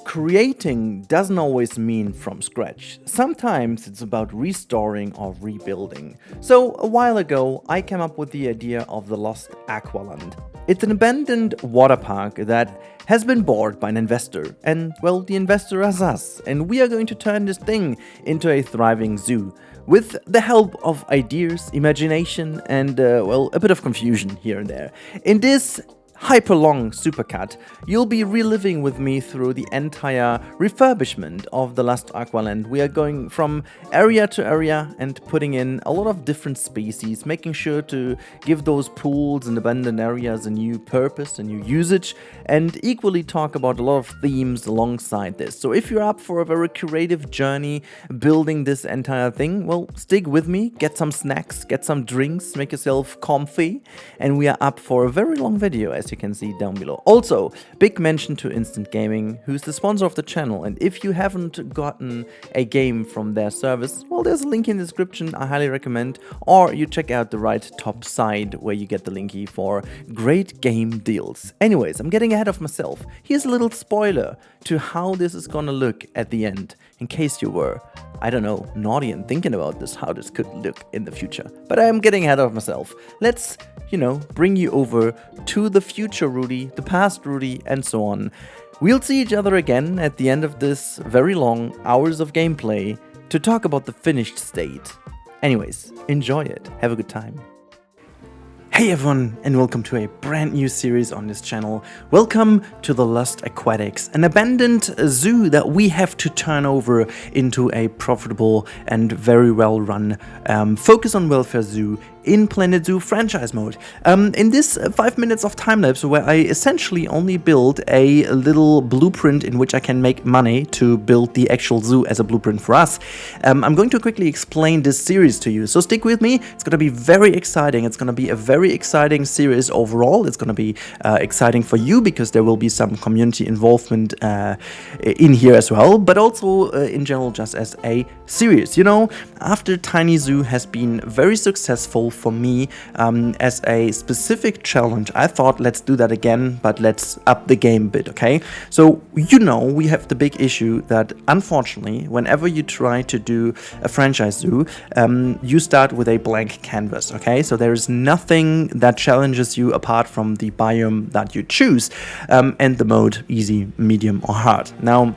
creating doesn't always mean from scratch. Sometimes it's about restoring or rebuilding. So a while ago, I came up with the idea of the Lost Aqualand. It's an abandoned water park that has been bought by an investor, and well, the investor is us, and we are going to turn this thing into a thriving zoo with the help of ideas, imagination, and well, a bit of confusion here and there. In this hyper long supercut, you'll be reliving with me through the entire refurbishment of the Lost Aqualand. We are going from area to area and putting in a lot of different species, making sure to give those pools and abandoned areas a new purpose, a new usage, and equally talk about a lot of themes alongside this. So if you're up for a very creative journey building this entire thing, well, stick with me, get some snacks, get some drinks, make yourself comfy, and we are up for a very long video, as you can see down below. Also, big mention to Instant Gaming, who's the sponsor of the channel, and if you haven't gotten a game from their service, well, there's a link in the description, I highly recommend, or you check out the right top side where you get the linky for great game deals. Anyways, I'm getting ahead of myself. Here's a little spoiler to how this is gonna look at the end, in case you were, I don't know, naughty and thinking about this, how this could look in the future. But I'm getting ahead of myself. Let's, bring you over to the future Rudy, the past Rudy, and so on. We'll see each other again at the end of this very long hours of gameplay to talk about the finished state. Anyways, enjoy it. Have a good time. Hey everyone, and welcome to a brand new series on this channel. Welcome to the Lost Aquatics, an abandoned zoo that we have to turn over into a profitable and very well run focus on welfare zoo in Planet Zoo franchise mode. In this 5 minutes of time lapse where I essentially only build a little blueprint in which I can make money to build the actual zoo as a blueprint for us, I'm going to quickly explain this series to you. So stick with me, it's going to be very exciting. It's going to be a very exciting series overall. It's going to be exciting for you because there will be some community involvement in here as well, but also in general just as a series. After Tiny Zoo has been very successful for me as a specific challenge, I thought let's do that again, but let's up the game a bit, okay? So, we have the big issue that unfortunately, whenever you try to do a franchise zoo, you start with a blank canvas, okay? So there is nothing that challenges you apart from the biome that you choose and the mode easy, medium, or hard. Now,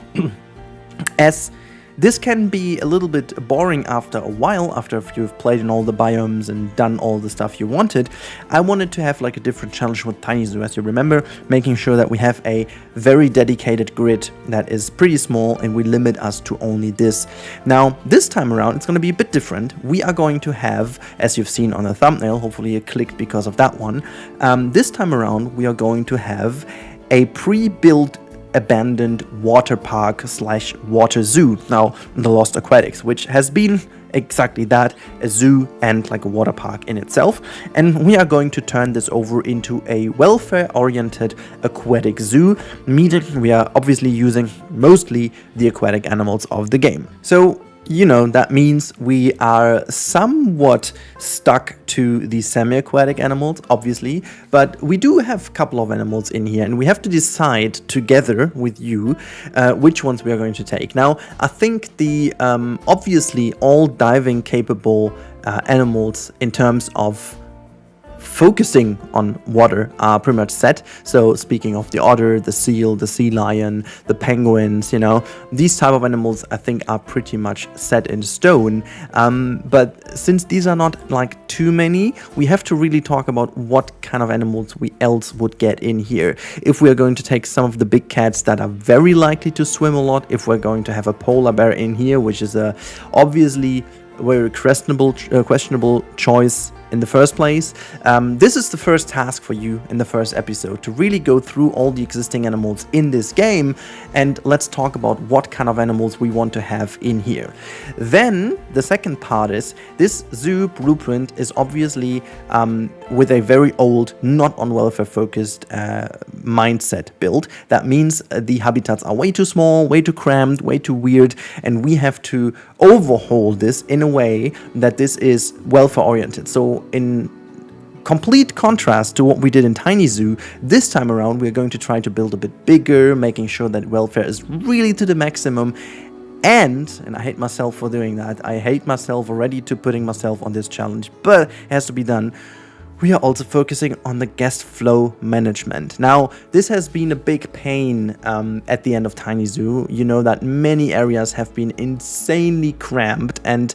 as this can be a little bit boring after a while, after you've played in all the biomes and done all the stuff you wanted. I wanted to have like a different challenge with Tiny Zoo, as you remember, making sure that we have a very dedicated grid that is pretty small and we limit us to only this. Now, this time around, it's going to be a bit different. We are going to have, as you've seen on the thumbnail, hopefully you clicked because of that one, this time around we are going to have a pre-built abandoned water park / water zoo, now the Lost Aquatics, which has been exactly that, a zoo and like a water park in itself, and we are going to turn this over into a welfare oriented aquatic zoo, meaning we are obviously using mostly the aquatic animals of the game. So that means we are somewhat stuck to the semi-aquatic animals, obviously, but we do have a couple of animals in here, and we have to decide together with you which ones we are going to take. Now, I think the obviously all diving capable animals in terms of focusing on water are pretty much set. So speaking of the otter, the seal, the sea lion, the penguins, these type of animals I think are pretty much set in stone. But since these are not like too many, we have to really talk about what kind of animals we else would get in here. If we are going to take some of the big cats that are very likely to swim a lot, if we're going to have a polar bear in here, which is a obviously very questionable choice in the first place. This is the first task for you in the first episode, to really go through all the existing animals in this game, and let's talk about what kind of animals we want to have in here. Then the second part is, this zoo blueprint is obviously with a very old, not on welfare focused mindset build. That means the habitats are way too small, way too cramped, way too weird, and we have to overhaul this in a way that this is welfare oriented. So in complete contrast to what we did in Tiny Zoo. This time around, we're going to try to build a bit bigger, making sure that welfare is really to the maximum. And I hate myself for doing that. I hate myself already to putting myself on this challenge, but it has to be done. We are also focusing on the guest flow management. Now, this has been a big pain at the end of Tiny Zoo. You know that many areas have been insanely cramped, and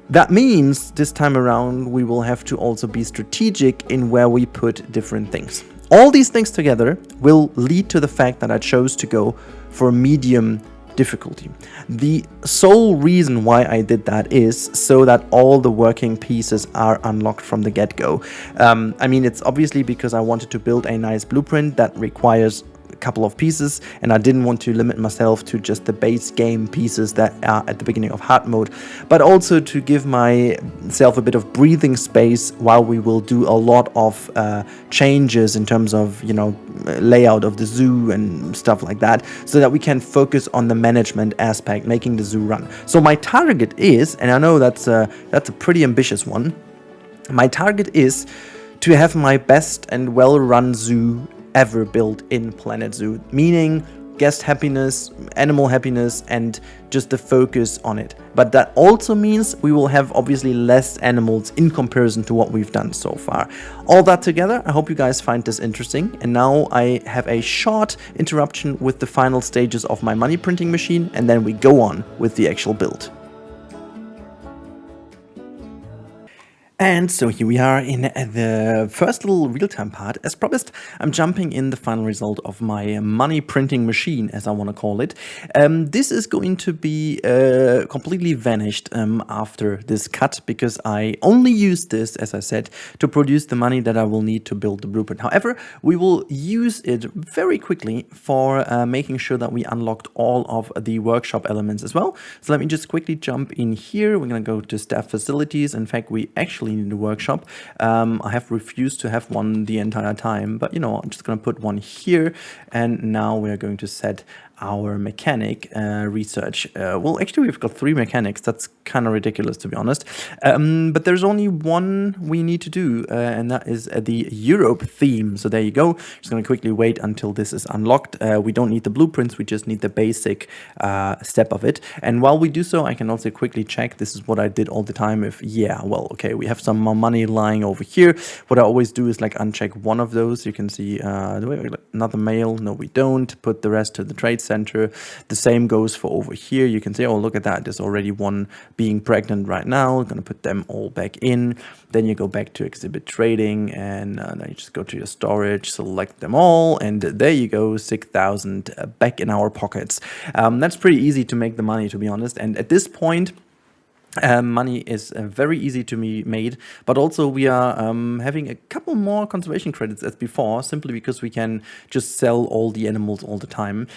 that means this time around we will have to also be strategic in where we put different things. All these things together will lead to the fact that I chose to go for medium difficulty. The sole reason why I did that is so that all the working pieces are unlocked from the get-go. I mean, it's obviously because I wanted to build a nice blueprint that requires couple of pieces, and I didn't want to limit myself to just the base game pieces that are at the beginning of hard mode, but also to give myself a bit of breathing space while we will do a lot of changes in terms of, you know, layout of the zoo and stuff like that, so that we can focus on the management aspect, making the zoo run. So my target is, and I know that's a pretty ambitious one, my target is to have my best and well-run zoo ever built in Planet Zoo, meaning guest happiness, animal happiness, and just the focus on it. But that also means we will have obviously less animals in comparison to what we've done so far. All that together, I hope you guys find this interesting. And now I have a short interruption with the final stages of my money printing machine, and then we go on with the actual build. And so here we are in the first little real-time part. As promised, I'm jumping in the final result of my money printing machine, as I want to call it. This is going to be completely vanished after this cut, because I only use this, as I said, to produce the money that I will need to build the blueprint. However, we will use it very quickly for making sure that we unlocked all of the workshop elements as well. So let me just quickly jump in here. We're going to go to staff facilities. In fact, we actually need a workshop. I have refused to have one the entire time, but you know, I'm just going to put one here, and now we're going to set our mechanic research. Well, actually, we've got 3 mechanics. That's kind of ridiculous, to be honest. But there's only one we need to do, and that is the Europe theme. So there you go. Just going to quickly wait until this is unlocked. We don't need the blueprints. We just need the basic step of it. And while we do so, I can also quickly check. This is what I did all the time. If, yeah, well, okay, we have some more money lying over here. What I always do is like uncheck one of those. You can see another mail. No, we don't. Put the rest to the trade center. The same goes for over here. You can say, oh, look at that. There's already one being pregnant right now. I'm going to put them all back in. Then you go back to exhibit trading, and then you just go to your storage, select them all, and there you go, 6,000 back in our pockets. That's pretty easy to make the money, to be honest. And at this point, money is very easy to be made, but also we are having a couple more conservation credits as before, simply because we can just sell all the animals all the time.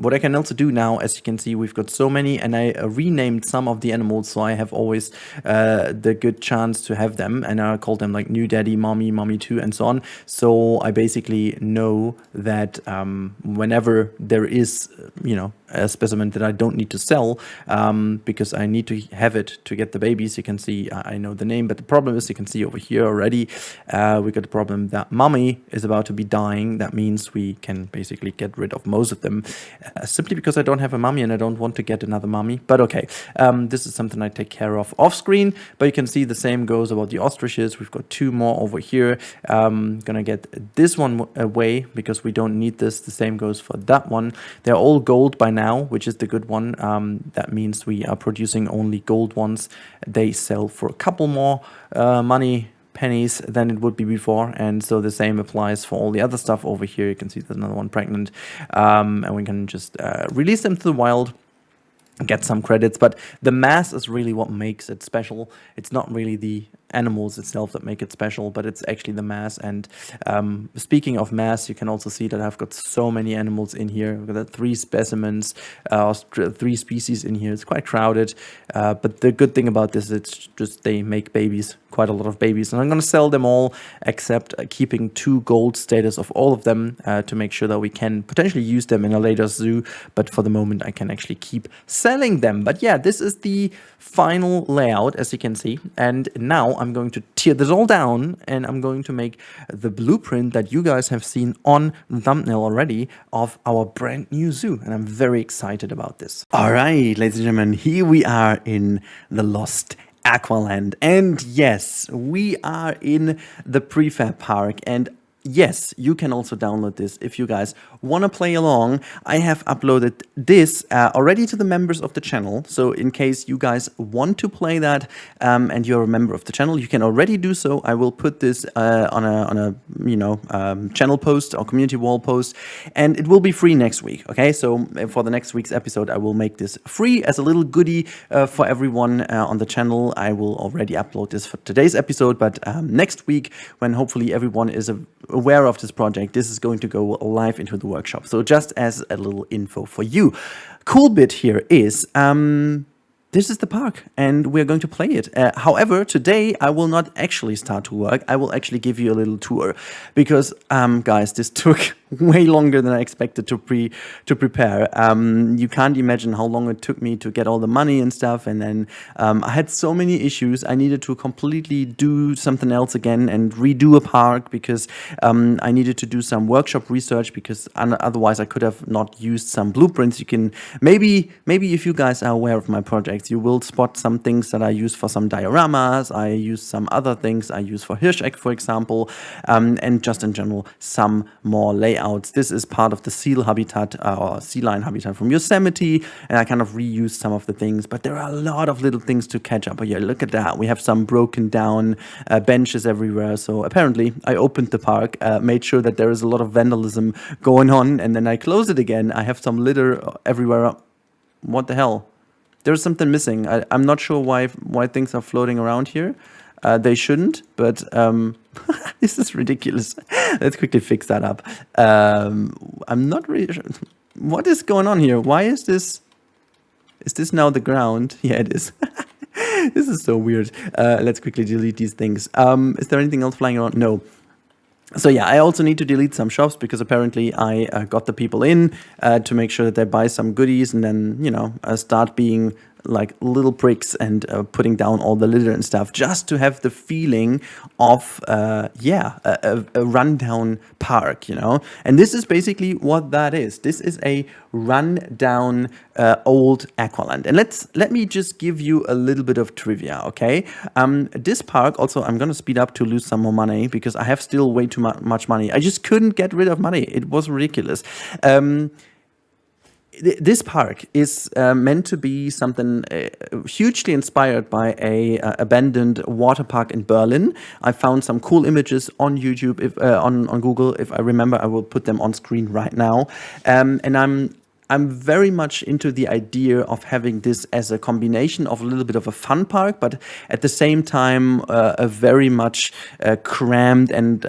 What I can also do now, as you can see, we've got so many, and I renamed some of the animals, so I have always the good chance to have them, and I call them like new daddy, mommy, mommy 2, and so on. So I basically know that whenever there is, you know, a specimen that I don't need to sell, because I need to have it to get the babies. You can see I know the name, but the problem is, you can see over here already, we got the problem that mommy is about to be dying. That means we can basically get rid of most of them, simply because I don't have a mummy and I don't want to get another mummy. But okay, this is something I take care of off screen. But you can see the same goes about the ostriches. We've got 2 more over here. Gonna get this one away because we don't need this. The same goes for that one. They're all gold by now, which is the good one. That means we are producing only gold ones. They sell for a couple more pennies than it would be before, and so the same applies for all the other stuff over here. You can see there's another one pregnant, and we can just release them to the wild, get some credits. But the mass is really what makes it special. It's not really the animals itself that make it special, but it's actually the mass. And speaking of mass, you can also see that I've got so many animals in here. We've got 3 specimens, 3 species in here. It's quite crowded, but the good thing about this is it's just they make babies quite a lot of babies, and I'm going to sell them all except keeping 2 gold status of all of them to make sure that we can potentially use them in a later zoo, but for the moment I can actually keep selling them. But yeah, this is the final layout, as you can see, and now I'm going to tear this all down and I'm going to make the blueprint that you guys have seen on the thumbnail already of our brand new zoo, and I'm very excited about this. All right, ladies and gentlemen, here we are in the Lost Aqualand, and yes, we are in the prefab park, and yes, you can also download this if you guys want to play along. I have uploaded this already to the members of the channel, so in case you guys want to play that and you're a member of the channel, you can already do so. I will put this on a channel post or community wall post, and it will be free next week. Okay, so for the next week's episode, I will make this free as a little goodie for everyone on the channel. I will already upload this for today's episode, but next week, when hopefully everyone is aware of this project, this is going to go live into the workshop. So just as a little info for you. Cool bit here is this is the park and we're going to play it. However, today I will not actually start to work. I will actually give you a little tour because guys, this took way longer than I expected to prepare. You can't imagine how long it took me to get all the money and stuff, and then I had so many issues. I needed to completely do something else again and redo a park because I needed to do some workshop research, because otherwise I could have not used some blueprints. You can maybe if you guys are aware of my projects, you will spot some things that I use for some dioramas. I use some other things I use for hirsch egg, for example, and just in general some more layouts. This is part of the seal habitat or sea lion habitat from Yosemite, and I kind of reused some of the things, but there are a lot of little things to catch up. But yeah, look at that. We have some broken down benches everywhere. So apparently I opened the park, made sure that there is a lot of vandalism going on, and then I closed it again. I have some litter everywhere. What the hell? There's something missing. I'm not sure why things are floating around here. They shouldn't, but this is ridiculous. Let's quickly fix that up. I'm not really sure. What is going on here? Why is this? Is this now the ground? Yeah, it is. This is so weird. Let's quickly delete these things. Is there anything else flying around? No. So yeah, I also need to delete some shops because apparently I got the people in to make sure that they buy some goodies and then, you know, start being like little bricks and putting down all the litter and stuff, just to have the feeling of a rundown park, you know. And this is basically what that is. This is a rundown old Aqualand. And let me just give you a little bit of trivia, okay? This park, also I'm gonna speed up to lose some more money because I have still way too much money. I just couldn't get rid of money. It was ridiculous. This park is meant to be something hugely inspired by a abandoned water park in Berlin. I found some cool images on YouTube, on Google. If I remember, I will put them on screen right now. And I'm very much into the idea of having this as a combination of a little bit of a fun park, but at the same time a very much crammed and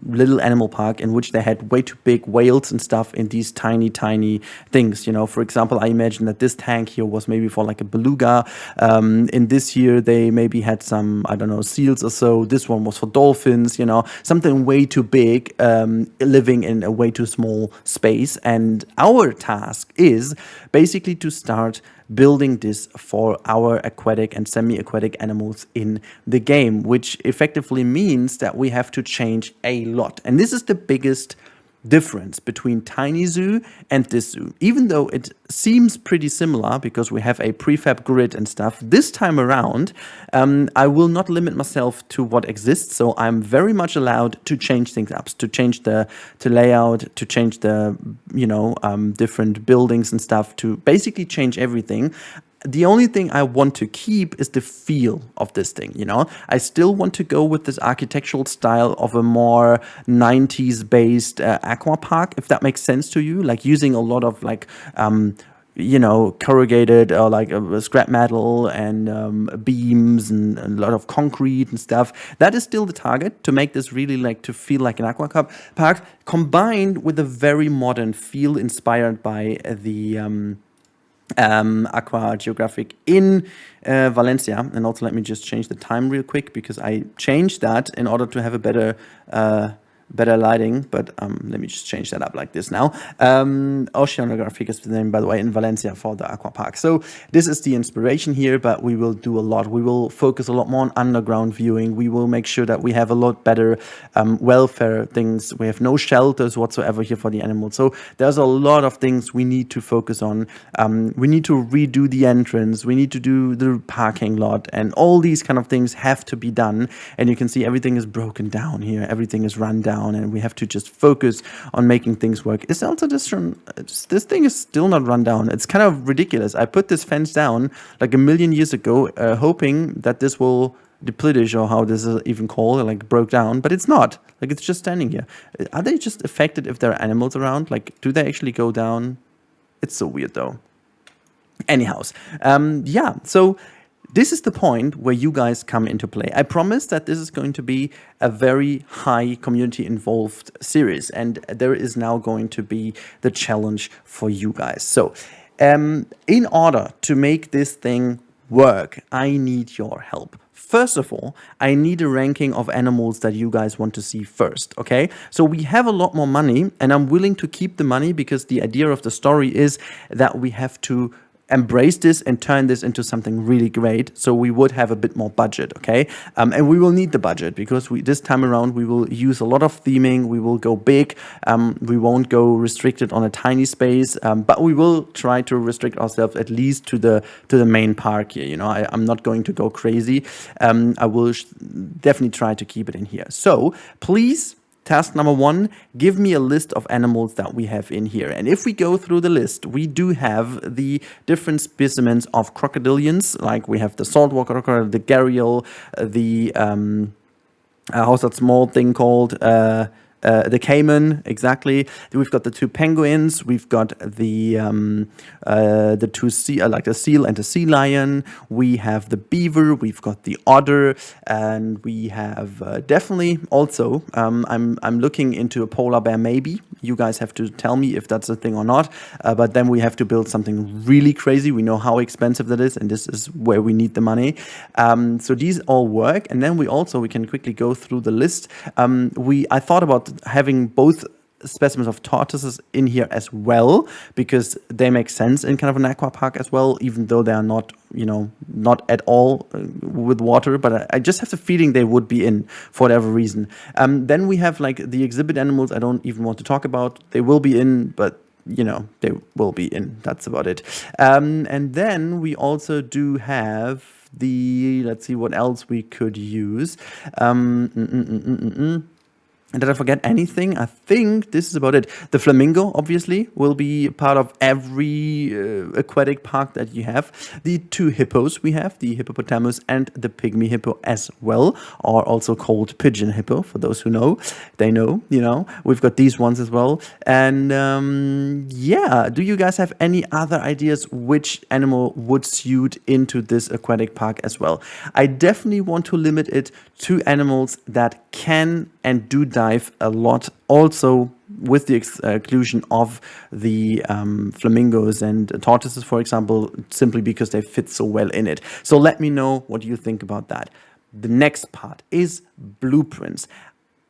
little animal park in which they had way too big whales and stuff in these tiny things. You know, for example, I imagine that this tank here was maybe for like a beluga. In this here, they maybe had some, I don't know, seals or so. This one was for dolphins, you know, something way too big, living in a way too small space. And our task is basically to start building this for our aquatic and semi-aquatic animals in the game, which effectively means that we have to change a lot. And this is the biggest difference between Tiny Zoo and this zoo. Even though it seems pretty similar because we have a prefab grid and stuff, this time around I will not limit myself to what exists, so I'm very much allowed to change things up, to change the layout, to change the, you know, different buildings and stuff, to basically change everything. The only thing I want to keep is the feel of this thing, you know? I still want to go with this architectural style of a more 90s based aqua park, if that makes sense to you, like using a lot of like, you know, corrugated or like scrap metal and beams and a lot of concrete and stuff. That is still the target, to make this really like to feel like an aqua park, combined with a very modern feel inspired by the Aqua Geographic in Valencia. And also let me just change the time real quick, because I changed that in order to have a better lighting, but let me just change that up like this now. Oceanographic is the name, by the way, in Valencia for the aqua park. So this is the inspiration here, but we will do a lot. We will focus a lot more on underground viewing. We will make sure that we have a lot better welfare things. We have no shelters whatsoever here for the animals. So there's a lot of things we need to focus on. We need to redo the entrance. We need to do the parking lot, and all these kind of things have to be done. And you can see everything is broken down here. Everything is run down. And we have to just focus on making things work. It's also this thing is still not run down. It's kind of ridiculous. I put this fence down like 1,000,000 years ago, hoping that this will deplete, or how this is even called, like broke down, but it's not. Like, it's just standing here. Are they just affected if there are animals around? Like, do they actually go down? It's so weird though. Anyhow, yeah, so this is the point where you guys come into play. I promise that this is going to be a very high community involved series, and there is now going to be the challenge for you guys. So in order to make this thing work, I need your help. First of all, I need a ranking of animals that you guys want to see first, okay? So we have a lot more money, and I'm willing to keep the money, because the idea of the story is that we have to embrace this and turn this into something really great. So we would have a bit more budget, okay? And we will need the budget, because this time around we will use a lot of theming. We will go big. We won't go restricted on a tiny space, but we will try to restrict ourselves at least to the main park here. You know, I'm not going to go crazy. I will definitely try to keep it in here. So please, task number 1, give me a list of animals that we have in here. And if we go through the list, we do have the different specimens of crocodilians, like we have the saltwater crocodile, the gharial, the, how's that small thing called? The caiman, exactly. We've got the 2 penguins. We've got the 2 sea, like the seal and the sea lion. We have the beaver. We've got the otter, and we have definitely also. I'm looking into a polar bear. Maybe you guys have to tell me if that's a thing or not. But then we have to build something really crazy. We know how expensive that is, and this is where we need the money. So these all work, and then we can quickly go through the list. I thought about having both specimens of tortoises in here as well, because they make sense in kind of an aqua park as well, even though they are not, not at all with water, but I just have the feeling they would be in for whatever reason. Then we have like the exhibit animals. I don't even want to talk about. They will be in, but they will be in. That's about it. And then we also do have let's see what else we could use. Did I forget anything? I think this is about it. The flamingo, obviously, will be part of every aquatic park that you have. The 2 hippos we have, the hippopotamus and the pygmy hippo as well, are also called pigeon hippo, for those who know. They know, We've got these ones as well. And yeah, do you guys have any other ideas which animal would suit into this aquatic park as well? I definitely want to limit it to animals that can and do dive a lot, also with the exclusion of the flamingos and tortoises, for example, simply because they fit so well in it. So let me know what you think about that. The next part is blueprints.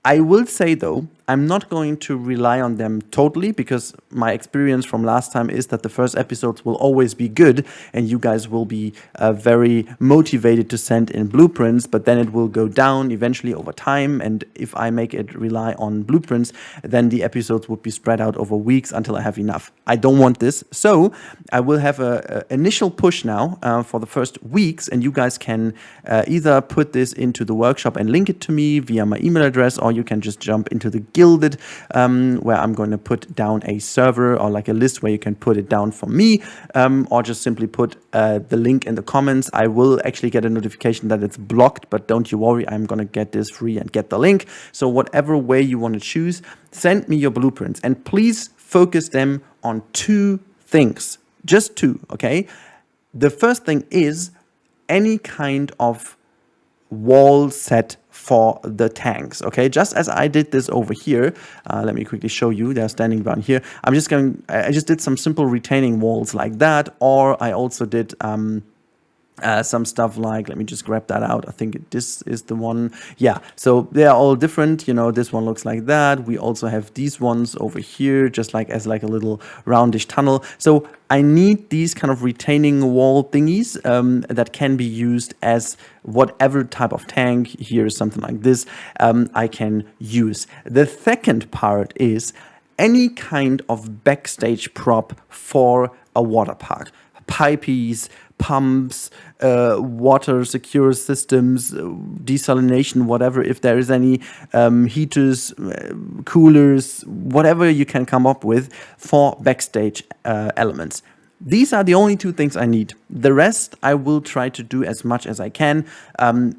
I will say, though, I'm not going to rely on them totally, because my experience from last time is that the first episodes will always be good and you guys will be very motivated to send in blueprints, but then it will go down eventually over time. And if I make it rely on blueprints, then the episodes would be spread out over weeks until I have enough. I don't want this. So I will have an initial push now for the first weeks, and you guys can either put this into the workshop and link it to me via my email address, or you can just jump into the Gilded, where I'm going to put down a server or like a list where you can put it down for me, or just simply put the link in the comments. I will actually get a notification that it's blocked, but don't you worry, I'm going to get this free and get the link. So whatever way you want to choose, send me your blueprints, and please focus them on 2 things, just 2, okay? The first thing is any kind of wall set for the tanks, okay? Just as I did this over here. Let me quickly show you. They're standing down here. I just did some simple retaining walls like that, or I also did some stuff like, let me just grab that out. I think this is the one. Yeah, so they're all different. You know, this one looks like that. We also have these ones over here, just like as like a little roundish tunnel. So I need these kind of retaining wall thingies that can be used as whatever type of tank. Here is something like this I can use. The second part is any kind of backstage prop for a water park. Pipies, pumps, water secure systems, desalination, whatever, if there is any heaters, coolers, whatever you can come up with for backstage elements. These are the only two things I need. The rest I will try to do as much as I can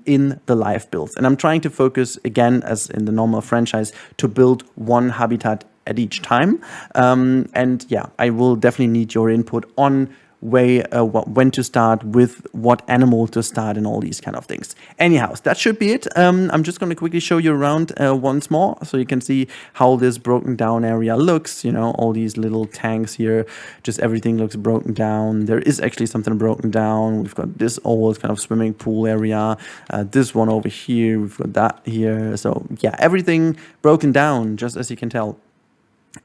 in the live builds. And I'm trying to focus, again, as in the normal franchise, to build one habitat at each time. And yeah, I will definitely need your input on when to start, with what animal to start, and all these kind of things. Anyhow, that should be it. I'm just going to quickly show you around once more, so you can see how this broken down area looks. You know, all these little tanks here, just everything looks broken down. There is actually something broken down. We've got this old kind of swimming pool area, this one over here, we've got that here. So yeah, everything broken down, just as you can tell.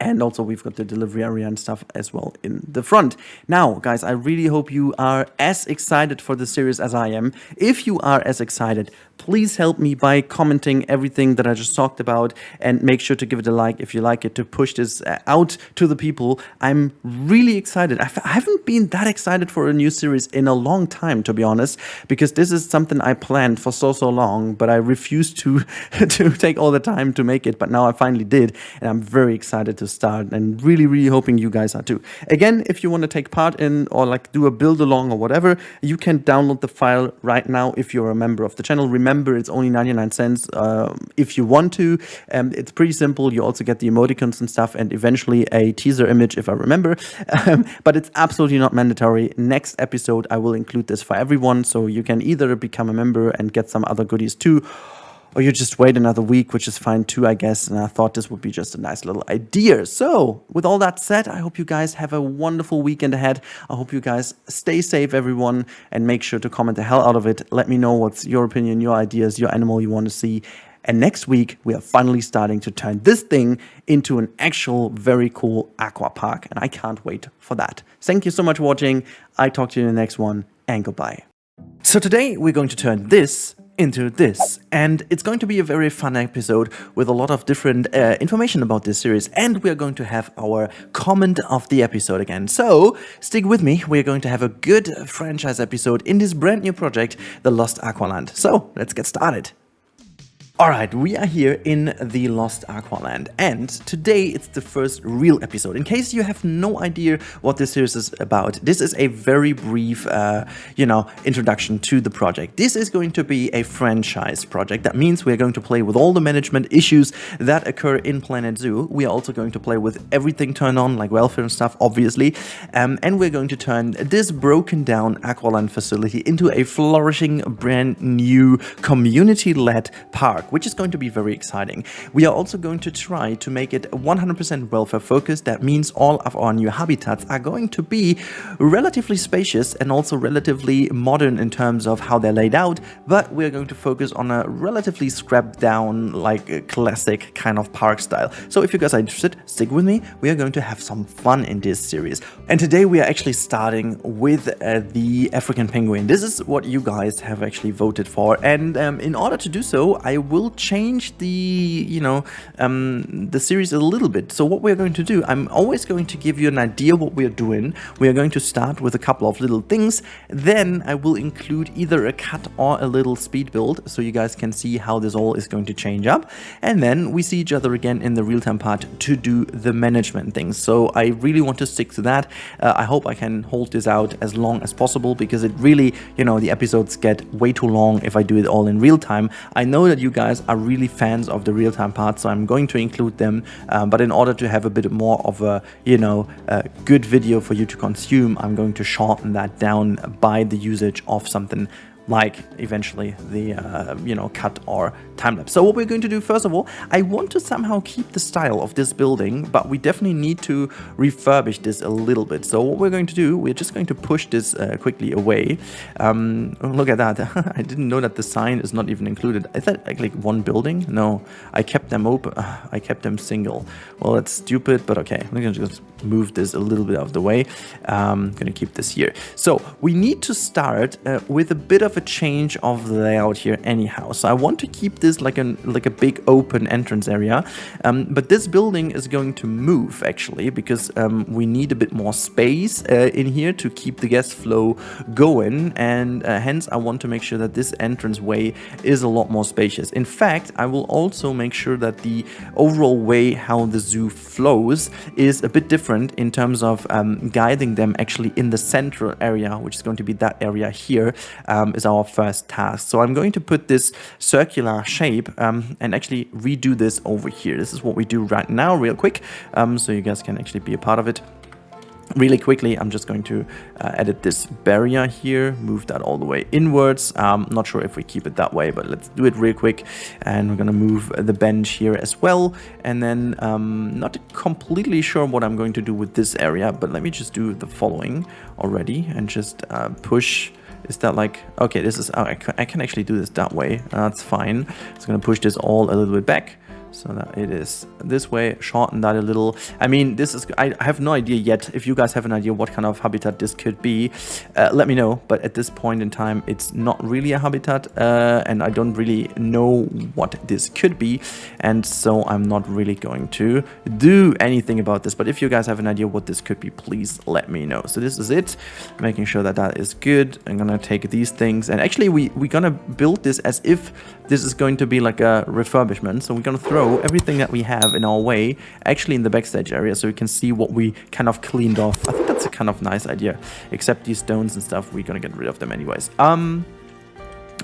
And also we've got the delivery area and stuff as well in the front. Now, guys, I really hope you are as excited for the series as I am. If you are as excited, please help me by commenting everything that I just talked about, and make sure to give it a like if you like it, to push this out to the people. I'm really excited. I haven't been that excited for a new series in a long time, to be honest, because this is something I planned for so long, but I refused to take all the time to make it. But now I finally did, and I'm very excited to start, and really hoping you guys are too. Again, if you want to take part in, or like do a build along or whatever, you can download the file right now if you're a member of the channel. Remember, it's only 99 cents if you want to. It's pretty simple. You also get the emoticons and stuff, and eventually a teaser image if I remember. But it's absolutely not mandatory. Next episode I will include this for everyone, so you can either become a member and get some other goodies too, or you just wait another week, which is fine too, I guess. And I thought this would be just a nice little idea. So with all that said, I hope you guys have a wonderful weekend ahead. I hope you guys stay safe, everyone, and make sure to comment the hell out of it. Let me know what's your opinion, your ideas, your animal you want to see. And next week, we are finally starting to turn this thing into an actual very cool aqua park. And I can't wait for that. Thank you so much for watching. I talk to you in the next one, and goodbye. So today we're going to turn this into this, and it's going to be a very fun episode with a lot of different information about this series, and we're going to have our comment of the episode again. So stick with me, we're going to have a good franchise episode in this brand new project, the Lost Aqualand. So let's get started. Alright, we are here in the Lost Aqualand, and today it's the first real episode. In case you have no idea what this series is about, this is a very brief, introduction to the project. This is going to be a franchise project. That means we're going to play with all the management issues that occur in Planet Zoo. We are also going to play with everything turned on, like welfare and stuff, obviously. And we're going to turn this broken down Aqualand facility into a flourishing, brand new, community-led park, which is going to be very exciting. We are also going to try to make it 100% welfare focused. That means all of our new habitats are going to be relatively spacious and also relatively modern in terms of how they're laid out, but we're going to focus on a relatively scrapped down, like a classic kind of park style. So if you guys are interested, stick with me. We are going to have some fun in this series. And today we are actually starting with the African penguin. This is what you guys have actually voted for, and in order to do so, I will change the series a little bit. So what we're going to do, I'm always going to give you an idea what we're doing. We are going to start with a couple of little things, then I will include either a cut or a little speed build, so you guys can see how this all is going to change up, and then we see each other again in the real-time part to do the management things. So I really want to stick to that. I hope I can hold this out as long as possible, because it really, the episodes get way too long if I do it all in real time. I know that you guys are really fans of the real-time part, so I'm going to include them, but in order to have a bit more of a good video for you to consume, I'm going to shorten that down by the usage of something like eventually the cut or time lapse. So what we're going to do, first of all, I want to somehow keep the style of this building, but we definitely need to refurbish this a little bit. So what we're going to do, we're just going to push this quickly away. Look at that. I didn't know that the sign is not even included. Is that like one building? No, I kept them open. I kept them single. Well, that's stupid, but okay. I'm going to just move this a little bit out of the way. I'm going to keep this here. So we need to start with a bit of a change of the layout here anyhow. So I want to keep this like a big open entrance area, but this building is going to move actually because we need a bit more space in here to keep the gas flow going, and hence I want to make sure that this entrance way is a lot more spacious. In fact, I will also make sure that the overall way how the zoo flows is a bit different in terms of guiding them actually in the central area, which is going to be that area here, is our first task. So I'm going to put this circular shape and actually redo this over here. This is what we do right now real quick, so you guys can actually be a part of it. Really quickly, I'm just going to edit this barrier here, move that all the way inwards. Not sure if we keep it that way, but let's do it real quick. And we're going to move the bench here as well. And then not completely sure what I'm going to do with this area, but let me just do the following already and just push. Is that like, okay, this is, oh, I can actually do this that way. That's fine. It's going to push this all a little bit back, so that it is this way, shorten that a little. I mean, this is, I have no idea yet. If you guys have an idea what kind of habitat this could be, let me know. But at this point in time, it's not really a habitat, and I don't really know what this could be. And so I'm not really going to do anything about this. But if you guys have an idea what this could be, please let me know. So this is it, making sure that that is good. I'm gonna take these things, and actually we're gonna build this as if this is going to be like a refurbishment. So we're gonna throw everything that we have in our way actually in the backstage area, so we can see what we kind of cleaned off. I think that's a kind of nice idea, except these stones and stuff, we're gonna get rid of them anyways.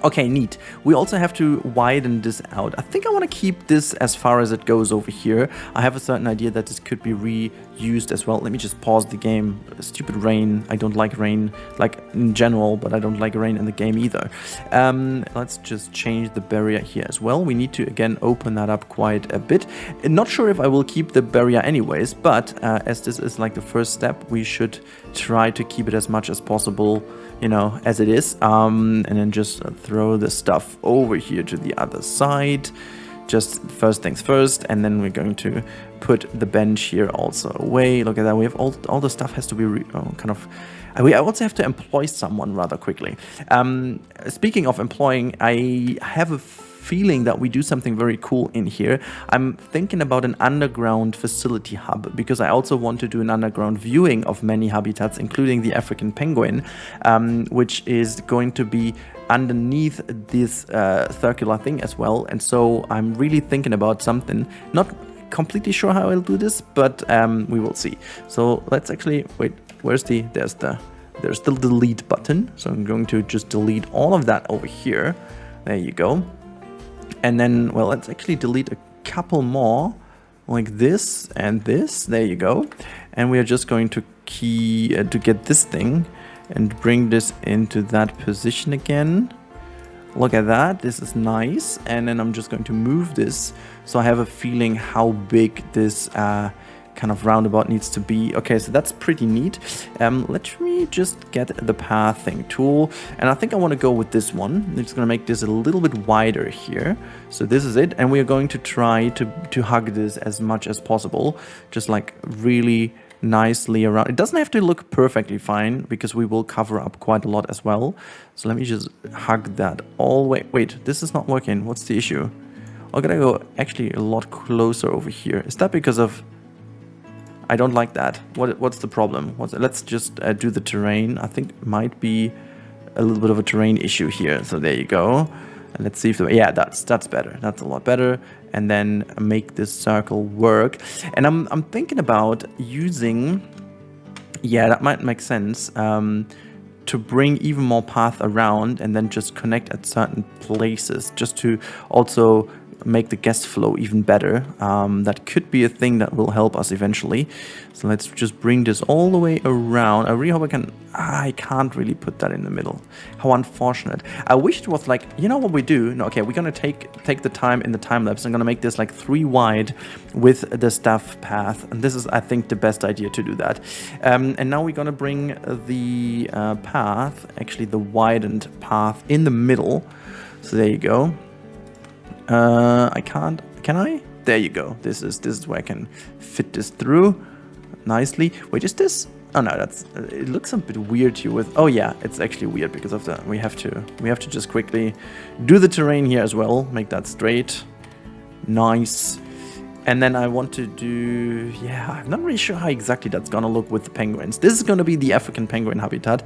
Okay, neat. We also have to widen this out. I think I want to keep this as far as it goes over here. I have a certain idea that this could be reused as well. Let me just pause the game. Stupid rain. I don't like rain, like in general, but I don't like rain in the game either. Let's just change the barrier here as well. We need to, again, open that up quite a bit. Not sure if I will keep the barrier anyways, but as this is like the first step, we should try to keep it as much as possible, you know, as it is, and then just throw the stuff over here to the other side. Just first things first, and then we're going to put the bench here also away. Look at that, we have all the stuff has to be I also have to employ someone rather quickly. Speaking of employing, I have a feeling that we do something very cool in here. I'm thinking about an underground facility hub, because I also want to do an underground viewing of many habitats, including the African penguin, which is going to be underneath this circular thing as well. And so I'm really thinking about something, not completely sure how I'll do this, but we will see. So let's actually wait, there's the delete button. So I'm going to just delete all of that over here. There you go. And then, well, let's actually delete a couple more, like this and this. There you go. And we are just going to get this thing and bring this into that position again. Look at that. This is nice. And then I'm just going to move this so I have a feeling how big this kind of roundabout needs to be. Okay, so that's pretty neat. Let me just get the pathing tool, and I think I want to go with this one. I'm just going to make this a little bit wider here. So this is it, and we are going to try to hug this as much as possible, just like really nicely around. It doesn't have to look perfectly fine, because we will cover up quite a lot as well. So let me just hug that all the way. Wait, this is not working. What's the issue? I'm gonna go actually a lot closer over here. Is that because of... I don't like that. What's the problem? Let's just do the terrain. I think it might be a little bit of a terrain issue here. So there you go. And let's see if yeah, that's better. That's a lot better. And then make this circle work. And I'm thinking about using, yeah, that might make sense, to bring even more path around and then just connect at certain places, just to also make the guest flow even better. That could be a thing that will help us eventually. So let's just bring this all the way around. I really hope I can. I can't really put that in the middle. How unfortunate. I wish it was like, you know what we do? No, okay, we're gonna take the time in the time lapse. I'm gonna make this like 3 wide with the staff path, and this is, I think, the best idea to do that. And now we're gonna bring the path, actually the widened path, in the middle. So there you go. I can't. Can I? There you go. This is where I can fit this through nicely. Wait, is this? Oh no, that's. It looks a bit weird here with. Oh yeah, it's actually weird because of the. We have to just quickly do the terrain here as well. Make that straight. Nice. And then I want to do, yeah, I'm not really sure how exactly that's gonna look with the penguins. This is gonna be the African penguin habitat.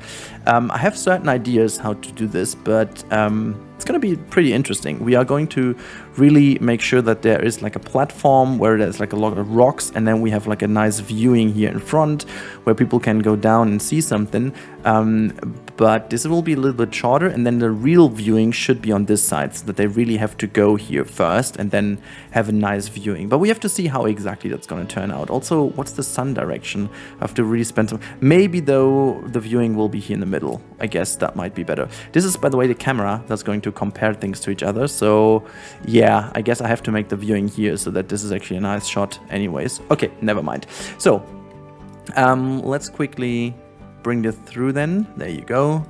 I have certain ideas how to do this, but it's gonna be pretty interesting. We are going to really make sure that there is like a platform where there's like a lot of rocks, and then we have like a nice viewing here in front where people can go down and see something. But this will be a little bit shorter, and then the real viewing should be on this side, so that they really have to go here first and then have a nice viewing. But we have to see how exactly that's going to turn out. Also, what's the sun direction? I have to really spend some. Maybe though the viewing will be here in the middle. I guess that might be better. This is, by the way, the camera that's going to compare things to each other. So yeah, I guess I have to make the viewing here so that this is actually a nice shot anyways. Okay, never mind. So let's quickly bring this through then. There you go.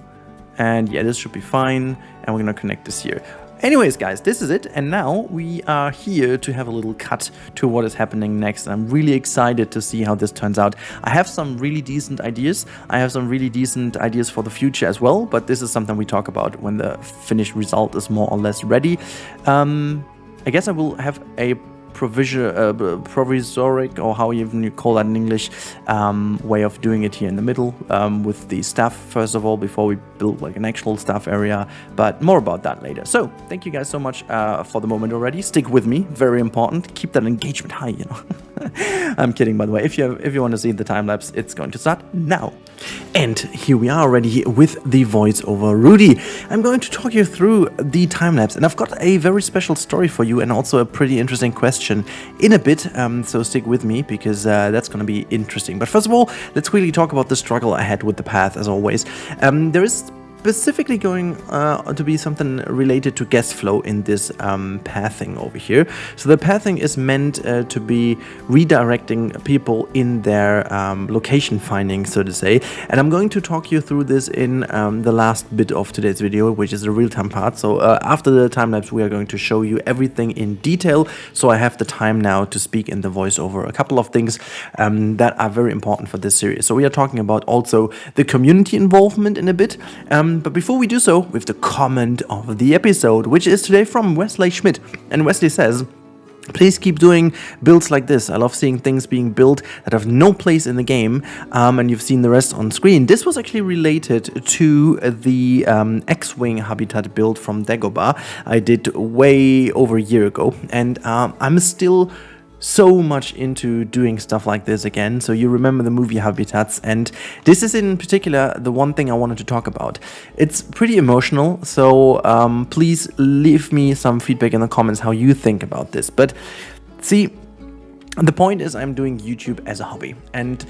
And yeah, this should be fine. And we're gonna connect this here. Anyways, guys, this is it. And now we are here to have a little cut to what is happening next. I'm really excited to see how this turns out. I have some really decent ideas. I have some really decent ideas for the future as well. But this is something we talk about when the finished result is more or less ready. I guess I will have a provisoric, or how even you call that in English, way of doing it here in the middle, with the staff first of all, before we build like an actual staff area, but more about that later. So thank you guys so much for the moment already. Stick with me, very important. Keep that engagement high, you know. I'm kidding, by the way. If you want to see the time lapse, it's going to start now. And here we are already with the voiceover Rudy. I'm going to talk you through the time lapse, and I've got a very special story for you and also a pretty interesting question in a bit, so stick with me because that's going to be interesting. But first of all, let's quickly talk about the struggle I had with the path, as always. There is specifically going to be something related to guest flow in this pathing over here. So the pathing is meant to be redirecting people in their location finding, so to say. And I'm going to talk you through this in the last bit of today's video, which is the real-time part. So after the time-lapse, we are going to show you everything in detail. So I have the time now to speak in the voiceover a couple of things that are very important for this series. So we are talking about also the community involvement in a bit. But before we do so, with the comment of the episode, which is today from Wesley Schmidt. And Wesley says, please keep doing builds like this. I love seeing things being built that have no place in the game, and you've seen the rest on screen. This was actually related to the X-Wing habitat build from Dagobah I did way over a year ago, and I'm still so much into doing stuff like this again. So you remember the movie habitats, and this is in particular the one thing I wanted to talk about. It's pretty emotional, so please leave me some feedback in the comments how you think about this. But see, the point is I'm doing YouTube as a hobby, and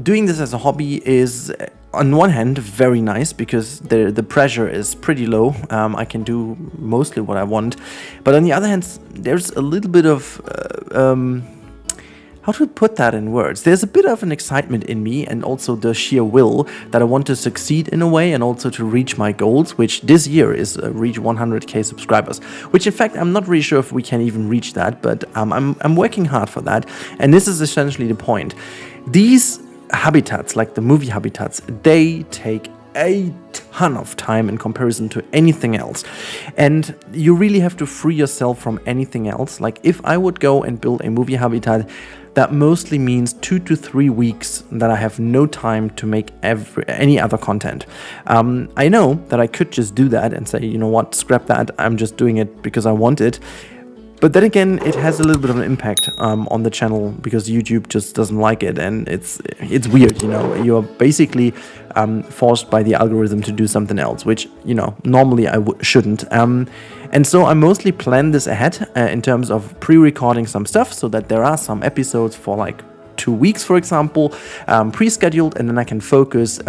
doing this as a hobby is, on one hand, very nice because the pressure is pretty low. I can do mostly what I want. But on the other hand, there's a little bit of, how to put that in words? There's a bit of an excitement in me, and also the sheer will that I want to succeed in a way, and also to reach my goals, which this year is reach 100k subscribers, which in fact I'm not really sure if we can even reach that, but I'm working hard for that. And this is essentially the point. These habitats, like the movie habitats, they take a ton of time in comparison to anything else, and you really have to free yourself from anything else. Like if I would go and build a movie habitat, that mostly means 2 to 3 weeks that I have no time to make any other content. I know that I could just do that and say, you know what, scrap that, I'm just doing it because I want it. But then again, it has a little bit of an impact on the channel because YouTube just doesn't like it, and it's weird, you know. You're basically forced by the algorithm to do something else, which, you know, normally I shouldn't. And so I mostly plan this ahead in terms of pre-recording some stuff so that there are some episodes for like 2 weeks, for example, pre-scheduled, and then I can focus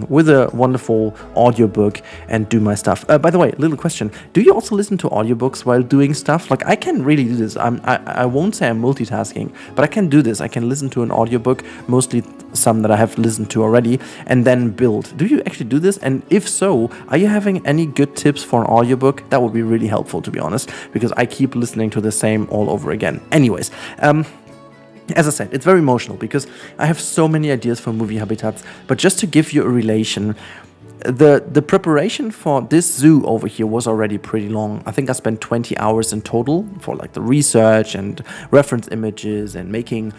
with a wonderful audiobook and do my stuff. By the way, little question: do you also listen to audiobooks while doing stuff? Like, I can really do this. I won't say I'm multitasking, but I can do this. I can listen to an audiobook, mostly some that I have listened to already, and then build. Do you actually do this? And if so, are you having any good tips for an audiobook? That would be really helpful, to be honest, because I keep listening to the same all over again. Anyways, as I said, it's very emotional because I have so many ideas for movie habitats, but just to give you a relation, the preparation for this zoo over here was already pretty long. I think I spent 20 hours in total for like the research and reference images and making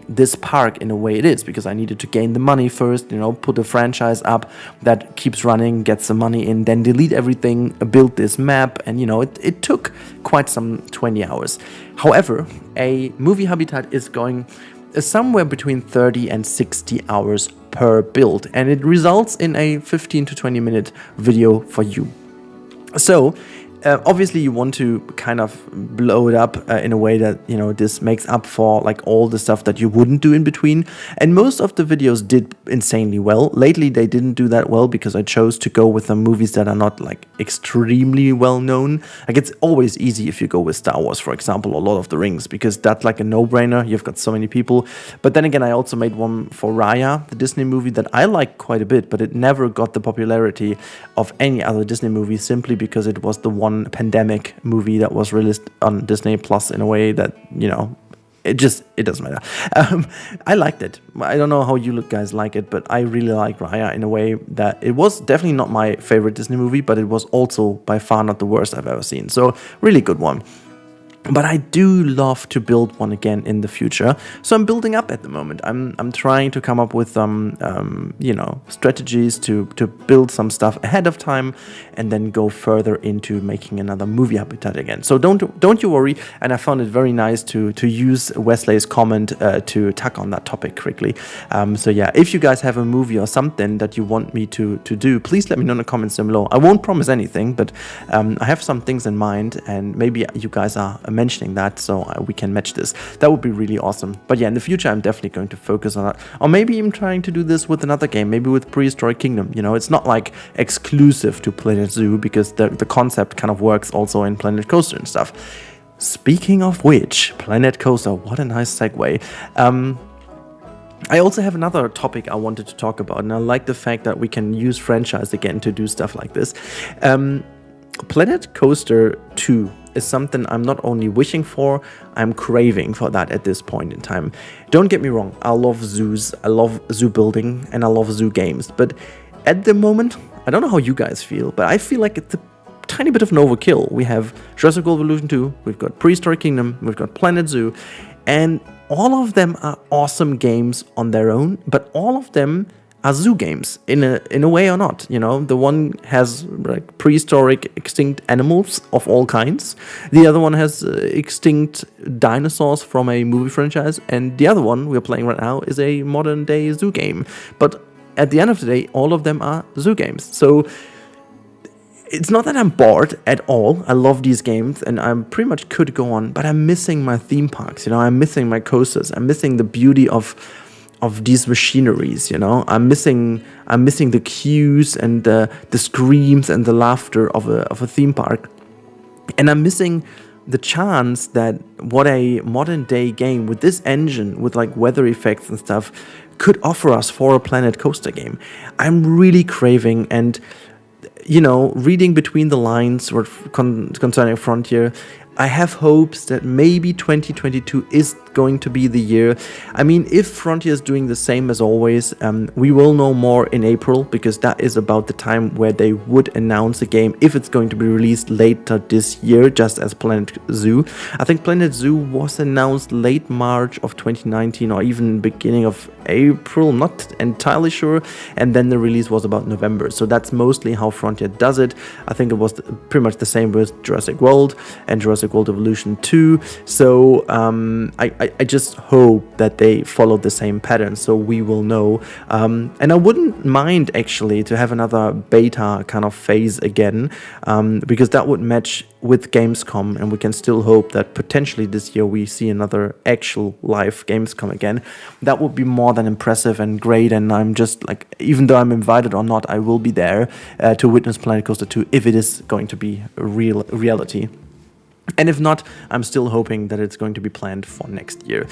this park in a way it is, because I needed to gain the money first, you know, put a franchise up that keeps running, gets the money in, then delete everything, build this map, and you know, it took quite some 20 hours. However, a movie habitat is going somewhere between 30 and 60 hours per build, and it results in a 15 to 20 minute video for you. So obviously you want to kind of blow it up in a way that, you know, this makes up for like all the stuff that you wouldn't do in between, and most of the videos did insanely well. Lately they didn't do that well because I chose to go with some movies that are not like extremely well known. Like, it's always easy if you go with Star Wars, for example, or Lord of the Rings, because that's like a no-brainer. You've got so many people. But then again, I also made one for Raya, the Disney movie, that I like quite a bit, but it never got the popularity of any other Disney movie, simply because it was the one pandemic movie that was released on Disney Plus in a way that, you know, it doesn't matter. I liked it. I don't know how you guys like it, but I really like Raya in a way that it was definitely not my favorite Disney movie, but it was also by far not the worst I've ever seen. So really good one. But I do love to build one again in the future. So I'm building up at the moment. I'm trying to come up with some, you know, strategies to build some stuff ahead of time, and then go further into making another movie habitat again. So don't you worry. And I found it very nice to use Wesley's comment to tack on that topic quickly. So yeah, if you guys have a movie or something that you want me to do, please let me know in the comments down below. I won't promise anything, but I have some things in mind, and maybe you guys are mentioning that, so we can match this. That would be really awesome. But yeah, in the future I'm definitely going to focus on that, or maybe even trying to do this with another game, maybe with Prehistoric Kingdom. You know, it's not like exclusive to Planet Zoo, because the concept kind of works also in Planet Coaster and stuff. Speaking of which, Planet Coaster, what a nice segue. I also have another topic I wanted to talk about, and I like the fact that we can use franchise again to do stuff like this. Planet Coaster 2 is something I'm not only wishing for, I'm craving for that at this point in time. Don't get me wrong, I love zoos, I love zoo building, and I love zoo games, but at the moment, I don't know how you guys feel, but I feel like it's a tiny bit of an overkill. We have Jurassic World Evolution 2, we've got Prehistoric Kingdom, we've got Planet Zoo, and all of them are awesome games on their own, but all of them are zoo games in a way or not. You know, the one has like prehistoric extinct animals of all kinds, the other one has extinct dinosaurs from a movie franchise, and the other one we're playing right now is a modern day zoo game. But at the end of the day, all of them are zoo games. So it's not that I'm bored at all. I love these games, and I pretty much could go on, but I'm missing my theme parks, you know, I'm missing my coasters, I'm missing the beauty of these machineries, you know. I'm missing the cues and the screams and the laughter of a theme park, and I'm missing the chance that what a modern day game with this engine, with like weather effects and stuff, could offer us for a Planet Coaster game. I'm really craving, and you know, reading between the lines concerning Frontier, I have hopes that maybe 2022 is going to be the year. I mean, if Frontier is doing the same as always, we will know more in April, because that is about the time where they would announce a game if it's going to be released later this year, just as Planet Zoo. I think Planet Zoo was announced late March of 2019, or even beginning of April, not entirely sure, and then the release was about November. So that's mostly how Frontier does it. I think it was pretty much the same with Jurassic World and Jurassic World Evolution 2. So I just hope that they follow the same pattern, so we will know. And I wouldn't mind actually to have another beta kind of phase again, because that would match with Gamescom, and we can still hope that potentially this year we see another actual live Gamescom again. That would be more than impressive and great, and I'm just like, even though I'm invited or not, I will be there to witness Planet Coaster 2 if it is going to be a real reality. And if not, I'm still hoping that it's going to be planned for next year.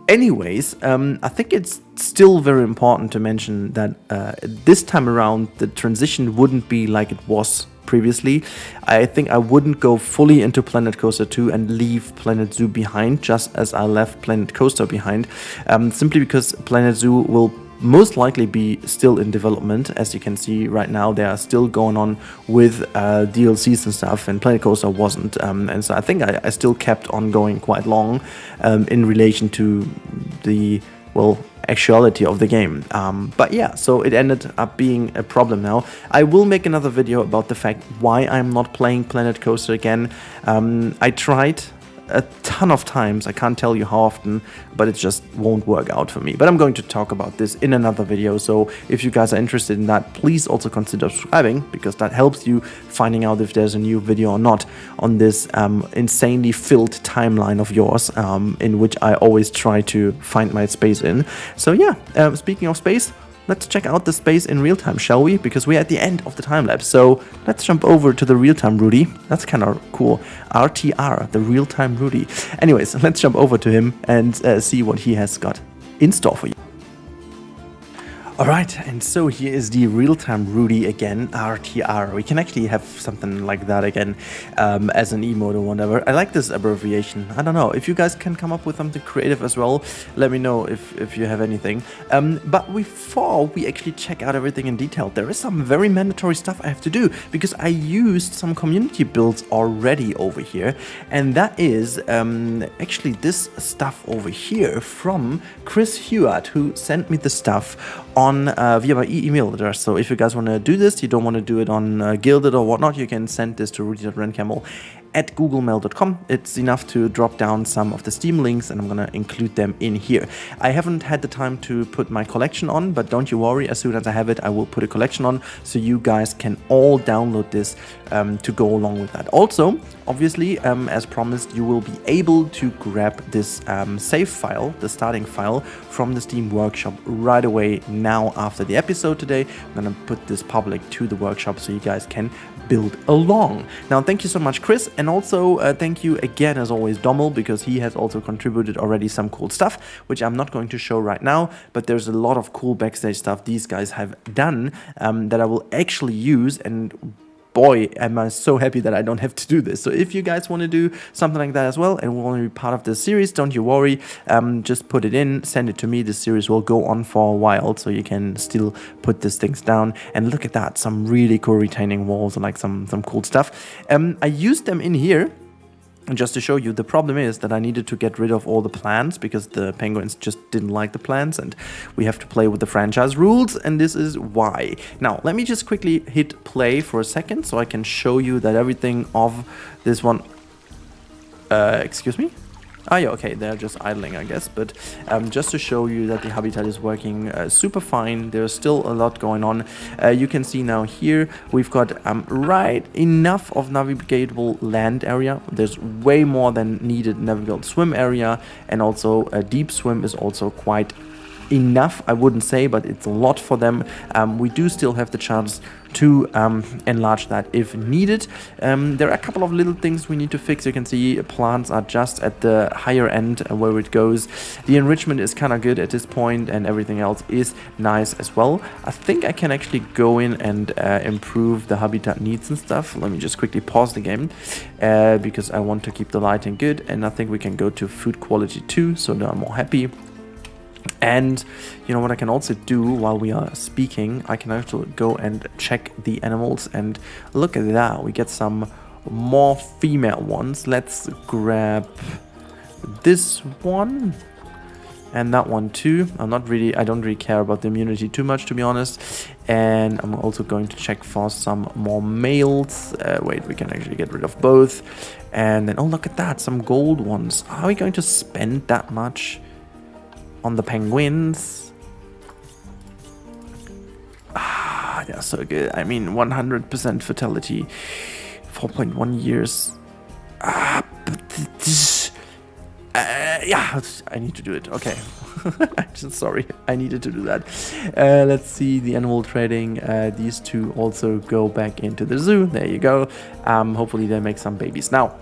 Anyways, I think it's still very important to mention that this time around the transition wouldn't be like it was previously. I think I wouldn't go fully into Planet Coaster 2 and leave Planet Zoo behind, just as I left Planet Coaster behind, simply because Planet Zoo will most likely be still in development. As you can see right now, they are still going on with DLCs and stuff, and Planet Coaster wasn't, and so I think I still kept on going quite long in relation to the, well, actuality of the game. But yeah, so it ended up being a problem now. I will make another video about the fact why I'm not playing Planet Coaster again. I tried a ton of times, I can't tell you how often, but it just won't work out for me. But I'm going to talk about this in another video, so if you guys are interested in that, please also consider subscribing, because that helps you finding out if there's a new video or not on this insanely filled timeline of yours, in which I always try to find my space in. So yeah, speaking of space, let's check out the space in real time, shall we? Because we're at the end of the time lapse. So let's jump over to the real time Rudy. That's kind of cool. RTR, the real time Rudy. Anyways, let's jump over to him and see what he has got in store for you. Alright, and so here is the real-time Rudy again, RTR. We can actually have something like that again as an emote or whatever. I like this abbreviation. I don't know, if you guys can come up with something creative as well, let me know if you have anything. But before we actually check out everything in detail, there is some very mandatory stuff I have to do, because I used some community builds already over here, and that is actually this stuff over here from Chris Hewitt, who sent me the stuff on via my email address. So if you guys want to do this, you don't want to do it on Gilded or whatnot, you can send this to rudy.rencamel@googlemail.com. It's enough to drop down some of the Steam links, and I'm gonna include them in here. I haven't had the time to put my collection on, but don't you worry, as soon as I have it, I will put a collection on, so you guys can all download this to go along with that. Also, obviously, as promised, you will be able to grab this save file, the starting file, from the Steam Workshop right away now after the episode today. I'm gonna put this public to the workshop so you guys can build along. Now, thank you so much, Chris, and also thank you again, as always, Dommel, because he has also contributed already some cool stuff, which I'm not going to show right now, but there's a lot of cool backstage stuff these guys have done that I will actually use, and boy, am I so happy that I don't have to do this. So if you guys want to do something like that as well and want to be part of this series, don't you worry, just put it in, send it to me. This series will go on for a while, so you can still put these things down. And look at that, some really cool retaining walls and like some cool stuff. I used them in here. And just to show you, the problem is that I needed to get rid of all the plants because the penguins just didn't like the plants, and we have to play with the franchise rules, and this is why. Now, let me just quickly hit play for a second so I can show you that everything of this one... excuse me? Ah, yeah, okay, they're just idling, I guess, but just to show you that the habitat is working super fine. There's still a lot going on. You can see now here we've got right enough of navigable land area. There's way more than needed navigable swim area, and also a deep swim is also quite enough, I wouldn't say, but it's a lot for them. We do still have the chance to enlarge that if needed. There are a couple of little things we need to fix. You can see plants are just at the higher end where it goes. The enrichment is kind of good at this point, and everything else is nice as well. I think I can actually go in and improve the habitat needs and stuff. Let me just quickly pause the game because I want to keep the lighting good, and I think we can go to food quality 2, so now I'm more happy. And you know what I can also do while we are speaking, I can actually go and check the animals, and look at that, we get some more female ones. Let's grab this one. And that one too. I don't really care about the immunity too much, to be honest. And I'm also going to check for some more males. Wait, we can actually get rid of both. And then, oh, look at that, some gold ones. Are we going to spend that much on the penguins? Ah, they're so good. I mean, 100% fertility, 4.1 years. Ah, but this... yeah, I need to do it. Okay. I'm just sorry. I needed to do that. Let's see the animal trading. These two also go back into the zoo. There you go. Hopefully they make some babies. Now,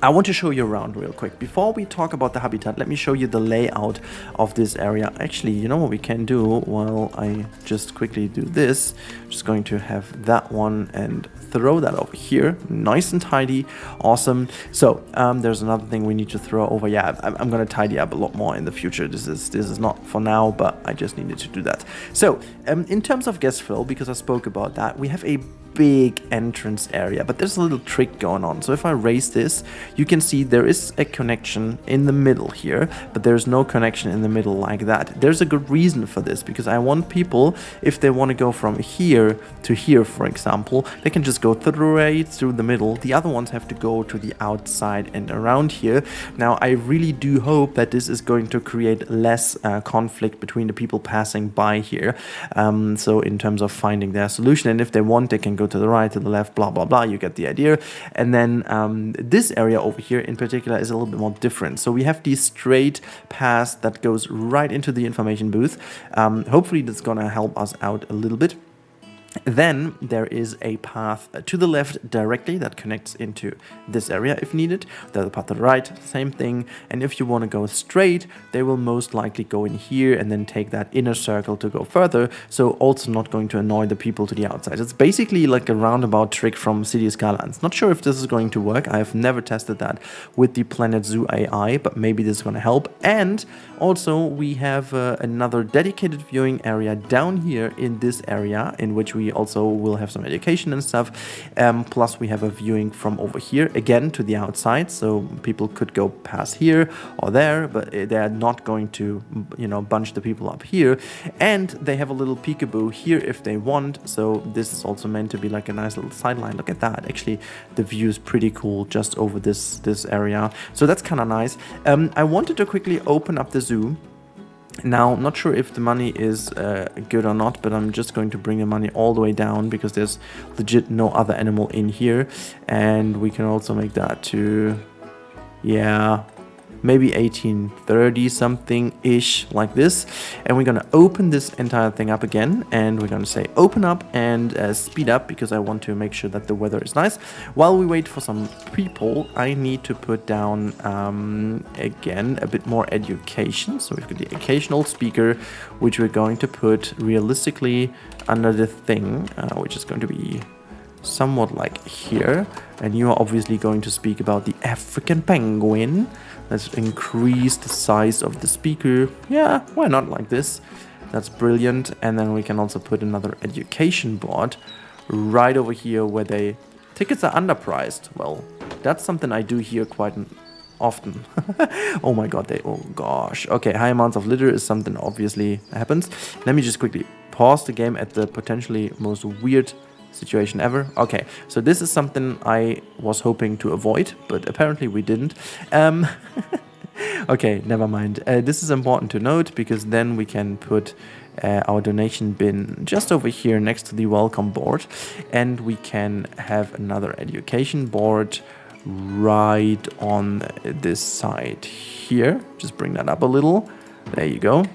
I want to show you around real quick. Before we talk about the habitat, let me show you the layout of this area. Actually, you know what we can do while I just quickly do this? I'm just going to have that one and throw that over here. Nice and tidy. Awesome. So there's another thing we need to throw over. Yeah, I'm going to tidy up a lot more in the future. This is not for now, but I just needed to do that. So in terms of guest fill, because I spoke about that, we have a big entrance area, but there's a little trick going on. So if I raise this, you can see there is a connection in the middle here, but there's no connection in the middle like that. There's a good reason for this, because I want people, if they want to go from here to here, for example, they can just go right through the middle. The other ones have to go to the outside and around here. Now, I really do hope that this is going to create less conflict between the people passing by here. So in terms of finding their solution, and if they want, they can go to the right, to the left, blah, blah, blah. You get the idea. And then this area over here in particular is a little bit more different. So we have the straight path that goes right into the information booth. Hopefully that's going to help us out a little bit. Then there is a path to the left directly that connects into this area if needed. The path to the right, same thing. And if you want to go straight, they will most likely go in here and then take that inner circle to go further. So also not going to annoy the people to the outside. It's basically like a roundabout trick from City Skylines. Not sure if this is going to work. I have never tested that with the Planet Zoo AI, but maybe this is going to help. And also we have another dedicated viewing area down here in this area, in which we also will have some education and stuff. Plus we have a viewing from over here again to the outside, so people could go past here or there, but they're not going to, you know, bunch the people up here. And they have a little peekaboo here if they want, so this is also meant to be like a nice little sideline. Look at that. Actually, the view is pretty cool just over this area, so that's kind of nice. I wanted to quickly open up the zoo. Now, I'm not sure if the money is good or not, but I'm just going to bring the money all the way down because there's legit no other animal in here. And we can also make that to, yeah, maybe 1830 something ish, like this. And we're gonna open this entire thing up again, and we're gonna say open up and speed up, because I want to make sure that the weather is nice. While we wait for some people, I need to put down again a bit more education. So we've got the occasional speaker, which we're going to put realistically under the thing, which is going to be somewhat like here. And you are obviously going to speak about the African penguin. Let's increase the size of the speaker. Yeah, why not like this? That's brilliant. And then we can also put another education board right over here where tickets are underpriced. Well, that's something I do hear quite often. Oh my god, oh gosh. Okay, high amounts of litter is something obviously happens. Let me just quickly pause the game at the potentially most weird situation ever. Okay, so this is something I was hoping to avoid, but apparently we didn't. Okay, never mind. This is important to note, because then we can put our donation bin just over here next to the welcome board, and we can have another education board right on this side here. Just bring that up a little. There you go.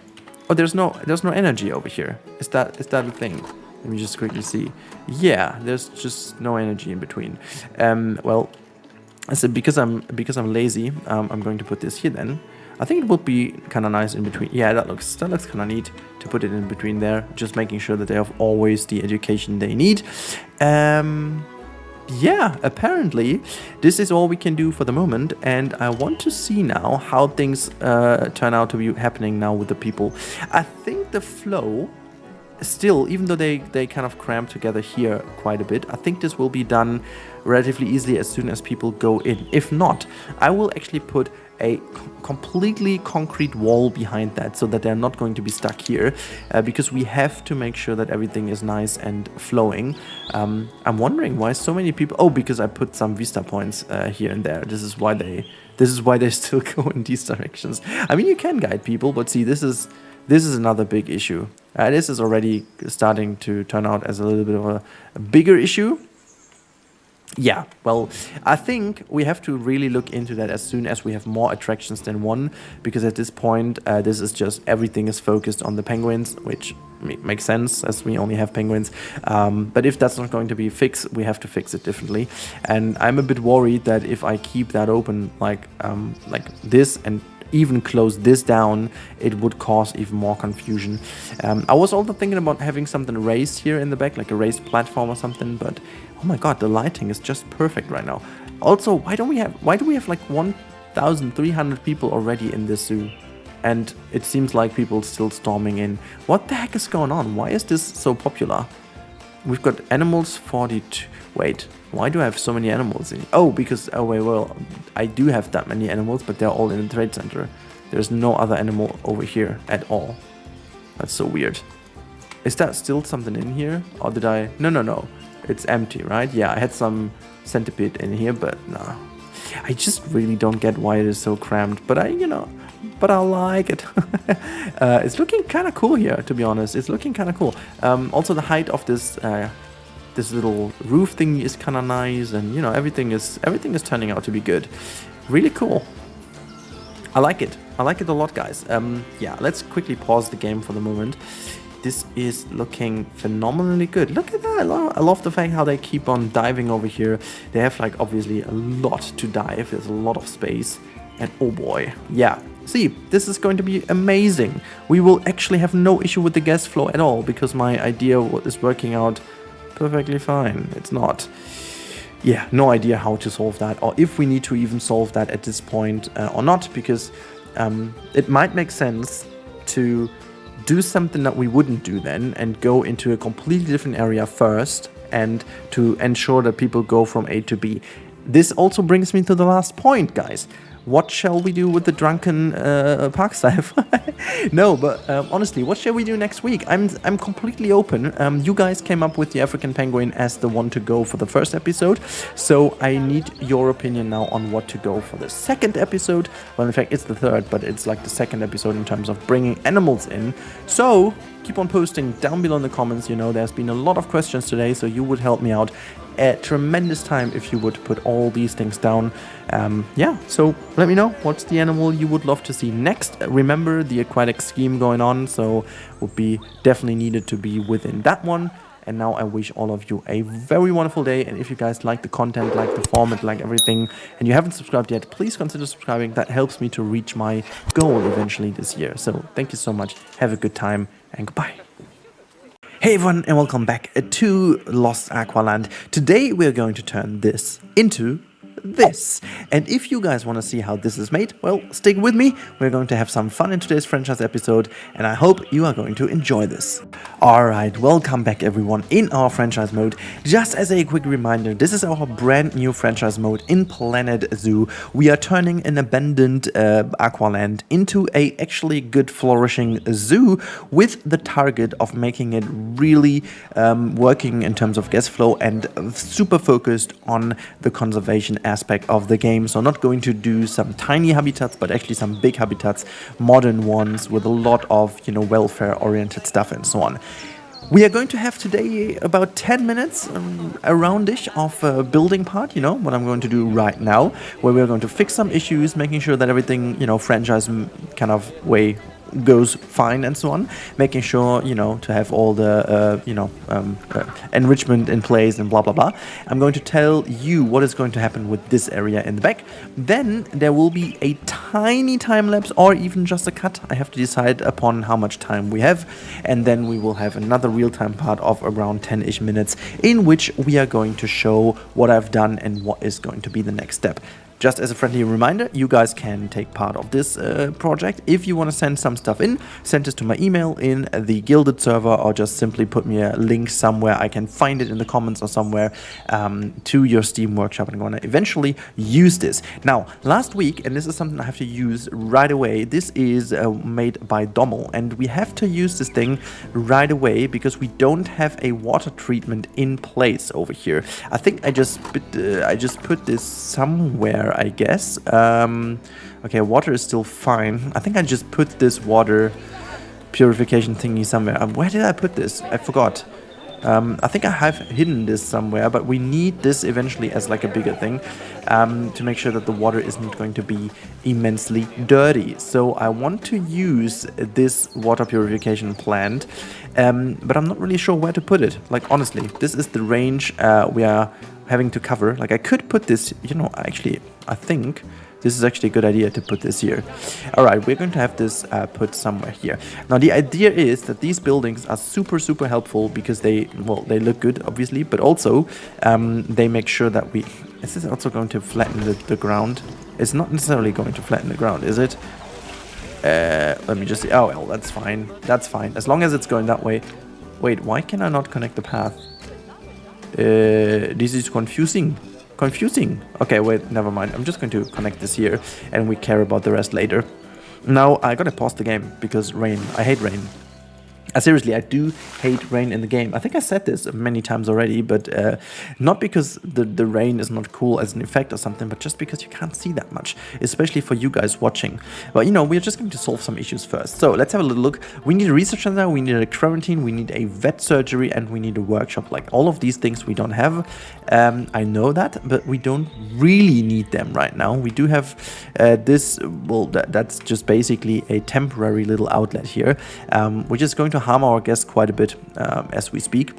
Oh, there's no energy over here. Is that a thing? Let me just quickly see. Yeah, there's just no energy in between. Well, so because I'm lazy, I'm going to put this here then. I think it would be kind of nice in between. Yeah, that looks kind of neat to put it in between there. Just making sure that they have always the education they need. Yeah, apparently this is all we can do for the moment, and I want to see now how things turn out to be happening now with the people. I think the flow still, even though they kind of cram together here quite a bit, I think this will be done relatively easily as soon as people go in. If not, I will actually put a completely concrete wall behind that so that they're not going to be stuck here, because we have to make sure that everything is nice and flowing. I'm wondering why so many people... Oh, because I put some vista points here and there. This is why they still go in these directions. I mean, you can guide people, but see, this is another big issue. This is already starting to turn out as a little bit of a bigger issue. Yeah, well, I think we have to really look into that as soon as we have more attractions than one, because at this point, this is just everything is focused on the penguins, which makes sense as we only have penguins. But if that's not going to be fixed, we have to fix it differently. And I'm a bit worried that if I keep that open like this and even close this down, it would cause even more confusion. I was also thinking about having something raised here in the back, like a raised platform or something, but oh my god, the lighting is just perfect right now. Also, why do we have like 1,300 people already in this zoo? And it seems like people still storming in. What the heck is going on? Why is this so popular? We've got animals 42. Wait, why do I have so many animals in? Oh, because, oh wait, well, I do have that many animals, but they're all in the trade center. There's no other animal over here at all. That's so weird. Is that still something in here? Or did I... No. It's empty, right? Yeah, I had some centipede in here, but no. I just really don't get why it is so crammed, but I like it. It's looking kind of cool here, to be honest. It's looking kind of cool. Also, the height of this little roof thing is kind of nice, and you know, everything is turning out to be good. Really cool. I like it. I like it a lot, guys. Yeah, let's quickly pause the game for the moment. This is looking phenomenally good. Look at that. I love the fact how they keep on diving over here. They have like obviously a lot to dive. There's a lot of space. And oh boy. Yeah. See, this is going to be amazing. We will actually have no issue with the gas flow at all, because my idea is working out perfectly fine. It's not. Yeah, no idea how to solve that, or if we need to even solve that at this point or not, because it might make sense to do something that we wouldn't do then and go into a completely different area first, and to ensure that people go from A to B. This also brings me to the last point, guys. What shall we do with the drunken park staff? No, but honestly, what shall we do next week? I'm completely open. You guys came up with the African penguin as the one to go for the first episode, so I need your opinion now on what to go for the second episode. Well, in fact, it's the third, but it's like the second episode in terms of bringing animals in. So keep on posting down below in the comments. You know, there's been a lot of questions today, so you would help me out a tremendous time if you would put all these things down. Yeah, so let me know what's the animal you would love to see next. Remember the aquatic scheme going on, so would be definitely needed to be within that one. And now I wish all of you a very wonderful day. And if you guys like the content, like the format, like everything, and you haven't subscribed yet, please consider subscribing. That helps me to reach my goal eventually this year. So thank you so much. Have a good time and goodbye. Hey everyone, and welcome back to Lost Aqualand. Today we're going to turn this into this. And if you guys want to see how this is made, well, stick with me. We're going to have some fun in today's franchise episode, and I hope you are going to enjoy this. Alright, welcome back everyone in our franchise mode. Just as a quick reminder, this is our brand new franchise mode in Planet Zoo. We are turning an abandoned Aqualand into a actually good flourishing zoo, with the target of making it really working in terms of gas flow and super focused on the conservation aspect of the game. So not going to do some tiny habitats, but actually some big habitats, modern ones with a lot of, you know, welfare oriented stuff and so on. We are going to have today about 10 minutes around-ish of building part, you know, what I'm going to do right now, where we're going to fix some issues, making sure that everything, you know, franchise kind of way goes fine and so on, making sure, you know, to have all the, enrichment in place and blah, blah, blah. I'm going to tell you what is going to happen with this area in the back. Then there will be a tiny time lapse or even just a cut. I have to decide upon how much time we have. And then we will have another real-time part of around 10-ish minutes in which we are going to show what I've done and what is going to be the next step. just as a friendly reminder, you guys can take part of this project. If you want to send some stuff in, send this to my email in the Guilded server, or just simply put me a link somewhere. I can find it in the comments or somewhere to your Steam workshop, and I'm going to eventually use this. Now, last week, and this is something I have to use right away, this is made by Dommel, and we have to use this thing right away because we don't have a water treatment in place over here. I think I just put this somewhere, I guess. Okay, water is still fine. I think I just put this water purification thingy somewhere. Where did I put this? I forgot. I think I have hidden this somewhere, but we need this eventually as like a bigger thing to make sure that the water isn't going to be immensely dirty. So I want to use this water purification plant, but I'm not really sure where to put it. Like, honestly, this is the range we are having to cover. Like, I could put this, you know, actually, I think this is actually a good idea to put this here. Alright, we're going to have this put somewhere here. Now, the idea is that these buildings are super helpful because they look good, obviously, but also they make sure that we... Is this also going to flatten the ground? It's not necessarily going to flatten the ground, is it? Let me just see. Oh, well, that's fine. That's fine. As long as it's going that way. Wait, why can I not connect the path? This is confusing. Okay, wait, never mind. I'm just going to connect this here, and we care about the rest later. Now, I gotta pause the game because rain. I hate rain. Seriously, I do hate rain in the game. I think I said this many times already, but not because the rain is not cool as an effect or something, but just because you can't see that much, especially for you guys watching. But, you know, we're just going to solve some issues first. So let's have a little look. We need a research center, we need a quarantine, we need a vet surgery, and we need a workshop. Like, all of these things we don't have. I know that, but we don't really need them right now. We do have this, well, that's just basically a temporary little outlet here, which is going to harm our guests quite a bit as we speak.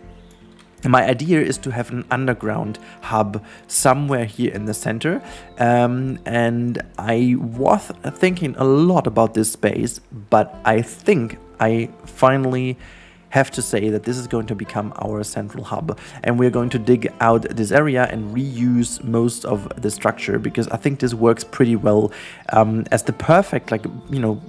My idea is to have an underground hub somewhere here in the center, and I was thinking a lot about this space, but I think I finally have to say that this is going to become our central hub, and we're going to dig out this area and reuse most of the structure, because I think this works pretty well as the perfect, like, you know,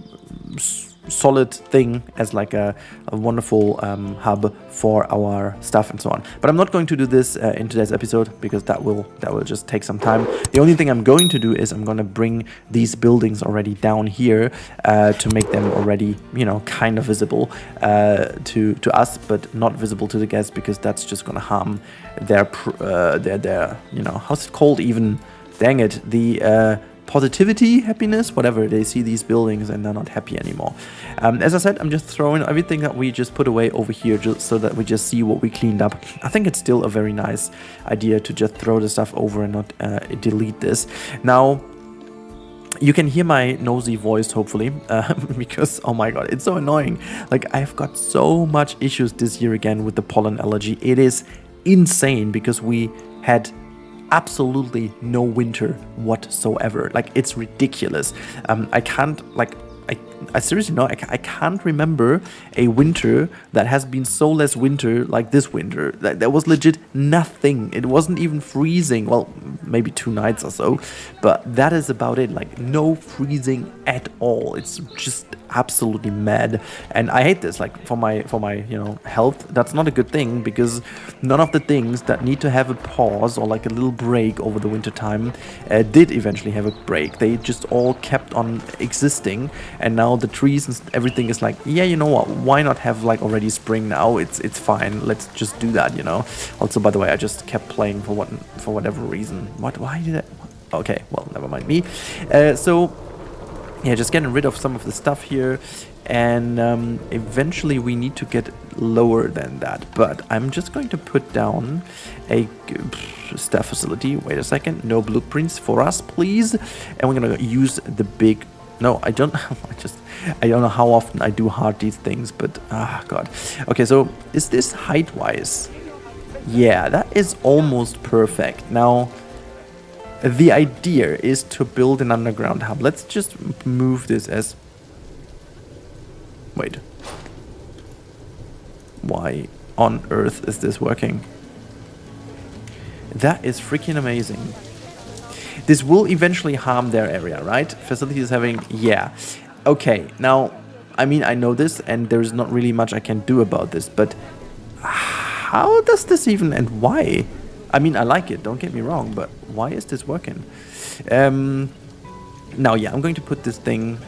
solid thing, as like a wonderful hub for our stuff and so on. But I'm not going to do this in today's episode, because that will just take some time. The only thing I'm going to do is I'm going to bring these buildings already down here to make them already, you know, kind of visible to us, but not visible to the guests, because that's just going to harm their you know, how's it called even? Dang it, the positivity, happiness, whatever. They see these buildings and they're not happy anymore. As I said, I'm just throwing everything that we just put away over here, just so that we just see what we cleaned up. I think it's still a very nice idea to just throw the stuff over and not delete this. Now, you can hear my nosy voice, hopefully, because, oh my god, it's so annoying. Like, I've got so much issues this year again with the pollen allergy. It is insane, because we had absolutely no winter whatsoever. Like, it's ridiculous. I can't, like, I seriously know, I can't remember a winter that has been so less winter like this winter. There was legit nothing. It wasn't even freezing. Well, maybe 2 nights or so, but that is about it. Like, no freezing at all. It's just absolutely mad, and I hate this. Like, for my you know, health, that's not a good thing, because none of the things that need to have a pause or like a little break over the winter time did eventually have a break. They just all kept on existing, and now the trees and everything is like, yeah, you know what, why not have like already spring now? It's fine, let's just do that, you know. Also, by the way, I just kept playing for whatever reason. Why did I? Okay, well, never mind me. So yeah, just getting rid of some of the stuff here, and eventually we need to get lower than that, but I'm just going to put down a staff facility. Wait a second, no blueprints for us, please. And we're gonna use the big... No, I don't... I don't know how often I do hard these things, but god. Okay, so is this height-wise? Yeah, that is almost perfect. Now, the idea is to build an underground hub. Let's just move this as... Wait. Why on earth is this working? That is freaking amazing. This will eventually harm their area, right? Facilities having, yeah. Okay, now, I mean, I know this, and there's not really much I can do about this, but how does this even, and why? I mean, I like it, don't get me wrong, but why is this working? Now, yeah, I'm going to put this thing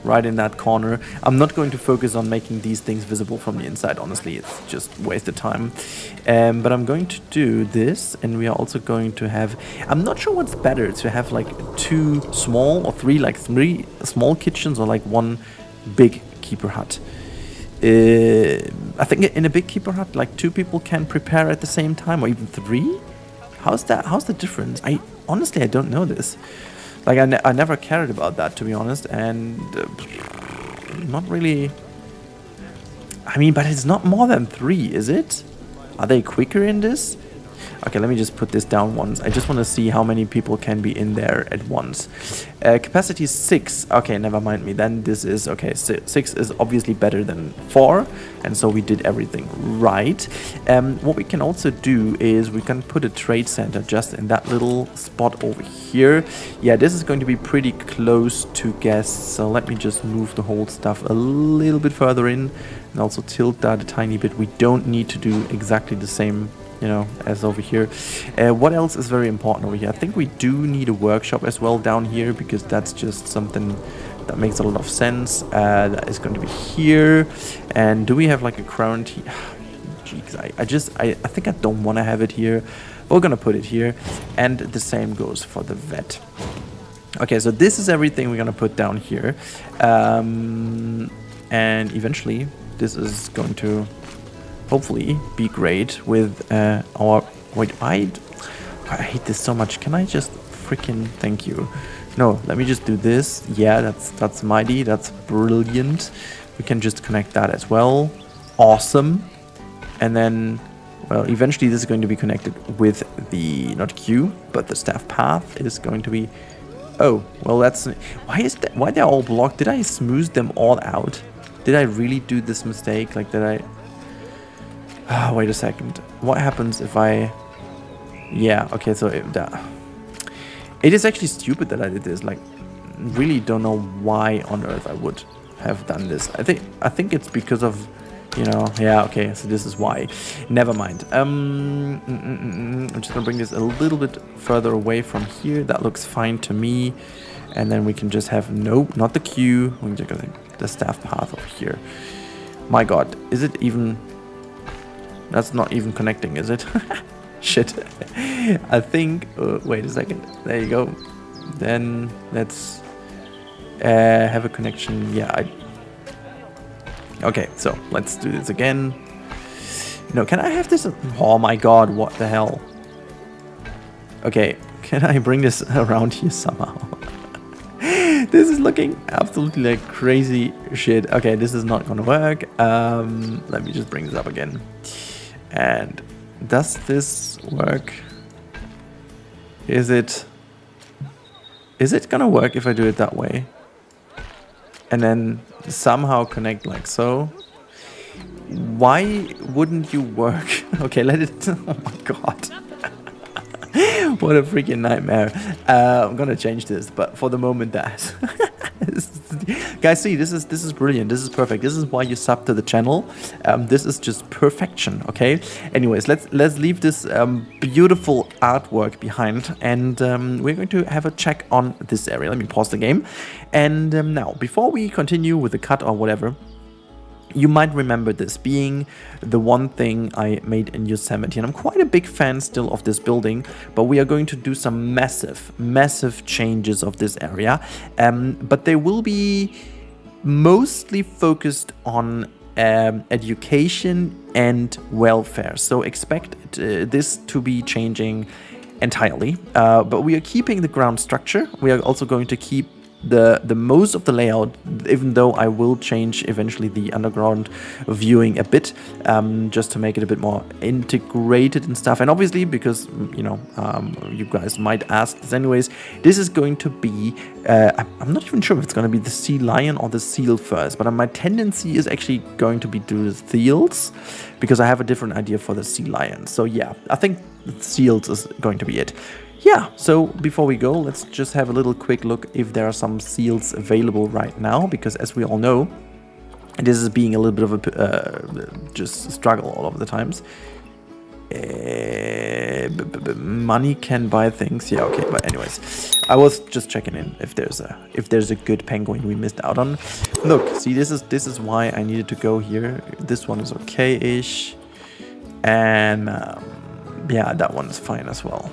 right in that corner. I'm not going to focus on making these things visible from the inside, honestly, it's just wasted time. But I'm going to do this, and we are also going to have, I'm not sure what's better, to have like 2 small or 3, like 3 small kitchens, or like 1 big keeper hut. I think in a big keeper hut, like 2 people can prepare at the same time, or even 3. How's the difference? Honestly, I don't know this. Like, I never cared about that, to be honest, and not really. I mean, but it's not more than 3, is it? Are they quicker in this? Okay, let me just put this down once. I just want to see how many people can be in there at once. Capacity 6. Okay, never mind me. Then this is, okay, 6 is obviously better than 4. And so we did everything right. What we can also do is we can put a trade center just in that little spot over here. Yeah, this is going to be pretty close to guests. So let me just move the whole stuff a little bit further in. And also tilt that a tiny bit. We don't need to do exactly the same, you know, as over here. What else is very important over here? I think we do need a workshop as well down here, because that's just something that makes a lot of sense. That is going to be here. And do we have like a quarantine? Jeez, I think I don't want to have it here. We're gonna put it here, and the same goes for the vet. Okay, so this is everything we're gonna put down here, and eventually this is going to hopefully be great with our... Wait, I hate this so much. Can I just freaking... Thank you. No, let me just do this. Yeah, that's mighty. That's brilliant. We can just connect that as well. Awesome. And then, well, eventually this is going to be connected with the, not queue, but the staff path is going to be... Oh, well, that's... Why they're all blocked? Did I smooth them all out? Did I really do this mistake? Like, did I... wait a second. What happens if I... Yeah, okay, so it is actually stupid that I did this. Like, really don't know why on earth I would have done this. I think it's because of, you know... Yeah, okay, so this is why. Never mind. I'm just gonna bring this a little bit further away from here. That looks fine to me. And then we can just have... Nope, not the queue. We can just go the staff path over here. My god, is it even... That's not even connecting, is it? Shit. I think... wait a second. There you go. Then let's have a connection. Yeah, okay, so let's do this again. No, can I have this? Oh my god, what the hell? Okay, can I bring this around here somehow? This is looking absolutely like crazy shit. Okay, this is not gonna work. Let me just bring this up again. And does this work? Is it gonna work if I do it that way? And then somehow connect like so? Why wouldn't you work? Okay, let it... Oh my god. What a freaking nightmare. I'm gonna change this, but for the moment that... Guys, see, this is brilliant. This is perfect. This is why you sub to the channel. This is just perfection, okay? Anyways, let's leave this beautiful artwork behind, and we're going to have a check on this area. Let me pause the game. And now, before we continue with the cut or whatever, you might remember this being the one thing I made in Yosemite, and I'm quite a big fan still of this building, but we are going to do some massive changes of this area, but they will be mostly focused on education and welfare, so expect this to be changing entirely, but we are keeping the ground structure. We are also going to keep the most of the layout, even though I will change eventually the underground viewing a bit, just to make it a bit more integrated and stuff. And obviously, because you know, you guys might ask this anyways, this is going to be I'm not even sure if it's going to be the sea lion or the seal first, but my tendency is actually going to be do the seals, because I have a different idea for the sea lion. So yeah, I think seals is going to be it. yeah, so before we go, let's just have a little quick look if there are some seals available right now, because as we all know, this is being a little bit of a just struggle all of the times. Money can buy things. Yeah, okay, but anyways, I was just checking in if there's a good penguin we missed out on. Look, see, this is why I needed to go here. This one is okay-ish, and yeah, that one is fine as well.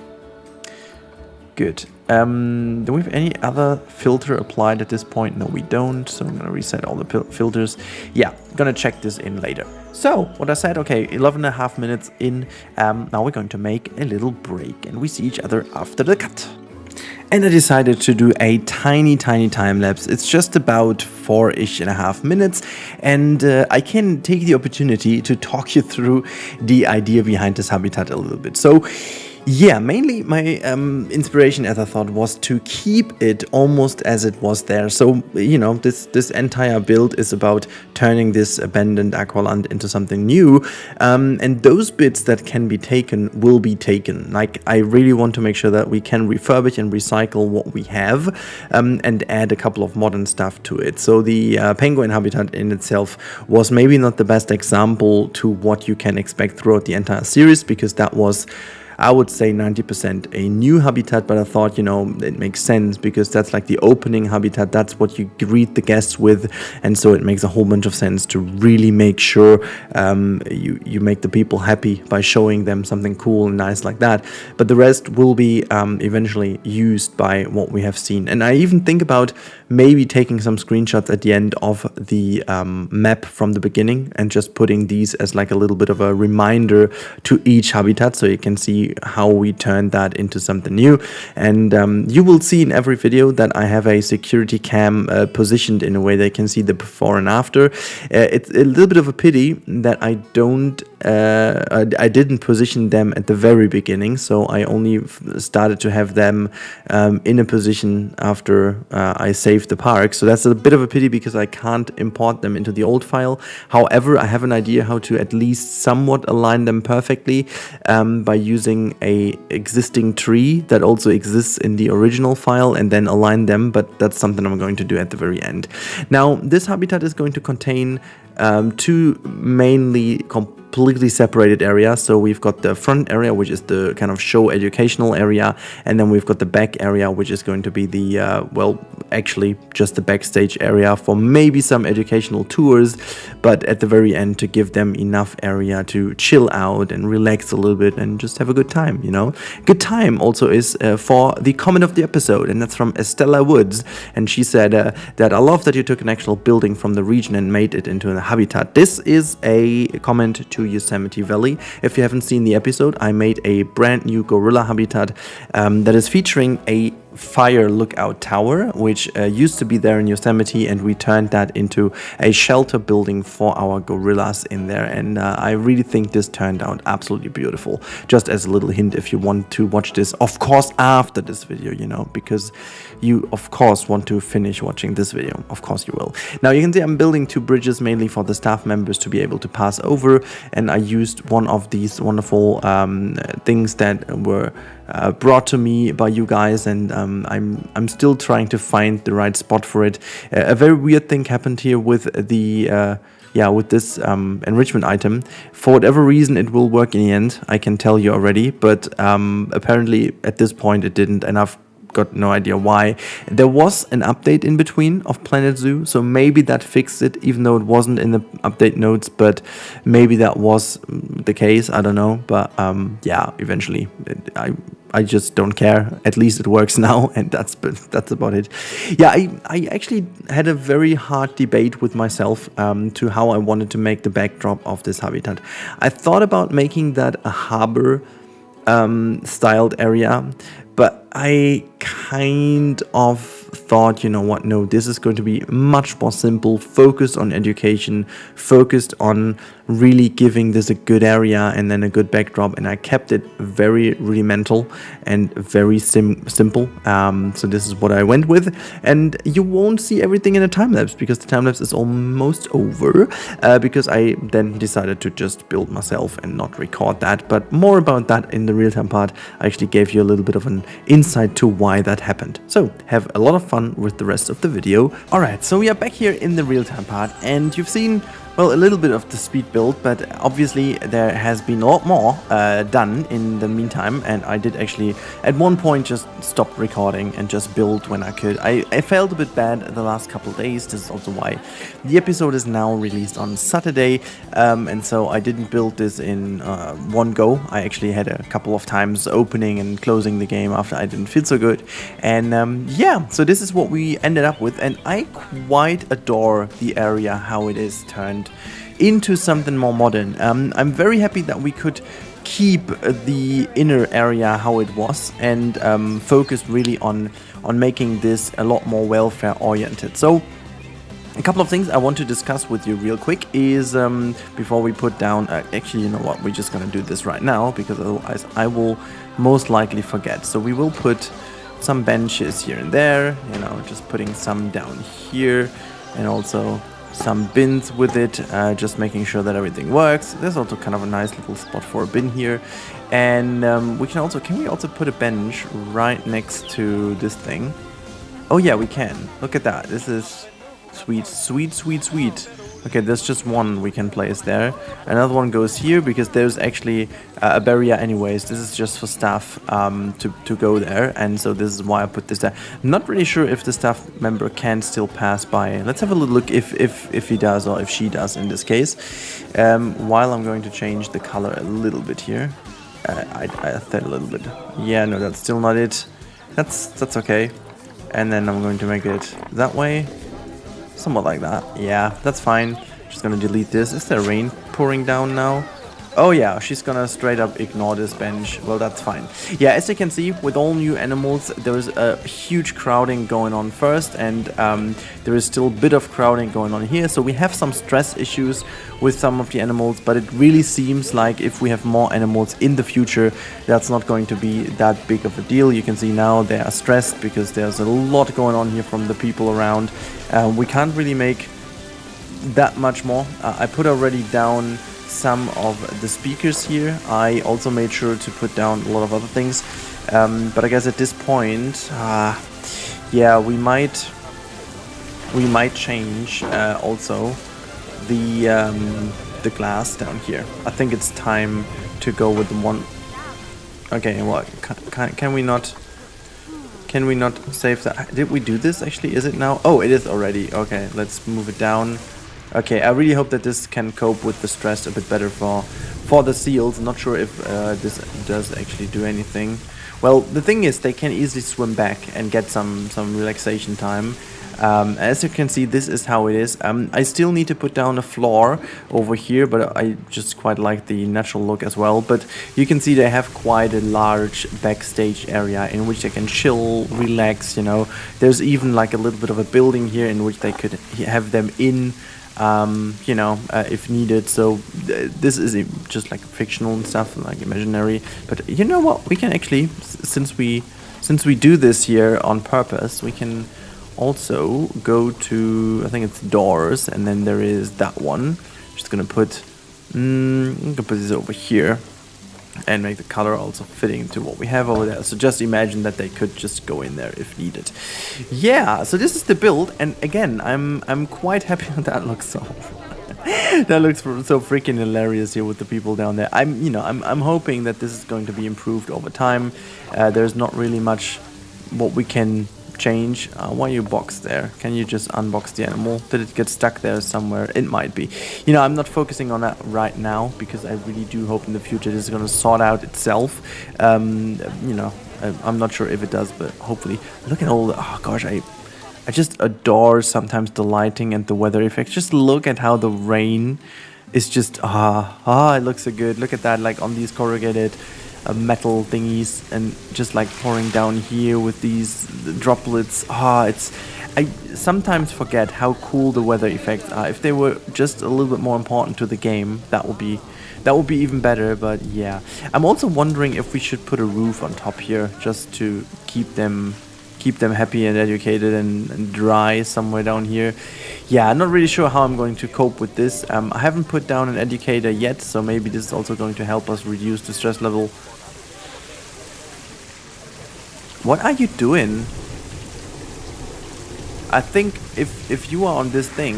Good. Do we have any other filter applied at this point? No, we don't. So I'm gonna reset all the filters. Yeah, gonna check this in later. So what I said, okay, 11.5 minutes in. Now we're going to make a little break, and we see each other after the cut. And I decided to do a tiny time lapse. It's just about 4.5 minutes, and I can take the opportunity to talk you through the idea behind this habitat a little bit. So yeah, mainly my inspiration, as I thought, was to keep it almost as it was there. So, you know, this entire build is about turning this abandoned aqualand into something new, and those bits that can be taken will be taken. Like, I really want to make sure that we can refurbish and recycle what we have, and add a couple of modern stuff to it. So the penguin habitat in itself was maybe not the best example to what you can expect throughout the entire series, because that was, I would say, 90% a new habitat, but I thought, you know, it makes sense because that's like the opening habitat. That's what you greet the guests with, and so it makes a whole bunch of sense to really make sure you make the people happy by showing them something cool and nice like that. But the rest will be eventually used by what we have seen. And I even think about maybe taking some screenshots at the end of the map from the beginning and just putting these as like a little bit of a reminder to each habitat, so you can see how we turned that into something new. And you will see in every video that I have a security cam positioned in a way they can see the before and after. It's a little bit of a pity that I didn't position them at the very beginning, so I only started to have them in a position after I saved the park. So that's a bit of a pity because I can't import them into the old file. However, I have an idea how to at least somewhat align them perfectly by using a existing tree that also exists in the original file and then align them, but that's something I'm going to do at the very end. Now, this habitat is going to contain two mainly completely separated areas. So we've got the front area, which is the kind of show educational area, and then we've got the back area, which is going to be the well, actually just the backstage area for maybe some educational tours, but at the very end to give them enough area to chill out and relax a little bit and just have a good time, you know. Good time also is for the comment of the episode, and that's from Estella Woods, and she said that I love that you took an actual building from the region and made it into a habitat. This is a comment to Yosemite Valley. If you haven't seen the episode, I made a brand new gorilla habitat that is featuring a fire lookout tower, which used to be there in Yosemite, and we turned that into a shelter building for our gorillas in there, and I really think this turned out absolutely beautiful. Just as a little hint, if you want to watch this, of course, after this video, you know, because you of course want to finish watching this video, of course you will. Now you can see I'm building two bridges mainly for the staff members to be able to pass over, and I used one of these wonderful things that were brought to me by you guys, and I'm still trying to find the right spot for it. A very weird thing happened here with the with this enrichment item. For whatever reason, it will work in the end, I can tell you already, but apparently at this point it didn't, and I've got no idea why. There was an update in between of Planet Zoo, so maybe that fixed it, even though it wasn't in the update notes, but maybe that was the case, I don't know. But yeah, eventually I just don't care. At least it works now, and that's about it. Yeah, I actually had a very hard debate with myself to how I wanted to make the backdrop of this habitat. I thought about making that a harbor styled area, but I kind of thought, you know what, no, this is going to be much more simple, focused on education, focused on really giving this a good area and then a good backdrop, and I kept it very rudimental and very simple. So this is what I went with, and you won't see everything in a time-lapse because the time-lapse is almost over, because I then decided to just build myself and not record that. But more about that in the real-time part. I actually gave you a little bit of an insight to why that happened. So have a lot of fun with the rest of the video. Alright, so we are back here in the real-time part, and you've seen, well, a little bit of the speed build, but obviously there has been a lot more done in the meantime, and I did actually at one point just stop recording and just build when I could. I felt a bit bad the last couple of days. This is also why the episode is now released on Saturday, and so I didn't build this in one go. I actually had a couple of times opening and closing the game after I didn't feel so good, and yeah, so this is what we ended up with, and I quite adore the area, how it is turned into something more modern. I'm very happy that we could keep the inner area how it was, and focused really on making this a lot more welfare oriented. So a couple of things I want to discuss with you real quick is before we put down, actually, you know what, we're just gonna do this right now because otherwise I will most likely forget. So we will put some benches here and there, you know, just putting some down here, and also some bins with it, just making sure that everything works. There's also kind of a nice little spot for a bin here, and can we also put a bench right next to this thing? Oh yeah, we can. Look at that. This is sweet, sweet, sweet, sweet. Okay, there's just one we can place there. Another one goes here because there's actually a barrier anyways. This is just for staff to go there, and so this is why I put this there. I'm not really sure if the staff member can still pass by. Let's have a little look if he does, or if she does in this case. While I'm going to change the color a little bit here. I thought a little bit. Yeah, no, that's still not it. That's okay. And then I'm going to make it that way. Somewhat like that. Yeah, that's fine. Just gonna delete this. Is there rain pouring down now? Oh yeah, she's gonna straight up ignore this bench. Well, that's fine. Yeah, as you can see, with all new animals, there is a huge crowding going on first, and there is still a bit of crowding going on here. So we have some stress issues with some of the animals, but it really seems like if we have more animals in the future, that's not going to be that big of a deal. You can see now they are stressed because there's a lot going on here from the people around. We can't really make that much more. I put already down some of the speakers here. I also made sure to put down a lot of other things, but I guess at this point, yeah, we might change also the glass down here. I think it's time to go with the one. Okay, what can we not? Can we not save that? Did we do this actually? Is it now? Oh, it is already. Okay, let's move it down. Okay, I really hope that this can cope with the stress a bit better for the seals. Not sure if this does actually do anything. Well, the thing is, they can easily swim back and get some relaxation time. As you can see, this is how it is. I still need to put down a floor over here, but I just quite like the natural look as well. But you can see they have quite a large backstage area in which they can chill, relax, you know. There's even like a little bit of a building here in which they could have them in, you know, if needed. So this is just like fictional and stuff, like imaginary. But you know what? We can actually, since we do this here on purpose, we can also go to, I think it's doors, and then there is that one. Just gonna put this over here and make the color also fitting to what we have over there. So just imagine that they could just go in there if needed. Yeah, so this is the build, and again, I'm quite happy. That looks so that looks so freaking hilarious here with the people down there. I'm hoping that this is going to be improved over time. There's not really much what we can change. Why you box there? Can you just unbox the animal? Did it get stuck there somewhere? It might be. You know, I'm not focusing on that right now because I really do hope in the future this is going to sort out itself. You know, I'm not sure if it does, but hopefully. Look at all the, oh gosh, I just adore sometimes the lighting and the weather effects. Just look at how the rain is just, it looks so good. Look at that, like on these corrugated metal thingies, and just like pouring down here with these droplets. I sometimes forget how cool the weather effects are. If they were just a little bit more important to the game, that would be even better. But yeah, I'm also wondering if we should put a roof on top here just to keep them happy and educated and dry somewhere down here. Yeah, I'm not really sure how I'm going to cope with this. I haven't put down an educator yet, so maybe this is also going to help us reduce the stress level. What are you doing? I think if you are on this thing,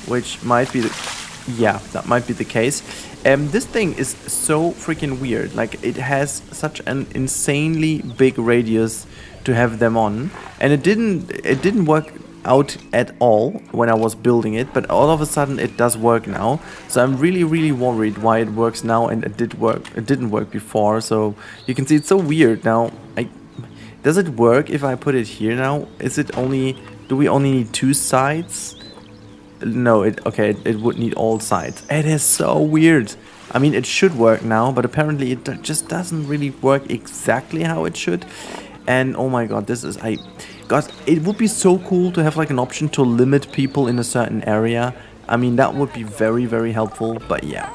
which might be that might be the case. This thing is so freaking weird. Like, it has such an insanely big radius to have them on, and it didn't work out at all when I was building it, but all of a sudden it does work now. So I'm really worried why it works now and it didn't work before. So you can see it's so weird now. Does it work if I put it here now? Do we only need 2 sides? No, it would need all sides. It is so weird. I mean, it should work now, but apparently it just doesn't really work exactly how it should. And oh my god, it would be so cool to have like an option to limit people in a certain area. I mean, that would be very helpful, but yeah.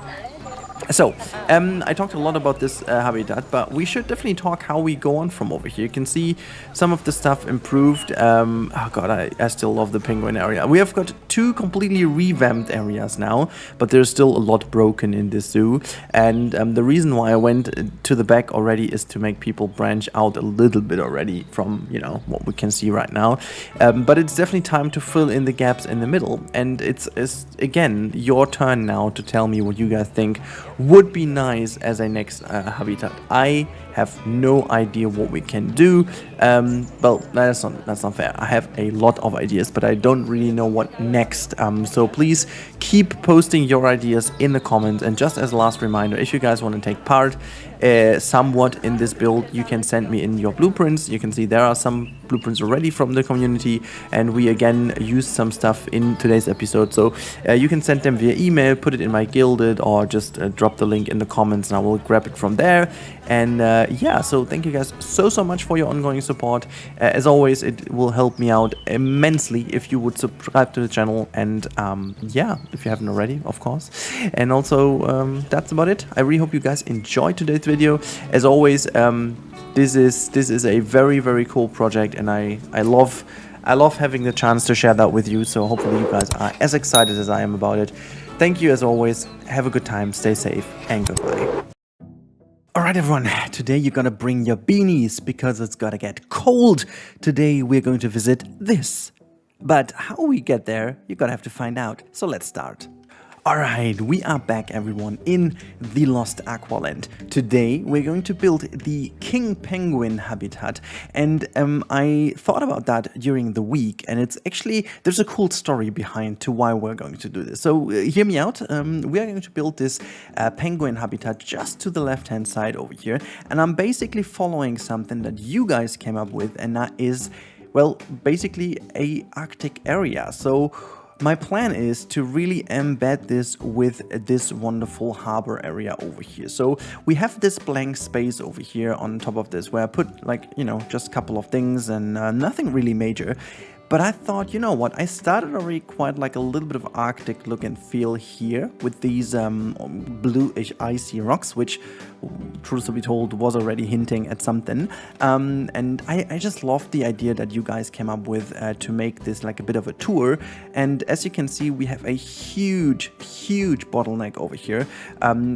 So, I talked a lot about this habitat, but we should definitely talk how we go on from over here. You can see some of the stuff improved. Oh god, I still love the penguin area. We have got 2 completely revamped areas now, but there's still a lot broken in this zoo. And the reason why I went to the back already is to make people branch out a little bit already from, you know, what we can see right now. But it's definitely time to fill in the gaps in the middle. And it's again, your turn now to tell me what you guys think would be nice as a next habitat. I have no idea what we can do. Well, that's not fair. I have a lot of ideas, but I don't really know what next. So please keep posting your ideas in the comments. And just as a last reminder, if you guys want to take part somewhat in this build, you can send me in your blueprints. You can see there are some blueprints already from the community, and we again used some stuff in today's episode. So you can send them via email, put it in my Gilded, or just drop the link in the comments and I will grab it from there. And yeah, so thank you guys so much for your ongoing support. As always, it will help me out immensely if you would subscribe to the channel, and yeah, if you haven't already, of course. And also that's about it. I really hope you guys enjoyed today's video. As always, this is a very cool project, and I love having the chance to share that with you. So hopefully you guys are as excited as I am about it. Thank you as always. Have a good time, stay safe, and goodbye. Alright everyone, today you're gonna bring your beanies because it's gonna get cold. Today we're going to visit this. But how we get there, you're gonna have to find out. So let's start. Alright, we are back everyone in the Lost Aqualand. Today we're going to build the king penguin habitat, and I thought about that during the week, and it's actually, there's a cool story behind to why we're going to do this. So hear me out. We are going to build this penguin habitat just to the left hand side over here, and I'm basically following something that you guys came up with, and that is, well, basically a Arctic area. So my plan is to really embed this with this wonderful harbor area over here. So we have this blank space over here on top of this where I put, like, you know, just a couple of things and nothing really major. But I thought, you know what, I started already quite like a little bit of Arctic look and feel here with these bluish icy rocks, which, truth to be told, was already hinting at something. And I just loved the idea that you guys came up with to make this like a bit of a tour. And as you can see, we have a huge bottleneck over here.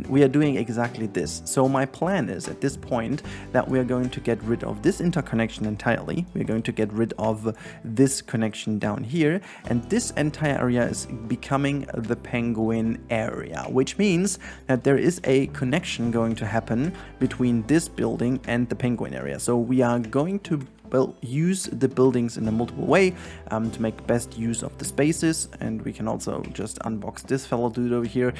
We are doing exactly this. So my plan is at this point that we are going to get rid of this interconnection entirely. We're going to get rid of this connection down here, and this entire area is becoming the penguin area, which means that there is a connection going to happen between this building and the penguin area. So we are going to use the buildings in a multiple way to make best use of the spaces, and we can also just unbox this fellow dude over here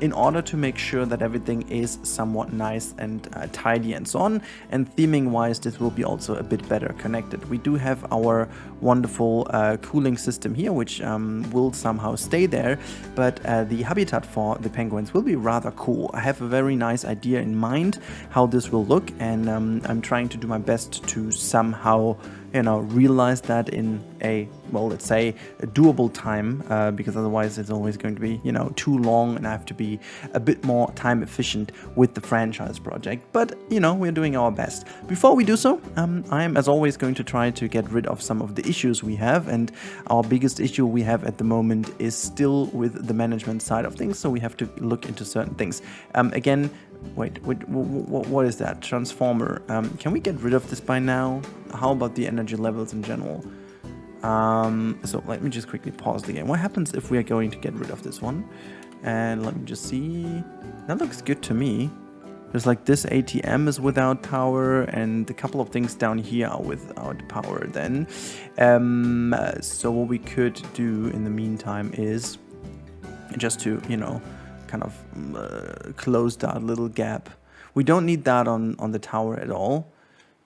in order to make sure that everything is somewhat nice and tidy and so on. And theming wise, this will be also a bit better connected. We do have our wonderful cooling system here, which will somehow stay there, but the habitat for the penguins will be rather cool. I have a very nice idea in mind how this will look, and I'm trying to do my best to somehow, you know, realize that in a, well, let's say a doable time, because otherwise it's always going to be, you know, too long, and I have to be a bit more time efficient with the franchise project. But, you know, we're doing our best. Before we do so, I'm as always going to try to get rid of some of the issues we have, and our biggest issue we have at the moment is still with the management side of things, so we have to look into certain things. Again, wait, what is that? Transformer. Can we get rid of this by now? How about the energy levels in general? So let me just quickly pause the game. What happens if we are going to get rid of this one? And let me just see. That looks good to me. There's like this ATM is without power, and a couple of things down here are without power then. So what we could do in the meantime is just to, you know, kind of close that little gap. We don't need that on the tower at all.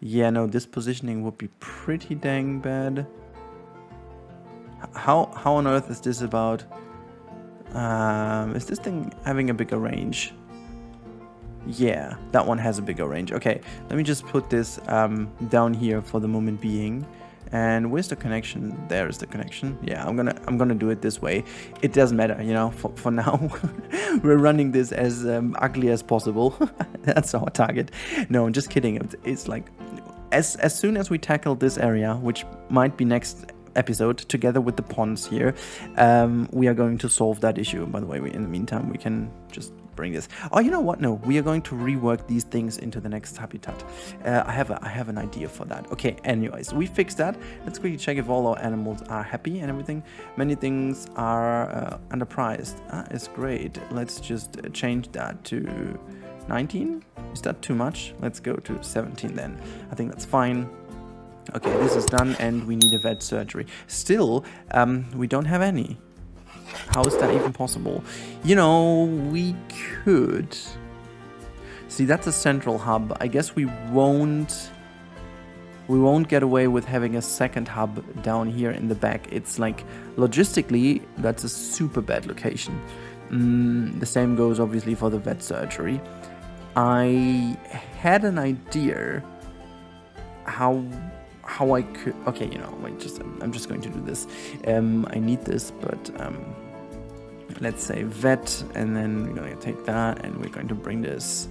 Yeah, no, this positioning would be pretty dang bad. How on earth is this about? Is this thing having a bigger range? Yeah, that one has a bigger range. Okay, let me just put this down here for the moment being. And where's the connection? There's the connection. Yeah, I'm gonna do it this way. It doesn't matter, you know. For now, we're running this as ugly as possible. That's our target. No, I'm just kidding. It's like as soon as we tackle this area, which might be next episode, together with the ponds here, we are going to solve that issue. By the way, in the meantime, we can just bring this. Oh, you know what? No, we are going to rework these things into the next habitat. I have an idea for that. Okay, anyways, we fixed that. Let's quickly check if all our animals are happy and everything. Many things are underpriced. It's great. Let's just change that to 19. Is that too much? Let's go to 17 then. I think that's fine. Okay, this is done, and we need a vet surgery. Still, we don't have any. How is that even possible? You know, we could... See, that's a central hub. I guess we won't get away with having a second hub down here in the back. It's like, logistically, that's a super bad location. The same goes, obviously, for the vet surgery. I had an idea how I could... Okay, you know, wait, I'm just going to do this. I need this, but let's say vet, and then we're going to take that, and we're going to bring this.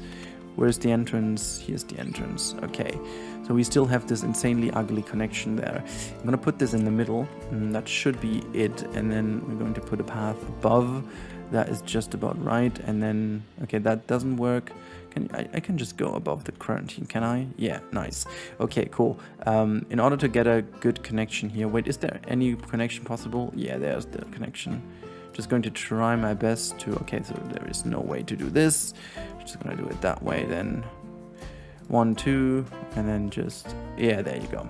Where's the entrance? Here's the entrance. Okay, so we still have this insanely ugly connection there. I'm going to put this in the middle, and that should be it, and then we're going to put a path above. That is just about right, and then... Okay, that doesn't work. I can just go above the quarantine, can I? Yeah, nice. Okay, cool. In order to get a good connection here... Wait, is there any connection possible? Yeah, there's the connection. Just going to try my best to... Okay, so there is no way to do this. Just gonna do it that way then. 1, 2, and then just... Yeah, there you go.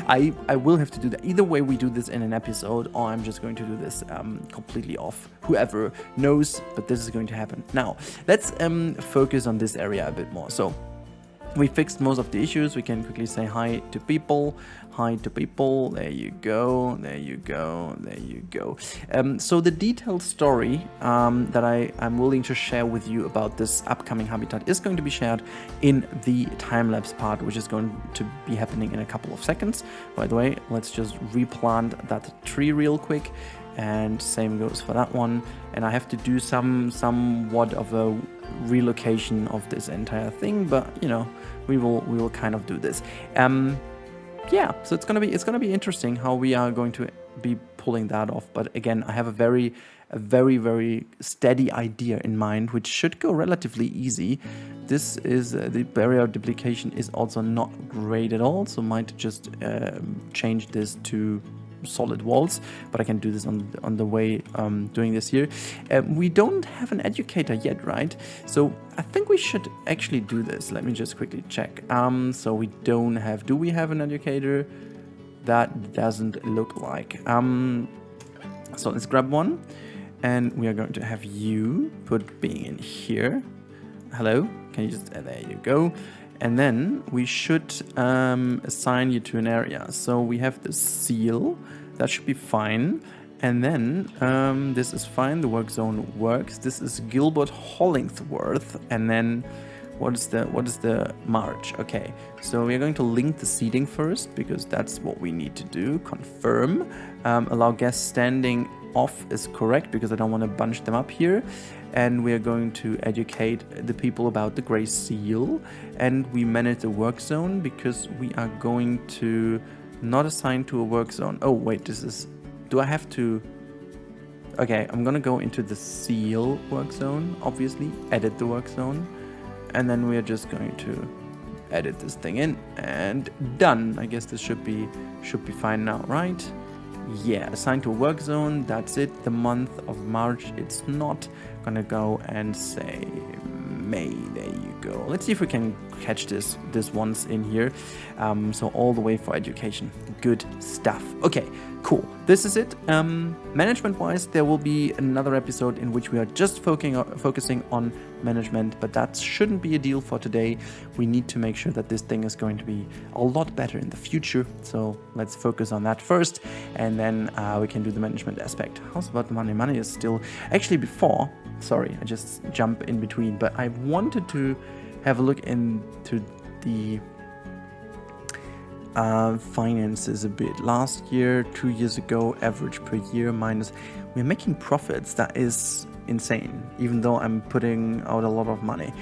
I will have to do that. Either way, we do this in an episode, or I'm just going to do this completely off. Whoever knows, but this is going to happen. Now, let's focus on this area a bit more. So, we fixed most of the issues. We can quickly say hi to people. Hi to people. There you go. There you go. There you go. So the detailed story that I'm willing to share with you about this upcoming habitat is going to be shared in the time-lapse part, which is going to be happening in a couple of seconds. By the way, let's just replant that tree real quick. And same goes for that one. And I have to do somewhat of a relocation of this entire thing, but you know, we will kind of do this. Yeah, so it's gonna be interesting how we are going to be pulling that off. But again, I have a very steady idea in mind, which should go relatively easy. This is the barrier duplication is also not great at all, so might just change this to solid walls, but I can do this on the way doing this here. We don't have an educator yet, right? So I think we should actually do this. Let me just quickly check. So we don't have... Do we have an educator? That doesn't look like. So let's grab one, and we are going to have you put being in here. Hello, can you just... there you go. And then we should assign you to an area. So we have the seal, that should be fine. And then this is fine, the work zone works. This is Gilbert Hollingsworth. And then What is the march? Okay, so we're going to link the seating first because that's what we need to do. Confirm. Allow guests standing off is correct because I don't want to bunch them up here. And we are going to educate the people about the gray seal. And we manage the work zone because we are going to not assign to a work zone. Oh wait, do I have to? Okay, I'm gonna go into the seal work zone, obviously, edit the work zone. And then we're just going to edit this thing in and done. I guess this should be fine now, right? Yeah, assigned to a work zone, that's it. The month of March, it's not. Gonna go and say May. There you go. Let's see if we can catch this once in here. So all the way for education. Good stuff. Okay, cool. This is it. Management wise, there will be another episode in which we are just focusing on management, but that shouldn't be a deal for today. We need to make sure that this thing is going to be a lot better in the future. So let's focus on that first, and then we can do the management aspect. How's about the money? Money is still actually before. Sorry, I just jump in between, but I wanted to have a look into the finances a bit. Last year, 2 years ago, average per year minus. We're making profits. That is insane, even though I'm putting out a lot of money.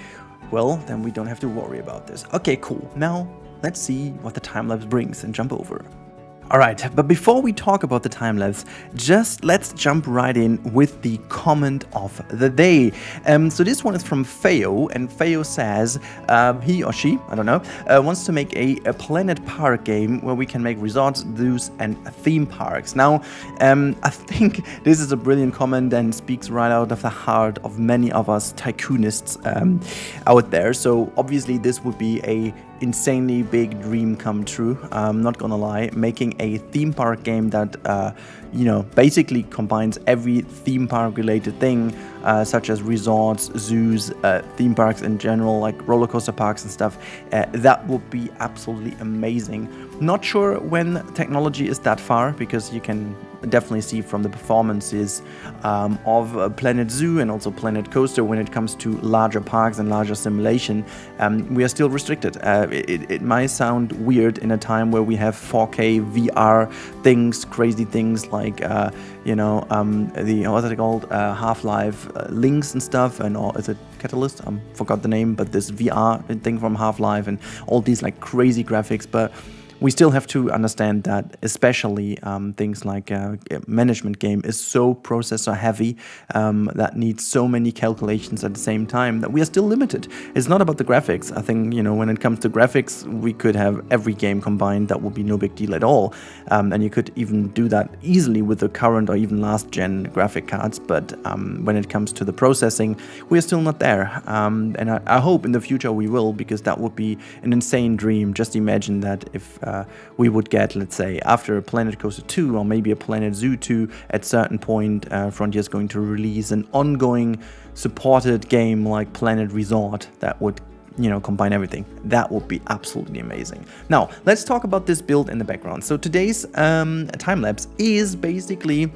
Well, then we don't have to worry about this. Okay, cool. Now let's see what the time lapse brings and jump over. Alright, but before we talk about the time lapse, just let's jump right in with the comment of the day. So this one is from Feo, and Feo says he or she, I don't know, wants to make a Planet Park game where we can make resorts, zoos, and theme parks. Now, I think this is a brilliant comment and speaks right out of the heart of many of us tycoonists out there. So obviously this would be a insanely big dream come true. I'm not gonna lie, making a theme park game that basically combines every theme park related thing, such as resorts, zoos, theme parks in general, like roller coaster parks and stuff. That would be absolutely amazing. Not sure when technology is that far, because you can definitely see from the performances of Planet Zoo and also Planet Coaster when it comes to larger parks and larger simulation, we are still restricted. It might sound weird in a time where we have 4K VR things, crazy things like what's it called, Half-Life links and stuff, and or is it Catalyst? I forgot the name, but this VR thing from Half-Life and all these like crazy graphics, but we still have to understand that especially things like management game is so processor heavy that needs so many calculations at the same time that we are still limited. It's not about the graphics. I think, when it comes to graphics, we could have every game combined. That would be no big deal at all. And you could even do that easily with the current or even last gen graphic cards. But when it comes to the processing, we are still not there. And I hope in the future we will, because that would be an insane dream. Just imagine that if we would get, let's say, after Planet Coaster 2 or maybe a Planet Zoo 2, at certain point, Frontier is going to release an ongoing supported game like Planet Resort that would combine everything. That would be absolutely amazing. Now, let's talk about this build in the background. So today's time lapse is basically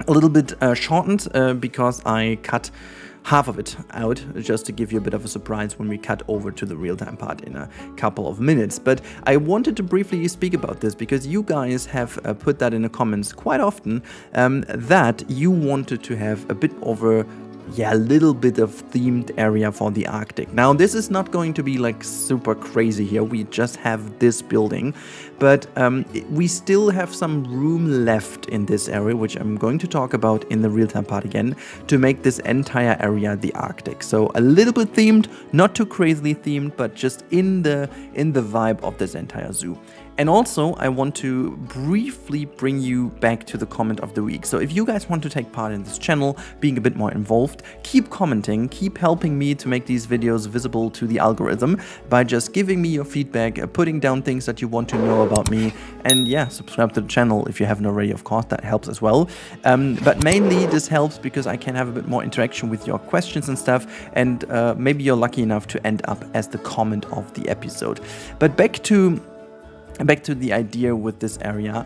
a little bit shortened because I cut half of it out, just to give you a bit of a surprise when we cut over to the real-time part in a couple of minutes. But I wanted to briefly speak about this because you guys have put that in the comments quite often, that you wanted to have a bit of a little bit of themed area for the Arctic. Now, this is not going to be like super crazy here. We just have this building, but we still have some room left in this area, which I'm going to talk about in the real-time part again, to make this entire area the Arctic. So a little bit themed, not too crazily themed, but just in the vibe of this entire zoo. And also, I want to briefly bring you back to the comment of the week. So if you guys want to take part in this channel, being a bit more involved, keep commenting, keep helping me to make these videos visible to the algorithm by just giving me your feedback, putting down things that you want to know about me, and yeah, subscribe to the channel if you haven't already, of course, that helps as well. But mainly this helps because I can have a bit more interaction with your questions and stuff, and maybe you're lucky enough to end up as the comment of the episode. But back to back to the idea with this area,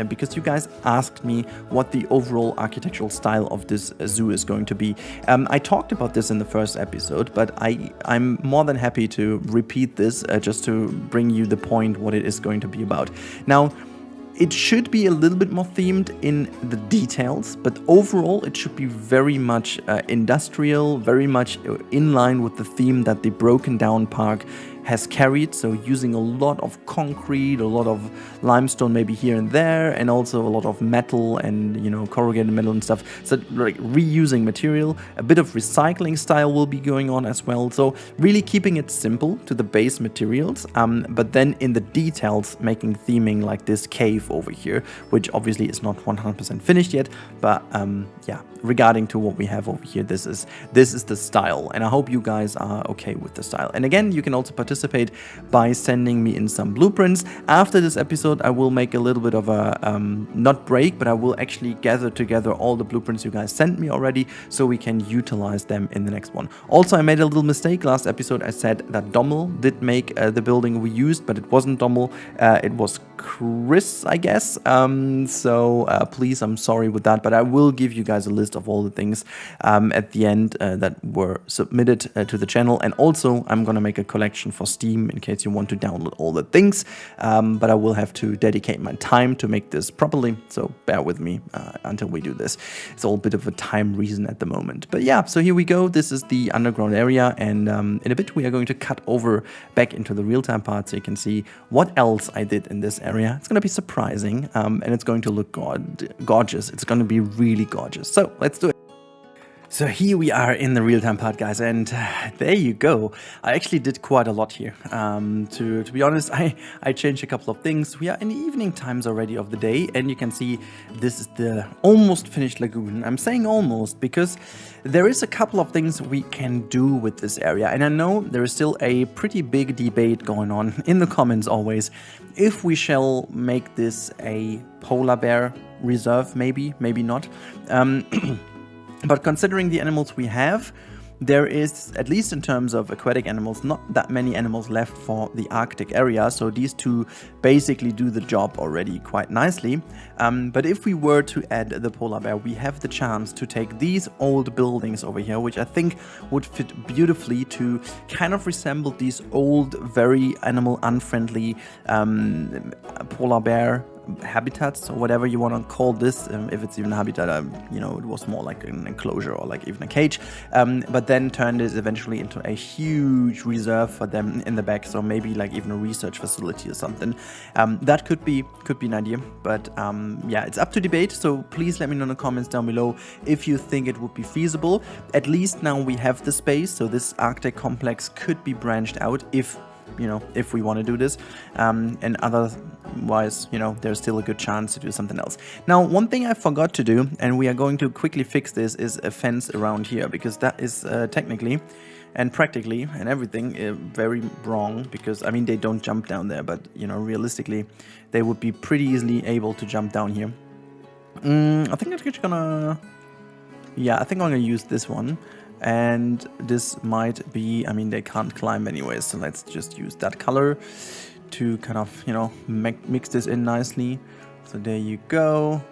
because you guys asked me what the overall architectural style of this zoo is going to be. I talked about this in the first episode, but I'm more than happy to repeat this just to bring you the point what it is going to be about. Now, it should be a little bit more themed in the details, but overall it should be very much industrial, very much in line with the theme that the Broken Down Park has carried, so using a lot of concrete, a lot of limestone maybe here and there, and also a lot of metal and, you know, corrugated metal and stuff, so like reusing material. A bit of recycling style will be going on as well, so really keeping it simple to the base materials, but then in the details making theming like this cave over here, which obviously is not 100% finished yet, but yeah, regarding to what we have over here, this is the style, and I hope you guys are okay with the style. And again, you can also participate by sending me in some blueprints. After this episode, I will make a little bit of a not break, but I will actually gather together all the blueprints you guys sent me already, so we can utilize them in the next one. Also, I made a little mistake last episode. I said that Dommel did make the building we used, but it wasn't Dommel, it was Chris, I guess. So please, I'm sorry with that, but I will give you guys a list of all the things at the end that were submitted to the channel, and also I'm gonna make a collection for Steam in case you want to download all the things, but I will have to dedicate my time to make this properly, so bear with me until we do this. It's all a bit of a time reason at the moment, but yeah, so here we go. This is the underground area, and in a bit we are going to cut over back into the real-time part so you can see what else I did in this area. It's going to be surprising, and it's going to look gorgeous. It's going to be really gorgeous, so let's do it. So here we are in the real-time part, guys, and there you go. I actually did quite a lot here. To be honest, I changed a couple of things. We are in the evening times already of the day, and you can see this is the almost finished lagoon. I'm saying almost because there is a couple of things we can do with this area, and I know there is still a pretty big debate going on in the comments always if we shall make this a polar bear reserve, maybe not. But considering the animals we have, there is, at least in terms of aquatic animals, not that many animals left for the Arctic area, so these two basically do the job already quite nicely. But if we were to add the polar bear, we have the chance to take these old buildings over here, which I think would fit beautifully to kind of resemble these old, very animal unfriendly polar bear habitats, or whatever you want to call this, if it's even a habitat, you know, it was more like an enclosure or like even a cage, but then turned this eventually into a huge reserve for them in the back, so maybe like even a research facility or something. That could be an idea, but yeah, it's up to debate, so please let me know in the comments down below if you think it would be feasible. At least now we have the space, so this Arctic complex could be branched out if, you know, if we want to do this, and otherwise, you know, there's still a good chance to do something else. Now, one thing I forgot to do, and we are going to quickly fix this, is a fence around here, because that is technically and practically and everything very wrong, because I mean, they don't jump down there, but you know, realistically they would be pretty easily able to jump down here. I think I'm just gonna, yeah, I think I'm gonna use this one. And this might be, I mean, they can't climb anyways, so let's just use that color to kind of, you know, mix this in nicely. So there you go,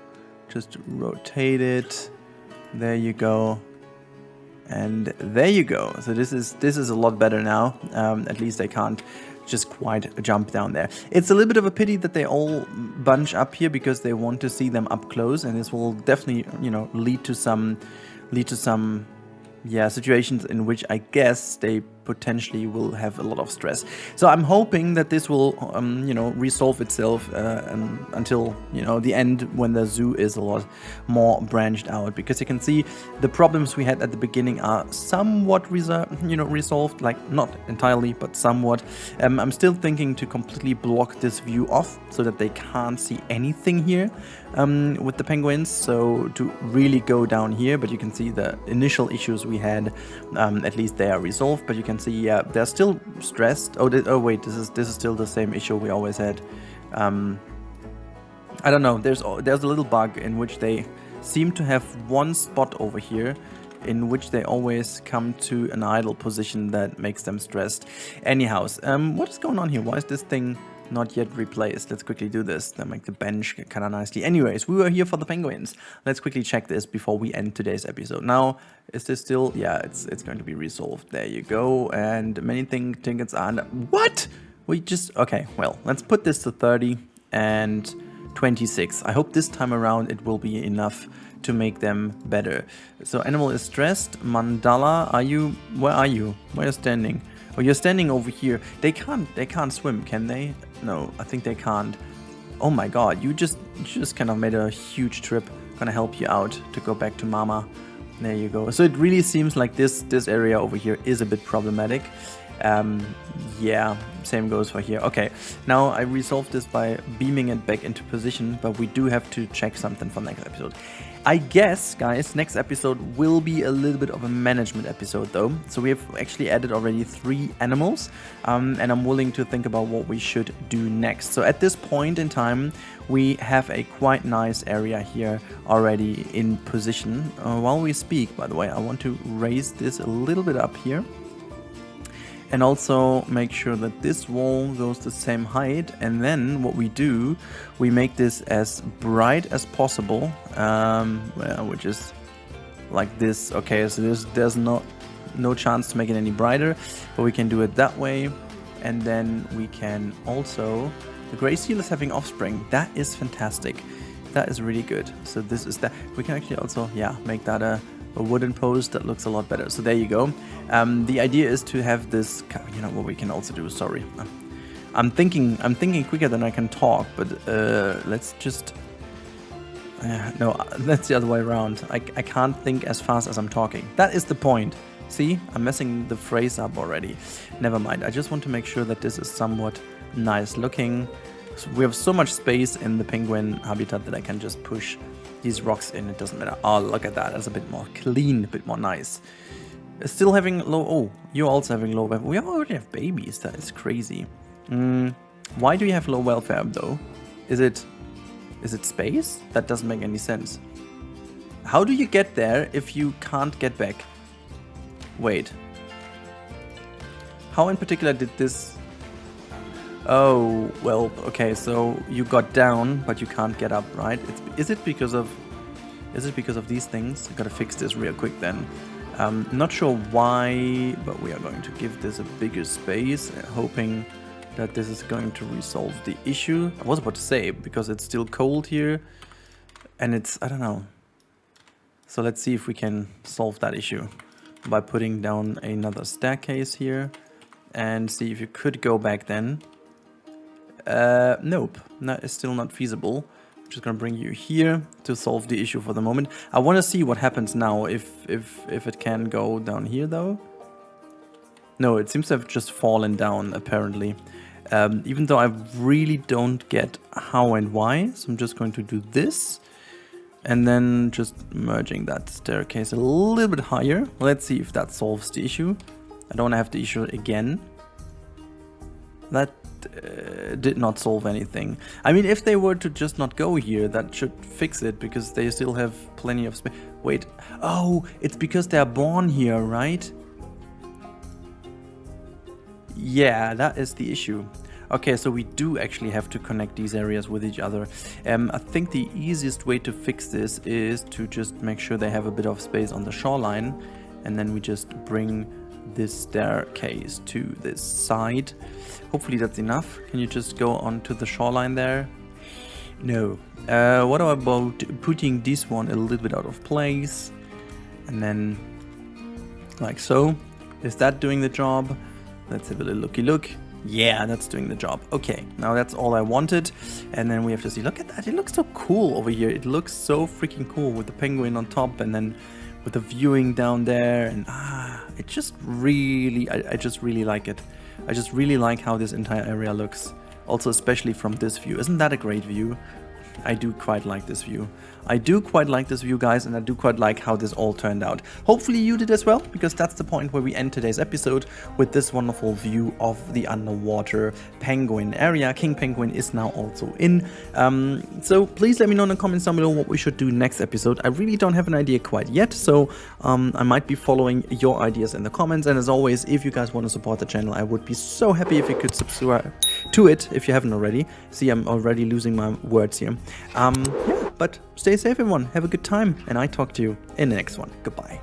just rotate it, there you go, and there you go. So this is a lot better now. At least they can't just quite jump down there. It's a little bit of a pity that they all bunch up here, because they want to see them up close, and this will definitely, you know, lead to some yeah, situations in which I guess they potentially will have a lot of stress. So I'm hoping that this will, you know, resolve itself until, you know, the end, when the zoo is a lot more branched out, because you can see the problems we had at the beginning are somewhat resolved, like not entirely, but somewhat. I'm still thinking to completely block this view off so that they can't see anything here with the penguins, so to really go down here. But you can see the initial issues we had, at least they are resolved, but you can see, yeah, they're still stressed. Oh wait, this is still the same issue we always had. I don't know, there's a little bug in which they seem to have one spot over here in which they always come to an idle position that makes them stressed. Anyhow, what is going on here? Why is this thing Not yet replaced. Let's quickly do this. Then make the bench kind of nicely. Anyways, we were here for the penguins. Let's quickly check this before we end today's episode. Now, is this still... Yeah, it's going to be resolved. There you go. And many tickets are... What? We just... Okay, well, let's put this to 30 and 26. I hope this time around it will be enough to make them better. So, animal is stressed. Mandala, are you... Where are you? Where are you standing? Oh, you're standing over here. They can't swim, can they? No, I think they can't. Oh my god, you just kind of made a huge trip. Gonna help you out to go back to mama. There you go. So it really seems like this area over here is a bit problematic. Yeah, same goes for here. Okay, now I resolved this by beaming it back into position, but we do have to check something for next episode. I guess, guys, next episode will be a little bit of a management episode though. So we have actually added already 3 animals, and I'm willing to think about what we should do next. So at this point in time, we have a quite nice area here already in position. While we speak, by the way, I want to raise this a little bit up here. And also make sure that this wall goes the same height. And then what we do, we make this as bright as possible, which is like this. Okay, so there's no chance to make it any brighter, but we can do it that way. And then we can also, the gray seal is having offspring. That is fantastic. That is really good. So this is that. We can actually also, yeah, make that a wooden post that looks a lot better. So there you go. The idea is to have this, you know what we can also do, sorry. I'm thinking quicker than I can talk, but let's just, no, that's the other way around. I can't think as fast as I'm talking. That is the point. See, I'm messing the phrase up already. Never mind, I just want to make sure that this is somewhat nice looking. So we have so much space in the penguin habitat that I can just push these rocks in, it doesn't matter. Oh, look at that, that's a bit more clean, a bit more nice. Still having low, oh, you're also having low welfare. We already have babies, that is crazy. Why do you have low welfare though? Is it space? That doesn't make any sense. How do you get there if you can't get back? Wait. How in particular did this... Oh, well, okay, so you got down, but you can't get up, right? Is it because of these things? I gotta fix this real quick then. Not sure why, but we are going to give this a bigger space, hoping that this is going to resolve the issue. I was about to say, because it's still cold here, and it's, I don't know. So let's see if we can solve that issue by putting down another staircase here, and see if you could go back then. Nope, that is still not feasible. I'm just gonna bring you here to solve the issue for the moment. I want to see what happens now if it can go down here though. No, it seems to have just fallen down apparently. Even though I really don't get how and why, so I'm just going to do this and then just merging that staircase a little bit higher. Let's see if that solves the issue. I don't want to have the issue again. That did not solve anything. I mean, if they were to just not go here, that should fix it, because they still have plenty of space. Wait, oh, it's because they're born here, right? Yeah, that is the issue. Okay, so we do actually have to connect these areas with each other. I think the easiest way to fix this is to just make sure they have a bit of space on the shoreline, and then we just bring this staircase to this side. Hopefully that's enough. Can you just go onto the shoreline there? No. What about putting this one a little bit out of place? And then like so. Is that doing the job? Let's have a little looky look. Yeah, that's doing the job. Okay, now that's all I wanted. And then we have to see, look at that. It looks so cool over here. It looks so freaking cool with the penguin on top, and then with the viewing down there, and it just really, I just really like it. I just really like how this entire area looks. Also, especially from this view. Isn't that a great view? I do quite like this view. I do quite like this view, guys, and I do quite like how this all turned out. Hopefully you did as well, because that's the point where we end today's episode with this wonderful view of the underwater penguin area. King Penguin is now also in. So please let me know in the comments down below what we should do next episode. I really don't have an idea quite yet, so I might be following your ideas in the comments. And as always, if you guys want to support the channel, I would be so happy if you could subscribe to it if you haven't already. See, I'm already losing my words here. Yeah, but stay safe, everyone. Have a good time, and I talk to you in the next one. Goodbye.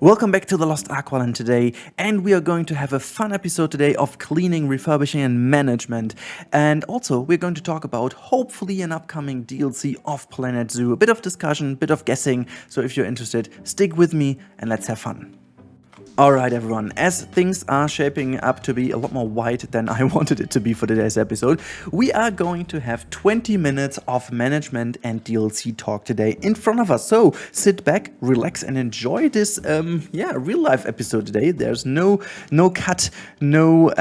Welcome back to the Lost Aqualand today, and we are going to have a fun episode today of cleaning, refurbishing and management. And also we're going to talk about hopefully an upcoming DLC of Planet Zoo, a bit of discussion, a bit of guessing. So if you're interested, stick with me and let's have fun. Alright everyone, as things are shaping up to be a lot more white than I wanted it to be for today's episode, we are going to have 20 minutes of management and DLC talk today in front of us. So sit back, relax and enjoy this real life episode today. There's no cut, no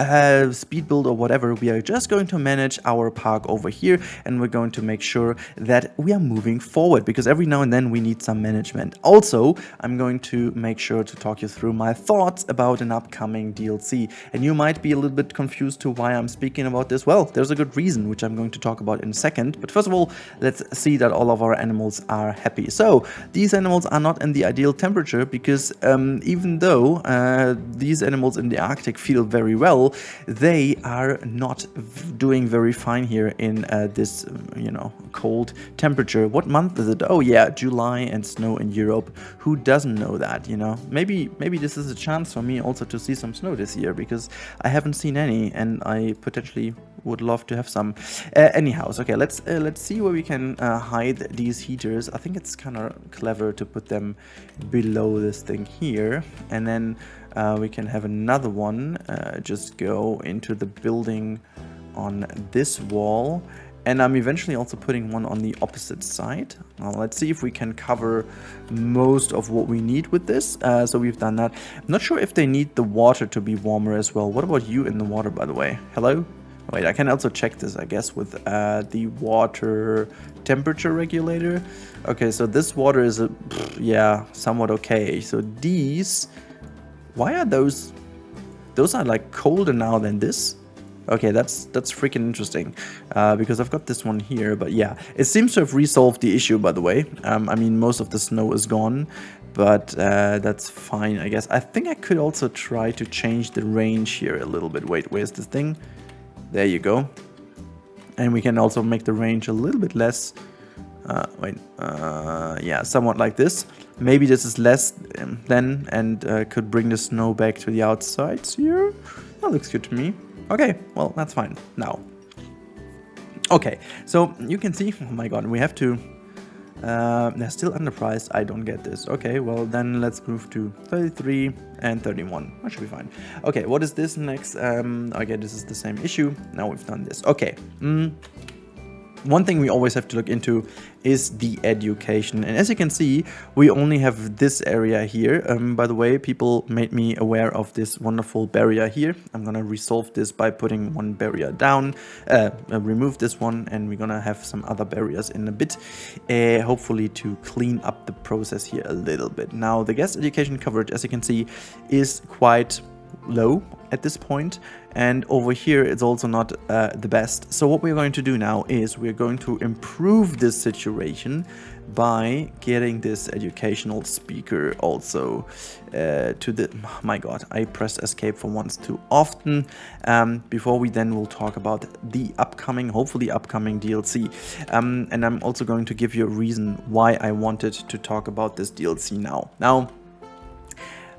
speed build or whatever. We are just going to manage our park over here, and we're going to make sure that we are moving forward, because every now and then we need some management. Also, I'm going to make sure to talk you through my thoughts about an upcoming DLC, and you might be a little bit confused to why I'm speaking about this. Well, there's a good reason, which I'm going to talk about in a second, but first of all, let's see that all of our animals are happy. So these animals are not in the ideal temperature, because even though these animals in the Arctic feel very well, they are not doing very fine here in this cold temperature. What month is it? Oh yeah, July, and snow in Europe. Who doesn't know that? Maybe this is a chance for me also to see some snow this year, because I haven't seen any and I potentially would love to have some. Anyhow, okay, let's see where we can hide these heaters. I think it's kind of clever to put them below this thing here, and then we can have another one just go into the building on this wall. And I'm eventually also putting one on the opposite side. Now let's see if we can cover most of what we need with this. So we've done that. I'm not sure if they need the water to be warmer as well. What about you in the water, by the way? Hello? Wait, I can also check this, I guess, with the water temperature regulator. Okay, so this water is, somewhat okay. So these, why are those are like colder now than this? Okay, that's freaking interesting, because I've got this one here, but yeah, it seems to have resolved the issue, by the way. I mean, most of the snow is gone, but that's fine, I guess. I think I could also try to change the range here a little bit. Wait, where's this thing? There you go. And we can also make the range a little bit less. Yeah, somewhat like this. Maybe this is less then, and could bring the snow back to the outsides here. That looks good to me. Okay, well, that's fine now. Okay, so you can see, oh my god, we have to, they're still underpriced. I don't get this. Okay, well, then let's move to 33 and 31. That should be fine. Okay, what is this next? Okay, this is the same issue. Now we've done this. Okay. One thing we always have to look into is the education, and as you can see, we only have this area here. By the way, people made me aware of this wonderful barrier here. I'm gonna resolve this by putting one barrier down, remove this one, and we're gonna have some other barriers in a bit, hopefully to clean up the process here a little bit. Now, the guest education coverage, as you can see, is quite low at this point, and over here it's also not the best. So what we're going to do now is we're going to improve this situation by getting this educational speaker also to the, oh my god, I pressed escape for once too often, before we then will talk about the upcoming, hopefully upcoming DLC. And I'm also going to give you a reason why I wanted to talk about this DLC now.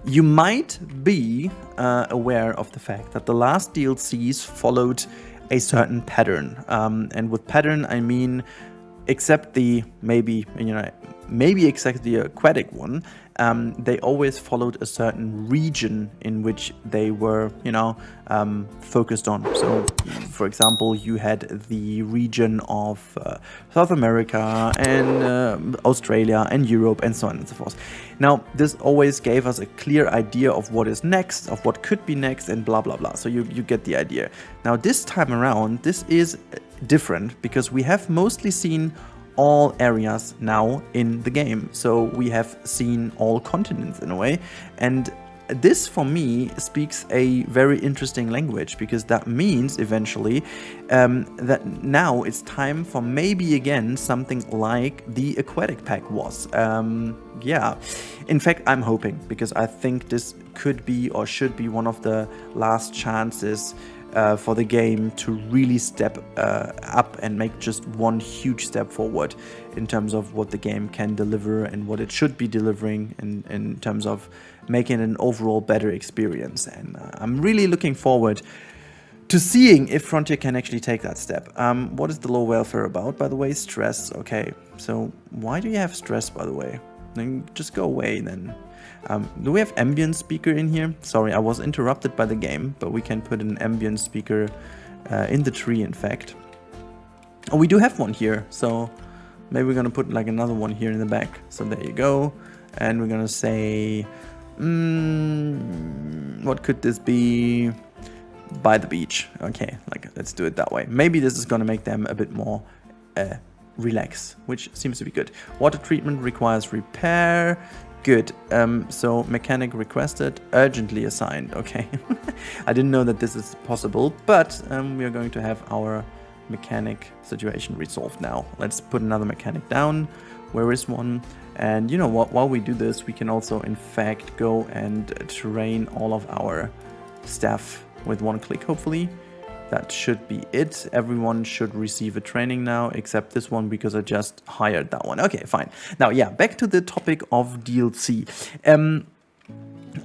You might be aware of the fact that the last DLCs followed a certain pattern, and with pattern I mean, except the maybe except the aquatic one, they always followed a certain region in which they were, focused on. So, for example, you had the region of South America and Australia and Europe and so on and so forth. Now, this always gave us a clear idea of what is next, of what could be next, and blah, blah, blah. So you get the idea. Now, this time around, this is different because we have mostly seen all areas now in the game. So we have seen all continents in a way, and this for me speaks a very interesting language, because that means eventually that now it's time for maybe again something like the aquatic pack was. Yeah, in fact I'm hoping, because I think this could be or should be one of the last chances for the game to really step up and make just one huge step forward in terms of what the game can deliver and what it should be delivering in terms of making an overall better experience. And I'm really looking forward to seeing if Frontier can actually take that step. What is the low welfare about, by the way? Stress. Okay, so why do you have stress, by the way? Then just go away then. Do we have ambient speaker in here? Sorry, I was interrupted by the game, but we can put an ambient speaker in the tree, in fact. Oh, we do have one here, so maybe we're gonna put like another one here in the back. So there you go. And we're gonna say, what could this be? By the beach. Okay, like let's do it that way. Maybe this is gonna make them a bit more relax, which seems to be good. Water treatment requires repair. Good. So mechanic requested, urgently assigned. Okay. I didn't know that this is possible, but we are going to have our mechanic situation resolved now. Let's put another mechanic down. Where is one? And you know what, while we do this, we can also in fact go and train all of our staff with one click, hopefully. That should be it. Everyone should receive a training now, except this one because I just hired that one. Okay, fine. Now, yeah, back to the topic of DLC.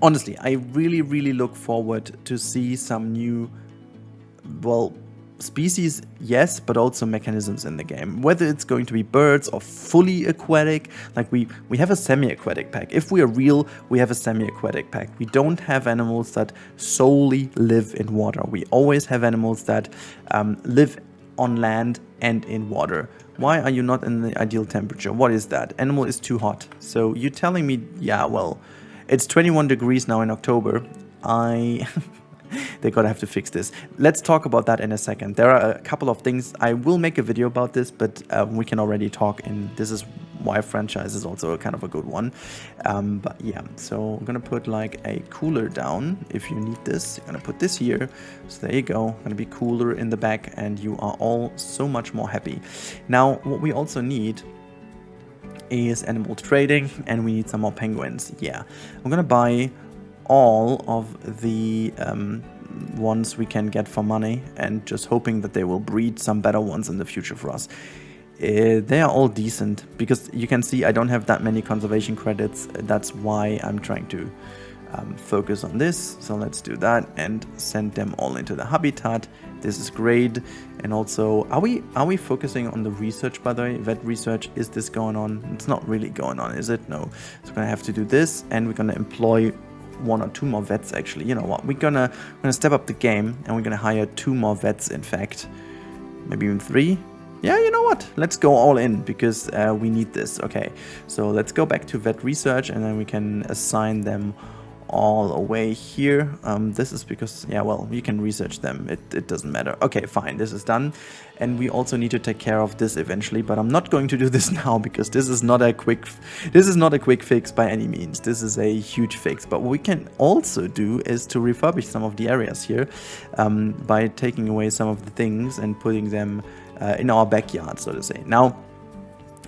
Honestly, I really look forward to see some new, well, species, yes, but also mechanisms in the game. Whether it's going to be birds or fully aquatic, like we have a semi-aquatic pack. If we are real, we have a semi-aquatic pack. We don't have animals that solely live in water. We always have animals that live on land and in water. Why are you not in the ideal temperature? What is that? Animal is too hot. So you're telling me, yeah, well, it's 21 degrees now in October. They're gonna have to fix this. Let's talk about that in a second. There are a couple of things. I will make a video about this, but we can already talk in This Is Why franchise is also kind of a good one. But yeah, so I'm gonna put like a cooler down. If you need this, you're gonna put this here. So there you go, gonna be cooler in the back, and you are all so much more happy. Now, what we also need is animal trading, and we need some more penguins. Yeah, I'm gonna buy all of the ones we can get for money, and just hoping that they will breed some better ones in the future for us. They are all decent, because you can see I don't have that many conservation credits. That's why I'm trying to focus on this. So let's do that and send them all into the habitat. This is great. And also, are we focusing on the research, by the way? Vet research, is this going on? It's not really going on, is it? No. So we're gonna have to do this, and we're gonna employ 1 or 2 more vets. Actually, you know what, we're gonna step up the game, and we're gonna hire 2 more vets, in fact, maybe even 3. Yeah, you know what, let's go all in, because we need this. Okay, so let's go back to vet research, and then we can assign them all away here. This is because, yeah, well, you can research them, it doesn't matter. Okay, fine, this is done. And we also need to take care of this eventually, but I'm not going to do this now, because this is not a quick fix by any means. This is a huge fix. But what we can also do is to refurbish some of the areas here by taking away some of the things and putting them in our backyard, so to say. Now,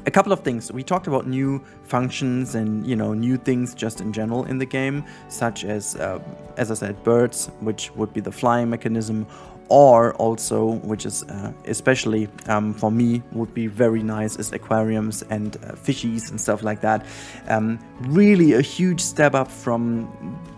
a couple of things. We talked about new functions and, you know, new things just in general in the game, such as I said, birds, which would be the flying mechanism, or also, which is especially for me would be very nice, is aquariums and fishies and stuff like that. Really a huge step up from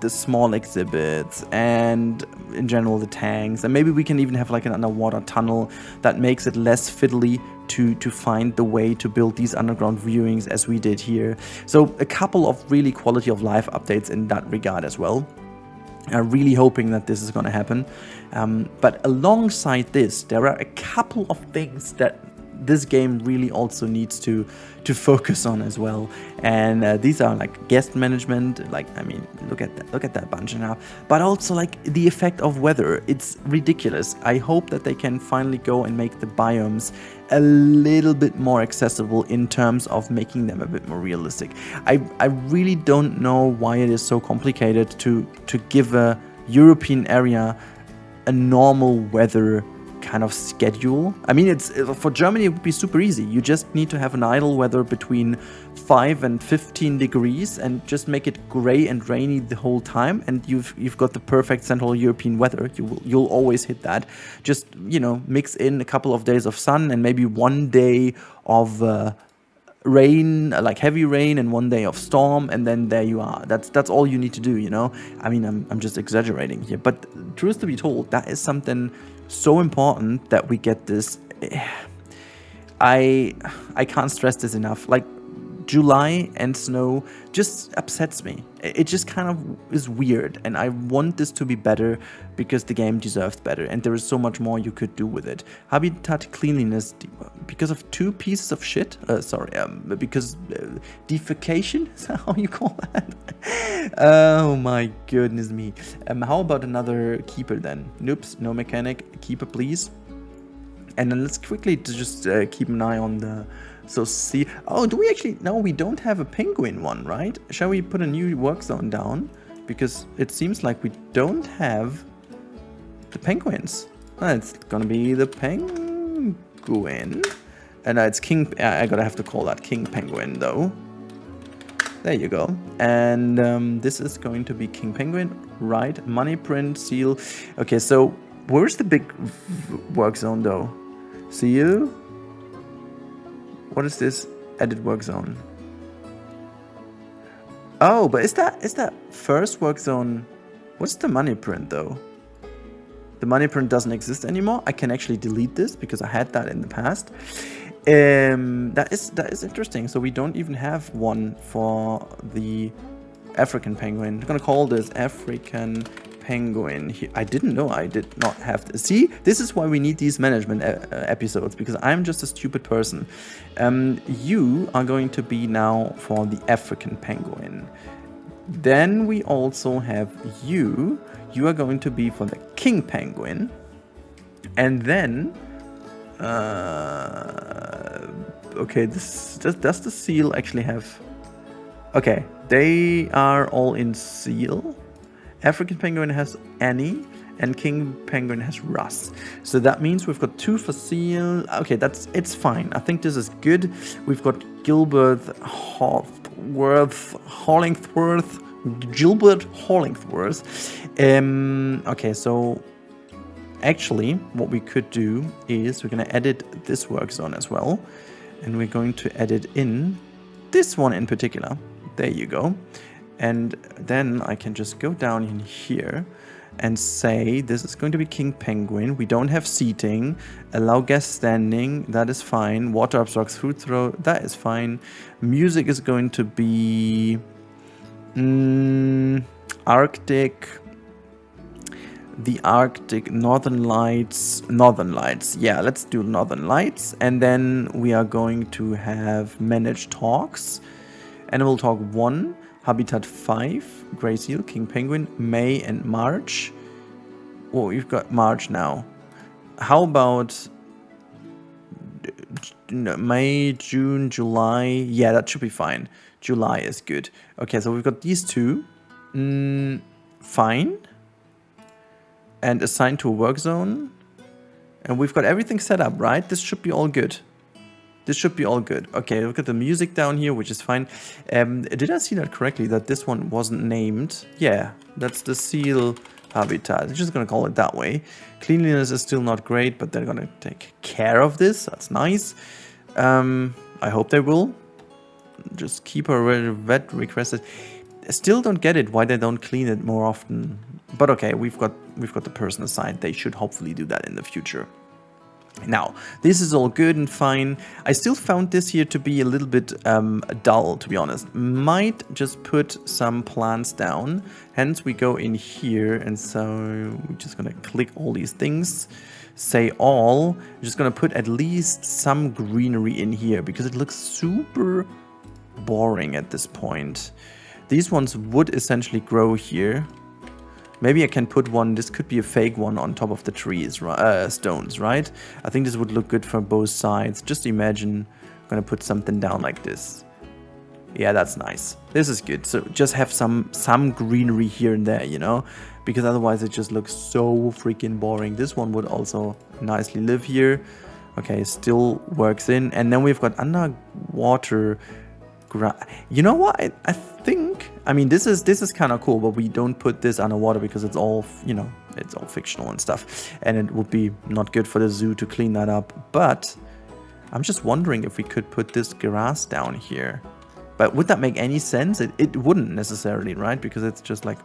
the small exhibits and in general the tanks, and maybe we can even have like an underwater tunnel that makes it less fiddly to find the way to build these underground viewings as we did here. So a couple of really quality of life updates in that regard as well. I'm really hoping that this is going to happen. But alongside this, there are a couple of things that this game really also needs to focus on as well. And these are like guest management. Like, I mean, look at that bunch now. But also like the effect of weather. It's ridiculous. I hope that they can finally go and make the biomes a little bit more accessible in terms of making them a bit more realistic. I really don't know why it is so complicated to give a European area a normal weather kind of schedule. I mean, it's for Germany it would be super easy. You just need to have an idle weather between 5 and 15 degrees and just make it gray and rainy the whole time, and you've got the perfect Central European weather. You'll always hit that. Just, you know, mix in a couple of days of sun and maybe one day of rain, like heavy rain, and one day of storm, and then there you are. That's all you need to do, you know. I mean, I'm just exaggerating here, but truth to be told, that is something so important that we get this. I can't stress this enough. Like, July and snow just upsets me. It just kind of is weird, and I want this to be better because the game deserves better, and there is so much more you could do with it. Habitat cleanliness, because of 2 pieces of shit. Because defecation is that how you call that? Oh my goodness me. How about another keeper then? Noops, no mechanic. Keeper, please. And then let's quickly just keep an eye on the. So see, oh, do we actually, no, we don't have a penguin one, right? Shall we put a new work zone down? Because it seems like we don't have the penguins. It's gonna be the penguin. And it's king, I gotta have to call that king penguin though. There you go. And this is going to be king penguin, right? Money print, seal. Okay, so where's the big work zone though? See you? What is this? Edit work zone. Oh, but is that first work zone? What's the money print though? The money print doesn't exist anymore. I can actually delete this because I had that in the past. That is interesting. So we don't even have one for the African penguin. I'm gonna call this African penguin here. I didn't know I did not have to. See, this is why we need these management episodes, because I'm just a stupid person. You are going to be now for the African penguin. Then we also have you. You are going to be for the king penguin. And then, okay, does the seal actually have? Okay, they are all in seal. African penguin has Annie, and king penguin has Russ. So that means we've got 2 for seal. Okay, it's fine. I think this is good. We've got Gilbert Hollingworth. Okay, so actually what we could do is we're going to edit this work zone as well, and we're going to edit in this one in particular. There you go. And then I can just go down in here and say this is going to be king penguin. We don't have seating. Allow guest standing. That is fine. Water obstructs food throw. That is fine. Music is going to be Arctic. The Arctic, Northern Lights. Yeah, let's do Northern Lights. And then we are going to have manage talks. Animal talk 1. Habitat 5, Grey Seal, King Penguin, May and March. Oh, you've got March now. How about May, June, July? Yeah, that should be fine. July is good. Okay, so we've got these 2. Fine. And assigned to a work zone. And we've got everything set up, right? This should be all good. Okay, look at the music down here, which is fine. Did I see that correctly, that this one wasn't named? Yeah, that's the seal habitat. I'm just going to call it that way. Cleanliness is still not great, but they're going to take care of this. That's nice. I hope they will. Just keep a vet requested. I still don't get it why they don't clean it more often. But okay, we've got the person assigned. They should hopefully do that in the future. Now, this is all good and fine. I still found this here to be a little bit dull, to be honest. Might just put some plants down. Hence, we go in here, and so we're just going to click all these things. Say all. I'm just going to put at least some greenery in here, because it looks super boring at this point. These ones would essentially grow here. Maybe I can put one, this could be a fake one on top of the trees, stones, right? I think this would look good for both sides. Just imagine I'm going to put something down like this. Yeah, that's nice. This is good. So just have some greenery here and there, you know, because otherwise it just looks so freaking boring. This one would also nicely live here. Okay, still works in. And then we've got underwater you know what? I think, I mean, this is kind of cool, but we don't put this underwater because it's all, you know, it's all fictional and stuff. And it would be not good for the zoo to clean that up. But I'm just wondering if we could put this grass down here. But would that make any sense? It wouldn't necessarily, right? Because it's just like,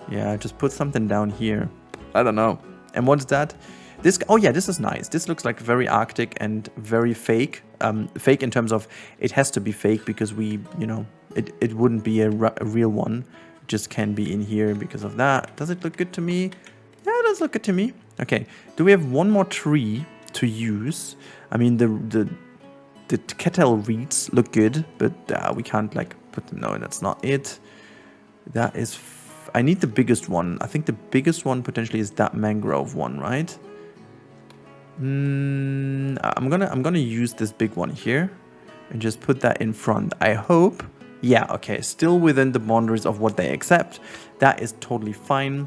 yeah, just put something down here. I don't know. And what's that? This, oh yeah, this is nice. This looks like very Arctic and very fake. Fake in terms of it has to be fake because we, you know, it wouldn't be a real one. It just can be in here because of that. Does it look good to me? Yeah, it does look good to me. Okay, do we have one more tree to use? I mean, the kettle reeds look good, but we can't like put them. No, that's not it. That is, I need the biggest one. I think the biggest one potentially is that mangrove one, right? I'm gonna use this big one here and just put that in front. I hope. Yeah, okay, still within the boundaries of what they accept. That is totally fine.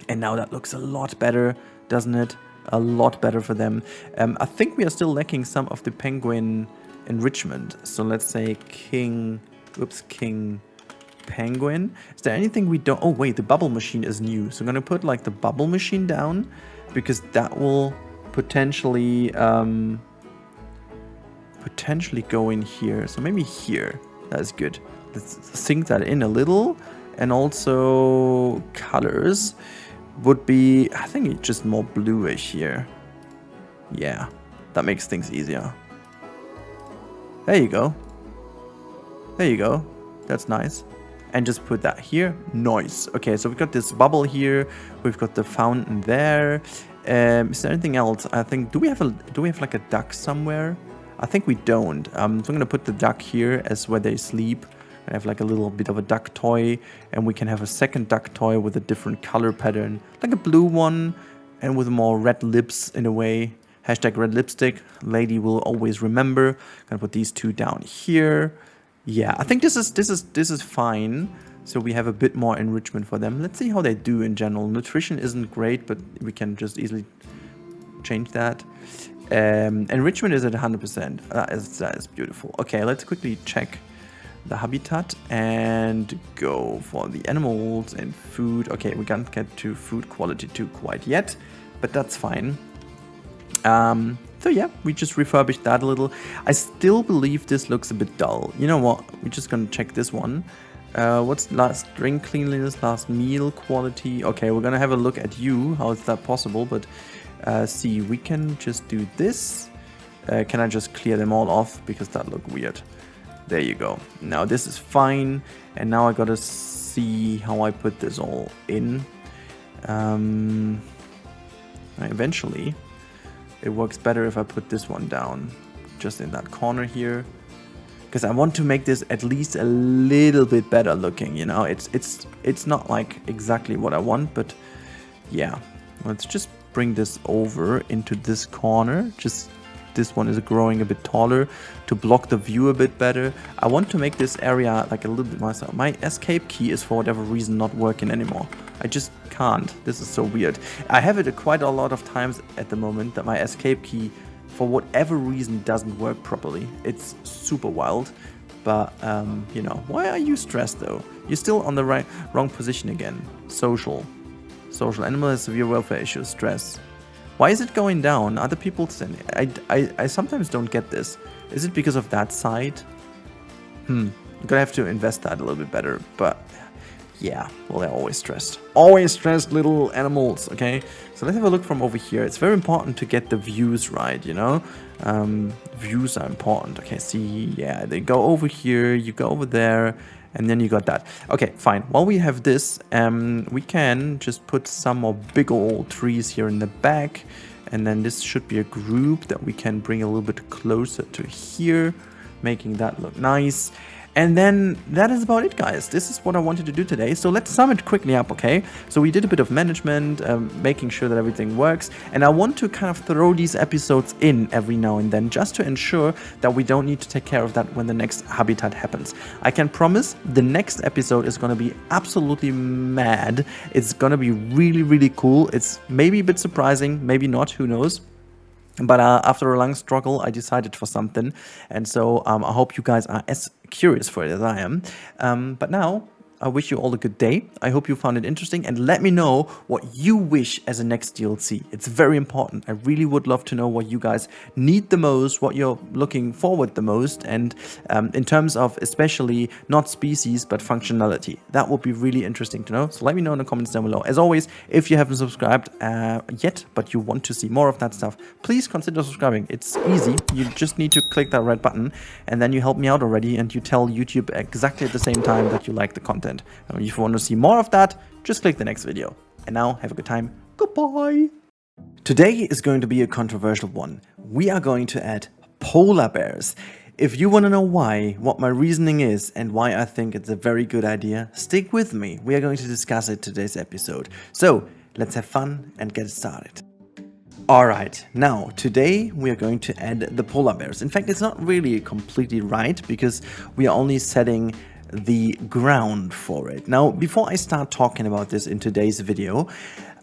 And now that looks a lot better, doesn't it? A lot better for them. I think we are still lacking some of the penguin enrichment. So let's say king penguin. Is there anything we don't? Oh wait, the bubble machine is new. So I'm gonna put like the bubble machine down because that will potentially go in here. So maybe here. That's good. Let's sink that in a little. And also colors would be, I think it's just more bluish here. Yeah, that makes things easier. There you go. There you go. That's nice. And just put that here. Nice. Okay, so we've got this bubble here. We've got the fountain there. Is there anything else? I think, do we have like a duck somewhere? I think we don't. So I'm gonna put the duck here as where they sleep. I have like a little bit of a duck toy, and we can have a second duck toy with a different color pattern, like a blue one, and with more red lips in a way. Hashtag red lipstick. Lady will always remember. Gonna put these two down here. Yeah, I think this is fine. So we have a bit more enrichment for them. Let's see how they do in general. Nutrition isn't great, but we can just easily change that. Enrichment is at 100%. That is beautiful. Okay, let's quickly check the habitat and go for the animals and food. Okay, we can't get to food quality 2 quite yet, but that's fine. So yeah, we just refurbished that a little. I still believe this looks a bit dull. You know what? We're just gonna check this one. What's last drink cleanliness, last meal quality? Okay, we're gonna have a look at you. How is that possible? But see, we can just do this. Can I just clear them all off because that looked weird? There you go. Now this is fine, and now I gotta see how I put this all in. Eventually, it works better if I put this one down, just in that corner here. Because I want to make this at least a little bit better looking, you know. It's not like exactly what I want, but yeah. Let's just bring this over into this corner. Just this one is growing a bit taller to block the view a bit better. I want to make this area like a little bit myself. My escape key is for whatever reason not working anymore. I just can't. This is so weird. I have it quite a lot of times at the moment that my escape key for whatever reason doesn't work properly. It's super wild, but you know, why are you stressed though? You're still on the wrong position again. Social animal has severe welfare issues. Stress. Why is it going down? Other people send it. I sometimes don't get this. Is it because of that side? I'm gonna have to invest that a little bit better, but yeah, well, they're always stressed. Always stressed little animals, okay? So let's have a look from over here. It's very important to get the views right, you know? Views are important. Okay, see, yeah, they go over here, you go over there, and then you got that. Okay, fine. While we have this, we can just put some more big old trees here in the back, and then this should be a group that we can bring a little bit closer to here, making that look nice. And then that is about it, guys. This is what I wanted to do today. So let's sum it quickly up, okay? So we did a bit of management, making sure that everything works. And I want to kind of throw these episodes in every now and then just to ensure that we don't need to take care of that when the next habitat happens. I can promise the next episode is going to be absolutely mad. It's going to be really, really cool. It's maybe a bit surprising, maybe not, who knows. But after a long struggle, I decided for something. And so I hope you guys are as curious for it as I am. But now, I wish you all a good day. I hope you found it interesting, and let me know what you wish as a next DLC. It's very important. I really would love to know what you guys need the most, what you're looking forward the most, and in terms of especially not species, but functionality. That would be really interesting to know. So let me know in the comments down below. As always, if you haven't subscribed yet, but you want to see more of that stuff, please consider subscribing. It's easy. You just need to click that red button, and then you help me out already, and you tell YouTube exactly at the same time that you like the content. If you want to see more of that, just click the next video. And now, have a good time. Goodbye. Today is going to be a controversial one. We are going to add polar bears. If you want to know why, what my reasoning is, and why I think it's a very good idea, stick with me. We are going to discuss it today's episode. So, let's have fun and get started. Alright, now today we are going to add the polar bears. In fact, it's not really completely right because we are only setting the ground for it. Now, before I start talking about this in today's video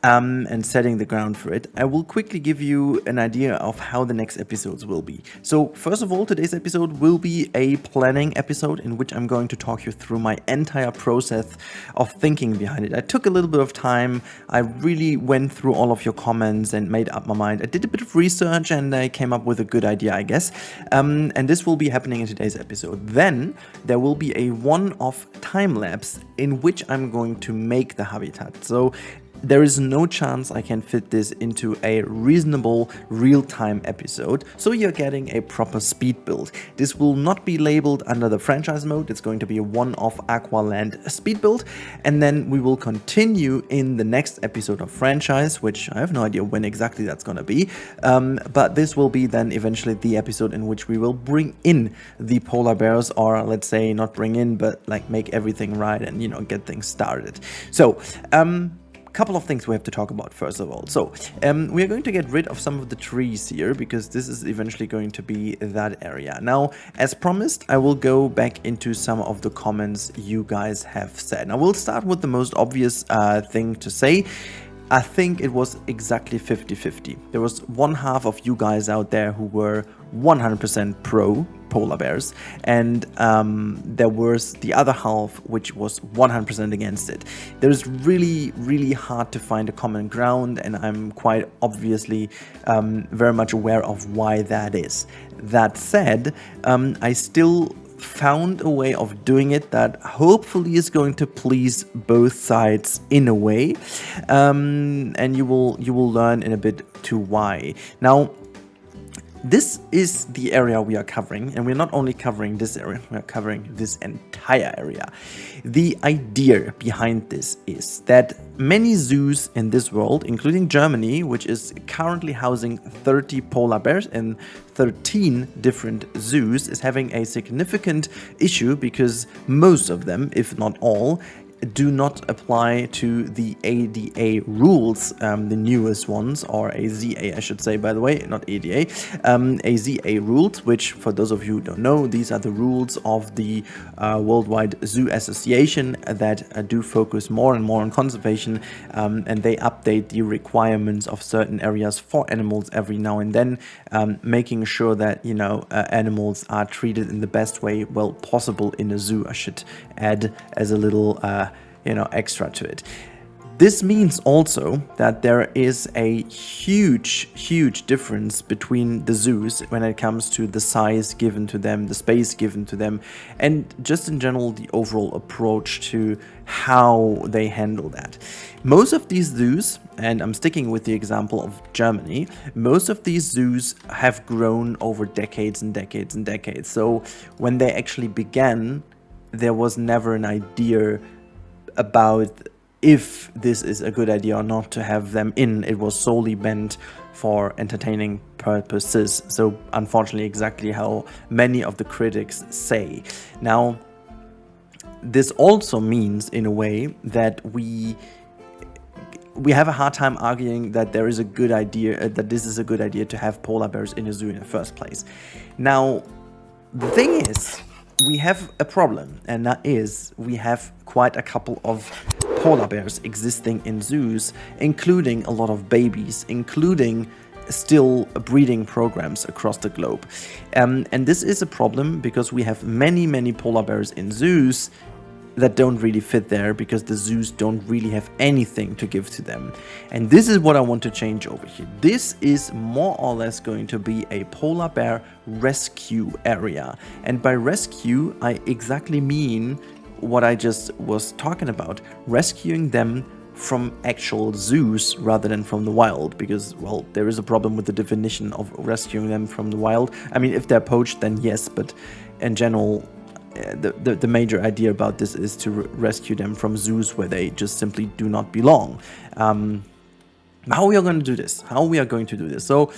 and setting the ground for it, I will quickly give you an idea of how the next episodes will be. So first of all, today's episode will be a planning episode in which I'm going to talk you through my entire process of thinking behind it. I took a little bit of time. I really went through all of your comments and made up my mind. I did a bit of research and I came up with a good idea, I guess. And this will be happening in today's episode. Then there will be a one-off time lapse in which I'm going to make the habitat. So there is no chance I can fit this into a reasonable real-time episode, so you're getting a proper speed build. This will not be labeled under the franchise mode. It's going to be a one-off Aqualand speed build, and then we will continue in the next episode of franchise, which I have no idea when exactly that's going to be, but this will be then eventually the episode in which we will bring in the polar bears, or let's say not bring in, but like make everything right and, you know, get things started. So, couple of things we have to talk about first of all. So we are going to get rid of some of the trees here because this is eventually going to be that area. Now, as promised, I will go back into some of the comments you guys have said. Now, we'll start with the most obvious thing to say. I think it was exactly 50-50. There was one half of you guys out there who were 100% pro polar bears, and there was the other half which was 100% against it. There's really hard to find a common ground, and I'm quite obviously very much aware of why that is. That said, I still found a way of doing it that hopefully is going to please both sides in a way, and you will learn in a bit to why. Now, this is the area we are covering, and we're not only covering this area, we're covering this entire area. The idea behind this is that many zoos in this world, including Germany, which is currently housing 30 polar bears in 13 different zoos, is having a significant issue because most of them, if not all, do not apply to the ADA rules, the newest ones, or AZA, I should say, by the way, not ADA, AZA rules, which, for those of you who don't know, these are the rules of the Worldwide Zoo Association that do focus more and more on conservation, and they update the requirements of certain areas for animals every now and then, making sure that, you know, animals are treated in the best way, well, possible in a zoo, I should add as a little extra to it. This means also that there is a huge difference between the zoos when it comes to the size given to them, the space given to them, and just in general the overall approach to how they handle that. Most of these zoos, and I'm sticking with the example of Germany, most of these zoos have grown over decades and decades and decades. So when they actually began, there was never an idea about if this is a good idea or not to have them in. It was solely meant for entertaining purposes. So unfortunately, exactly how many of the critics say. Now, this also means, in a way, that we have a hard time arguing that there is a good idea, that this is a good idea to have polar bears in a zoo in the first place. Now, the thing is, we have a problem, and that is we have quite a couple of polar bears existing in zoos, including a lot of babies, including still breeding programs across the globe. And this is a problem because we have many polar bears in zoos that don't really fit there because the zoos don't really have anything to give to them. And this is what I want to change over here. This is more or less going to be a polar bear rescue area. And by rescue, I exactly mean what I just was talking about, rescuing them from actual zoos rather than from the wild, because, well, there is a problem with the definition of rescuing them from the wild. I mean, if they're poached, then yes, but in general, the major idea about this is to rescue them from zoos where they just simply do not belong. How we are going to do this? So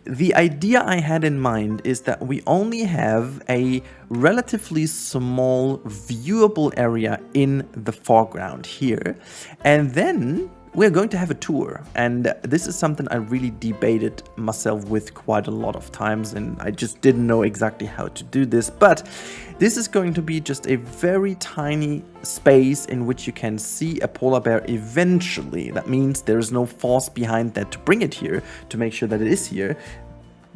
the idea I had in mind is that we only have a relatively small viewable area in the foreground here, and then we're going to have a tour. And this is something I really debated myself with quite a lot of times, and I just didn't know exactly how to do this. But this is going to be just a very tiny space in which you can see a polar bear eventually. That means there is no force behind that to bring it here, to make sure that it is here.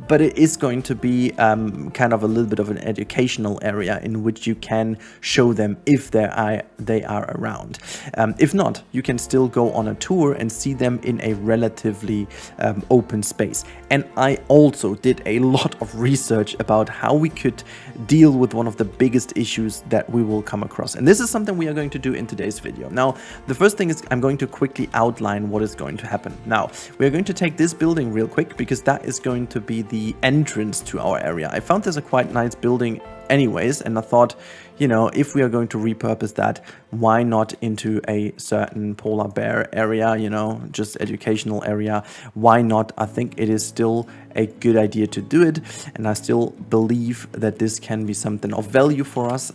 But it is going to be kind of a little bit of an educational area in which you can show them if they are around. If not, you can still go on a tour and see them in a relatively open space. And I also did a lot of research about how we could deal with one of the biggest issues that we will come across. And this is something we are going to do in today's video. Now, the first thing is I'm going to quickly outline what is going to happen. Now, we are going to take this building real quick because that is going to be the entrance to our area. I found this a quite nice building anyways, and I thought, you know, if we are going to repurpose that, why not into a certain polar bear area, you know, just educational area? Why not? I think it is still a good idea to do it, and I still believe that this can be something of value for us.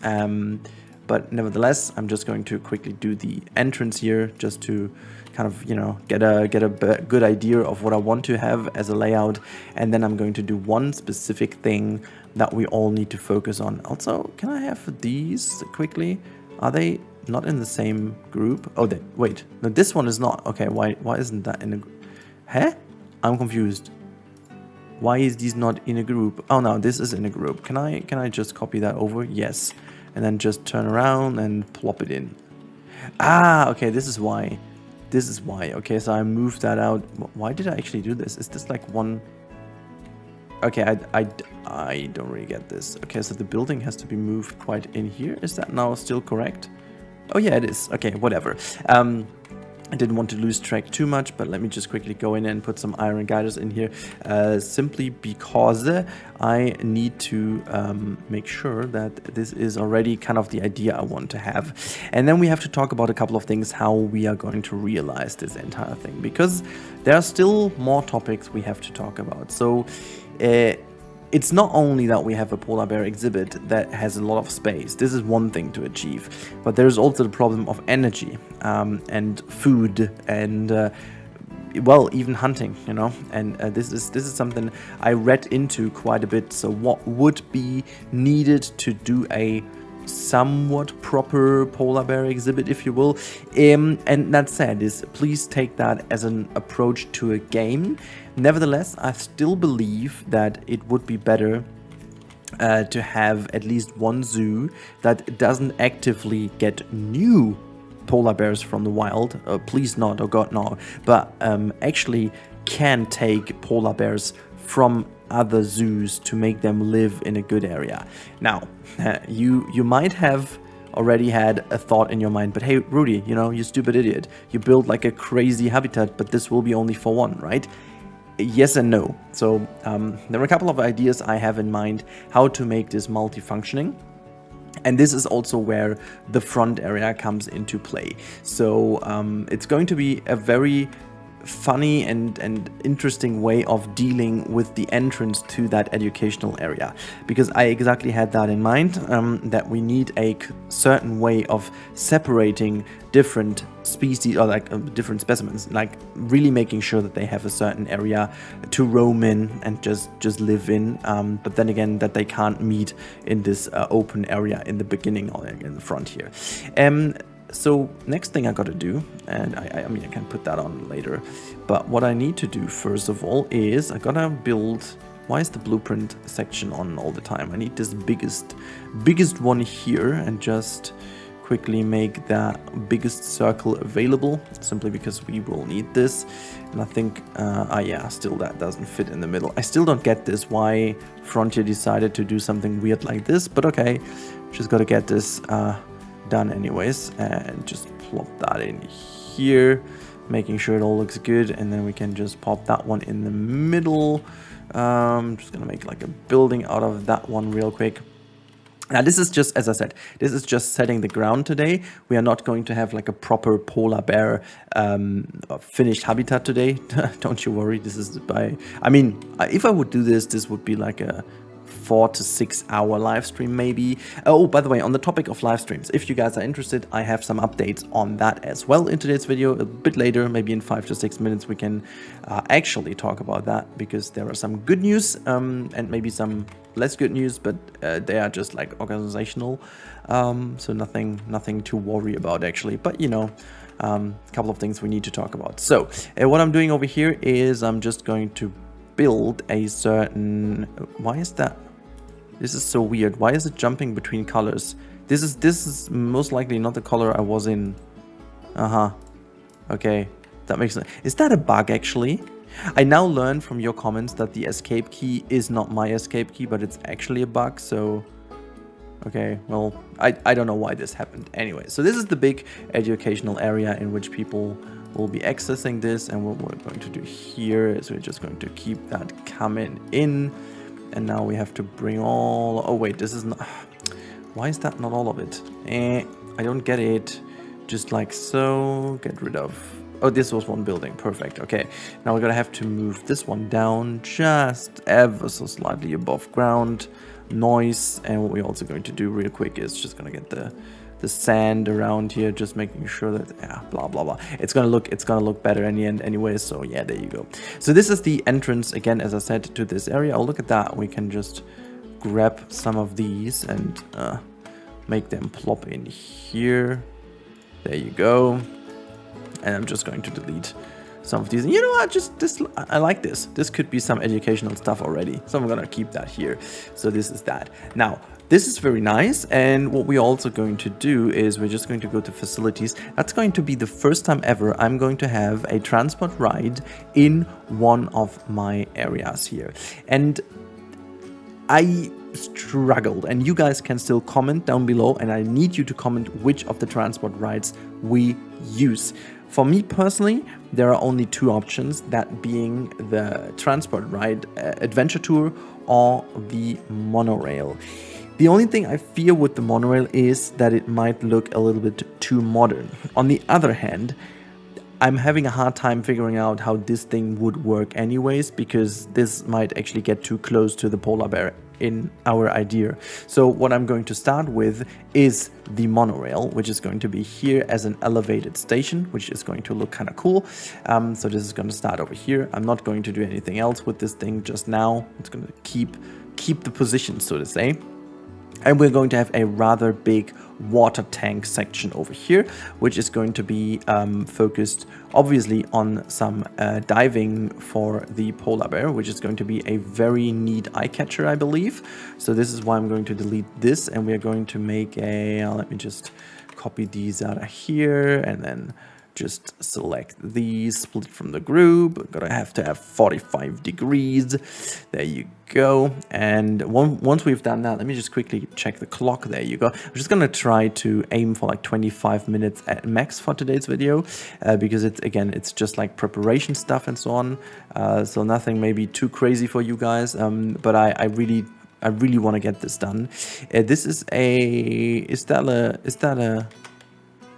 But nevertheless, I'm just going to quickly do the entrance here just to kind of, you know, get a good idea of what I want to have as a layout. And then I'm going to do one specific thing that we all need to focus on. Also, can I have these quickly? Are they not in the same group? Oh, wait, no, this one is not. Okay, why isn't that in a group? Huh? I'm confused. Why is these not in a group? Oh no, this is in a group. Can I just copy that over? Yes. And then just turn around and plop it in. Ah, okay, this is why. This is why. Okay, so I moved that out. Why did I actually do this? Is this like one? Okay, I don't really get this. Okay, so the building has to be moved quite in here. Is that now still correct? Oh yeah, it is. Okay, whatever. I didn't want to lose track too much, but let me just quickly go in and put some iron guiders in here, simply because I need to make sure that this is already kind of the idea I want to have. And then we have to talk about a couple of things, how we are going to realize this entire thing, because there are still more topics we have to talk about. So it's not only that we have a polar bear exhibit that has a lot of space. This is one thing to achieve, but there's also the problem of energy and food and well, even hunting, you know. And this is something I read into quite a bit. So what would be needed to do a somewhat proper polar bear exhibit, if you will, and that said, is please take that as an approach to a game. Nevertheless, I still believe that it would be better to have at least one zoo that doesn't actively get new polar bears from the wild, please not, oh god no, but actually can take polar bears from other zoos to make them live in a good area. Now, you might have already had a thought in your mind, but hey Rudy, you know, you stupid idiot, you build like a crazy habitat, but this will be only for one, right? Yes and no. So there are a couple of ideas I have in mind how to make this multifunctioning. And this is also where the front area comes into play. So it's going to be a very funny and interesting way of dealing with the entrance to that educational area, because I exactly had that in mind, that we need a certain way of separating different species, or like different specimens, like really making sure that they have a certain area to roam in and just live in, but then again that they can't meet in this open area in the beginning or in the front here. So next thing I gotta do, and I mean I can put that on later, but what I need to do first of all is I gotta build. Why is the blueprint section on all the time? I need this biggest one here, and just quickly make that biggest circle available, simply because we will need this. And I think yeah, still that doesn't fit in the middle. I still don't get this, why Frontier decided to do something weird like this, but okay, just gotta get this done anyways, and just plop that in here, making sure it all looks good, and then we can just pop that one in the middle. Just gonna make like a building out of that one real quick. Now this is just, as I said, this is just setting the ground today. We are not going to have like a proper polar bear finished habitat today. Don't you worry, this is by, I mean, if I would do this, this would be like a 4 to 6 hour live stream maybe. Oh, by the way, on the topic of live streams, if you guys are interested, I have some updates on that as well in today's video. A bit later, maybe in 5 to 6 minutes, we can actually talk about that, because there are some good news and maybe some less good news, but they are just like organizational, so nothing to worry about actually, but you know, a couple of things we need to talk about. So what I'm doing over here is I'm just going to build a certain, why is that? This is so weird. Why is it jumping between colors? This is most likely not the color I was in. Okay, that makes sense. Is that a bug actually? I now learned from your comments that the escape key is not my escape key, but it's actually a bug, so okay, well, I don't know why this happened. Anyway, so this is the big educational area in which people will be accessing this, and what we're going to do here is we're just going to keep that coming in, and now we have to bring all, oh wait, this is not, why is that not all of it? I don't get it. Just like so, get rid of, oh, this was one building, perfect. Okay, now we're gonna have to move this one down just ever so slightly above ground. Noise, and what we're also going to do real quick is just gonna get the sand around here, just making sure that, yeah, blah blah blah, it's gonna look better in the end anyway. So yeah, there you go. So this is the entrance again, as I said, to this area. Oh, look at that, we can just grab some of these and make them plop in here. There you go. And I'm just going to delete some of these. You know what, just this, I like this. This could be some educational stuff already, so I'm gonna keep that here. So this is that. Now this is very nice, and what we're also going to do is we're just going to go to facilities. That's going to be the first time ever I'm going to have a transport ride in one of my areas here, and I struggled, and you guys can still comment down below, and I need you to comment which of the transport rides we use. For me personally, there are only two options, that being the transport ride adventure tour or the monorail. The only thing I fear with the monorail is that it might look a little bit too modern. On the other hand, I'm having a hard time figuring out how this thing would work anyways, because this might actually get too close to the polar bear in our idea. So what I'm going to start with is the monorail, which is going to be here as an elevated station, which is going to look kind of cool. So this is going to start over here. I'm not going to do anything else with this thing just now. It's going to keep the position, so to say. And we're going to have a rather big water tank section over here, which is going to be focused obviously on some diving for the polar bear, which is going to be a very neat eye catcher, I believe. So this is why I'm going to delete this, and we are going to make a, let me just copy these out of here, and then just select these, split from the group. Gonna have to have 45 degrees. There you go. And once we've done that, let me just quickly check the clock. There you go. I'm just gonna try to aim for like 25 minutes at max for today's video, because it's just like preparation stuff and so on. So nothing maybe too crazy for you guys, but I really want to get this done. This is a, is that a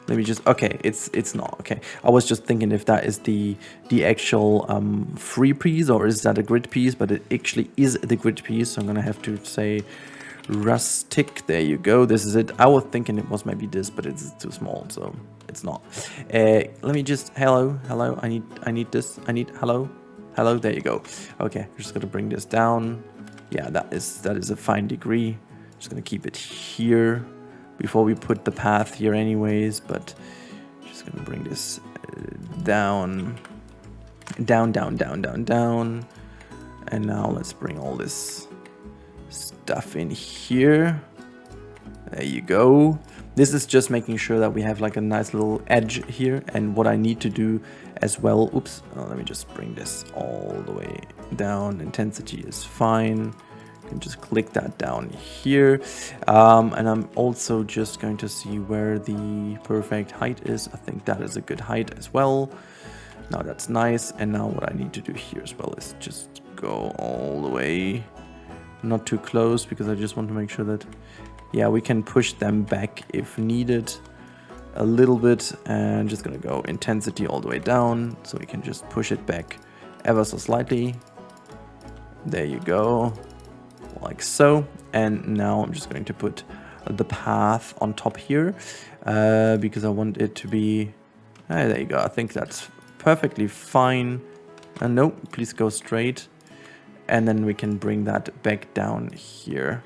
Let me just, okay, it's not, okay. I was just thinking if that is the actual free piece or is that a grid piece, but it actually is the grid piece. So I'm gonna have to say rustic, there you go, this is it. I was thinking it was maybe this, but it's too small, so it's not. Let me just, hello, I need this, hello, there you go. Okay, I'm just gonna bring this down. Yeah, that is a fine degree. Just gonna keep it here before we put the path here anyways, but just gonna bring this down. And now let's bring all this stuff in here. There you go. This is just making sure that we have like a nice little edge here. And what I need to do as well, oops, let me just bring this all the way down. Intensity is fine. You can just click that down here. And I'm also just going to see where the perfect height is. I think that is a good height as well. Now that's nice. And now what I need to do here as well is just go all the way. Not too close because I just want to make sure that, yeah, we can push them back if needed a little bit. And just gonna go intensity all the way down so we can just push it back ever so slightly. There you go. Like so. And now I'm just going to put the path on top here because I want it to be, there you go. I think that's perfectly fine. No, please go straight. And then we can bring that back down here.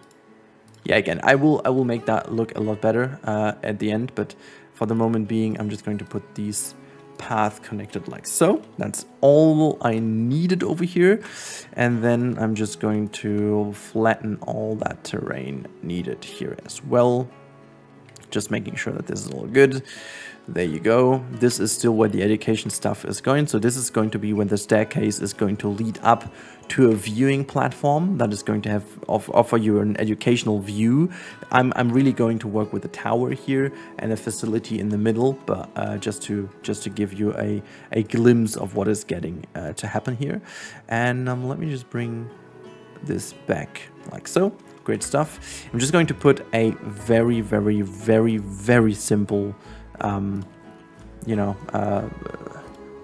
Yeah, again, I will make that look a lot better at the end, but for the moment being, I'm just going to put these paths connected like so. That's all I needed over here. And then I'm just going to flatten all that terrain needed here as well. Just making sure that this is all good. There you go. This is still where the education stuff is going. So this is going to be when the staircase is going to lead up to a viewing platform that is going to have offer you an educational view. I'm really going to work with a tower here and a facility in the middle, but just to give you a glimpse of what is getting to happen here. And let me just bring this back like so. Great stuff. I'm just going to put a very, very, very, very simple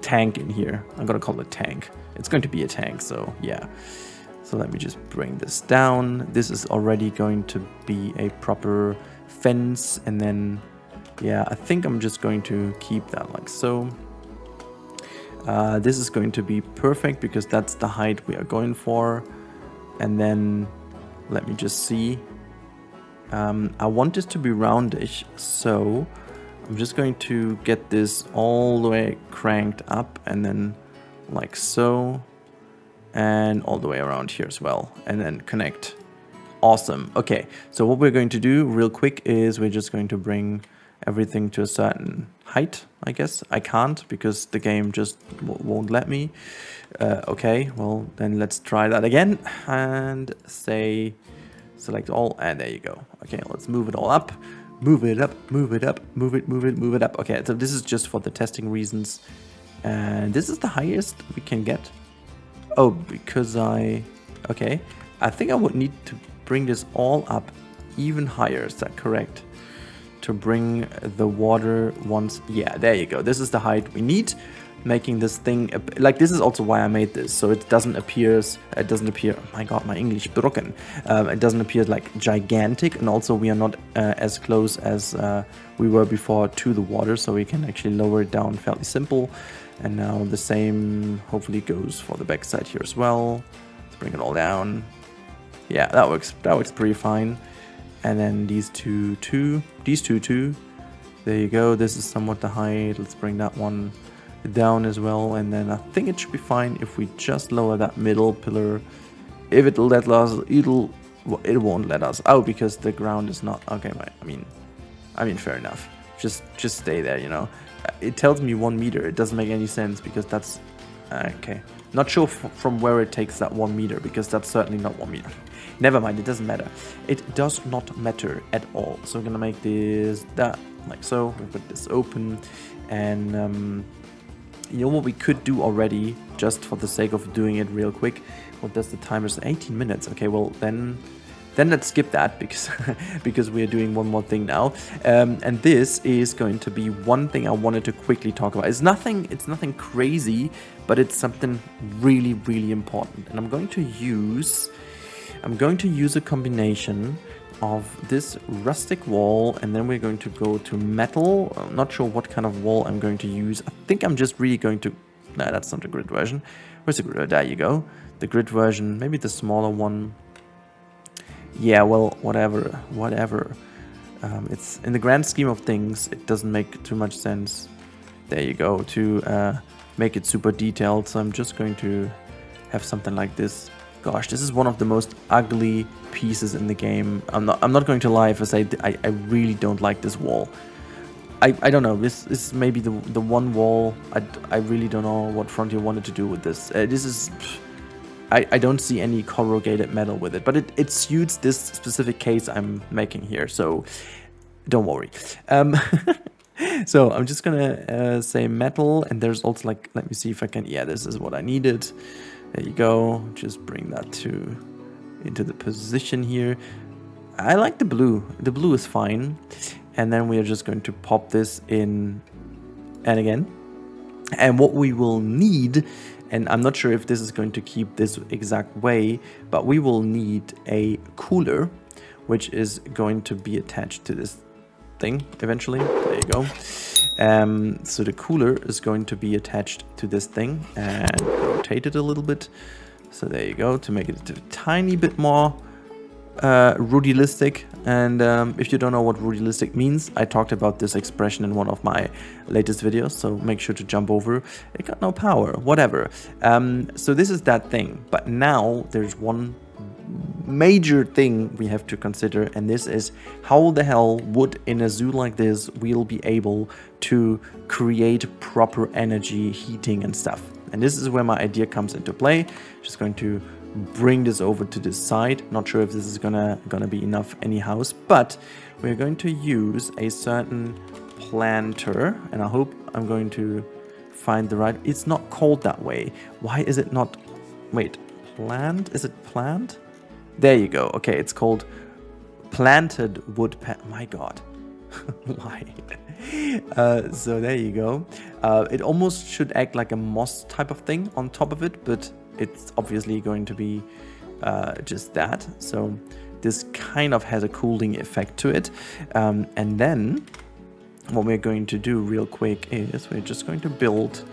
tank in here. I'm gonna call it tank. It's going to be a tank, so yeah. So let me just bring this down. This is already going to be a proper fence, and then yeah, I think I'm just going to keep that like so. This is going to be perfect because that's the height we are going for. And then let me just see. I want this to be roundish, so I'm just going to get this all the way cranked up and then like so, and all the way around here as well, and then connect. Awesome. Okay, so what we're going to do real quick is we're just going to bring everything to a certain height, I guess. I can't because the game just won't let me. Okay, well then let's try that again and say select all, and there you go. Okay, let's move it all up. Move it up, move it up, move it up. Okay, so this is just for the testing reasons. And this is the highest we can get. Oh, because okay. I think I would need to bring this all up even higher, is that correct? To bring the water once, yeah, there you go. This is the height we need. Making this thing, like this is also why I made this, so it doesn't appear, oh my god, my English broken. It doesn't appear like gigantic, and also we are not as close as we were before to the water, so we can actually lower it down fairly simple. And now the same hopefully goes for the back side here as well. Let's bring it all down. Yeah, that works pretty fine. And then these two, there you go. This is somewhat the height. Let's bring that one down as well, and then I think it should be fine if we just lower that middle pillar. If it'll let us, it won't let us out because the ground is not okay. I mean, fair enough. Just stay there, you know. It tells me 1 meter. It doesn't make any sense because that's okay. Not sure from where it takes that 1 meter because that's certainly not 1 meter. Never mind. It doesn't matter. It does not matter at all. So we're gonna make this that like so. We put this open, and you know what we could do already, just for the sake of doing it real quick. What does the timer say? 18 minutes. Okay, well then Then let's skip that because because we are doing one more thing now, and this is going to be one thing I wanted to quickly talk about. It's nothing crazy, but it's something really important. And I'm going to use a combination of this rustic wall, and then we're going to go to metal. I'm not sure what kind of wall I'm going to use. I think I'm just really going to... No, that's not the grid version. Where's the grid? There you go. The grid version, maybe the smaller one. Yeah, well, whatever. It's in the grand scheme of things, it doesn't make too much sense. There you go, to make it super detailed. So I'm just going to have something like this. Gosh, this is one of the most ugly pieces in the game. I'm not going to lie if I say I really don't like this wall. I don't know. This is maybe the one wall. I really don't know what Frontier wanted to do with this. This is... I don't see any corrugated metal with it, but it suits this specific case I'm making here, so don't worry. So I'm just gonna say metal, and there's also like, let me see if I can, yeah, this is what I needed. There you go, just bring that into the position here. I like the blue is fine. And then we are just going to pop this in, and again. And what we will need, and I'm not sure if this is going to keep this exact way, but we will need a cooler, which is going to be attached to this thing eventually. There you go. So the cooler is going to be attached to this thing, and rotate it a little bit. So there you go, to make it a tiny bit more rudilistic. And if you don't know what rudilistic means, I talked about this expression in one of my latest videos, so make sure to jump over. It got no power, whatever. So this is that thing, but now there's one major thing we have to consider, and this is how the hell would, in a zoo like this, we'll be able to create proper energy, heating and stuff. And this is where my idea comes into play. Just going to bring this over to this side. Not sure if this is gonna be enough anyhow, but we're going to use a certain planter, and I hope I'm going to find the right... It's not called that way. Why is it not... Wait, plant? Is it plant? There you go. Okay, it's called planted wood my god. Why? So there you go. It almost should act like a moss type of thing on top of it, but it's obviously going to be just that. So this kind of has a cooling effect to it. And then what we're going to do real quick is we're just going to build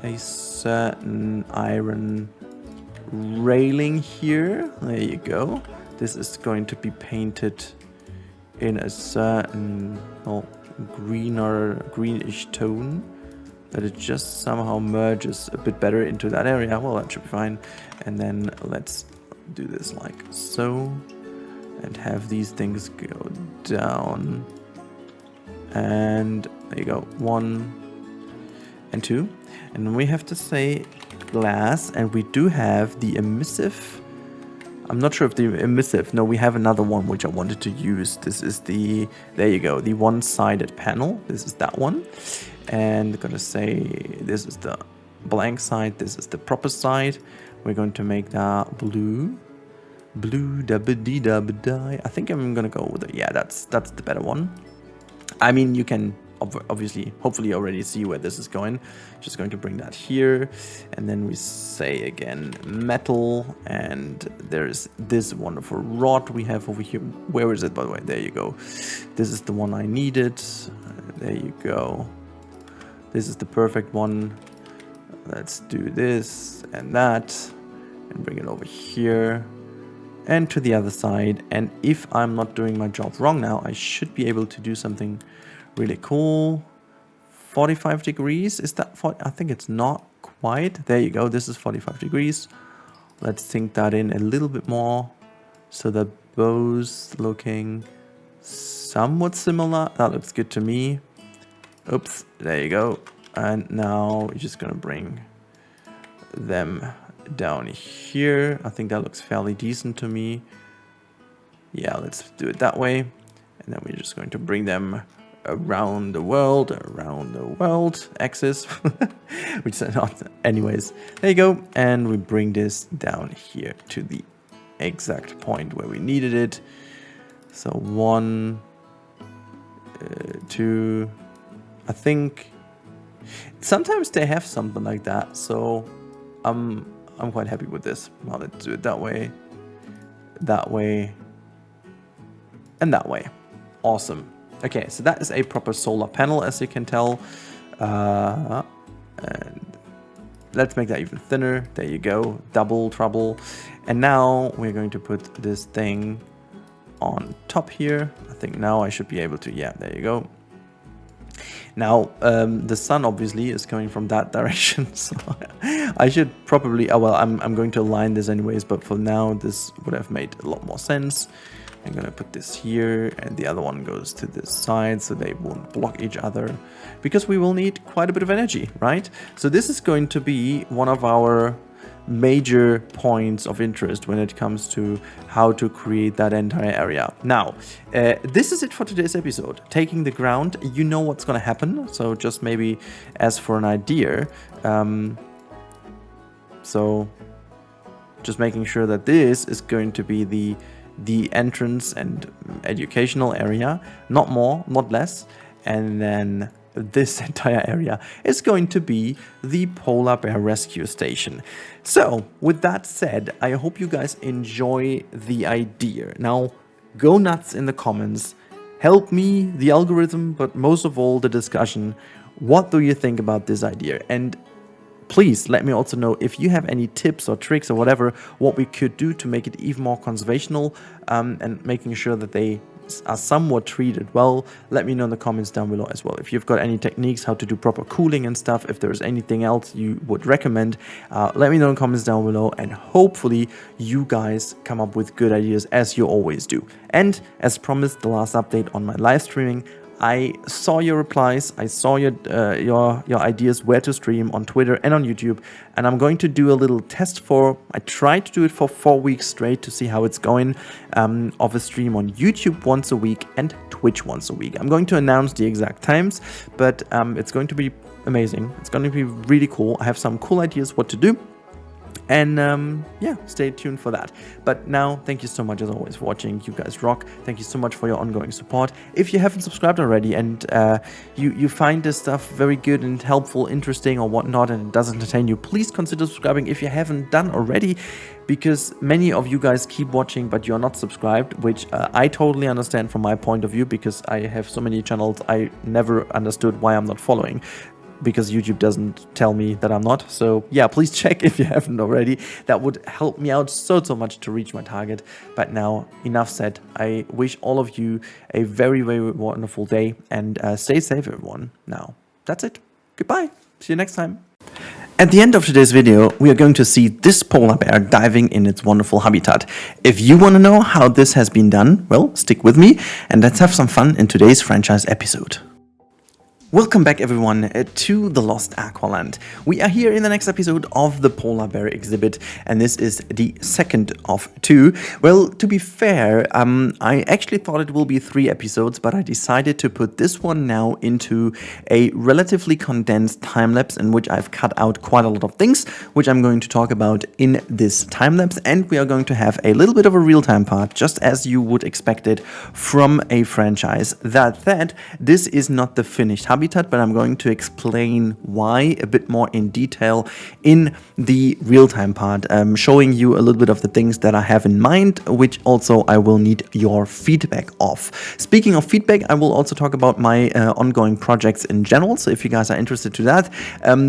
a certain iron railing here. There you go. This is going to be painted in a certain greenish tone, that it just somehow merges a bit better into that area. Well, that should be fine. And then let's do this like so, and have these things go down. And there you go, 1 and 2. And then we have to say glass, and we do have the emissive. I'm not sure if the emissive, no, we have another one which I wanted to use. This is the, there you go, the one-sided panel. This is that one. And I'm gonna say this is the blank side, this is the proper side. We're going to make that blue. Blue da ba dee da ba die. I think I'm gonna go with it. Yeah, that's the better one. I mean, you can obviously, hopefully already see where this is going. Just going to bring that here, and then we say again metal, and there's this wonderful rod we have over here. Where is it, by the way? There you go. This is the one I needed. There you go. This is the perfect one. Let's do this and that, and bring it over here and to the other side. And if I'm not doing my job wrong now, I should be able to do something really cool. 45 degrees, is that 40? I think it's not quite. There you go, this is 45 degrees. Let's sink that in a little bit more, so that both looking somewhat similar. That looks good to me. Oops, there you go. And now we're just gonna bring them down here. I think that looks fairly decent to me. Yeah, let's do it that way. And then we're just going to bring them around the world axis, which is not, anyways. There you go. And we bring this down here to the exact point where we needed it. So 1, 2, I think sometimes they have something like that, so I'm quite happy with this. Well, let's do it that way, and that way. Awesome. Okay, so that is a proper solar panel, as you can tell. And let's make that even thinner. There you go, double trouble. And now we're going to put this thing on top here. I think now I should be able to, yeah, there you go. Now, the sun obviously is coming from that direction, so I should probably, well, I'm going to align this anyways, but for now, this would have made a lot more sense. I'm gonna put this here, and the other one goes to this side, so they won't block each other, because we will need quite a bit of energy, right? So this is going to be one of our major points of interest when it comes to how to create that entire area. Now, this is it for today's episode. Taking the ground, you know what's going to happen, so just maybe as for an idea, so just making sure that this is going to be the entrance and educational area, not more, not less, and then this entire area is going to be the polar bear rescue station. So with that said, I hope you guys enjoy the idea. Now go nuts in the comments, help me, the algorithm, but most of all the discussion. What do you think about this idea? And please let me also know if you have any tips or tricks or whatever, what we could do to make it even more conservational, and making sure that they are somewhat treated well. Let me know in the comments down below as well. If you've got any techniques how to do proper cooling and stuff, if there's anything else you would recommend, let me know in the comments down below, and hopefully you guys come up with good ideas as you always do. And as promised, the last update on my live streaming, I saw your replies, I saw your ideas where to stream on Twitter and on YouTube, and I'm going to do a little test I tried to do it for 4 weeks straight to see how it's going, of a stream on YouTube once a week and Twitch once a week. I'm going to announce the exact times, but it's going to be amazing. It's going to be really cool. I have some cool ideas what to do. And yeah, stay tuned for that. But now, thank you so much as always for watching. You guys rock. Thank you so much for your ongoing support. If you haven't subscribed already and you find this stuff very good and helpful, interesting or whatnot, and it does entertain you, please consider subscribing if you haven't done already, because many of you guys keep watching but you're not subscribed, which I totally understand from my point of view, because I have so many channels I never understood why I'm not following, because YouTube doesn't tell me that I'm not. So yeah, please check if you haven't already. That would help me out so much to reach my target. But now, enough said. I wish all of you a very, very wonderful day, and stay safe, everyone. Now, that's it. Goodbye. See you next time. At the end of today's video, we are going to see this polar bear diving in its wonderful habitat. If you want to know how this has been done, well, stick with me and let's have some fun in today's franchise episode. Welcome back everyone to the Lost Aqualand. We are here in the next episode of the Polar Bear exhibit, and this is the second of 2. Well, to be fair, I actually thought it will be 3 episodes, but I decided to put this one now into a relatively condensed time-lapse in which I've cut out quite a lot of things, which I'm going to talk about in this time-lapse, and we are going to have a little bit of a real-time part, just as you would expect it from a franchise. That said, this is not the finished habitat, but I'm going to explain why a bit more in detail in the real-time part, showing you a little bit of the things that I have in mind, which also I will need your feedback of. Speaking of feedback, I will also talk about my ongoing projects in general, so if you guys are interested to that,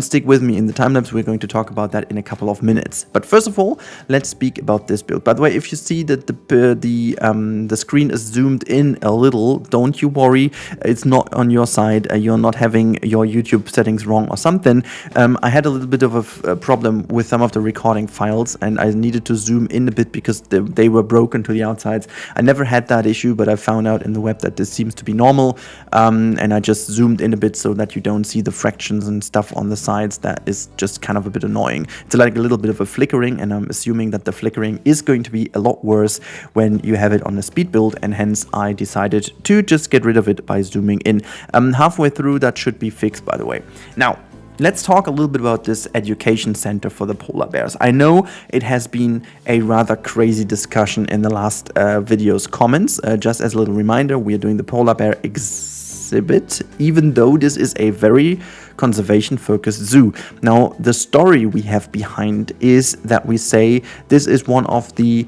stick with me in the time-lapse. We're going to talk about that in a couple of minutes. But first of all, let's speak about this build. By the way, if you see that the screen is zoomed in a little, don't you worry, it's not on your side, you're not having your YouTube settings wrong or something. I had a little bit of a problem with some of the recording files, and I needed to zoom in a bit because they were broken to the outsides. I never had that issue, but I found out in the web that this seems to be normal, and I just zoomed in a bit so that you don't see the fractions and stuff on the sides. That is just kind of a bit annoying. It's like a little bit of a flickering, and I'm assuming that the flickering is going to be a lot worse when you have it on a speed build, and hence I decided to just get rid of it by zooming in. Halfway through, that should be fixed, by the way. Now, let's talk a little bit about this education center for the polar bears. I know it has been a rather crazy discussion in the last video's comments. Just as a little reminder, we are doing the polar bear exhibit, even though this is a very conservation-focused zoo. Now, the story we have behind is that we say this is one of the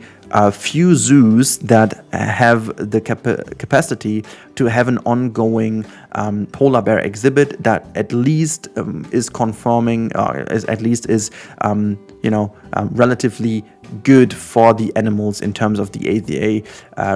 few zoos that have the capacity to have an ongoing polar bear exhibit that at least is conforming, relatively good for the animals in terms of the ADA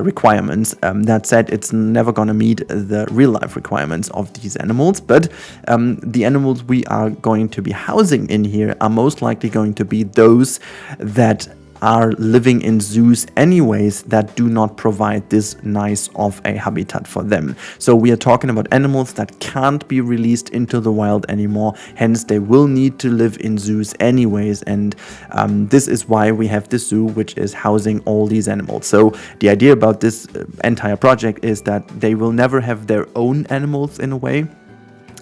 requirements. That said, it's never going to meet the real life requirements of these animals, but the animals we are going to be housing in here are most likely going to be those that are living in zoos anyways that do not provide this nice of a habitat for them. So we are talking about animals that can't be released into the wild anymore, hence they will need to live in zoos anyways, and this is why we have this zoo which is housing all these animals. So the idea about this entire project is that they will never have their own animals in a way,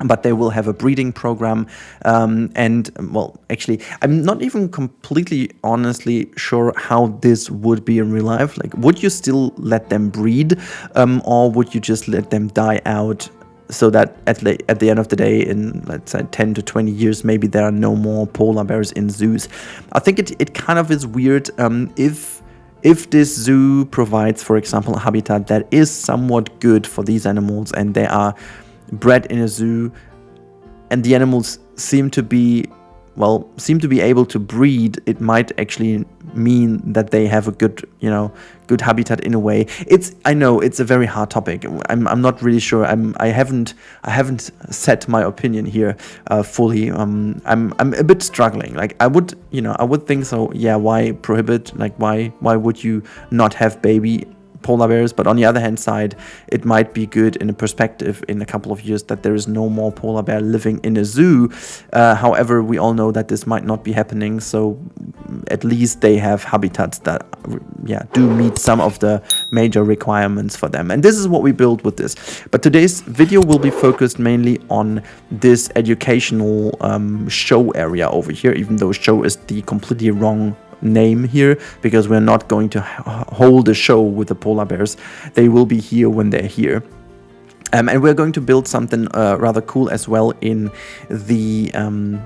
but they will have a breeding program, and well, actually, I'm not even completely honestly sure how this would be in real life. Like, would you still let them breed, or would you just let them die out so that at the end of the day, in let's say 10 to 20 years, maybe there are no more polar bears in zoos? I think it kind of is weird if this zoo provides, for example, a habitat that is somewhat good for these animals and they are bred in a zoo and the animals seem to be able to breed, it might actually mean that they have a good habitat in a way. I know it's a very hard topic. I'm not really sure. I haven't set my opinion here fully. I'm a bit struggling. Like I would think so. Yeah, why prohibit? Like why would you not have baby polar bears? But on the other hand side, it might be good in a perspective in a couple of years that there is no more polar bear living in a zoo. However, we all know that this might not be happening, so at least they have habitats that do meet some of the major requirements for them, and this is what we build with this. But today's video will be focused mainly on this educational show area over here, even though show is the completely wrong name here, because we're not going to hold a show with the polar bears. They will be here when they're here. And we're going to build something rather cool as well in the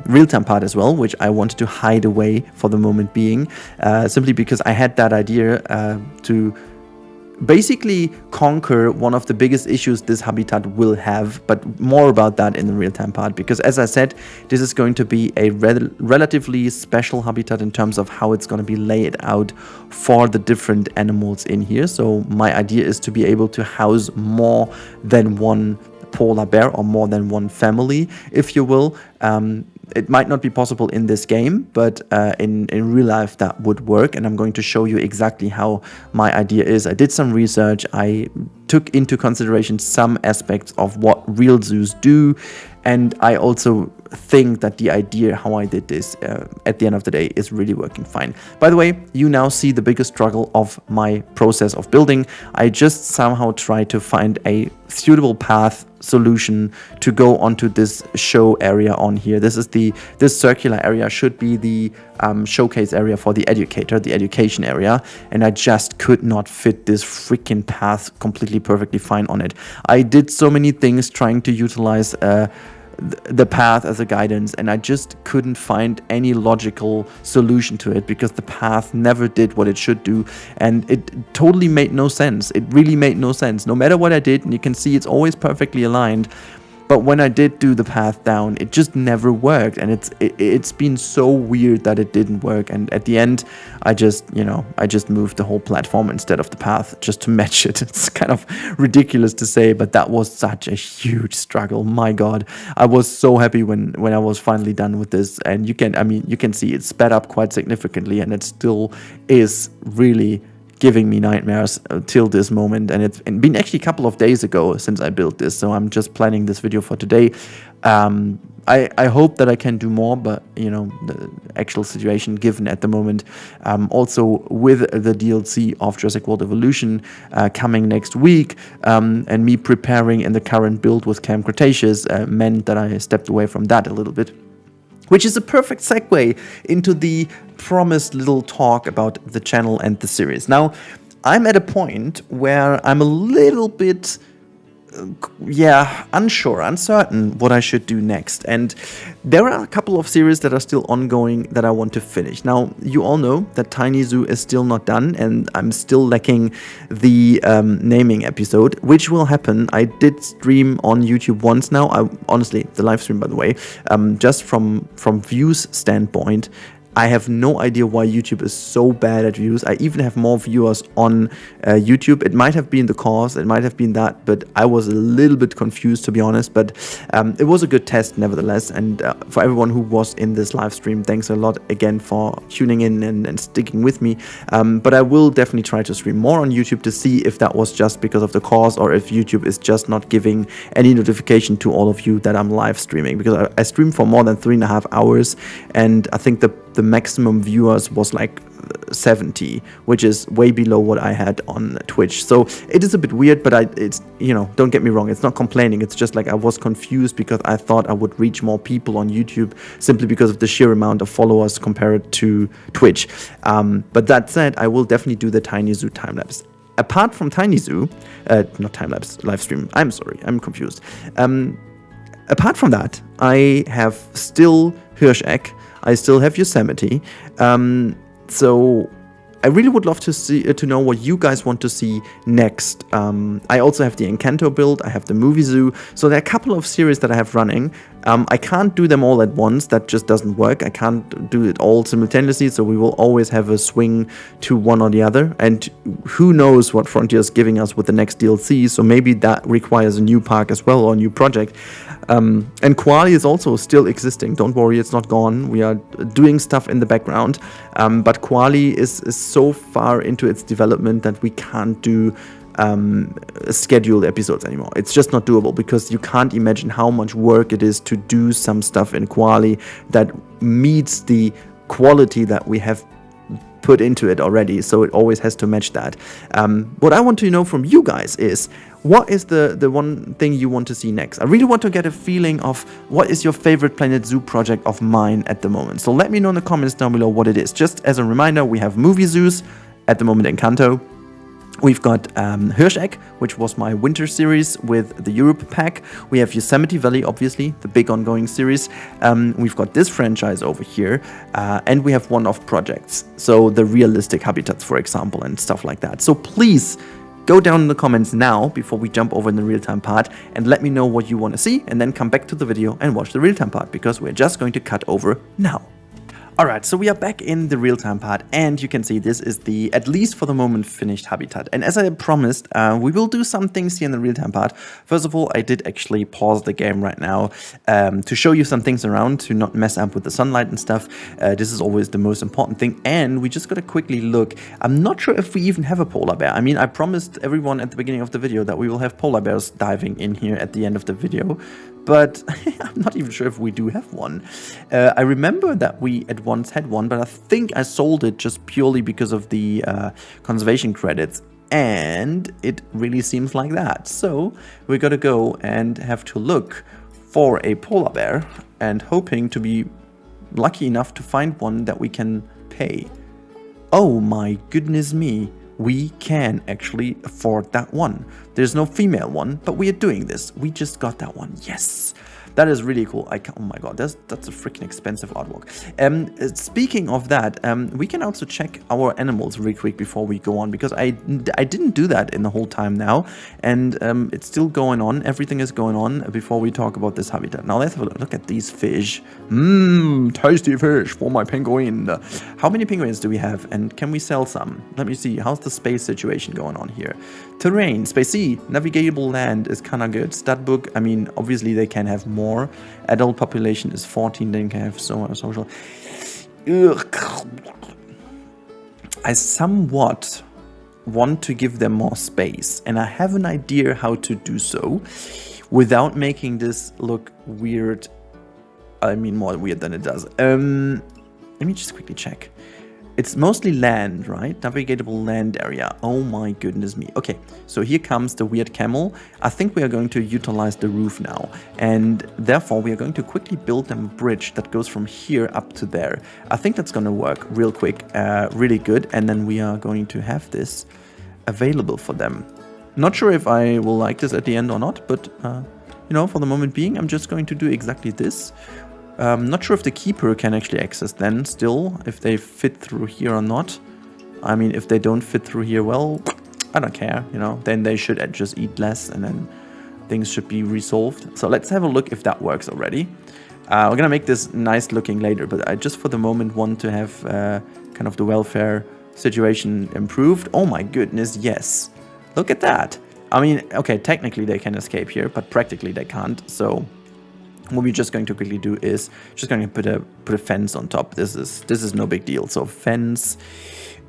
real-time part as well, which I wanted to hide away for the moment being, simply because I had that idea to basically conquer one of the biggest issues this habitat will have, but more about that in the real-time part, because as I said, this is going to be a relatively special habitat in terms of how it's going to be laid out for the different animals in here. So my idea is to be able to house more than one polar bear, or more than one family, if you will. It might not be possible in this game, but in real life that would work, and I'm going to show you exactly how my idea is. I did some research, I took into consideration some aspects of what real zoos do, and I also think that the idea how I did this at the end of the day is really working fine. By the way, you now see the biggest struggle of my process of building. I just somehow tried to find a suitable path solution to go onto this show area on here. This circular area should be the showcase area for the education area, and I just could not fit this freaking path completely perfectly fine on it. I did so many things trying to utilize the path as a guidance, and I just couldn't find any logical solution to it, because the path never did what it should do, and it totally made no sense. It really made no sense. No matter what I did, and you can see it's always perfectly aligned, but when I did do the path down, it just never worked, and it's been so weird that it didn't work. And at the end, I just moved the whole platform instead of the path just to match it. It's kind of ridiculous to say, but that was such a huge struggle. My God, I was so happy when I was finally done with this, and you can see it sped up quite significantly, and it still is really giving me nightmares till this moment. And it's been actually a couple of days ago since I built this, so I'm just planning this video for today. I hope that I can do more, but the actual situation given at the moment, also with the DLC of Jurassic World Evolution coming next week, and me preparing in the current build with Camp Cretaceous, meant that I stepped away from that a little bit. which is a perfect segue into the promised little talk about the channel and the series. Now, I'm at a point where I'm a little bit uncertain what I should do next. And there are a couple of series that are still ongoing that I want to finish. Now, you all know that Tiny Zoo is still not done, and I'm still lacking the naming episode, which will happen. I did stream on YouTube once now. Honestly, the live stream, by the way, just from views standpoint, I have no idea why YouTube is so bad at views. I even have more viewers on YouTube. It might have been the cause, it might have been that, but I was a little bit confused, to be honest. But it was a good test nevertheless. And for everyone who was in this live stream, thanks a lot again for tuning in and sticking with me. But I will definitely try to stream more on YouTube to see if that was just because of the cause, or if YouTube is just not giving any notification to all of you that I'm live streaming. Because I streamed for more than 3.5 hours, and I think the maximum viewers was like 70, which is way below what I had on Twitch. So it is a bit weird, but it's, you know, don't get me wrong, it's not complaining. It's just like I was confused because I thought I would reach more people on YouTube simply because of the sheer amount of followers compared to Twitch. But that said, I will definitely do the Tiny Zoo time-lapse. Apart from Tiny Zoo, not time-lapse, live stream, I'm sorry, I'm confused. Apart from that, I have still Hirschegg, I still have Yosemite, so I really would love to know what you guys want to see next. I also have the Encanto build, I have the movie zoo, so there are a couple of series that I have running. I can't do them all at once, that just doesn't work. I can't do it all simultaneously, so we will always have a swing to one or the other, and who knows what Frontier is giving us with the next DLC, so maybe that requires a new park as well, or a new project. And Koali is also still existing, don't worry, it's not gone. We are doing stuff in the background, but Koali is so far into its development that we can't do scheduled episodes anymore. It's just not doable, because you can't imagine how much work it is to do some stuff in Koali that meets the quality that we have put into it already, so it always has to match that. What I want to know from you guys is, what is the one thing you want to see next? I really want to get a feeling of what is your favorite Planet Zoo project of mine at the moment. So let me know in the comments down below what it is. Just as a reminder, we have movie zoos, at the moment Encanto. We've got Hirschegg, which was my winter series with the Europe pack. We have Yosemite Valley, obviously, the big ongoing series. We've got this franchise over here, and we have one-off projects. So the realistic habitats, for example, and stuff like that. So please go down in the comments now, before we jump over in the real-time part, and let me know what you want to see, and then come back to the video and watch the real-time part, because we're just going to cut over now. Alright, so we are back in the real-time part, and you can see this is the, at least for the moment, finished habitat. And as I promised, we will do some things here in the real-time part. First of all, I did actually pause the game right now to show you some things around, to not mess up with the sunlight and stuff. This is always the most important thing, and we just gotta quickly look. I'm not sure if we even have a polar bear. I mean, I promised everyone at the beginning of the video that we will have polar bears diving in here at the end of the video, but I'm not even sure if we do have one. I remember that we at once had one, but I think I sold it just purely because of the conservation credits, and it really seems like that. So we gotta go and have to look for a polar bear, and hoping to be lucky enough to find one that we can pay. Oh my goodness me, we can actually afford that one. There's no female one, but we are doing this. We just got that one. Yes. That is really cool. Oh my god, that's a freaking expensive artwork. Speaking of that, we can also check our animals real quick before we go on, because I didn't do that in the whole time now, and it's still going on. Everything is going on before we talk about this habitat. Now let's have a look at these fish. Tasty fish for my penguin. How many penguins do we have, and can we sell some? Let me see. How's the space situation going on here? Terrain, space C, navigable land is kind of good. Stat book, I mean, obviously they can have more. Adult population is 14, they can have so much social. Ugh. I somewhat want to give them more space, and I have an idea how to do so without making this look weird. I mean, more weird than it does. Let me just quickly check. it's mostly land, right? Navigatable land area. Oh my goodness me. Okay, so here comes the weird camel. I think we are going to utilize the roof now. And therefore, we are going to quickly build them a bridge that goes from here up to there. I think that's going to work real quick, really good. And then we are going to have this available for them. Not sure if I will like this at the end or not, but, you know, for the moment being, I'm just going to do exactly this. Not sure if the keeper can actually access then still, if they fit through here or not. I mean, if they don't fit through here, well, I don't care, you know, then they should just eat less and then things should be resolved. So let's have a look if that works already. We're gonna make this nice looking later, but I just for the moment want to have kind of the welfare situation improved. Oh my goodness, yes. Look at that. I mean, okay, technically they can escape here, but practically they can't, so what we're just going to quickly do is just going to put a fence on top. This is no big deal. So fence.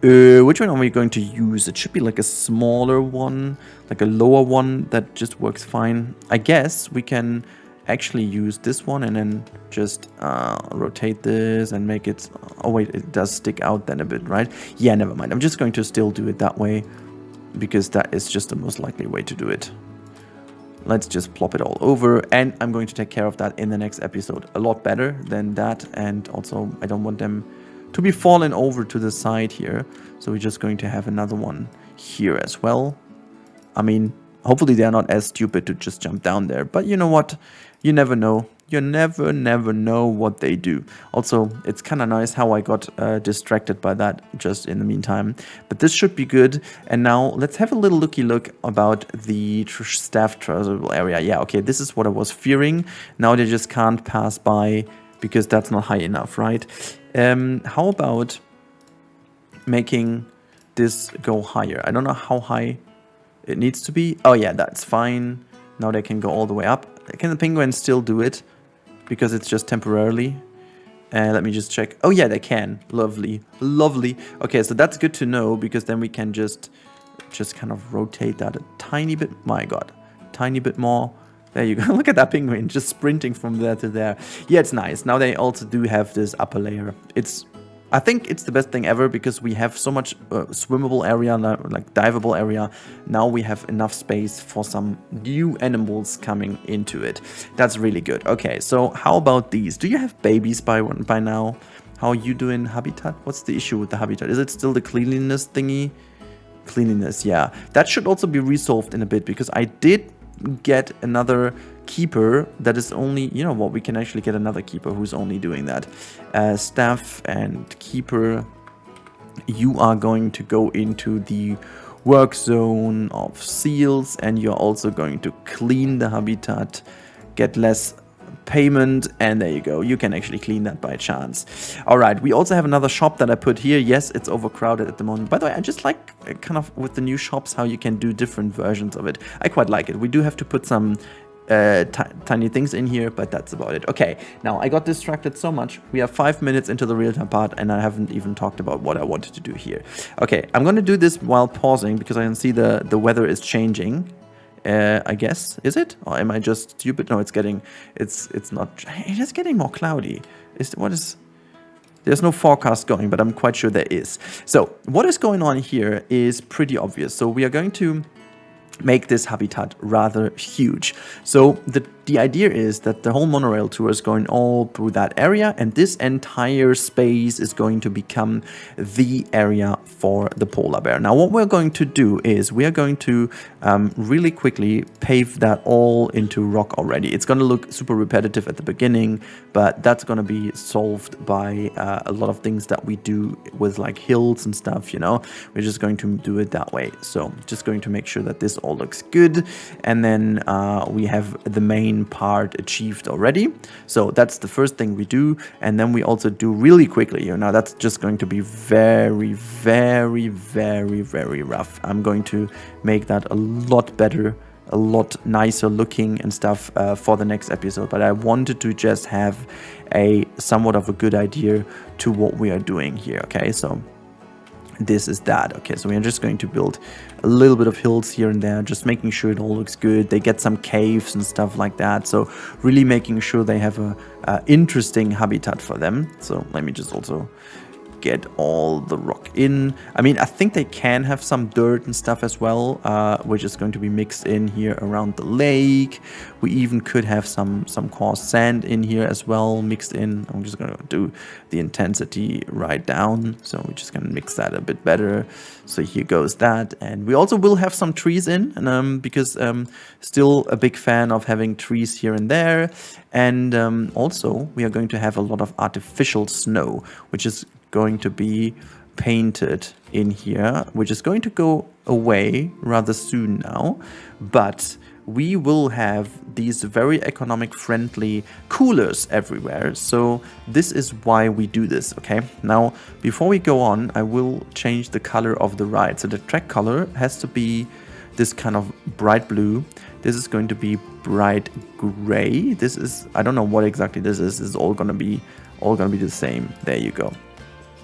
Which one are we going to use? It should be like a smaller one, like a lower one that just works fine. I guess we can actually use this one and then just rotate this and make it. Oh wait, it does stick out then a bit, right? Yeah, never mind. I'm just going to still do it that way because that is just the most likely way to do it. Let's just plop it all over, and I'm going to take care of that in the next episode a lot better than that. And also I don't want them to be fallen over to the side here, so we're just going to have another one here as well. I mean, hopefully they're not as stupid to just jump down there, but you know what, you never know. You never know what they do. Also, it's kind of nice how I got distracted by that just in the meantime. But this should be good. And now let's have a little looky look about the staff traversable area. Yeah, okay, this is what I was fearing. Now they just can't pass by because that's not high enough, right? How about making this go higher? I don't know how high it needs to be. Oh yeah, that's fine. Now they can go all the way up. Can the penguins still do it? Because it's just temporarily. Let me just check. Oh yeah, they can. Lovely. Lovely. Okay, so that's good to know, because then we can just kind of rotate that a tiny bit. My god. Tiny bit more. There you go. Look at that penguin just sprinting from there to there. Yeah, it's nice. Now they also do have this upper layer. I think it's the best thing ever, because we have so much swimmable area, like diveable area. Now we have enough space for some new animals coming into it. That's really good. Okay, so how about these? Do you have babies by now? How are you doing, habitat? What's the issue with the habitat? Is it still the cleanliness thingy? Cleanliness, yeah. That should also be resolved in a bit, because I did get another keeper that is only, you know what, we can actually get another keeper who's only doing that. Staff and keeper, you are going to go into the work zone of seals, and you're also going to clean the habitat, get less payment, and there you go, you can actually clean that by chance. All right, we also have another shop that I put here. Yes, it's overcrowded at the moment. By the way, I just like kind of with the new shops how you can do different versions of it. I quite like it. We do have to put some tiny things in here, but that's about it. Okay, now I got distracted so much. We are 5 minutes into the real-time part, and I haven't even talked about what I wanted to do here. Okay, I'm going to do this while pausing, because I can see the weather is changing. I guess, is it? Or am I just stupid? No, it's not. It is getting more cloudy. There's no forecast going, but I'm quite sure there is. So what is going on here is pretty obvious. So we are going to make this habitat rather huge. So the idea is that the whole monorail tour is going all through that area, and this entire space is going to become the area for the polar bear. Now what we're going to do is we are going to really quickly pave that all into rock already. It's going to look super repetitive at the beginning, but that's going to be solved by a lot of things that we do with like hills and stuff, you know. We're just going to do it that way. So just going to make sure that this all looks good, and then we have the main part achieved already. So that's the first thing we do, and then we also do really quickly, you know, that's just going to be very rough. I'm going to make that a lot better, a lot nicer looking and stuff for the next episode, but I wanted to just have a somewhat of a good idea to what we are doing here. Okay, so this is that. Okay, so we're just going to build a little bit of hills here and there, just making sure it all looks good. They get some caves and stuff like that, so really making sure they have a interesting habitat for them. So let me just also get all the rock in. I mean, I think they can have some dirt and stuff as well, which is going to be mixed in here around the lake. We even could have some coarse sand in here as well, mixed in. I'm just going to do the intensity right down, so we're just going to mix that a bit better. So here goes that, and we also will have some trees in, and because still a big fan of having trees here and there. And also we are going to have a lot of artificial snow, which is going to be painted in here, which is going to go away rather soon now. But we will have these very economic friendly coolers everywhere. So this is why we do this, okay? Now, before we go on, I will change the color of the ride. So the track color has to be this kind of bright blue. This is going to be bright gray. This is, I don't know what exactly this is. This is all gonna be the same. There you go.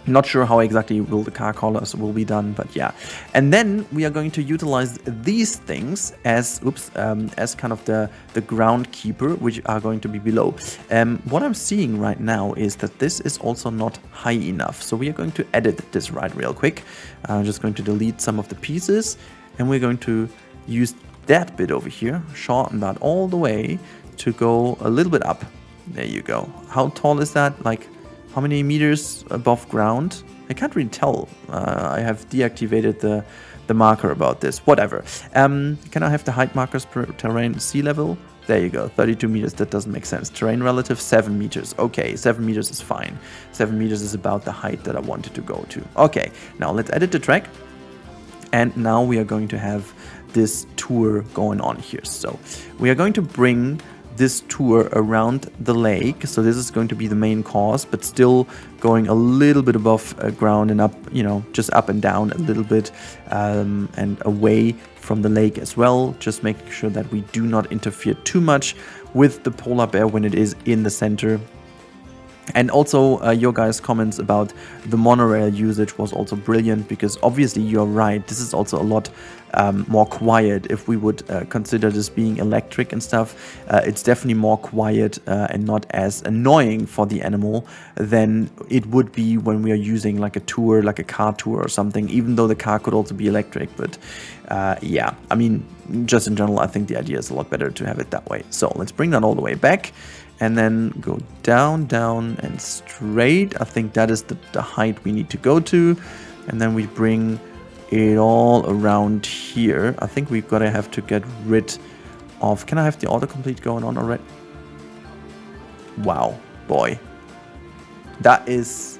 Not sure how exactly will the car colors will be done, but yeah. And then we are going to utilize these things as kind of the groundkeeper, which are going to be below. What I'm seeing right now is that this is also not high enough. So we are going to edit this right real quick. I'm just going to delete some of the pieces, and we're going to use that bit over here, shorten that all the way to go a little bit up. There you go. How tall is that? Like, how many meters above ground? I can't really tell. I have deactivated the marker about this. Whatever. Can I have the height markers per terrain sea level? There you go. 32 meters. That doesn't make sense. Terrain relative 7 meters. Okay, 7 meters is fine. 7 meters is about the height that I wanted to go to. Okay, now let's edit the track. And now we are going to have this tour going on here. So we are going to bring this tour around the lake. So this is going to be the main course, but still going a little bit above ground and up, you know, just up and down a little bit, and away from the lake as well. Just making sure that we do not interfere too much with the polar bear when it is in the center. And also your guys' comments about the monorail usage was also brilliant, because obviously you're right, this is also a lot more quiet. If we would consider this being electric and stuff, it's definitely more quiet and not as annoying for the animal than it would be when we are using like a tour, like a car tour or something, even though the car could also be electric. But yeah, I mean, just in general, I think the idea is a lot better to have it that way. So let's bring that all the way back. And then go down, down, and straight. I think that is the height we need to go to. And then we bring it all around here. I think we've got to have to get rid of... Can I have the autocomplete going on already? Wow, boy. That is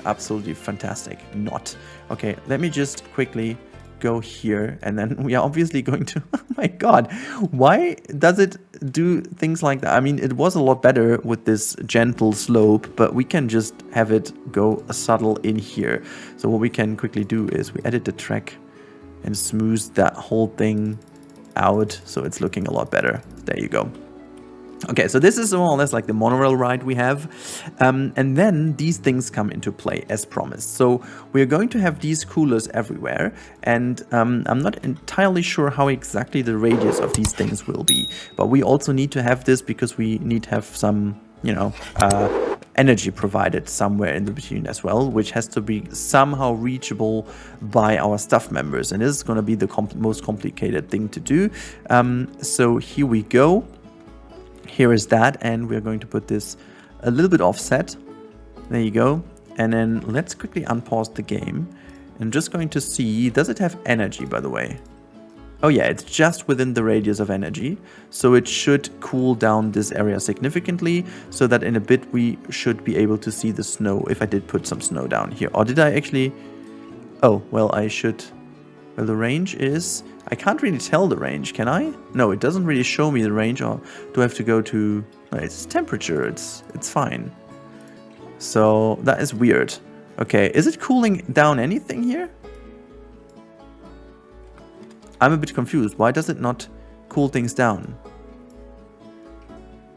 absolutely fantastic. Not. Okay, let me just quickly go here, and then we are obviously going to... Oh my god, why does it do things like that? I mean, it was a lot better with this gentle slope, but we can just have it go subtle in here. So what we can quickly do is we edit the track and smooth that whole thing out so it's looking a lot better. There you go. Okay, so this is more or less like the monorail ride we have. And then these things come into play as promised. So we're going to have these coolers everywhere. And I'm not entirely sure how exactly the radius of these things will be. But we also need to have this because we need to have some, you know, energy provided somewhere in the between as well, which has to be somehow reachable by our staff members. And this is going to be the most complicated thing to do. So here we go. Here is that, and we're going to put this a little bit offset. There you go. And then let's quickly unpause the game. I'm just going to see, does it have energy, by the way? Oh yeah, it's just within the radius of energy. So it should cool down this area significantly, so that in a bit we should be able to see the snow if I did put some snow down here. Or did I actually... Oh, well, I should... Well, the range is... I can't really tell the range, can I? No, it doesn't really show me the range, or do I have to go to... No, it's temperature, it's fine. So, that is weird. Okay, is it cooling down anything here? I'm a bit confused. Why does it not cool things down?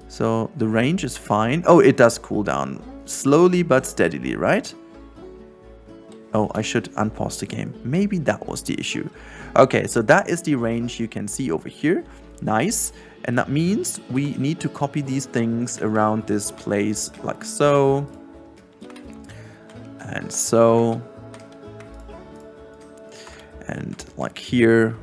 So, the range is fine. Oh, it does cool down. Slowly but steadily, right? Oh, I should unpause the game. Maybe that was the issue. Okay, so that is the range you can see over here. Nice. And that means we need to copy these things around this place like so. and so, and like here,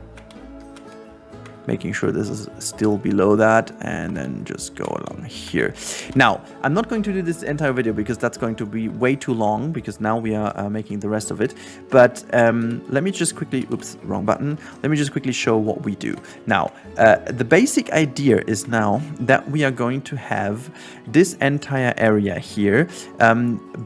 making sure this is still below that, and then just go along here. Now, I'm not going to do this entire video because that's going to be way too long, because now we are making the rest of it. But let me just quickly, oops, wrong button. Let me just quickly show what we do. Now, the basic idea is now that we are going to have this entire area here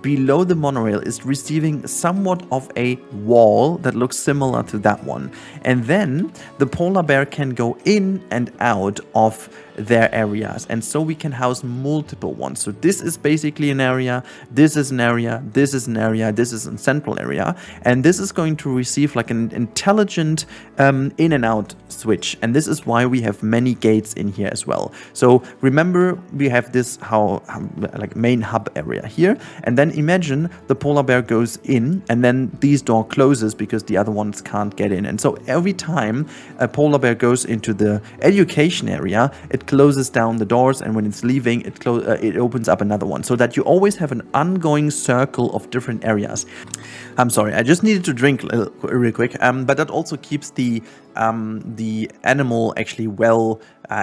below the monorail is receiving somewhat of a wall that looks similar to that one. And then the polar bear can go in and out of their areas, and so we can house multiple ones. So this is basically an area, this is an area, this is an area, this is a central area, and this is going to receive like an intelligent in and out switch. And this is why we have many gates in here as well. So remember, we have this like main hub area here, and then imagine the polar bear goes in, and then these door closes because the other ones can't get in. And so every time a polar bear goes into the education area, it closes down the doors, and when it's leaving, it opens up another one, so that you always have an ongoing circle of different areas. I'm sorry, I just needed to drink real quick, but that also keeps the animal actually well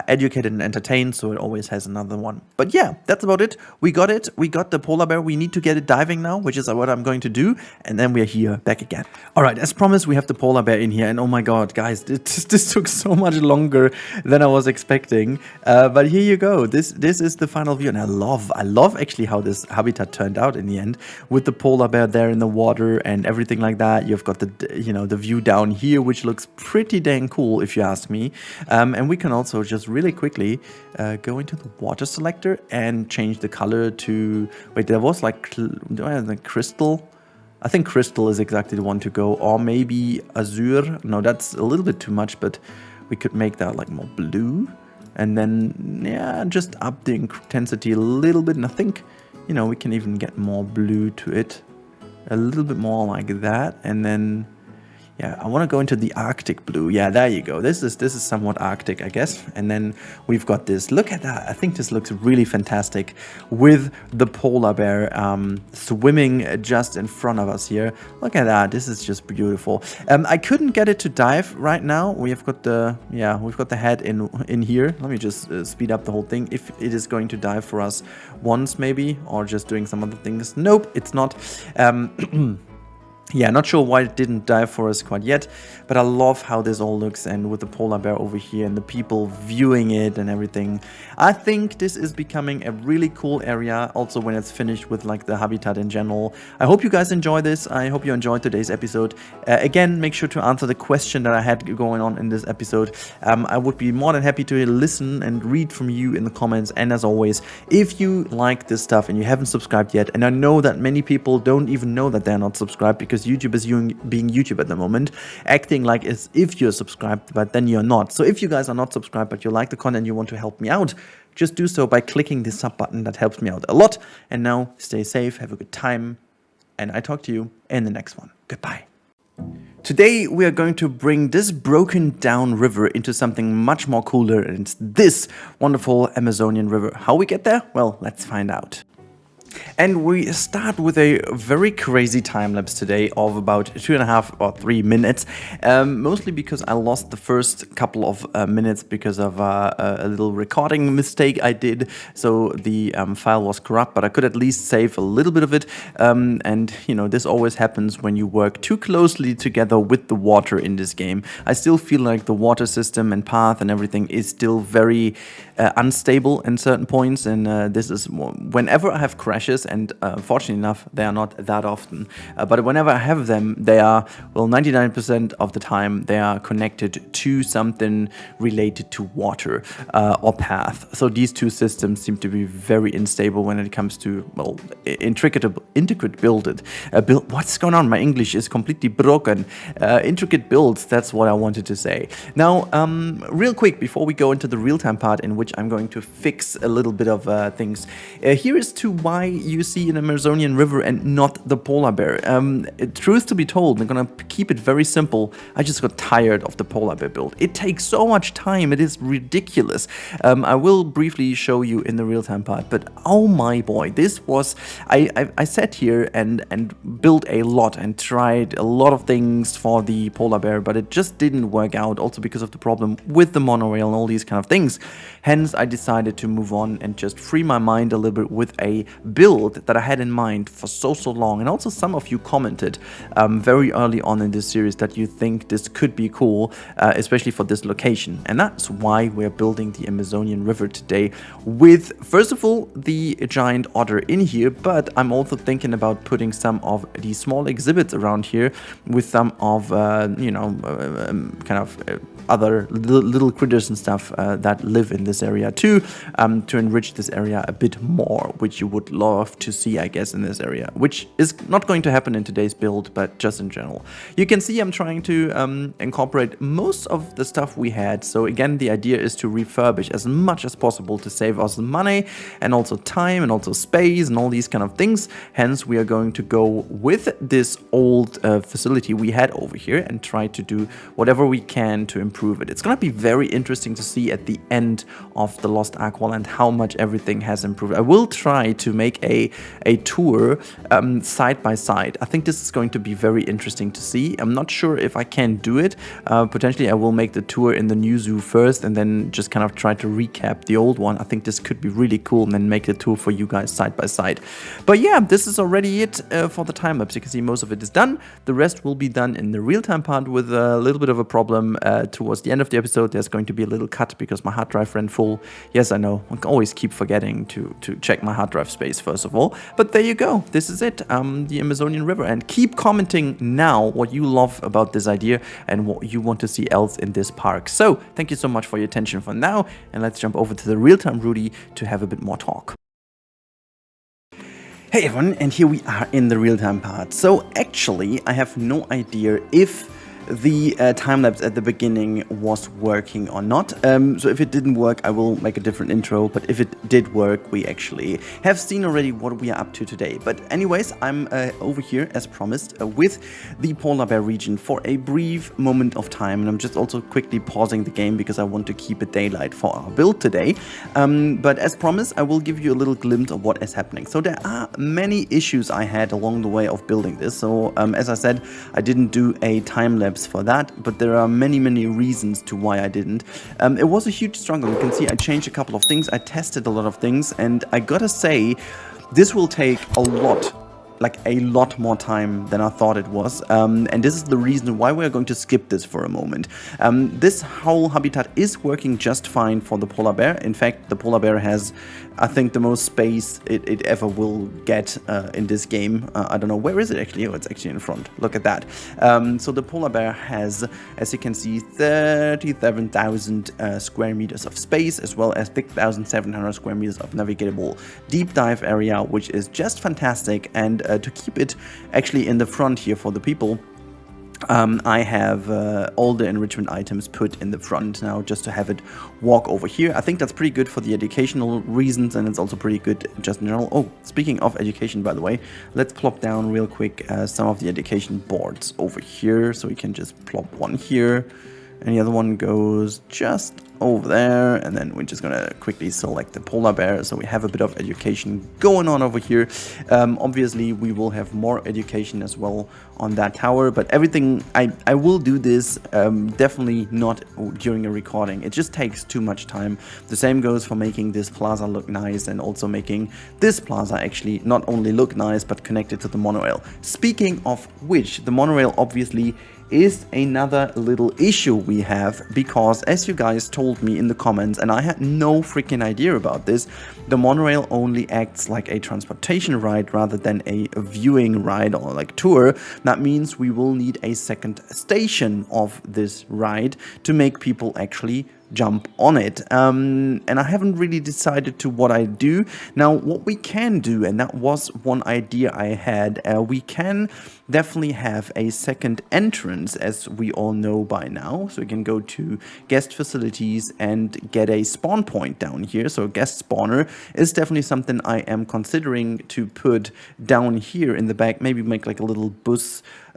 educated and entertained, so it always has another one. But yeah, that's about it. We got it. We got the polar bear. We need to get it diving now, which is what I'm going to do, and then we're here back again. All right, as promised, we have the polar bear in here, and oh my god, guys, this took so much longer than I was expecting. But here you go. This is the final view, and I love actually how this habitat turned out in the end, with the polar bear there in the water and everything like that. You've got the view down here, which looks pretty dang cool if you ask me. And we can also just really quickly go into the water selector and change the color to, wait, there was like, do I have the crystal? I think crystal is exactly the one to go, or maybe azure. No, that's a little bit too much, but we could make that like more blue, and then yeah, just up the intensity a little bit. And I think, you know, we can even get more blue to it, a little bit more like that, and then yeah, I want to go into the Arctic blue. Yeah, there you go. This is somewhat Arctic, I guess. And then we've got this. Look at that. I think this looks really fantastic with the polar bear swimming just in front of us here. Look at that. This is just beautiful. I couldn't get it to dive right now. We've got the head in here. Let me just speed up the whole thing. If it is going to dive for us once maybe, or just doing some other things. Nope, it's not. Yeah, not sure why it didn't dive for us quite yet, but I love how this all looks, and with the polar bear over here and the people viewing it and everything. I think this is becoming a really cool area, also when it's finished with like the habitat in general. I hope you guys enjoy this. I hope you enjoyed today's episode. Again, make sure to answer the question that I had going on in this episode. I would be more than happy to listen and read from you in the comments. And as always, if you like this stuff and you haven't subscribed yet, and I know that many people don't even know that they're not subscribed, because YouTube is being YouTube at the moment, acting like as if you're subscribed, but then you're not. So if you guys are not subscribed, but you like the content, you want to help me out, just do so by clicking the sub button. That helps me out a lot. And now, stay safe, have a good time, and I talk to you in the next one. Goodbye. Today we are going to bring this broken down river into something much more cooler, and it's this wonderful Amazonian river. How we get there? Well, let's find out. And we start with a very crazy time lapse today of about 2.5 or 3 minutes, mostly because I lost the first couple of minutes because of a little recording mistake I did. So the file was corrupt, but I could at least save a little bit of it. And you know, this always happens when you work too closely together with the water in this game. I still feel like the water system and path and everything is still very unstable in certain points, and this is whenever I have crashes, and fortunately enough they are not that often, but whenever I have them, they are, well, 99% of the time they are connected to something related to water or path. So these two systems seem to be very unstable when it comes to, well, intricate build. What's going on? My English is completely broken. Intricate builds, that's what I wanted to say. Now, real quick, before we go into the real-time part in which I'm going to fix a little bit of things, here is to why you see an Amazonian river and not the polar bear? Truth to be told, I'm gonna keep it very simple. I just got tired of the polar bear build. It takes so much time, it is ridiculous. I will briefly show you in the real-time part, but oh my boy, this was, I sat here and built a lot and tried a lot of things for the polar bear, but it just didn't work out, also because of the problem with the monorail and all these kind of things. Hence, I decided to move on and just free my mind a little bit with a build that I had in mind for so long. And also some of you commented very early on in this series that you think this could be cool, especially for this location. And that's why we're building the Amazonian River today with, first of all, the giant otter in here, but I'm also thinking about putting some of the small exhibits around here with some of, you know, kind of other little critters and stuff that live in this area too, to enrich this area a bit more, which you would love to see, I guess, in this area, which is not going to happen in today's build, but just in general. You can see I'm trying to incorporate most of the stuff we had. So again, the idea is to refurbish as much as possible to save us money and also time and also space and all these kind of things. Hence, we are going to go with this old facility we had over here and try to do whatever we can to improve it. It's going to be very interesting to see at the end of the Lost Aqualand how much everything has improved. I will try to make a tour side by side. I think this is going to be very interesting to see. I'm not sure if I can do it. Potentially I will make the tour in the new zoo first and then just kind of try to recap the old one. I think this could be really cool, and then make the tour for you guys side by side. But yeah, this is already it for the time lapse. You can see most of it is done. The rest will be done in the real-time part with a little bit of a problem towards the end of the episode. There's going to be a little cut because my hard drive ran full. Yes, I know. I always keep forgetting to check my hard drive space first of all. But there you go. This is it. The Amazonian River. And keep commenting now what you love about this idea and what you want to see else in this park. So thank you so much for your attention for now. And let's jump over to the real-time Rudy to have a bit more talk. Hey everyone, and here we are in the real-time part. So actually, I have no idea if the time-lapse at the beginning was working or not. So if it didn't work, I will make a different intro, but if it did work, we actually have seen already what we are up to today. But anyways, I'm over here, as promised, with the polar bear region for a brief moment of time, and I'm just also quickly pausing the game because I want to keep it daylight for our build today. But as promised, I will give you a little glimpse of what is happening. So there are many issues I had along the way of building this. So as I said, I didn't do a time-lapse for that, but there are many reasons to why I didn't. It was a huge struggle. You can see I changed a couple of things, I tested a lot of things, and I gotta say, this will take a lot more time than I thought it was, and this is the reason why we're going to skip this for a moment. This whole habitat is working just fine for the polar bear. In fact, the polar bear has, I think, the most space it ever will get in this game. I don't know, where is it actually? Oh, it's actually in front. Look at that. So the polar bear has, as you can see, 37,000 square meters of space, as well as 6,700 square meters of navigable deep dive area, which is just fantastic. And to keep it actually in the front here for the people, I have all the enrichment items put in the front now, just to have it walk over here. I think that's pretty good for the educational reasons, and it's also pretty good just in general. Oh, speaking of education, by the way, let's plop down real quick some of the education boards over here. So we can just plop one here, and the other one goes just over there, and then we're just gonna quickly select the polar bear, so we have a bit of education going on over here. Obviously we will have more education as well on that tower, but everything I will do this definitely not during a recording. It just takes too much time. The same goes for making this plaza look nice, and also making this plaza actually not only look nice but connected to the monorail. Speaking of which, the monorail obviously is another little issue we have, because as you guys told me in the comments, and I had no freaking idea about this, the monorail only acts like a transportation ride rather than a viewing ride or like tour. That means we will need a second station of this ride to make people actually jump on it. And I haven't really decided to what I do. Now, what we can do, and that was one idea I had, we can definitely have a second entrance, as we all know by now. So we can go to guest facilities and get a spawn point down here. So a guest spawner is definitely something I am considering to put down here in the back. Maybe make like a little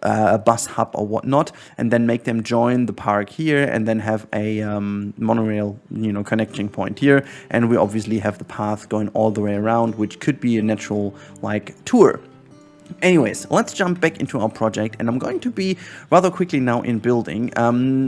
a bus hub or whatnot, and then make them join the park here, and then have a monorail, connecting point here. And we obviously have the path going all the way around, which could be a natural like tour. Anyways, let's jump back into our project, and I'm going to be rather quickly now in building.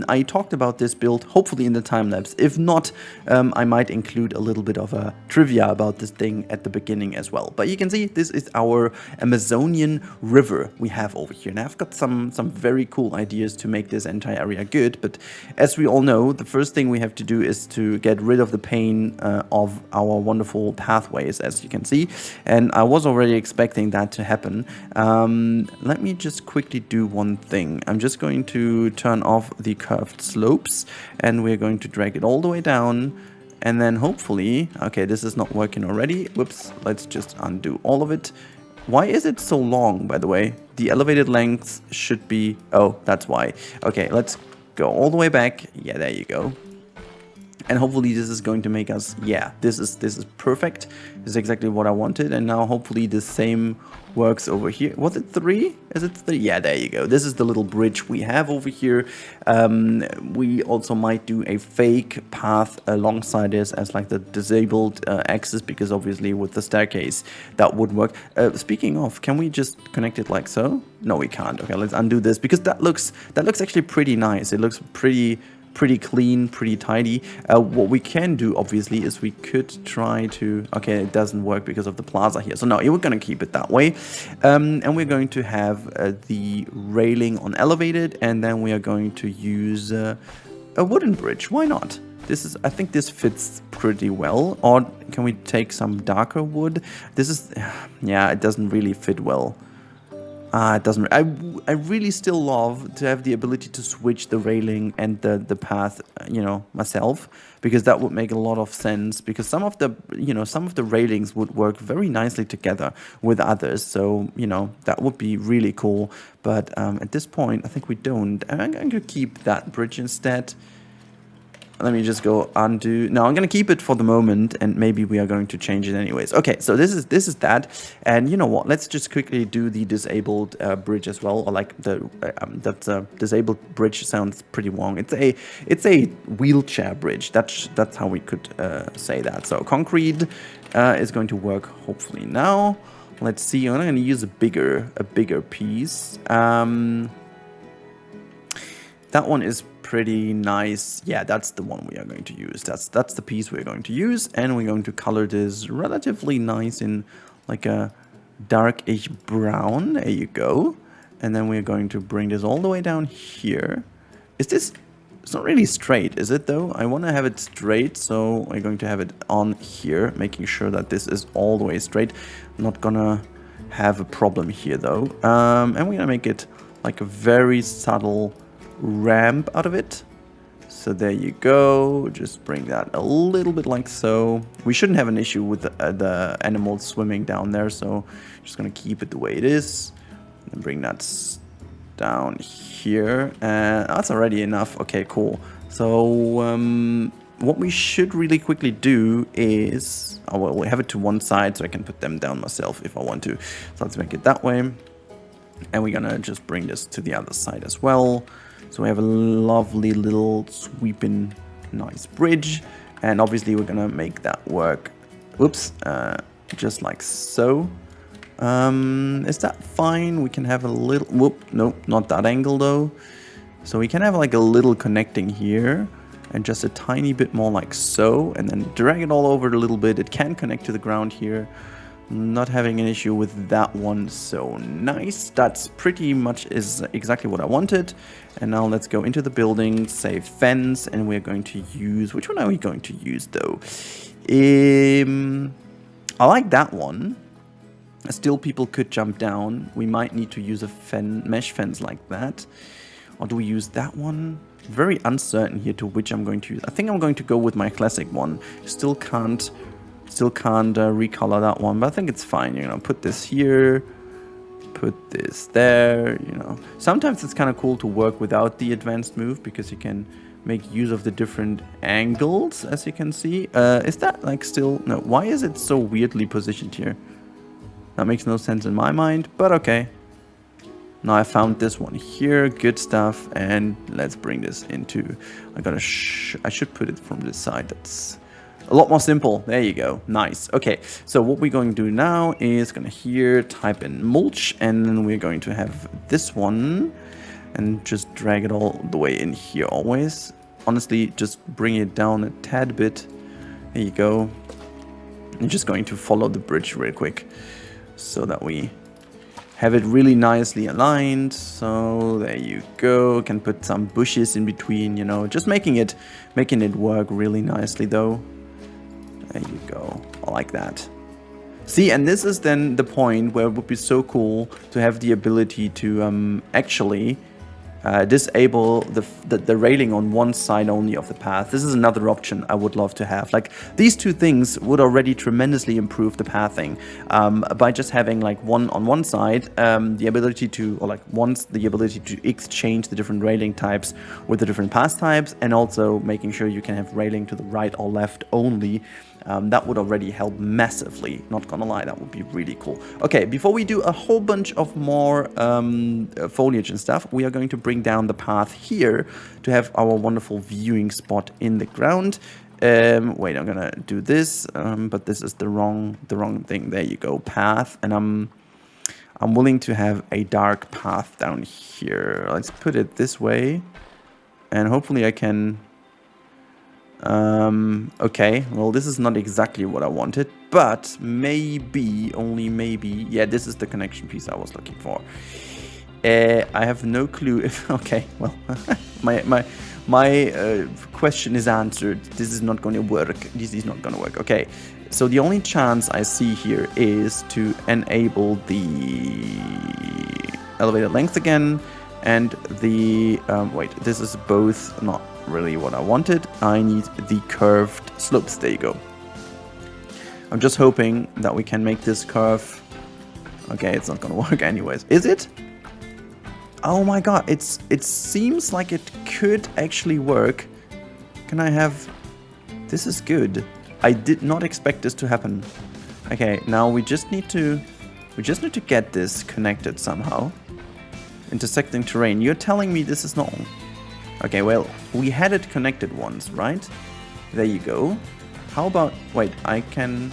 I talked about this build, hopefully in the time-lapse. If not, I might include a little bit of a trivia about this thing at the beginning as well. But you can see this is our Amazonian river we have over here. And I've got some very cool ideas to make this entire area good. But as we all know, the first thing we have to do is to get rid of the pain of our wonderful pathways, as you can see. And I was already expecting that to happen. Let me just quickly do one thing. I'm just going to turn off the curved slopes, and we're going to drag it all the way down, and then hopefully, okay, this is not working already. Whoops, let's just undo all of it. Why is it so long, by the way? The elevated length should be, oh, that's why. Okay, let's go all the way back. Yeah, there you go. And hopefully this is going to make us, yeah, this is perfect. This is exactly what I wanted. And now hopefully the same works over here. Was it 3? Is it 3? Yeah, there you go. This is the little bridge we have over here. We also might do a fake path alongside this as like the disabled axis, because obviously with the staircase that would work. Speaking of, can we just connect it like so? No, we can't. Okay, let's undo this, because that looks actually pretty nice. It looks pretty clean, pretty tidy. What we can do, obviously, is we could try to... Okay, it doesn't work because of the plaza here. So no, we're going to keep it that way. And we're going to have the railing on elevated, and then we are going to use a wooden bridge. Why not? I think this fits pretty well. Or can we take some darker wood? This is... Yeah, it doesn't really fit well. It doesn't. I really still love to have the ability to switch the railing and the path, myself, because that would make a lot of sense. Because some of the railings would work very nicely together with others. So that would be really cool. But at this point, I think we don't. I'm going to keep that bridge instead. Let me just go undo. No, I'm going to keep it for the moment, and maybe we are going to change it anyways. Okay, so this is that, and you know what? Let's just quickly do the disabled bridge as well, or like that disabled bridge sounds pretty long. It's a wheelchair bridge. That's how we could say that. So concrete is going to work hopefully now. Let's see. I'm going to use a bigger piece. That one is pretty nice. Yeah, that's the one we are going to use. That's the piece we're going to use, and we're going to color this relatively nice in like a darkish brown. There you go. And then we're going to bring this all the way down here. It's not really straight, is it though? I want to have it straight, so we're going to have it on here, making sure that this is all the way straight. I'm not gonna have a problem here though. And we're gonna make it like a very subtle ramp out of it. So there you go. Just bring that a little bit like so. We shouldn't have an issue with the animals swimming down there, so just gonna keep it the way it is, and bring that down here. That's already enough. Okay, cool. So what we should really quickly do is we'll have it to one side so I can put them down myself if I want to. So let's make it that way, and we're gonna just bring this to the other side as well. So we have a lovely little sweeping nice bridge, and obviously we're gonna make that work. Whoops, just like so. Is that fine? We can have a little, whoop, nope, not that angle though. So we can have like a little connecting here, and just a tiny bit more like so, and then drag it all over a little bit. It can connect to the ground here. Not having an issue with that one, so nice. That's pretty much is exactly what I wanted. And now let's go into the building, say fence, and we're going to use, which one are we going to use though? I like that one. Still, people could jump down. We might need to use a mesh fence like that. Or do we use that one? Very uncertain here to which I'm going to use. I think I'm going to go with my classic one. Still can't recolor that one, but I think it's fine. You know, put this here, put this there. You know, sometimes it's kind of cool to work without the advanced move because you can make use of the different angles, as you can see. Is that like still no? Why is it so weirdly positioned here? That makes no sense in my mind, but okay. Now I found this one here, good stuff, and let's bring this into, I should put it from this side, that's a lot more simple. There you go, nice. Okay, so what we're going to do now is gonna here type in mulch, and then we're going to have this one, and just drag it all the way in here always. Honestly, just bring it down a tad bit. There you go. I'm just going to follow the bridge real quick, so that we have it really nicely aligned. So there you go. Can put some bushes in between, you know, just making it work really nicely though. There you go. I like that. See, and this is then the point where it would be so cool to have the ability to actually disable the railing on one side only of the path. This is another option I would love to have. Like, these two things would already tremendously improve the pathing by just having like one on one side, the ability to exchange the different railing types with the different path types, and also making sure you can have railing to the right or left only. That would already help massively, not gonna lie, that would be really cool. Okay, before we do a whole bunch of more foliage and stuff, we are going to bring down the path here to have our wonderful viewing spot in the ground. Wait, I'm gonna do this, but this is the wrong thing. There you go, path, and I'm willing to have a dark path down here. Let's put it this way, and hopefully I can. Okay, well, this is not exactly what I wanted, but maybe, only maybe, yeah, this is the connection piece I was looking for. I have no clue if, okay, well, my question is answered. This is not going to work. This is not going to work. Okay, so the only chance I see here is to enable the elevated length again, and the, wait, this is both not really what I wanted. I need the curved slopes. There you go. I'm just hoping that we can make this curve. Okay, it's not gonna work anyways. Is it? Oh my god, it seems like it could actually work. Can I have... This is good. I did not expect this to happen. Okay, now we just need to get this connected somehow. Intersecting terrain. You're telling me this is not... Okay, well, we had it connected once, right? There you go. How about... Wait, I can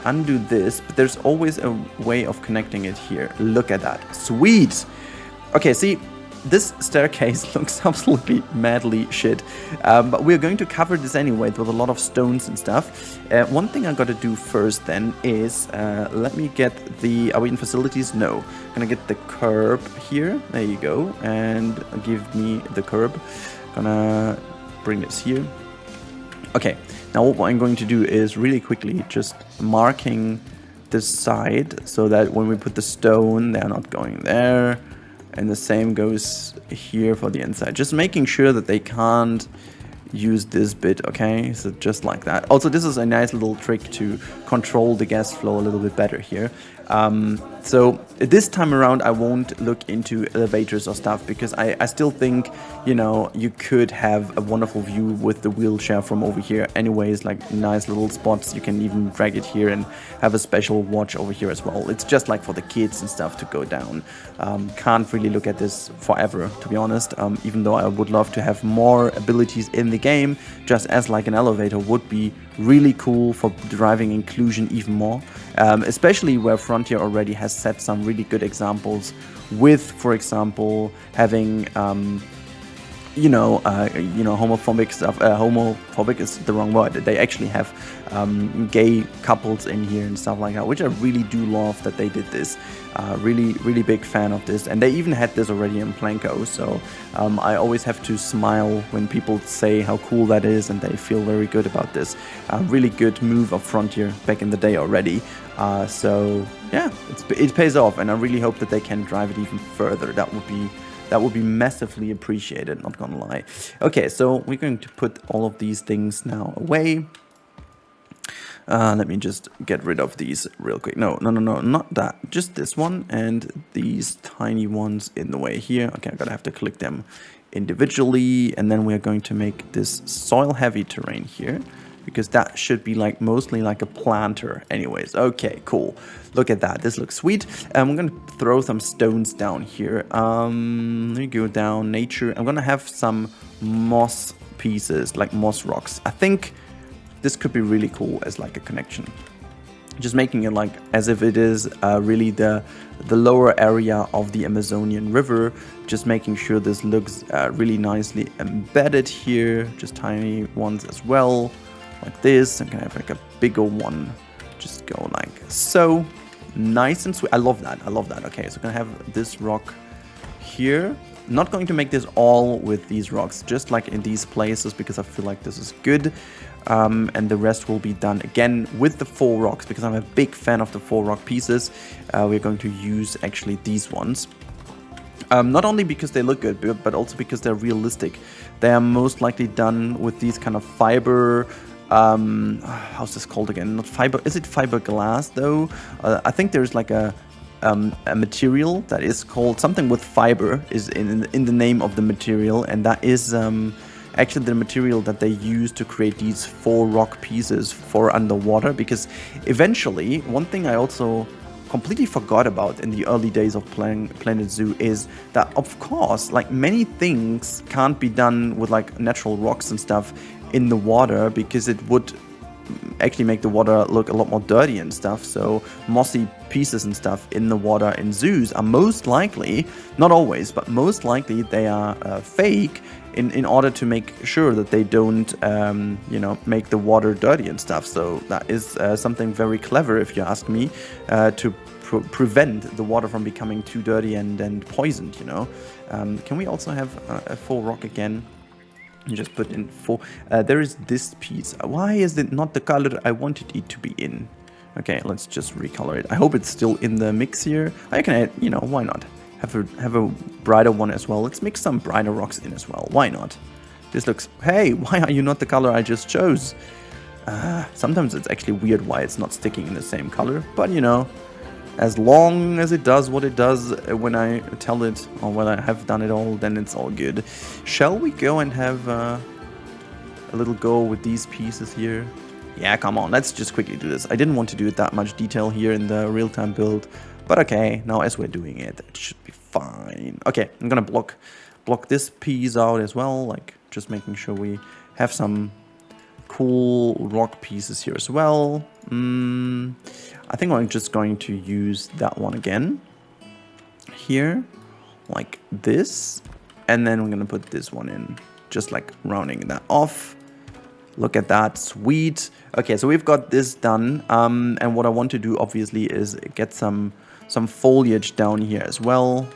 undo this, but there's always a way of connecting it here. Look at that. Sweet! Okay, see, this staircase looks absolutely madly shit. But we're going to cover this anyway with a lot of stones and stuff. One thing I gotta do first then is... let me get the... Are we in facilities? No. Gonna get the curb here. There you go. And give me the curb. Gonna bring this here. Okay. Now what I'm going to do is really quickly just marking this side so that when we put the stone, they're not going there. And the same goes here for the inside. Just making sure that they can't use this bit, okay? So just like that. Also, this is a nice little trick to control the gas flow a little bit better here. So this time around, I won't look into elevators or stuff because I still think, you know, you could have a wonderful view with the wheelchair from over here. Anyways, like nice little spots. You can even drag it here and have a special watch over here as well. It's just like for the kids and stuff to go down. Can't really look at this forever, to be honest, even though I would love to have more abilities in the game, just as like an elevator would be really cool for driving inclusion even more, especially where Frontier already has set some really good examples with, for example, having homophobic stuff. Homophobic is the wrong word. They actually have gay couples in here and stuff like that, which I really do love that they did this. Really big fan of this, and they even had this already in Planko, so I always have to smile when people say how cool that is and they feel very good about this. Really good move of Frontier back in the day already. So yeah, it pays off, and I really hope that they can drive it even further. That would be That would be massively appreciated, not gonna lie. Okay, so we're going to put all of these things now away. Let me just get rid of these real quick. No, not that. Just this one and these tiny ones in the way here. Okay, I'm gonna have to click them individually, and then we're going to make this soil heavy terrain here, because that should be like mostly like a planter anyways. Okay, cool. Look at that. This looks sweet. I'm going to throw some stones down here. Let me go down nature. I'm going to have some moss pieces, like moss rocks. I think this could be really cool as like a connection. Just making it like as if it is really the lower area of the Amazonian River. Just making sure this looks really nicely embedded here. Just tiny ones as well. Like this. I'm gonna have like a bigger one. Just go like so. Nice and sweet. I love that. I love that. Okay, so I'm gonna have this rock here. Not going to make this all with these rocks, just like in these places, because I feel like this is good. And the rest will be done again with the 4 rocks, because I'm a big fan of the 4 rock pieces. We're going to use actually these ones. Not only because they look good, but also because they're realistic. They are most likely done with these kind of fiber, how's this called again? Not fiber, is it fiberglass though? I think there's like a material that is called something with fiber is in the name of the material, and that is actually the material that they use to create these 4 rock pieces for underwater. Because eventually, one thing I also completely forgot about in the early days of playing Planet Zoo is that, of course, like many things can't be done with like natural rocks and stuff in the water, because it would actually make the water look a lot more dirty and stuff. So mossy pieces and stuff in the water in zoos are most likely, not always, but most likely they are fake in order to make sure that they don't, you know, make the water dirty and stuff. So that is something very clever, if you ask me, to prevent the water from becoming too dirty and poisoned, you know. Can we also have a 4 rock again? You just put in 4. There is this piece. Why is it not the color I wanted it to be in? Okay, let's just recolor it. I hope it's still in the mix here. I can add, you know, why not? Have a brighter one as well. Let's mix some brighter rocks in as well. Why not? This looks... Hey, why are you not the color I just chose? Sometimes it's actually weird why it's not sticking in the same color. But, you know, as long as it does what it does when I tell it, or when I have done it all, then it's all good. Shall we go and have a little go with these pieces here? Yeah, come on, let's just quickly do this. I didn't want to do it that much detail here in the real-time build, but okay, now as we're doing it, it should be fine. Okay, I'm gonna block this piece out as well, like just making sure we have some cool rock pieces here as well. I think I'm just going to use that one again here, like this, and then we're gonna put this one in, just like rounding that off. Look at that, sweet. Okay, so we've got this done, and what I want to do obviously is get some foliage down here as well,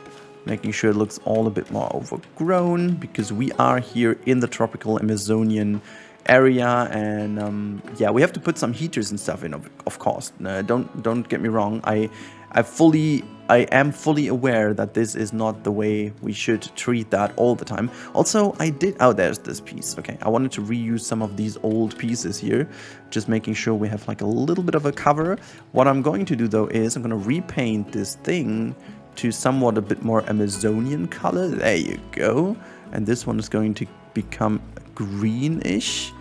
making sure it looks all a bit more overgrown, because we are here in the tropical Amazonian area, and yeah, we have to put some heaters and stuff in, of course. Don't get me wrong, I am fully aware that this is not the way we should treat that all the time. Also, there's this piece. Okay, I wanted to reuse some of these old pieces here, just making sure we have like a little bit of a cover. What I'm going to do though is I'm going to repaint this thing to somewhat a bit more Amazonian color. There you go. And this one is going to become greenish,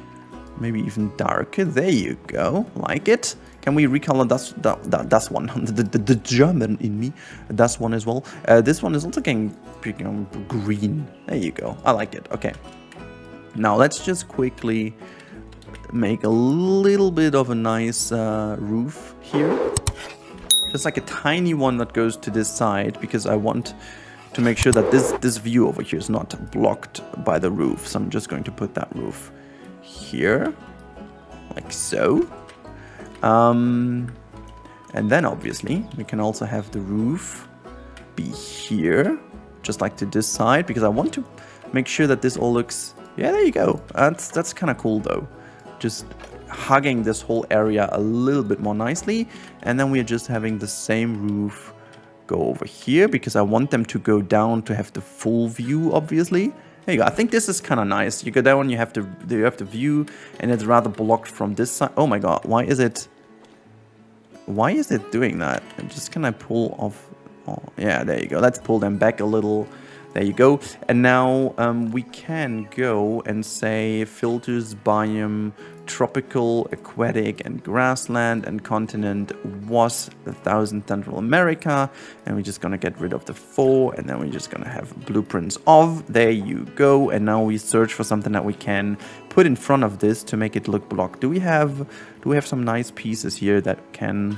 maybe even darker. There you go, like it. Can we recolor that one? the German in me, that one as well. This one is also getting green. There you go, I like it. Okay, now let's just quickly make a little bit of a nice roof here, just like a tiny one that goes to this side, because I want to make sure that this view over here is not blocked by the roof. So I'm just going to put that roof here, like so. And then obviously we can also have the roof be here, just like to this side, because I want to make sure that this all looks, yeah, there you go. That's kind of cool though. Just hugging this whole area a little bit more nicely. And then we're just having the same roof go over here because I want them to go down to have the full view, obviously. There you go. I think this is kind of nice. You go down, you have the view, and it's rather blocked from this side. Oh my god, why is it doing that? Just can I pull off? Oh, yeah, there you go. Let's pull them back a little. There you go. And now we can go and say filters, biome, tropical, aquatic, and grassland, and continent was 1,000 Central America. And we're just going to get rid of the 4, and then we're just going to have blueprints of. There you go. And now we search for something that we can put in front of this to make it look blocked. Do we have some nice pieces here that can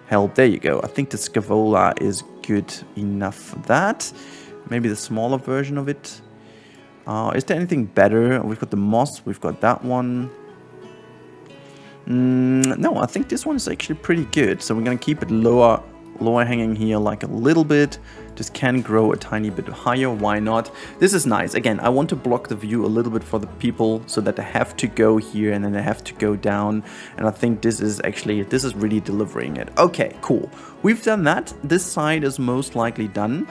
help? There you go. I think the Scavola is good enough for that. Maybe the smaller version of it. Is there anything better? We've got the moss. We've got that one. No, I think this one is actually pretty good. So we're going to keep it lower hanging here like a little bit. This can grow a tiny bit higher. Why not? This is nice. Again, I want to block the view a little bit for the people so that they have to go here and then they have to go down. And I think this is really delivering it. Okay, cool. We've done that. This side is most likely done.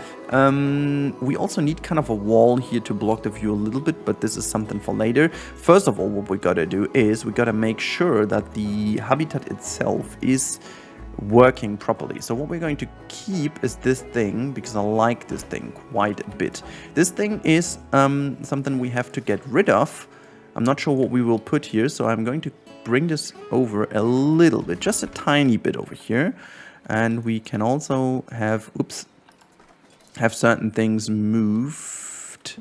We also need kind of a wall here to block the view a little bit, but this is something for later. First of all, what we gotta do is we gotta make sure that the habitat itself is working properly. So what we're going to keep is this thing, because I like this thing quite a bit. This thing is something we have to get rid of. I'm not sure what we will put here, so I'm going to bring this over a little bit, just a tiny bit over here. And we can also have certain things moved.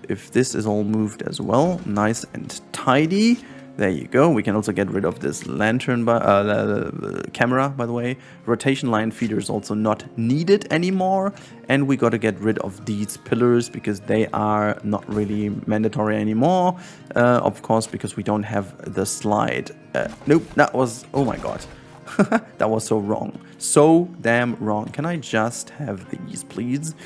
If this is all moved as well, nice and tidy. There you go. We can also get rid of this lantern, the camera, by the way. Rotation line feeder is also not needed anymore. And we got to get rid of these pillars because they are not really mandatory anymore. Of course, because we don't have the slide. Nope, that was, oh my god. That was so wrong. So damn wrong. Can I just have these, please?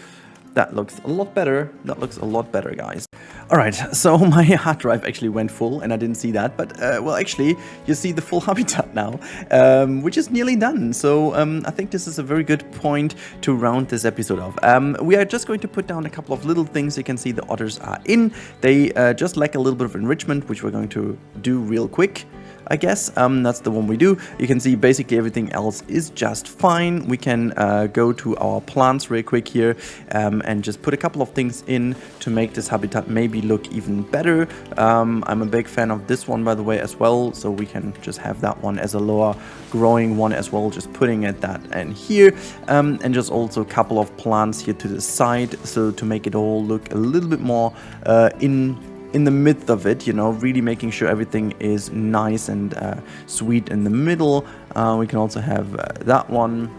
That looks a lot better. That looks a lot better, guys. All right, so my hard drive actually went full, and I didn't see that. But, well, actually, you see the full habitat now, which is nearly done. So I think this is a very good point to round this episode off. We are just going to put down a couple of little things. You can see the otters are in. They just lack a little bit of enrichment, which we're going to do real quick. I guess that's the one we do. You can see basically everything else is just fine. We can go to our plants real quick here and just put a couple of things in to make this habitat maybe look even better. I'm a big fan of this one, by the way, as well. So we can just have that one as a lower growing one as well, just putting it that and here. And just also a couple of plants here to the side, so to make it all look a little bit more in the midst of it, you know, really making sure everything is nice and sweet in the middle. We can also have that one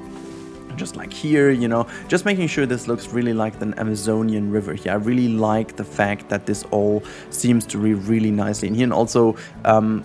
just like here, you know, just making sure this looks really like the Amazonian river here. I really like the fact that this all seems to be really nicely in here. And also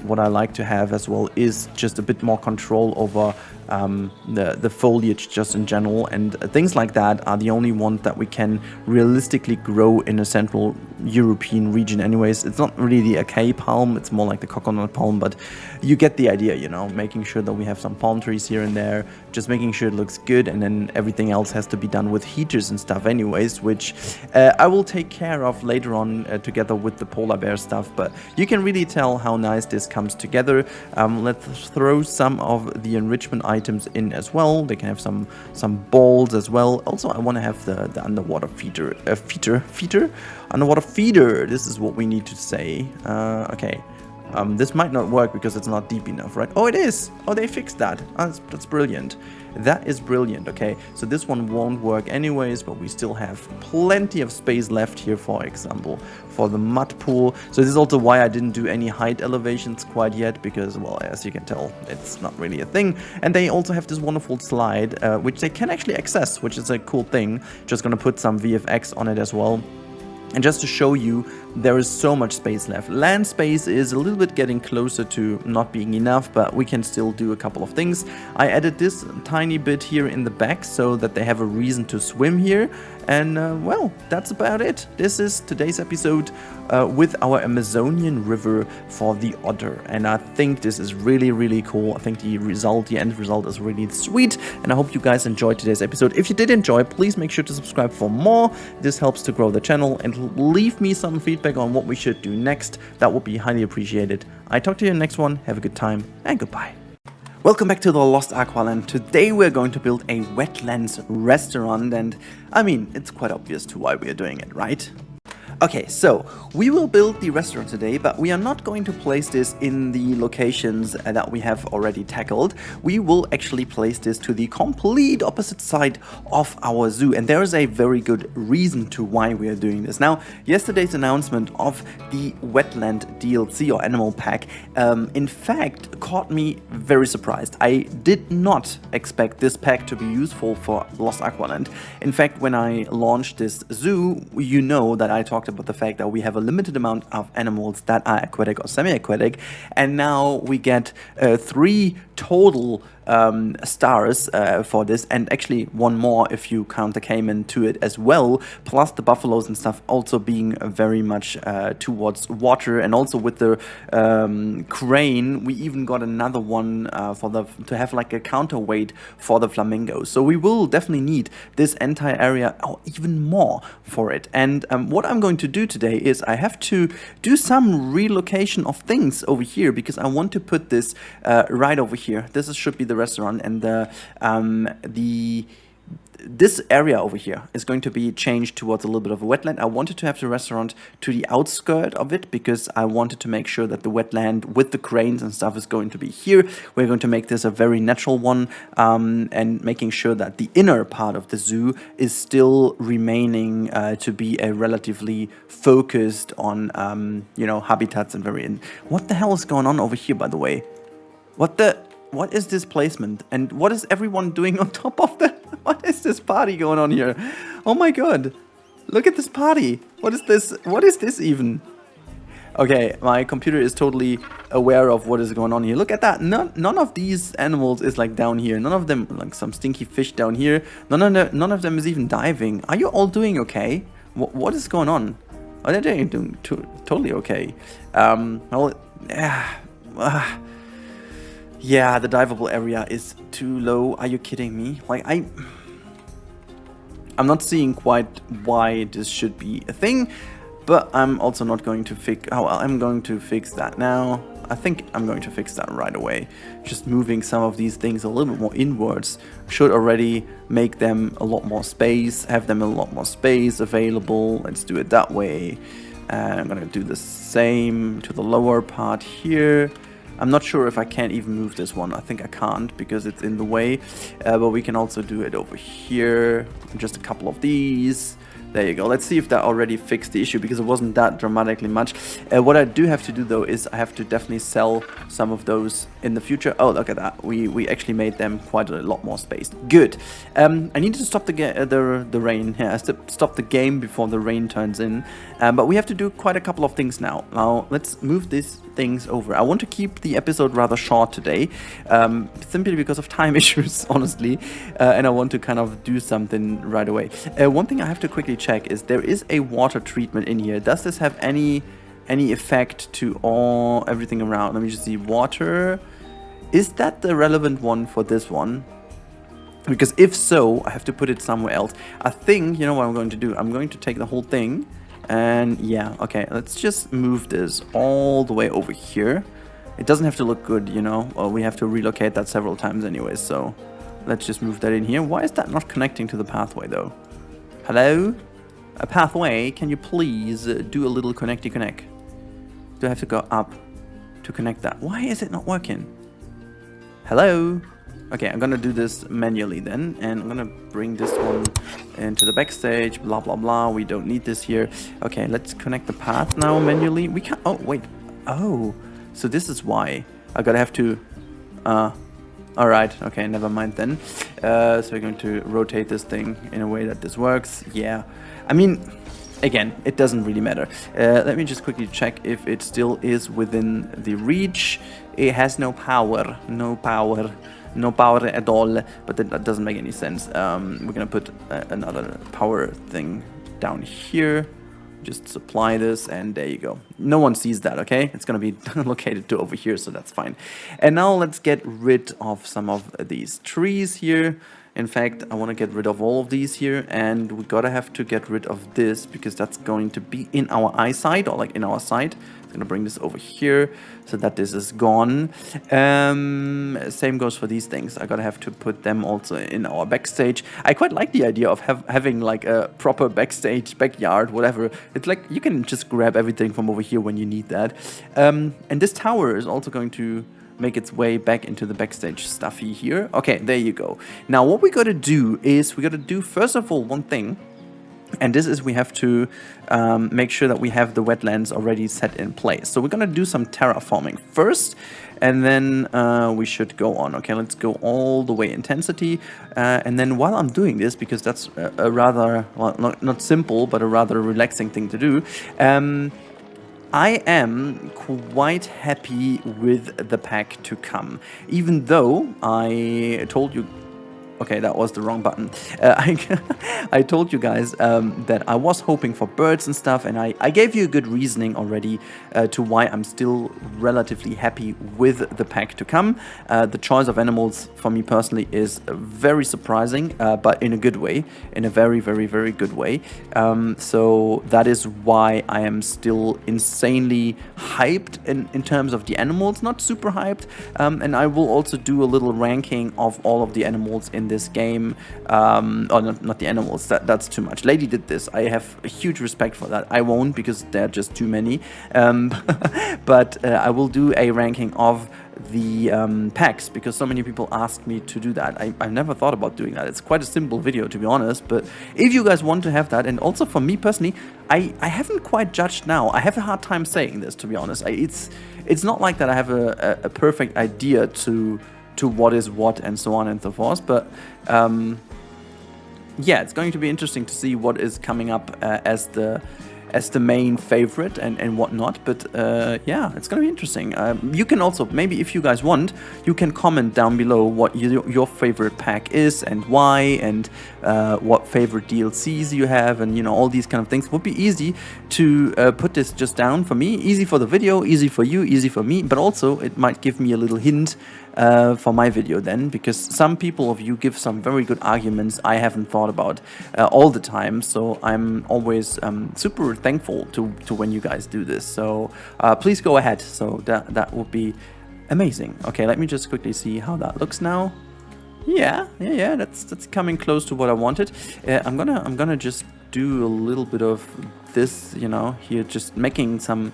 what I like to have as well is just a bit more control over the foliage just in general, and things like that are the only ones that we can realistically grow in a Central European region anyways. It's not really the acai palm, it's more like the coconut palm, but you get the idea, you know, making sure that we have some palm trees here and there, just making sure it looks good, and then everything else has to be done with heaters and stuff anyways, which I will take care of later on together with the polar bear stuff. But you can really tell how nice this comes together. Let's throw some of the enrichment items in as well. They can have some balls as well. Also, I want to have the underwater feeder, underwater feeder. This is what we need to say. Okay. This might not work because it's not deep enough, right? Oh, it is. Oh, they fixed that. Oh, that's brilliant. That is brilliant. Okay, so this one won't work anyways, but we still have plenty of space left here, for example, for the mud pool. So this is also why I didn't do any height elevations quite yet, because, well, as you can tell, it's not really a thing. And they also have this wonderful slide, which they can actually access, which is a cool thing. Just gonna put some VFX on it as well. And just to show you, there is so much space left. Land space is a little bit getting closer to not being enough, but we can still do a couple of things. I added this tiny bit here in the back so that they have a reason to swim here. And well, that's about it. This is today's episode with our Amazonian river for the Otter. And I think this is really, really cool. I think the end result is really sweet. And I hope you guys enjoyed today's episode. If you did enjoy, please make sure to subscribe for more. This helps to grow the channel, and leave me some feedback on what we should do next. That would be highly appreciated. I talk to you in the next one. Have a good time and goodbye. Welcome back to the Lost Aqualand. Today we're going to build a wetlands restaurant, and I mean, it's quite obvious to why we are doing it, right? Okay, so we will build the restaurant today, but we are not going to place this in the locations that we have already tackled. We will actually place this to the complete opposite side of our zoo, and there is a very good reason to why we are doing this. Now, yesterday's announcement of the Wetland DLC or Animal Pack, in fact, caught me very surprised. I did not expect this pack to be useful for Lost Aqualand. In fact, when I launched this zoo, you know that I talked about the fact that we have a limited amount of animals that are aquatic or semi-aquatic, and now we get 3 total stars for this, and actually 1 more if you count the caiman to it as well, plus the buffaloes and stuff also being very much towards water. And also with the crane, we even got another one to have like a counterweight for the flamingos. So we will definitely need this entire area, or even more, for it. And what I'm going to do today is I have to do some relocation of things over here, because I want to put this right over here. This should be the restaurant, and this area over here is going to be changed towards a little bit of a wetland. I wanted to have the restaurant to the outskirt of it, because I wanted to make sure that the wetland with the cranes and stuff is going to be here. We're going to make this a very natural one, and making sure that the inner part of the zoo is still remaining to be a relatively focused on, you know, habitats and very... What the hell is going on over here, by the way? What is this placement? And what is everyone doing on top of that? What is this party going on here? Oh my god. Look at this party. What is this? What is this even? Okay, my computer is totally aware of what is going on here. Look at that. None of these animals is like down here. None of them, like some stinky fish down here. None of them is even diving. Are you all doing okay? What is going on? Oh, they're doing totally okay. Well, yeah, the diveable area is too low. Are you kidding me? Like, I'm not seeing quite why this should be a thing, but I'm also not going to fix... Oh, I'm going to fix that now. I think I'm going to fix that right away. Just moving some of these things a little bit more inwards should already make them a lot more space, have them a lot more space available. Let's do it that way. And I'm going to do the same to the lower part here. I'm not sure if I can't even move this one. I think I can't because it's in the way. But we can also do it over here. Just a couple of these. There you go. Let's see if that already fixed the issue, because it wasn't that dramatically much. What I do have to do though is I have to definitely sell some of those in the future. Oh, look at that. We actually made them quite a lot more spaced. Good. I need to stop the rain here. I stop the game before the rain turns in. But we have to do quite a couple of things now. Now let's move these things over. I want to keep the episode rather short today, simply because of time issues, honestly. And I want to kind of do something right away. One thing I have to quickly check is there is a water treatment in here. Does this have any effect to everything around? Let me just see. Water, is that the relevant one for this one? Because if so, I have to put it somewhere else. I think, you know what I'm going to do? I'm going to take the whole thing, and yeah, okay, let's just move this all the way over here. It doesn't have to look good, you know. Well, we have to relocate that several times anyways, so let's just move that in here. Why is that not connecting to the pathway though? Hello? A pathway, can you please do a little connect? Do I have to go up to connect that? Why is it not working? Hello? Okay, I'm gonna do this manually then, and I'm gonna bring this one into the backstage, blah blah blah. We don't need this here. Okay, let's connect the path now manually. We can't... Oh, wait. Oh, so this is why. I gotta have to... Alright, okay, never mind then. So we're going to rotate this thing in a way that this works. Yeah, I mean, again, it doesn't really matter. Let me just quickly check if it still is within the reach. It has no power, no power at all, but that doesn't make any sense. We're gonna put another power thing down here. Just supply this, and there you go. No one sees that, okay? It's gonna be located to over here, so that's fine. And now let's get rid of some of these trees here. In fact, I want to get rid of all of these here, and we gotta have to get rid of this because that's going to be in our eyesight, or like in our sight. It's gonna bring this over here so that this is gone. Same goes for these things. I gotta have to put them also in our backstage. I quite like the idea of having like a proper backstage, backyard, whatever. It's like you can just grab everything from over here when you need that. And this tower is also going to make its way back into the backstage stuffy here. Okay, there you go. Now what we gotta do is we gotta do first of all one thing, and this is we have to make sure that we have the wetlands already set in place. So we're gonna do some terraforming first, and then we should go on. Okay, let's go all the way intensity, and then while I'm doing this, because that's a rather, well, not simple, but a rather relaxing thing to do, I am quite happy with the pack to come, even though I told you, okay, that was the wrong button. I told you guys that I was hoping for birds and stuff, and I gave you a good reasoning already to why I'm still relatively happy with the pack to come. The choice of animals for me personally is very surprising, but in a good way, in a very, very, very good way. So that is why I am still insanely hyped in terms of the animals, not super hyped, and I will also do a little ranking of all of the animals in this game, or not the animals, that's too much. Lady did this. I have a huge respect for that. I won't because there are just too many, but I will do a ranking of the packs because so many people asked me to do that. I never thought about doing that. It's quite a simple video, to be honest, but if you guys want to have that, and also for me personally, I haven't quite judged now. I have a hard time saying this, to be honest. It's not like that I have a perfect idea to what is what and so on and so forth, but yeah, it's going to be interesting to see what is coming up as the main favorite and whatnot, but yeah, it's gonna be interesting. You can also, maybe if you guys want, you can comment down below what your favorite pack is and why, and what favorite DLCs you have, and you know, all these kind of things. It would be easy to put this just down for me, easy for the video, easy for you, easy for me, but also it might give me a little hint for my video then, because some people of you give some very good arguments I haven't thought about all the time, so I'm always super thankful to when you guys do this, so please go ahead. So that would be amazing. Okay, let me just quickly see how that looks now. Yeah, that's coming close to what I wanted. I'm gonna just do a little bit of this, you know, here, just making some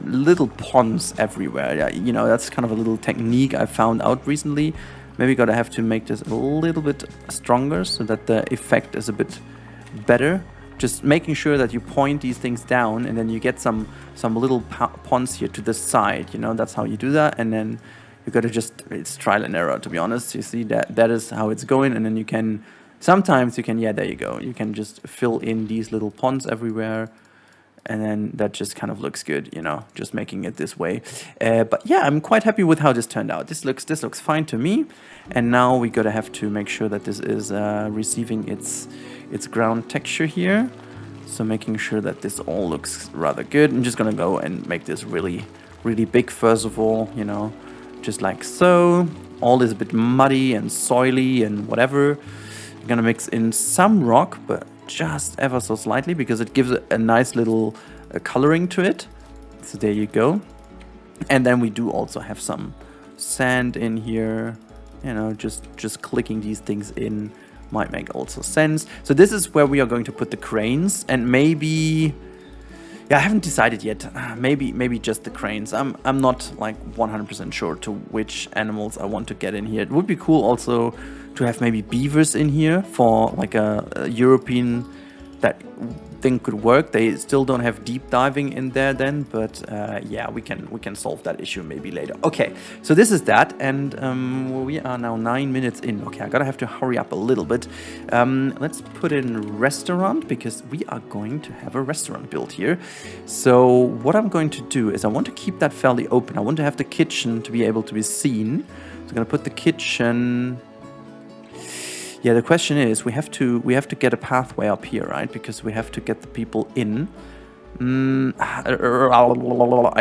little ponds everywhere. Yeah, you know, that's kind of a little technique I found out recently. Maybe gotta have to make this a little bit stronger so that the effect is a bit better. Just making sure that you point these things down, and then you get some little ponds here to the side. You know, that's how you do that, and then you gotta it's trial and error, to be honest. You see that is how it's going, and then you can. Sometimes you can, yeah, there you go. You can just fill in these little ponds everywhere, and then that just kind of looks good, you know, just making it this way. But yeah, I'm quite happy with how this turned out. This looks fine to me. And now we gotta have to make sure that this is receiving its ground texture here. So making sure that this all looks rather good. I'm just gonna go and make this really, really big first of all, you know, just like so. All is a bit muddy and soily and whatever. I'm gonna mix in some rock, but just ever so slightly, because it gives a nice little coloring to it. So there you go. And then we do also have some sand in here, you know, just clicking these things in might make also sense. So this is where we are going to put the cranes, and maybe, yeah, I haven't decided yet. Maybe just the cranes. I'm not like 100% sure to which animals I want to get in here. It would be cool also to have maybe beavers in here for like a European that thing could work. They still don't have deep diving in there then, but yeah, we can solve that issue maybe later. Okay, so this is that, and we are now 9 minutes in. Okay, I gotta have to hurry up a little bit. Let's put in restaurant, because we are going to have a restaurant built here. So what I'm going to do is I want to keep that fairly open. I want to have the kitchen to be able to be seen. I'm gonna put the kitchen. Yeah, the question is, we have to get a pathway up here, right? Because we have to get the people in. I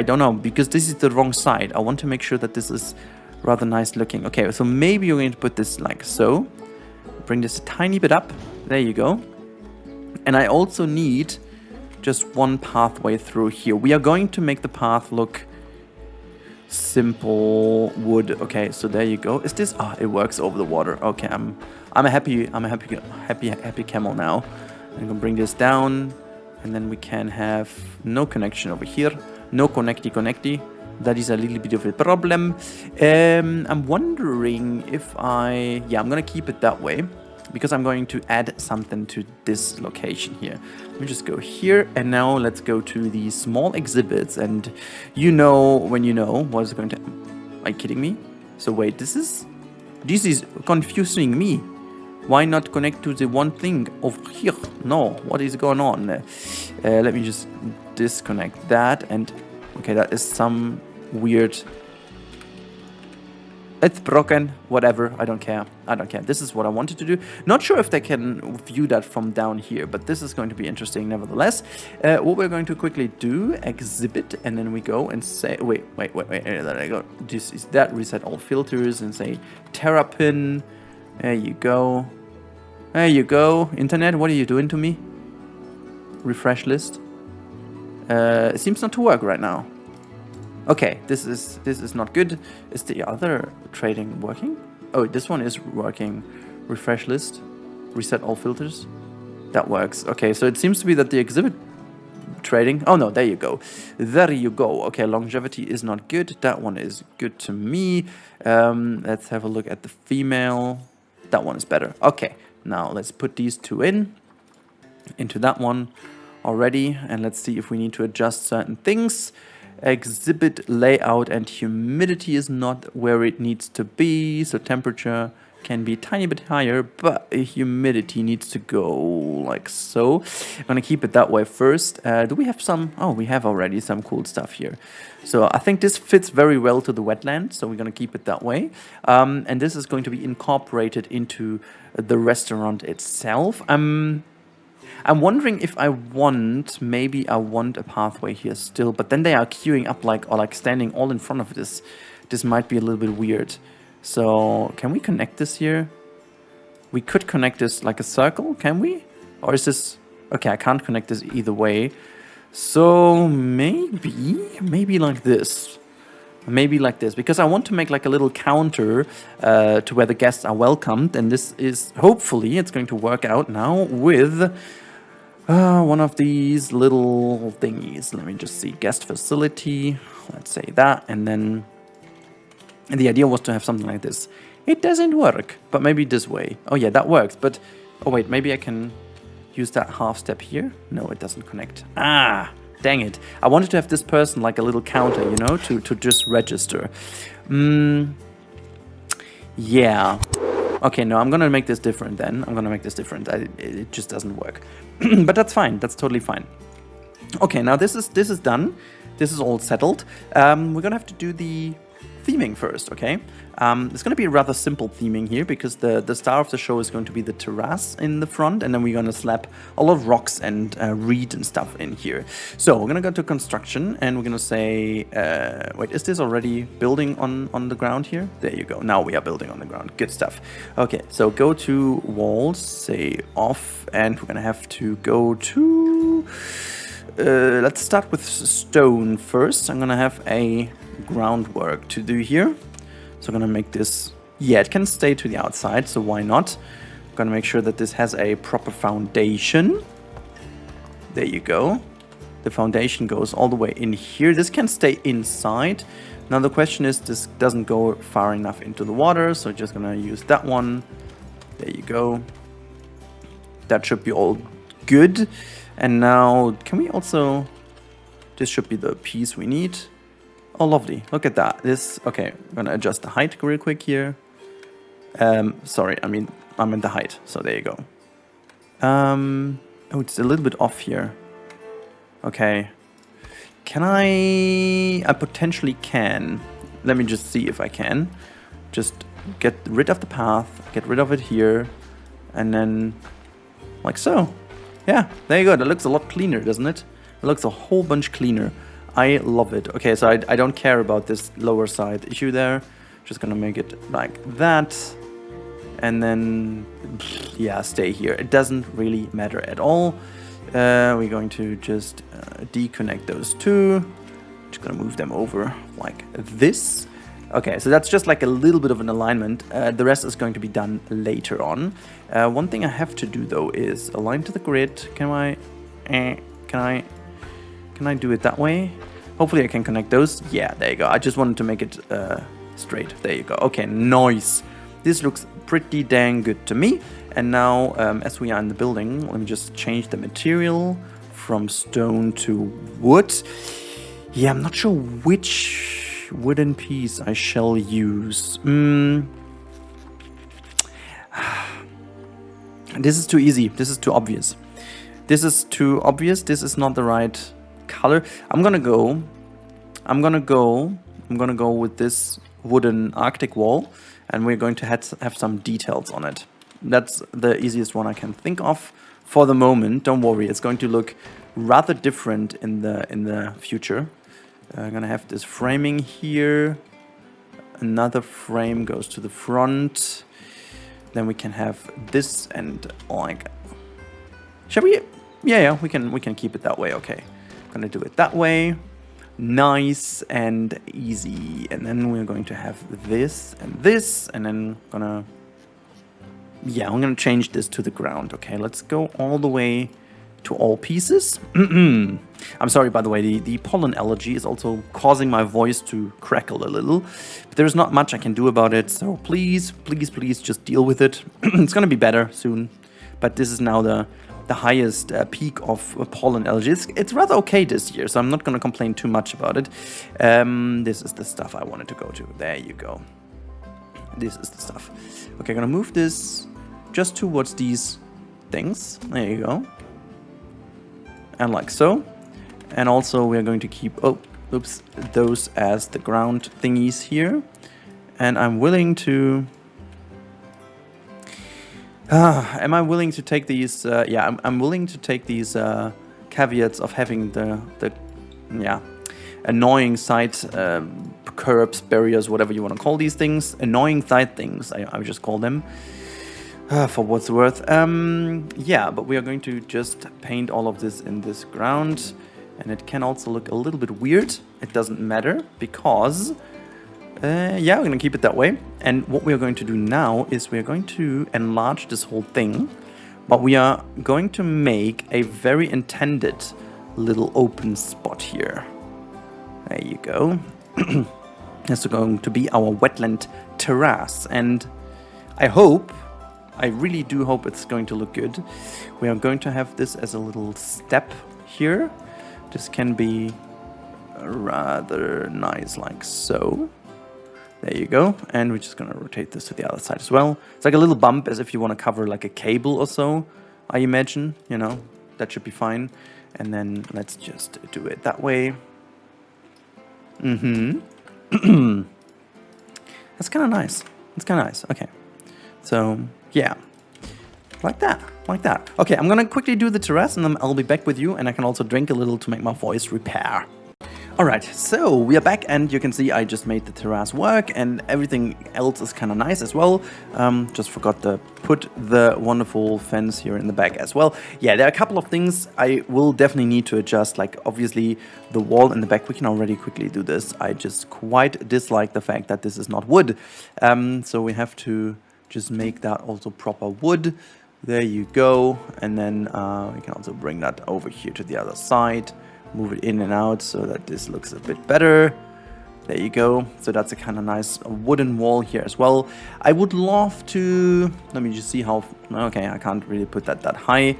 don't know, because this is the wrong side. I want to make sure that this is rather nice looking. Okay, so maybe you're going to put this like so. Bring this a tiny bit up. There you go. And I also need just one pathway through here. We are going to make the path look simple wood. Okay, so there you go. Is this? Oh, it works over the water. Okay, I'm a happy camel now. I'm gonna bring this down, and then we can have no connection over here. No connecty. That is a little bit of a problem. I'm wondering if I'm gonna keep it that way, because I'm going to add something to this location here. Let me just go here, and now let's go to the small exhibits, and you know when you know what is going to... Are you kidding me? So wait, this is confusing me. Why not connect to the one thing over here? No, what is going on? Let me just disconnect that, and okay, that is some weird... It's broken, whatever, I don't care. This is what I wanted to do. Not sure if they can view that from down here, but this is going to be interesting nevertheless. What we're going to quickly do, exhibit, and then we go and say, wait, there I go. This is that, reset all filters and say Terrapin. There you go. Internet, what are you doing to me? Refresh list. It seems not to work right now. Okay, this is not good. Is the other trading working? Oh, this one is working. Refresh list. Reset all filters. That works. Okay, so it seems to be that the exhibit trading... Oh no, there you go. There you go. Okay, longevity is not good. That one is good to me. Let's have a look at the female. That one is better. Okay, now let's put these two into that one already. And let's see if we need to adjust certain things. Exhibit layout and humidity is not where it needs to be, so temperature can be a tiny bit higher, but humidity needs to go like so. I'm gonna keep it that way first. Do we have some? Oh, we have already some cool stuff here. So I think this fits very well to the wetland, so we're gonna keep it that way. And this is going to be incorporated into the restaurant itself. I'm wondering if maybe I want a pathway here still, but then they are queuing up like standing all in front of this. This might be a little bit weird. So can we connect this here? We could connect this like a circle, can we? Or is this... Okay, I can't connect this either way. So maybe like this. Maybe like this, because I want to make like a little counter to where the guests are welcomed. And this is, hopefully, it's going to work out now with... one of these little thingies. Let me just see. Guest facility. Let's say that. And then the idea was to have something like this. It doesn't work, but maybe this way. Oh yeah, that works. But, oh wait, maybe I can use that half step here. No, it doesn't connect. Ah, dang it. I wanted to have this person like a little counter, you know, to just register. Yeah. Okay, no, I'm gonna make this different then. It just doesn't work. But that's fine. That's totally fine. Okay, now this is done. This is all settled. We're gonna have to do the theming first, okay? It's going to be a rather simple theming here, because the star of the show is going to be the terrace in the front, and then we're going to slap a lot of rocks and reed and stuff in here. So we're going to go to construction, and we're going to say, wait, is this already building on the ground here? There you go. Now we are building on the ground. Good stuff. Okay, so go to walls, say off, and we're going to have to go to... let's start with stone first. I'm going to have a groundwork to do here. So I'm going to make this... Yeah, it can stay to the outside, so why not? I'm going to make sure that this has a proper foundation. There you go. The foundation goes all the way in here. This can stay inside. Now the question is, this doesn't go far enough into the water, so just going to use that one. There you go. That should be all good. And now, can we also... This should be the piece we need. Oh, lovely. Look at that. This... Okay, I'm going to adjust the height real quick here. Sorry, I mean, I'm in the height, so there you go. Oh, it's a little bit off here. Okay. Can I potentially can. Let me just see if I can. just get rid of the path, get rid of it here, and then like so. Yeah, there you go. That looks a lot cleaner, doesn't it? It looks a whole bunch cleaner. I love it. Okay, so I don't care about this lower side issue there. Just gonna make it like that. And then, yeah, stay here. It doesn't really matter at all. We're going to just deconnect those two. Just gonna move them over like this. Okay, so that's just like a little bit of an alignment. The rest is going to be done later on. One thing I have to do though is align to the grid. Can I do it that way? Hopefully I can connect those. Yeah, there you go. I just wanted to make it straight. There you go. Okay, nice. This looks pretty dang good to me. And now, as we are in the building, let me just change the material from stone to wood. Yeah, I'm not sure which wooden piece I shall use. This is too easy. This is too obvious. This is too obvious. This is not the right color. I'm gonna go with this wooden Arctic wall, and we're going to have some details on it. That's the easiest one I can think of for the moment. Don't worry, it's going to look rather different in the future. I'm gonna have this framing here. Another frame goes to the front. Then we can have this and like. Shall we? Yeah, we can keep it that way. Okay, gonna do it that way. Nice and easy. And then we're going to have this, and then I'm gonna change this to the ground. Okay, let's go all the way to all pieces. I'm sorry, by the way, the pollen allergy is also causing my voice to crackle a little. But there's not much I can do about it, so please just deal with it. It's gonna be better soon. But this is now the highest peak of pollen allergy. It's rather okay this year, so I'm not gonna complain too much about it. This is the stuff I wanted to go to. There you go. This is the stuff. Okay, gonna move this just towards these things. There you go. And like so. And also we're going to keep, those as the ground thingies here. And I'm willing to... am I willing to take these... yeah, I'm willing to take these caveats of having the annoying side curbs, barriers, whatever you want to call these things. Annoying side things, I just call them. For what's worth. Yeah, but we are going to just paint all of this in this ground. And it can also look a little bit weird. It doesn't matter because... yeah, we're going to keep it that way. And what we are going to do now is we are going to enlarge this whole thing. But we are going to make a very intended little open spot here. There you go. This is going to be our wetland terrace. And I really do hope it's going to look good. We are going to have this as a little step here. This can be rather nice like so. There you go. And we're just going to rotate this to the other side as well. It's like a little bump as if you want to cover like a cable or so, I imagine. You know, that should be fine. And then let's just do it that way. That's kind of nice. It's kind of nice. Okay. So, yeah. Like that. Okay, I'm gonna quickly do the terrace and then I'll be back with you, and I can also drink a little to make my voice repair. Alright, so we are back, and you can see I just made the terrace work and everything else is kind of nice as well. Just forgot to put the wonderful fence here in the back as well. Yeah, there are a couple of things I will definitely need to adjust, like obviously the wall in the back. We can already quickly do this. I just quite dislike the fact that this is not wood. So we have to just make that also proper wood. There you go. And then we can also bring that over here to the other side. Move it in and out so that this looks a bit better. There you go. So that's a kind of nice wooden wall here as well. I would love to... Let me just see how... Okay, I can't really put that high.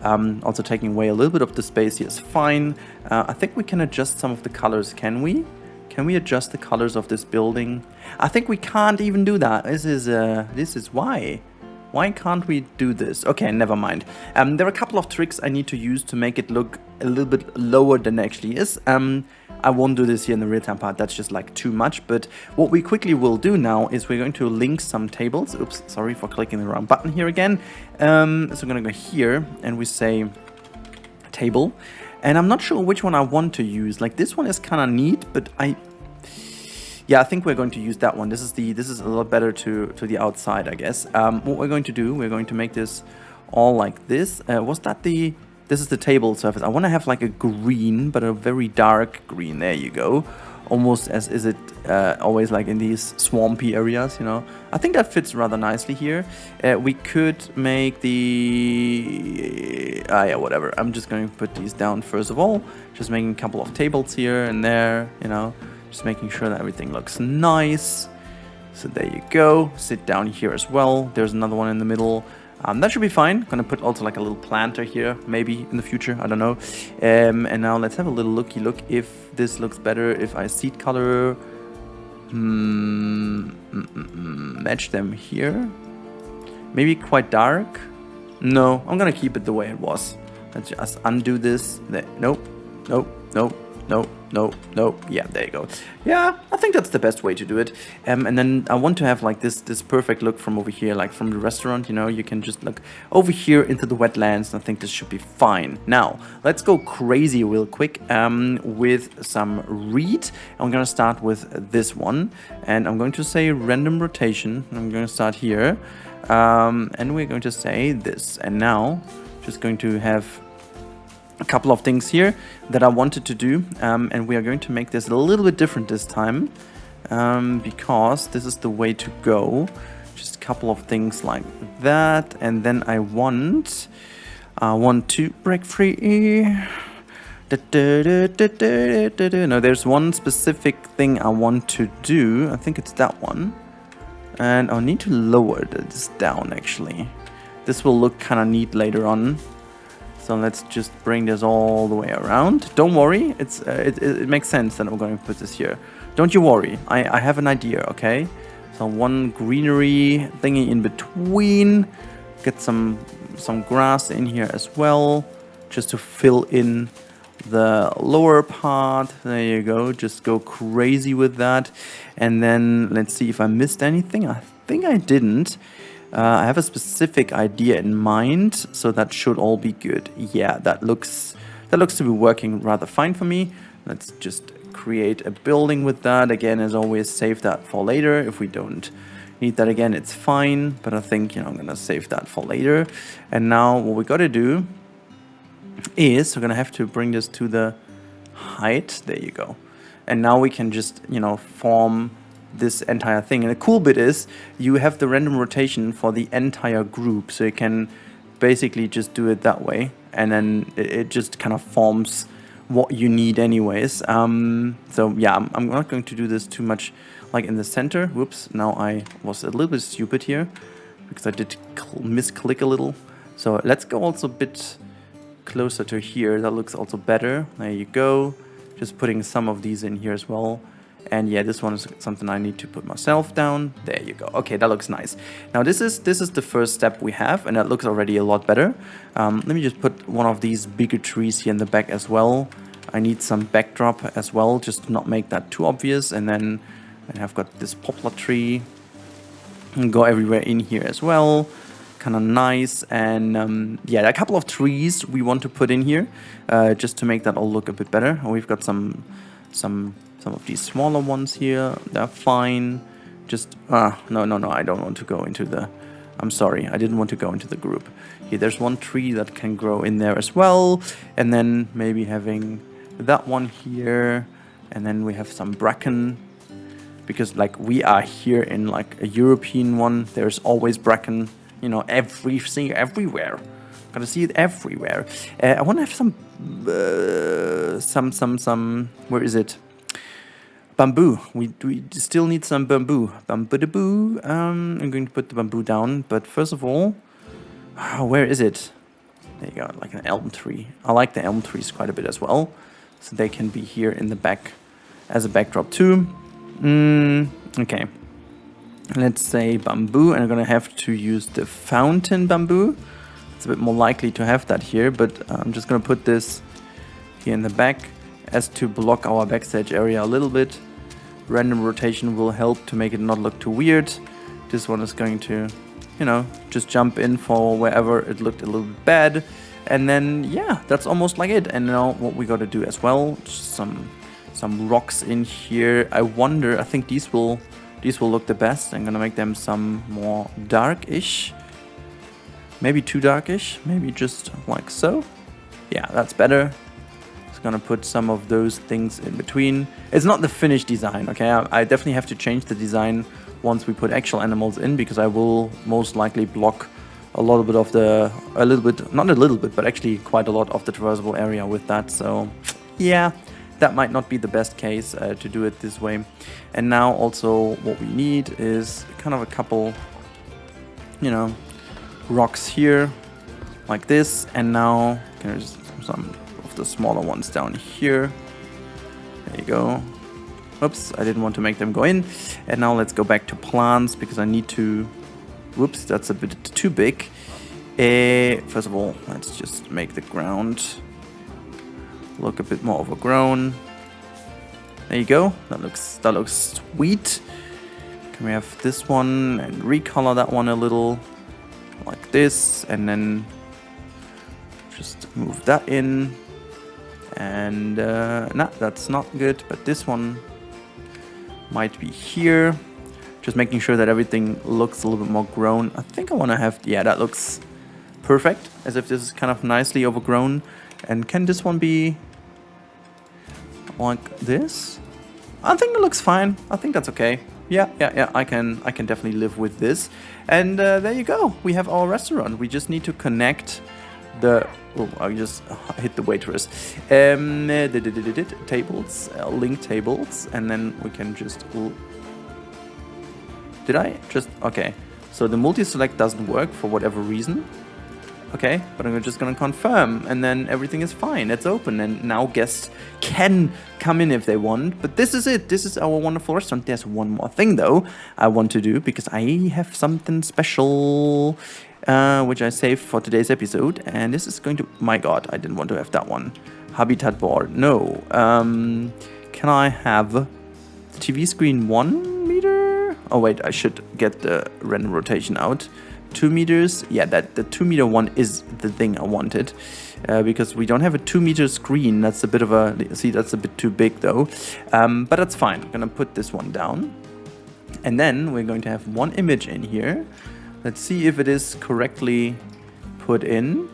Also taking away a little bit of the space here is fine. I think we can adjust some of the colors, can we? Can we adjust the colors of this building? I think we can't even do that. This is why. Why can't we do this? Okay, never mind. There are a couple of tricks I need to use to make it look a little bit lower than it actually is. I won't do this here in the real-time part, that's just like too much. But what we quickly will do now is we're going to link some tables. Oops, sorry for clicking the wrong button here again. So I'm gonna go here and we say table. And I'm not sure which one I want to use. Like this one is kind of neat, but I think we're going to use that one. This is a lot better to the outside, I guess. What we're going to do, we're going to make this all like this. This is the table surface. I want to have like a green, but a very dark green. There you go. Almost as is it always like in these swampy areas, you know. I think that fits rather nicely here. We could make the... yeah, whatever. I'm just going to put these down first of all. Just making a couple of tables here and there, you know. Just making sure that everything looks nice. So there you go. Sit down here as well. There's another one in the middle. That should be fine. Gonna put also like a little planter here, maybe in the future. I don't know. And now let's have a little looky look if this looks better. If I seed color, match them here. Maybe quite dark. No, I'm gonna keep it the way it was. Let's just undo this. Nope, nope, nope. No. Yeah, there you go. Yeah, I think that's the best way to do it. And then I want to have like this perfect look from over here, like from the restaurant, you know. You can just look over here into the wetlands. I think this should be fine. Now, let's go crazy real quick with some reed. I'm going to start with this one. And I'm going to say random rotation. I'm going to start here. And we're going to say this. And now, just going to have a couple of things here that I wanted to do, and we are going to make this a little bit different this time, because this is the way to go. Just a couple of things like that, and then I want to break free. No, there's one specific thing I want to do. I think it's that one, and I'll need to lower this down actually. This will look kind of neat later on. So let's just bring this all the way around. Don't worry, it makes sense that I'm going to put this here. Don't you worry, I have an idea, okay? So one greenery thingy in between. Get some grass in here as well, just to fill in the lower part. There you go, just go crazy with that. And then let's see if I missed anything. I think I didn't. I have a specific idea in mind, so that should all be good. Yeah, that looks to be working rather fine for me. Let's just create a building with that. Again, as always, save that for later. If we don't need that again, it's fine. But I think, you know, I'm gonna save that for later. And now what we gotta do is we're gonna have to bring this to the height. There you go. And now we can just, you know, form this entire thing. And the cool bit is you have the random rotation for the entire group, so you can basically just do it that way, and then it just kind of forms what you need anyways. So yeah, I'm not going to do this too much like in the center. Whoops, now I was a little bit stupid here because I did misclick a little. So let's go also a bit closer to here. That looks also better. There you go. Just putting some of these in here as well. And yeah, this one is something I need to put myself down. There you go. Okay, that looks nice. Now this is the first step we have, and that looks already a lot better. Let me just put one of these bigger trees here in the back as well. I need some backdrop as well, just to not make that too obvious. And then I've got this poplar tree. And go everywhere in here as well. Kind of nice. And yeah, a couple of trees we want to put in here, just to make that all look a bit better. We've got some of these smaller ones here. They're fine. Just no, I don't want to go into the... I'm sorry, I didn't want to go into the group. Here, there's one tree that can grow in there as well. And then maybe having that one here. And then we have some bracken. Because like we are here in like a European one. There's always bracken, you know, everywhere. Gotta see it everywhere. I want to have some, where is it? Bamboo. We still need some bamboo. Bamboo. I'm going to put the bamboo down, but first of all, where is it? There you go, like an elm tree. I like the elm trees quite a bit as well, so they can be here in the back as a backdrop too. Okay. Let's say bamboo, and I'm gonna have to use the fountain bamboo. It's a bit more likely to have that here, but I'm just gonna put this here in the back. as to block our backstage area a little bit. Random rotation will help to make it not look too weird. This one is going to, you know, just jump in for wherever it looked a little bit bad. And then, yeah, that's almost like it. And now what we got to do as well, just some rocks in here. I wonder, I think these will look the best. I'm gonna make them some more darkish. Maybe too darkish, maybe just like so. Yeah, that's better. Just gonna put some of those things in between. It's not the finished design, okay? I definitely have to change the design once we put actual animals in, because I will most likely block a little bit of the, not a little bit, but actually quite a lot of the traversable area with that. So yeah, that might not be the best case to do it this way. And now also what we need is kind of a couple, you know, rocks here like this. And now there's some of the smaller ones down here. There you go. Oops, I didn't want to make them go in. And now let's go back to plants, because I need to, whoops, that's a bit too big. First of all, let's just make the ground look a bit more overgrown. There you go. That looks sweet. Can we have this one and recolor that one a little like this, and then just move that in. And nah, that's not good, but this one might be here. Just making sure that everything looks a little bit more grown. I think I want to have, yeah, that looks perfect, as if this is kind of nicely overgrown. And can this one be like this? I think it looks fine. I think that's okay. Yeah, I can definitely live with this. And there you go. We have our restaurant. We just need to connect the, oh, I just hit the waitress. Tables, link tables, and then we can just, did I just, okay. So the multi-select doesn't work for whatever reason. Okay, but I'm just gonna confirm, and then everything is fine. It's open, and now guests can come in if they want. But this is it. This is our wonderful restaurant. There's one more thing though I want to do, because I have something special, which I saved for today's episode. And this is going to, my God, I didn't want to have that one. Habitat board. No. Can I have the TV screen 1 meter? Oh wait, I should get the random rotation out. 2 meters, yeah, that the 2 meter one is the thing I wanted, because we don't have a 2 meter screen. That's a bit of a, see, that's a bit too big though, but that's fine. I'm gonna put this one down, and then we're going to have one image in here. Let's see if it is correctly put in.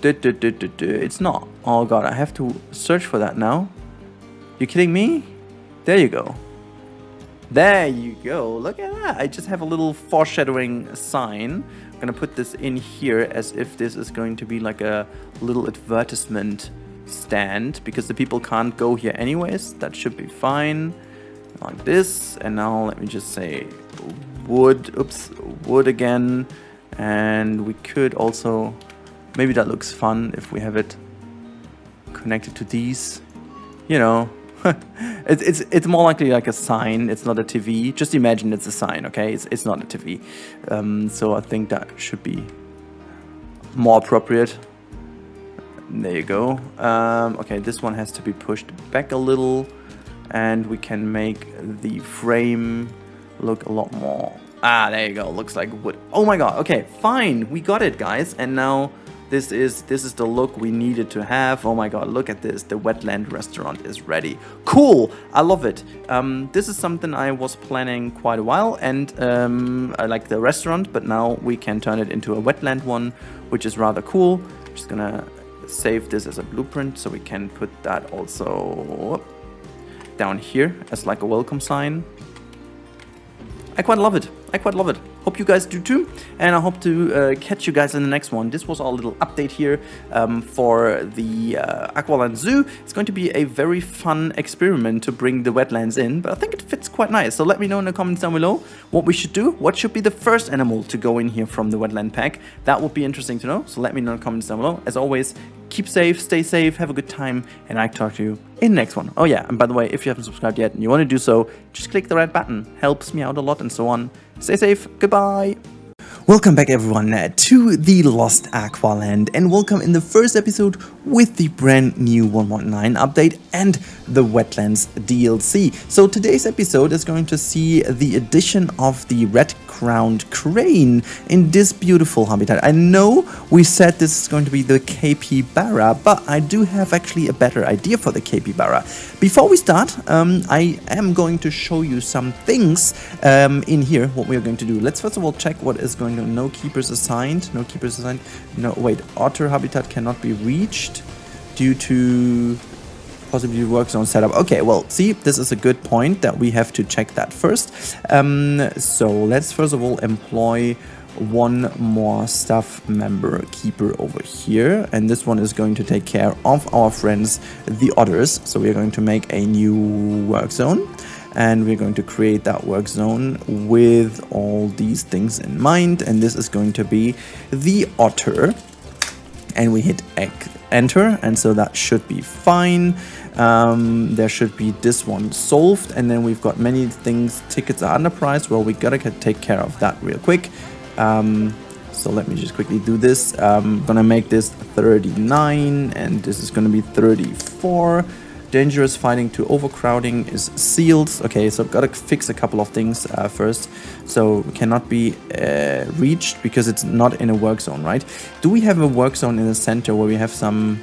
It's not. Oh God, I have to search for that now. You kidding me? There you go. There you go, look at that. I just have a little foreshadowing sign. I'm gonna put this in here as if this is going to be like a little advertisement stand, because the people can't go here anyways. That should be fine, like this. And now let me just say wood, oops, wood again. And we could also, maybe that looks fun if we have it connected to these, you know. It's more likely like a sign. It's not a TV. Just imagine it's a sign, okay? It's not a TV. So I think that should be more appropriate. There you go. Okay, this one has to be pushed back a little, and we can make the frame look a lot more. Ah, there you go. Looks like wood. Oh my God. Okay, fine. We got it, guys. And now this is the look we needed to have. Oh my God, look at this. The wetland restaurant is ready. Cool, I love it. This is something I was planning quite a while, and I like the restaurant, but now we can turn it into a wetland one, which is rather cool. Just gonna save this as a blueprint so we can put that also down here as like a welcome sign. I quite love it. I quite love it. Hope you guys do too, and I hope to catch you guys in the next one. This was our little update here for the Aqualand Zoo. It's going to be a very fun experiment to bring the wetlands in, but I think it fits quite nice. So let me know in the comments down below what we should do. What should be the first animal to go in here from the wetland pack? That would be interesting to know. So let me know in the comments down below. As always, keep safe, stay safe, have a good time, and I'll talk to you in the next one. Oh yeah, and by the way, if you haven't subscribed yet and you want to do so, just click the red button. Helps me out a lot and so on. Stay safe. Goodbye. Welcome back everyone to the Lost Aqualand, and welcome in the first episode with the brand new 1.9 update and the Wetlands DLC. So today's episode is going to see the addition of the red-crowned crane in this beautiful habitat. I know we said this is going to be the capybara, but I do have actually a better idea for the capybara. Before we start, I am going to show you some things in here, what we are going to do. Let's first of all check what is going on. No keepers assigned. No keepers assigned. No, wait. Otter habitat cannot be reached due to possibly work zone setup. Okay, well, see, this is a good point that we have to check that first. So let's first of all employ one more staff member keeper over here, and this one is going to take care of our friends the otters. So we're going to make a new work zone, and we're going to create that work zone with all these things in mind, and this is going to be the otter, and we hit enter, and so that should be fine. There should be this one solved, and then we've got many things. Tickets are underpriced. Well, we gotta take care of that real quick. So let me just quickly do this. I'm gonna make this 39, and this is gonna be 34. Dangerous fighting to overcrowding is sealed. Okay, so I've got to fix a couple of things first. So cannot be reached because it's not in a work zone, right? Do we have a work zone in the center where we have some...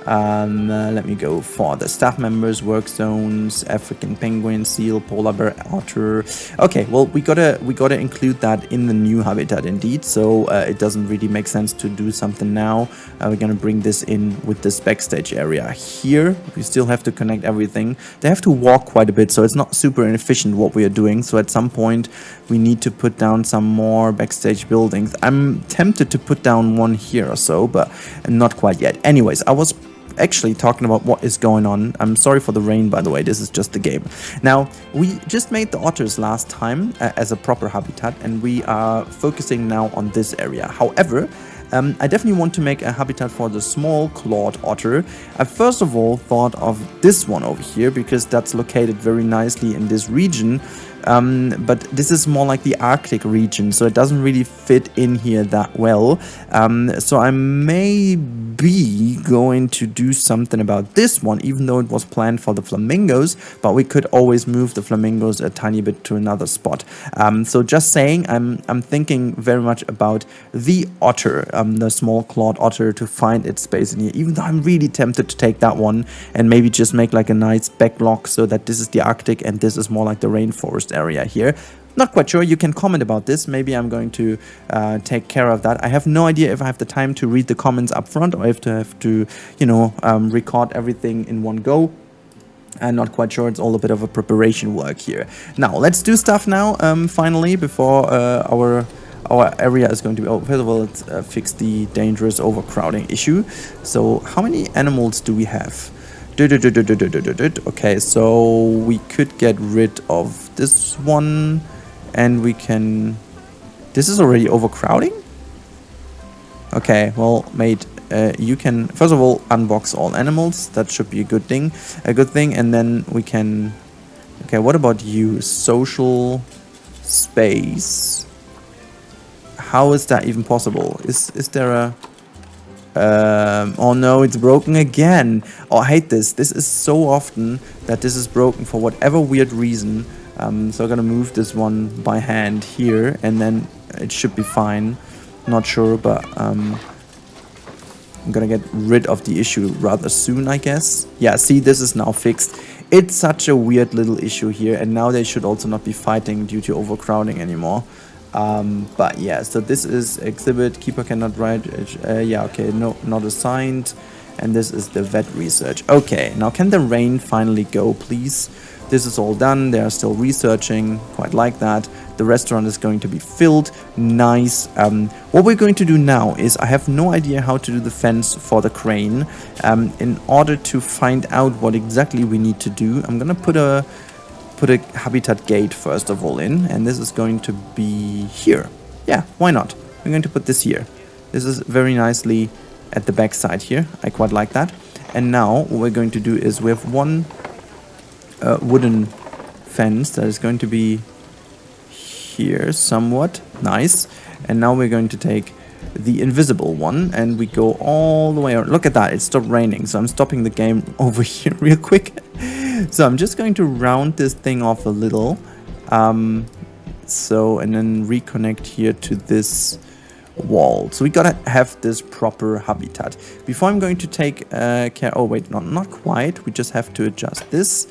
let me go for the staff members, work zones, African penguin, seal, polar bear, otter. Okay, well, we gotta include that in the new habitat indeed. So it doesn't really make sense to do something now. We're gonna bring this in with this backstage area here. We still have to connect everything. They have to walk quite a bit, so it's not super inefficient what we are doing. So at some point we need to put down some more backstage buildings. I'm tempted to put down one here or so, but not quite yet. Anyways, I was actually talking about what is going on. I'm sorry for the rain, by the way. This is just the game. Now, we just made the otters last time as a proper habitat, and we are focusing now on this area. However, I definitely want to make a habitat for the small clawed otter. I first of all thought of this one over here because that's located very nicely in this region. But this is more like the Arctic region, so it doesn't really fit in here that well. So I may be going to do something about this one, even though it was planned for the flamingos, but we could always move the flamingos a tiny bit to another spot. So just saying, I'm thinking very much about the otter, the small clawed otter, to find its space in here, even though I'm really tempted to take that one and maybe just make like a nice backlog so that this is the Arctic and this is more like the rainforest area here. Not quite sure. You can comment about this. Maybe I'm going to take care of that. I have no idea if I have the time to read the comments up front, or if I have to, you know, record everything in one go. I'm not quite sure. It's all a bit of a preparation work here. Now let's do stuff now. Finally, before our area is going to be... Oh, first of all, let's fix the dangerous overcrowding issue. So how many animals do we have? Okay, so we could get rid of this one, and we can... This is already overcrowding? Okay, well, mate, you can first of all unbox all animals. That should be a good thing. And then we can... Okay, what about you? Social space. How is that even possible? Is there a... oh no, it's broken again. Oh, I hate this. This is so often that this is broken for whatever weird reason. So I'm gonna move this one by hand here, and then it should be fine. Not sure, but I'm gonna get rid of the issue rather soon, I guess. Yeah, see, this is now fixed. It's such a weird little issue here, and now they should also not be fighting due to overcrowding anymore. But yeah, so this is exhibit, keeper cannot write, yeah, okay, no, not assigned, and this is the vet research. Okay, now can the rain finally go, please? This is all done. They are still researching, quite like that. The restaurant is going to be filled. Nice. What we're going to do now is, I have no idea how to do the fence for the crane. In order to find out what exactly we need to do, I'm gonna put a habitat gate first of all in, and this is going to be here. Yeah, why not? We're going to put this here. This is very nicely at the back side here. I quite like that. And now what we're going to do is, we have one wooden fence that is going to be here somewhat. Nice. And now we're going to take the invisible one, and we go all the way around. Look at that, it stopped raining, so I'm stopping the game over here real quick. So I'm just going to round this thing off a little. And then reconnect here to this wall. So we gotta have this proper habitat. Before I'm going to take care, oh wait, not quite. We just have to adjust this.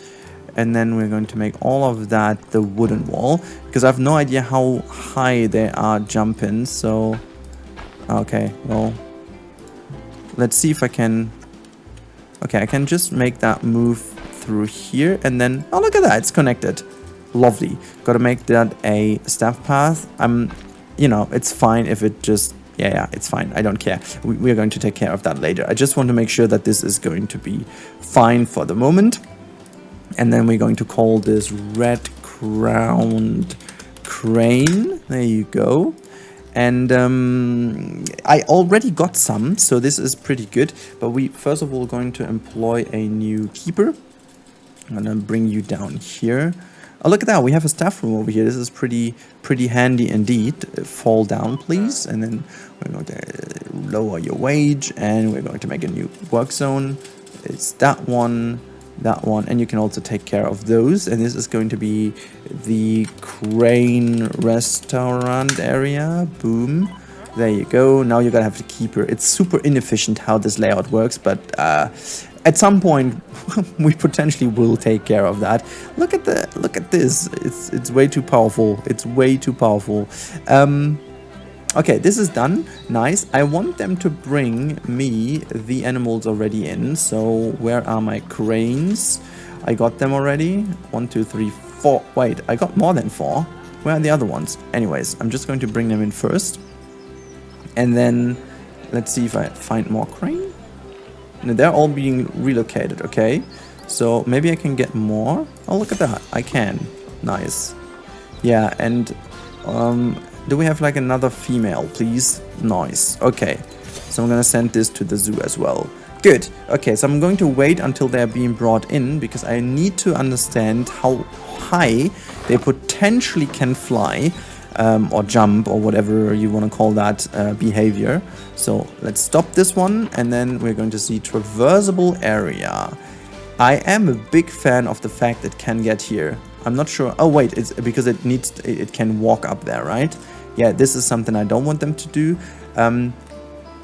And then we're going to make all of that the wooden wall, because I have no idea how high they are jumping. So, okay, well, let's see if I can. Okay, I can just make that move through here, and then, oh, look at that, it's connected. Lovely. Got to make that a staff path. You know, it's fine if it just, yeah, it's fine. I don't care. We're going to take care of that later. I just want to make sure that this is going to be fine for the moment. And then we're going to call this red crowned crane. There you go. And I already got some, so this is pretty good. But we first of all going to employ a new keeper. I'm gonna bring you down here. Oh, look at that, we have a staff room over here. This is pretty handy indeed. Fall down, please. And then we're going to lower your wage, and we're going to make a new work zone. It's that one, and you can also take care of those. And this is going to be the crane restaurant area. Boom. There you go. Now you're gonna have to keep her. It's super inefficient how this layout works, but at some point we potentially will take care of that. Look at this. It's way too powerful. It's way too powerful. Okay, this is done. Nice. I want them to bring me the animals already in. So where are my cranes? I got them already. 1, 2, 3, 4. Wait, I got more than 4. Where are the other ones? Anyways, I'm just going to bring them in first. And then let's see if I find more crane. No, they're all being relocated, okay? So maybe I can get more. Oh, look at that. I can. Nice. Yeah, and do we have like another female, please? Nice. Okay. So I'm gonna send this to the zoo as well. Good. Okay, so I'm going to wait until they're being brought in, because I need to understand how high they potentially can fly. Or jump, or whatever you want to call that behavior. So let's stop this one, and then we're going to see traversable area. I am a big fan of the fact it can get here. I'm not sure. Oh wait, it's because it can walk up there, right? Yeah, this is something I don't want them to do.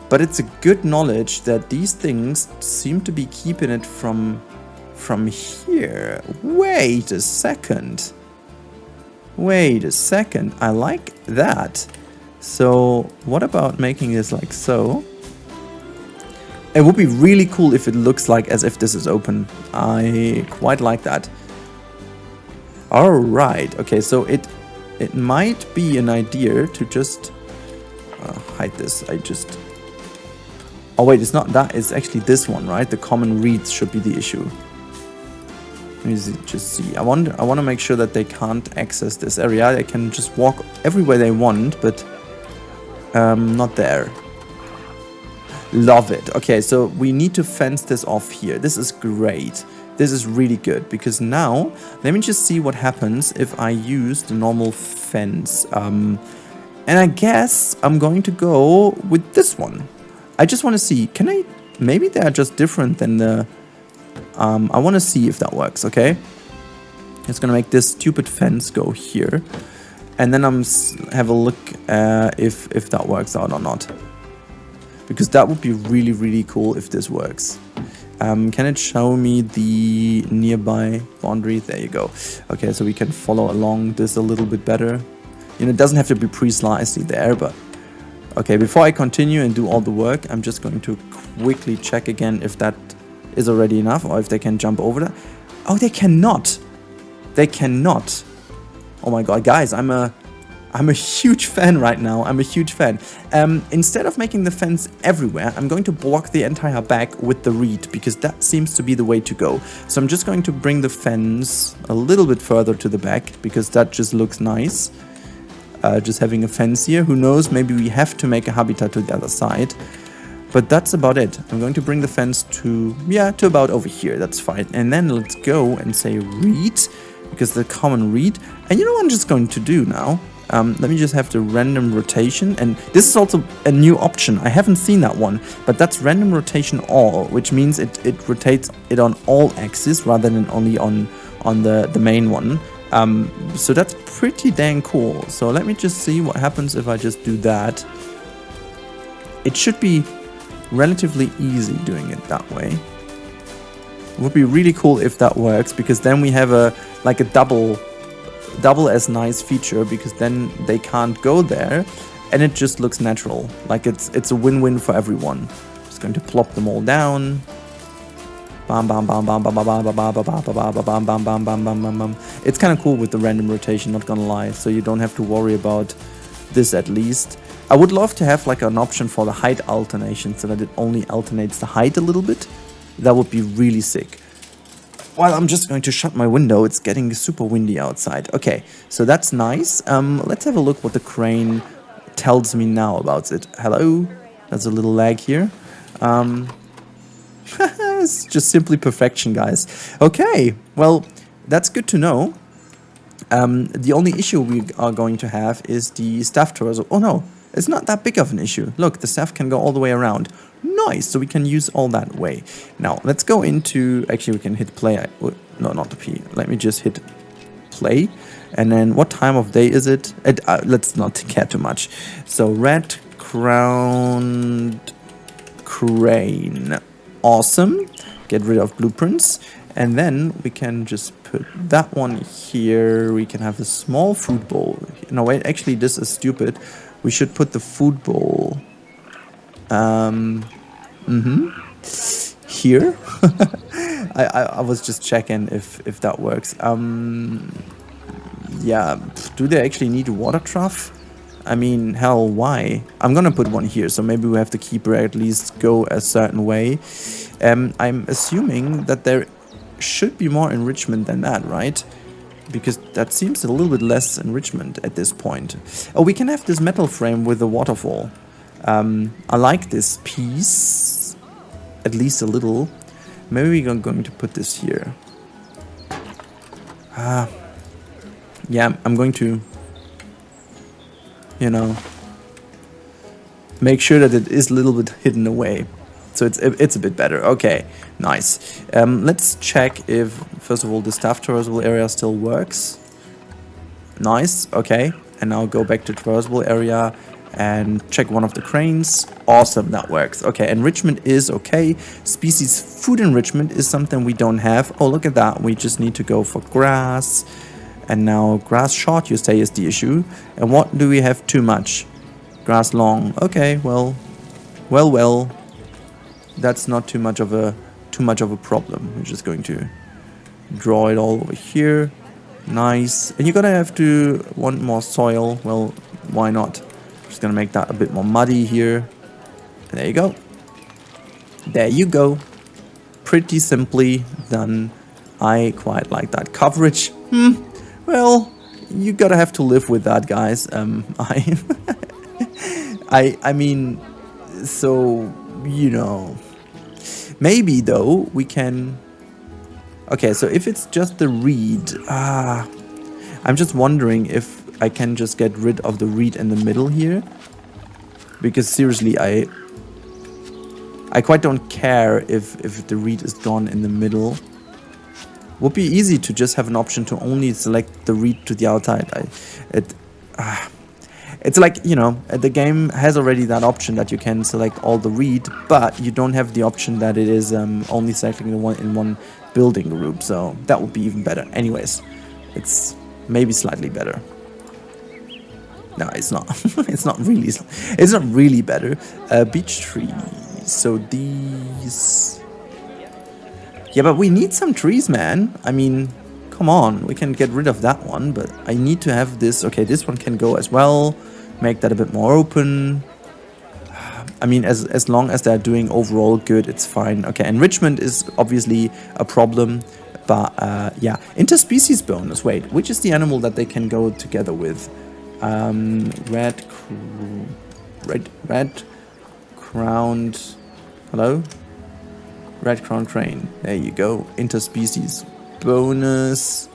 But it's a good knowledge that these things seem to be keeping it from here. Wait a second. Wait a second, I like that. So what about making this like so? It would be really cool if it looks like as if this is open. I quite like that. Alright, okay, so it might be an idea to just hide this. Oh wait, it's not that, it's actually this one, right? The common reeds should be the issue. Let me just see. I want to make sure that they can't access this area. They can just walk everywhere they want, but not there. Love it. Okay, so we need to fence this off here. This is great. This is really good, because now let me just see what happens if I use the normal fence. And I guess I'm going to go with this one. I just want to see. Can I? Maybe they are just different than the. I want to see if that works, okay? It's gonna make this stupid fence go here. And then have a look if that works out or not. Because that would be really, really cool if this works. Can it show me the nearby boundary? There you go. Okay, so we can follow along this a little bit better. You know, it doesn't have to be precisely there, but... Okay, before I continue and do all the work, I'm just going to quickly check again if that is already enough, or if they can jump over that. Oh, they cannot. They cannot. Oh my god, guys, I'm a huge fan right now. I'm a huge fan. Instead of making the fence everywhere, I'm going to block the entire back with the reed, because that seems to be the way to go. So I'm just going to bring the fence a little bit further to the back, because that just looks nice. Just having a fence here. Who knows, maybe we have to make a habitat to the other side. But that's about it. I'm going to bring the fence to about over here. That's fine. And then let's go and say reed, because the common reed. And you know what I'm just going to do now? Let me just have the random rotation, and this is also a new option. I haven't seen that one, but that's random rotation all, which means it rotates it on all axes rather than only on the main one. So that's pretty dang cool. So let me just see what happens if I just do that. It should be relatively easy doing it that way. It would be really cool if that works, because then we have a double as nice feature, because then they can't go there and it just looks natural. Like it's a win-win for everyone. Just going to plop them all down. Bam bam bam bam bam bam bam bam bam bam bam bam bam bam bam bam. It's kind of cool with the random rotation, not gonna lie, so you don't have to worry about this at least. I would love to have like an option for the height alternation, so that it only alternates the height a little bit. That would be really sick. Well, I'm just going to shut my window. It's getting super windy outside. Okay, so that's nice. Let's have a look what the crane tells me now about it. Hello? There's a little lag here. It's just simply perfection, guys. Okay, well, that's good to know. The only issue we are going to have is the staff torso. Oh no, it's not that big of an issue. Look, the staff can go all the way around. Nice, so we can use all that way. Now, let's go into... Actually, we can hit play. No, not the P. Let me just hit play. And then, what time of day is it? Let's not care too much. So, red crowned crane. Awesome. Get rid of blueprints. And then, we can just put that one here. We can have a small food bowl. No, wait, actually, this is stupid. We should put the food bowl... here. I was just checking if that works. Yeah, do they actually need a water trough? I mean, hell, why? I'm gonna put one here, so maybe we have to keep her at least go a certain way. I'm assuming that there should be more enrichment than that, right? Because that seems a little bit less enrichment at this point. Oh, we can have this metal frame with the waterfall. I like this piece, at least a little. Maybe we're going to put this here. Yeah, I'm going to, you know, make sure that it is a little bit hidden away. So it's a bit better. Okay, nice. Let's check if, first of all, the staff traversable area still works. Nice, okay. And now go back to traversable area and check one of the cranes. Awesome, that works. Okay, enrichment is okay. Species food enrichment is something we don't have. Oh, look at that. We just need to go for grass. And now grass short, you say, is the issue. And what do we have too much? Grass long. Okay, well. That's not too much of a problem. We're just going to draw it all over here. Nice. And you're gonna have to want more soil. Well, why not? Just gonna make that a bit more muddy here. And there you go. There you go. Pretty simply done. I quite like that coverage. Well, you gotta have to live with that, guys. I mean, so, you know, maybe though we can. Okay, so if it's just the reed, I'm just wondering if I can just get rid of the reed in the middle here, because seriously, I quite don't care if the reed is gone in the middle. Would be easy to just have an option to only select the reed to the outside. It's like, you know, the game has already that option that you can select all the reed, but you don't have the option that it is only selecting the one in one building group. So that would be even better. Anyways, it's maybe slightly better. No, it's not. It's not really better. Beech trees. So these. Yeah, but we need some trees, man. I mean, come on. We can get rid of that one, but I need to have this. Okay, this one can go as well. Make that a bit more open. I mean, as long as they're doing overall good, it's fine. Okay, enrichment is obviously a problem, but yeah. Interspecies bonus. Wait, which is the animal that they can go together with? Red crowned. Hello? Red crowned crane. There you go. Interspecies bonus.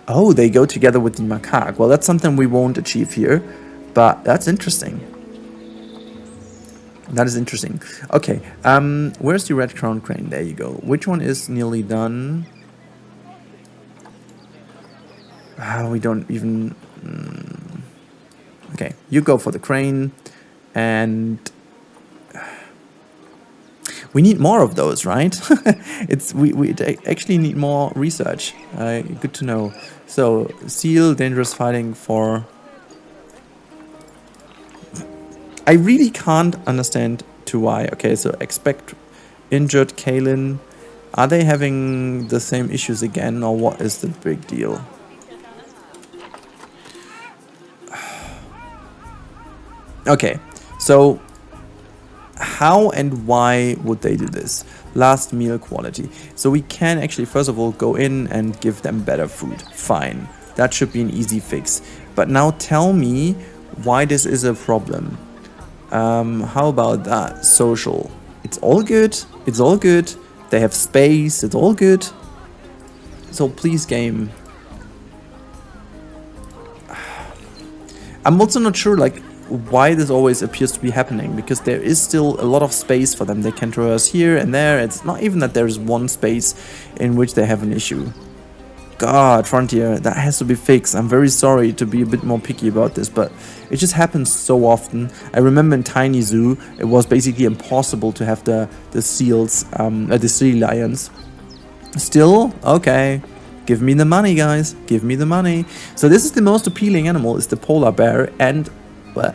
Oh, they go together with the macaque. Well, that's something we won't achieve here, but that's interesting. That is interesting. Okay, where's the red crown crane? There you go. Which one is nearly done? We don't even... Okay, you go for the crane, and... We need more of those, right? We actually need more research. Good to know. So, seal, dangerous fighting for... I really can't understand to why. Okay, so expect injured Kalen. Are they having the same issues again, or what is the big deal? Okay, so how and why would they do this? Last meal quality. So we can actually first of all go in and give them better food. Fine, that should be an easy fix. But now tell me why this is a problem. How about that? Social. It's all good. It's all good. They have space. It's all good. So please, game. I'm also not sure, like, why this always appears to be happening, because there is still a lot of space for them. They can traverse here and there. It's not even that there's one space in which they have an issue. God, Frontier, that has to be fixed. I'm very sorry to be a bit more picky about this, but it just happens so often. I remember in Tiny Zoo, it was basically impossible to have the seals, the sea lions. Still, okay. Give me the money, guys. Give me the money. So this is the most appealing animal, is the polar bear, and... What?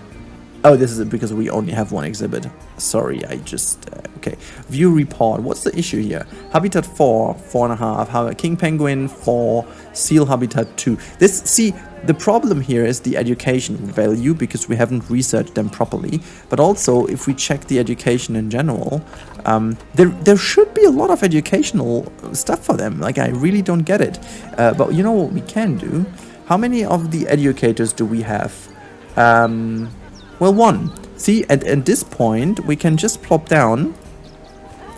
Oh, this is because we only have one exhibit. Sorry, I just... okay. View report. What's the issue here? Habitat 4, 4.5. King penguin 4. Seal habitat 2. This, see, the problem here is the education value, because we haven't researched them properly. But also, if we check the education in general, there should be a lot of educational stuff for them. Like, I really don't get it. But you know what we can do? How many of the educators do we have? Well, one. See, at this point, we can just plop down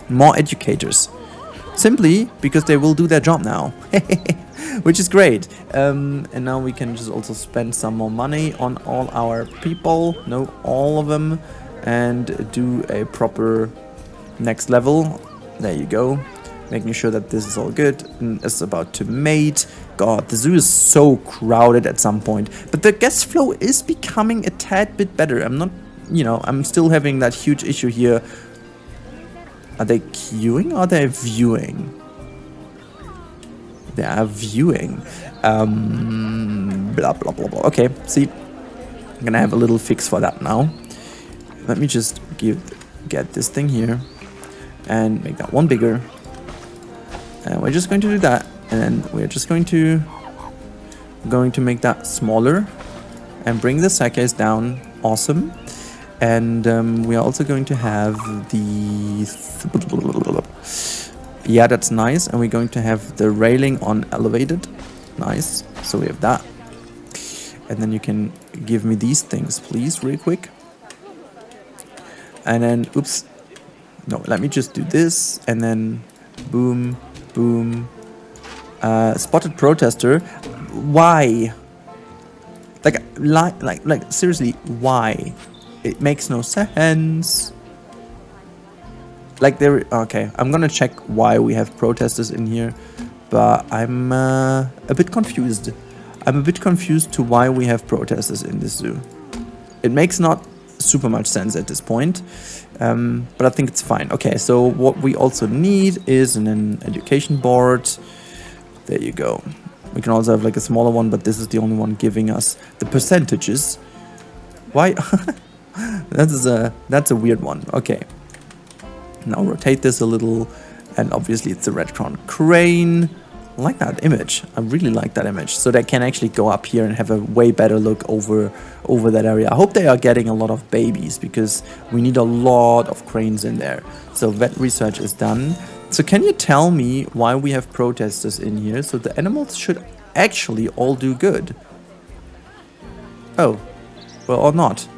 more educators. Simply because they will do their job now. Which is great. And now we can just also spend some more money on all our people. No, all of them. And do a proper next level. There you go. Making sure that this is all good. And it's about to mate. God, the zoo is so crowded at some point. But the guest flow is becoming a tad bit better. I'm not, you know, I'm still having that huge issue here. Are they queuing or are they viewing? They are viewing. Blah, blah, blah, blah. Okay, see. I'm gonna have a little fix for that now. Let me just get this thing here. And make that one bigger. And we're just going to do that. And then we're just going to make that smaller. And bring the staircase down. Awesome. And we are also going to have the... Yeah, that's nice. And we're going to have the railing on elevated. Nice. So we have that. And then you can give me these things, please, real quick. And then, oops. No, let me just do this. And then, boom, boom. Spotted protester. Why? Like, seriously, why? It makes no sense. Like, there... Okay, I'm gonna check why we have protesters in here. But I'm a bit confused. I'm a bit confused to why we have protesters in this zoo. It makes not super much sense at this point. But I think it's fine. Okay, so what we also need is an education board. There you go. We can also have like a smaller one, but this is the only one giving us the percentages. Why? That's a weird one. Okay. Now rotate this a little, and obviously it's a red crown crane. I like that image. I really like that image. So they can actually go up here and have a way better look over that area. I hope they are getting a lot of babies, because we need a lot of cranes in there. So vet research is done. So can you tell me why we have protesters in here? So the animals should actually all do good. Oh, well, or not.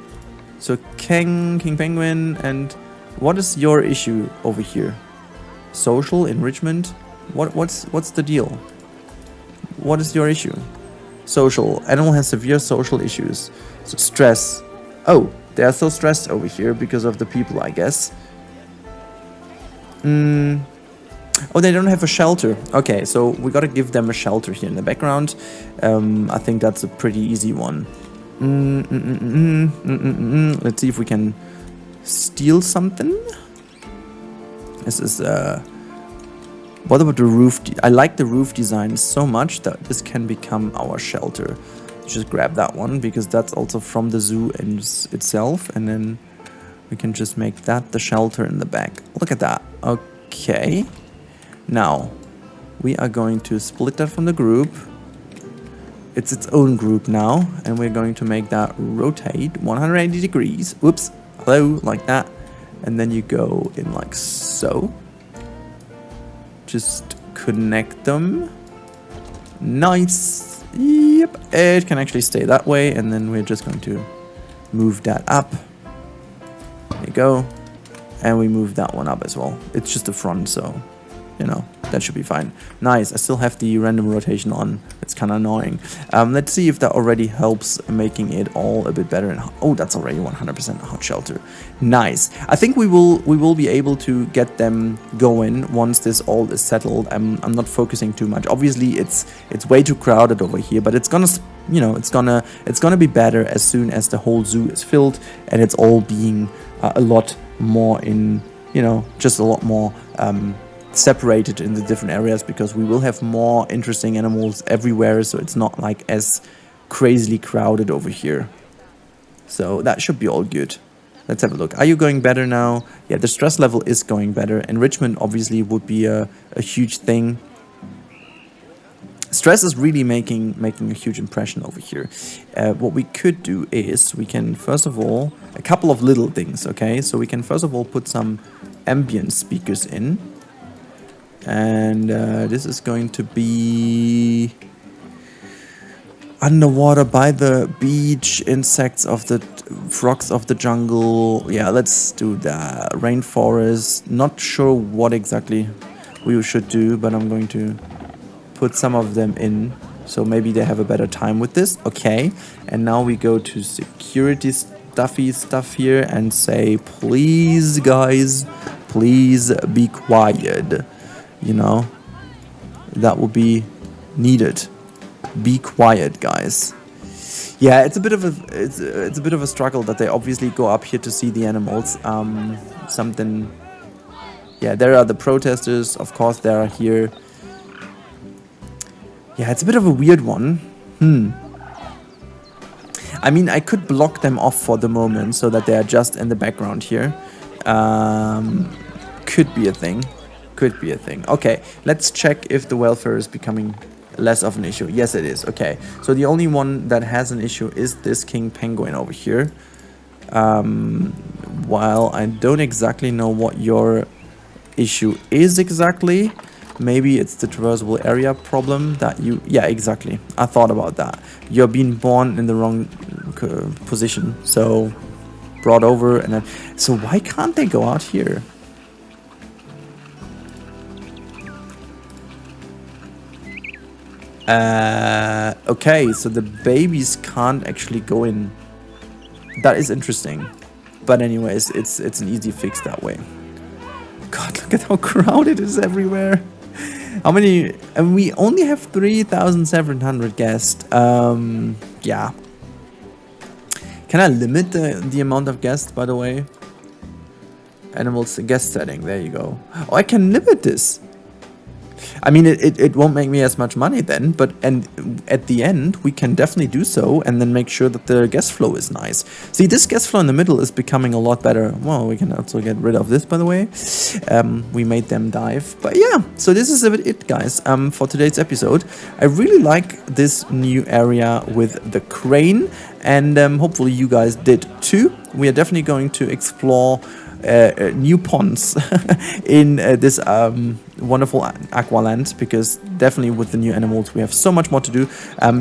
So King Penguin, and what is your issue over here? Social enrichment? What's the deal? What is your issue? Social. Animal has severe social issues. So stress. Oh, they are so stressed over here because of the people, I guess. Oh, they don't have a shelter. Okay, so we gotta give them a shelter here in the background. I think that's a pretty easy one. Let's see if we can steal something. This is what about the roof? I like the roof design so much that this can become our shelter. Just grab that one because that's also from the zoo itself, and then we can just make that the shelter in the back. Look at that. Okay. Now we are going to split that from the group. It's its own group now, and we're going to make that rotate 180 degrees. Whoops. Hello, like that. And then you go in like so. Just connect them. Nice. Yep, it can actually stay that way, and then we're just going to move that up. There you go. And we move that one up as well. It's just the front, so, you know, that should be fine. Nice. I still have the random rotation on. It's kind of annoying. Let's see if that already helps making it all a bit better. And oh, that's already 100% hot shelter. Nice. I think we will be able to get them going once this all is settled. I'm not focusing too much. Obviously, it's way too crowded over here, but it's gonna, you know, it's gonna be better as soon as the whole zoo is filled and it's all being a lot more in, you know, just a lot more separated in the different areas, because we will have more interesting animals everywhere, so it's not like as crazily crowded over here. So that should be all good. Let's have a look. Are you going better now? Yeah, the stress level is going better. Enrichment obviously would be a huge thing. Stress is really making a huge impression over here. What we could do is we can first of all, a couple of little things, okay? So we can first of all put some ambient speakers in. And this is going to be underwater by the beach, insects of the frogs of the jungle. Yeah, let's do that. Rainforest. Not sure what exactly we should do, but I'm going to put some of them in, so maybe they have a better time with this. Okay, and now we go to security stuff here and say, please guys, please be quiet. You know, that will be needed. Be quiet, guys. Yeah, it's a bit of a struggle that they obviously go up here to see the animals. Something. Yeah, there are the protesters. Of course, they are here. Yeah, it's a bit of a weird one. I mean, I could block them off for the moment so that they are just in the background here. Could be a thing. Could be a thing. Okay, let's check if the welfare is becoming less of an issue. Yes, it is. Okay, so the only one that has an issue is this king penguin over here. While I don't exactly know what your issue is exactly, maybe it's the traversable area problem that you... Yeah, exactly. I thought about that. You're being born in the wrong position, so brought over and then... So why can't they go out here? Okay, so the babies can't actually go in. That is interesting. But anyways, it's an easy fix that way. God, look at how crowded it is everywhere. How many... And we only have 3,700 guests. Yeah. Can I limit the amount of guests, by the way? Animals guest setting, there you go. Oh, I can limit this. I mean, it won't make me as much money then, but at the end, we can definitely do so and then make sure that the guest flow is nice. See, this guest flow in the middle is becoming a lot better. Well, we can also get rid of this, by the way. We made them dive. But yeah, so this is a bit it, guys, for today's episode. I really like this new area with the crane, and hopefully you guys did too. We are definitely going to explore new ponds in this wonderful Aqualand, because definitely with the new animals we have so much more to do.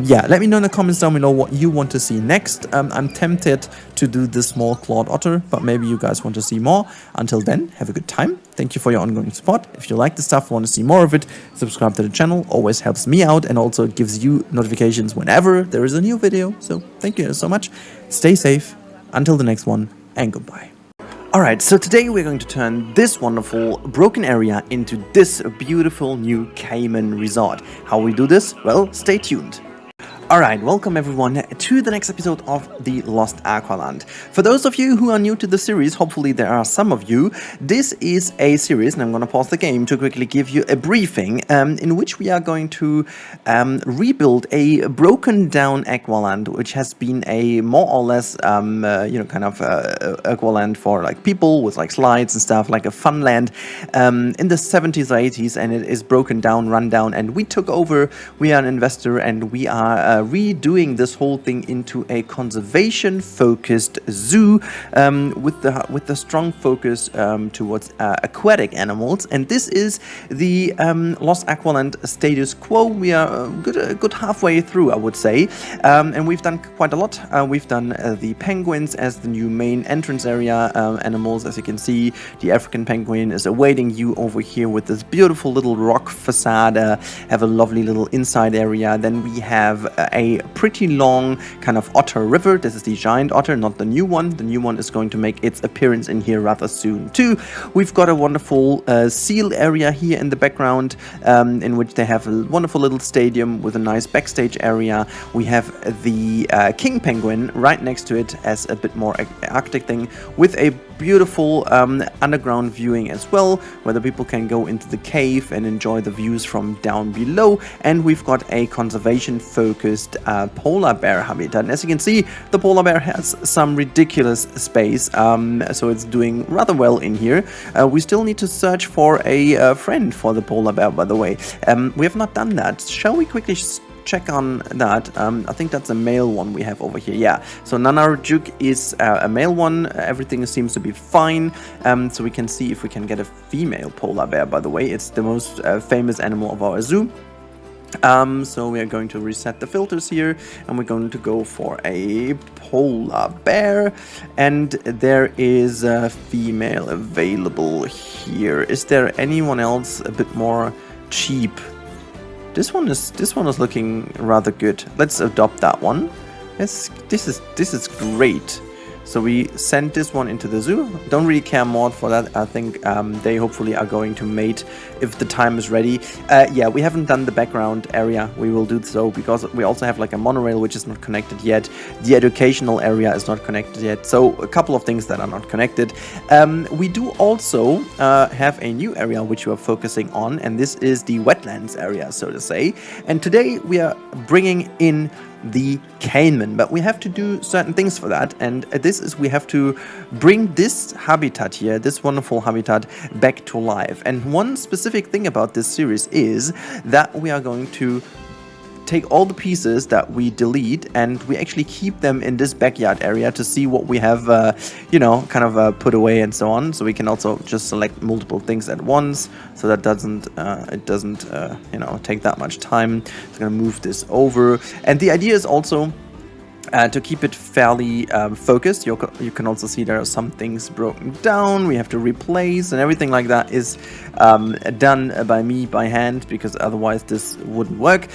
Yeah, let me know in the comments down below what you want to see next. I'm tempted to do this small clawed otter, but maybe you guys want to see more. Until then, have a good time. Thank you for your ongoing support. If you like the stuff, want to see more of it, subscribe to the channel. Always helps me out and also gives you notifications whenever there is a new video. So thank you so much. Stay safe. Until the next one, and goodbye. Alright, so today we're going to turn this wonderful broken area into this beautiful new Cayman resort. How we do this? Well, stay tuned. Alright, welcome everyone to the next episode of the Lost Aqualand. For those of you who are new to the series, hopefully there are some of you, this is a series, and I'm going to pause the game to quickly give you a briefing, in which we are going to rebuild a broken down Aqualand, which has been a more or less, Aqualand for like people with like slides and stuff, like a fun land in the 70s or 80s, and it is broken down, run down, and we took over. We are an investor, and we are redoing this whole thing into a conservation-focused zoo with the strong focus towards aquatic animals. And this is the Lost Aqualand status quo. We are a good halfway through, I would say, and we've done quite a lot. We've done the penguins as the new main entrance area animals. As you can see, the African penguin is awaiting you over here with this beautiful little rock facade. Have a lovely little inside area. Then we have a pretty long kind of otter river. This is the giant otter, not the new one. The new one is going to make its appearance in here rather soon too. We've got a wonderful seal area here in the background, in which they have a wonderful little stadium with a nice backstage area. We have the king penguin right next to it as a bit more Arctic thing, with a beautiful underground viewing as well, where the people can go into the cave and enjoy the views from down below. And we've got a conservation focused polar bear habitat. And as you can see, the polar bear has some ridiculous space, so it's doing rather well in here. We still need to search for a friend for the polar bear, by the way. We have not done that. Shall we quickly check on that? I think that's a male one we have over here. Yeah, so Nanarjuk is a male one. Everything seems to be fine. So we can see if we can get a female polar bear, by the way. It's the most famous animal of our zoo. So we are going to reset the filters here, and we're going to go for a polar bear, and there is a female available here. Is there anyone else a bit more cheap? This one is looking rather good. Let's adopt that one. Yes, this is great. So we sent this one into the zoo. Don't really care more for that. I think they hopefully are going to mate if the time is ready. Yeah, we haven't done the background area. We will do so because we also have like a monorail which is not connected yet. The educational area is not connected yet. So a couple of things that are not connected. We do also have a new area which we are focusing on, and this is the wetlands area, so to say. And today we are bringing in the Cayman, but we have to do certain things for that, and this is we have to bring this habitat here, this wonderful habitat, back to life. And one specific thing about this series is that we are going to take all the pieces that we delete and we actually keep them in this backyard area to see what we have put away and so on. So we can also just select multiple things at once, so that it doesn't take that much time. It's gonna move this over, and the idea is also to keep it fairly focused. You can also see there are some things broken down, we have to replace, and everything like that is done by me by hand, because otherwise this wouldn't work.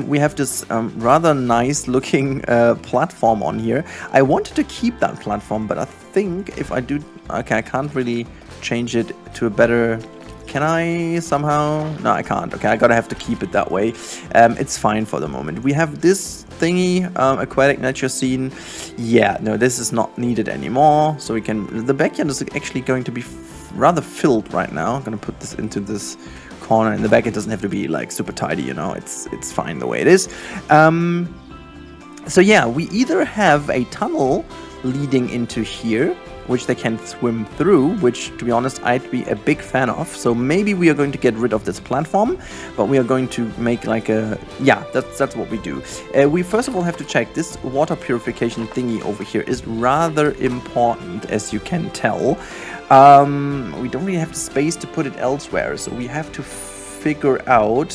We have this rather nice looking platform on here. I wanted to keep that platform, but I think if I do, okay, I can't really change it to a better. Can I somehow? No, I can't. Okay, I gotta have to keep it that way. It's fine for the moment. We have this thingy, aquatic nature scene. Yeah, no, this is not needed anymore. So we can. The backyard is actually going to be rather filled right now. I'm gonna put this into this corner in the back. It doesn't have to be like super tidy, you know. It's fine the way it is. So yeah, we either have a tunnel leading into here, which they can swim through, which, to be honest, I'd be a big fan of. So maybe we are going to get rid of this platform, but we are going to make like a... Yeah, that's what we do. We first of all have to check this water purification thingy over here is rather important, as you can tell. We don't really have the space to put it elsewhere, so we have to figure out,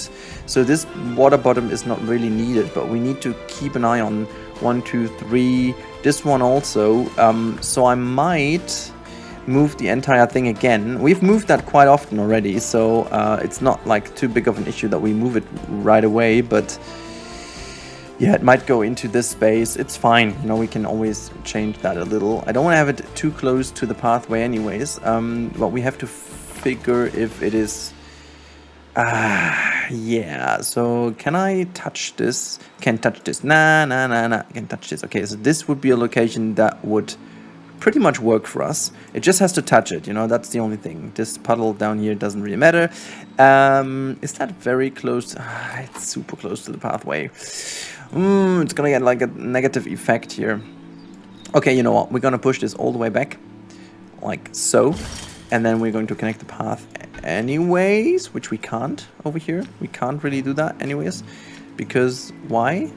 so this water bottom is not really needed, but we need to keep an eye on 1, 2, 3, this one also. So I might move the entire thing again. We've moved that quite often already, so it's not like too big of an issue that we move it right away, but yeah, it might go into this space. It's fine, you know, we can always change that a little. I don't want to have it too close to the pathway anyways, but we have to figure if it is... yeah, so can I touch this? Can't touch this. Nah, can touch this. Okay, so this would be a location that would pretty much work for us. It just has to touch it, you know, that's the only thing. This puddle down here doesn't really matter. Is that very close? It's super close to the pathway. It's gonna get like a negative effect here. Okay, you know what? We're gonna push this all the way back, like so. And then we're going to connect the path anyways, which we can't over here. We can't really do that anyways. Because why?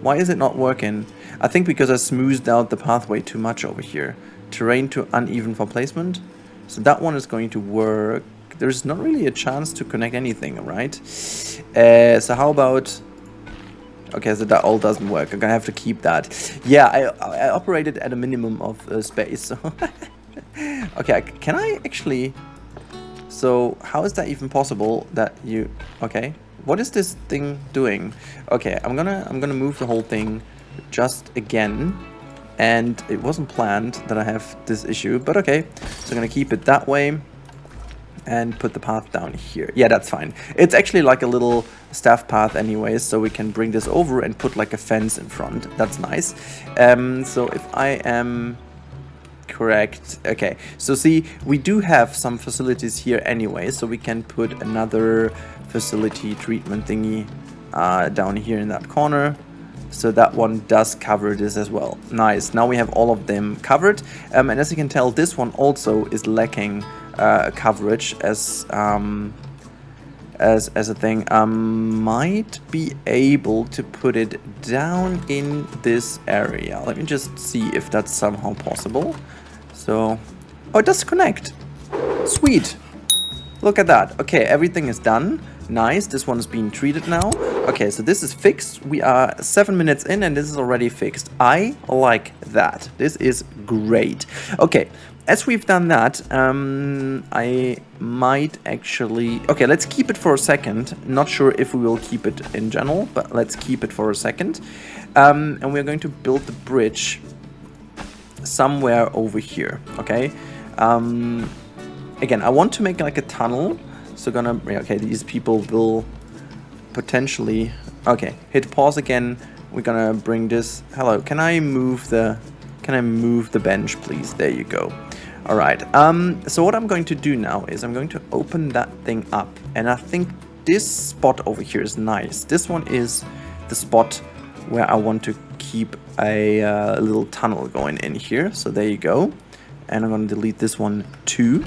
Why is it not working? I think because I smoothed out the pathway too much over here. Terrain too uneven for placement. So that one is going to work. There's not really a chance to connect anything, right? So how about... Okay, so that all doesn't work. I'm gonna have to keep that. Yeah, I operated at a minimum of space. So okay, can I actually... So how is that even possible that you... Okay, what is this thing doing? Okay, I'm gonna move the whole thing just again. And it wasn't planned that I have this issue, but okay. So I'm gonna keep it that way. And put the path down here. Yeah, that's fine. It's actually like a little staff path anyways, so we can bring this over and put like a fence in front. That's nice. So if I am correct... Okay, so see, we do have some facilities here anyway, so we can put another facility treatment thingy down here in that corner. So that one does cover this as well. Nice. Now we have all of them covered. And as you can tell, this one also is lacking coverage as a thing. Might be able to put it down in this area. Let me just see if that's somehow possible. So, oh, it does connect. Sweet. Look at that. Okay, everything is done. Nice. This one is being treated now. Okay, so this is fixed. We are 7 minutes in and this is already fixed. I like that. This is great. Okay, as we've done that, I might actually... Okay, let's keep it for a second. Not sure if we will keep it in general, but let's keep it for a second. And we're going to build the bridge somewhere over here, okay? Again, I want to make like a tunnel. So okay, these people will potentially... Okay, hit pause again. We're gonna bring this... Hello, can I move the bench, please? There you go. All right, so what I'm going to do now is I'm going to open that thing up. And I think this spot over here is nice. This one is the spot where I want to keep a little tunnel going in here. So there you go. And I'm going to delete this one too.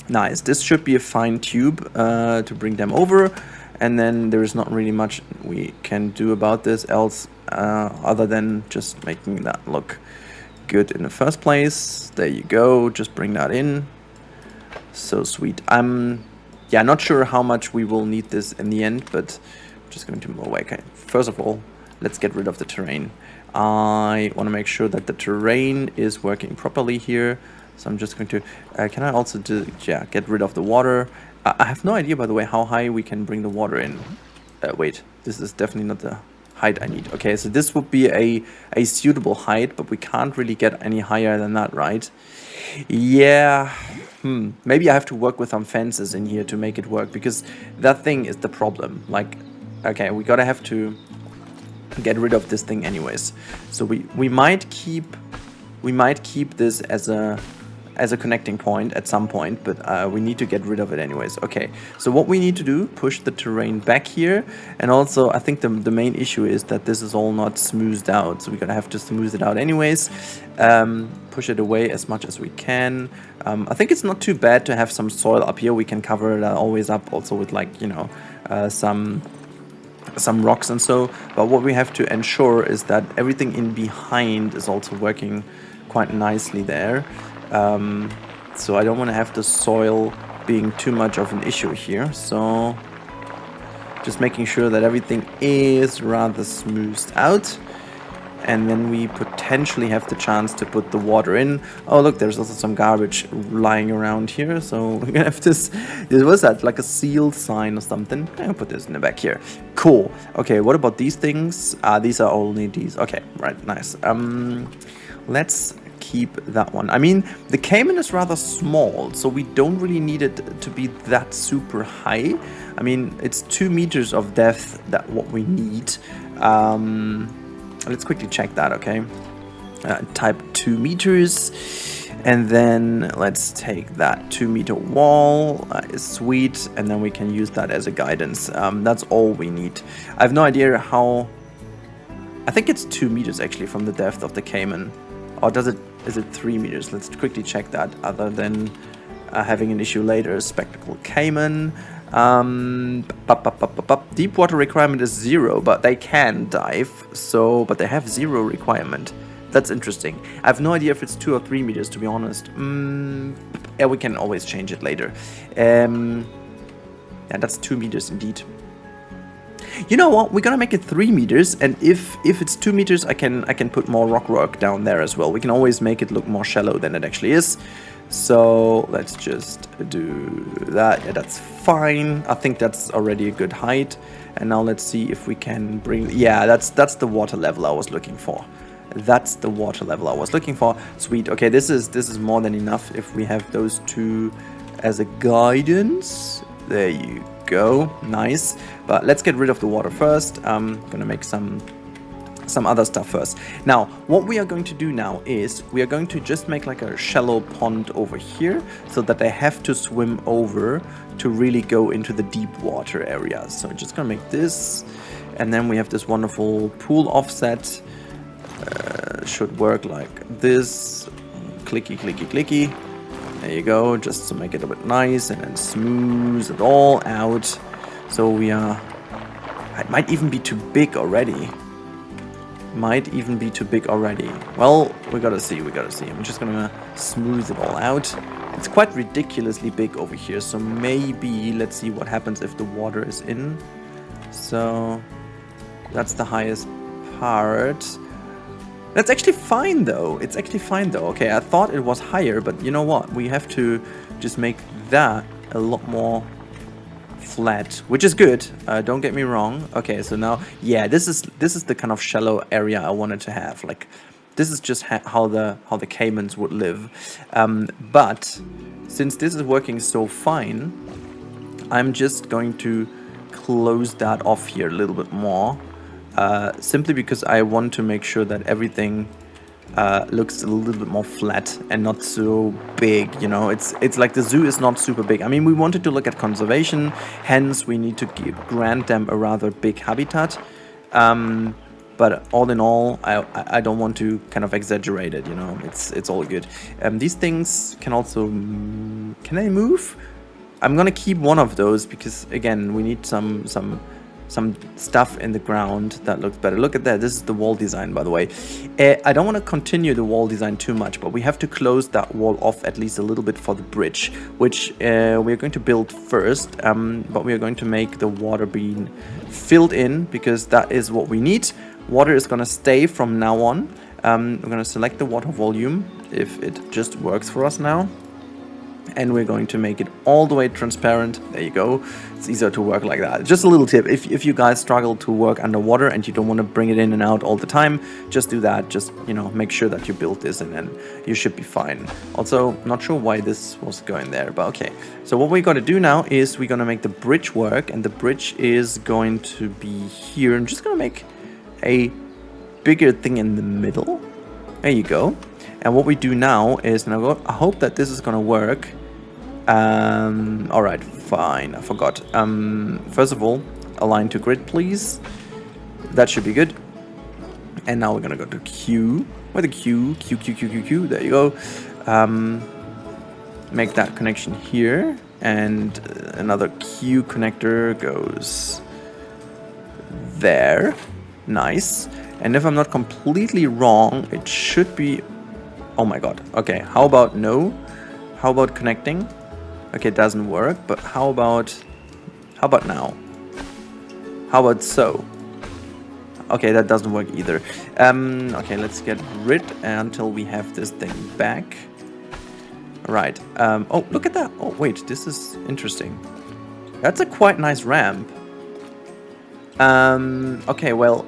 Nice. This should be a fine tube to bring them over. And then there's not really much we can do about this else other than just making that look good in the first place. There you go. Just bring that in. So sweet. I'm not sure how much we will need this in the end, but I'm just going to move away. Okay. First of all, let's get rid of the terrain. I want to make sure that the terrain is working properly here. So I'm just going to, can I also get rid of the water? I have no idea, by the way, how high we can bring the water in. Wait, this is definitely not the height I need. Okay, so this would be a suitable height, but we can't really get any higher than that, right? Yeah, maybe I have to work with some fences in here to make it work, because that thing is the problem. Like, okay, we gotta have to get rid of this thing anyways. So we might keep this as a connecting point at some point, but we need to get rid of it anyways. Okay, so what we need to do, push the terrain back here. And also, I think the main issue is that this is all not smoothed out, so we're gonna have to smooth it out anyways. Push it away as much as we can. I think it's not too bad to have some soil up here. We can cover it always up also with, like, you know, some rocks and so. But what we have to ensure is that everything in behind is also working quite nicely there. So I don't want to have the soil being too much of an issue here. So just making sure that everything is rather smoothed out. And then we potentially have the chance to put the water in. Oh, look, there's also some garbage lying around here. So we're gonna have this was that, like a seal sign or something? I'll put this in the back here. Cool. Okay, what about these things? These are only these. Okay, right, nice. Let's keep that one. I mean, the caiman is rather small, so we don't really need it to be that super high. I mean, it's 2 meters of depth, that what we need. Let's quickly check that, okay? Type 2 meters, and then let's take that 2-meter wall, is sweet, and then we can use that as a guidance. That's all we need. I have no idea how. I think it's 2 meters actually from the depth of the caiman, or is it 3 meters? Let's quickly check that, other than having an issue later. Spectacle caiman. Deep water requirement is 0, but they can dive, so but they have 0 requirement. That's interesting. I have no idea if it's 2 or 3 meters, to be honest. Yeah, we can always change it later. Yeah, that's 2 meters indeed. You know what? We're gonna make it 3 meters, and if it's 2 meters, I can put more rock work down there as well. We can always make it look more shallow than it actually is. So let's just do that. Yeah, that's fine. I think that's already a good height. And now let's see if we can bring. Yeah, that's the water level I was looking for. That's the water level I was looking for. Sweet. Okay, this is more than enough if we have those 2 as a guidance. There you go. Nice. But let's get rid of the water first. I'm gonna make some other stuff first. Now, what we are going to do now is we are going to just make like a shallow pond over here, so that they have to swim over to really go into the deep water areas. So I'm just gonna make this, and then we have this wonderful pool offset. Should work like this. Clicky, clicky, clicky. There you go, just to make it a bit nice, and then smooth it all out. So we are. It might even be too big already. Well, we gotta see. I'm just gonna smooth it all out. It's quite ridiculously big over here, so maybe let's see what happens if the water is in. So that's the highest part. That's actually fine though. Okay, I thought it was higher, but you know what? We have to just make that a lot more flat, which is good. Don't get me wrong. Okay, so now, yeah, this is the kind of shallow area I wanted to have. Like, this is just how the caimans would live. But since this is working so fine, I'm just going to close that off here a little bit more. Simply because I want to make sure that everything looks a little bit more flat and not so big, you know. It's like the zoo is not super big. I mean, we wanted to look at conservation, hence we need to grant them a rather big habitat. But all in all, I don't want to kind of exaggerate it, you know. It's all good. These things can also can they move? I'm gonna keep one of those because again we need some stuff in the ground that looks better. Look at that. This is the wall design, by the way. I don't want to continue the wall design too much, but we have to close that wall off at least a little bit for the bridge, which we're going to build first, but we are going to make the water being filled in because that is what we need. Water is going to stay from now on. We're going to select the water volume if it just works for us now. And we're going to make it all the way transparent. There you go. It's easier to work like that. Just a little tip. If you guys struggle to work underwater and you don't want to bring it in and out all the time, just do that. Just, you know, make sure that you build this and then you should be fine. Also, not sure why this was going there, but okay. So what we're going to do now is we're going to make the bridge work, and the bridge is going to be here. I'm just going to make a bigger thing in the middle. There you go. And what we do now is, and I hope that this is going to work. All right, fine. I forgot. First of all, align to grid, please. That should be good. And now we're going to go to Q. With a Q. There you go. Make that connection here. And another Q connector goes there. Nice. And if I'm not completely wrong, it should be... Oh my god. Okay, how about no? How about connecting? Okay, it doesn't work, but how about now? How about so? Okay, that doesn't work either. Okay, let's get rid until we have this thing back. Right. Oh, look at that. Oh, wait, this is interesting. That's a quite nice ramp. Okay, well,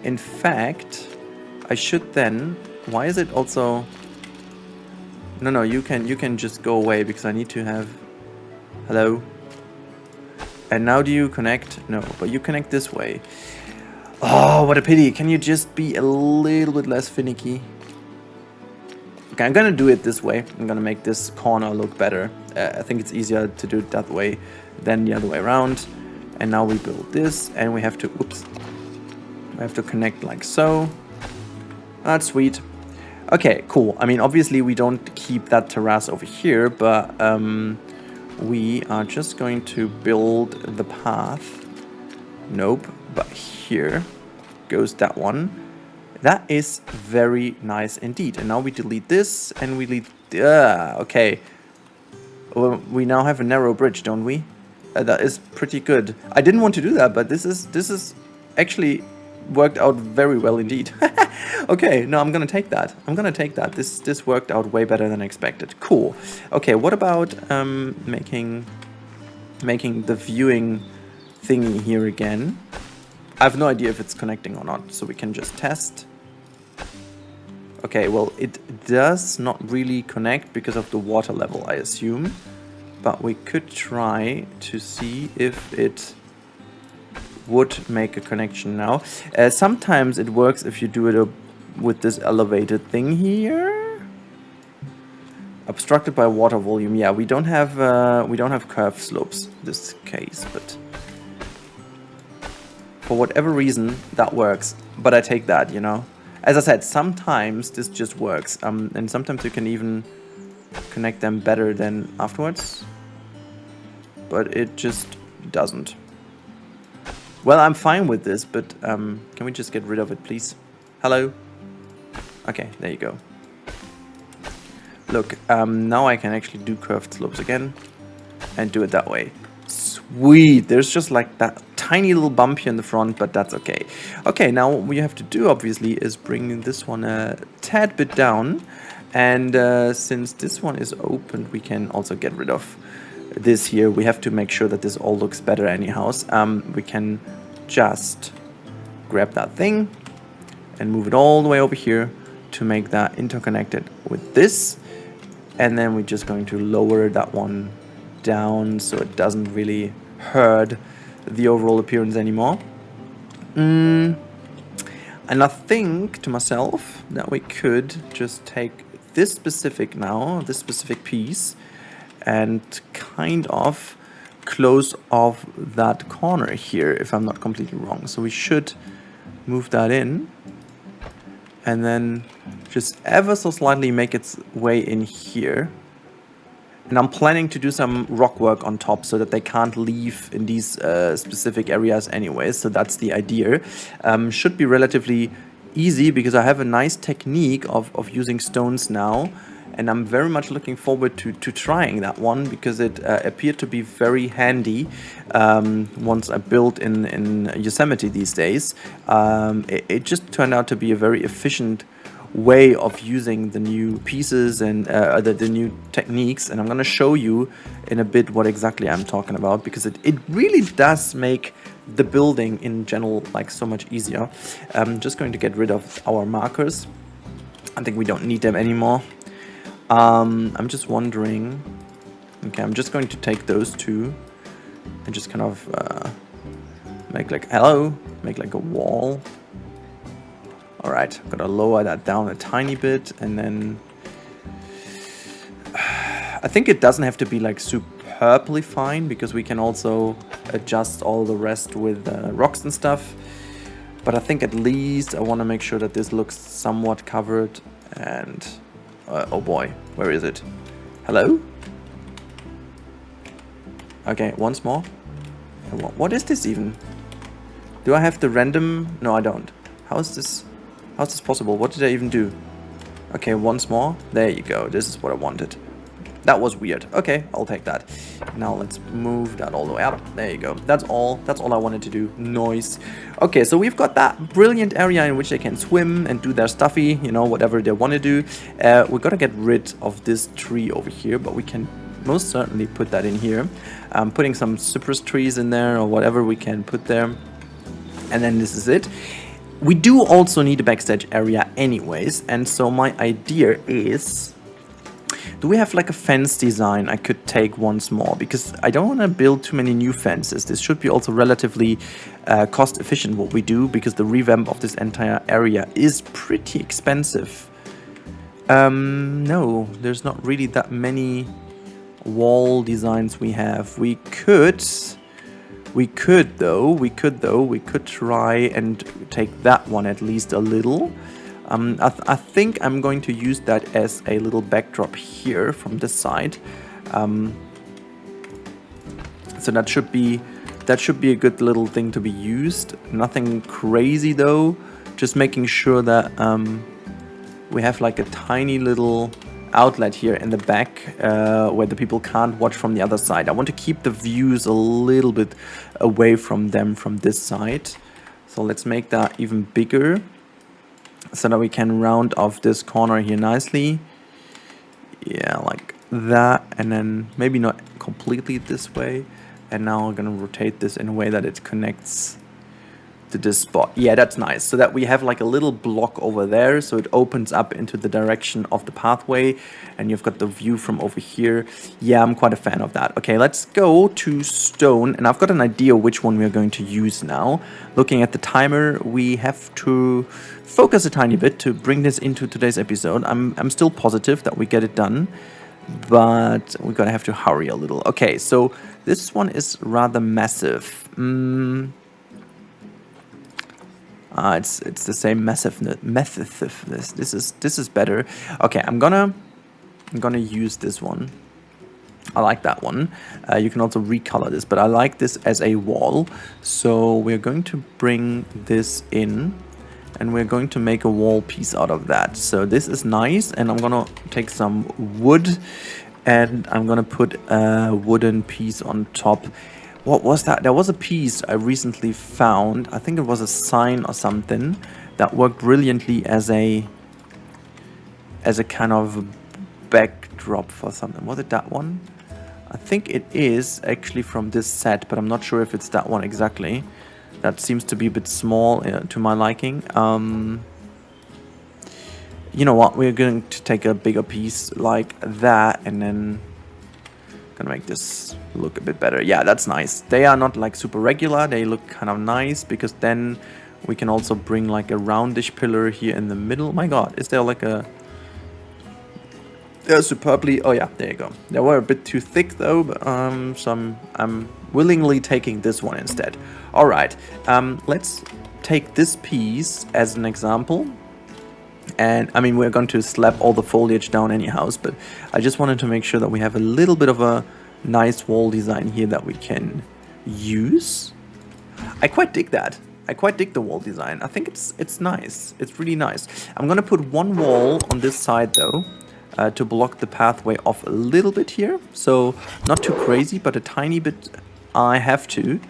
in fact, I should then... Why is it also... No, you can just go away because I need to have... Hello? And now do you connect? No, but you connect this way. Oh, what a pity. Can you just be a little bit less finicky? Okay, I'm gonna do it this way. I'm gonna make this corner look better. I think it's easier to do it that way than the other way around. And now we build this and we have to... Oops. We have to connect like so. That's sweet. Okay, cool. I mean, obviously we don't keep that terrace over here, but we are just going to build the path. Nope, but here goes that one. That is very nice indeed. And now we delete this and we delete... okay. Well, we now have a narrow bridge, don't we? That is pretty good. I didn't want to do that, but this is actually worked out very well indeed. Okay, no, I'm gonna take that. I'm gonna take that. This worked out way better than expected. Cool. Okay, what about making the viewing thingy here again? I have no idea if it's connecting or not, so we can just test. Okay, well, it does not really connect because of the water level, I assume. But we could try to see if it would make a connection now. Sometimes it works if you do it with this elevated thing here. Obstructed by water volume. Yeah, we don't have curved slopes in this case, but for whatever reason that works. But I take that, you know. As I said, sometimes this just works, and sometimes you can even connect them better than afterwards. But it just doesn't. Well, I'm fine with this, but can we just get rid of it, please? Hello? Okay, there you go. Look, now I can actually do curved slopes again and do it that way. Sweet! There's just like that tiny little bump here in the front, but that's okay. Okay, now what we have to do, obviously, is bring this one a tad bit down. And since this one is open, we can also get rid of this here. We have to make sure that this all looks better anyhow. We can just grab that thing and move it all the way over here to make that interconnected with this. And then we're just going to lower that one down so it doesn't really hurt the overall appearance anymore. And I think to myself that we could just take this specific piece and kind of close off that corner here, if I'm not completely wrong. So we should move that in and then just ever so slightly make its way in here. And I'm planning to do some rock work on top so that they can't leave in these specific areas anyway. So that's the idea. Should be relatively easy because I have a nice technique of using stones now. And I'm very much looking forward to trying that one because it appeared to be very handy once I built in Yosemite these days. It just turned out to be a very efficient way of using the new pieces and the new techniques. And I'm going to show you in a bit what exactly I'm talking about because it really does make the building in general like so much easier. I'm just going to get rid of our markers. I think we don't need them anymore. I'm just wondering, okay, I'm just going to take those two and just kind of make like a wall. All right, I'm gonna lower that down a tiny bit and then I think it doesn't have to be like superbly fine because we can also adjust all the rest with rocks and stuff. But I think at least I want to make sure that this looks somewhat covered and oh boy, where is it? Hello? Okay, once more. What is this even? Do I have the random? No, I don't. How is this possible? What did I even do? Okay, once more. There you go. This is what I wanted. That was weird. Okay, I'll take that. Now let's move that all the way up. There you go. That's all I wanted to do. Noise. Okay, so we've got that brilliant area in which they can swim and do their stuffy, you know, whatever they want to do. We got to get rid of this tree over here, but we can most certainly put that in here. Putting some cypress trees in there or whatever we can put there. And then this is it. We do also need a backstage area anyways, and so my idea is, do we have like a fence design I could take once more? Because I don't want to build too many new fences. This should be also relatively cost efficient what we do, because the revamp of this entire area is pretty expensive. No, there's not really that many wall designs we have. We could try and take that one at least a little. I think I'm going to use that as a little backdrop here from this side. So that should be a good little thing to be used. Nothing crazy though. Just making sure that we have like a tiny little outlet here in the back where the people can't watch from the other side. I want to keep the views a little bit away from them from this side. So let's make that even bigger, so that we can round off this corner here nicely. Yeah, like that. And then maybe not completely this way. And now I'm gonna rotate this in a way that it connects to this spot. Yeah, that's nice. So that we have like a little block over there, so it opens up into the direction of the pathway, and you've got the view from over here. Yeah, I'm quite a fan of that. Okay, let's go to stone, and I've got an idea which one we're going to use now. Looking at the timer, we have to focus a tiny bit to bring this into today's episode. I'm still positive that we get it done, but we're gonna have to hurry a little. Okay, so this one is rather massive. It's the same massiveness. This is better. Okay, I'm gonna use this one. I like that one. You can also recolor this, but I like this as a wall. So we're going to bring this in, and we're going to make a wall piece out of that. So this is nice, and I'm gonna take some wood, and I'm gonna put a wooden piece on top. What was that? There was a piece I recently found. I think it was a sign or something that worked brilliantly as a kind of backdrop for something. Was it that one? I think it is actually from this set, but I'm not sure if it's that one exactly. That seems to be a bit small to my liking. You know what? We're going to take a bigger piece like that, and then gonna make this look a bit better. Yeah, that's nice. They are not like super regular. They look kind of nice, because then we can also bring like a roundish pillar here in the middle. My god, is there like a... They're superbly... Oh yeah, there you go. They were a bit too thick though, but so I'm willingly taking this one instead. All right, let's take this piece as an example. And I mean, we're going to slap all the foliage down anyhow, but I just wanted to make sure that we have a little bit of a nice wall design here that we can use. I quite dig that. I quite dig the wall design. I think it's nice. It's really nice. I'm gonna put one wall on this side though, to block the pathway off a little bit here. So not too crazy, but a tiny bit. I have to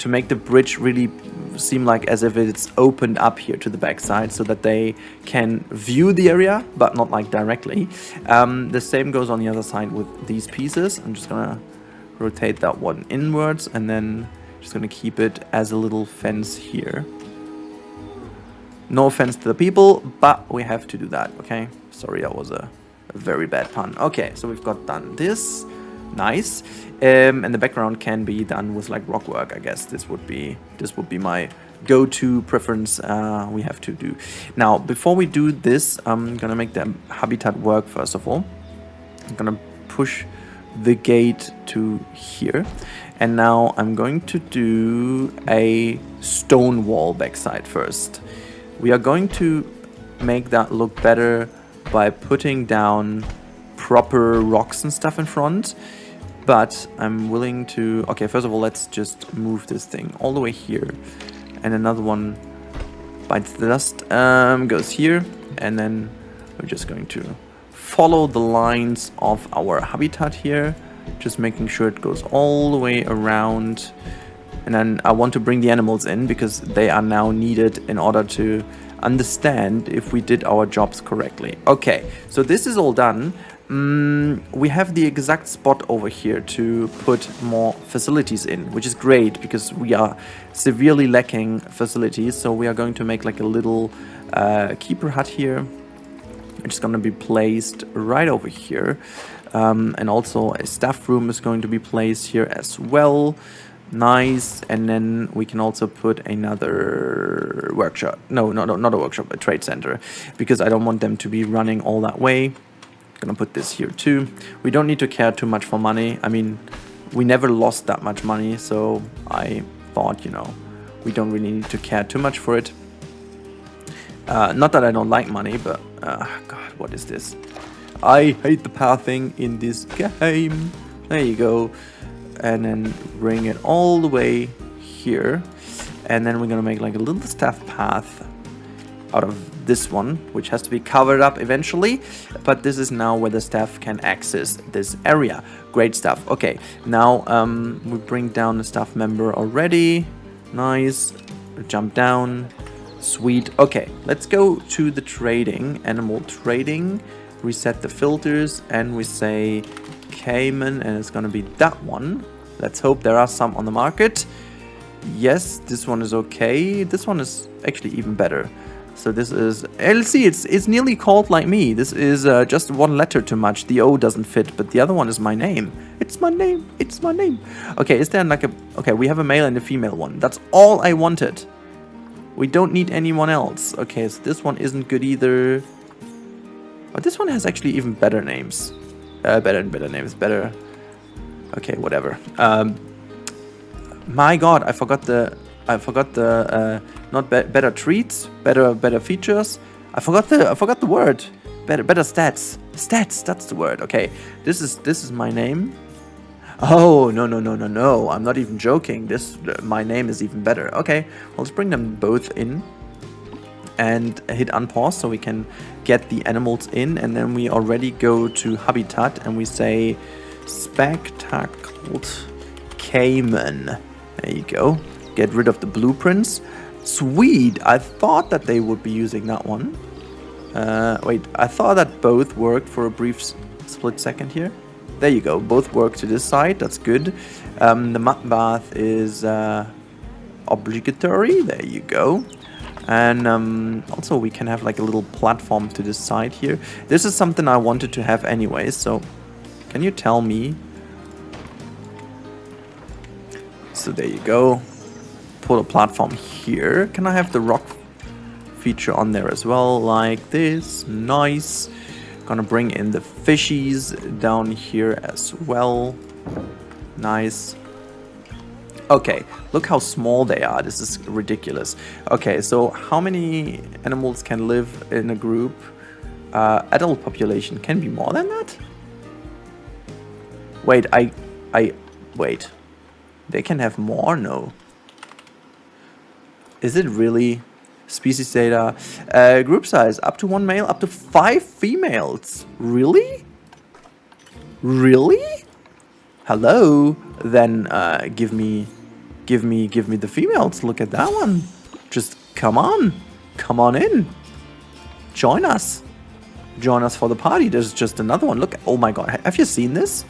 make the bridge really seem like as if it's opened up here to the backside, so that they can view the area, but not like directly. The same goes on the other side with these pieces. I'm just gonna rotate that one inwards, and then just gonna keep it as a little fence here. No offense to the people, but we have to do that, okay? Sorry, that was a very bad pun. Okay, so we've got done this. Nice. And the background can be done with like rock work, I guess. This would be my go-to preference. We have to do. Now, before we do this, I'm gonna make the habitat work first of all. I'm gonna push the gate to here, and now I'm going to do a stone wall backside first. We are going to make that look better by putting down proper rocks and stuff in front. But I'm willing to... Okay, first of all, let's just move this thing all the way here. And another one bites the dust, goes here. And then we're just going to follow the lines of our habitat here, just making sure it goes all the way around. And then I want to bring the animals in because they are now needed in order to understand if we did our jobs correctly. Okay, so this is all done. We have the exact spot over here to put more facilities in, which is great because we are severely lacking facilities. So we are going to make like a little keeper hut here, which is going to be placed right over here. And also a staff room is going to be placed here as well. Nice. And then we can also put another workshop. No, not a workshop, a trade center, because I don't want them to be running all that way. Gonna put this here too. We don't need to care too much for money. I mean, we never lost that much money, so I thought, you know, we don't really need to care too much for it. Not that I don't like money, but God, what is this? I hate the pathing in this game. There you go. And then bring it all the way here. And then we're gonna make like a little staff path out of this one, which has to be covered up eventually. But this is now where the staff can access this area. Great stuff. Okay, now we bring down the staff member already. Nice. Jump down. Sweet. Okay, let's go to the trading. Animal trading. Reset the filters and we say Cayman, and it's gonna be that one. Let's hope there are some on the market. Yes, this one is okay. This one is actually even better. So this is LC. It's nearly called like me. This is just one letter too much. The O doesn't fit, but the other one is my name. It's my name. It's my name. Okay, is there like a... Okay, we have a male and a female one. That's all I wanted. We don't need anyone else. Okay, so this one isn't good either. But this one has actually even better names. Better names. Better. Okay, whatever. My God, I forgot the not better treats, better features. I forgot the word. Better stats. Stats, that's the word. Okay, this is my name. Oh no! I'm not even joking. My name is even better. Okay, well, let's bring them both in and hit unpause so we can get the animals in, and then we already go to habitat and we say spectacled cayman. There you go. Get rid of the blueprints. Sweet. I thought that they would be using that one. Wait, I thought that both worked for a brief split second here. There you go. Both work to this side. That's good. The mud bath is obligatory. There you go. And also we can have like a little platform to this side here. This is something I wanted to have anyway. So can you tell me? So there you go. Put a platform here. Can I have the rock feature on there as well, like this? Nice. Gonna bring in the fishies down here as well. Nice. Okay, look how small they are. This is ridiculous. Okay, so how many animals can live in a group? Adult population can be more than that? Wait, wait. They can have more? No. Is it really? Species data. Group size. Up to 1 male, up to 5 females. Really? Really? Hello? Then give me the females. Look at that one. Just come on. Come on in. Join us. Join us for the party. There's just another one. Look. Oh my God. Have you seen this?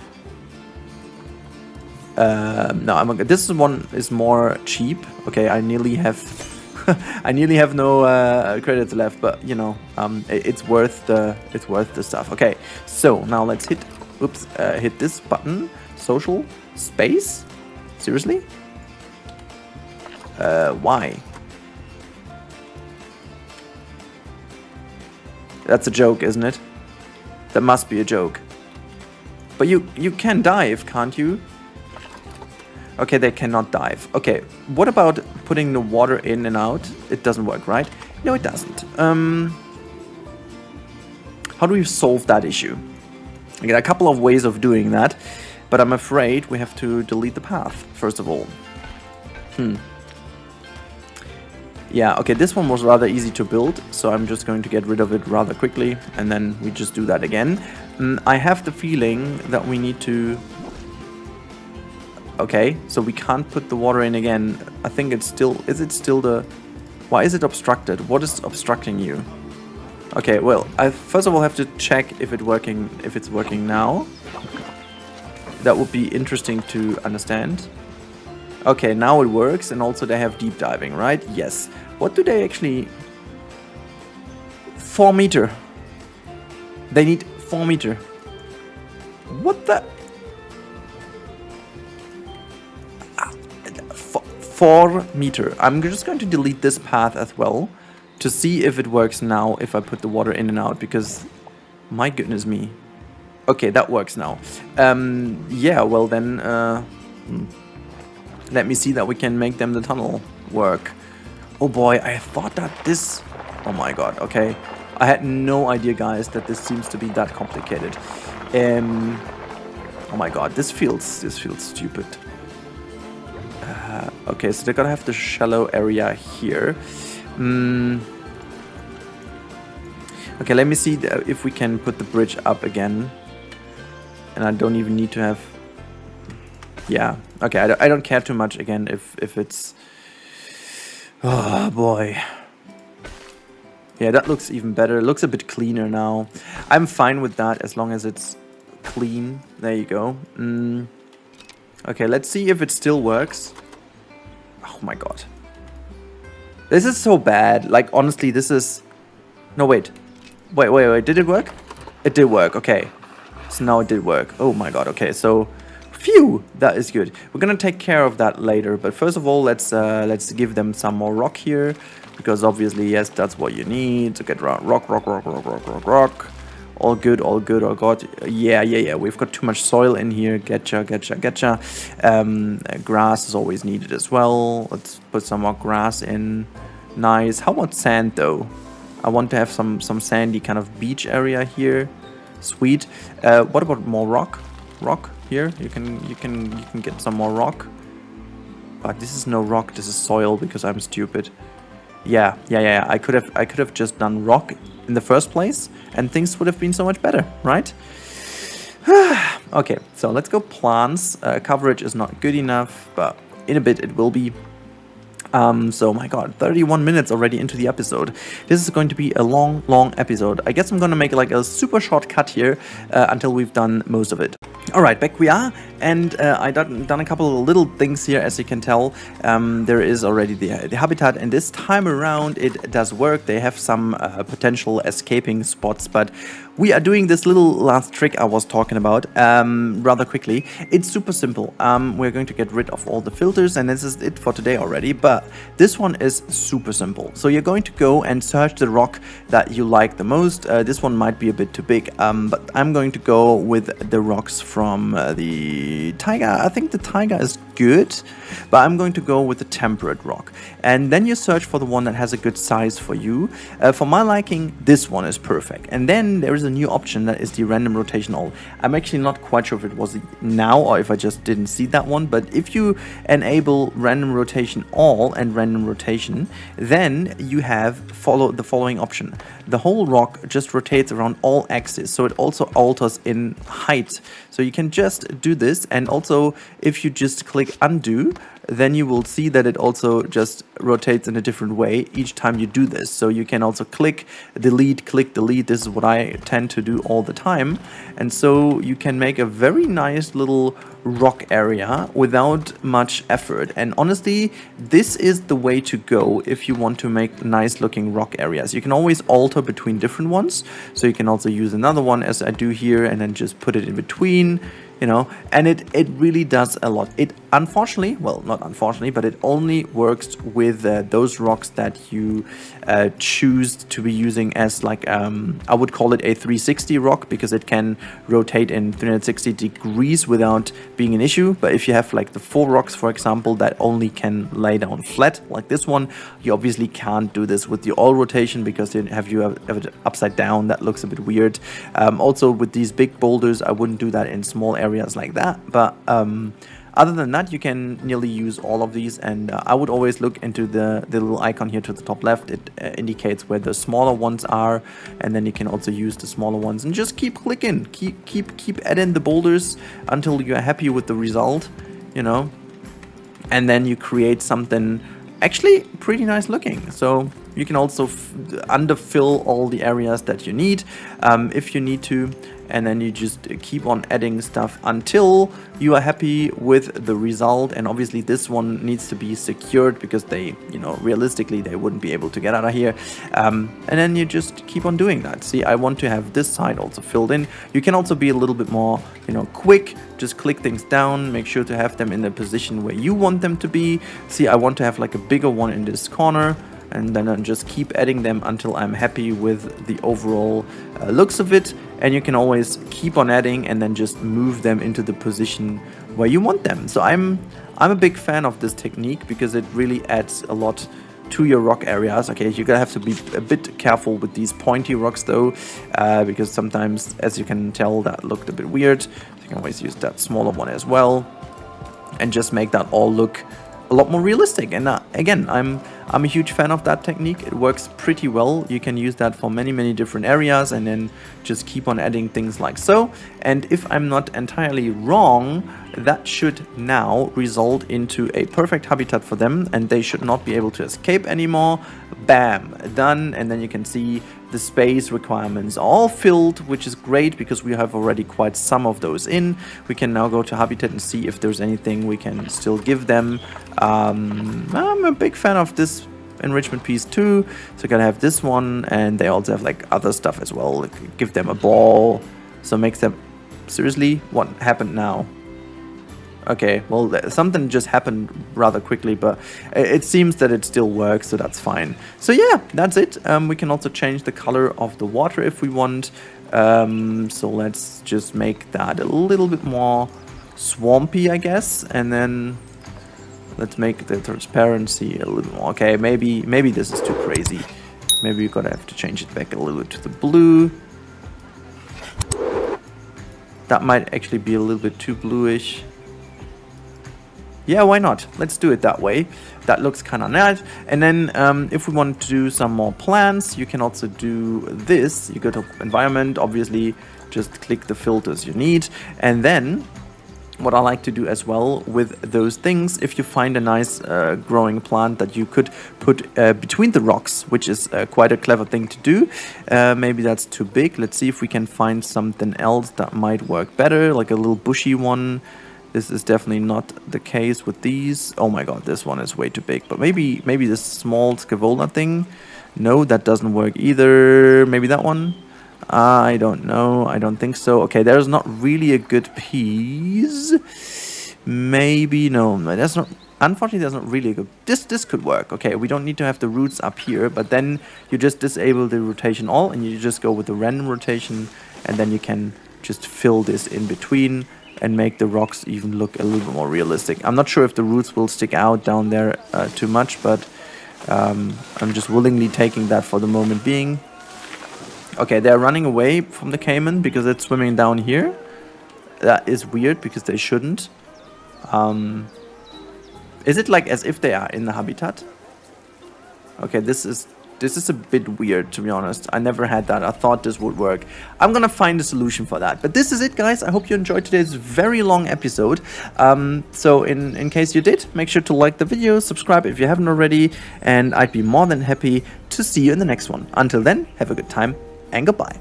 No, this one is more cheap. Okay, I nearly have I nearly have no credits left, but you know, it's worth the stuff. Okay, so now let's hit this button. Social space? Seriously? Why? That's a joke, isn't it? That must be a joke. But you can dive, can't you? Okay, they cannot dive. Okay, what about putting the water in and out? It doesn't work, right? No, it doesn't. How do we solve that issue? I got a couple of ways of doing that, but I'm afraid we have to delete the path, first of all. Yeah, okay, this one was rather easy to build, so I'm just going to get rid of it rather quickly, and then we just do that again. I have the feeling that we need to... Okay, so we can't put the water in again. I think it's still... Is it still the... Why is it obstructed? What is obstructing you? Okay, well, I first of all have to check if it's working now. That would be interesting to understand. Okay, now it works, and also they have deep diving, right? Yes. What do they actually... 4 meter. They need 4 meter. What the... 4 meter. I'm just going to delete this path as well to see if it works now if I put the water in and out, because my goodness me. Okay, that works now. Yeah, well then, let me see that we can make them the tunnel work. Oh boy, I thought that this... Oh my god, okay. I had no idea, guys, that this seems to be that complicated. Oh my god, this feels stupid. Okay, so they're gonna have the shallow area here. Okay, let me see if we can put the bridge up again. And I don't even need to have... Yeah, okay, I don't care too much again if it's... Oh boy. Yeah, that looks even better. It looks a bit cleaner now. I'm fine with that as long as it's clean. There you go. Okay, let's see if it still works. Oh my god. This is so bad. Like, honestly, this is... No, wait. Wait. Did it work? It did work. Okay. So now it did work. Oh my god. Okay, so... Phew! That is good. We're gonna take care of that later. But first of all, let's give them some more rock here. Because obviously, yes, that's what you need to get rock. All good, oh god. Yeah. We've got too much soil in here. Getcha. Grass is always needed as well. Let's put some more grass in. Nice. How about sand though? I want to have some sandy kind of beach area here. Sweet. What about more rock? Rock here. You can get some more rock. But this is no rock. This is soil because I'm stupid. Yeah. I could have just done rock in the first place, and things would have been so much better, right? Okay, so let's go plants. Coverage is not good enough, but in a bit it will be. So my god, 31 minutes already into the episode. This is going to be a long episode. I guess I'm gonna make like a super short cut here until we've done most of it. Alright, back we are, and I done a couple of little things here, as you can tell. There is already the habitat, and this time around it does work. They have some potential escaping spots, but we are doing this little last trick I was talking about rather quickly. It's super simple. We're going to get rid of all the filters, and this is it for today already, but this one is super simple. So you're going to go and search the rock that you like the most. This one might be a bit too big, but I'm going to go with the rocks from the taiga. I think the taiga is good, but I'm going to go with the temperate rock. And then you search for the one that has a good size for you. For my liking, this one is perfect. And then there is a new option that is the random rotation all. I'm actually not quite sure if it was now or if I just didn't see that one, but if you enable random rotation all and random rotation, then you have the following option. The whole rock just rotates around all axes, so it also alters in height. So you can just do this, and also if you just click undo, then you will see that it also just rotates in a different way each time you do this. So you can also click delete. This is what I tend to do all the time. And so you can make a very nice little rock area without much effort. And honestly, this is the way to go if you want to make nice looking rock areas. You can always alter between different ones. So you can also use another one as I do here and then just put it in between. You know, and it really does a lot. It unfortunately, well, not unfortunately, but it only works with those rocks that you choose to be using as like, I would call it a 360 rock, because it can rotate in 360 degrees without being an issue. But if you have like the 4 rocks, for example, that only can lay down flat like this one, you obviously can't do this with the all rotation, because you have it upside down. That looks a bit weird. Also with these big boulders, I wouldn't do that in small areas like that, but Other than that, you can nearly use all of these, and I would always look into the little icon here to the top left. It indicates where the smaller ones are, and then you can also use the smaller ones and just keep clicking, keep adding the boulders until you're happy with the result, you know, and then you create something actually pretty nice looking. So you can also underfill all the areas that you need if you need to, and then you just keep on adding stuff until you are happy with the result. And obviously this one needs to be secured because they, you know, realistically they wouldn't be able to get out of here, and then you just keep on doing that. See, I want to have this side also filled in. You can also be a little bit more, you know, quick. Just click things down, make sure to have them in the position where you want them to be. See, I want to have like a bigger one in this corner, and then I'll just keep adding them until I'm happy with the overall looks of it. And you can always keep on adding and then just move them into the position where you want them. So I'm a big fan of this technique because it really adds a lot to your rock areas. Okay, you're gonna have to be a bit careful with these pointy rocks though, because sometimes, as you can tell, that looked a bit weird. You can always use that smaller one as well and just make that all look a lot more realistic. And again, I'm a huge fan of that technique. It works pretty well. You can use that for many different areas and then just keep on adding things like so. And if I'm not entirely wrong, that should now result into a perfect habitat for them, and they should not be able to escape anymore. Bam, done. And then you can see the space requirements are all filled, which is great because we have already quite some of those in. We can now go to habitat and see if there's anything we can still give them. I'm a big fan of this enrichment piece too, so you can have this one, and they also have like other stuff as well, like give them a ball, so makes them seriously. What happened now? Okay, well, something just happened rather quickly, but it seems that it still works, so that's fine. So yeah, that's it. We can also change the color of the water if we want. So let's just make that a little bit more swampy, I guess, and then let's make the transparency a little more. Okay, maybe this is too crazy. Maybe we're gonna have to change it back a little bit to the blue. That might actually be a little bit too bluish. Yeah, why not? Let's do it that way. That looks kind of nice. And then if we want to do some more plants, you can also do this. You go to environment, obviously just click the filters you need. And then what I like to do as well with those things, if you find a nice growing plant that you could put between the rocks, which is quite a clever thing to do. Maybe that's too big. Let's see if we can find something else that might work better, like a little bushy one. This is definitely not the case with these. Oh my god, this one is way too big. But maybe this small scavola thing. No, that doesn't work either. Maybe that one? I don't know. I don't think so. Okay, there's not really a good piece. Maybe no. That's not. Unfortunately, that's not really a good. This could work. Okay, we don't need to have the roots up here, but then you just disable the rotation all, and you just go with the random rotation, and then you can just fill this in between and make the rocks even look a little bit more realistic. I'm not sure if the roots will stick out down there too much, but I'm just willingly taking that for the moment being. Okay, they're running away from the caiman because it's swimming down here. That is weird because they shouldn't. Is it like as if they are in the habitat? Okay, this is a bit weird, to be honest. I never had that. I thought this would work. I'm gonna find a solution for that. But this is it, guys. I hope you enjoyed today's very long episode. So in case you did, make sure to like the video, subscribe if you haven't already, and I'd be more than happy to see you in the next one. Until then, have a good time and goodbye.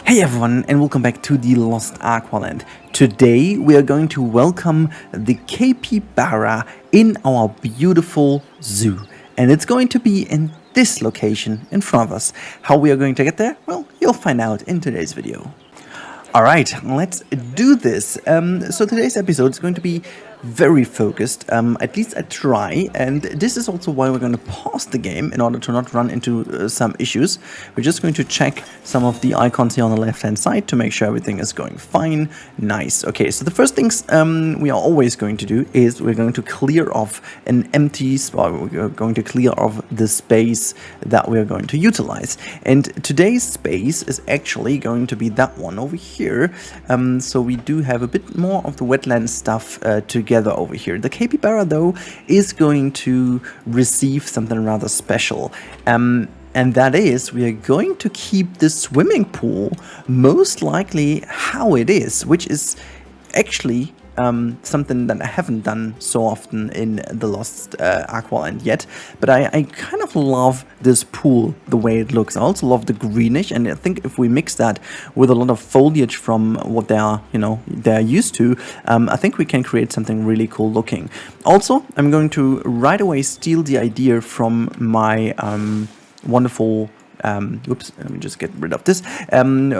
Hey everyone, and welcome back to the Lost Aqualand. Today we are going to welcome the capybara in our beautiful zoo. And it's going to be in this location in front of us. How we are going to get there? Well, you'll find out in today's video. Alright, let's do this. So today's episode is going to be very focused, at least I try, and this is also why we're going to pause the game in order to not run into some issues. We're just going to check some of the icons here on the left hand side to make sure everything is going fine. Nice. Okay, so the first things we are always going to do is we're going to clear off an empty spot. We're going to clear off the space that we're going to utilize, and today's space is actually going to be that one over here. So we do have a bit more of the wetland stuff to together over here. The capybara, though, is going to receive something rather special. And that is, we are going to keep the swimming pool most likely how it is, which is actually something that I haven't done so often in the Lost Aqualand yet. But I kind of love this pool, the way it looks. I also love the greenish, and I think if we mix that with a lot of foliage from what they are, they're used to, I think we can create something really cool looking. Also, I'm going to right away steal the idea from my wonderful, oops, let me just get rid of this,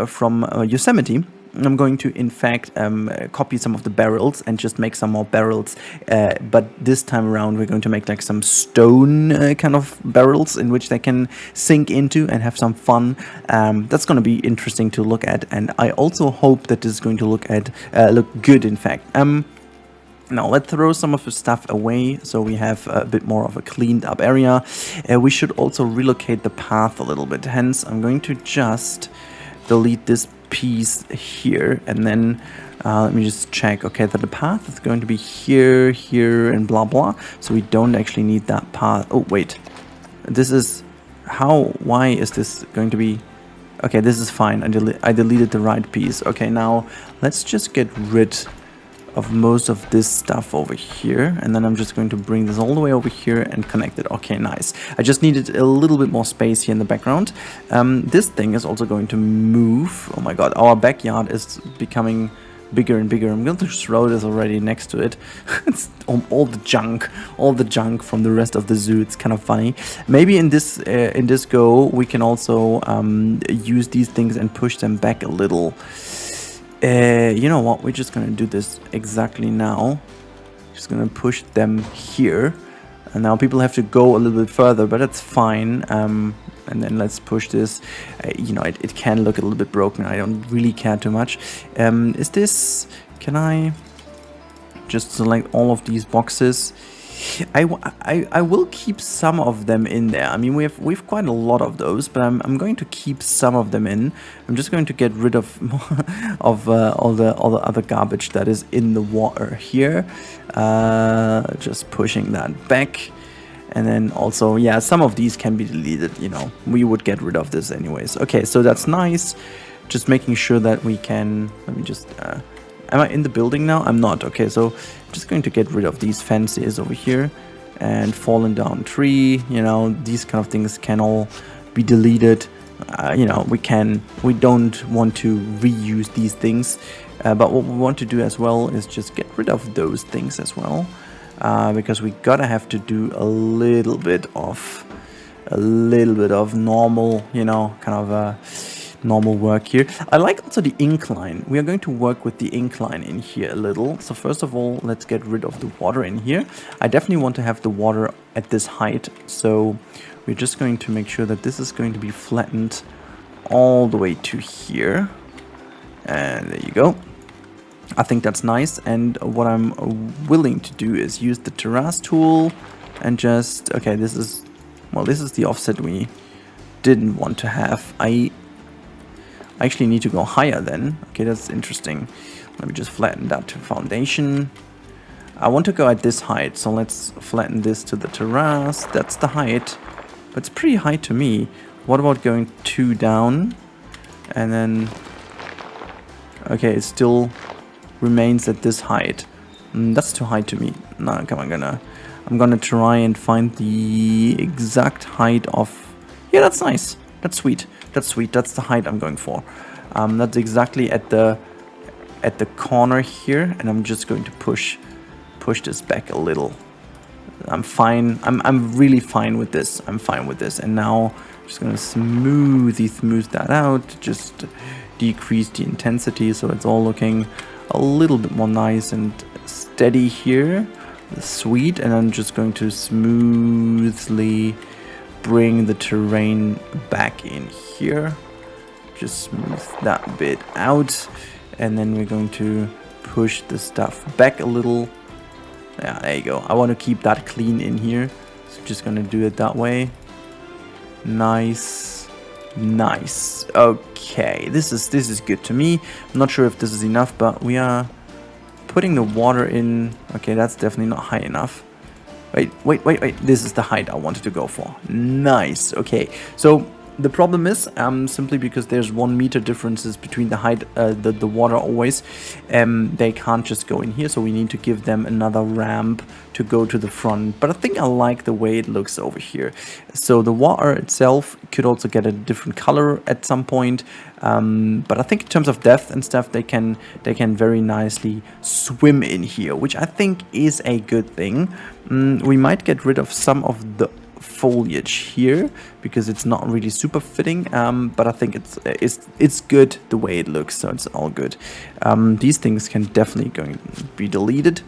from Yosemite. I'm going to, in fact, copy some of the barrels and just make some more barrels. But this time around, we're going to make like some stone kind of barrels in which they can sink into and have some fun. That's going to be interesting to look at. And I also hope that this is going to look good, in fact. Now let's throw some of the stuff away so we have a bit more of a cleaned up area. We should also relocate the path a little bit. Hence, I'm going to just delete this piece here, and then let me just check. Okay, that the path is going to be here, here, and blah blah. So we don't actually need that path. Oh wait, this is why is this going to be? Okay, this is fine. I deleted the right piece. Okay, now let's just get rid of most of this stuff over here, and then I'm just going to bring this all the way over here and connect it. Okay, nice. I just needed a little bit more space here in the background. This thing is also going to move. Oh my god, our backyard is becoming bigger and bigger. I'm going to throw this already next to it. It's all the junk from the rest of the zoo. It's kind of funny. Maybe in this go we can also use these things and push them back a little. You know what, we're just gonna do this exactly now. Just gonna push them here, and now people have to go a little bit further, but that's fine. And then let's push this. It can look a little bit broken. I don't really care too much. Can I just select all of these boxes? I will keep some of them in there. I mean, we've quite a lot of those, but I'm going to keep some of them in. I'm just going to get rid of all the other garbage that is in the water here. Just pushing that back, and then also, yeah, some of these can be deleted. We would get rid of this anyways. Okay, so that's nice. Just making sure that we can. Let me just. Am I in the building now? I'm not. Okay, so I'm just going to get rid of these fences over here and fallen down tree. These kind of things can all be deleted. We don't want to reuse these things. But what we want to do as well is just get rid of those things as well. Because we gotta have to do a little bit of normal, kind of normal work here. I like also the incline. We are going to work with the incline in here a little. So first of all, let's get rid of the water in here. I definitely want to have the water at this height. So we're just going to make sure that this is going to be flattened all the way to here. And there you go. I think that's nice. And what I'm willing to do is use the terrace tool and just, okay, this is the offset we didn't want to have. I actually need to go higher then. Okay, that's interesting. Let me just flatten that to foundation. I want to go at this height, so let's flatten this to the terrace. That's the height, but it's pretty high to me. What about going 2 down? And then, okay, it still remains at this height. That's too high to me. No, come on, I'm gonna try and find the exact height of, yeah, that's nice. That's sweet. That's the height I'm going for. That's exactly at the corner here, and I'm just going to push this back a little. I'm fine. I'm really fine with this. I'm fine with this. And now I'm just gonna smooth that out. Just decrease the intensity so it's all looking a little bit more nice and steady here. Sweet. And I'm just going to smoothly bring the terrain back in here. Just smooth that bit out, and then we're going to push the stuff back a little. Yeah, there you go. I want to keep that clean in here, so just gonna do it that way. Nice. Okay, this is good to me. I'm not sure if this is enough, but we are putting the water in. Okay, that's definitely not high enough. Wait. This is the height I wanted to go for. Nice. Okay, so the problem is simply because there's 1 meter differences between the height, the water always. They can't just go in here, so we need to give them another ramp to go to the front. But I think I like the way it looks over here. So the water itself could also get a different color at some point. But I think in terms of depth and stuff, they can very nicely swim in here, which I think is a good thing. We might get rid of some of the foliage here because it's not really super fitting, but I think it's good the way it looks, so it's all good. These things can definitely going to be deleted,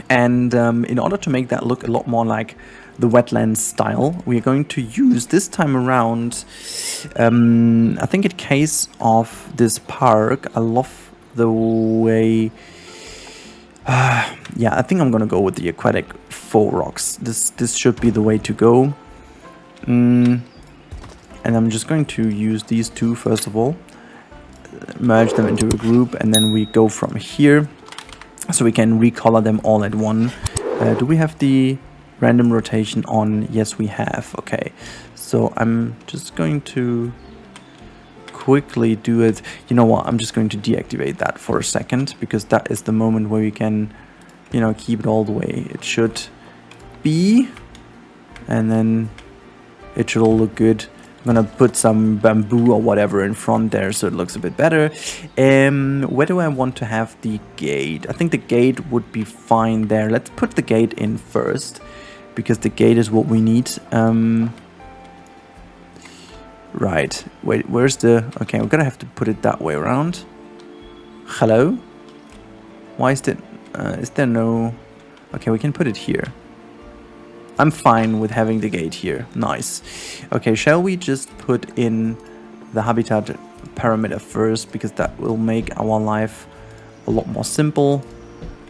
and in order to make that look a lot more like the wetland style, we are going to use this time around, I think in case of this park, I love the way yeah, I think I'm gonna go with the aquatic faux rocks. This should be the way to go. And I'm just going to use these two first of all, merge them into a group, and then we go from here, so we can recolor them all at one. Do we have the random rotation on? Yes, we have. Okay, so I'm just going to quickly do it. You know what, I'm just going to deactivate that for a second, because that is the moment where we can, you know, keep it all the way it should be, and then it should all look good. I'm gonna put some bamboo or whatever in front there so it looks a bit better. Where do I want to have the gate? I think the gate would be fine there. Let's put the gate in first, because the gate is what we need. Right, wait, where's the... Okay, we're gonna have to put it that way around. Hello? Why is there no... Okay, we can put it here. I'm fine with having the gate here. Nice. Okay, shall we just put in the habitat parameter first, because that will make our life a lot more simple.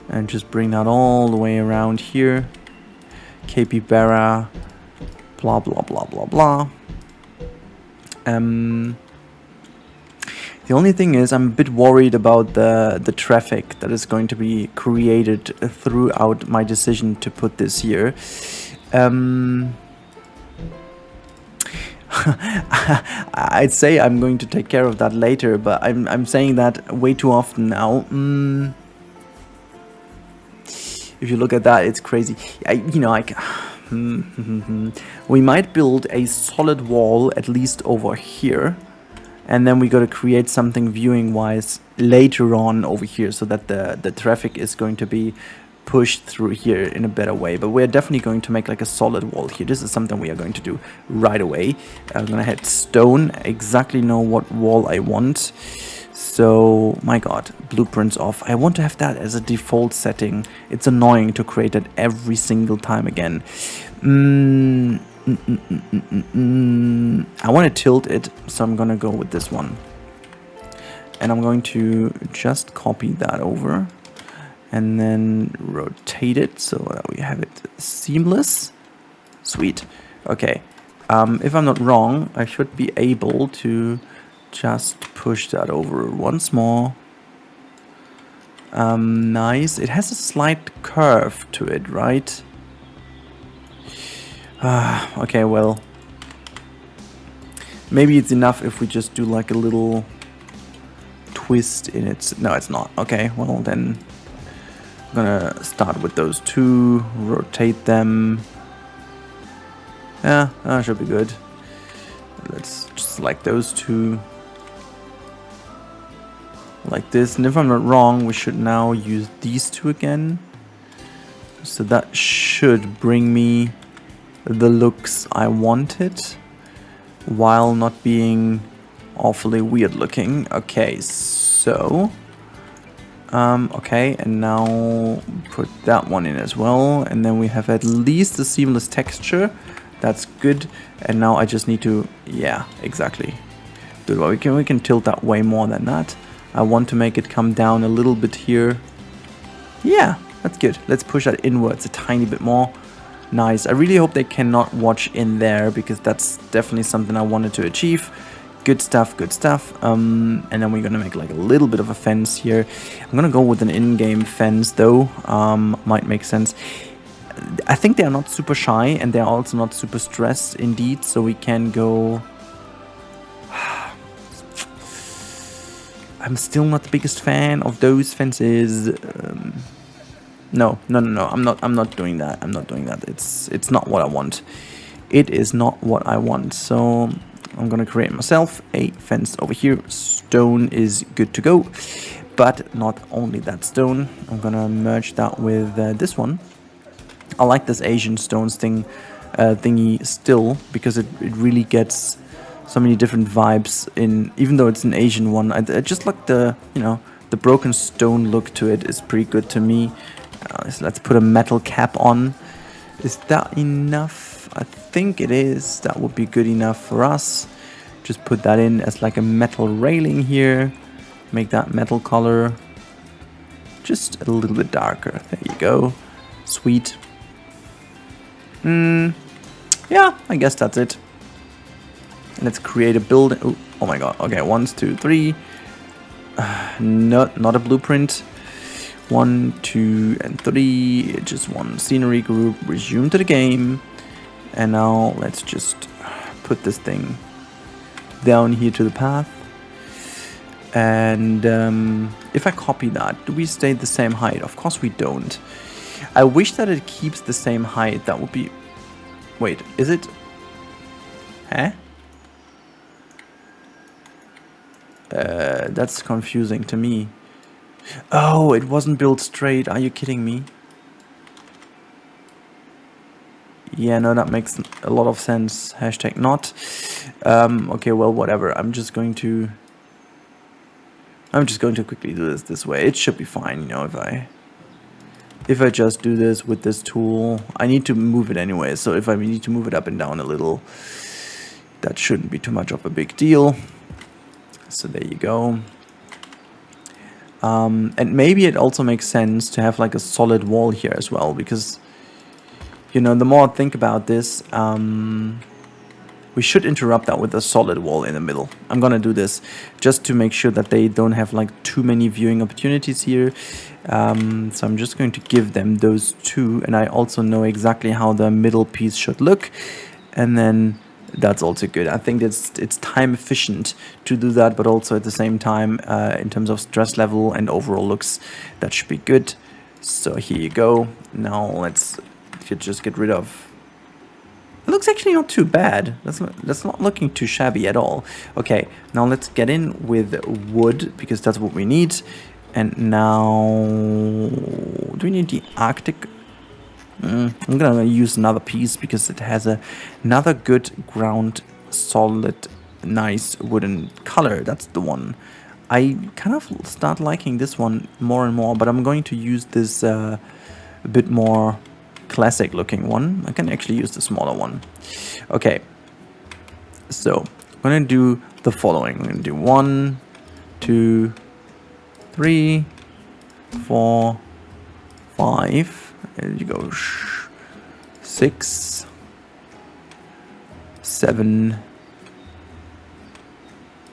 And just bring that all the way around here. Capybara, blah, blah, blah, blah, blah. The only thing is, I'm a bit worried about the traffic that is going to be created throughout my decision to put this here. I'd say I'm going to take care of that later, but I'm saying that way too often now. If you look at that, it's crazy. We might build a solid wall at least over here, and then we got to create something viewing wise later on over here, so that the traffic is going to be pushed through here in a better way. But we're definitely going to make like a solid wall here. This is something we are going to do right away. I'm gonna hit stone, exactly know what wall I want. So, my god, blueprints off. I want to have that as a default setting. It's annoying to create it every single time again. I want to tilt it, so I'm gonna go with this one. And I'm going to just copy that over and then rotate it so that we have it seamless. Sweet. Okay. If I'm not wrong, I should be able to just push that over once more. Nice. It has a slight curve to it, right? Okay, well, maybe it's enough if we just do like a little twist in it. No, it's not. Okay, well then I'm gonna start with those two, rotate them. Yeah, that should be good. Let's just select those two like this, and if I'm not wrong, we should now use these two again. So that should bring me the looks I wanted, while not being awfully weird looking. Okay, so okay, and now put that one in as well, and then we have at least a seamless texture. That's good. And now I just need to, yeah, exactly. Good. Well, we can tilt that way more than that. I want to make it come down a little bit here. Yeah, that's good. Let's push that inwards a tiny bit more. Nice. I really hope they cannot watch in there, because that's definitely something I wanted to achieve. Good stuff, good stuff. And then we're gonna make like a little bit of a fence here. I'm gonna go with an in-game fence though. Might make sense. I think they're not super shy and they're also not super stressed indeed, so we can go... I'm still not the biggest fan of those fences. No, I'm not doing that. I'm not doing that. It's not what I want. It is not what I want. So I'm gonna create myself a fence over here. Stone is good to go, but not only that stone. I'm gonna merge that with this one. I like this Asian stones thingy still, because it really gets so many different vibes in, even though it's an Asian one. I just like the, you know, the broken stone look to it is pretty good to me. So let's put a metal cap on. Is that enough? I think it is. That would be good enough for us. Just put that in as like a metal railing here. Make that metal color just a little bit darker. There you go. Sweet. Yeah, I guess that's it. Let's create a building. Oh my god. Okay, 1, 2, 3. Not a blueprint. 1, 2, and 3. Just one scenery group. Resume to the game. And now let's just put this thing down here to the path. And if I copy that, do we stay the same height? Of course we don't. I wish that it keeps the same height. That would be... Wait, is it... Huh? That's confusing to me. Oh, it wasn't built straight. Are you kidding me? Yeah, no, that makes a lot of sense. Hashtag not. Okay, well, whatever. I'm just going to quickly do this way. It should be fine, you know, if I just do this with this tool. I need to move it anyway, so if I need to move it up and down a little, that shouldn't be too much of a big deal. So there you go. And maybe it also makes sense to have like a solid wall here as well, because, you know, the more I think about this, we should interrupt that with a solid wall in the middle. I'm gonna do this just to make sure that they don't have like too many viewing opportunities here. So I'm just going to give them those two, and I also know exactly how the middle piece should look, and then that's also good. I think it's time efficient to do that, but also at the same time, in terms of stress level and overall looks, that should be good. So here you go. Now let's just get rid of... It looks actually not too bad. That's not looking too shabby at all. Okay, now let's get in with wood, because that's what we need. And now, do we need the Arctic? I'm gonna use another piece because it has another good ground, solid, nice wooden color. That's the one. I kind of start liking this one more and more, but I'm going to use this a bit more classic looking one. I can actually use the smaller one. Okay, so I'm gonna do the following. I'm gonna do 1, 2, 3, 4, 5. There you go. 6, 7,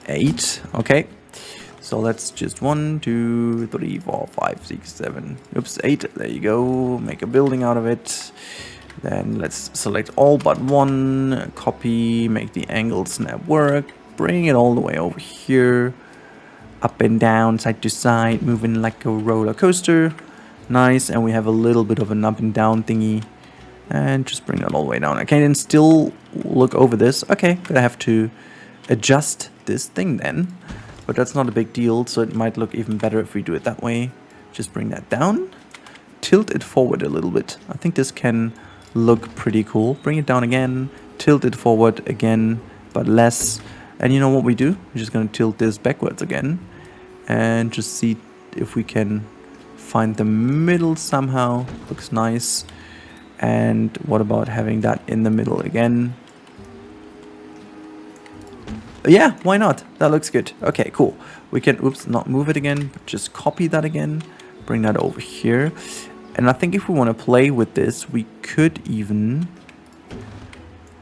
8. Okay. So let's just 1, 2, 3, 4, 5, 6, 7. Oops, 8. There you go. Make a building out of it. Then let's select all but one. Copy. Make the angle snap work. Bring it all the way over here. Up and down, side to side, moving like a roller coaster. Nice. And we have a little bit of an up and down thingy. And just bring that all the way down. Okay, then still look over this. Okay, gonna have to adjust this thing then. But that's not a big deal, so it might look even better if we do it that way. Just bring that down. Tilt it forward a little bit. I think this can look pretty cool. Bring it down again. Tilt it forward again, but less. And you know what we do? We're just going to tilt this backwards again. And just see if we can find the middle somehow. Looks nice. And what about having that in the middle again? Yeah, why not? That looks good. Okay, cool. We can, oops, not move it again, but just copy that again. Bring that over here. And I think if we want to play with this, we could even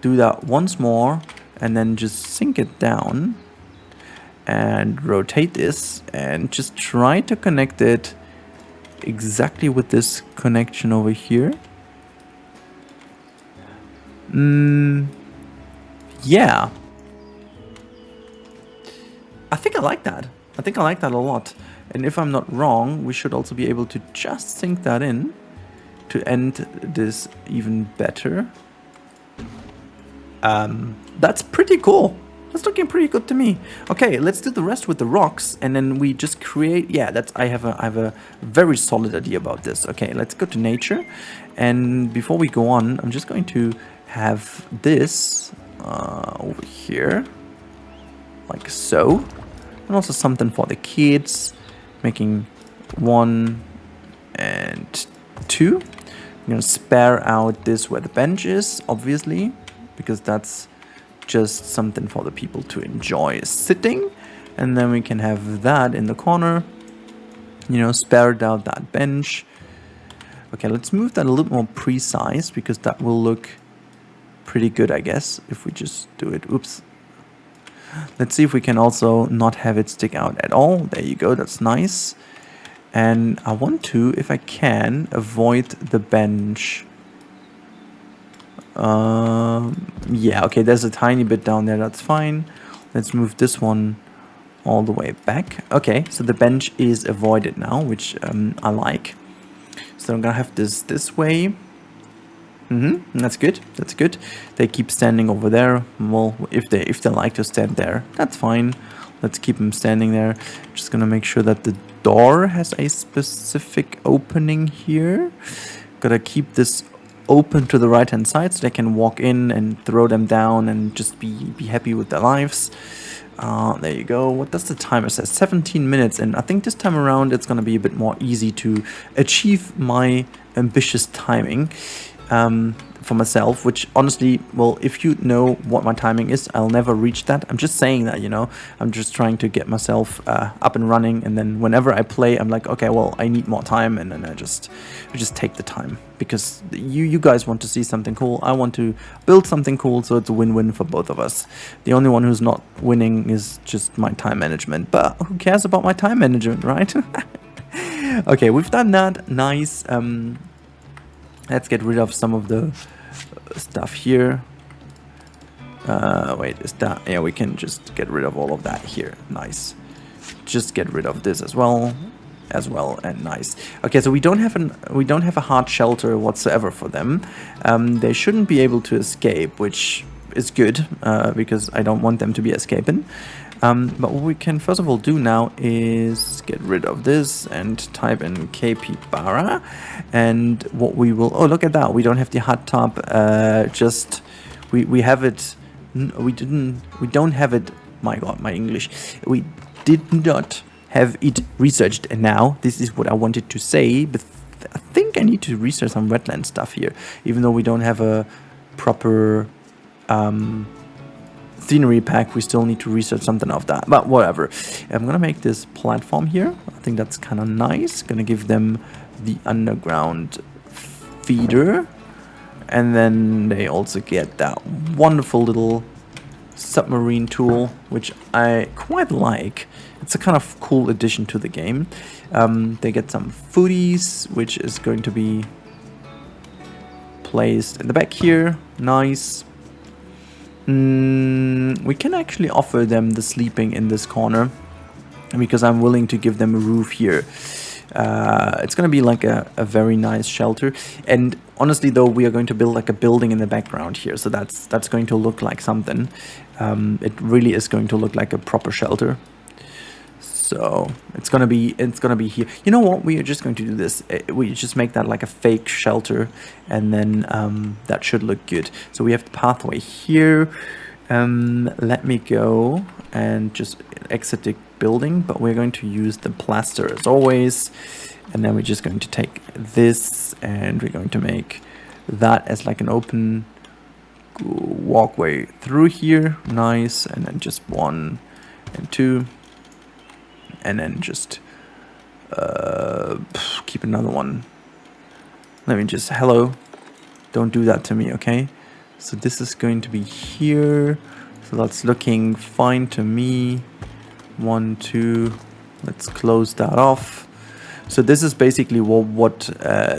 do that once more and then just sink it down. and rotate this and just try to connect it exactly with this connection over here. Yeah. I think I like that. I think I like that a lot. And if I'm not wrong, we should also be able to just sync that in to end this even better. That's pretty cool. That's looking pretty good to me. Okay, let's do the rest with the rocks, and then we just create. Yeah, that's. I have a very solid idea about this. Okay, let's go to nature, and before we go on, I'm just going to have this over here, like so, and also something for the kids, making 1 and 2. I'm gonna spare out this where the bench is, obviously, because that's just something for the people to enjoy sitting. And then we can have that in the corner, you know, spared out that bench. Okay, let's move that a little more precise, because that will look pretty good, I guess, if we just do it. Oops. Let's see if we can also not have it stick out at all. There you go, that's nice. And I want to, if I can, avoid the bench. Yeah, okay, there's a tiny bit down there, that's fine. Let's move this one all the way back. Okay, so the bench is avoided now, which I like. So I'm gonna have this way. That's good, that's good. They keep standing over there. Well, if they like to stand there, that's fine. Let's keep them standing there. Just gonna make sure that the door has a specific opening here. Gotta keep this open to the right hand side so they can walk in and throw them down and just be happy with their lives. There you go. What does the timer say? 17 minutes, and I think this time around it's gonna be a bit more easy to achieve my ambitious timing for myself, which honestly, well, if you know what my timing is, I'll never reach that. I'm just saying that, you know, I'm just trying to get myself up and running, and then whenever I play, I'm like, okay, well, I need more time, and then I just take the time, because you guys want to see something cool, I want to build something cool, so it's a win-win for both of us. The only one who's not winning is just my time management, but who cares about my time management, right? Okay, we've done that. Nice. Let's get rid of some of the stuff here. Wait, is that? Yeah, we can just get rid of all of that here. Nice. Just get rid of this as well, and nice. Okay, so we don't have a hard shelter whatsoever for them. They shouldn't be able to escape, which is good, because I don't want them to be escaping. But what we can first of all do now is get rid of this and type in capybara, and what we will, oh, look at that, we don't have the hot tub, just we have it, we don't have it, my god, my English, we did not have it researched, and now this is what I wanted to say, but I think I need to research some wetland stuff here, even though we don't have a proper scenery pack, we still need to research something of that, but whatever. I'm gonna make this platform here. I think that's kind of nice. Gonna give them the underground feeder, and then they also get that wonderful little submarine tool, which I quite like. It's a kind of cool addition to the game. They get some foodies, which is going to be placed in the back here. Nice. We can actually offer them the sleeping in this corner, because I'm willing to give them a roof here. It's going to be like a very nice shelter, and honestly though, we are going to build like a building in the background here, so that's going to look like something. It really is going to look like a proper shelter. So it's gonna be here. You know what? We are just going to do this. We just make that like a fake shelter, and then that should look good. So we have the pathway here. Let me go and just exit the building, but we're going to use the plaster as always, and then we're just going to take this and we're going to make that as like an open walkway through here. Nice. And then just 1 and 2. And then just keep another one. Let me just, hello, don't do that to me, okay? So this is going to be here. So that's looking fine to me. 1, 2. Let's close that off. So this is basically what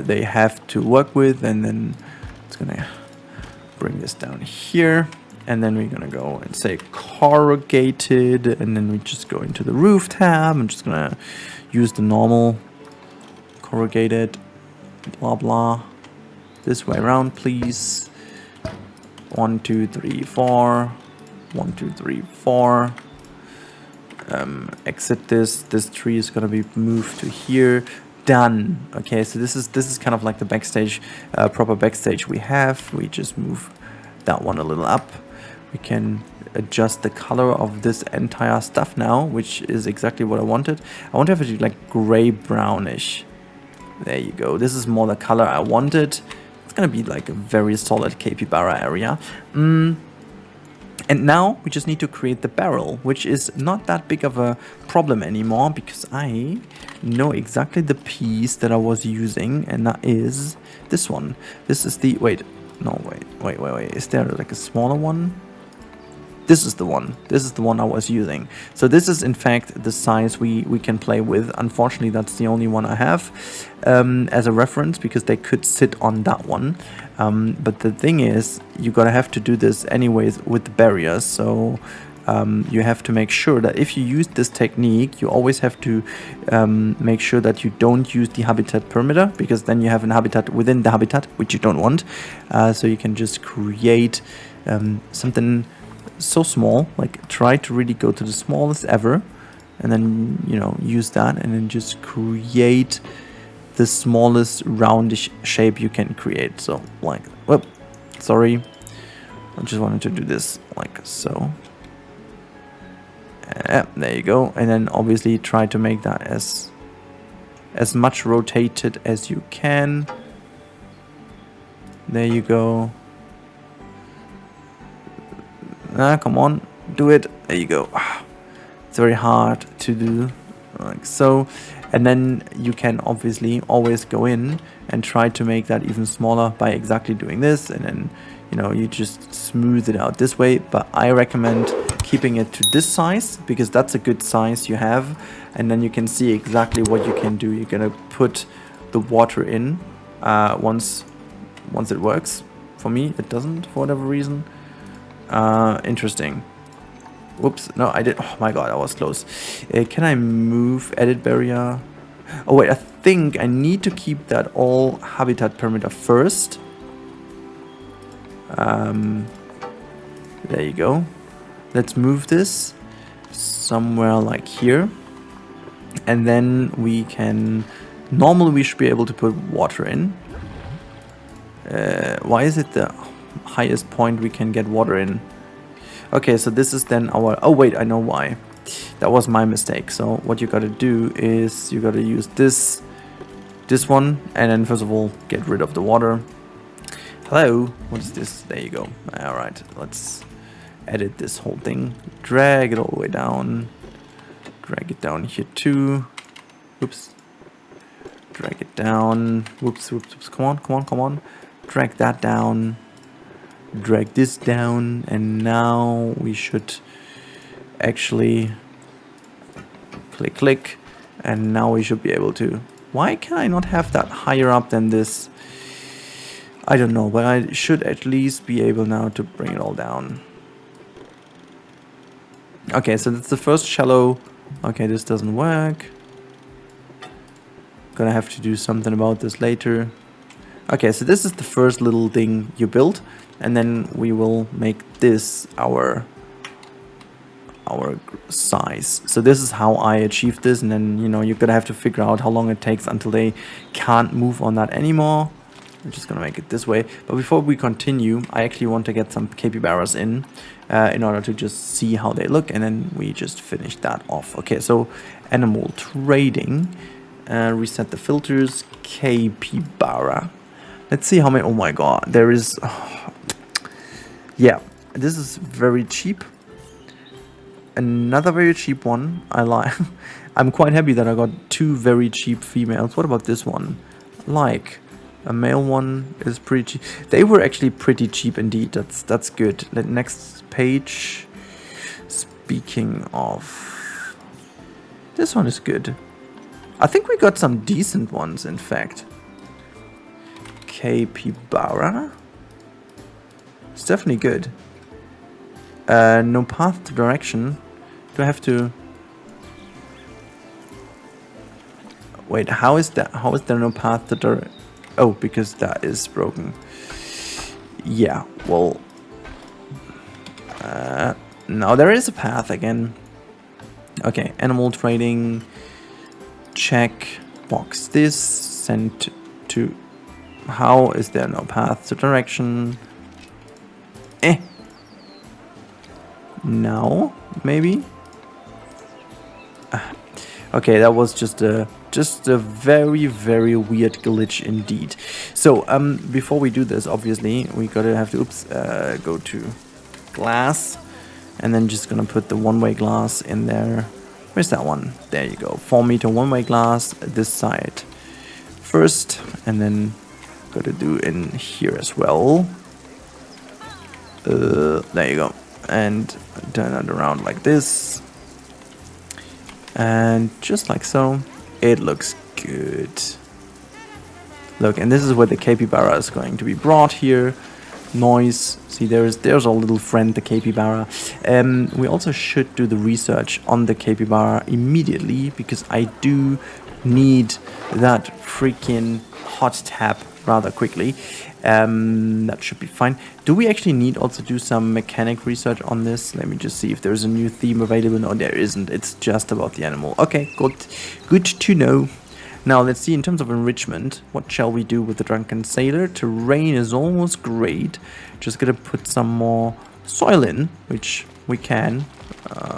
they have to work with, and then it's gonna bring this down here, and then we're gonna go and say corrugated, and then we just go into the roof tab. I'm just gonna use the normal corrugated, blah blah, this way around, please. 1, 2, 3, 4. 1, 2, 3, 4. Exit this. This tree is gonna be moved to here. Done. Okay, so this is kind of like the backstage, proper backstage we have. We just move that one a little up. We can adjust the color of this entire stuff now, which is exactly what I wanted. I want to have it like gray brownish. There you go. This is more the color I wanted. It's gonna be like a very solid capybara area. And now we just need to create the barrel, which is not that big of a problem anymore, because I know exactly the piece that I was using, and that is this one. This is the, wait, is there like a smaller one? This is the one. This is the one I was using. So this is in fact the size we can play with. Unfortunately, that's the only one I have as a reference, because they could sit on that one. But the thing is, you're gonna have to do this anyways with the barriers. So you have to make sure that if you use this technique, you always have to make sure that you don't use the habitat perimeter, because then you have an habitat within the habitat, which you don't want. So you can just create something so small, like try to really go to the smallest ever, and then, you know, use that, and then just create the smallest roundish shape you can create. So like, whoop, sorry, I just wanted to do this like so. There you go. And then obviously try to make that as much rotated as you can. There you go. Come on, do it. There you go. It's very hard to do like so. And then you can obviously always go in and try to make that even smaller by exactly doing this, and then, you know, you just smooth it out this way. But I recommend keeping it to this size, because that's a good size you have, and then you can see exactly what you can do. You're gonna put the water in once it works. For me, it doesn't, for whatever reason. Interesting. Whoops, no, I did. Oh my god, I was close. Can I move edit barrier? Oh wait, I think I need to keep that all habitat perimeter first. There you go. Let's move this somewhere like here. And then we can... Normally we should be able to put water in. Why is it the highest point we can get water in? Okay, so this is then our... Oh wait, I know why. That was my mistake. So what you gotta do is you gotta use this one, and then first of all get rid of the water. Hello, what is this? There you go. Alright, let's edit this whole thing. Drag it all the way down. Drag it down here too. Oops. Drag it down. Whoops, whoops, whoops. Come on, come on, come on. Drag that down. Drag this down, and now we should actually click, and now we should be able to... Why can I not have that higher up than this? I don't know, but I should at least be able now to bring it all down. Okay, so that's the first shallow. Okay, this doesn't work. Gonna have to do something about this later. Okay, so this is the first little thing you build, and then we will make this our size. So this is how I achieved this, and then, you know, you're gonna have to figure out how long it takes until they can't move on that anymore. I'm just gonna make it this way. But before we continue, I actually want to get some capybaras in order to just see how they look, and then we just finish that off. Okay, so animal trading, reset the filters, capybara. Let's see how many... Oh my god, there is... yeah, this is very cheap. Another very cheap one. I like. I'm quite happy that I got two very cheap females. What about this one? Like, a male one is pretty cheap. They were actually pretty cheap indeed. That's good. The next page. Speaking of This one is good. I think we got some decent ones, in fact. Capybara. It's definitely good. No path to direction. Do I have to... Wait, how is that? How is there no path to direction? Oh, because that is broken. Yeah, well... now there is a path again. Okay, animal trading. Check. Box this. Send to... How is there no path to direction? Now, maybe? Okay, that was just a very, very weird glitch indeed. So, before we do this, obviously, we gotta have to, go to glass. And then just gonna put the one-way glass in there. Where's that one? There you go. 4 meter one-way glass, this side first. And then gotta do in here as well. There you go. And turn it around like this. And just like so, it looks good. Look, and this is where the capybara is going to be brought here. Noise. See, there's our little friend, the capybara. We also should do the research on the capybara immediately, because I do need that freaking hot tap rather quickly. That should be fine. Do we actually need also do some mechanic research on this? Let me just see if there's a new theme available. No, there isn't. It's just about the animal. Okay, good to know. Now let's see in terms of enrichment, what shall we do with the drunken sailor? Terrain is almost great. Just gonna put some more soil in, which we can.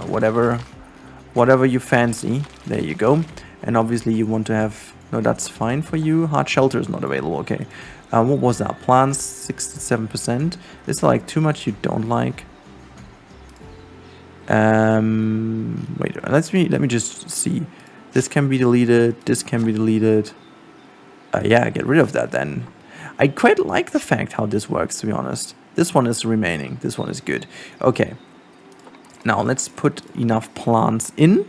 Whatever you fancy. There you go. And obviously you want to have... No, that's fine for you. Hard shelter is not available. Okay. What was that? Plants 67%. Is there like too much you don't like? Wait. Let me just see. This can be deleted. This can be deleted. Yeah, get rid of that then. I quite like the fact how this works, to be honest. This one is remaining. This one is good. Okay. Now let's put enough plants in.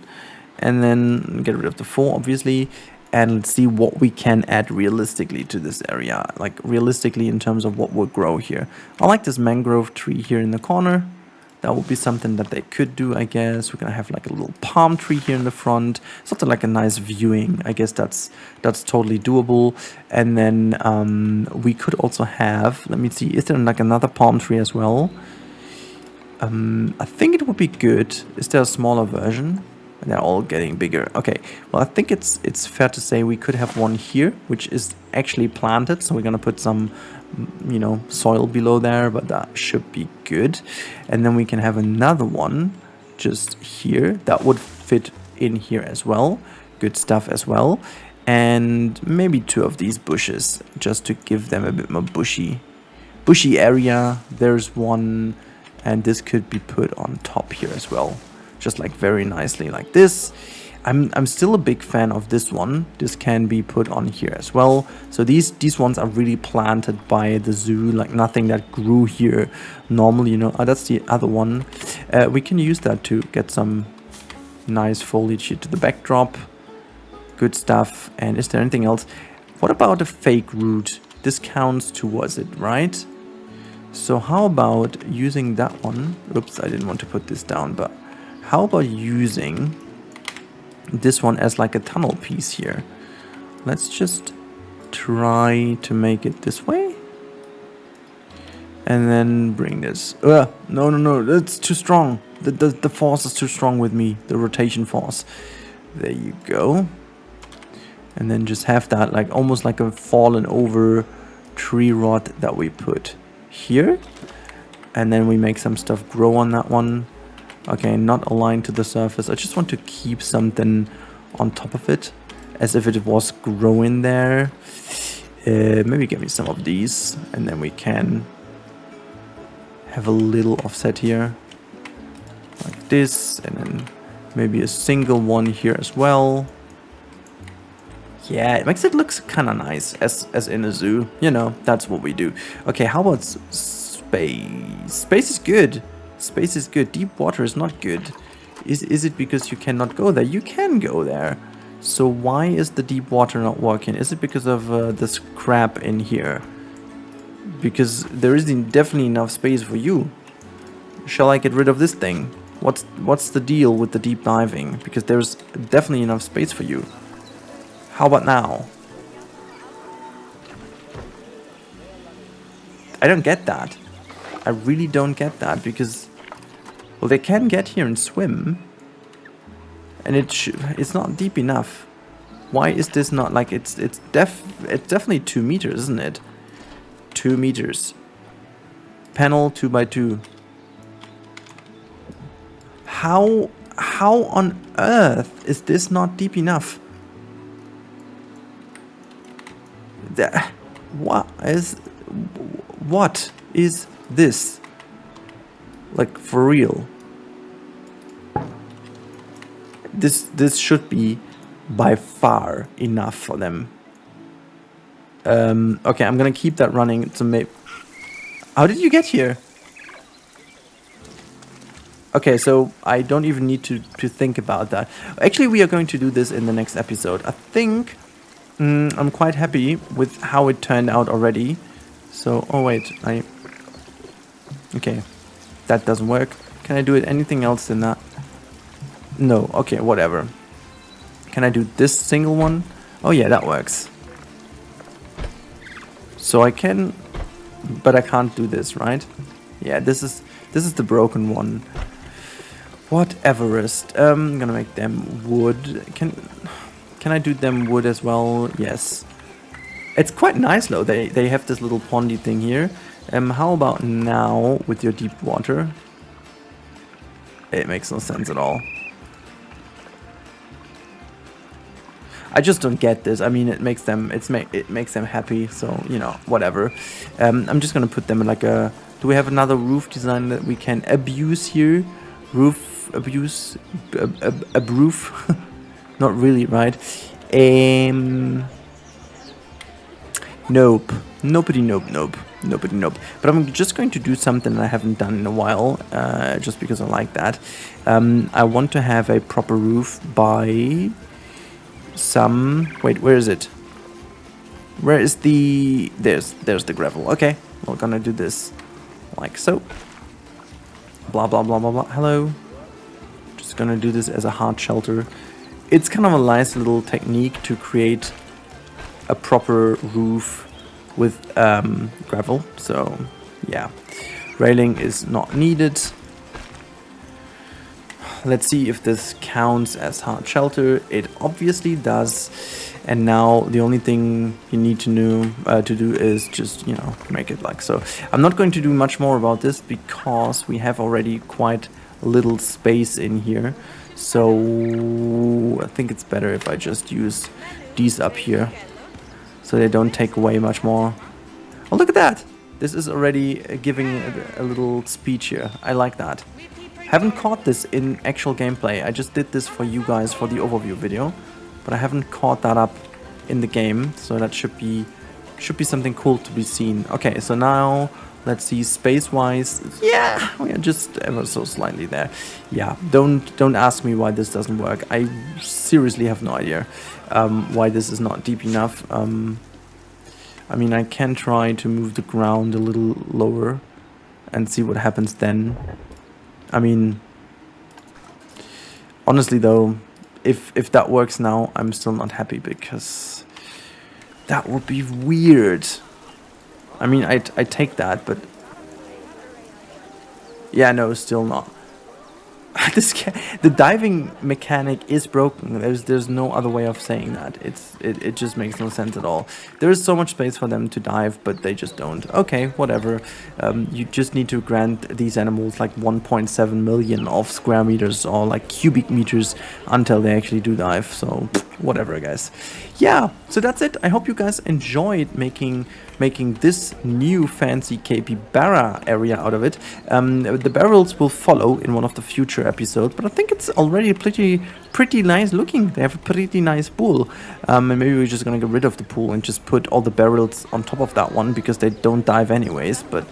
And then get rid of the 4, obviously. And let's see what we can add realistically to this area. Like, realistically in terms of what will grow here. I like this mangrove tree here in the corner. That would be something that they could do, I guess. We're gonna have like a little palm tree here in the front. Something like a nice viewing. I guess that's totally doable. And then we could also have... Let me see. Is there like another palm tree as well? I think it would be good. Is there a smaller version? They're all getting bigger. Okay, well, I think it's fair to say we could have one here, which is actually planted. So we're gonna put some, you know, soil below there, but that should be good. And then we can have another one just here that would fit in here as well. Good stuff as well. And maybe 2 of these bushes just to give them a bit more bushy area. There's one, and this could be put on top here as well. Just like very nicely like this. I'm still a big fan of this one. This can be put on here as well. So these ones are really planted by the zoo, like nothing that grew here normally, you know. Oh, that's the other one. We can use that to get some nice foliage here to the backdrop. Good stuff. And is there anything else? What about a fake root? This counts towards it, right? So how about using that one? Oops, I didn't want to put this down, but how about using this one as like a tunnel piece here? Let's just try to make it this way. And then bring this. No, that's too strong. The force is too strong with me. The rotation force. There you go. And then just have that like almost like a fallen over tree rod that we put here. And then we make some stuff grow on that one. Okay, not aligned to the surface. I just want to keep something on top of it, as if it was growing there. Maybe give me some of these, and then we can have a little offset here, like this, and then maybe a single one here as well. Yeah, it makes it look kind of nice, as in a zoo. You know, that's what we do. Okay, how about space? Space is good. Space is good. Deep water is not good. Is it because you cannot go there? You can go there. So why is the deep water not working? Is it because of this crap in here? Because there isn't definitely enough space for you. Shall I get rid of this thing? What's the deal with the deep diving? Because there's definitely enough space for you. How about now? I don't get that. I really don't get that because, well, they can get here and swim, and it's not deep enough. Why is this not like it's definitely 2 meters, isn't it? 2 meters. Panel 2 by 2. How on earth is this not deep enough? What is this? Like, for real? This should be by far enough for them. Okay, I'm gonna keep that running to make. How did you get here? Okay, so I don't even need to think about that. Actually, we are going to do this in the next episode. I think I'm quite happy with how it turned out already. So, oh wait, okay, that doesn't work. Can I do it anything else than that? No, okay, whatever. Can I do this single one? Oh yeah, that works. So I can, but I can't do this, right? Yeah, this is the broken one. Whateverest. I'm gonna make them wood. Can I do them wood as well? Yes. It's quite nice though. They have this little pondy thing here. How about now with your deep water? It makes no sense at all. I just don't get this. I mean, it makes them happy. So you know, whatever. I'm just gonna put them in like a. Do we have another roof design that we can abuse here? Roof abuse, a roof. Not really, right? Nope. Nobody nope. But I'm just going to do something that I haven't done in a while, just because I like that. I want to have a proper roof by some. Wait, where is it? Where is the? There's the gravel. Okay, we're gonna do this like so. Blah blah blah blah blah. Hello. Just gonna do this as a hard shelter. It's kind of a nice little technique to create a proper roof with gravel. So yeah, railing is not needed. Let's see if this counts as hard shelter. It obviously does. And now the only thing you need to do is just, you know, make it like so. I'm not going to do much more about this because we have already quite little space in here. So I think it's better if I just use these up here so they don't take away much more. Oh, look at that! This is already giving a little speech here. I like that. Haven't caught this in actual gameplay. I just did this for you guys for the overview video, but I haven't caught that up in the game, so that should be something cool to be seen. Okay, so now let's see space-wise. Yeah, we are just ever so slightly there. Yeah, don't ask me why this doesn't work. I seriously have no idea why this is not deep enough. I mean, I can try to move the ground a little lower and see what happens then. I mean, honestly though, if that works now, I'm still not happy because that would be weird. I mean, I take that, but yeah, no, still not. The diving mechanic is broken. There's no other way of saying that. It just makes no sense at all. There is so much space for them to dive, but they just don't. Okay, whatever. You just need to grant these animals like 1.7 million of square meters or like cubic meters until they actually do dive. So whatever, guys. Yeah, so that's it. I hope you guys enjoyed making this new fancy capybara area out of it. The barrels will follow in one of the future episodes, but I think it's already pretty nice looking. They have a pretty nice pool, and maybe we're just gonna get rid of the pool and just put all the barrels on top of that one because they don't dive anyways, but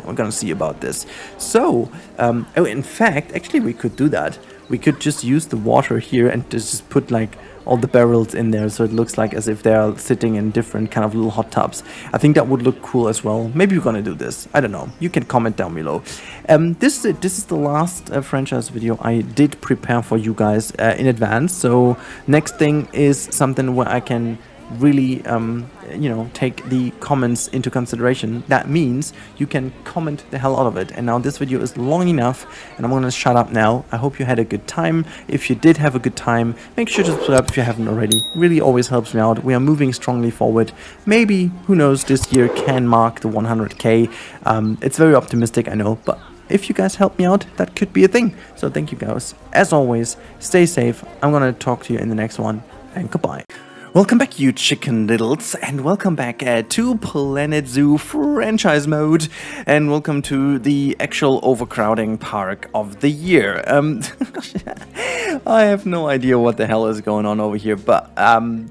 we're gonna see about this. So, oh, in fact, actually we could do that. we could just use the water here and just put like all the barrels in there, so it looks like as if they are sitting in different kind of little hot tubs. I think that would look cool as well. Maybe we're gonna do this. I don't know. You can comment down below. This is the last franchise video I did prepare for you guys in advance. So next thing is something where I can really you know, take the comments into consideration. That means you can comment the hell out of it. And now this video is long enough and I'm gonna shut up now. I hope you had a good time. If you did have a good time, make sure to subscribe if you haven't already. Really always helps me out. We are moving strongly forward. Maybe, who knows, this year can mark the 100k. It's very optimistic, I know, but if you guys help me out, that could be a thing. So thank you guys. As always, stay safe. I'm gonna talk to you in the next one, and goodbye. Welcome back, you chicken littles, and welcome back to Planet Zoo franchise mode, and welcome to the actual overcrowding park of the year. I have no idea what the hell is going on over here, but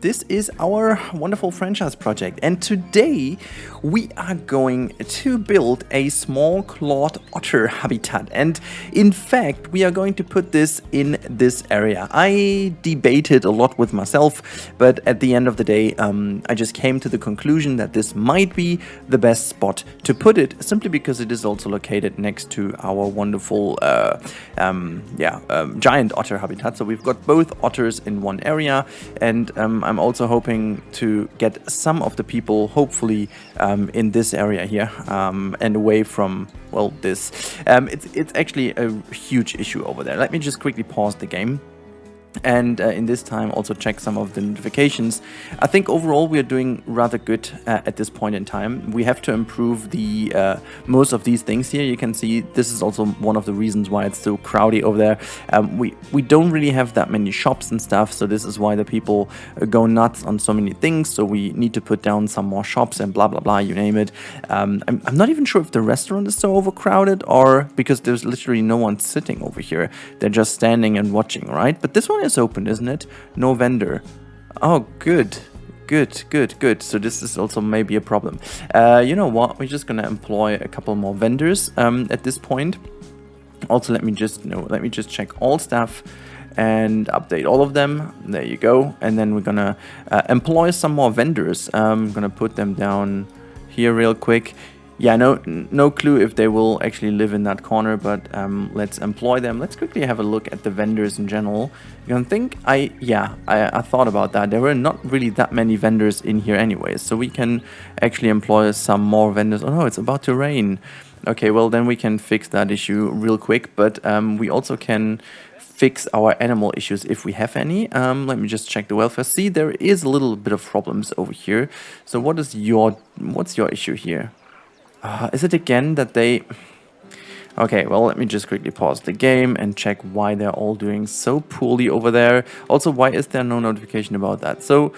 this is our wonderful franchise project, and today we are going to build a small clawed otter habitat, and in fact we are going to put this in this area. I debated a lot with myself, but at the end of the day, I just came to the conclusion that this might be the best spot to put it, simply because it is also located next to our wonderful giant otter habitat. So we've got both otters in one area, and I'm also hoping to get some of the people, hopefully, in this area here, and away from, well, this. It's actually a huge issue over there. Let me just quickly pause the game. And in this time also check some of the notifications. I think overall we are doing rather good at this point in time. We have to improve the most of these things here. You can see this is also one of the reasons why it's so crowded over there. We don't really have that many shops and stuff, so this is why the people go nuts on so many things. So we need to put down some more shops and blah blah blah, you name it. I'm not even sure if the restaurant is so overcrowded, or because there's literally no one sitting over here. They're just standing and watching, right? But this one is open, isn't it? No vendor. Oh, good. So this is also maybe a problem. You know what? We're just gonna employ a couple more vendors at this point. Also, let me just check all staff and update all of them. There you go. And then we're gonna employ some more vendors. I'm gonna put them down here real quick. Yeah, no clue if they will actually live in that corner, but let's employ them. Let's quickly have a look at the vendors in general. You can think, I thought about that. There were not really that many vendors in here anyways, so we can actually employ some more vendors. Oh no, it's about to rain. Okay, well then we can fix that issue real quick, but we also can fix our animal issues if we have any. Let me just check the welfare. See, there is a little bit of problems over here. So what's your issue here? Is it again that they... Okay, well, let me just quickly pause the game and check why they're all doing so poorly over there. Also, why is there no notification about that? So,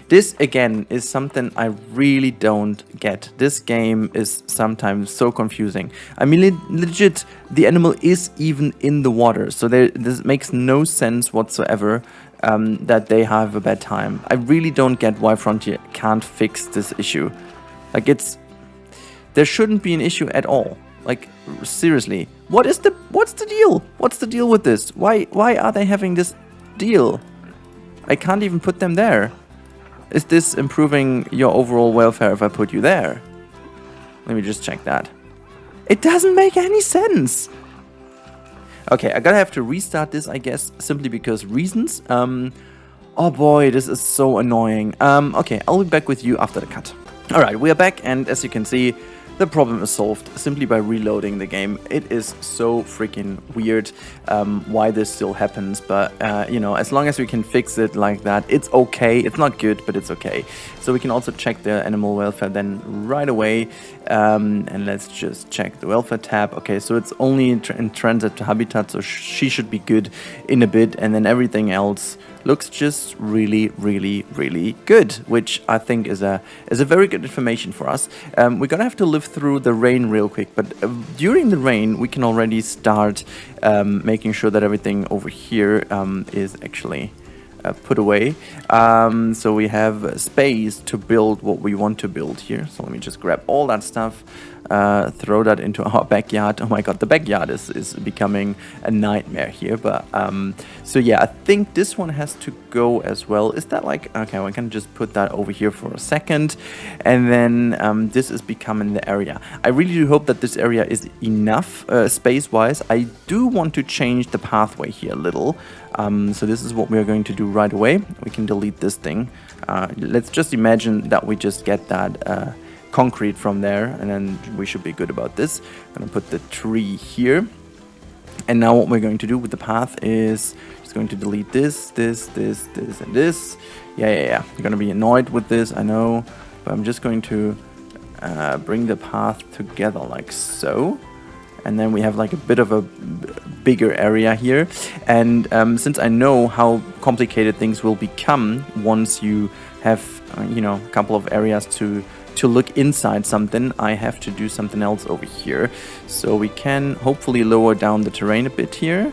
this, again, is something I really don't get. This game is sometimes so confusing. I mean, legit, the animal is even in the water. So this makes no sense whatsoever. That they have a bad time. I really don't get why Frontier can't fix this issue. Like, there shouldn't be an issue at all. Like, seriously, what's the deal? What's the deal with this? Why are they having this deal? I can't even put them there. Is this improving your overall welfare if I put you there? Let me just check that. It doesn't make any sense. Okay, I gotta have to restart this, I guess, simply because reasons. Oh boy, this is so annoying. Okay, I'll be back with you after the cut. Alright, we are back, and as you can see, the problem is solved simply by reloading the game. It is so freaking weird why this still happens, but you know, as long as we can fix it like that, it's okay. It's not good, but it's okay. So we can also check the animal welfare then right away, and let's just check the welfare tab. Okay, so it's only in transit to habitat, so she should be good in a bit, and then everything else looks just really good, which I think is a very good information for us. We're gonna have to live through the rain real quick, but during the rain we can already start making sure that everything over here is actually put away, so we have space to build what we want to build here. So let me just grab all that stuff. throw that into our backyard. Oh my god, the backyard is becoming a nightmare here. But so yeah, I think this one has to go as well. Is that like, okay, we can just put that over here for a second, and then this is becoming the area. I really do hope that this area is enough space wise. I do want to change the pathway here a little. So this is what we are going to do right away. We can delete this thing. Let's just imagine that we just get that concrete from there, and then we should be good about this. I'm gonna put the tree here, and now what we're going to do with the path is just going to delete this, and this. Yeah. You're gonna be annoyed with this, I know, but I'm just going to bring the path together like so. And then we have like a bit of a bigger area here. And since I know how complicated things will become once you have, you know, a couple of areas to look inside something, I have to do something else over here. So we can hopefully lower down the terrain a bit here.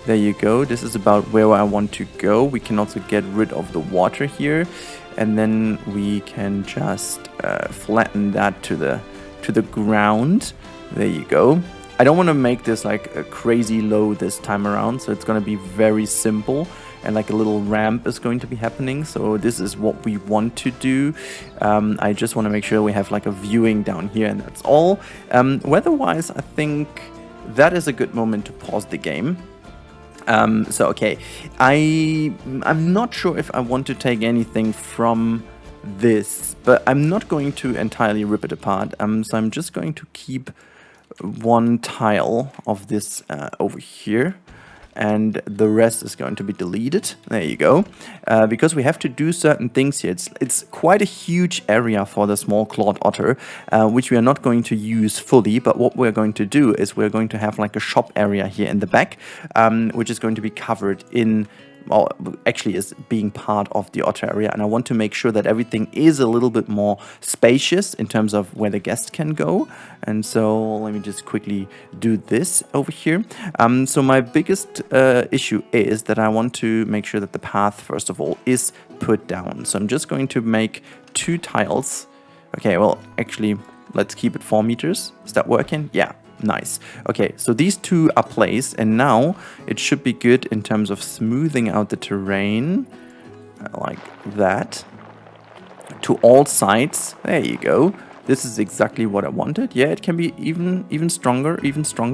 There you go. This is about where I want to go. We can also get rid of the water here. And then we can just flatten that to the ground. There you go. I don't want to make this like a crazy low this time around, so it's going to be very simple, and like a little ramp is going to be happening. So this is what we want to do. I just want to make sure we have like a viewing down here, and that's all. Weather-wise, I think that is a good moment to pause the game. So okay, I'm not sure if I want to take anything from this, but I'm not going to entirely rip it apart. So I'm just going to keep one tile of this over here, and the rest is going to be deleted. There you go. Because we have to do certain things here. It's quite a huge area for the small clawed otter, which we are not going to use fully, but what we're going to do is we're going to have like a shop area here in the back, which is going to be covered in, well, actually is being part of the otter area, and I want to make sure that everything is a little bit more spacious in terms of where the guest can go. And so let me just quickly do this over here. So my biggest issue is that I want to make sure that the path, first of all, is put down. So I'm just going to make 2 tiles. Okay, well, actually, let's keep it 4 meters. Is that working? Yeah. Nice. Okay, so these 2 are placed, and now it should be good in terms of smoothing out the terrain like that to all sides. There you go. This is exactly what I wanted. Yeah, it can be even stronger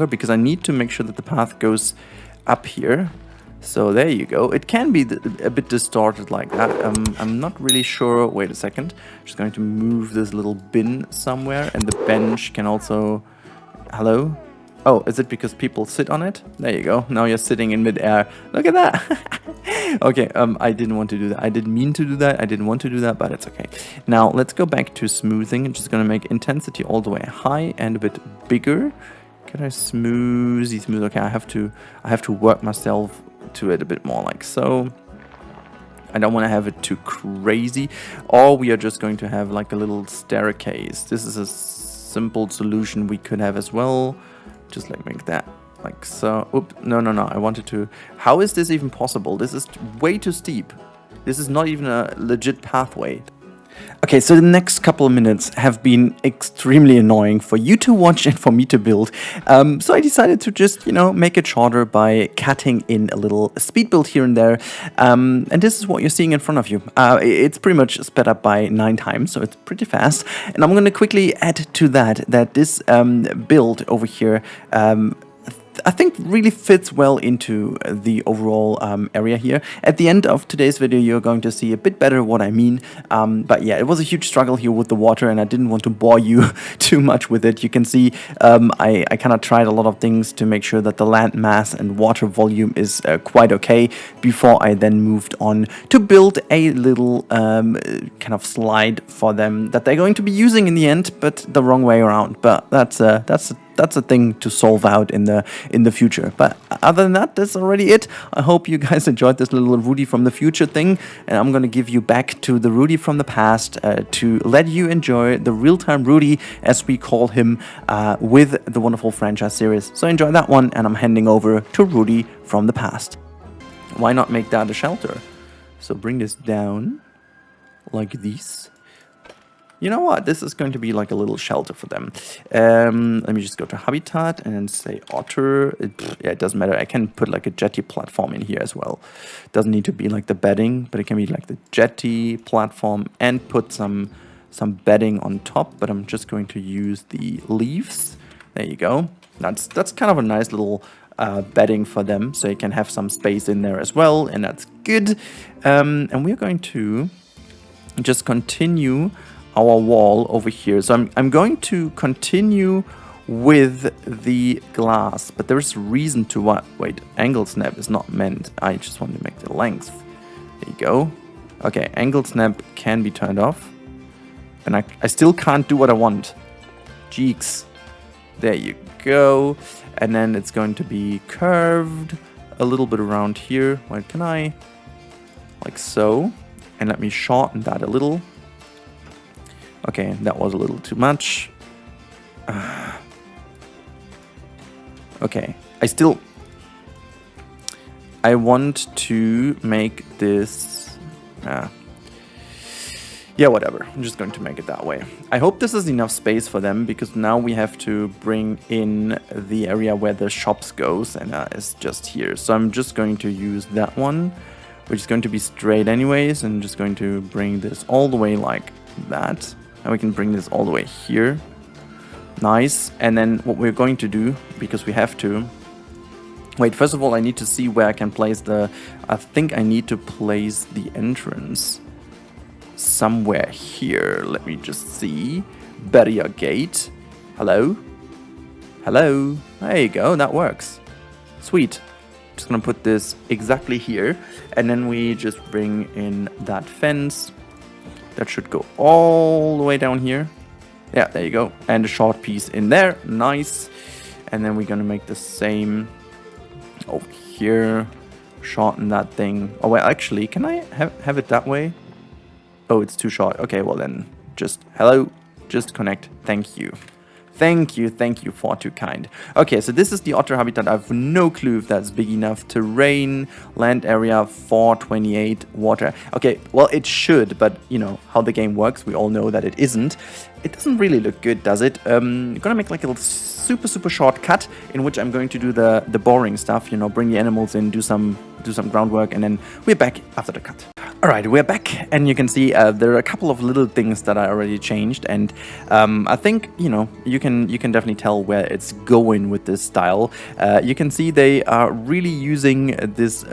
because I need to make sure that the path goes up here. So there you go. It can be a bit distorted like that. I'm not really sure. Wait a second. I'm just going to move this little bin somewhere, and the bench can also... Hello? Oh, is it because people sit on it? There you go. Now you're sitting in midair. Look at that. Okay, I didn't want to do that. I didn't mean to do that. I didn't want to do that, but it's okay. Now, let's go back to smoothing. I'm just going to make intensity all the way high and a bit bigger. Can I smooth? Okay, I have to work myself to it a bit more like so. I don't want to have it too crazy. Or we are just going to have like a little staircase. This is a simple solution we could have as well. Just like make that like so. Oops, no. I wanted to... How is this even possible? This is way too steep. This is not even a legit pathway. Okay, so the next couple of minutes have been extremely annoying for you to watch and for me to build. So I decided to just, you know, make it shorter by cutting in a little speed build here and there. And this is what you're seeing in front of you. It's pretty much sped up by 9 times, so it's pretty fast. And I'm going to quickly add to that this build over here I think really fits well into the overall area here. At the end of today's video, you're going to see a bit better what I mean. But yeah, it was a huge struggle here with the water, and I didn't want to bore you too much with it. You can see I kind of tried a lot of things to make sure that the land mass and water volume is quite okay before I then moved on to build a little kind of slide for them that they're going to be using in the end, but the wrong way around. But that's a thing to solve out in the future. But other than that, that's already it. I hope you guys enjoyed this little Rudy from the future thing, and I'm going to give you back to the Rudy from the past to let you enjoy the real-time Rudy, as we call him, with the wonderful franchise series. So enjoy that one, and I'm handing over to Rudy from the past. Why not make that a shelter? So bring this down like this. You know what? This is going to be like a little shelter for them. Let me just go to habitat and say otter. Yeah, it doesn't matter. I can put like a jetty platform in here as well. Doesn't need to be like the bedding, but it can be like the jetty platform and put some bedding on top. But I'm just going to use the leaves. There you go. That's kind of a nice little bedding for them, so you can have some space in there as well, and that's good. And we're going to just continue our wall over here. So I'm going to continue with the glass, but there's a reason to what. Wait, angle snap is not meant. I just want to make the length. There you go. Okay, angle snap can be turned off, and I still can't do what I want. Jeeks. There you go. And then it's going to be curved a little bit around here. Where can I? Like so. And let me shorten that a little. Okay, that was a little too much. Okay, I want to make this... yeah, whatever. I'm just going to make it that way. I hope this is enough space for them, because now we have to bring in the area where the shops goes, and it's just here. So I'm just going to use that one, which is going to be straight anyways, and just going to bring this all the way like that. And we can bring this all the way here. Nice. And then what we're going to do, because we have to... Wait, first of all, I need to see where I can place the... I think I need to place the entrance somewhere here. Let me just see. Barrier gate. Hello? Hello? There you go, that works. Sweet. Just gonna put this exactly here, and then we just bring in that fence. That should go all the way down here. Yeah, there you go. And a short piece in there. Nice. And then we're gonna make the same over here. Shorten that thing. Oh, well, actually, can I have it that way? Oh, it's too short. Okay, well then, just hello, just connect. Thank you. Thank you, far too kind. Okay, so this is the otter habitat. I have no clue if that's big enough. Terrain, land area 428, water. Okay, well, it should, but you know how the game works. We all know that it isn't. It doesn't really look good, does it? I'm gonna make like a little super short cut in which I'm going to do the boring stuff. You know, bring the animals in, do some groundwork, and then we're back after the cut. Alright, we're back, and you can see there are a couple of little things that I already changed, and I think, you know, you can definitely tell where it's going with this style. You can see they are really using this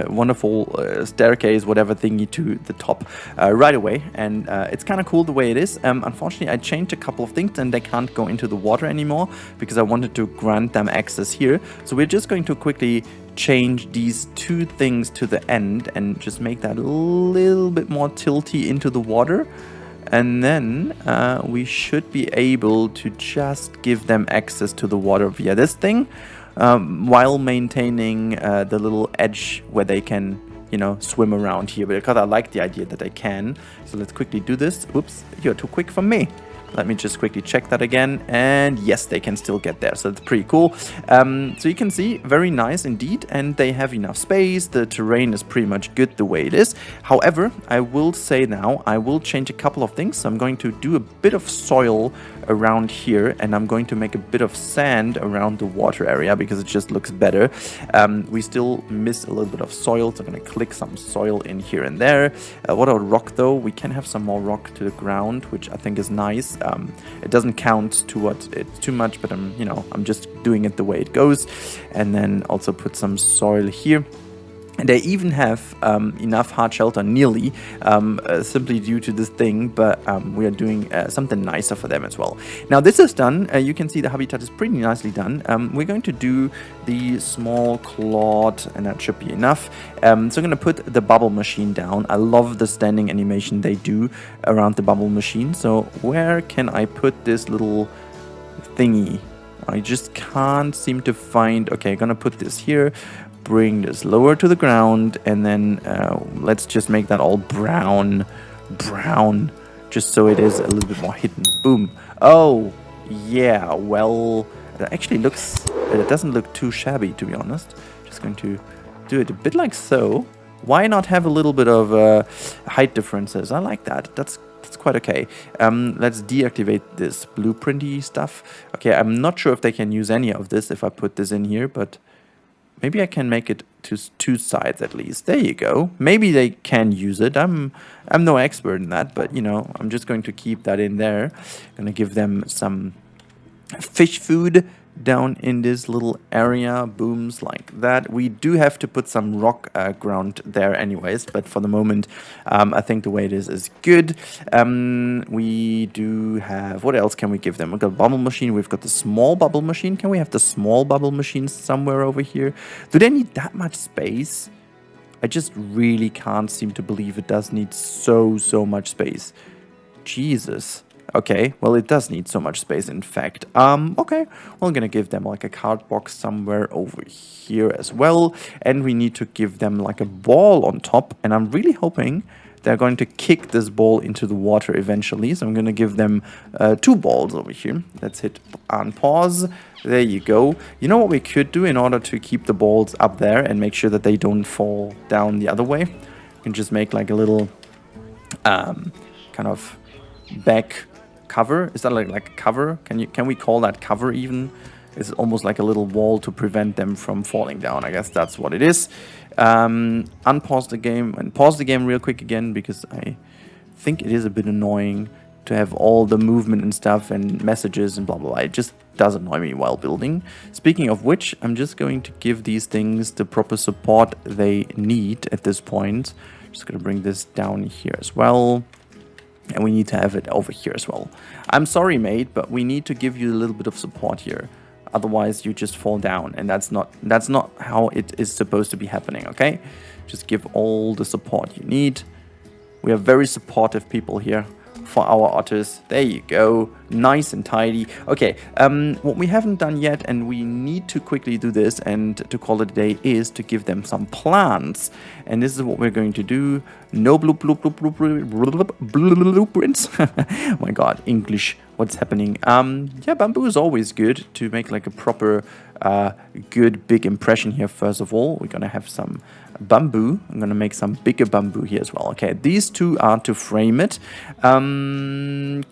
wonderful staircase, whatever thingy, to the top right away, and it's kind of cool the way it is. Unfortunately, I changed a couple of things, and they can't go into the water anymore, because I wanted to grant them access here. So we're just going to quickly change these two things to the end and just make that a little bit more tilty into the water, and then we should be able to just give them access to the water via this thing, while maintaining the little edge where they can, you know, swim around here, because I like the idea that they can. So let's quickly do this. Oops, you're too quick for me. Let me just quickly check that again, and yes, they can still get there, so it's pretty cool. So you can see, very nice indeed, and they have enough space. The terrain is pretty much good the way it is. However, I will say now, I will change a couple of things. So I'm going to do a bit of soil around here, and I'm going to make a bit of sand around the water area, because it just looks better. We still miss a little bit of soil, so I'm going to click some soil in here and there. What about rock though? We can have some more rock to the ground, which I think is nice. It doesn't count too much, but you know, I'm just doing it the way it goes. And then also put some soil here. And they even have enough hard shelter, nearly, simply due to this thing, but we are doing something nicer for them as well. Now this is done. You can see the habitat is pretty nicely done. We're going to do the small clod, and that should be enough. So I'm going to put the bubble machine down. I love the standing animation they do around the bubble machine. So where can I put this little thingy? I just can't seem to find... Okay, I'm going to put this here. Bring this lower to the ground, and then let's just make that all brown, just so it is a little bit more hidden. Boom. Oh, yeah, well, it actually looks, it doesn't look too shabby, to be honest. Just going to do it a bit like so. Why not have a little bit of height differences? I like that. That's That's quite okay. Let's deactivate this blueprinty stuff. Okay, I'm not sure if they can use any of this if I put this in here, but maybe I can make it to 2 sides at least. There you go. Maybe they can use it. I'm no expert in that, but you know, I'm just going to keep that in there. Gonna give them some fish food down in this little area, booms like that. We do have to put some rock ground there anyways, but for the moment I think the way it is good. We do have, what else can we give them? We've got a bubble machine, we've got the small bubble machine. Can we have the small bubble machine somewhere over here? Do they need that much space? I just really can't seem to believe it does need so much space. Jesus. Okay, well, it does need so much space, in fact. Okay, well, I'm gonna give them like a card box somewhere over here as well. And we need to give them like a ball on top. And I'm really hoping they're going to kick this ball into the water eventually. So I'm gonna give them 2 balls over here. Let's hit on pause. There you go. You know what we could do in order to keep the balls up there and make sure that they don't fall down the other way? We can just make like a little kind of back cover. Is that like a cover? Can we call that cover even? It's almost like a little wall to prevent them from falling down. I guess that's what it is. Unpause the game and pause the game real quick again, because I think it is a bit annoying to have all the movement and stuff and messages and blah blah blah. It just does annoy me while building. Speaking of which, I'm just going to give these things the proper support they need at this point. Just gonna bring this down here as well. And we need to have it over here as well. I'm sorry, mate, but we need to give you a little bit of support here. Otherwise, you just fall down. And that's not how it is supposed to be happening, okay? Just give all the support you need. We are very supportive people here for our otters. There you go. Nice and tidy. Okay, what we haven't done yet, and we need to quickly do this and to call it a day, is to give them some plants. And this is what we're going to do. No blueprints. Oh my god, English. What's happening? Yeah, bamboo is always good to make like a proper good big impression here. First of all, we're gonna have some bamboo. I'm gonna make some bigger bamboo here as well. Okay, these 2 are to frame it.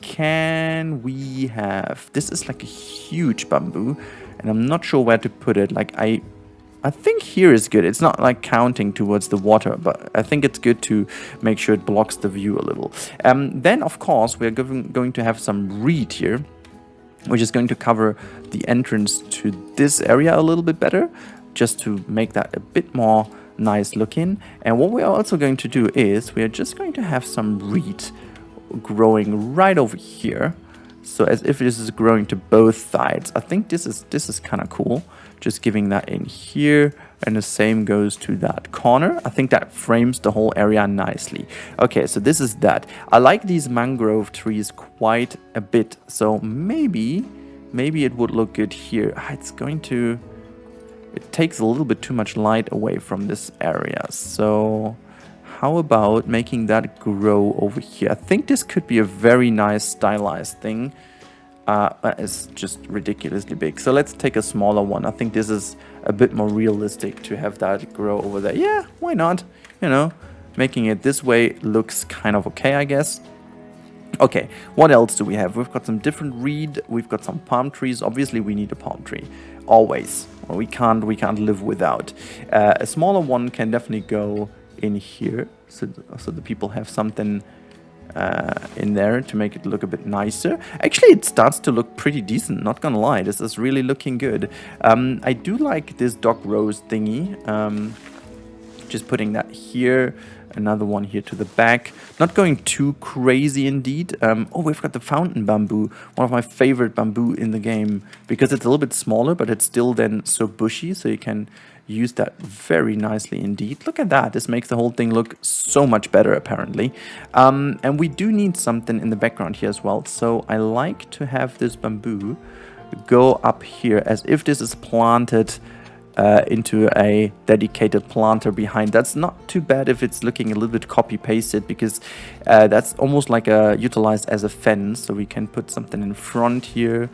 Can we have, this is like a huge bamboo, and I'm not sure where to put it. Like I think here is good. It's not like counting towards the water, but I think it's good to make sure it blocks the view a little. Then of course we're going to have some reed here, which is going to cover the entrance to this area a little bit better, just to make that a bit more nice looking. And what we're also going to do is we're just going to have some reed growing right over here, so as if this is growing to both sides. I think this is kind of cool, just giving that in here, and the same goes to that corner. I think that frames the whole area nicely. Okay, so this is that. I like these mangrove trees quite a bit, so maybe it would look good here. It takes a little bit too much light away from this area, so how about making that grow over here? I think this could be a very nice stylized thing. It's just ridiculously big. So let's take a smaller one. I think this is a bit more realistic to have that grow over there. Yeah, why not? You know, making it this way looks kind of okay, I guess. Okay, what else do we have? We've got some different reed. We've got some palm trees. Obviously, we need a palm tree. Always. Well, we can't live without. A smaller one can definitely go in here, so the people have something in there to make it look a bit nicer. Actually, it starts to look pretty decent, not gonna lie. This is really looking good. I do like this dog rose thingy. Just putting that here, another one here to the back. Not going too crazy indeed. Oh, we've got the fountain bamboo, one of my favorite bamboo in the game, because it's a little bit smaller, but it's still then so bushy, so you can use that very nicely indeed. Look at that. This makes the whole thing look so much better, apparently. And we do need something in the background here as well. So I like to have this bamboo go up here as if this is planted into a dedicated planter behind. That's not too bad if it's looking a little bit copy pasted, because that's almost like utilized as a fence. So we can put something in front here.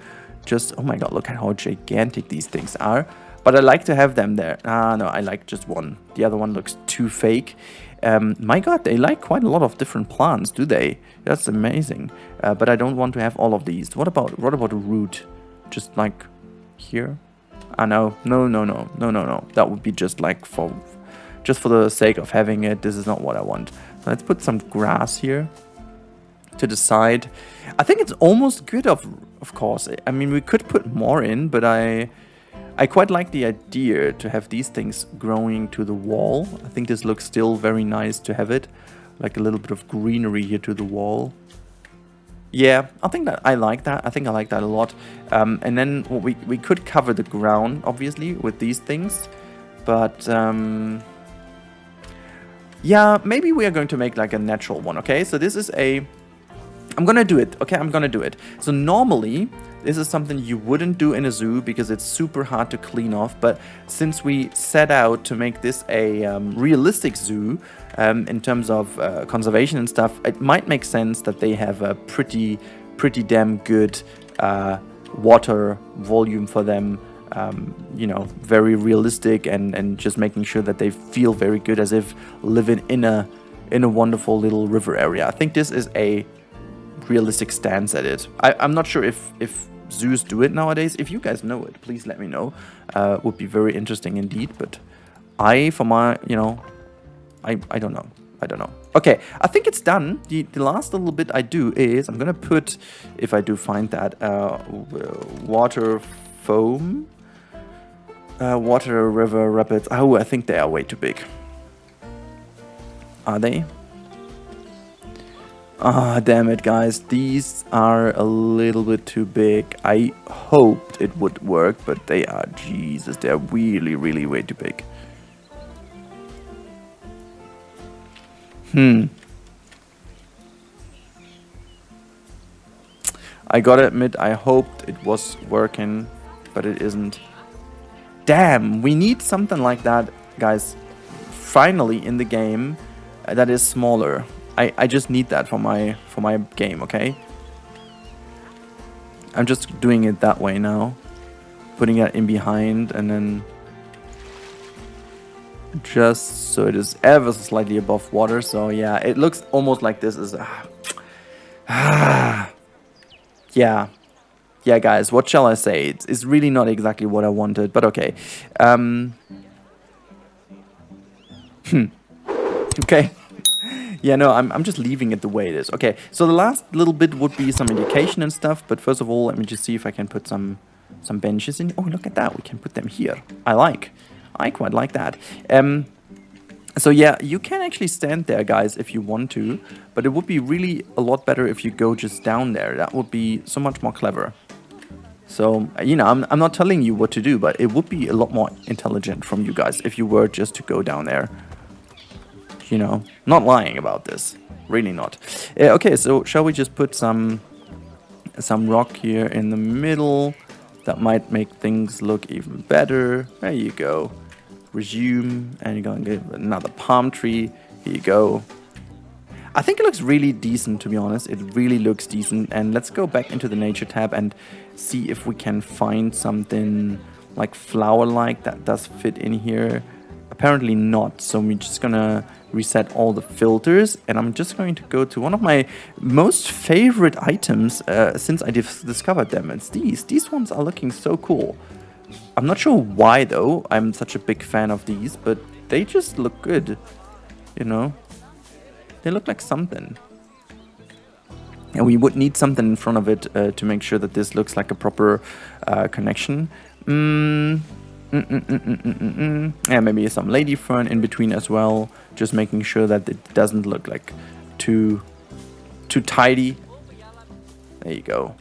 Just, oh my god, look at how gigantic these things are. But I like to have them there. No, I like just one. The other one looks too fake. My god, they like quite a lot of different plants, do they? That's amazing. But I don't want to have all of these. What about a root? Just like here? No. That would be just like for the sake of having it. This is not what I want. Let's put some grass here to the side. I think it's almost good, of course. I mean, we could put more in, but I quite like the idea to have these things growing to the wall. I think this looks still very nice to have it. Like a little bit of greenery here to the wall. Yeah, I think that I like that. I think I like that a lot. And then we could cover the ground, obviously, with these things. But, yeah, maybe we are going to make like a natural one, okay? So this is I'm gonna do it, okay? I'm gonna do it. So normally, this is something you wouldn't do in a zoo because it's super hard to clean off. But since we set out to make this a realistic zoo in terms of conservation and stuff, it might make sense that they have a pretty damn good water volume for them. You know, very realistic and just making sure that they feel very good as if living in a wonderful little river area. I think this is a realistic stance at it. I'm not sure if zoos do it nowadays. If you guys know it, please let me know. Would be very interesting indeed. But for my, you know, I don't know. I don't know. Okay, I think it's done. The last little bit I do is I'm gonna put, if I do find that, water foam, water river rapids. Oh, I think they are way too big. Are they? Ah, damn it, guys. These are a little bit too big. I hoped it would work, but they are, Jesus, they are really, really way too big. I gotta admit, I hoped it was working, but it isn't. Damn, we need something like that, guys. Finally in the game that is smaller. I just need that for my game, okay? I'm just doing it that way now. Putting it in behind and then just so it is ever so slightly above water. So yeah, it looks almost like this is yeah, guys, what shall I say? It's really not exactly what I wanted, but okay. Okay. Yeah, no, I'm just leaving it the way it is. Okay, so the last little bit would be some indication and stuff, but first of all, let me just see if I can put some benches in. Oh, look at that, we can put them here. I quite like that. So yeah, you can actually stand there, guys, if you want to, but it would be really a lot better if you go just down there. That would be so much more clever. So, you know, I'm not telling you what to do, but it would be a lot more intelligent from you guys if you were just to go down there. You know, not lying about this, really not. Okay, so shall we just put some rock here in the middle? That might make things look even better. There you go. Resume, and you're gonna get another palm tree. Here you go. I think it looks really decent, to be honest. It really looks decent. And let's go back into the nature tab and see if we can find something like flower-like that does fit in here. Apparently not, so we're just gonna reset all the filters, and I'm just going to go to one of my most favorite items since I discovered them. It's these. These ones are looking so cool. I'm not sure why though I'm such a big fan of these, but they just look good, you know? They look like something. And we would need something in front of it to make sure that this looks like a proper connection. Yeah, maybe some lady fern in between as well, just making sure that it doesn't look like too tidy. There you go.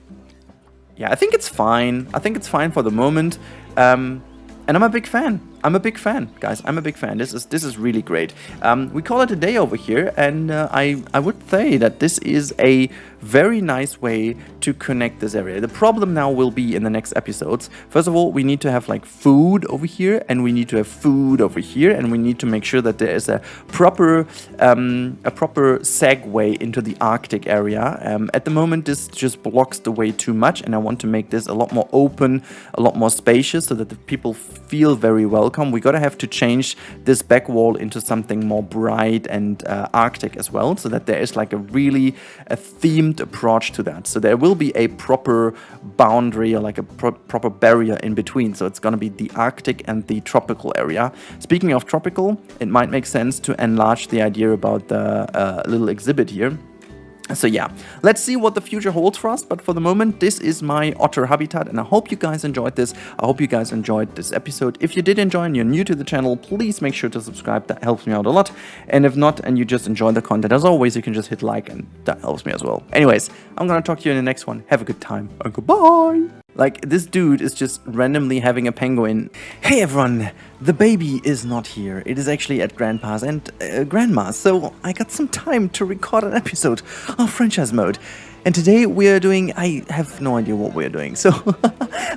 Yeah, I think it's fine. I think it's fine for the moment. And I'm a big fan. I'm a big fan, guys. I'm a big fan. This is really great. We call it a day over here, and I would say that this is a very nice way to connect this area. The problem now will be in the next episodes. First of all, we need to have like food over here, and we need to have food over here, and we need to make sure that there is a proper segue into the Arctic area. At the moment, this just blocks the way too much, and I want to make this a lot more open, a lot more spacious, so that the people feel very welcome. welcome. We gotta have to change this back wall into something more bright and arctic as well, so that there is like a really themed approach to that. So there will be a proper boundary, or like a proper barrier in between. So it's gonna be the Arctic and the tropical area. Speaking of tropical, it might make sense to enlarge the idea about the little exhibit here. So yeah, let's see what the future holds for us, but for the moment, this is my otter habitat, and I hope you guys enjoyed this. I hope you guys enjoyed this episode. If you did enjoy and you're new to the channel, please make sure to subscribe. That helps me out a lot. And if not, and you just enjoy the content, as always, you can just hit like, and that helps me as well. Anyways, I'm gonna talk to you in the next one. Have a good time, and goodbye! Like, this dude is just randomly having a penguin. Hey everyone, the baby is not here. It is actually at Grandpa's and Grandma's, so I got some time to record an episode of franchise mode. And today we are doing, I have no idea what we're doing, so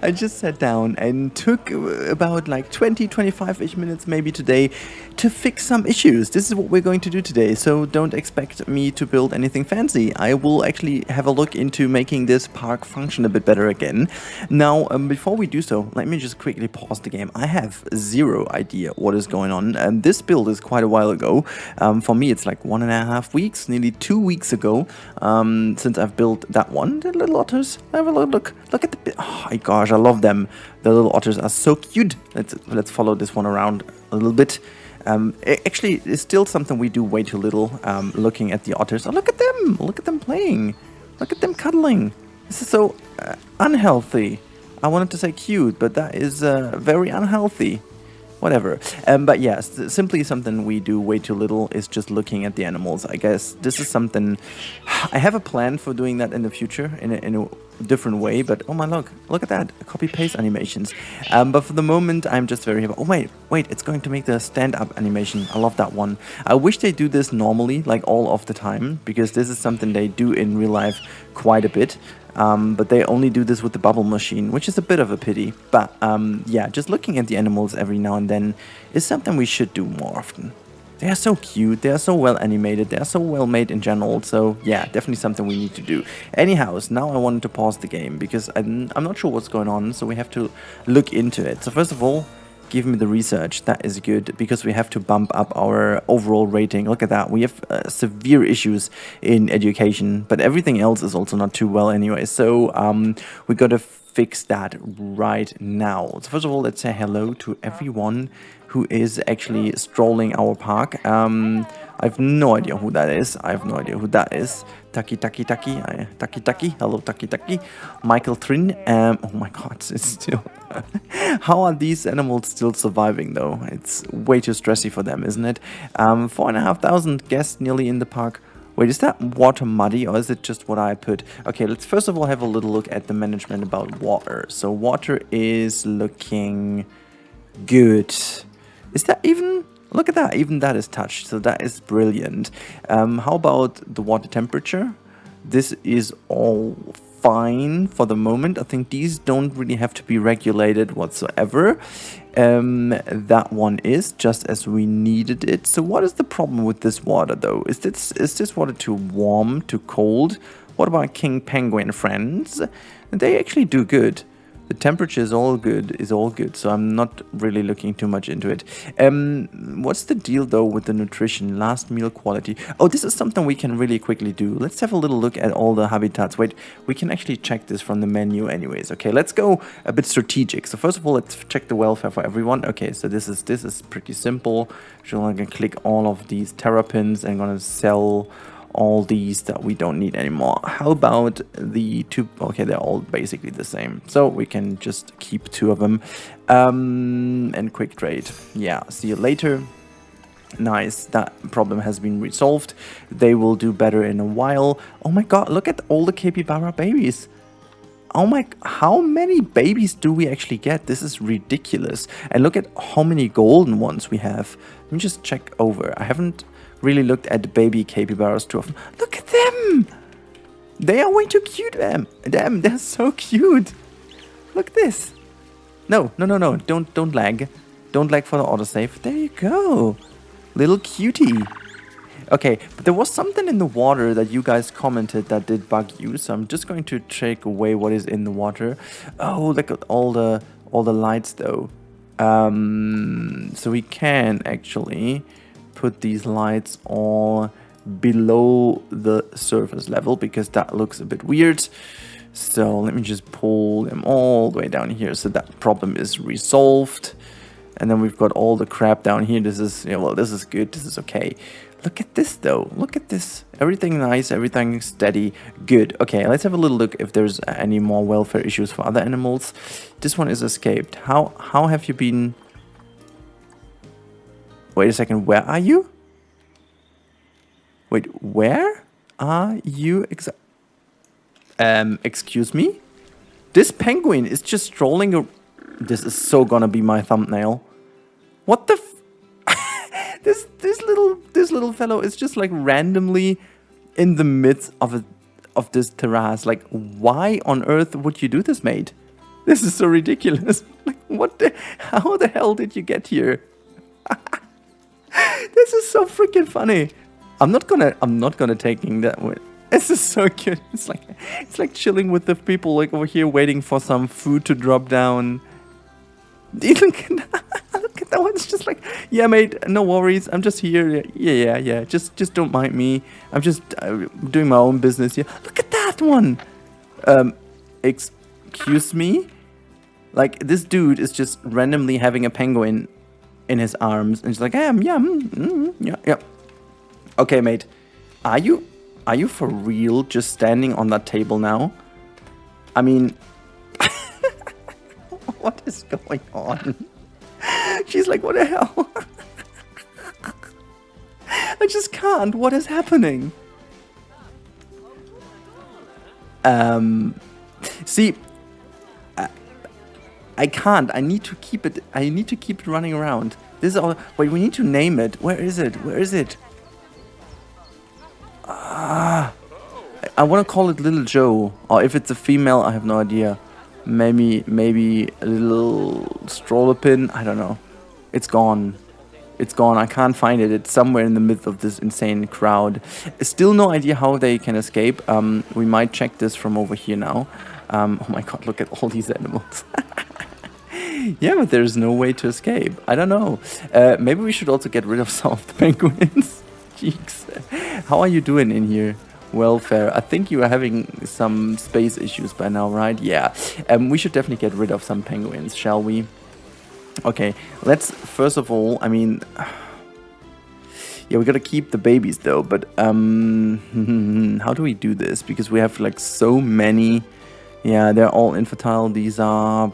I just sat down and took about like 20-25-ish minutes maybe today to fix some issues. This is what we're going to do today, so don't expect me to build anything fancy. I will actually have a look into making this park function a bit better again. Now, before we do so, let me just quickly pause the game. I have zero idea what is going on, and this build is quite a while ago. For me, it's like 1.5 weeks, nearly 2 weeks ago, since I've built that one. The little otters, have a look at the, oh my gosh, I love them. The little otters are so cute. Let's follow this one around a little bit. Actually, it's still something we do way too little, looking at the otters. Oh, look at them playing, look at them cuddling. This is so unhealthy. I wanted to say cute, but that is very unhealthy. Whatever. But yes, simply something we do way too little is just looking at the animals. I guess this is something, I have a plan for doing that in the future in a different way, but oh my, look at that, copy paste animations. But for the moment, I'm just very, oh wait, it's going to make the stand up animation. I love that one. I wish they do this normally, like all of the time, because this is something they do in real life quite a bit. But they only do this with the bubble machine, which is a bit of a pity. But yeah, just looking at the animals every now and then is something we should do more often. They are so cute, they are so well animated, they are so well made in general, so yeah, definitely something we need to do. Anyhow, now I wanted to pause the game because I'm not sure what's going on, so we have to look into it. So first of all, give me the research. That is good, because we have to bump up our overall rating. Look at that, we have severe issues in education, but everything else is also not too well anyway, so we gotta fix that right now. So first of all, let's say hello to everyone who is actually strolling our park. I have no idea who that is. Taki. Hello, Taki. Michael Trin. Oh my god, it's still... How are these animals still surviving though? It's way too stressy for them, isn't it? 4,500 guests nearly in the park. Wait, is that water muddy, or is it just what I put? Okay, let's first of all have a little look at the management about water. So water is looking good. Is that even... Look at that, even that is touched, so that is brilliant. How about the water temperature? This is all fine for the moment. I think these don't really have to be regulated whatsoever. That one is just as we needed it. So what is the problem with this water though? Is this water too warm, too cold? What about King Penguin friends? They actually do good. The temperature is all good, so I'm not really looking too much into it. What's the deal though with the nutrition, last meal quality? Oh, this is something we can really quickly do. Let's have a little look at all the habitats. Wait, we can actually check this from the menu anyways. Okay, let's go a bit strategic. So first of all, let's check the welfare for everyone. Okay, so this is pretty simple. So I'm gonna click all of these terrapins and gonna sell all these that we don't need anymore. How about the two? Okay, they're all basically the same, so we can just keep 2 of them. And quick trade. Yeah, see you later. Nice, that problem has been resolved. They will do better in a while. Oh my god, look at all the capybara babies. Oh my, how many babies do we actually get? This is ridiculous. And look at how many golden ones we have. Let me just check over. I haven't really looked at the baby capybaras too often. Look at them! They are way too cute, them. Damn, they're so cute. Look at this. No. Don't lag. Don't lag for the autosave. There you go. Little cutie. Okay, but there was something in the water that you guys commented that did bug you, so I'm just going to take away what is in the water. Oh, look at all the lights though. So we can actually put these lights all below the surface level because that looks a bit weird. So let me just pull them all the way down here so that problem is resolved. And then we've got all the crap down here. This is, well, this is good. This is okay. Look at this though. Look at this. Everything nice, everything steady. Good. Okay, let's have a little look if there's any more welfare issues for other animals. This one is escaped. How have you been? Wait a second. Where are you? Wait, where are you excuse me? This penguin is just strolling. This is so gonna be my thumbnail. What the? This little fellow is just like randomly in the midst of this terrace. Like, why on earth would you do this, mate? This is so ridiculous. Like, how the hell did you get here? This is so freaking funny. I'm not gonna taking that one. This is so cute. It's like chilling with the people like over here waiting for some food to drop down. Look at that one. It's just like, yeah, mate, no worries. I'm just here. Yeah. Just don't mind me. I'm just doing my own business. Yeah. Look at that one. Excuse me. Like, this dude is just randomly having a penguin in his arms, and he's like, yeah. Okay, mate. Are you for real just standing on that table now? I mean, what is going on? She's like, what the hell? I just can't. What is happening? See, I can't. I need to keep it. I need to keep it running around. This is all. Wait, we need to name it. Where is it? Where is it? I want to call it Little Joe, or if it's a female, I have no idea. Maybe a little stroller pin. I don't know. It's gone. It's gone. I can't find it. It's somewhere in the midst of this insane crowd. Still no idea how they can escape. We might check this from over here now. Oh my god, look at all these animals. Yeah, but there's no way to escape. I don't know. Maybe we should also get rid of some of the penguins. Jeez. How are you doing in here? Welfare. I think you are having some space issues by now, right? Yeah. We should definitely get rid of some penguins, shall we? Okay, let's first of all, I mean, yeah, we gotta keep the babies though, but how do we do this? Because we have like so many. Yeah, they're all infertile. These are.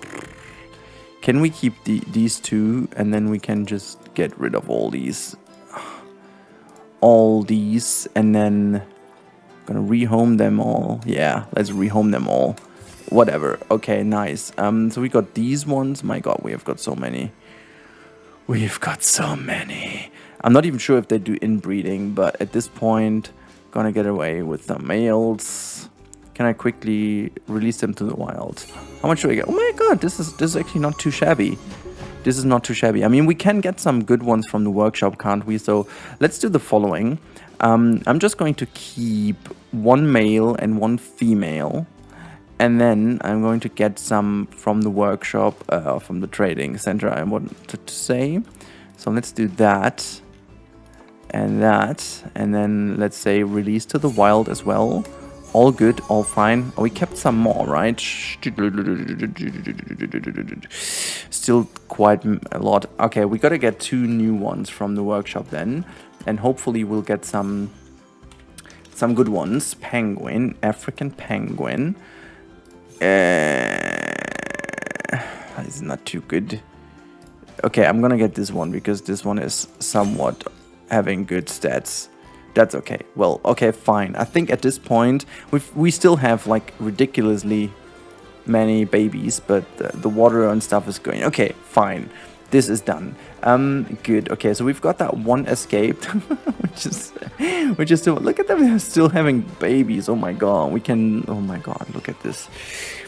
Can we keep these two, and then we can just get rid of all these, and then gonna rehome them all. Yeah, let's rehome them all. Whatever. Okay, nice. So we got these ones. My god, we have got so many. We've got so many. I'm not even sure if they do inbreeding, but at this point, gonna get away with the males. Can I quickly release them to the wild? How much do I get? Oh my god, this is actually not too shabby. This is not too shabby. I mean, we can get some good ones from the workshop, can't we? So let's do the following. I'm just going to keep one male and one female. And then I'm going to get some from the workshop, from the trading center, I wanted to say. So let's do that. And then let's say release to the wild as well. All good, all fine. Oh, we kept some more, right? Still quite a lot. Okay, we gotta get 2 new ones from the workshop then. And hopefully we'll get some good ones. Penguin, African penguin. It's not too good. Okay, I'm gonna get this one because this one is somewhat having good stats. That's okay. Well, okay, fine. I think at this point we still have like ridiculously many babies, but the water and stuff is going. Okay, fine. This is done. Good. Okay, so we've got that one escaped, which is still. Look at them. They're still having babies. Oh my god. Oh my god. Look at this.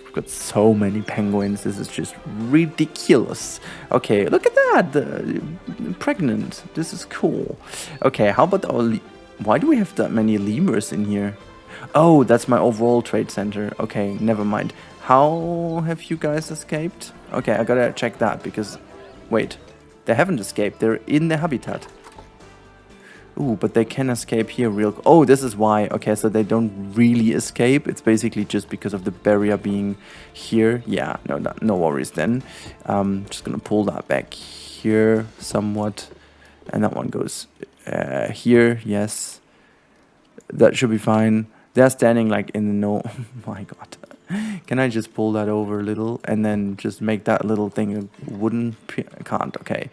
We've got so many penguins. This is just ridiculous. Okay, look at that. Pregnant. This is cool. Okay, how about our? Why do we have that many lemurs in here? Oh, that's my overall trade center. Okay, never mind. How have you guys escaped? Okay, I gotta check that because Wait, they haven't escaped. They're in their habitat. Ooh, but they can escape here real... Oh, this is why. Okay, so they don't really escape. It's basically just because of the barrier being here. Yeah, no worries then. Just gonna pull that back here somewhat. And that one goes here, yes. That should be fine. They're standing like in the no... Oh my god. Can I just pull that over a little and then just make that little thing a wooden... I can't, okay.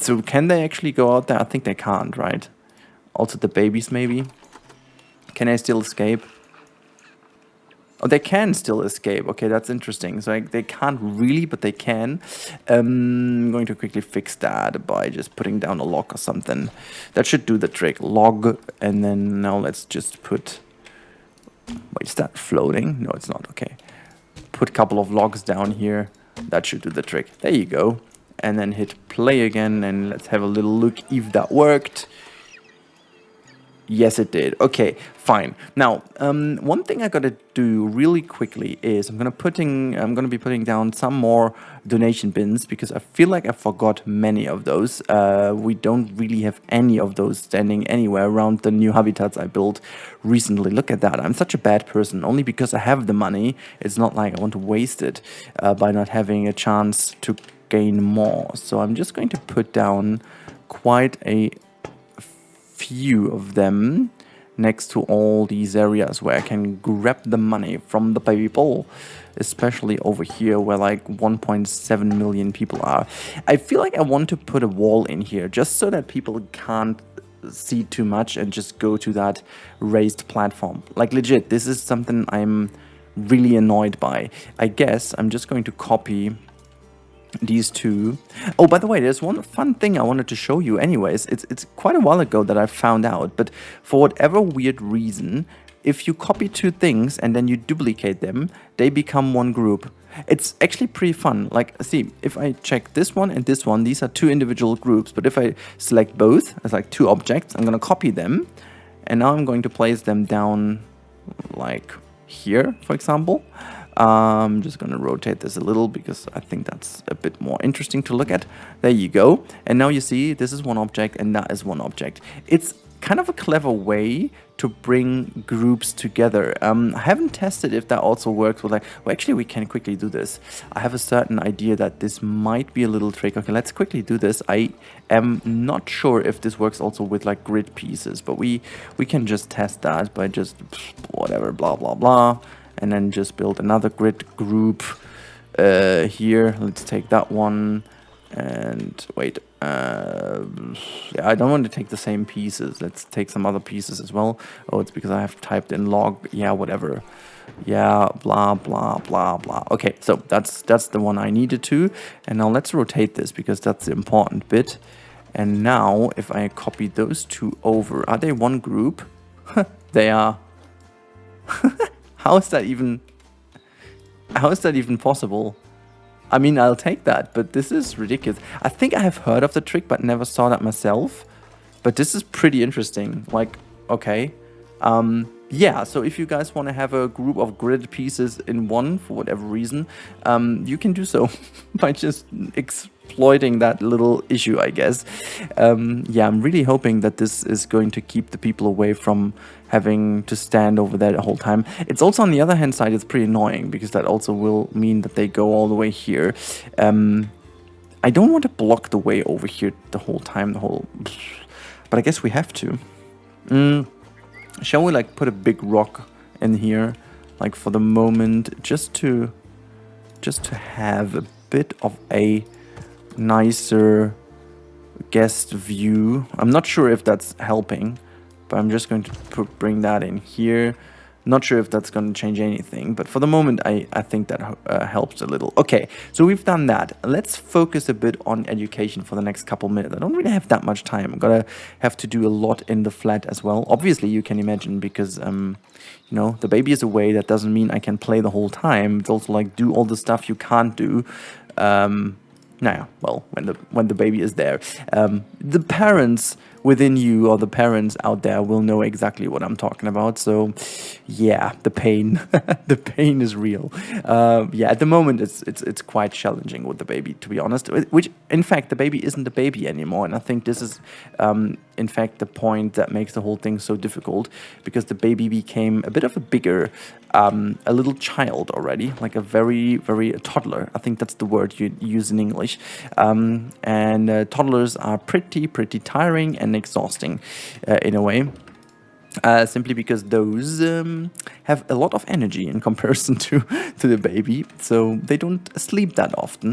So can they actually go out there? I think they can't, right? Also the babies maybe. Can they still escape? Oh, they can still escape. Okay, that's interesting. So they can't really, but they can. I'm going to quickly fix that by just putting down a log or something. That should do the trick. Log, and then now let's just put... Wait, is that floating? No, it's not. Okay. Put a couple of logs down here. That should do the trick. There you go. And then hit play again, and let's have a little look if that worked. Yes, it did. Okay, fine. Now, one thing I gotta do really quickly is I'm gonna be putting down some more donation bins because I feel like I forgot many of those. We don't really have any of those standing anywhere around the new habitats I built recently. Look at that. I'm such a bad person. Only because I have the money. It's not like I want to waste it by not having a chance to gain more. So I'm just going to put down quite a few of them next to all these areas where I can grab the money from the people, especially over here where like 1.7 million people are. I feel like I want to put a wall in here just so that people can't see too much and just go to that raised platform. Like legit, this is something I'm really annoyed by. I guess I'm just going to copy these two. Oh, by the way, there's one fun thing I wanted to show you anyways. It's quite a while ago that I found out, but for whatever weird reason, if you copy two things and then you duplicate them, they become one group. It's actually pretty fun. Like, see, if I check this one and this one, these are two individual groups, but if I select both as like two objects, I'm gonna copy them, and now I'm going to place them down like here, for example. I'm just going to rotate this a little because I think that's a bit more interesting to look at. There you go. And now you see this is one object and that is one object. It's kind of a clever way to bring groups together. I haven't tested if that also works with like, well, actually we can quickly do this. I have a certain idea that this might be a little trick. Okay, let's quickly do this. I am not sure if this works also with like grid pieces, but we can just test that by just whatever, blah, blah, blah. And then just build another grid group here. Let's take that one. And wait, yeah, I don't want to take the same pieces. Let's take some other pieces as well. Oh, it's because I have typed in log. Yeah, whatever. Yeah, blah, blah, blah, blah. Okay, so that's the one I needed to. And now let's rotate this because that's the important bit. And now if I copy those two over, are they one group? They are. How is that even possible? I mean, I'll take that, but this is ridiculous. I think I have heard of the trick, but never saw that myself. But this is pretty interesting. Like, okay. Yeah, so if you guys want to have a group of grid pieces in one, for whatever reason, you can do so by just exploiting that little issue, I guess. Yeah, I'm really hoping that this is going to keep the people away from having to stand over there the whole time. It's also, on the other hand side, it's pretty annoying, because that also will mean that they go all the way here. I don't want to block the way over here the whole time, but I guess we have to. Shall we like put a big rock in here, like for the moment, just to have a bit of a nicer guest view? I'm not sure if that's helping, but I'm just going to bring that in here. Not sure if that's going to change anything, but for the moment, I think that helps a little. Okay, so we've done that. Let's focus a bit on education for the next couple minutes. I don't really have that much time. I'm gonna have to do a lot in the flat as well. Obviously, you can imagine, because you know, the baby is away. That doesn't mean I can play the whole time. It's also like do all the stuff you can't do. Well, when the baby is there, the parents within you or the parents out there will know exactly what I'm talking about. So yeah, the pain, the pain is real. Yeah, at the moment it's quite challenging with the baby, to be honest. Which in fact the baby isn't a baby anymore, and I think this is in fact the point that makes the whole thing so difficult, because the baby became a bit of a bigger, a little child already, like a very a toddler. I think that's the word you use in English. And toddlers are pretty tiring and exhausting in a way. Simply because those have a lot of energy in comparison to the baby, so they don't sleep that often,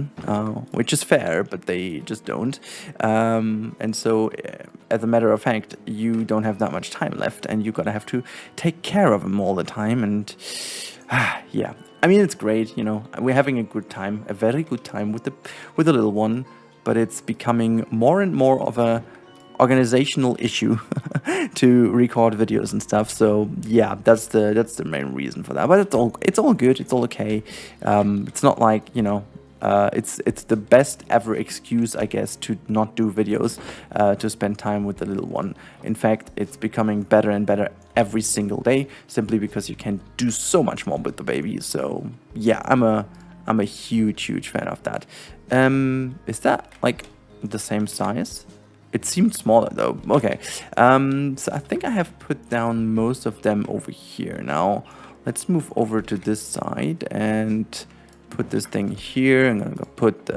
which is fair, but they just don't. And so, as a matter of fact, you don't have that much time left, and you're gonna have to take care of them all the time. And yeah, I mean, it's great, you know. We're having a good time, a very good time with the little one, but it's becoming more and more of a organizational issue to record videos and stuff. So yeah, that's the main reason for that. But it's all good. It's all okay. It's not like, you know, it's the best ever excuse, I guess, to not do videos, to spend time with the little one. In fact, it's becoming better and better every single day, simply because you can do so much more with the baby. So yeah, I'm a huge fan of that. Is that like the same size? It seemed smaller though. Okay, so I think I have put down most of them over here. Now let's move over to this side and put this thing here. I'm gonna go put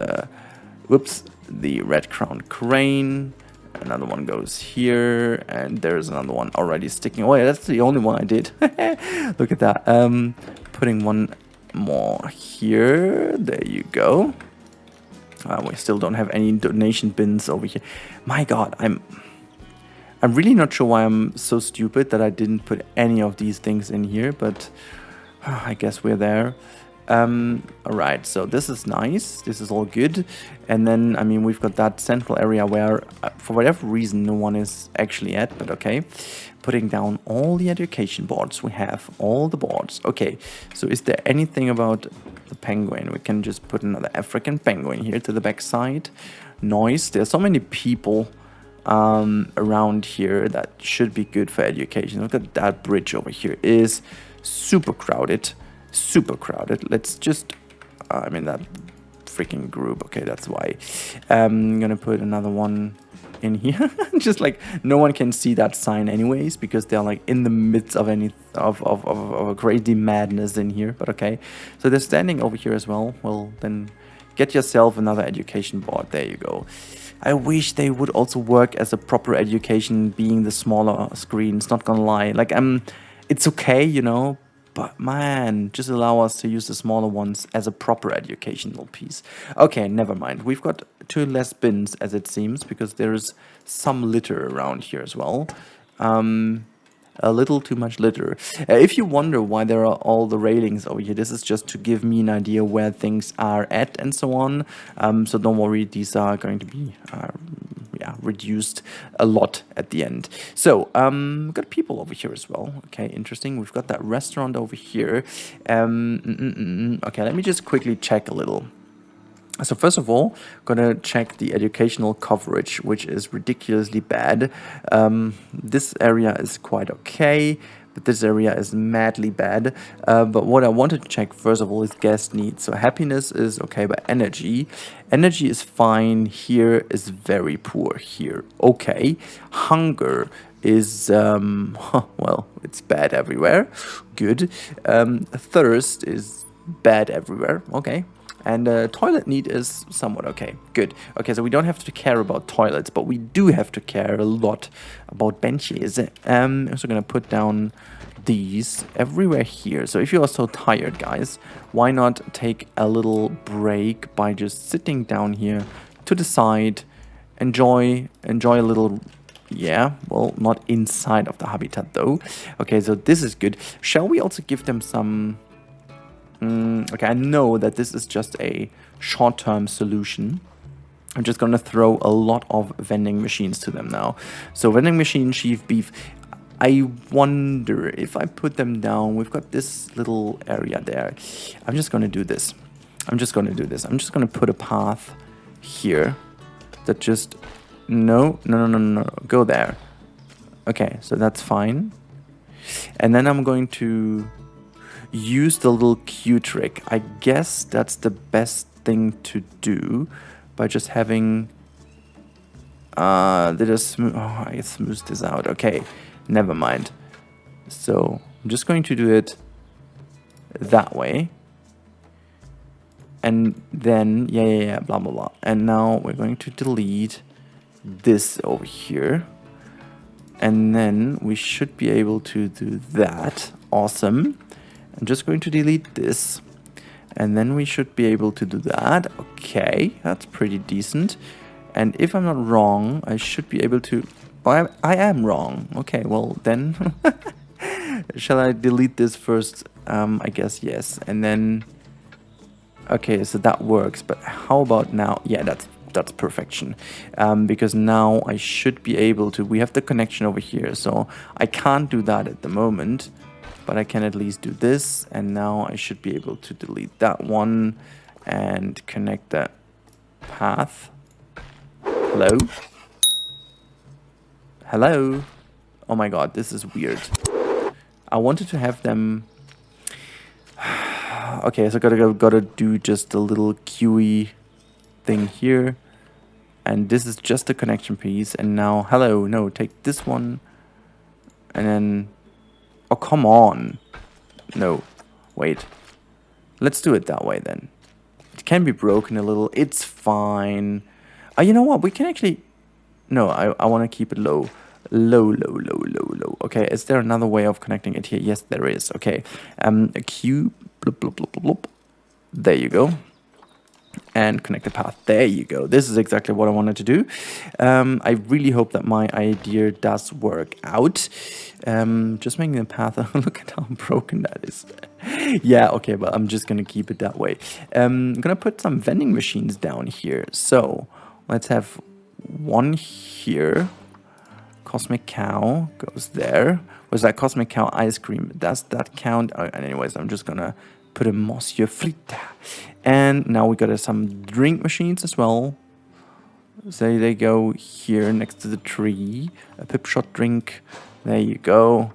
the red crown crane. Another one goes here, and there's another one already sticking away. That's the only one I did. Look at that. Putting one more here. There you go. We still don't have any donation bins over here. My God, I'm really not sure why I'm so stupid that I didn't put any of these things in here, but I guess we're there. Alright, so this is nice. This is all good. And then, I mean, we've got that central area where, for whatever reason, no one is actually at, but okay. Putting down all the education boards. We have all the boards. Okay, so is there anything about the penguin? We can just put another African penguin here to the back side. Noise. There's so many people around here that should be good for education. Look at that bridge over here. It is super crowded. Super crowded. Let's just, I mean, that freaking group. Okay, that's why. I'm gonna put another one in here. Just like no one can see that sign anyways, because they're like in the midst of any of a crazy madness in here. But okay, so they're standing over here as well. Well, then get yourself another education board. There you go. I wish they would also work as a proper education, being the smaller screens. Not gonna lie, like it's okay, you know. But man, just allow us to use the smaller ones as a proper educational piece. Okay, never mind. We've got 2 less bins, as it seems, because there is some litter around here as well. A little too much litter. If you wonder why there are all the railings over here, this is just to give me an idea where things are at and so on. So don't worry, these are going to be reduced a lot at the end. So we've got people over here as well. Okay, interesting. We've got that restaurant over here. Okay, let me just quickly check a little. So first of all, gonna check the educational coverage, which is ridiculously bad. This area is quite okay, but this area is madly bad. But what I wanted to check first of all is guest needs. So happiness is okay, but energy is fine. Here is very poor. Here, okay. Hunger is well, it's bad everywhere. Good. Thirst is bad everywhere. Okay. And toilet need is somewhat okay. Good. Okay, so we don't have to care about toilets, but we do have to care a lot about benches. I'm also going to put down these everywhere here. So if you are so tired, guys, why not take a little break by just sitting down here to the side, enjoy a little... Yeah, well, not inside of the habitat though. Okay, so this is good. Shall we also give them some... okay, I know that this is just a short-term solution. I'm just going to throw a lot of vending machines to them now. So vending machine, sheep, beef. I wonder if I put them down. We've got this little area there. I'm just going to do this. I'm just going to put a path here that just No, no, no, no, no, no. Go there. Okay, so that's fine. And then I'm going to use the little Q trick. I guess that's the best thing to do by just having did I smooth? Oh, I smoothed this out. Okay, never mind. So I'm just going to do it that way. And then, yeah, blah, blah, blah. And now we're going to delete this over here. And then we should be able to do that. Awesome. I'm just going to delete this. And then we should be able to do that. Okay, that's pretty decent. And if I'm not wrong, I should be able to... Oh, I am wrong. Okay, well then... Shall I delete this first? I guess yes. And then... Okay, so that works. But how about now? Yeah, that's perfection. Because now I should be able to... We have the connection over here, so I can't do that at the moment. But I can at least do this. And now I should be able to delete that one and connect that path. Hello? Hello? Oh my god, this is weird. I wanted to have them... Okay, so gotta do just a little QE thing here. And this is just a connection piece. And now, hello, no, take this one. And then... Oh, come on. No, wait. Let's do it that way then. It can be broken a little. It's fine. You know what? We can actually... No, I want to keep it low. Low. Okay, is there another way of connecting it here? Yes, there is. Okay. A Q. Bloop, bloop, bloop, bloop, bloop. There you go. And connect the path. There you go. This is exactly what I wanted to do. I really hope that my idea does work out. Just making the path. Look at how broken that is. Yeah, okay, but I'm just going to keep it that way. I'm going to put some vending machines down here. So let's have one here. Cosmic Cow goes there. Was that Cosmic Cow ice cream? Does that count? Anyways, I'm just going to put a Monsieur Frita. And now we got some drink machines as well. So they go here next to the tree. A Pip Shot drink. There you go.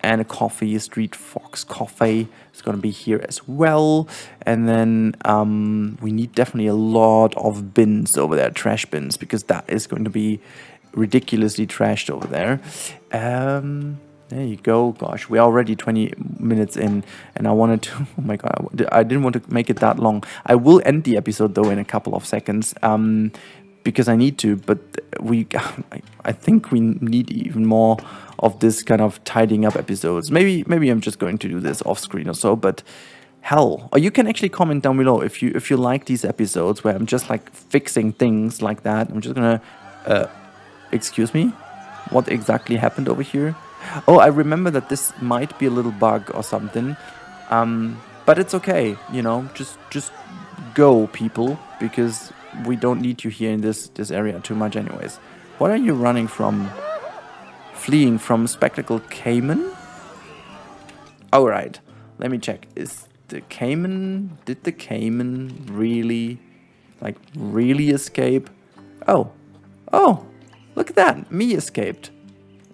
And a coffee, a Street Fox coffee. It's going to be here as well. And then we need definitely a lot of bins over there. Trash bins. Because that is going to be ridiculously trashed over there. There you go. Gosh, we're already 20 minutes in, and I wanted to... Oh my god, I didn't want to make it that long. I will end the episode, though, in a couple of seconds, because I need to, but I think we need even more of this kind of tidying up episodes. Maybe I'm just going to do this off-screen or so, but... Hell, or you can actually comment down below if you like these episodes where I'm just, like, fixing things like that. I'm just gonna... excuse me? What exactly happened over here? Oh, I remember that this might be a little bug or something. But it's okay, you know, just go, people, because we don't need you here in this area too much anyways. What are you running from? Fleeing from Spectacled Cayman? Alright, let me check. Is the Cayman... Did the Cayman really escape? Oh, look at that. Me escaped.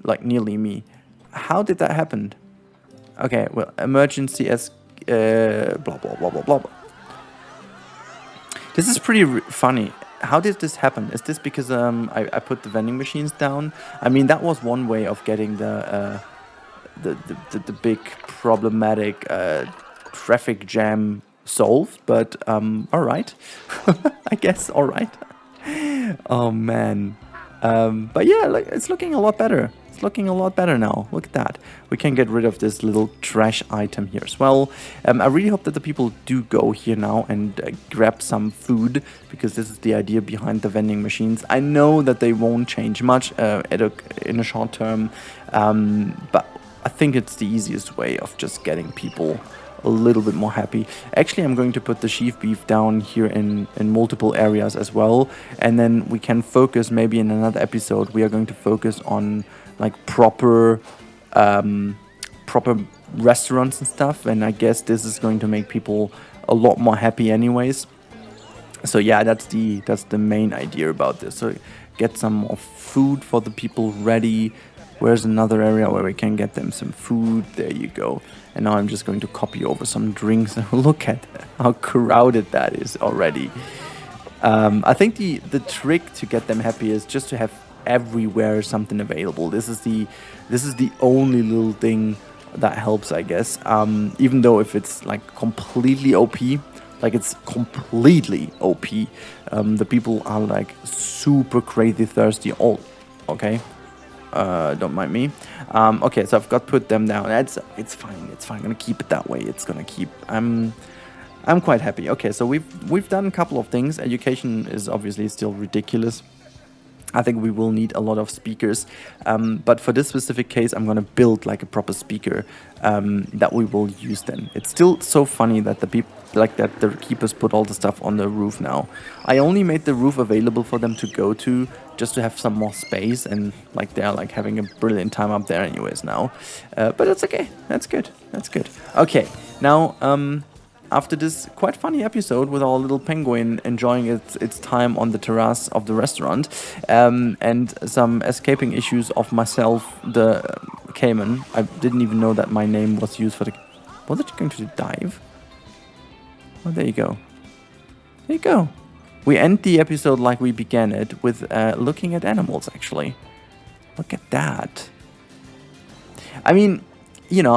Like, nearly me. How did that happen? Okay, well, emergency blah, blah, blah, blah, blah. This is pretty funny. How did this happen? Is this because I put the vending machines down? I mean, that was one way of getting the big problematic traffic jam solved, but alright. I guess alright. Oh, man. But yeah, like, it's looking a lot better. It's looking a lot better now. Look at that. We can get rid of this little trash item here as well. I really hope that the people do go here now and grab some food, because this is the idea behind the vending machines. I know that they won't change much in a short term, but I think it's the easiest way of just getting people a little bit more happy. Actually, I'm going to put the sheaf beef down here in multiple areas as well, and then we can focus, maybe in another episode we are going to focus on like proper restaurants and stuff, and I guess this is going to make people a lot more happy anyways. So yeah, that's the main idea about this. So get some more food for the people ready. Where's another area where we can get them some food? There you go. And now I'm just going to copy over some drinks. Look at how crowded that is already. I think the trick to get them happy is just to have everywhere something available. This is the only little thing that helps, I guess. Even though if it's like completely OP, like it's completely OP, the people are like super crazy thirsty. Oh, okay. Don't mind me. Okay, so I've got put them down. It's fine. It's fine. I'm gonna keep it that way. It's gonna keep. I'm quite happy. Okay, so we've done a couple of things. Education is obviously still ridiculous. I think we will need a lot of speakers, but for this specific case, I'm gonna build like a proper speaker that we will use then. It's still so funny that the keepers put all the stuff on the roof now. I only made the roof available for them to go to just to have some more space, and like they're like having a brilliant time up there anyways now. But it's okay. That's good. That's good. Okay, now after this quite funny episode with our little penguin enjoying its time on the terrace of the restaurant, and some escaping issues of myself, the caiman. I didn't even know that my name was used for the... Was it going to dive? Oh, there you go. There you go. We end the episode like we began it, with looking at animals, actually. Look at that. I mean, you know,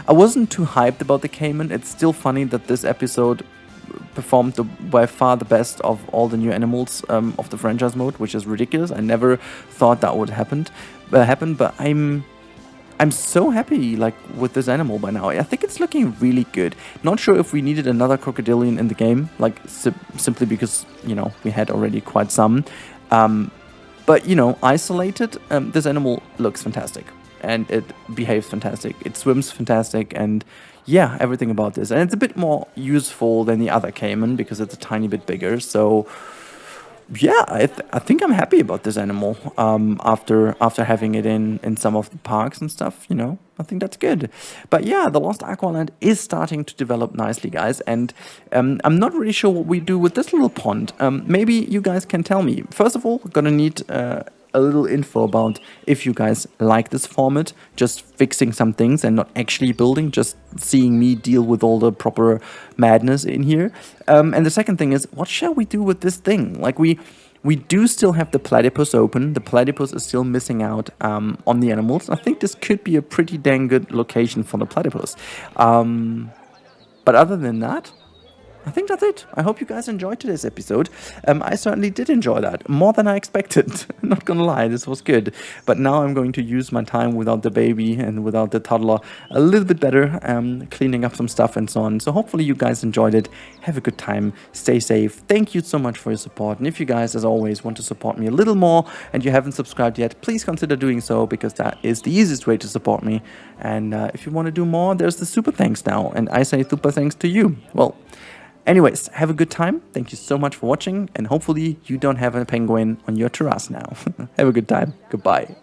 I wasn't too hyped about the caiman. It's still funny that this episode performed by far the best of all the new animals of the franchise mode, which is ridiculous. I never thought that would happen, but I'm so happy like with this animal by now. I think it's looking really good. Not sure if we needed another crocodilian in the game, like simply because, you know, we had already quite some. But, you know, isolated, this animal looks fantastic. And it behaves fantastic. It swims fantastic, and yeah, everything about this. And it's a bit more useful than the other caiman because it's a tiny bit bigger. So yeah, I think I'm happy about this animal. After having it in some of the parks and stuff, you know, I think that's good. But yeah, the Lost Aqualand is starting to develop nicely, guys. And I'm not really sure what we do with this little pond. Maybe you guys can tell me. First of all, we're gonna need a little info about if you guys like this format, just fixing some things and not actually building, just seeing me deal with all the proper madness in here. And the second thing is, what shall we do with this thing? Like we do still have the platypus open. The platypus is still missing out on the animals. I think this could be a pretty dang good location for the platypus. But other than that, I think that's it. I hope you guys enjoyed today's episode. I certainly did enjoy that, more than I expected. Not gonna lie, this was good. But now I'm going to use my time without the baby and without the toddler a little bit better, cleaning up some stuff and so on. So hopefully you guys enjoyed it. Have a good time. Stay safe. Thank you so much for your support. And if you guys, as always, want to support me a little more and you haven't subscribed yet, please consider doing so, because that is the easiest way to support me. And if you want to do more, there's the super thanks now. And I say super thanks to you. Well, anyways, have a good time. Thank you so much for watching, and hopefully you don't have a penguin on your terrace now. Have a good time. Goodbye.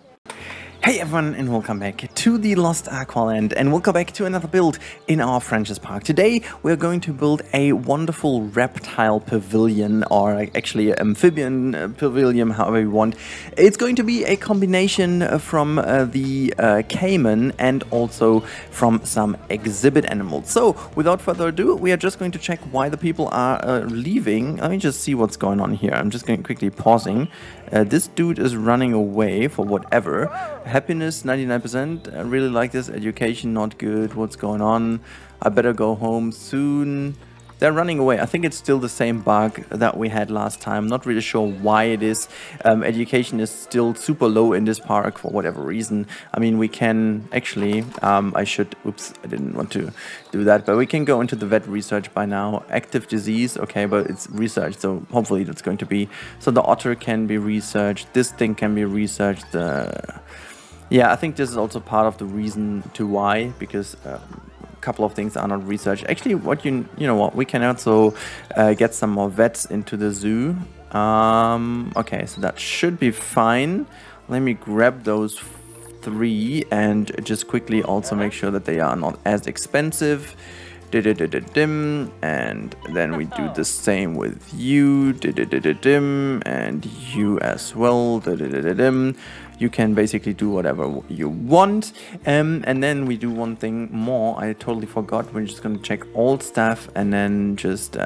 Hey everyone, and welcome back to the Lost Aqualand, and welcome back to another build in our franchise park. Today we're going to build a wonderful reptile pavilion, or actually amphibian pavilion, however you want. It's going to be a combination from the caiman and also from some exhibit animals. So without further ado, we are just going to check why the people are leaving. Let me just see what's going on here. I'm just going quickly pausing. This dude is running away for whatever. Happiness 99%. I really like this. Education not good. What's going on? I better go home soon. They're running away. I think it's still the same bug that we had last time. Not really sure why it is. Education is still super low in this park for whatever reason. I mean, we can actually, oops, I didn't want to do that, but we can go into the vet research by now. Active disease, okay, but it's research, so hopefully that's going to be. So the otter can be researched. This thing can be researched. Yeah, I think this is also part of the reason to why, because couple of things are not researched. Actually, what you know what, we can also get some more vets into the zoo. Okay, so that should be fine. Let me grab those 3 and just quickly also make sure that they are not as expensive. dim, and then we do the same with you, dim, and you as well, dim. You can basically do whatever you want, and then we do one thing more. I totally forgot. We're just gonna check all staff and then just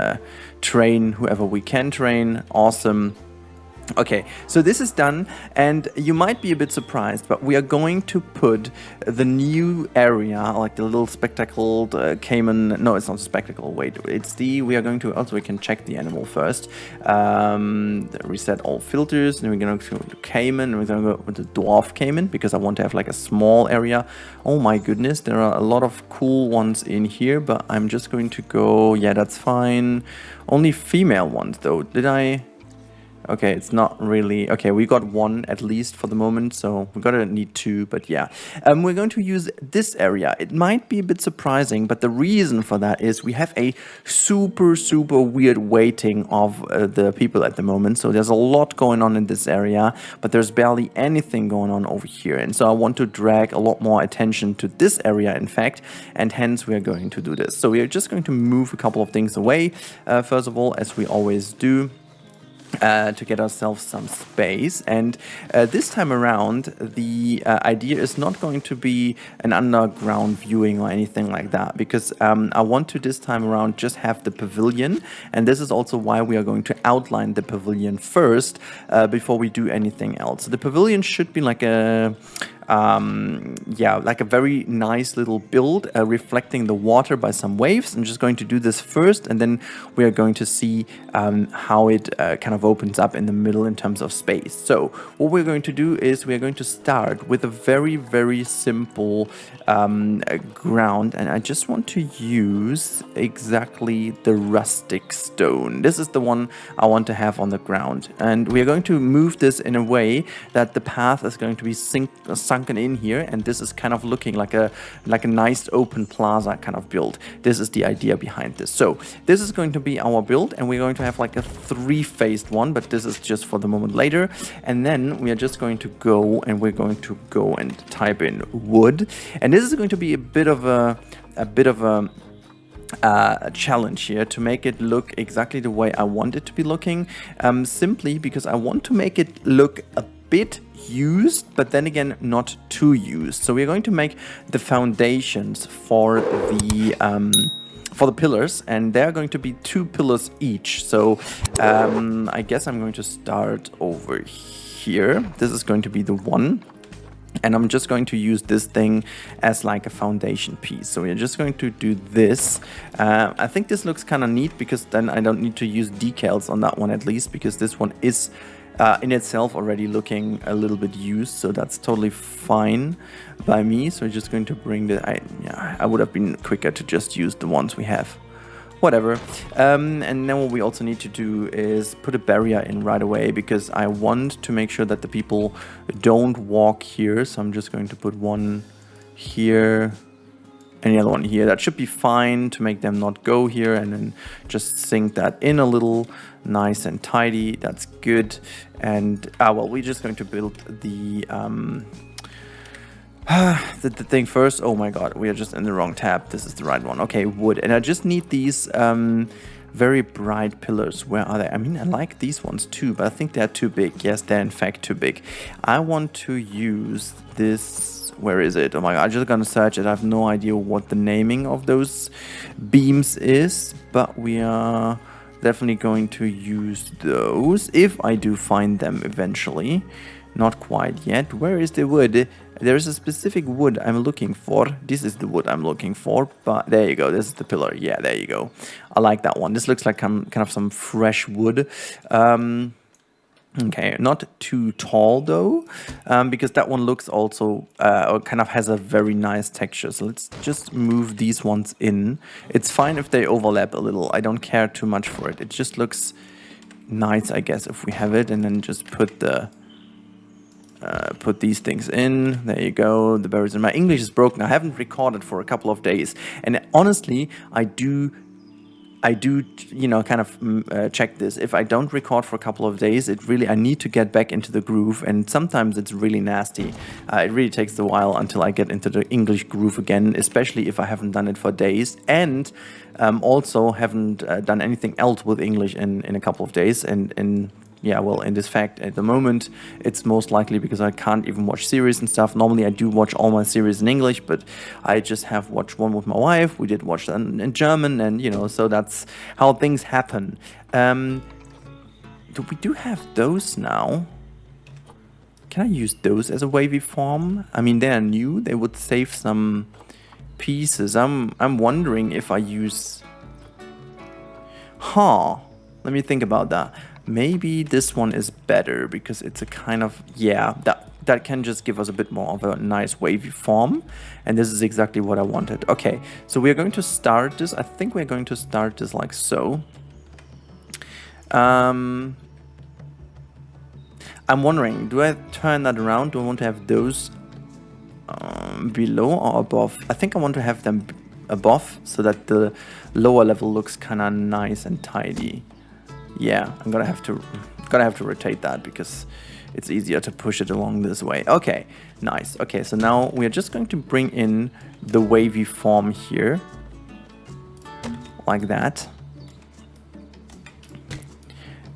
train whoever we can train. Awesome. Okay, so this is done, and you might be a bit surprised, but we are going to put the new area, like the little spectacled caiman. No, it's not spectacle. Wait, it's we are going to, also we can check the animal first. Reset all filters, and we're going to go to caiman, and we're going to go with the dwarf caiman, because I want to have like a small area. Oh my goodness, there are a lot of cool ones in here, but I'm just going to go, yeah, that's fine. Only female ones though, did I? Okay, it's not really... Okay, we got one at least for the moment, so we're gonna need two, but yeah. We're going to use this area. It might be a bit surprising, but the reason for that is we have a super weird weighting of the people at the moment. So there's a lot going on in this area, but there's barely anything going on over here. And so I want to drag a lot more attention to this area, in fact, and hence we are going to do this. So we are just going to move a couple of things away, first of all, as we always do. To get ourselves some space, and this time around the idea is not going to be an underground viewing or anything like that, because I want to this time around just have the pavilion, and this is also why we are going to outline the pavilion first before we do anything else. So the pavilion should be like a yeah, like a very nice little build reflecting the water by some waves. I'm just going to do this first, and then we are going to see how it kind of opens up in the middle in terms of space. So what we're going to do is we are going to start with a very simple ground, and I just want to use exactly the rustic stone. This is the one I want to have on the ground, and we are going to move this in a way that the path is going to be sunken in here, and this is kind of looking like a nice open plaza kind of build. This is the idea behind this. So this is going to be our build, and we're going to have like a three-phased one, but this is just for the moment later. And then we are just going to go and type in wood, and this is going to be a bit of a challenge here to make it look exactly the way I want it to be looking, simply because I want to make it look a bit used, but then again not too used. So we're going to make the foundations for the pillars, and they're going to be 2 pillars each. So I guess I'm going to start over here. This is going to be the one, and I'm just going to use this thing as like a foundation piece. So we're just going to do this. I think this looks kind of neat, because then I don't need to use decals on that one, at least, because this one is in itself already looking a little bit used, so that's totally fine by me. So we're just going to bring the... I would have been quicker to just use the ones we have. Whatever. And then what we also need to do is put a barrier in right away, because I want to make sure that the people don't walk here. So I'm just going to put one here and the other one here. That should be fine to make them not go here, and then just sink that in a little, nice and tidy. That's good. And well, we're just going to build the thing first. Oh my god, we are just in the wrong tab. This is the right one. Okay, wood. And I just need these very bright pillars. Where are they? I mean, I like these ones too, but I think they're too big. Yes, they're in fact too big. I want to use this... Where is it? Oh my god, I'm just gonna search it. I have no idea what the naming of those beams is, but we are definitely going to use those if I do find them eventually. Not quite yet. Where is the wood? There is a specific wood I'm looking for. This is the wood I'm looking for, but there you go. This is the pillar. Yeah, there you go. I like that one. This looks like kind of some fresh wood. Okay, not too tall though, because that one looks also kind of has a very nice texture. So let's just move these ones in. It's fine if they overlap a little. I don't care too much for it. It just looks nice, I guess, if we have it, and then just put these things in. There you go. The berries in my English is broken. I haven't recorded for a couple of days, and honestly, I do I do, you know, kind of check this. If I don't record for a couple of days, I need to get back into the groove, and sometimes it's really nasty. It really takes a while until I get into the English groove again, especially if I haven't done it for days, and also haven't done anything else with English in a couple of days. And yeah, well, in this fact, at the moment, it's most likely because I can't even watch series and stuff. Normally, I do watch all my series in English, but I just have watched one with my wife. We did watch that in German, and, you know, so that's how things happen. We do have those now. Can I use those as a wavy form? I mean, they're new. They would save some pieces. I'm wondering if I use... Let me think about that. Maybe this one is better because it's a kind of, yeah, that can just give us a bit more of a nice wavy form. And this is exactly what I wanted. Okay, so we're going to start this. I think we're going to start this like so. I'm wondering, do I turn that around? Do I want to have those below or above? I think I want to have them above so that the lower level looks kind of nice and tidy. Yeah, I'm gonna have to rotate that because it's easier to push it along this way. Okay, nice. Okay, so now we are just going to bring in the wavy form here, like that,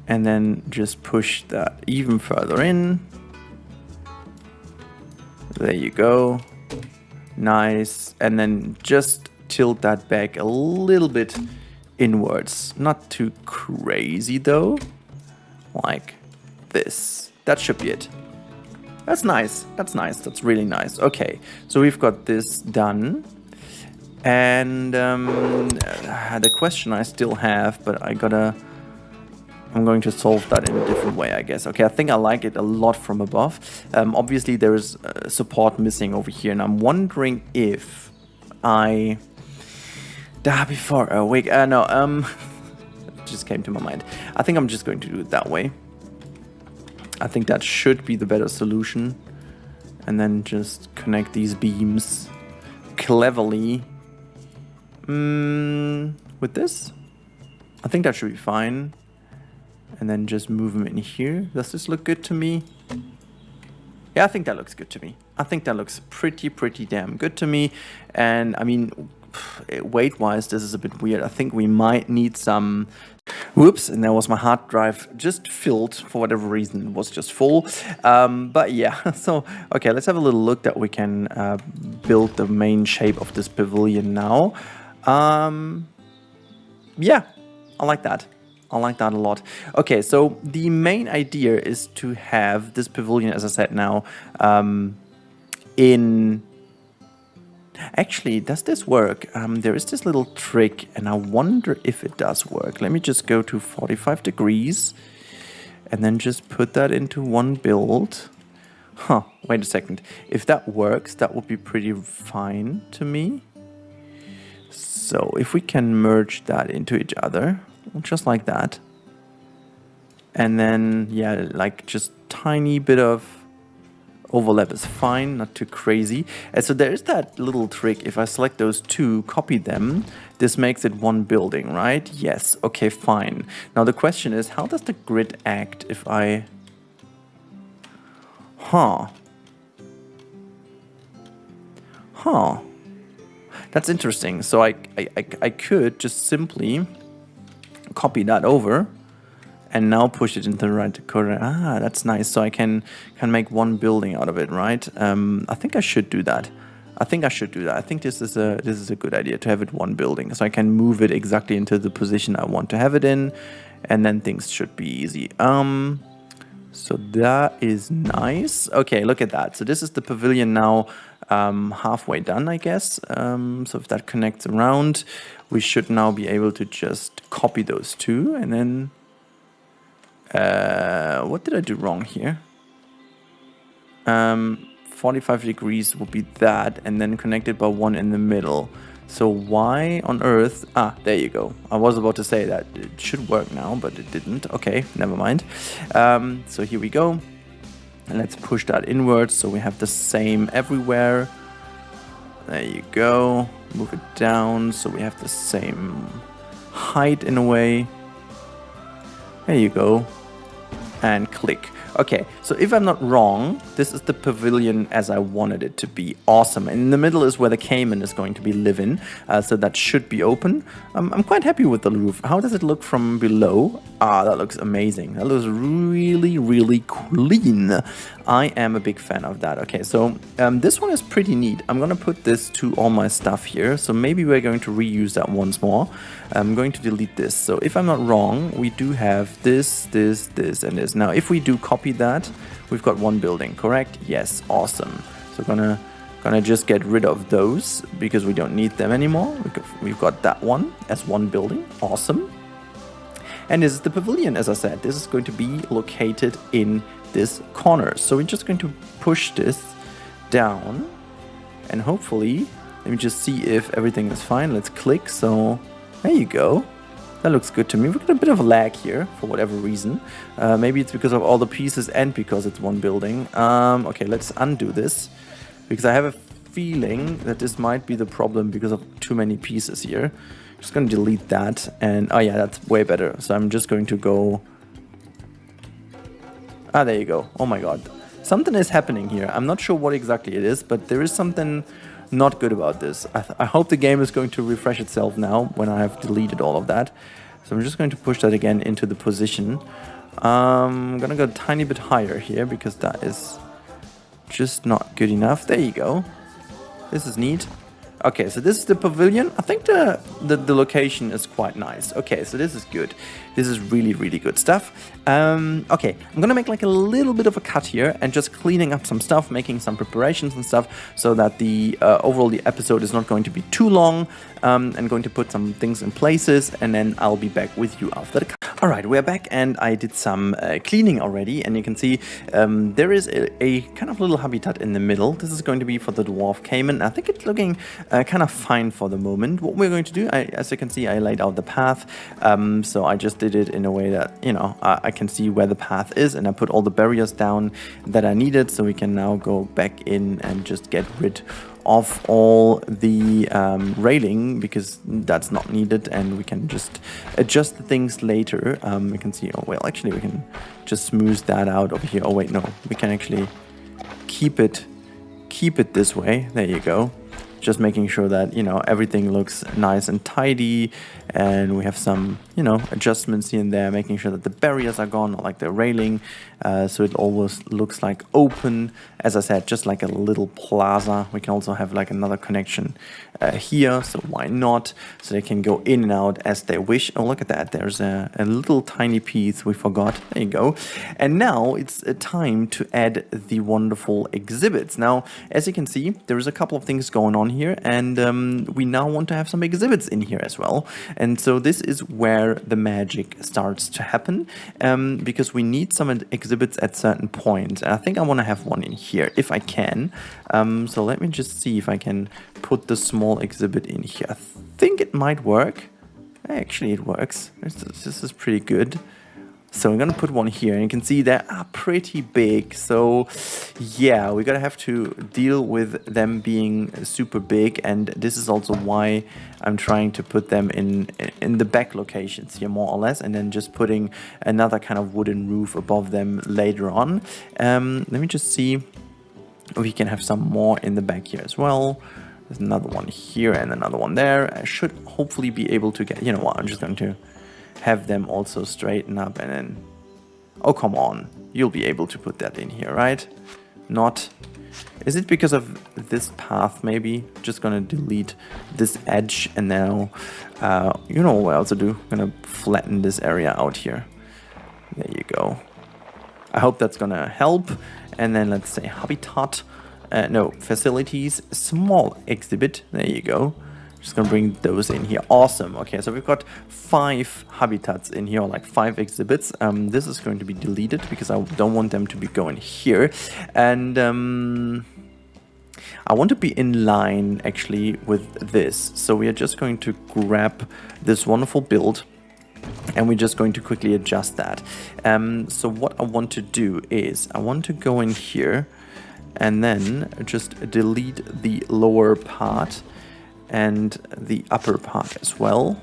and then just push that even further in. There you go. Nice. And then just tilt that back a little bit inwards. Not too crazy though. Like this. That should be it. That's nice. That's nice. That's really nice. Okay, so we've got this done. And the question I still have, but I'm going to solve that in a different way, I guess. Okay, I think I like it a lot from above. Obviously, there is support missing over here, and I'm wondering if I... before a week... it just came to my mind. I think I'm just going to do it that way. I think that should be the better solution. And then just connect these beams cleverly. With this? I think that should be fine. And then just move them in here. Does this look good to me? Yeah, I think that looks good to me. I think that looks pretty damn good to me. And I mean, weight-wise, this is a bit weird. I think we might need some... Whoops, and there was my hard drive just filled for whatever reason. It was just full. But yeah, so, okay, let's have a little look that we can build the main shape of this pavilion now. Yeah, I like that. I like that a lot. Okay, so the main idea is to have this pavilion, as I said now, in... Actually, does this work? There is this little trick, and I wonder if it does work. Let me just go to 45 degrees, and then just put that into one build. Wait a second. If that works, that would be pretty fine to me. So if we can merge that into each other, just like that. And then, yeah, like just tiny bit of overlap is fine, not too crazy. And so there is that little trick. If I select those two, copy them, this makes it one building, right? Yes, okay, fine. Now the question is, how does the grid act if I... That's interesting. So I could just simply copy that over and now push it into the right corner. That's nice. So I can make one building out of it, right? I think I should do that. I think this is a good idea to have it one building, so I can move it exactly into the position I want to have it in, and then things should be easy. So that is nice. Okay, look at that. So this is the pavilion now, halfway done, I guess. So if that connects around, we should now be able to just copy those two, and then what did I do wrong here? 45 degrees will be that, and then connected by one in the middle. So why on earth? There you go. I was about to say that it should work now, but it didn't. Okay, never mind. So here we go. And let's push that inwards so we have the same everywhere. There you go. Move it down so we have the same hide in a way. There you go. And click. Okay, so if I'm not wrong, this is the pavilion as I wanted it to be. Awesome. And in the middle is where the caiman is going to be living, so that should be open. I'm quite happy with the roof. How does it look from below? Ah, that looks amazing. That looks really, really clean. I am a big fan of that. Okay, so this one is pretty neat. I'm going to put this to all my stuff here, so maybe we're going to reuse that once more. I'm going to delete this. So if I'm not wrong, we do have this, this, this, and this. Now, if we do copy that, we've got one building, correct? Yes, awesome. So gonna just get rid of those because we don't need them anymore. We've got that one as one building, awesome. And this is the pavilion, as I said. This is going to be located in this corner. So we're just going to push this down and hopefully, let me just see if everything is fine. Let's click. So there you go. That looks good to me. We've got a bit of a lag here for whatever reason. Maybe it's because of all the pieces and because it's one building. Okay, let's undo this because I have a feeling that this might be the problem because of too many pieces here. Just going to delete that and oh yeah, that's way better. So I'm just going to go. Ah, there you go. Oh my god. Something is happening here. I'm not sure what exactly it is, but there is something not good about this. I hope the game is going to refresh itself now when I have deleted all of that. So I'm just going to push that again into the position. I'm gonna go a tiny bit higher here because that is just not good enough. There you go. This is neat. Okay, so this is the pavilion. I think the location is quite nice. Okay, so this is good. This is really, really good stuff. Okay, I'm gonna make like a little bit of a cut here and just cleaning up some stuff, making some preparations and stuff so that the overall the episode is not going to be too long. I'm going to put some things in places and then I'll be back with you after the cut. All right, we're back and I did some cleaning already and you can see there is a kind of little habitat in the middle. This is going to be for the dwarf caiman. I think it's looking kind of fine for the moment. What we're going to do, as you can see, I laid out the path. So I just did it in a way that, you know, I can see where the path is and I put all the barriers down that I needed so we can now go back in and just get rid of all the railing because that's not needed and we can just adjust the things later. We can see, oh well, actually we can just smooth that out over here. Oh wait, no, we can actually keep it this way. There you go. Just making sure that, you know, everything looks nice and tidy and we have some, you know, adjustments here and there, making sure that the barriers are gone, like the railing, so it always looks like open. As I said, just like a little plaza. We can also have like another connection here, so why not? So they can go in and out as they wish. Oh, look at that. There's a little tiny piece we forgot. There you go. And now it's time to add the wonderful exhibits. Now, as you can see, there is a couple of things going on here and we now want to have some exhibits in here as well. And so this is where the magic starts to happen because we need some exhibits at certain points. And I think I want to have one in here if I can. So let me just see if I can put the small exhibit in here. I think it might work. Actually, it works. This is pretty good. So I'm gonna put one here and you can see they are pretty big. So yeah, we're gonna have to deal with them being super big and this is also why I'm trying to put them in the back locations here more or less and then just putting another kind of wooden roof above them later on. Let me just see if we can have some more in the back here as well. There's another one here and another one there. I should hopefully be able to get, you know what, I'm just going to have them also straighten up and then, oh come on, you'll be able to put that in here, right? Not, is it because of this path maybe? Just gonna delete this edge and now, you know what I also do? I'm gonna flatten this area out here. There you go. I hope that's gonna help. And then let's say habitat, no, facilities, small exhibit, there you go. Just gonna bring those in here. Awesome. Okay, so we've got 5 habitats in here, or like 5 exhibits. This is going to be deleted because I don't want them to be going here. And I want to be in line actually with this. So we are just going to grab this wonderful build and we're just going to quickly adjust that. So what I want to do is I want to go in here and then just delete the lower part and the upper part as well.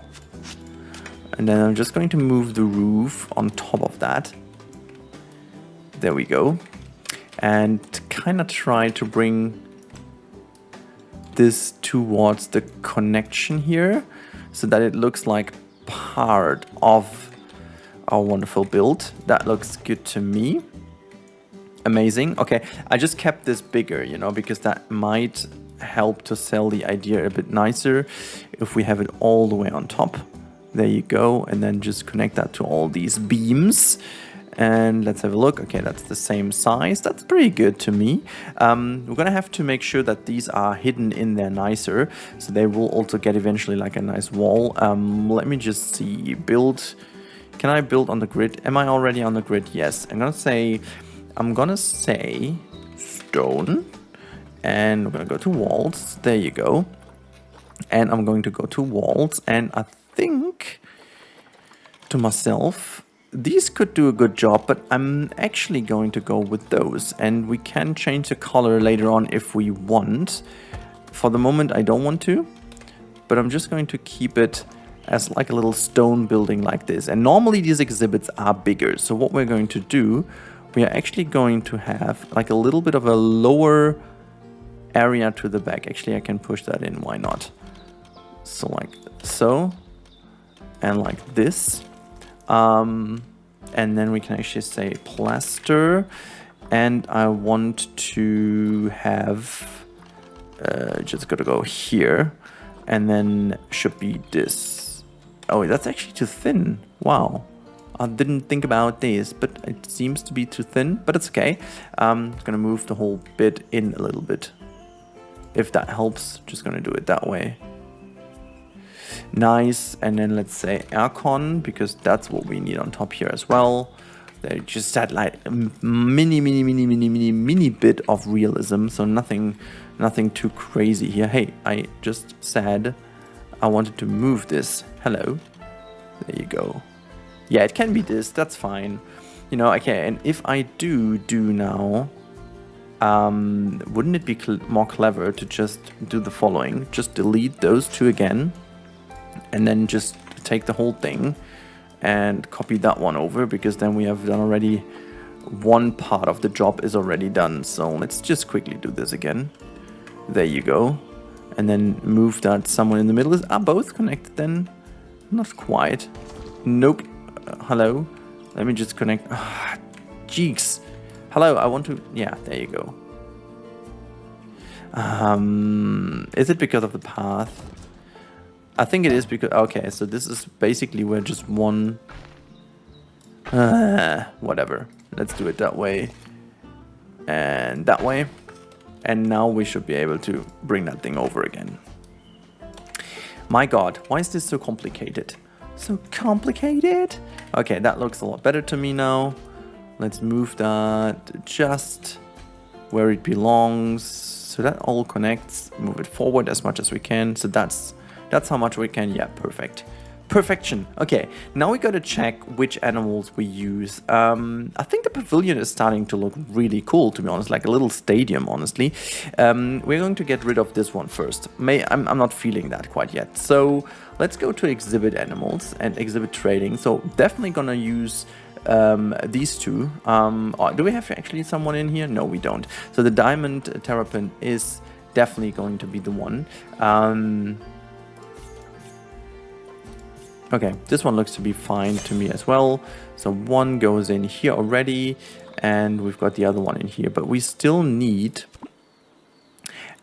And then I'm just going to move the roof on top of that. There we go. And kind of try to bring this towards the connection here so that it looks like part of our wonderful build. That looks good to me. Amazing. Okay, I just kept this bigger, you know, because that might help to sell the idea a bit nicer if we have it all the way on top. There you go. And then just connect that to all these beams. And let's have a look. Okay, that's the same size. That's pretty good to me. We're gonna have to make sure that these are hidden in there nicer, so they will also get eventually like a nice wall. Let me just see. Build. Can I build on the grid? Am I already on the grid? Yes. I'm gonna say stone, and we're gonna go to walls. There you go. And I'm going to go to walls, and I think to myself, these could do a good job, but I'm actually going to go with those, and we can change the color later on if we want. For the moment, I don't want to, but I'm just going to keep it as like a little stone building like this. And normally these exhibits are bigger, so what we're going to do, we are actually going to have like a little bit of a lower area to the back. Actually, I can push that in, why not? So like so, and like this. And then we can actually say plaster, and I want to have just gotta go here, and then should be this. Oh, that's actually too thin. Wow, I didn't think about this, but it seems to be too thin, but it's okay. I'm gonna move the whole bit in a little bit, if that helps. Just gonna do it that way. Nice. And then let's say aircon, because that's what we need on top here as well. They just had like a mini bit of realism, so nothing too crazy here. Hey, I just said I wanted to move this. Hello. There you go. Yeah, it can be this. That's fine. You know, okay. And if I do now, wouldn't it be more clever to just do the following? Just delete those two again, and then just take the whole thing and copy that one over, because then we have done already one part of the job is already done. So let's just quickly do this again. There you go. And then move that somewhere in the middle. Are both connected then? Not quite. Nope. Hello. Let me just connect. Jeeks. Hello, I want to... Yeah, there you go. Is it because of the path? I think it is because... Okay, so this is basically where just one... whatever. Let's do it that way. And that way. And now we should be able to bring that thing over again. My god, why is this so complicated? So complicated? Okay, that looks a lot better to me now. Let's move that just where it belongs. So that all connects. Move it forward as much as we can. So that's how much we can. Yeah, perfect. Perfection. Okay, now we got to check which animals we use. I think the pavilion is starting to look really cool, to be honest, like a little stadium, honestly. We're going to get rid of this one first. I'm not feeling that quite yet. So let's go to exhibit animals and exhibit trading. So definitely gonna use these two. Do we have actually someone in here? No, we don't. So the diamond terrapin is definitely going to be the one. Okay, this one looks to be fine to me as well. So one goes in here already, and we've got the other one in here, but we still need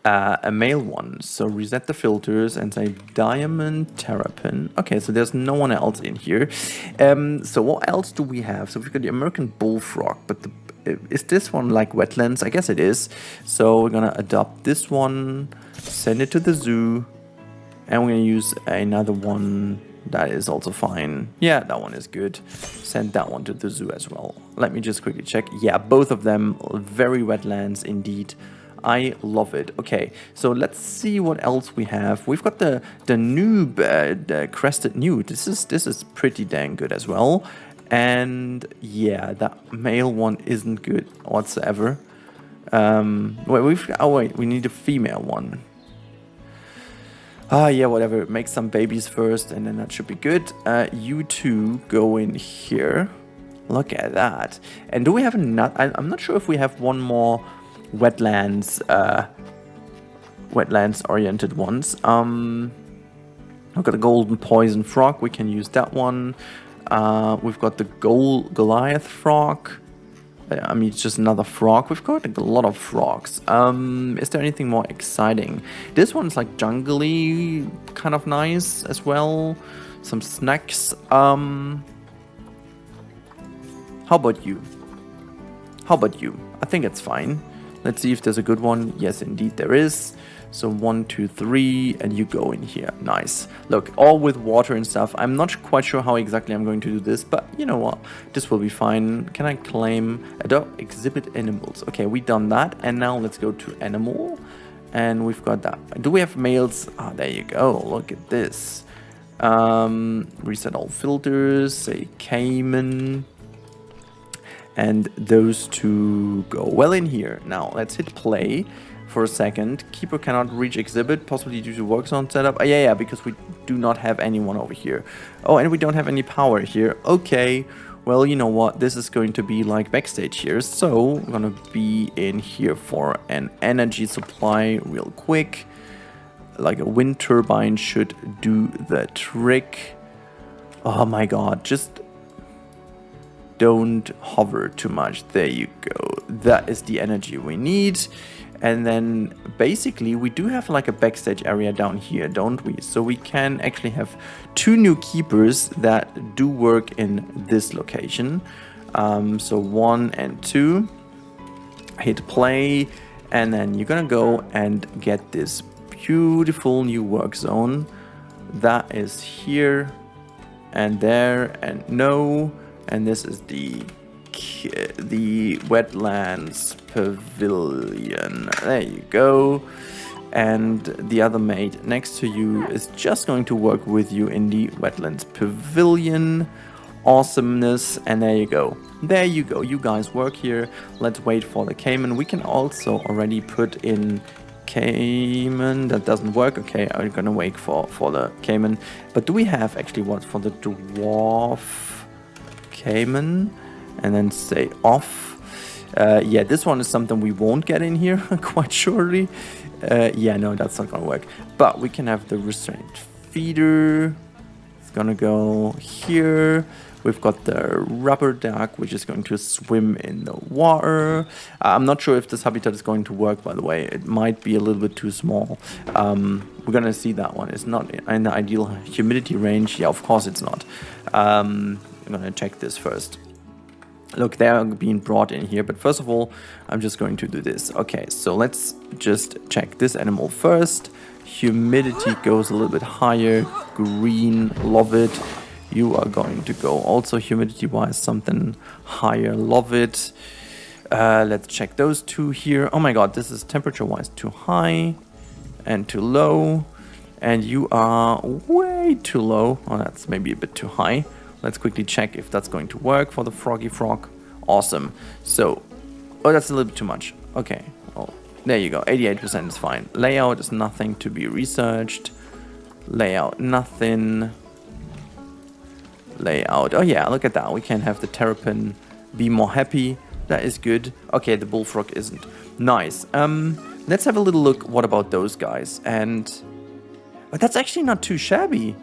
a male one. So reset the filters and say diamond terrapin. Okay, so there's no one else in here. So what else do we have? So we've got the American bullfrog, but is this one like wetlands? I guess it is. So we're gonna adopt this one, send it to the zoo, and we're gonna use another one. That is also fine. Yeah, that one is good. Send that one to the zoo as well. Let me just quickly check. Yeah, both of them very wetlands indeed. I love it. Okay, so let's see what else we have. We've got the noob, the crested newt. This is pretty dang good as well. And yeah, that male one isn't good whatsoever. Wait, we need a female one. Yeah, whatever. Make some babies first, and then that should be good. You two go in here. Look at that. And do we have another? I'm not sure if we have one more wetlands, wetlands-oriented ones. We've got a golden poison frog. We can use that one. We've got the Goliath frog. I mean, it's just another frog. We've got a lot of frogs. Is there anything more exciting? This one's like jungly, kind of nice as well. Some snacks. How about you? How about you? I think it's fine. Let's see if there's a good one. Yes, indeed there is. So 1, 2, 3, and you go in here. Nice. Look, all with water and stuff. I'm not quite sure how exactly I'm going to do this, but you know what? This will be fine. Can I claim adopt exhibit animals? Okay, we done that, and now let's go to animal, and we've got that. Do we have males? Ah, there you go. Look at this. Reset all filters. Say caiman. And those two go well in here. Now let's hit play for a second. Keeper cannot reach exhibit, possibly due to work zone setup. Yeah, because we do not have anyone over here. Oh, and we don't have any power here. Okay, well, you know what? This is going to be like backstage here. So I'm gonna be in here for an energy supply real quick. Like a wind turbine should do the trick. Oh my god, just don't hover too much. There you go. That is the energy we need. And then basically we do have like a backstage area down here, don't we? So we can actually have 2 new keepers that do work in this location. So 1 and 2. Hit play, and then you're gonna go and get this beautiful new work zone. That is here and there and no. And this is the wetlands pavilion. There you go. And the other mate next to you is just going to work with you in the wetlands pavilion. Awesomeness. And there you go. There you go. You guys work here. Let's wait for the caiman. We can also already put in caiman. That doesn't work. Okay, I'm gonna wait for the caiman. But do we have actually what for the dwarf caiman? And then say off. Yeah, this one is something we won't get in here quite surely. Yeah, no, that's not gonna work. But we can have the restrained feeder. It's gonna go here. We've got the rubber duck, which is going to swim in the water. I'm not sure if this habitat is going to work, by the way. It might be a little bit too small. We're gonna see that one. It's not in the ideal humidity range. Yeah, of course it's not. I'm gonna check this first. Look, they're being brought in here, but first of all, I'm just going to do this. Okay, so let's just check this animal first. Humidity goes a little bit higher. Green, love it. You are going to go also humidity-wise something higher, love it. Let's check those two here. Oh my god, this is temperature-wise too high and too low. And you are way too low. Oh, that's maybe a bit too high. Let's quickly check if that's going to work for the froggy frog. Awesome. So, oh, that's a little bit too much. Okay. Oh, there you go. 88% is fine. Layout is nothing to be researched. Layout, nothing. Layout. Oh yeah, look at that. We can have the terrapin be more happy. That is good. Okay, the bullfrog isn't. Nice. Let's have a little look. What about those guys? And but that's actually not too shabby.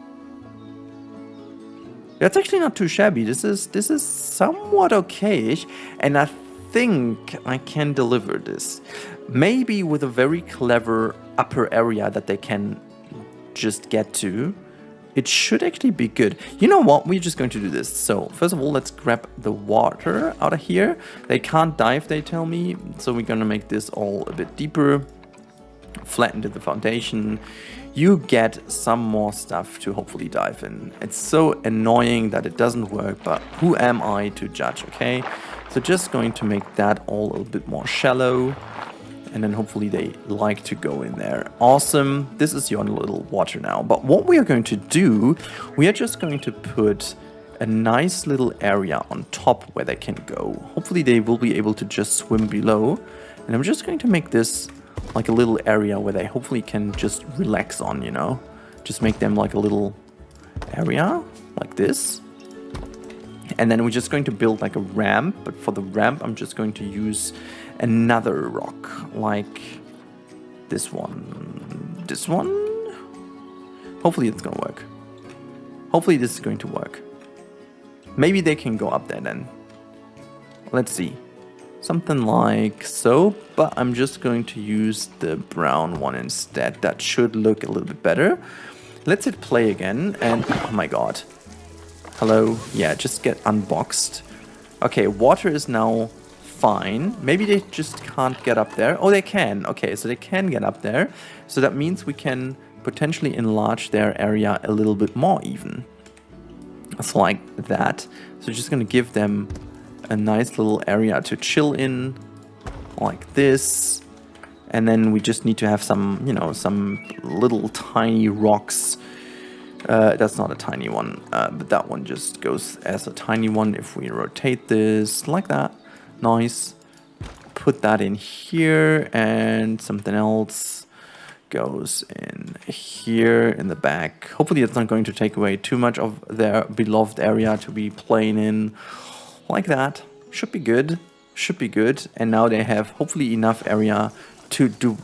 That's actually not too shabby. This is somewhat okayish, and I think I can deliver this. Maybe with a very clever upper area that they can just get to. It should actually be good. You know what? We're just going to do this. So first of all, let's grab the water out of here. They can't dive, they tell me. So we're gonna make this all a bit deeper. Flatten the foundation. You get some more stuff to hopefully dive in. It's so annoying that it doesn't work, but who am I to judge, okay? So just going to make that all a little bit more shallow. And then hopefully they like to go in there. Awesome. This is your little water now. But what we are going to do, we are just going to put a nice little area on top where they can go. Hopefully they will be able to just swim below. And I'm just going to make this like a little area where they hopefully can just relax on, you know. Just make them like a little area like this. And then we're just going to build like a ramp, but for the ramp I'm just going to use another rock, like this one. This one? Hopefully it's gonna work. Hopefully this is going to work. Maybe they can go up there then. Let's see. Something like so, but I'm just going to use the brown one instead. That should look a little bit better. Let's hit play again, and oh my god. Hello? Yeah, just get unboxed. Okay, water is now fine. Maybe they just can't get up there. Oh, they can. Okay, so they can get up there. So that means we can potentially enlarge their area a little bit more even. So like that. So just gonna give them a nice little area to chill in, like this. And then we just need to have some, you know, some little tiny rocks. That's not a tiny one, but that one just goes as a tiny one if we rotate this like that. Nice. Put that in here, and something else goes in here in the back. Hopefully it's not going to take away too much of their beloved area to be playing in. Like that. Should be good. Should be good. And now they have hopefully enough area to do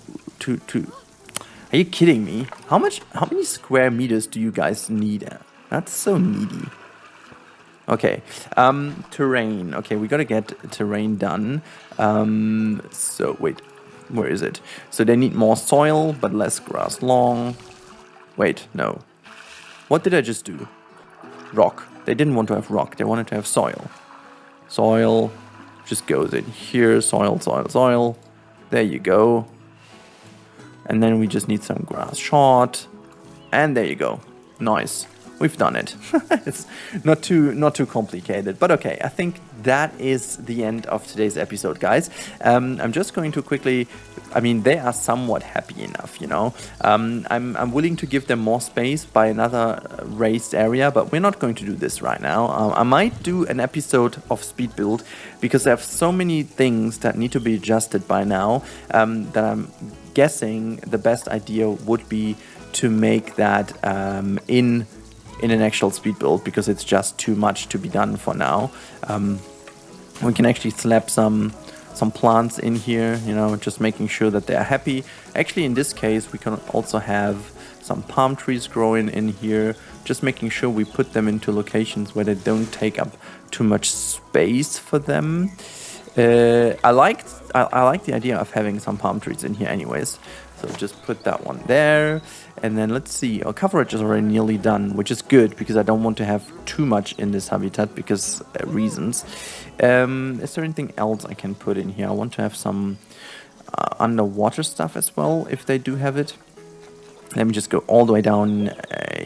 Are you kidding me? How many square meters do you guys need? That's so needy. Okay. Terrain. Okay, we gotta get terrain done. So wait, where is it? So they need more soil but less grass long. Wait, no. What did I just do? Rock. They didn't want to have rock, they wanted to have soil. Soil just goes in here, soil, soil, soil. There you go. And then we just need some grass short. And there you go. Nice. We've done it. It's not too complicated, but okay. I think that is the end of today's episode, guys. I'm just going to quickly. I mean, they are somewhat happy enough, you know. I'm willing to give them more space by another raised area, but we're not going to do this right now. I might do an episode of speed build because I have so many things that need to be adjusted by now that I'm guessing the best idea would be to make that in an actual speed build, because it's just too much to be done for now. We can actually slap some plants in here, you know, just making sure that they're happy. Actually, in this case, we can also have some palm trees growing in here, just making sure we put them into locations where they don't take up too much space for them. I like the idea of having some palm trees in here anyways. So just put that one there. And then let's see, our coverage is already nearly done, which is good because I don't want to have too much in this habitat because reasons. Is there anything else I can put in here? I want to have some underwater stuff as well, if they do have it. Let me just go all the way down.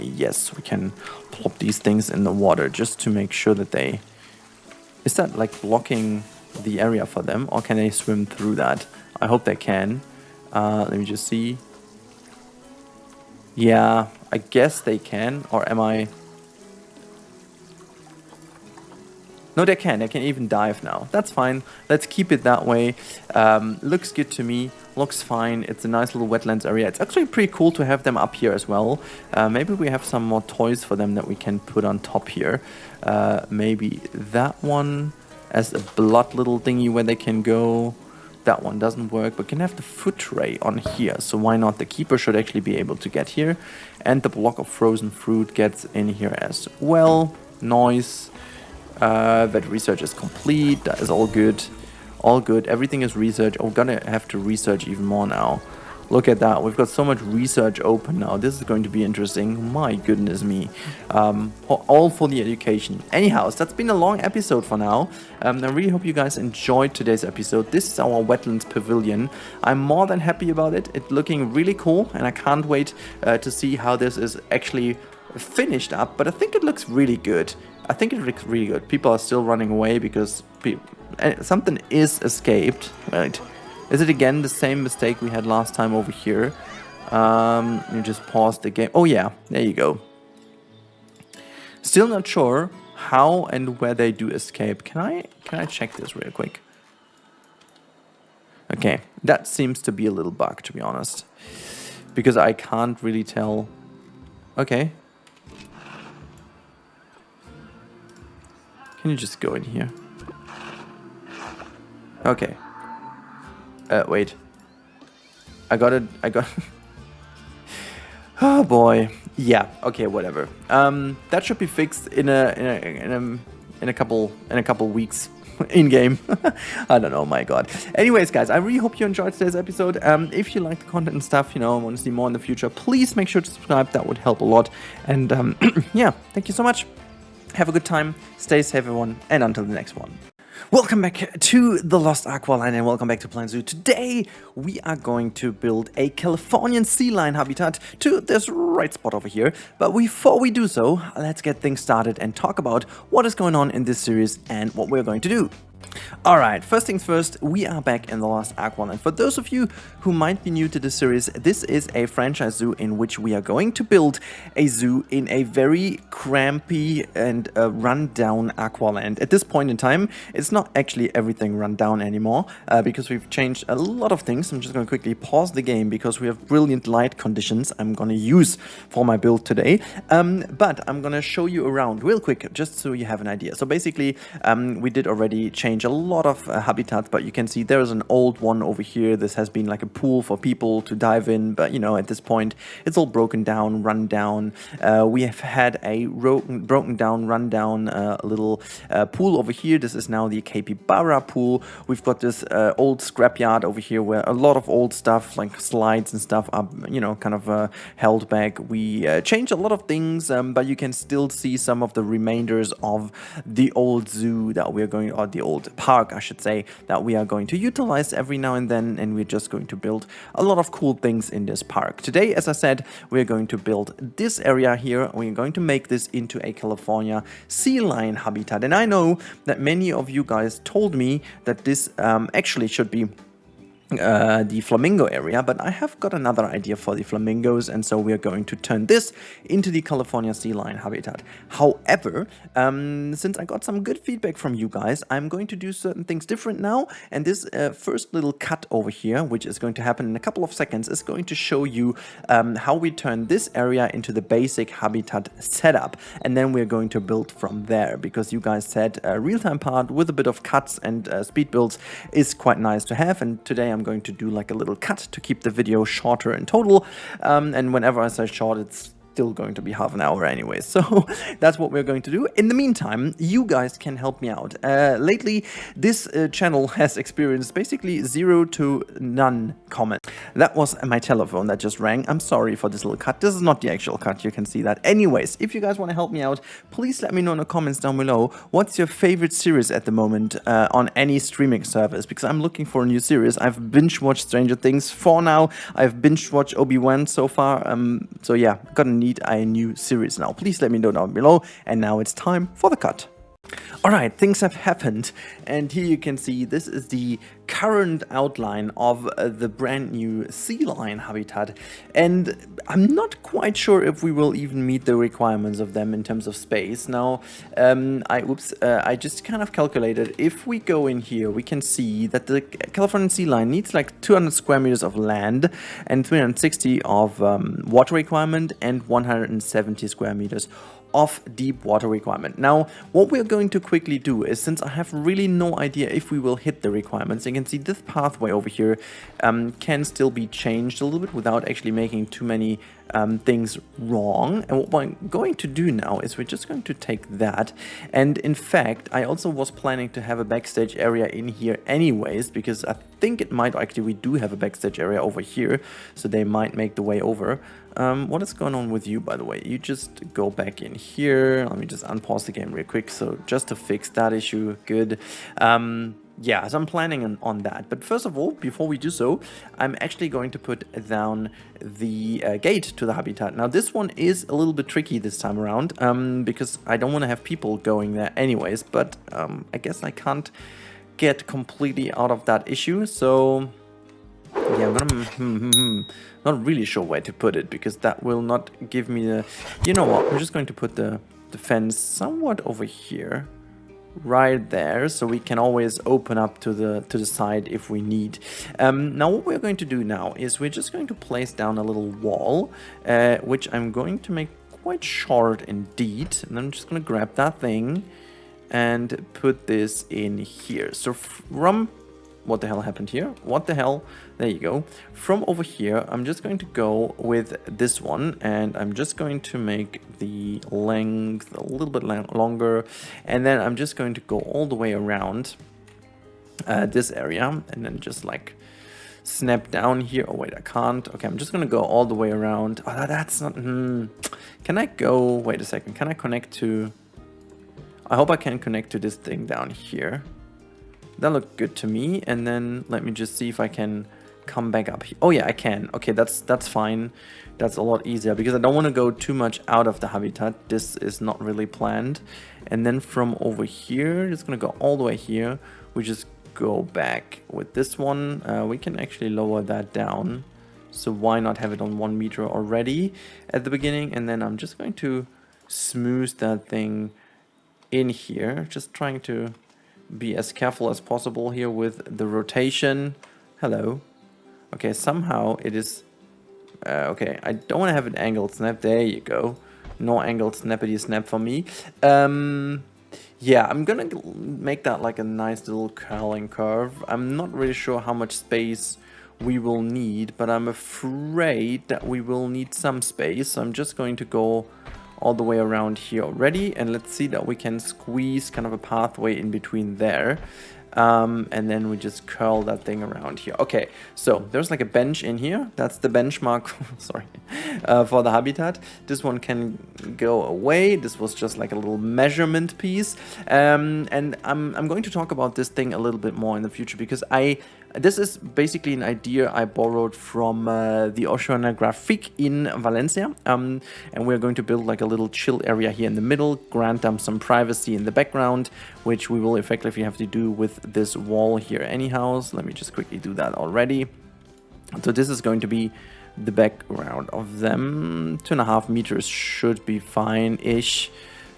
Yes, we can plop these things in the water just to make sure that they... Is that like blocking the area for them, or can they swim through that? I hope they can. Let me just see. Yeah, I guess they can, or am I... No, they can even dive now. That's fine, let's keep it that way. Looks good to me, looks fine. It's a nice little wetlands area. It's actually pretty cool to have them up here as well. Maybe we have some more toys for them that we can put on top here. Maybe that one as a blood little thingy where they can go. That one doesn't work, but can have the foot tray on here, so why not? The keeper should actually be able to get here, and the block of frozen fruit gets in here as well. Nice. That research is complete. That is all good. All good. Everything is research. Oh, we're gonna have to research even more now. Look at that. We've got so much research open now. This is going to be interesting. My goodness me. All for the education. Anyhow, that's been a long episode for now. I really hope you guys enjoyed today's episode. This is our wetlands pavilion. I'm more than happy about it. It's looking really cool, and I can't wait to see how this is actually finished up. But I think it looks really good. I think it looks really good. People are still running away because something is escaped. Right. Is it again the same mistake we had last time over here? You just pause the game. Oh yeah, there you go. Still not sure how and where they do escape. Can I check this real quick? Okay, that seems to be a little bug, to be honest, because I can't really tell Okay. Can you just go in here? Okay. Wait. I got it. Oh boy. Yeah. Okay. Whatever. That should be fixed in a couple weeks. In game. I don't know, my god. Anyways, guys, I really hope you enjoyed today's episode. If you like the content and stuff, you know, want to see more in the future, please make sure to subscribe. That would help a lot. And yeah, thank you so much. Have a good time. Stay safe, everyone. And until the next one. Welcome back to the Lost Aqualine and welcome back to Planet Zoo. Today we are going to build a Californian sea lion habitat to this right spot over here. But before we do so, let's get things started and talk about what is going on in this series and what we're going to do. Alright, first things first, we are back in the Lost Aqualine. For those of you who might be new to this series, this is a franchise zoo in which we are going to build a zoo in a very crampy and run-down aqualand. At this point in time, it's not actually everything run down anymore, because we've changed a lot of things. I'm just going to quickly pause the game because we have brilliant light conditions I'm going to use for my build today. But I'm going to show you around real quick, just so you have an idea. So basically, we did already change a lot of habitats, but you can see there's an old one over here. This has been like a pool for people to dive in, but you know, at this point it's all broken down, run down. We have had a broken down, run down little pool over here. This is now the capybara pool. We've got this old scrapyard over here where a lot of old stuff like slides and stuff are, you know, kind of held back. We changed a lot of things, but you can still see some of the remainders of the old zoo that we're going, or the old park, I should say, that we are going to utilize every now and then, and we're just going to build a lot of cool things in this park. Today, as I said, we're going to build this area here. We're going to make this into a California sea lion habitat, and I know that many of you guys told me that this actually should be the flamingo area, but I have got another idea for the flamingos, and so we are going to turn this into the California sea lion habitat. However, since I got some good feedback from you guys, I'm going to do certain things different now, and this first little cut over here, which is going to happen in a couple of seconds, is going to show you how we turn this area into the basic habitat setup, and then we're going to build from there, because you guys said a real-time part with a bit of cuts and speed builds is quite nice to have, and today I'm going to do like a little cut to keep the video shorter in total, and whenever I say short, it's still going to be half an hour anyway, so that's what we're going to do. In the meantime, you guys can help me out. Lately, this channel has experienced basically 0 to none comments. That was my telephone that just rang. I'm sorry for this little cut. This is not the actual cut, you can see that. Anyways, if you guys want to help me out, please let me know in the comments down below what's your favorite series at the moment on any streaming service, because I'm looking for a new series. I've binge-watched Stranger Things for now. I've binge-watched Obi-Wan so far, so yeah, gonna need a new series now. Please let me know down below, and now it's time for the cut. Alright, things have happened, and here you can see this is the current outline of the brand new sea lion habitat, and I'm not quite sure if we will even meet the requirements of them in terms of space. Now, I just kind of calculated, if we go in here, we can see that the Californian sea lion needs like 200 square meters of land and 360 of water requirement and 170 square meters of deep water requirement. Now, what we're going to quickly do is, since I have really no idea if we will hit the requirements, you can see this pathway over here can still be changed a little bit without actually making too many things wrong. And what we're going to do now is we're just going to take that, and in fact I also was planning to have a backstage area in here anyways, because I think it might actually, we do have a backstage area over here, so they might make the way over. What is going on with you, by the way? You just go back in here. Let me just unpause the game real quick, so just to fix that issue. Good. Yeah, so I'm planning on that. But first of all, before we do so, I'm actually going to put down the gate to the habitat. Now, this one is a little bit tricky this time around, because I don't want to have people going there anyways, but I guess I can't get completely out of that issue, so yeah, I'm gonna not really sure where to put it, because that will not give me the, you know what, I'm just going to put the fence somewhat over here, right there, so we can always open up to the side if we need. Now what we're going to do now is we're just going to place down a little wall, which I'm going to make quite short indeed. And I'm just gonna grab that thing and put this in here. So from, what the hell happened here? What the hell? There you go. From over here, I'm just going to go with this one, and I'm just going to make the length a little bit longer, and then I'm just going to go all the way around this area, and then just like snap down here. Oh wait, I can't. Okay, I'm just gonna go all the way around. Oh, that's not. Can I go? Wait a second. Can I connect to? I hope I can connect to this thing down here. That looked good to me. And then let me just see if I can come back up here. Oh yeah, I can. Okay, that's fine. That's a lot easier because I don't want to go too much out of the habitat. This is not really planned. And then from over here, it's gonna go all the way here. We just go back with this one. We can actually lower that down. So why not have it on 1 meter already at the beginning? And then I'm just going to smooth that thing in here. Just trying to be as careful as possible here with the rotation. Hello. Okay, somehow it is... okay, I don't want to have an angled snap. There you go. No angled snappity snap for me. Yeah, I'm gonna make that like a nice little curling curve. I'm not really sure how much space we will need, but I'm afraid that we will need some space. So I'm just going to go all the way around here already, and let's see that we can squeeze kind of a pathway in between there. And then we just curl that thing around here. Okay, so there's like a bench in here. That's the benchmark, sorry, for the habitat. This one can go away. This was just like a little measurement piece. And I'm going to talk about this thing a little bit more in the future because this is basically an idea I borrowed from the Oceanographic in Valencia. And we're going to build like a little chill area here in the middle, grant them some privacy in the background, which we will effectively have to do with this wall here anyhow. So let me just quickly do that already. So this is going to be the background of them. 2.5 meters should be fine-ish.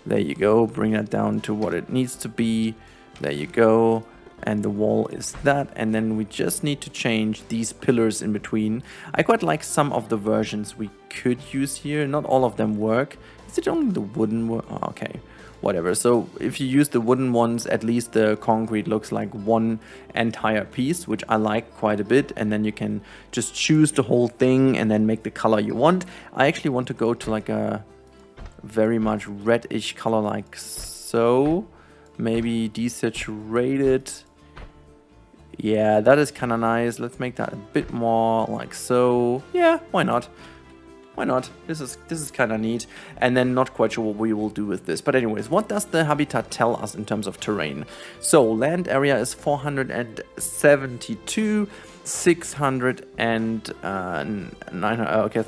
There you go. Bring that down to what it needs to be. There you go. And the wall is that, and then we just need to change these pillars in between. I quite like some of the versions we could use here. Not all of them work. Is it only the wooden one? Oh, okay, whatever. So if you use the wooden ones, at least the concrete looks like one entire piece, which I like quite a bit. And then you can just choose the whole thing and then make the color you want. I actually want to go to like a very much reddish color like so. Maybe desaturated. Yeah, that is kind of nice. Let's make that a bit more like so. Yeah, why not? Why not? This is kind of neat. And then not quite sure what we will do with this. But anyways, what does the habitat tell us in terms of terrain? So land area is 472, 600 and 900. Okay,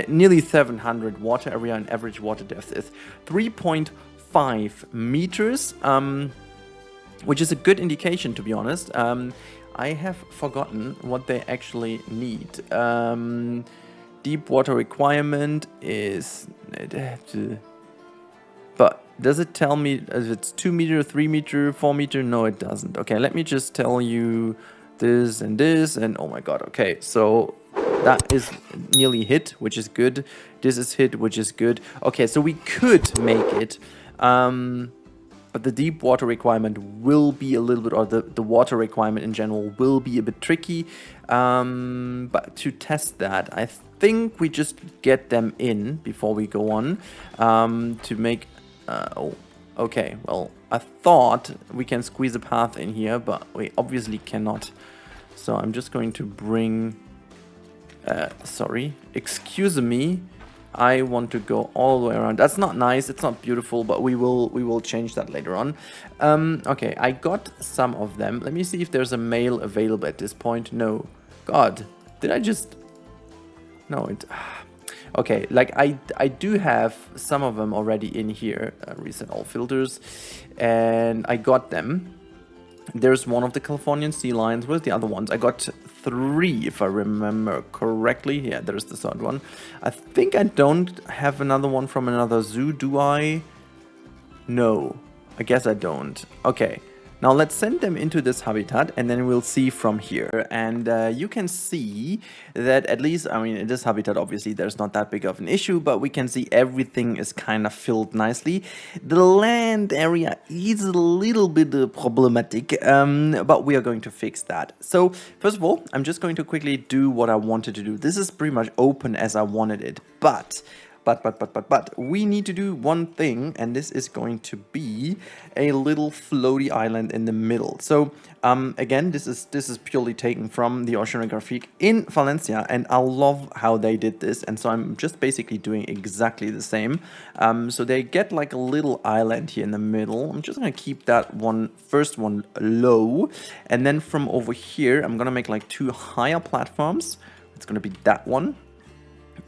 nearly 700 water area, and average water depth is 3.5 meters. Which is a good indication, to be honest. I have forgotten what they actually need. Deep water requirement is... But does it tell me if it's 2 meter, 3 meter, 4 meter? No, it doesn't. Okay, let me just tell you this, and oh my god, okay. So that is nearly hit, which is good. This is hit, which is good. Okay, so we could make it. But the deep water requirement will be a little bit, or the water requirement in general will be a bit tricky. But to test that, I think we just get them in before we go on to make... oh, okay, well, I thought we can squeeze a path in here, but we obviously cannot. So I'm just going to bring... sorry, excuse me. I want to go all the way around. That's not nice. It's not beautiful, but we will change that later on. Okay, I got some of them. Let me see if there's a male available at this point. No. God, did I just... No, it... Okay, like I do have some of them already in here. Reset all filters. And I got them. There's one of the Californian sea lions. Where's the other ones? I got 3, if I remember correctly. Yeah, there's the third one. I think I don't have another one from another zoo, do I? No, I guess I don't. Okay, Now let's send them into this habitat and then we'll see from here. And you can see that at least, I mean, in this habitat, obviously there's not that big of an issue, but we can see everything is kind of filled nicely. The land area is a little bit problematic, but we are going to fix that. So first of all, I'm just going to quickly do what I wanted to do. This is pretty much open as I wanted it, but we need to do one thing, and this is going to be a little floaty island in the middle. So again, this is purely taken from the oceanographic in Valencia, and I love how they did this, and so I'm just basically doing exactly the same. So they get like a little island here in the middle. I'm just gonna keep that first one low, and then from over here I'm gonna make like 2 higher platforms. It's gonna be that one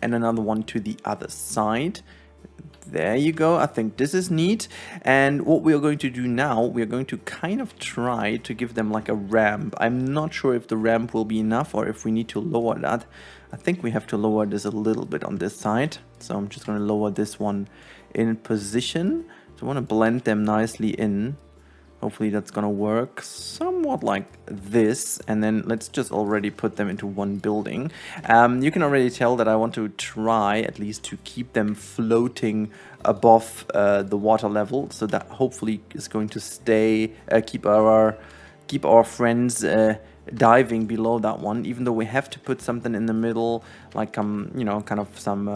and another one to the other side. There you go. I think this is neat. And what we are going to do now, we are going to kind of try to give them like a ramp. I'm not sure if the ramp will be enough or if we need to lower that. I think we have to lower this a little bit on this side. So I'm just going to lower this one in position. So I want to blend them nicely in. Hopefully that's gonna work somewhat like this, and then let's just already put them into one building. You can already tell that I want to try at least to keep them floating above the water level, so that hopefully is going to stay keep our friends diving below that one, even though we have to put something in the middle, like you know, kind of some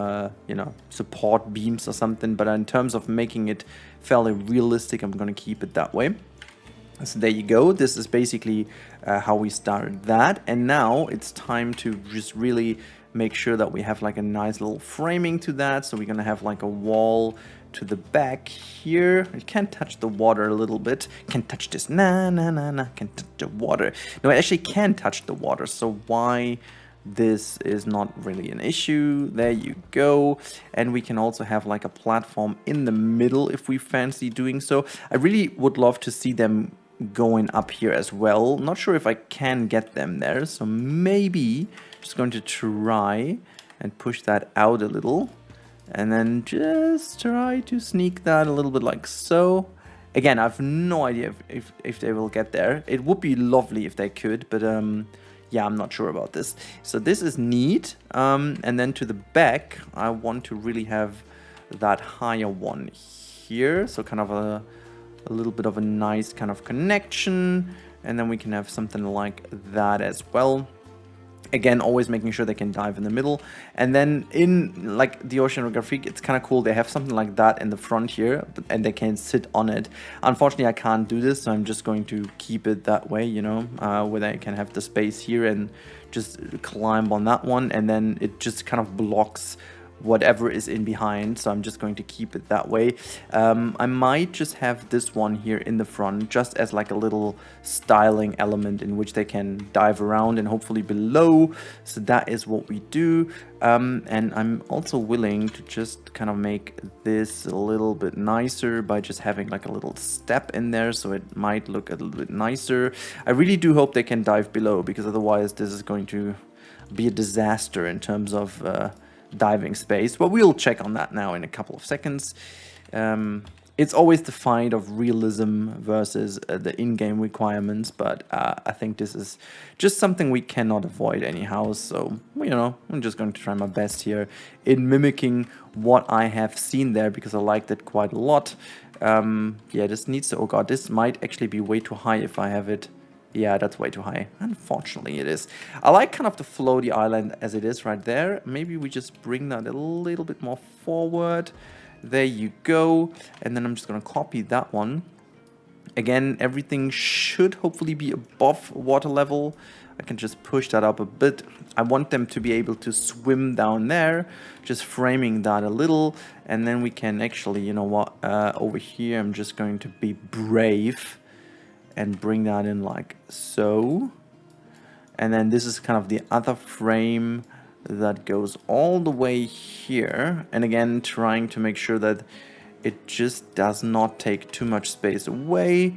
you know, support beams or something. But in terms of making it fairly realistic, I'm gonna keep it that way. So there you go. This is basically how we started that, and now it's time to just really make sure that we have like a nice little framing to that. So we're gonna have like a wall to the back here. It can touch the water a little bit. Can touch this. Nah. Can touch the water. No, it actually can touch the water. So why this is not really an issue. There you go. And we can also have like a platform in the middle if we fancy doing so. I really would love to see them going up here as well. Not sure if I can get them there, so maybe just going to try and push that out a little, and then just try to sneak that a little bit like so. Again, I have no idea if they will get there. It would be lovely if they could, but yeah, I'm not sure about this. So this is neat. And then to the back, I want to really have that higher one here, so kind of a little bit of a nice kind of connection, and then we can have something like that as well. Again, always making sure they can dive in the middle. And then in like the oceanographic, it's kind of cool. They have something like that in the front here, and they can sit on it. Unfortunately, I can't do this, so I'm just going to keep it that way, you know, where they can have the space here and just climb on that one, and then it just kind of blocks whatever is in behind, so I'm just going to keep it that way. I might just have this one here in the front just as like a little styling element in which they can dive around and hopefully below. So that is what we do. And I'm also willing to just kind of make this a little bit nicer by just having like a little step in there, so it might look a little bit nicer. I really do hope they can dive below, because otherwise this is going to be a disaster in terms of diving space, but we'll check on that now in a couple of seconds. It's always the fight of realism versus the in-game requirements, but I think this is just something we cannot avoid anyhow, so, you know, I'm just going to try my best here in mimicking what I have seen there, because I liked it quite a lot. Yeah, this needs to, oh god, this might actually be way too high if I have it. Yeah, that's way too high. Unfortunately, it is. I like kind of the floaty island as it is right there. Maybe we just bring that a little bit more forward. There you go. And then I'm just going to copy that one. Again, everything should hopefully be above water level. I can just push that up a bit. I want them to be able to swim down there, just framing that a little. And then we can actually, you know what, over here, I'm just going to be brave and bring that in like so. And then this is kind of the other frame that goes all the way here. And again, trying to make sure that it just does not take too much space away.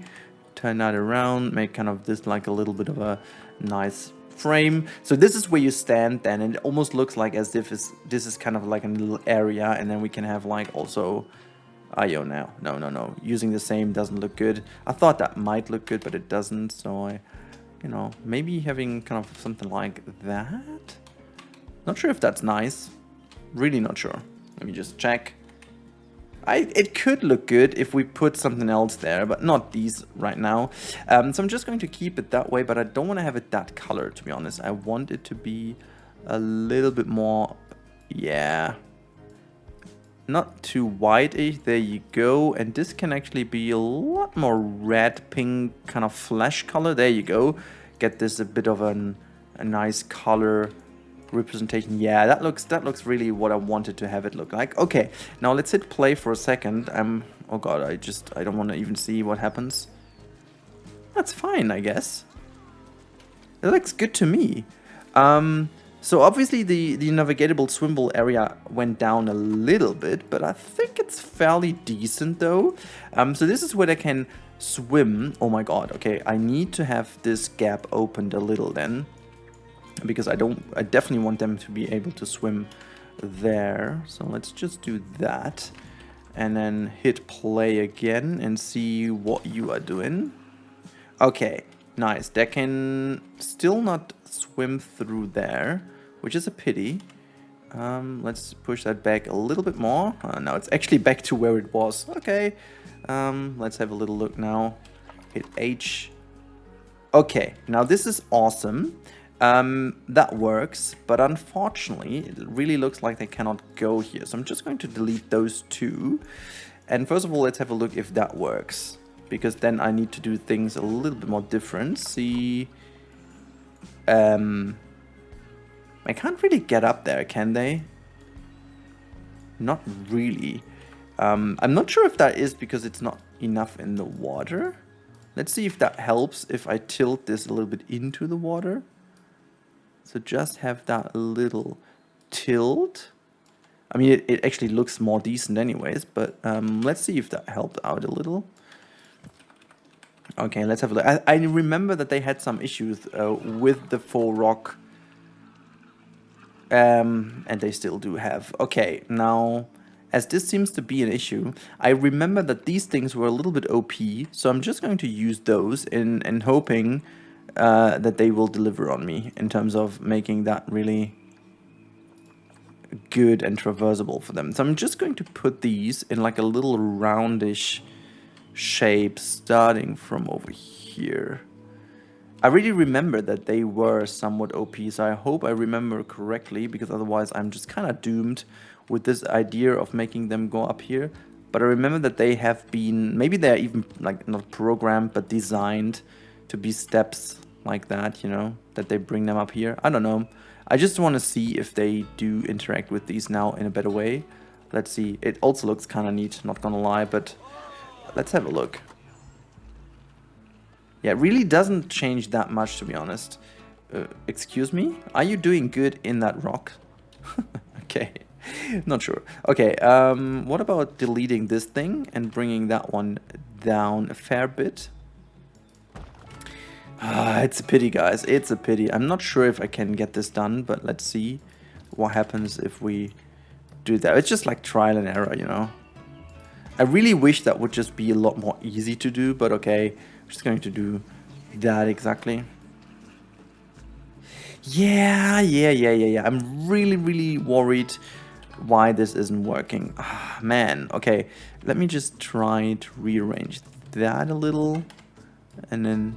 Turn that around, make kind of this like a little bit of a nice frame. So this is where you stand then, and it almost looks like as if this is kind of like a little area, and then we can have like also Yo, now. No. Using the same doesn't look good. I thought that might look good, but it doesn't. So I, you know, maybe having kind of something like that. Not sure if that's nice. Really not sure. Let me just check. It could look good if we put something else there, but not these right now. So I'm just going to keep it that way, but I don't want to have it that color, to be honest. I want it to be a little bit more, yeah, not too white-ish. There you go. And this can actually be a lot more red, pink, kind of flesh color. There you go. Get this a bit of a nice color representation. Yeah, that looks really what I wanted to have it look like. Okay, now let's hit play for a second. Oh god, I don't want to even see what happens. That's fine, I guess. It looks good to me. So obviously the navigatable swimmable area went down a little bit, but I think it's fairly decent though. So this is where they can swim. Oh my god, okay, I need to have this gap opened a little then, because I definitely want them to be able to swim there. So let's just do that and then hit play again and see what you are doing. Okay, nice. They can still not swim through there, which is a pity. Let's push that back a little bit more. Now it's actually back to where it was. Okay, let's have a little look now. Hit H. Okay, now this is awesome. That works, but unfortunately, it really looks like they cannot go here. So I'm just going to delete those two. And first of all, let's have a look if that works, because then I need to do things a little bit more different. See, I can't really get up there, can they? Not really. I'm not sure if that is because it's not enough in the water. Let's see if that helps if I tilt this a little bit into the water. So just have that little tilt. I mean, it actually looks more decent anyways, but let's see if that helped out a little. Okay, let's have a look. I remember that they had some issues with the faux rock. And they still do have. Okay, now, as this seems to be an issue, I remember that these things were a little bit OP, so I'm just going to use those and hoping that they will deliver on me in terms of making that really good and traversable for them. So I'm just going to put these in like a little roundish shape starting from over here. I really remember that they were somewhat OP, so I hope I remember correctly, because otherwise I'm just kind of doomed with this idea of making them go up here. But I remember that they have been, maybe they're even like not programmed, but designed to be steps like that, you know, that they bring them up here. I don't know. I just want to see if they do interact with these now in a better way. Let's see. It also looks kind of neat, not gonna lie, but let's have a look. Yeah, it really doesn't change that much, to be honest. Excuse me? Are you doing good in that rock? Okay, not sure. Okay, what about deleting this thing and bringing that one down a fair bit? It's a pity, guys. It's a pity. I'm not sure if I can get this done, but let's see what happens if we do that. It's just like trial and error, you know? I really wish that would just be a lot more easy to do, but okay. Just going to do that exactly. Yeah. I'm really worried why this isn't working. Man, okay. Let me just try to rearrange that a little and then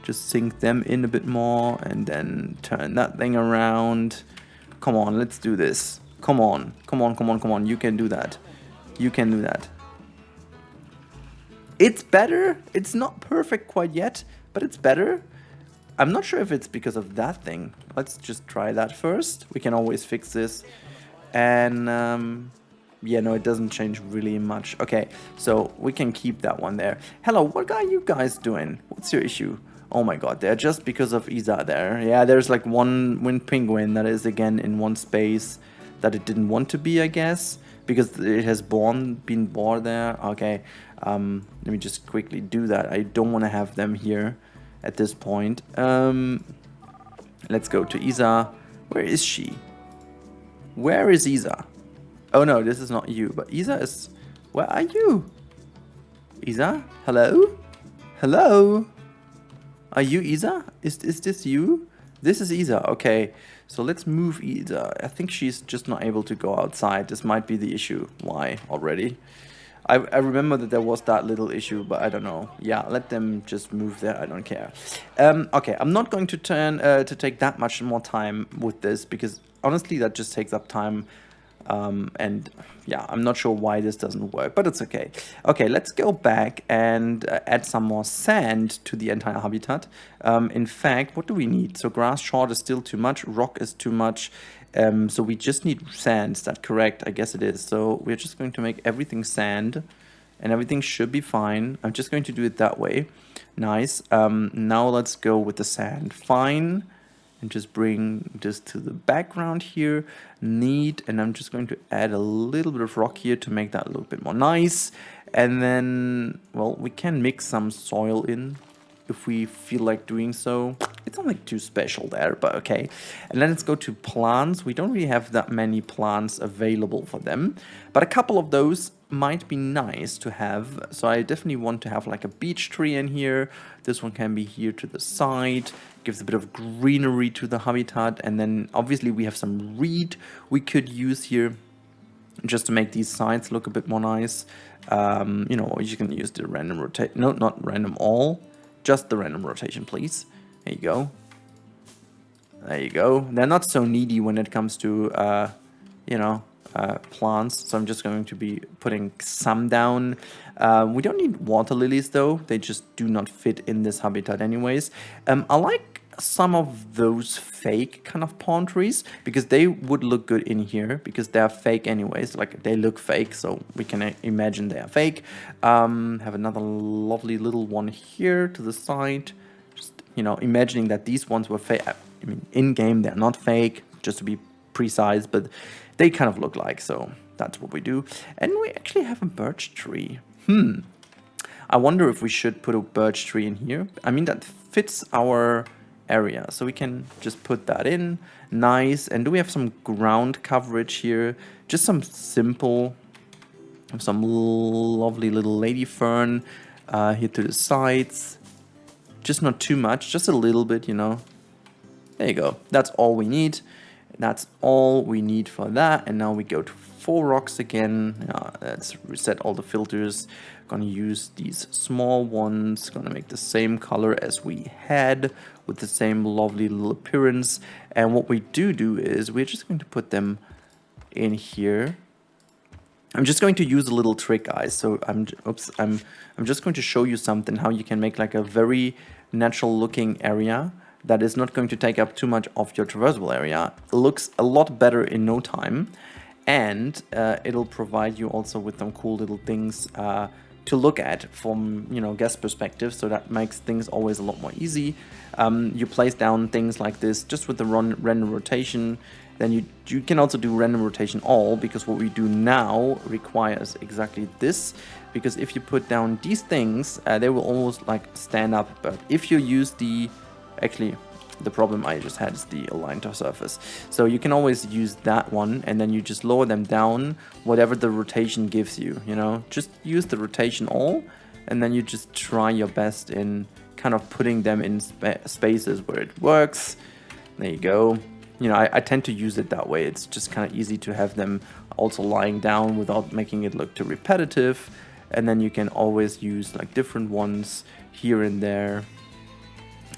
just sink them in a bit more and then turn that thing around. Come on, let's do this. Come on. You can do that. You can do that. It's better. It's not perfect quite yet, but it's better. I'm not sure if it's because of that thing. Let's just try that first. We can always fix this. And yeah, no, it doesn't change really much. Okay, so we can keep that one there. Hello, what are you guys doing? What's your issue? Oh my god, they're just because of Isa there. Yeah, there's like one wind penguin that is again in one space that it didn't want to be, I guess, because it has been born there. Okay. Let me just quickly do that. I don't want to have them here at this point. Let's go to Isa. Where is she? Where is Isa? Oh no, this is not you, but Isa is Where are you? Isa? Hello? Hello? Are you Isa? Is this you? This is Isa. Okay. So let's move Isa. I think she's just not able to go outside. This might be the issue. Why already? I remember that there was that little issue, but I don't know. Yeah, let them just move there. I don't care. Okay, I'm not going to take that much more time with this because honestly, that just takes up time. And yeah, I'm not sure why this doesn't work, but it's okay. Okay, let's go back and add some more sand to the entire habitat. In fact, what do we need? So grass short is still too much, rock is too much. So we just need sand. Is that correct? I guess it is. So we're just going to make everything sand and everything should be fine. I'm just going to do it that way. Nice. Now let's go with the sand. Fine. And just bring this to the background here. Neat. And I'm just going to add a little bit of rock here to make that a little bit more nice. And then, well, we can mix some soil in if we feel like doing so. It's not like too special there, but okay. And then let's go to plants. We don't really have that many plants available for them, but a couple of those might be nice to have. So I definitely want to have like a beech tree in here. This one can be here to the side, gives a bit of greenery to the habitat. And then obviously we have some reed we could use here just to make these sides look a bit more nice. You know, you can use the random rotate, no, not random all, just the random rotation, please. There you go. There you go. They're not so needy when it comes to, you know, plants. So I'm just going to be putting some down. We don't need water lilies though. They just do not fit in this habitat anyways. I like some of those fake kind of palm trees because they would look good in here because they're fake anyways. Like they look fake, so we can imagine they are fake. Have another lovely little one here to the side. You know, imagining that these ones were fake. I mean, in game they're not fake, just to be precise, but they kind of look like, so that's what we do. And we actually have a birch tree. I wonder if we should put a birch tree in here. I mean, that fits our area, so we can just put that in. Nice. And do we have some ground coverage here? Just some simple, some lovely little lady fern here to the sides. Just not too much, just a little bit, you know. There you go. That's all we need. That's all we need for that. And now we go to 4 rocks again. Let's reset all the filters. Gonna use these small ones. Gonna make the same color as we had with the same lovely little appearance. And what we do is we're just going to put them in here. I'm just going to use a little trick, guys. So I'm just going to show you something, how you can make like a very natural looking area that is not going to take up too much of your traversable area. It looks a lot better in no time, and it'll provide you also with some cool little things to look at from, you know, guest perspective. So that makes things always a lot more easy. You place down things like this just with the random rotation. Then you can also do random rotation all, because what we do now requires exactly this. Because if you put down these things, they will almost like stand up. But if you use the, actually the problem I just had is the align to surface. So you can always use that one, and then you just lower them down, whatever the rotation gives you, you know. Just use the rotation all, and then you just try your best in kind of putting them in spaces where it works. There you go. You know, I tend to use it that way. It's just kind of easy to have them also lying down without making it look too repetitive. And then you can always use like different ones here and there.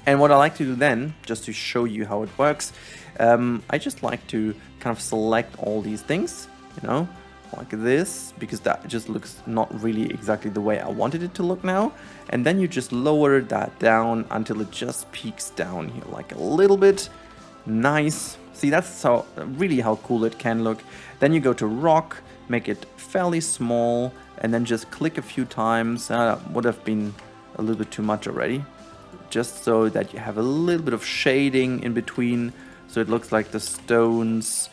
And what I like to do then, just to show you how it works, I just like to kind of select all these things, you know, like this, because that just looks not really exactly the way I wanted it to look now. And then you just lower that down until it just peaks down here like a little bit. Nice. See, that's how really how cool it can look. Then you go to rock, make it fairly small, and then just click a few times. Would have been a little bit too much already. Just so that you have a little bit of shading in between, so it looks like the stones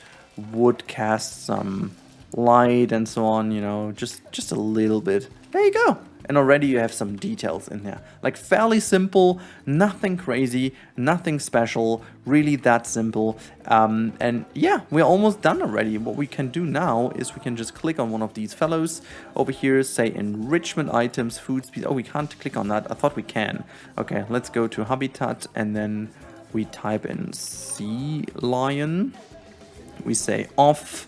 would cast some light and so on, you know, just a little bit. There you go. And already you have some details in there. Like fairly simple, nothing crazy, nothing special, really that simple. And yeah, we're almost done already. What we can do now is we can just click on one of these fellows over here, say enrichment items, food speed. Oh, we can't click on that. I thought we can. Okay, let's go to habitat and then we type in sea lion. We say off,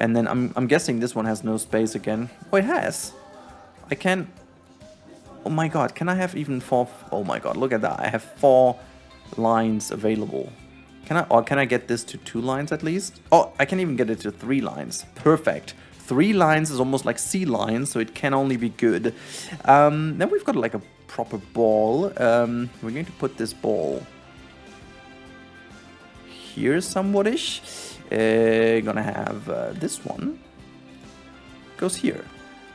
and then I'm guessing this one has no space again. Oh, it has. I can. Oh my god, can I have even 4? Oh my god, look at that. I have 4 lines available. Can I get this to 2 lines at least? Oh, I can even get it to 3 lines. Perfect. 3 lines is almost like sea lines, so it can only be good. Then we've got like a proper ball. We're going to put this ball here somewhat-ish. Gonna have this one. Goes here.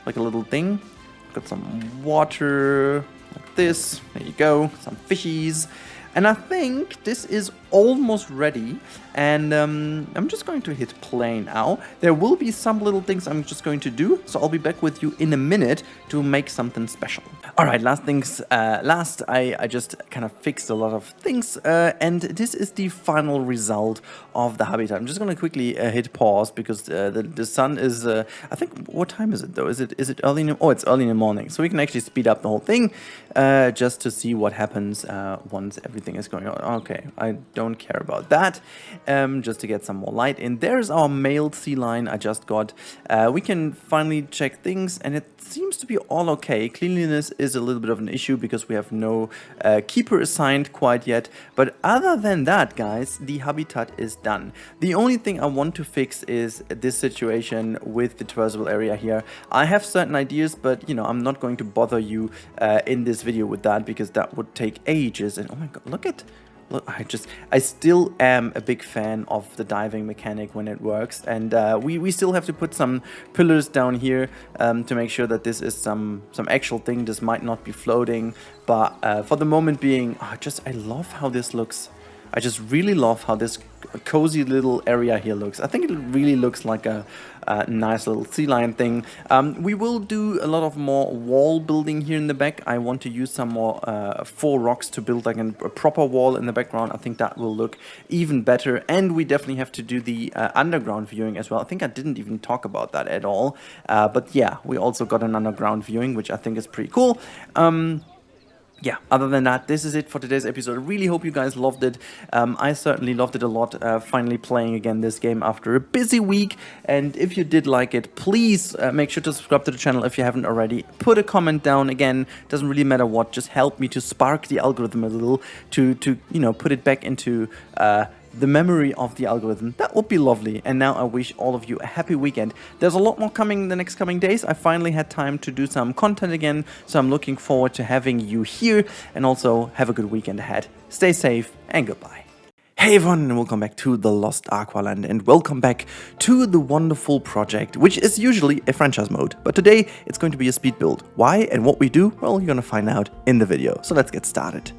Like a little thing. Got some water, like this, there you go, some fishies. And I think this is almost ready, and I'm just going to hit play now. There will be some little things I'm just going to do, so I'll be back with you in a minute to make something special. Alright, last things last, I just kind of fixed a lot of things, and this is the final result of the habitat. I'm just going to quickly hit pause, because the sun is, I think, what time is it though? Is it early in the, oh, it's early in the morning, so we can actually speed up the whole thing, just to see what happens once everything is going on. Okay, I don't care about that, just to get some more light in. There's our male sea lion I just got. We can finally check things, and it seems to be all okay. Cleanliness is a little bit of an issue because we have no keeper assigned quite yet, but other than that, guys, the habitat is done. The only thing I want to fix is this situation with the traversable area here. I have certain ideas, but you know, I'm not going to bother you in this video with that, because that would take ages. And oh my god, look, I still am a big fan of the diving mechanic when it works, and we still have to put some pillars down here to make sure that this is some actual thing. This might not be floating, but for the moment being, I love how this looks. I just really love how this cozy little area here looks. I think it really looks like a nice little sea lion thing. We will do a lot of more wall building here in the back. I want to use some more 4 rocks to build like a proper wall in the background. I think that will look even better. And we definitely have to do the underground viewing as well. I think I didn't even talk about that at all. But yeah, we also got an underground viewing, which I think is pretty cool. Yeah, other than that, this is it for today's episode. I really hope you guys loved it. I certainly loved it a lot, finally playing again this game after a busy week. And if you did like it, please make sure to subscribe to the channel if you haven't already. Put a comment down. Again, doesn't really matter what, just help me to spark the algorithm a little, to you know, put it back into the memory of the algorithm. That would be lovely. And now I wish all of you a happy weekend. There's a lot more coming in the next coming days. I finally had time to do some content again, so I'm looking forward to having you here, and also have a good weekend ahead. Stay safe and goodbye. Hey everyone, and welcome back to the Lost Aqualand, and welcome back to the wonderful project, which is usually a franchise mode, but today it's going to be a speed build. Why and what we do? Well, you're gonna find out in the video, so let's get started.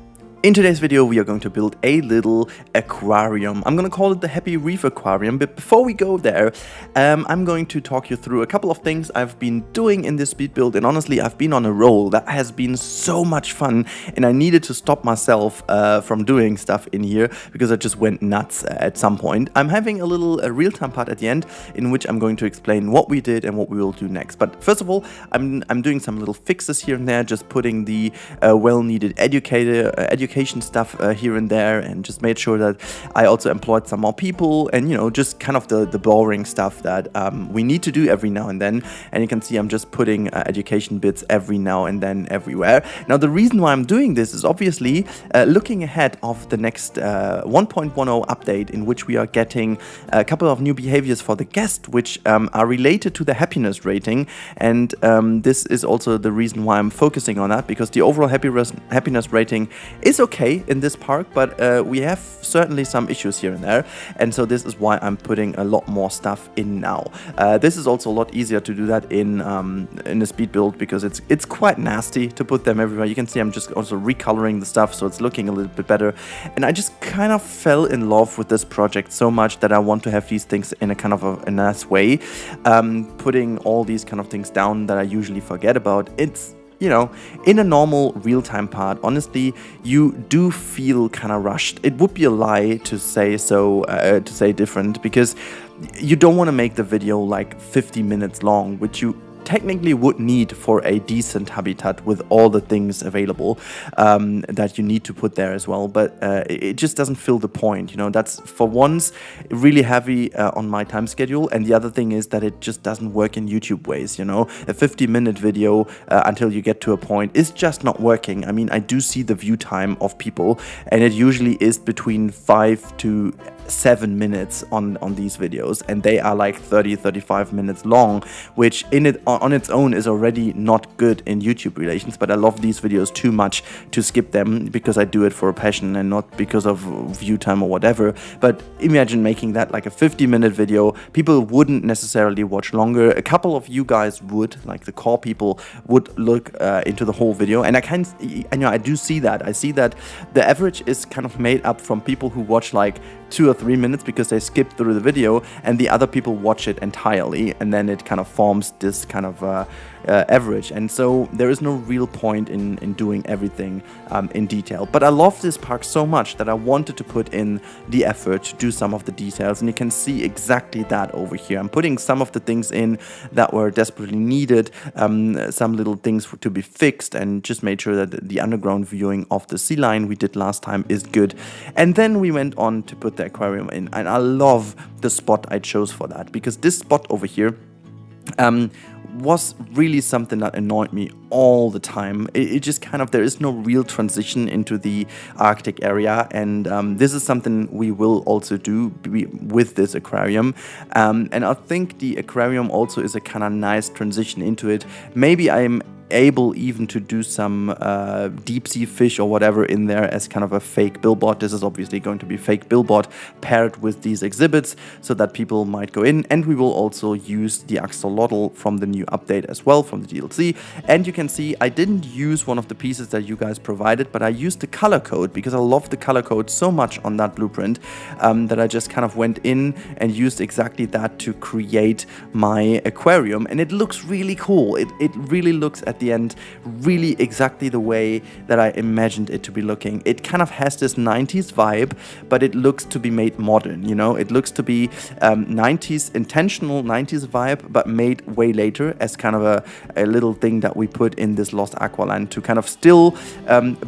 In today's video, we are going to build a little aquarium. I'm going to call it the Happy Reef Aquarium, but before we go there, I'm going to talk you through a couple of things I've been doing in this speed build, and honestly, I've been on a roll. That has been so much fun, and I needed to stop myself from doing stuff in here, because I just went nuts at some point. I'm having a little real-time part at the end, in which I'm going to explain what we did and what we will do next. But first of all, I'm doing some little fixes here and there, just putting the well-needed education stuff here and there, and just made sure that I also employed some more people, and you know, just kind of the boring stuff that we need to do every now and then. And you can see I'm just putting education bits every now and then everywhere. Now the reason why I'm doing this is obviously looking ahead of the next 1.10 update, in which we are getting a couple of new behaviors for the guest, which are related to the happiness rating. And this is also the reason why I'm focusing on that, because the overall happiness rating is okay in this park, but we have certainly some issues here and there, and so this is why I'm putting a lot more stuff in now. This is also a lot easier to do that in a speed build, because it's quite nasty to put them everywhere. You can see I'm just also recoloring the stuff, so it's looking a little bit better, and I just kind of fell in love with this project so much that I want to have these things in a kind of a nice way, putting all these kind of things down that I usually forget about. It's, you know, in a normal real-time part, honestly, you do feel kind of rushed. It would be a lie to say so, to say different, because you don't want to make the video like 50 minutes long, which you technically would need for a decent habitat with all the things available that you need to put there as well, but it just doesn't fill the point, you know. That's for once really heavy on my time schedule, and the other thing is that it just doesn't work in YouTube ways, you know. A 50-minute video until you get to a point is just not working. I mean, I do see the view time of people, and it usually is between 5 to 7 minutes on these videos, and they are like 30-35 minutes long, which on its own is already not good in YouTube relations, but I love these videos too much to skip them, because I do it for a passion and not because of view time or whatever. But imagine making that like a 50-minute video. People wouldn't necessarily watch longer. A couple of you guys would, like the core people, would look into the whole video, and I do see that. I see that the average is kind of made up from people who watch like 2 or 3 minutes because they skip through the video, and the other people watch it entirely, and then it kind of forms this kind of average. And so there is no real point in doing everything in detail. But I love this park so much that I wanted to put in the effort to do some of the details, and you can see exactly that over here. I'm putting some of the things in that were desperately needed, some little things to be fixed, and just made sure that the underground viewing of the sea lion we did last time is good. And then we went on to put the aquarium in, and I love the spot I chose for that, because this spot over here was really something that annoyed me all the time. It just kind of, there is no real transition into the Arctic area, and this is something we will also do with this aquarium, and I think the aquarium also is a kind of nice transition into it. Maybe I'm able even to do some deep sea fish or whatever in there as kind of a fake billboard. This is obviously going to be fake billboard paired with these exhibits so that people might go in, and we will also use the axolotl from the new update as well, from the DLC. And you can see I didn't use one of the pieces that you guys provided, but I used the color code because I love the color code so much on that blueprint that I just kind of went in and used exactly that to create my aquarium, and it looks really cool. It really looks at the end really exactly the way that I imagined it to be looking. It kind of has this 90s vibe, but it looks to be made modern, you know. It looks to be 90s, intentional 90s vibe, but made way later as kind of a little thing that we put in this Lost Aqualand to kind of still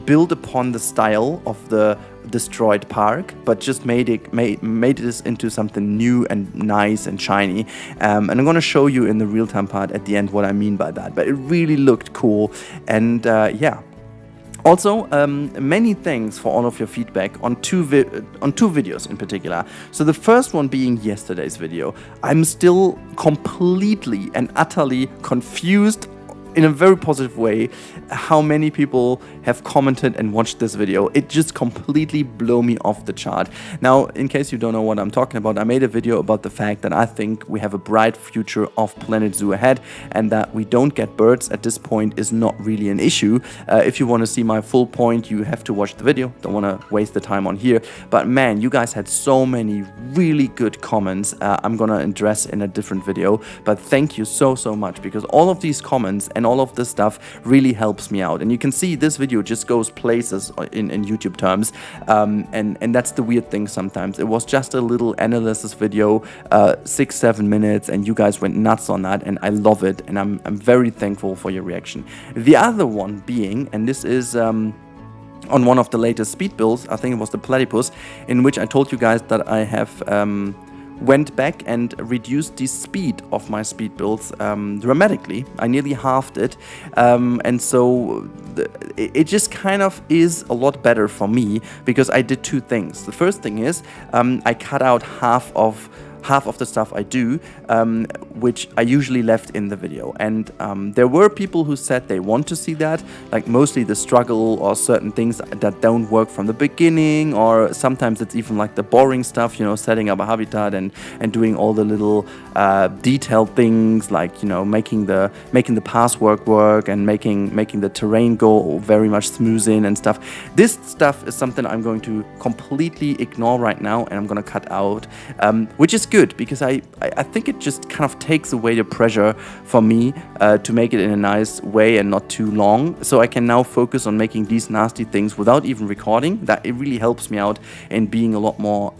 build upon the style of the destroyed park, but just made this into something new and nice and shiny, and I'm going to show you in the real-time part at the end what I mean by that. But it really looked cool, and yeah. Also, many thanks for all of your feedback on two videos in particular. So the first one being yesterday's video. I'm still completely and utterly confused, in a very positive way, how many people have commented and watched this video. It just completely blew me off the chart. Now, in case you don't know what I'm talking about, I made a video about the fact that I think we have a bright future of Planet Zoo ahead, and that we don't get birds at this point is not really an issue. If you want to see my full point, you have to watch the video. Don't want to waste the time on here. But man, you guys had so many really good comments. I'm gonna address in a different video, but thank you so much, because all of these comments and all of this stuff really helps me out. And you can see this video just goes places in YouTube terms, and that's the weird thing sometimes. It was just a little analysis video, 6-7 minutes, and you guys went nuts on that, and I love it, and I'm very thankful for your reaction. The other one being, and this is on one of the latest speed builds, I think it was the Platypus, in which I told you guys that I have went back and reduced the speed of my speed builds dramatically. I nearly halved it, and so it just kind of is a lot better for me, because I did two things. The first thing is I cut out half of half of the stuff I do, which I usually left in the video. And there were people who said they want to see that, like mostly the struggle or certain things that don't work from the beginning, or sometimes it's even like the boring stuff, you know, setting up a habitat and doing all the little detailed things, like, you know, making the path work and making the terrain go very much smooth in and stuff. This stuff is something I'm going to completely ignore right now, and I'm going to cut out, which is good, because I think it just kind of takes away the pressure for me to make it in a nice way and not too long, so I can now focus on making these nasty things without even recording. That it really helps me out in being a lot more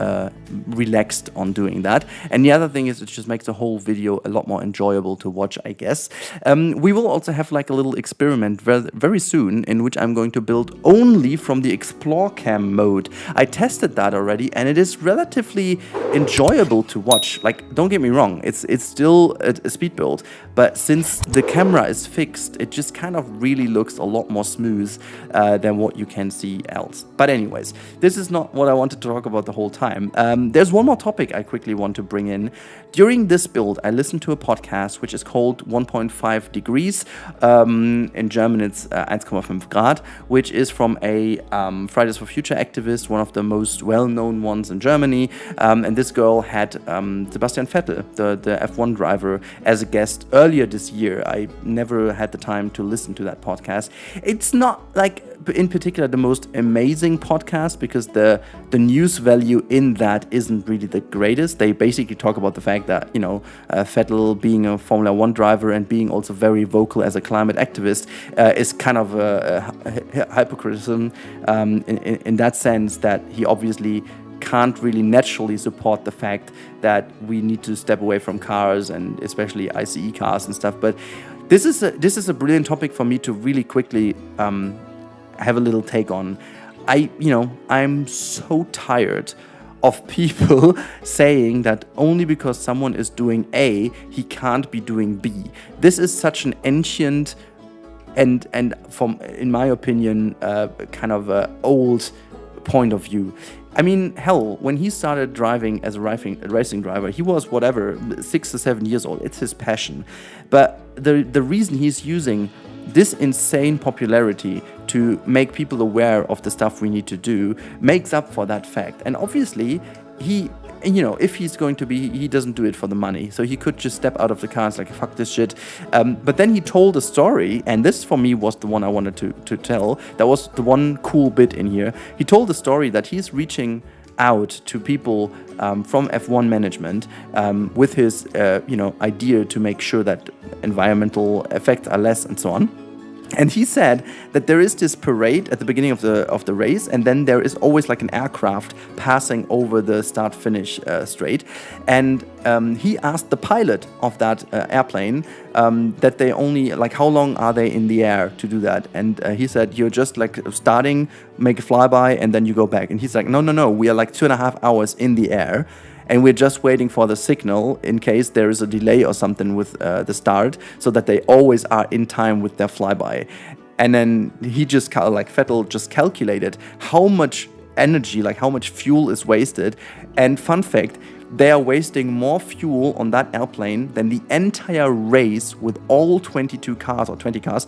relaxed on doing that. And the other thing is, it just makes the whole video a lot more enjoyable to watch, I guess. We will also have like a little experiment very soon, in which I'm going to build only from the Explore Cam mode. I tested that already, and it is relatively enjoyable to watch. Like, don't get me wrong, it's still a speed build, but since the camera is fixed, it just kind of really looks a lot more smooth than what you can see else. But anyways, this is not what I wanted to talk about the whole time. There's one more topic I quickly want to bring in. During this build, I listened to a podcast which is called 1.5 degrees. In German, it's 1,5 Grad, which is from a Fridays for Future activist, one of the most well-known ones in Germany. And this girl had Sebastian Vettel, the F1 driver, as a guest earlier this year. I never had the time to listen to that podcast. It's not like, in particular, the most amazing podcast, because the news value in that isn't really the greatest. They basically talk about the fact that, you know, Vettel being a Formula 1 driver and being also very vocal as a climate activist is kind of a hypocrisy in that sense, that he obviously can't really naturally support the fact that we need to step away from cars, and especially ICE cars and stuff. But this is a brilliant topic for me to really quickly have a little take on. I'm so tired of people saying that only because someone is doing A, he can't be doing B. This is such an ancient and from, in my opinion, kind of old point of view. I mean, hell, when he started driving as a racing driver, he was whatever, 6 or 7 years old. It's his passion. But the reason he's using this insane popularity to make people aware of the stuff we need to do makes up for that fact. And obviously, if he's going to be, he doesn't do it for the money. So he could just step out of the car and like, fuck this shit. But then he told a story, and this for me was the one I wanted to tell. That was the one cool bit in here. He told the story that he's reaching out to people from F1 management with his idea to make sure that environmental effects are less and so on. And he said that there is this parade at the beginning of the race, and then there is always like an aircraft passing over the start-finish straight. And he asked the pilot of that airplane that they only, like, how long are they in the air to do that? And he said, you're just like starting, make a flyby, and then you go back. And he's like, no, we are like 2.5 hours in the air. And we're just waiting for the signal in case there is a delay or something with the start, so that they always are in time with their flyby. And then he just, Vettel just calculated how much energy, like how much fuel is wasted. And fun fact, they are wasting more fuel on that airplane than the entire race with all 22 cars or 20 cars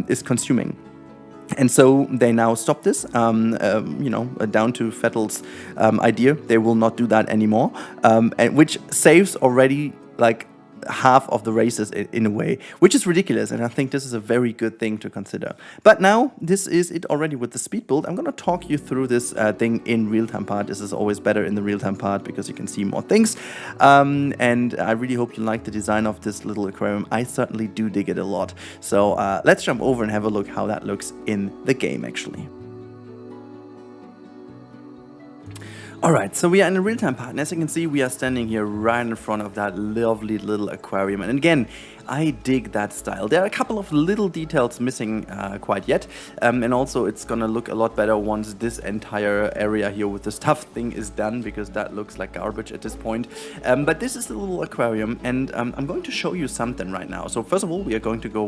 is consuming. And so they now stop this, down to Vettel's idea. They will not do that anymore, and which saves already like half of the races in a way, which is ridiculous. And I think this is a very good thing to consider. But now this is it already with the speed build. I'm going to talk you through this thing in real-time part. This is always better in the real-time part because you can see more things. And I really hope you like the design of this little aquarium. I certainly do dig it a lot. So let's jump over and have a look how that looks in the game actually. Alright, so we are in a real-time part, and as you can see, we are standing here right in front of that lovely little aquarium. And again, I dig that style. There are a couple of little details missing quite yet, and also it's gonna look a lot better once this entire area here with the stuff thing is done, because that looks like garbage at this point. But this is the little aquarium, and I'm going to show you something right now. So first of all, we are going to go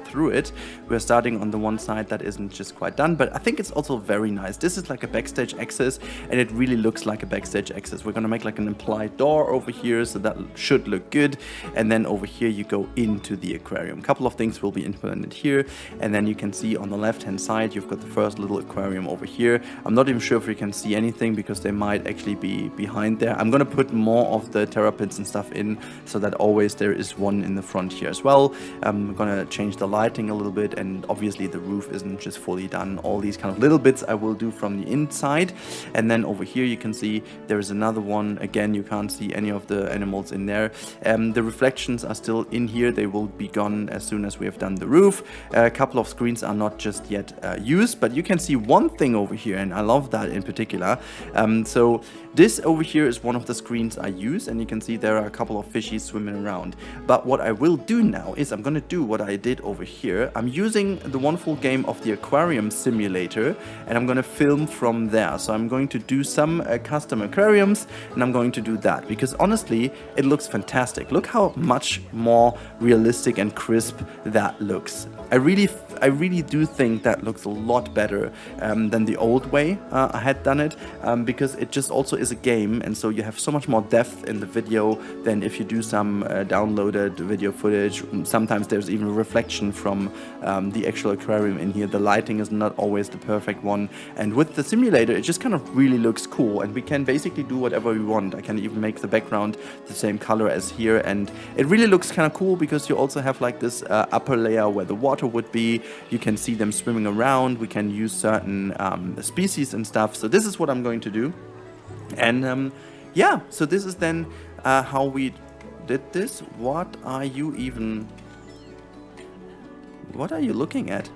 through it. We're starting on the one side that isn't just quite done, but I think it's also very nice. This is like a backstage access, and it really looks like a backstage access. We're gonna make like an implied door over here, so that should look good. And then over here you go into the aquarium. A couple of things will be implemented here, and then you can see on the left hand side you've got the first little aquarium over here. I'm not even sure if you can see anything because they might actually be behind there. I'm gonna put more of the terrapins and stuff in so that always there is one in the front here as well. I'm gonna change the lighting a little bit, and obviously the roof isn't just fully done. All these kind of little bits I will do from the inside. And then over here you can see there is another one. Again, you can't see any of the animals in there. The reflections are still in here. They will be gone as soon as we have done the roof. A couple of screens are not just yet used, but you can see one thing over here, and I love that in particular. So this over here is one of the screens I use, and you can see there are a couple of fishies swimming around. But what I will do now is I'm going to do what I did over here. I'm using the wonderful game of the aquarium simulator, and I'm going to film from there. So I'm going to do some custom aquariums, and I'm going to do that because honestly it looks fantastic. Look how much more realistic and crisp that looks. I really do think that looks a lot better than the old way I had done it, because it just also is a game, and so you have so much more depth in the video than if you do some downloaded video footage. Sometimes there's even a reflection from the actual aquarium in here. The lighting is not always the perfect one, and with the simulator it just kind of really looks cool, and we can basically do whatever we want. I can even make the background the same color as here, and it really looks kind of cool because you also have like this upper layer where the water would be. You can see them swimming around. We can use certain species and stuff. So this is what I'm going to do. And yeah, so this is then how we did this. What are you looking at?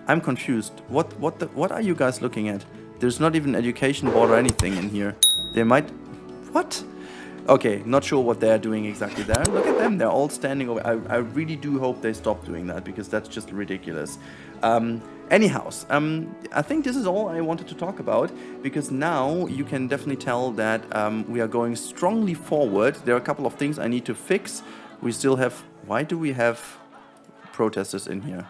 I'm confused. What are you guys looking at? There's not even education board or anything in here. They might... What? Okay, not sure what they're doing exactly there. Look at them, they're all standing over. I really do hope they stop doing that because that's just ridiculous. Anyhows, I think this is all I wanted to talk about, because now you can definitely tell that we are going strongly forward. There are a couple of things I need to fix. We still have... Why do we have protesters in here?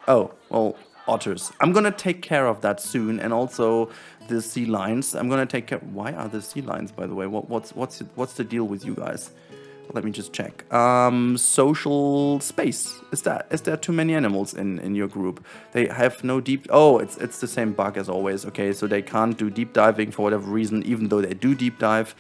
Oh, well, otters. I'm gonna take care of that soon, and also the sea lions. I'm gonna take care... Why are the sea lions, by the way? What's the deal with you guys? Let me just check. Social space. Is there too many animals in your group? They have no deep... Oh, it's the same bug as always. Okay, so they can't do deep diving for whatever reason, even though they do deep dive.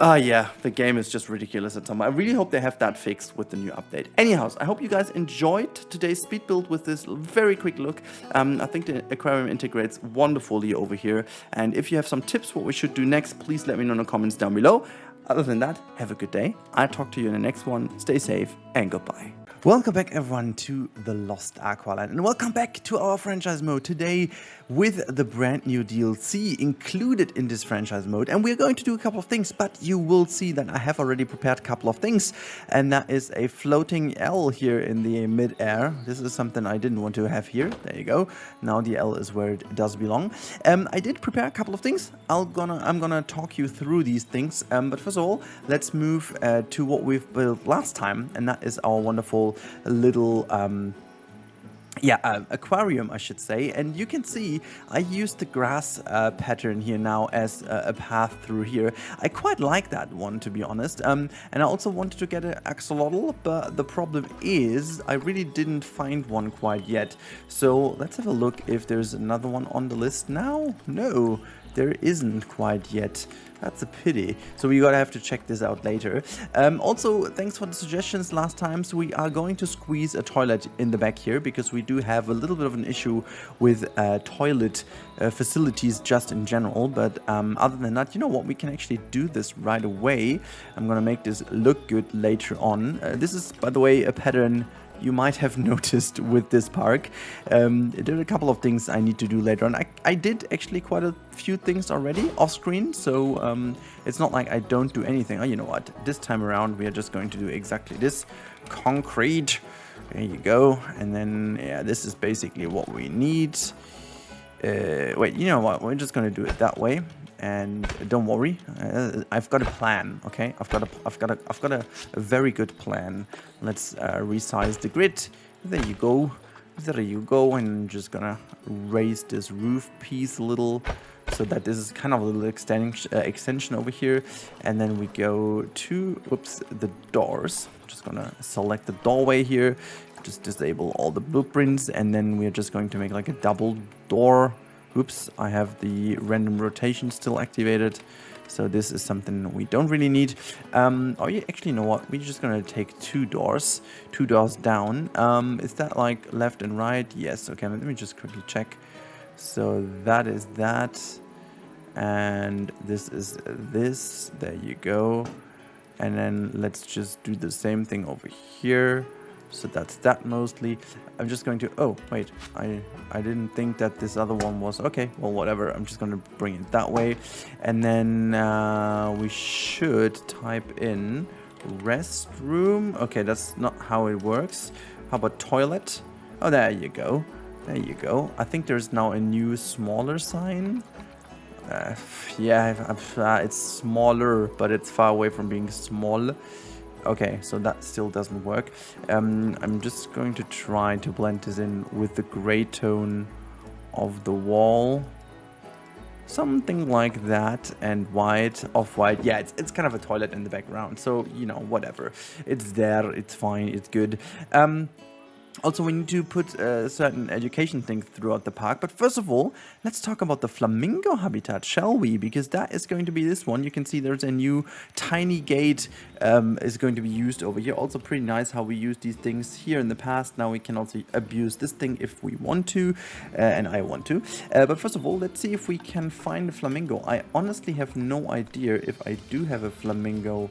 Yeah, the game is just ridiculous at some point. I really hope they have that fixed with the new update. Anyhows, I hope you guys enjoyed today's speed build with this very quick look. I think the aquarium integrates wonderfully over here. And if you have some tips what we should do next, please let me know in the comments down below. Other than that, have a good day. I'll talk to you in the next one. Stay safe and goodbye. Welcome back everyone to the Lost Aqualand, and welcome back to our franchise mode today with the brand new DLC included in this franchise mode. And we're going to do a couple of things, but you will see that I have already prepared a couple of things, and that is a floating L here in the mid-air. This is something I didn't want to have here. There you go. Now the L is where it does belong. I did prepare a couple of things. I'm gonna talk you through these things, but first of all, let's move to what we've built last time, and that is our wonderful little aquarium, I should say. And you can see I used the grass pattern here now as a path through here. I quite like that one, to be honest, and I also wanted to get an axolotl, but the problem is I really didn't find one quite yet. So let's have a look if there's another one on the list now. No, there isn't quite yet. That's a pity. So we gotta have to check this out later. Also, thanks for the suggestions last time. So we are going to squeeze a toilet in the back here because we do have a little bit of an issue with toilet facilities just in general. But other than that, you know what? We can actually do this right away. I'm gonna make this look good later on. This is, by the way, a pattern you might have noticed with this park. There are a couple of things I need to do later on. I did actually quite a few things already off screen, so it's not like I don't do anything. Oh, you know what? This time around we are just going to do exactly this. Concrete. There you go. And then, yeah, this is basically what we need. Wait, you know what? We're just going to do it that way. And don't worry, I've got a plan. Okay, I've got a very good plan. Let's resize the grid. There you go. There you go, and I'm just gonna raise this roof piece a little so that this is kind of a little extension over here. And then we go to, whoops, the doors. I'm just gonna select the doorway here, just disable all the blueprints, and then we're just going to make like a double door. Oops, I have the random rotation still activated. So this is something we don't really need. Oh, yeah, actually, you know what? We're just gonna take two doors down. Is that like left and right? Yes. Okay, let me just quickly check. So that is that, and this is this. There you go. And then let's just do the same thing over here. So that's that mostly. I'm just going to, oh, wait, I didn't think that this other one was, okay, well, whatever. I'm just going to bring it that way. And then we should type in restroom. Okay, that's not how it works. How about toilet? Oh, there you go. There you go. I think there's now a new smaller sign. Yeah, it's smaller, but it's far away from being small. Okay, so that still doesn't work. I'm just going to try to blend this in with the gray tone of the wall. Something like that, and white, off-white. Yeah, it's kind of a toilet in the background, so, you know, whatever. It's there, it's fine, it's good. Also, we need to put certain education things throughout the park. But first of all, let's talk about the flamingo habitat, shall we? Because that is going to be this one. You can see there's a new tiny gate is going to be used over here. Also pretty nice how we use these things here in the past. Now we can also abuse this thing if we want to, and I want to. But first of all, let's see if we can find a flamingo. I honestly have no idea if I do have a flamingo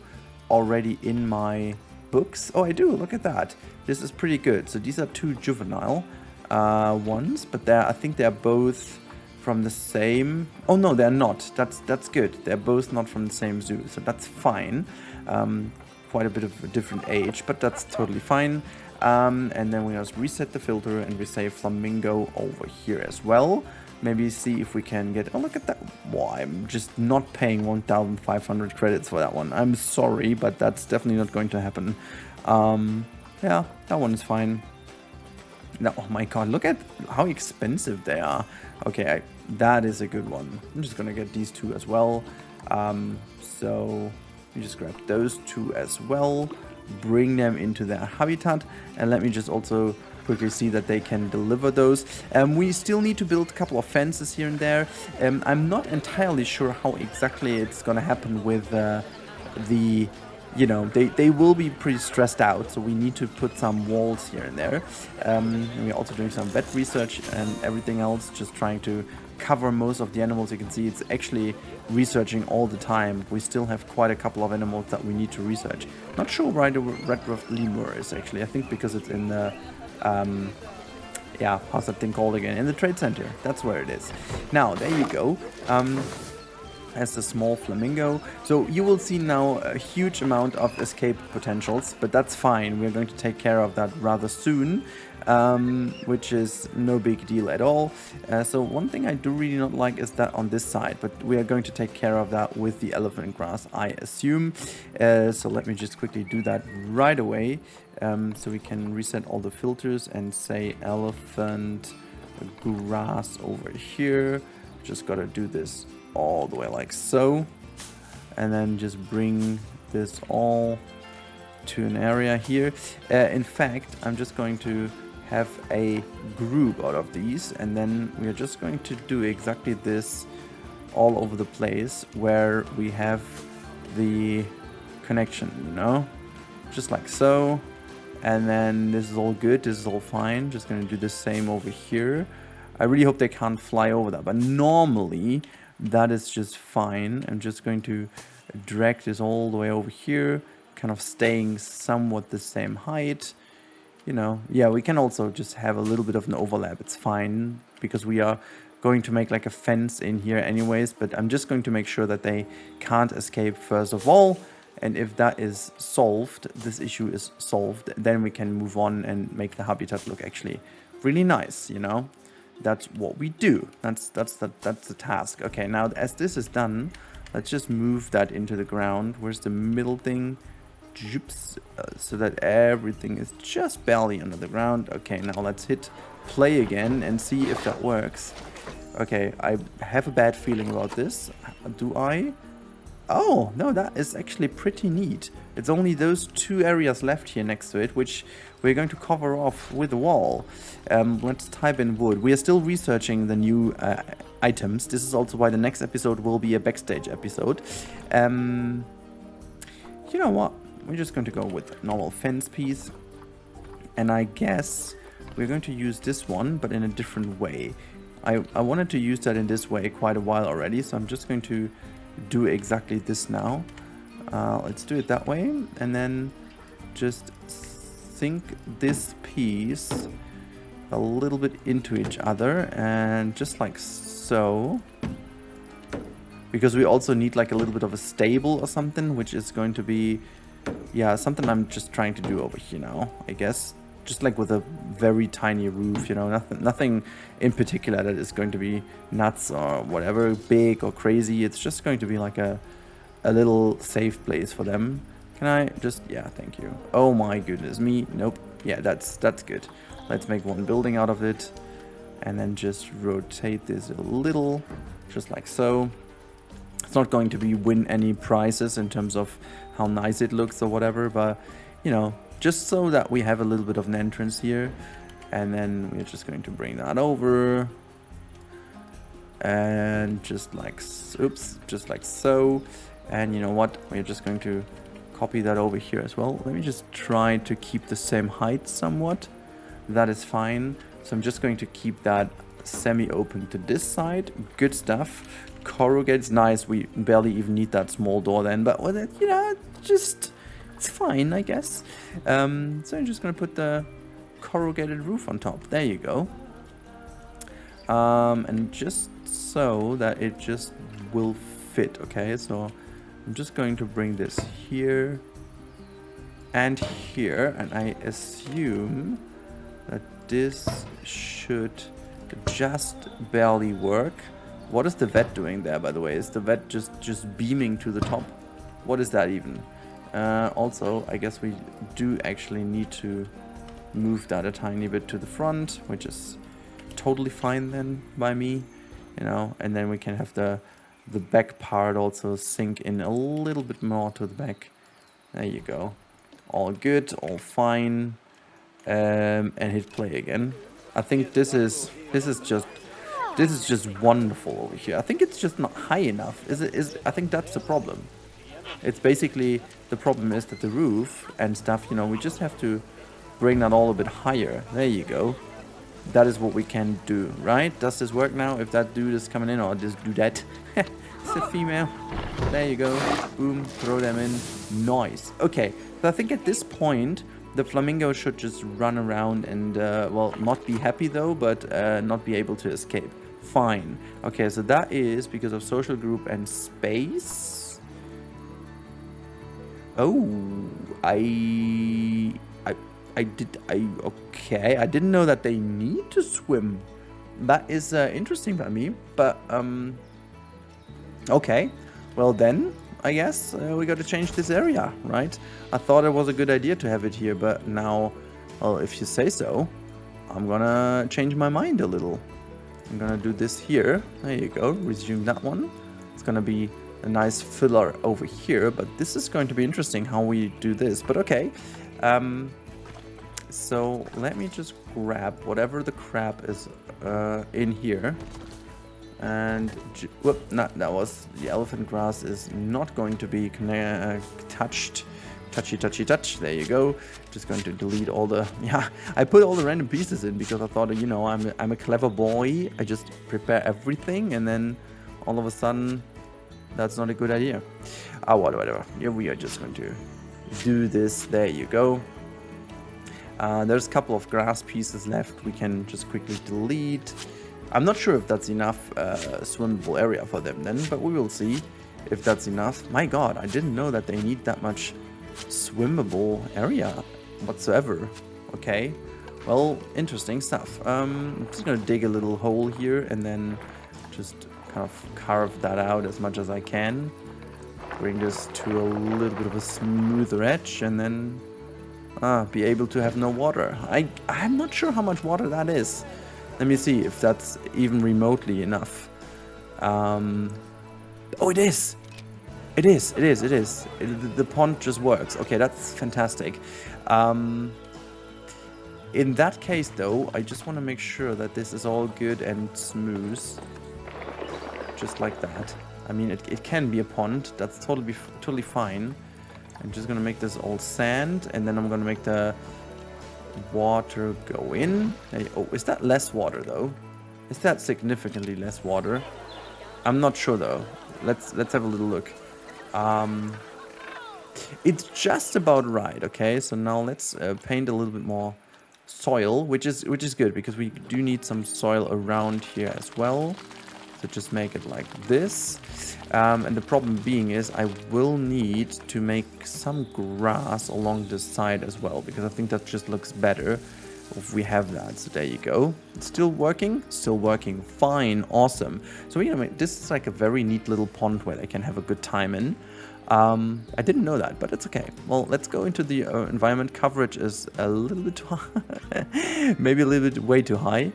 already in my books. Oh, I do. Look at that. This is pretty good. So these are two juvenile ones, but I think they're both from the same. Oh no, they're not. That's good. They're both not from the same zoo, so that's fine. Quite a bit of a different age, but that's totally fine. And then we just reset the filter and we say flamingo over here as well. Maybe see if we can get, oh, look at that. Well, I'm just not paying 1,500 credits for that one. I'm sorry, but that's definitely not going to happen. Yeah, that one is fine. Now, oh my god, look at how expensive they are. Okay, that is a good one. I'm just gonna get these two as well. So you just grab those two as well, bring them into their habitat, and let me just also quickly see that they can deliver those. We still need to build a couple of fences here and there. I'm not entirely sure how exactly it's gonna happen with the, you know, they will be pretty stressed out, so we need to put some walls here and there. And we're also doing some vet research and everything else, just trying to cover most of the animals. You can see it's actually researching all the time. We still have quite a couple of animals that we need to research. Not sure why the red-ruffed lemur is actually. I think because it's in the yeah, how's that thing called again? In the trade center. That's where it is. Now, there you go. As a small flamingo. So you will see now a huge amount of escape potentials, but that's fine. We're going to take care of that rather soon, which is no big deal at all. So one thing I do really not like is that on this side, but we are going to take care of that with the elephant grass, I assume. So let me just quickly do that right away. So we can reset all the filters and say elephant grass over here. Just gotta do this all the way like so, and then just bring this all to an area here. In fact, I'm just going to have a group out of these, and then we are just going to do exactly this all over the place where we have the connection, you know, just like so. And then this is all good, this is all fine. Just going to do the same over here. I really hope they can't fly over that, but normally that is just fine. I'm just going to drag this all the way over here, kind of staying somewhat the same height. You know, yeah, we can also just have a little bit of an overlap. It's fine, because we are going to make like a fence in here anyways, but I'm just going to make sure that they can't escape first of all. And if that is solved, this issue is solved, then we can move on and make the habitat look actually really nice, you know? That's what we do. That's the task. Okay, now as this is done, let's just move that into the ground. Where's the middle thing? so that everything is just barely under the ground. Okay, now let's hit play again and see if that works. Okay, I have a bad feeling about this. Do I? Oh, no, that is actually pretty neat. It's only those 2 areas left here next to it, which we're going to cover off with a wall. Let's type in wood. We are still researching the new items. This is also why the next episode will be a backstage episode. You know what? We're just going to go with a normal fence piece. And I guess we're going to use this one, but in a different way. I wanted to use that in this way quite a while already, so I'm just going to do exactly this now. Let's do it that way, and then just sink this piece a little bit into each other, and just like so, because we also need like a little bit of a stable or something, which is going to be, yeah, something I'm just trying to do over here now, I guess. Just like with a very tiny roof, you know, nothing in particular that is going to be nuts or whatever, big or crazy. It's just going to be like a little safe place for them. Can I just, yeah, thank you. Oh my goodness me, nope. Yeah, that's good. Let's make one building out of it, and then just rotate this a little, just like so. It's not going to be win any prizes in terms of how nice it looks or whatever, but you know, just so that we have a little bit of an entrance here. And then we're just going to bring that over, and just like, oops, just like so. And you know what, we're just going to copy that over here as well. Let me just try to keep the same height somewhat. That is fine. So I'm just going to keep that semi-open to this side. Good stuff. Corrugate's nice. We barely even need that small door then, but with it, you know, just, it's fine, I guess. So I'm just going to put the corrugated roof on top. There you go. And just so that it just will fit, okay? So I'm just going to bring this here and here, and I assume that this should just barely work. What is the vet doing there, by the way? Is the vet just beaming to the top? What is that even? Also, I guess we do actually need to move that a tiny bit to the front, which is totally fine then by me, you know, and then we can have the back part also sink in a little bit more to the back. There you go. All good, all fine. And hit play again. I think this is just wonderful over here. I think it's just not high enough. I think that's the problem. It's basically, the problem is that the roof and stuff, you know, we just have to bring that all a bit higher. There you go. That is what we can do, right? Does this work now? If that dude is coming in, or just do that. It's a female. There you go. Boom. Throw them in. Nice. Okay. So I think at this point, the flamingo should just run around and, well, not be happy though, but not be able to escape. Fine. Okay, so that is because of social group and space. Oh, okay. I didn't know that they need to swim. That is interesting by me, but, okay. Well then, I guess we got to change this area, right? I thought it was a good idea to have it here, but now, well, if you say so, I'm gonna change my mind a little. I'm gonna do this here. There you go. Resume that one. It's gonna be a nice filler over here, but this is going to be interesting how we do this. But okay. So let me just grab whatever the crap is in here. And whoop, that was the elephant grass is not going to be touched. Touch. There you go. Just going to delete all the, yeah, I put all the random pieces in because I thought, you know, I'm a clever boy. I just prepare everything, and then all of a sudden that's not a good idea. Oh, whatever. Yeah, we are just going to do this. There you go. There's a couple of grass pieces left. We can just quickly delete. I'm not sure if that's enough swimmable area for them then, but we will see if that's enough. My god, I didn't know that they need that much swimmable area whatsoever. Okay, well, interesting stuff. I'm just gonna dig a little hole here and then just kind of carve that out as much as I can. bring this to a little bit of a smoother edge, and then be able to have no water. I'm not sure how much water that is. Let me see if that's even remotely enough. Oh, it is. It is. The pond just works. Okay, that's fantastic. In that case, though, I just want to make sure that this is all good and smooth. Just like that. I mean, it can be a pond. That's totally fine. I'm just going to make this all sand, and then I'm going to make the water go in. Hey, oh, is that less water, though? Is that significantly less water? I'm not sure, though. Let's have a little look. It's just about right. Okay, so now let's paint a little bit more soil, which is good because we do need some soil around here as well. So just make it like this. And the problem being is I will need to make some grass along this side as well, because I think that just looks better if we have that. So there you go. It's still working, fine, awesome. So this is like a very neat little pond where they can have a good time in. I didn't know that, but it's okay. Well, let's go into the environment. Coverage is a little bit too high. Maybe a little bit way too high.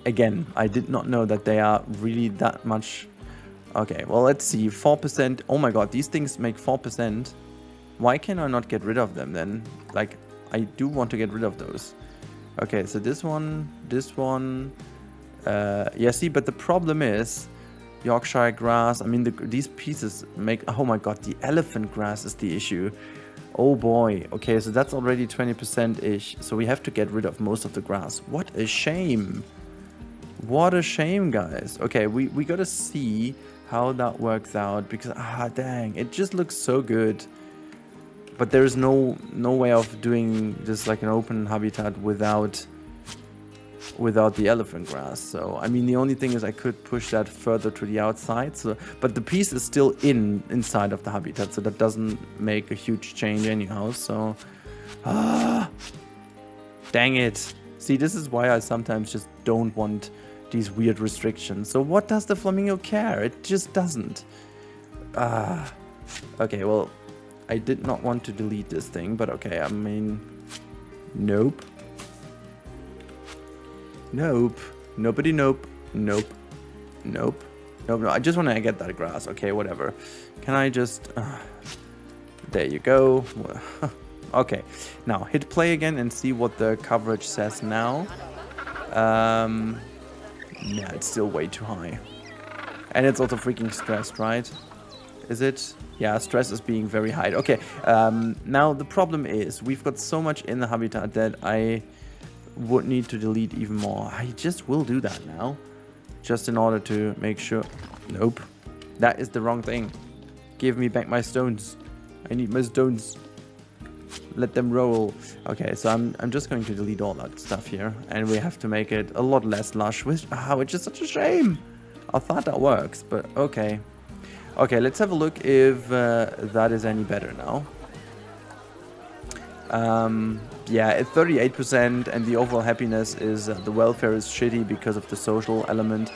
Again, I did not know that they are really that much. Okay, well, let's see. 4%. Oh my god, these things make 4%. Why can I not get rid of them then? Like, I do want to get rid of those. Okay, so this one. Yeah, see, but the problem is Yorkshire grass. I mean, these pieces make... Oh my god, the elephant grass is the issue. Oh boy. Okay, so that's already 20%-ish. So we have to get rid of most of the grass. What a shame. What a shame, guys. Okay, we gotta see how that works out, because dang, it just looks so good. But there's no way of doing this like an open habitat without the elephant grass. So I mean, the only thing is I could push that further to the outside. So, but the piece is still inside of the habitat, so that doesn't make a huge change anyhow. So, dang it. See, this is why I sometimes just don't want these weird restrictions. So what does the flamingo care? It just doesn't. Okay, well, I did not want to delete this thing, but okay, I mean, nope. Nope. Nobody, nope. Nope. Nope. Nope, no, I just want to get that grass. Okay, whatever. Can I just... there you go. Okay, now hit play again and see what the coverage says now. Yeah, it's still way too high. And it's also freaking stressed, right? Is it? Yeah, stress is being very high. Okay, now the problem is we've got so much in the habitat that I would need to delete even more. I just will do that now, just in order to make sure... Nope, that is the wrong thing. Give me back my stones. I need my stones. Let them roll. Okay, so I'm just going to delete all that stuff here, and we have to make it a lot less lush, which is such a shame. I thought that works, but okay. Okay, let's have a look if that is any better now. Yeah, at 38%, and the overall happiness is the welfare is shitty because of the social element.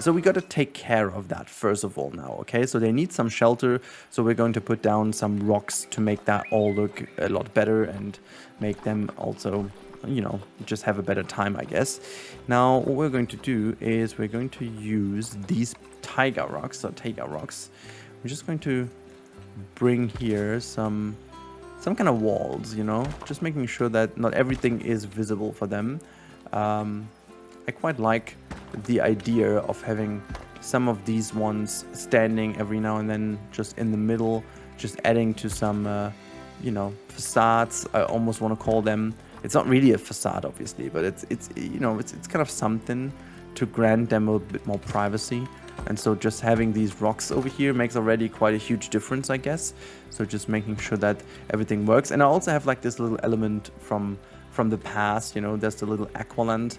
So we got to take care of that first of all now, okay? So they need some shelter, so we're going to put down some rocks to make that all look a lot better and make them also, you know, just have a better time, I guess. Now, what we're going to do is we're going to use these taiga rocks. We're just going to bring here some kind of walls, you know, just making sure that not everything is visible for them. I quite like the idea of having some of these ones standing every now and then just in the middle, just adding to some, you know, facades, I almost want to call them. It's not really a facade, obviously, but it's you know, it's kind of something to grant them a bit more privacy. And so just having these rocks over here makes already quite a huge difference, I guess. So just making sure that everything works. And I also have like this little element from the past, you know, there's the little Aqualand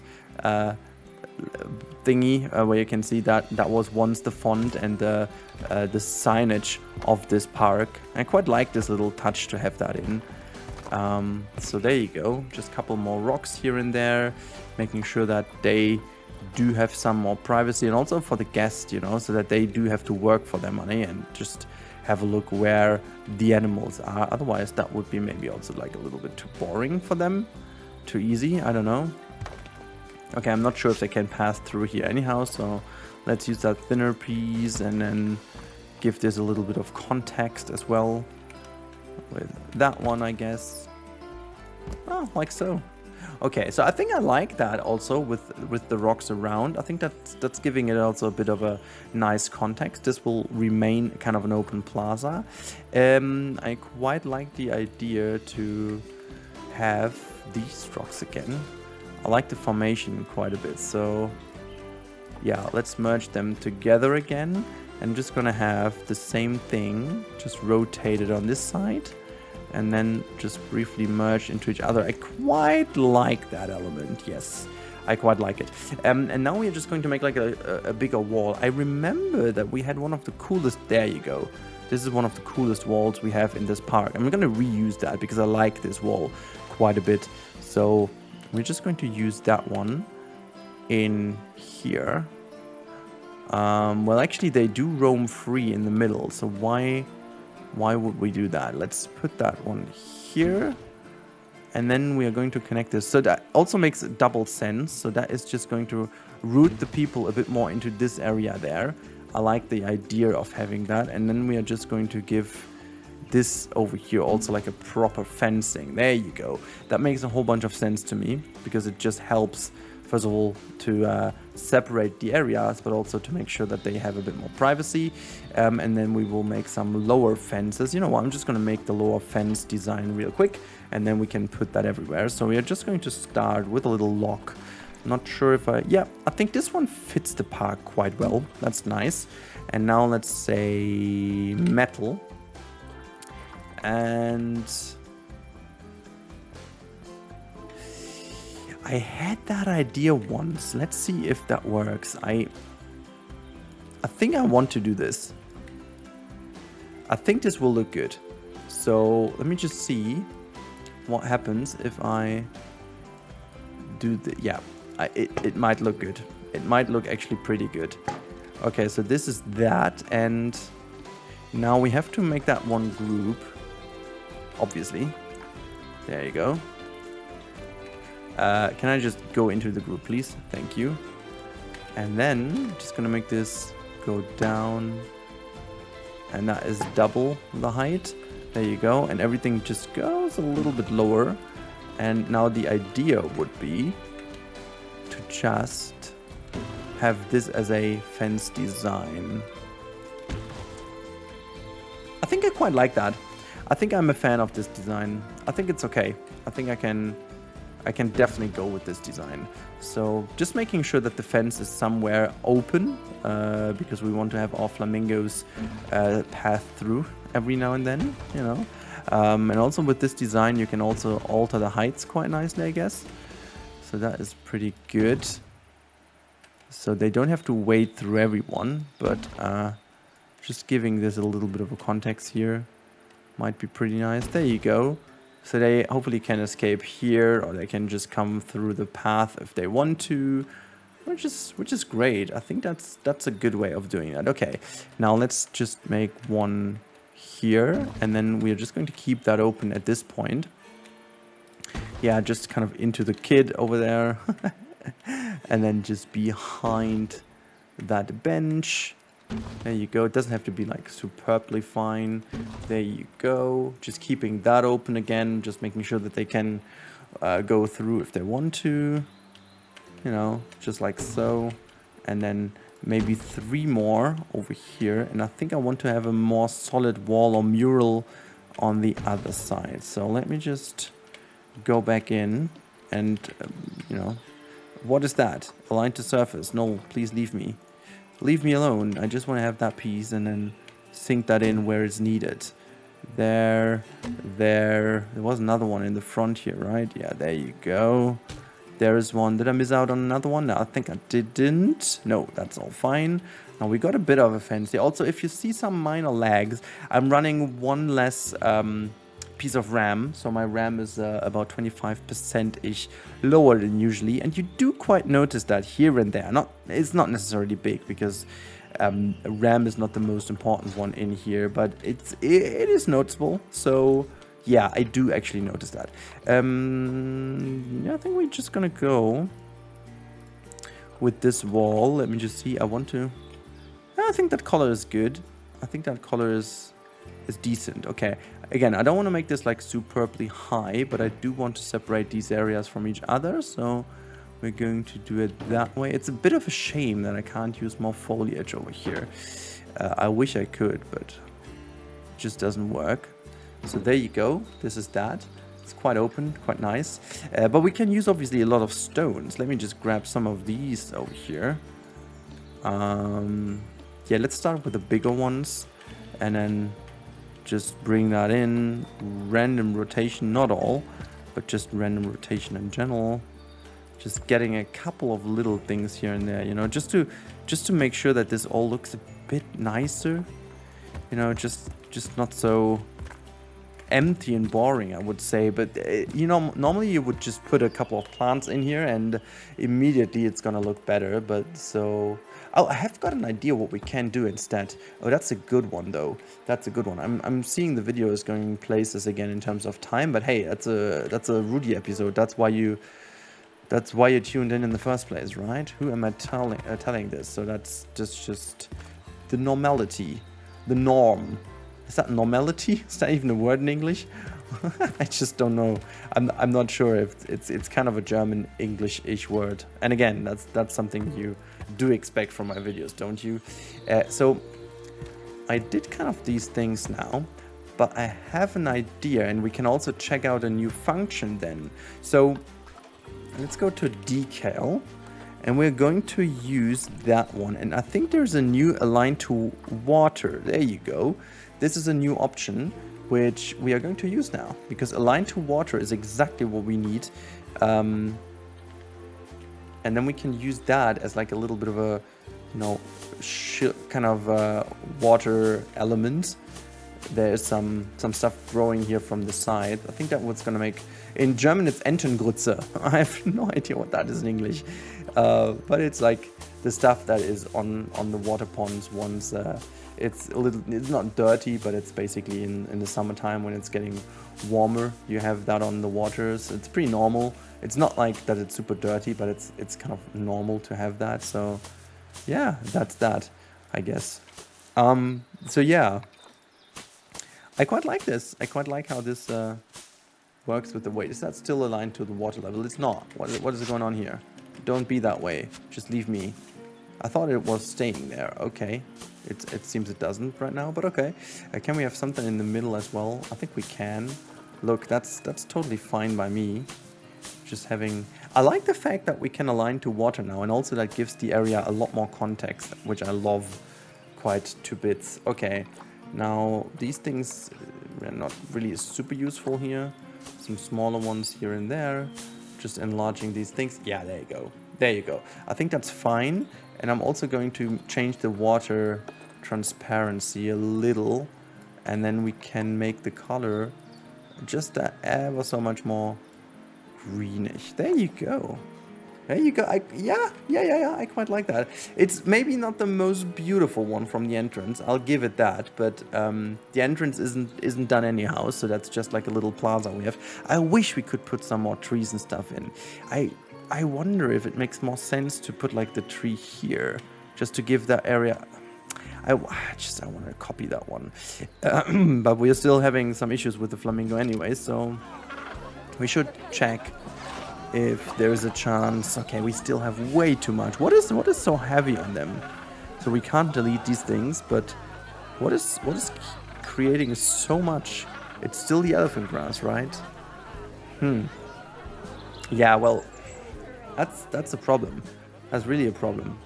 thingy where you can see that was once the font and the signage of this park. I quite like this little touch to have that in. So there you go, just a couple more rocks here and there, making sure that they do have some more privacy, and also for the guests, you know, so that they do have to work for their money and just have a look where the animals are. Otherwise, that would be maybe also like a little bit too boring for them, too easy, I don't know. Okay, I'm not sure if they can pass through here anyhow, so let's use that thinner piece and then give this a little bit of context as well with that one, I guess. Oh, like so. Okay, so I think I like that also with the rocks around. I think that's giving it also a bit of a nice context. This will remain kind of an open plaza. I quite like the idea to have these rocks again. I like the formation quite a bit, so yeah, let's merge them together again. I'm just gonna have the same thing, just rotated on this side, and then just briefly merge into each other. I quite like that element, yes. I quite like it. And now we're just going to make like a bigger wall. I remember that we had one of the coolest, there you go. This is one of the coolest walls we have in this park. I'm gonna reuse that because I like this wall quite a bit. So we're just going to use that one in here. Well, actually they do roam free in the middle, so why would we do that? Let's put that one here, and then we are going to connect this. So that also makes double sense. So that is just going to route the people a bit more into this area there. I like the idea of having that. And then we are just going to give this over here also like a proper fencing. There you go. That makes a whole bunch of sense to me, because it just helps, first of all, to separate the areas, but also to make sure that they have a bit more privacy. And then we will make some lower fences. You know what, I'm just going to make the lower fence design real quick, and then we can put that everywhere. So we are just going to start with a little lock. Not sure if yeah, I think this one fits the park quite well. That's nice. And now let's say metal. And I had that idea once. Let's see if that works. I think I want to do this. I think this will look good. So let me just see what happens if I do the, yeah, it might look good. It might look actually pretty good. Okay, so this is that, and now we have to make that one group, obviously. There you go. Can I just go into the group, please? Thank you. And then just gonna make this go down, and that is double the height. There you go. And everything just goes a little bit lower. And now the idea would be to just have this as a fence design. I think I quite like that. I think I'm a fan of this design. I think it's okay. I think I can definitely go with this design. So just making sure that the fence is somewhere open, because we want to have our flamingos pass through every now and then, you know. And also with this design, you can also alter the heights quite nicely, I guess. So that is pretty good. So they don't have to wade through everyone, but just giving this a little bit of a context here might be pretty nice. There you go. So they hopefully can escape here, or they can just come through the path if they want to, which is great. I think that's a good way of doing that. Okay, now let's just make one here, and then we're just going to keep that open at this point. Yeah, just kind of into the kid over there, and then just behind that bench. There you go. It doesn't have to be like superbly fine. There you go. Just keeping that open again. Just making sure that they can go through if they want to. You know, just like so. And then maybe 3 more over here. And I think I want to have a more solid wall or mural on the other side. So let me just go back in and, you know, what is that? Align to surface. No, please leave me. Leave me alone. I just want to have that piece and then sink that in where it's needed. There. There was another one in the front here, right? Yeah, there you go. There is one. Did I miss out on another one? No, I think I didn't. No, that's all fine. Now we got a bit of a fence here. Also, if you see some minor lags, I'm running one less piece of RAM. So my RAM is about 25%-ish lower than usually. And you do quite notice that here and there. It's not necessarily big because RAM is not the most important one in here, but it is noticeable. So yeah, I do actually notice that. Yeah, I think we're just gonna go with this wall. Let me just see. I think that color is good. I think that color is decent. Okay, again, I don't want to make this like superbly high, but I do want to separate these areas from each other, so we're going to do it that way. It's a bit of a shame that I can't use more foliage over here. I wish I could, but it just doesn't work. So there you go. This is that. It's quite open, quite nice. But we can use obviously a lot of stones. Let me just grab some of these over here. Yeah, let's start with the bigger ones and then just bring that in. Random rotation, not all, but just random rotation in general. Just getting a couple of little things here and there, you know, just to make sure that this all looks a bit nicer, you know, just not so empty and boring, I would say. But you know, normally you would just put a couple of plants in here and immediately it's gonna look better. But so, oh, I have got an idea what we can do instead. Oh, that's a good one though. That's a good one. I'm seeing the videos going places again in terms of time, but hey, that's a Rudy episode. That's why you tuned in the first place, right? Who am I telling this? So that's just the normality, the norm. Is that normality? Is that even a word in English? I just don't know. I'm not sure if it's kind of a German English-ish word. And again, that's something you do expect from my videos, don't you? So I did kind of these things now, but I have an idea, and we can also check out a new function then. So let's go to decal, and we're going to use that one. And I think there's a new align to water. There you go. This is a new option which we are going to use now, because align to water is exactly what we need. And then we can use that as like a little bit of a, you know, kind of water element. There's some stuff growing here from the side. I think that what's gonna make, in German it's Entengrütze. I have no idea what that is in English, but it's like the stuff that is on the water ponds once it's not dirty, but it's basically in the summertime when it's getting warmer, you have that on the waters. It's pretty normal. It's not like that it's super dirty, but it's kind of normal to have that. So yeah, that's that, I guess. So yeah, I quite like this. I quite like how this works with the weight. Is that still aligned to the water level? It's not. What is going on here? Don't be that way. Just leave me. I thought it was staying there. Okay. It seems it doesn't right now, but okay. Can we have something in the middle as well? I think we can. Look, that's totally fine by me. Just having... I like the fact that we can align to water now, and also that gives the area a lot more context, which I love quite to bits. Okay. Now, these things are not really super useful here. Some smaller ones here and there. Just enlarging these things. Yeah, there you go. There you go. I think that's fine. And I'm also going to change the water transparency a little. And then we can make the color just ever so much more greenish. There you go. There you go. Yeah, I quite like that. It's maybe not the most beautiful one from the entrance, I'll give it that, but the entrance isn't done anyhow, so that's just like a little plaza we have. I wish we could put some more trees and stuff in. I wonder if it makes more sense to put like the tree here, just to give that area... I want to copy that one. But we're still having some issues with the flamingo anyway, so we should check if there is a chance. Okay, we still have way too much. What is so heavy on them? So we can't delete these things, but what is creating so much? It's still the elephant grass, right? Yeah, well, that's a problem. That's really a problem.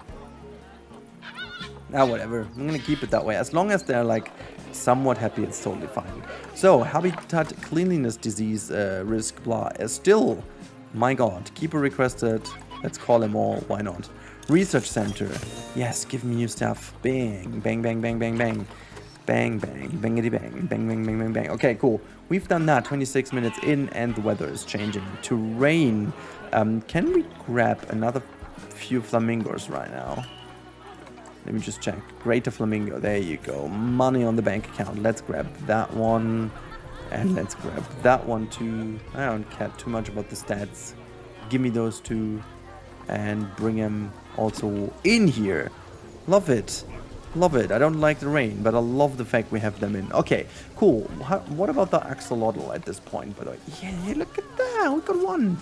Whatever. I'm gonna keep it that way. As long as they're like somewhat happy, it's totally fine. So habitat cleanliness disease risk blah is still. My god, keeper requested. Let's call them all. Why not? Research center. Yes, give me new stuff. Bang, bang, bang, bang, bang, bang. Bang, bang, bangity bang, bang, bang, bang, bang, bang. Okay, cool. We've done that. 26 minutes in, and the weather is changing to rain. Can we grab another few flamingos right now? Let me just check. Greater flamingo. There you go. Money on the bank account. Let's grab that one. And let's grab that one too. I don't care too much about the stats. Give me those two. And bring them also in here. Love it. Love it. I don't like the rain, but I love the fact we have them in. Okay, cool. What about the axolotl at this point, by the way? Yeah, look at that. We got one.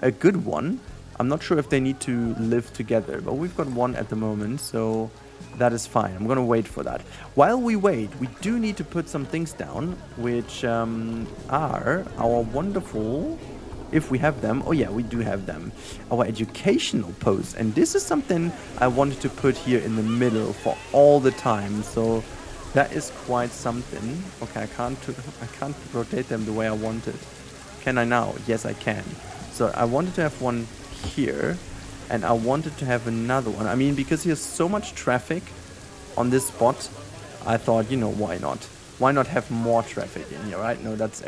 A good one. I'm not sure if they need to live together, but we've got one at the moment, so that is fine. I'm gonna wait for that. While we wait, we do need to put some things down, which are our wonderful, if we have them, oh yeah, we do have them, our educational posts. And this is something I wanted to put here in the middle for all the time, so that is quite something. Okay, I can't rotate them the way I wanted. Can I now? Yes, I can. So I wanted to have one here, and I wanted to have another one. I mean, because there's so much traffic on this spot, I thought, you know, why not? Why not have more traffic in here, right? No, that's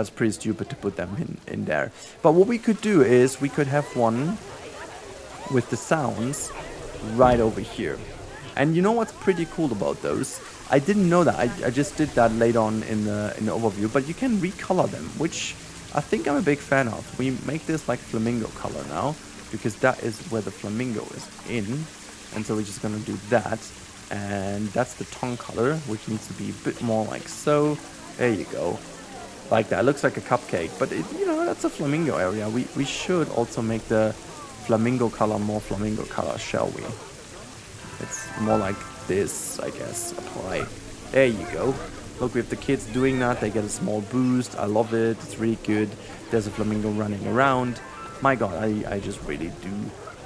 pretty stupid to put them in there. But what we could do is we could have one with the sounds right over here. And you know what's pretty cool about those? I didn't know that. I just did that later on in the overview, but you can recolor them, which I think I'm a big fan of. We make this like flamingo color now, because that is where the flamingo is in. And so we're just gonna do that. And that's the tongue color, which needs to be a bit more like so. There you go. Like that. It looks like a cupcake, but you know, that's a flamingo area. We should also make the flamingo color more flamingo color, shall we? It's more like this, I guess. Apply. There you go. Look, we have the kids doing that. They get a small boost. I love it. It's really good. There's a flamingo running around. My God, I just really do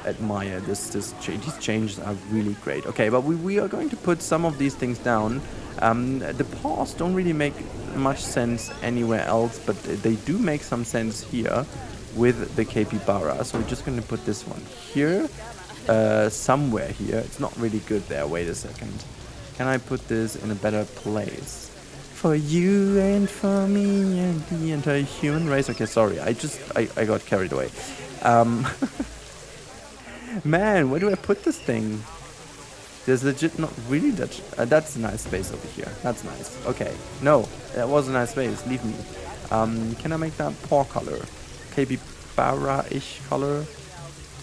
admire these changes are really great. Okay, but we are going to put some of these things down. The paws don't really make much sense anywhere else, but they do make some sense here with the capybara. So we're just going to put this one here, somewhere here. It's not really good there. Wait a second. Can I put this in a better place? For you and for me and the entire human race. Okay, sorry. I got carried away. Man, where do I put this thing? There's legit not really that. That's a nice space over here. That's nice. Okay. No, that was a nice space. Leave me. Can I make that paw color? Capybara-ish color.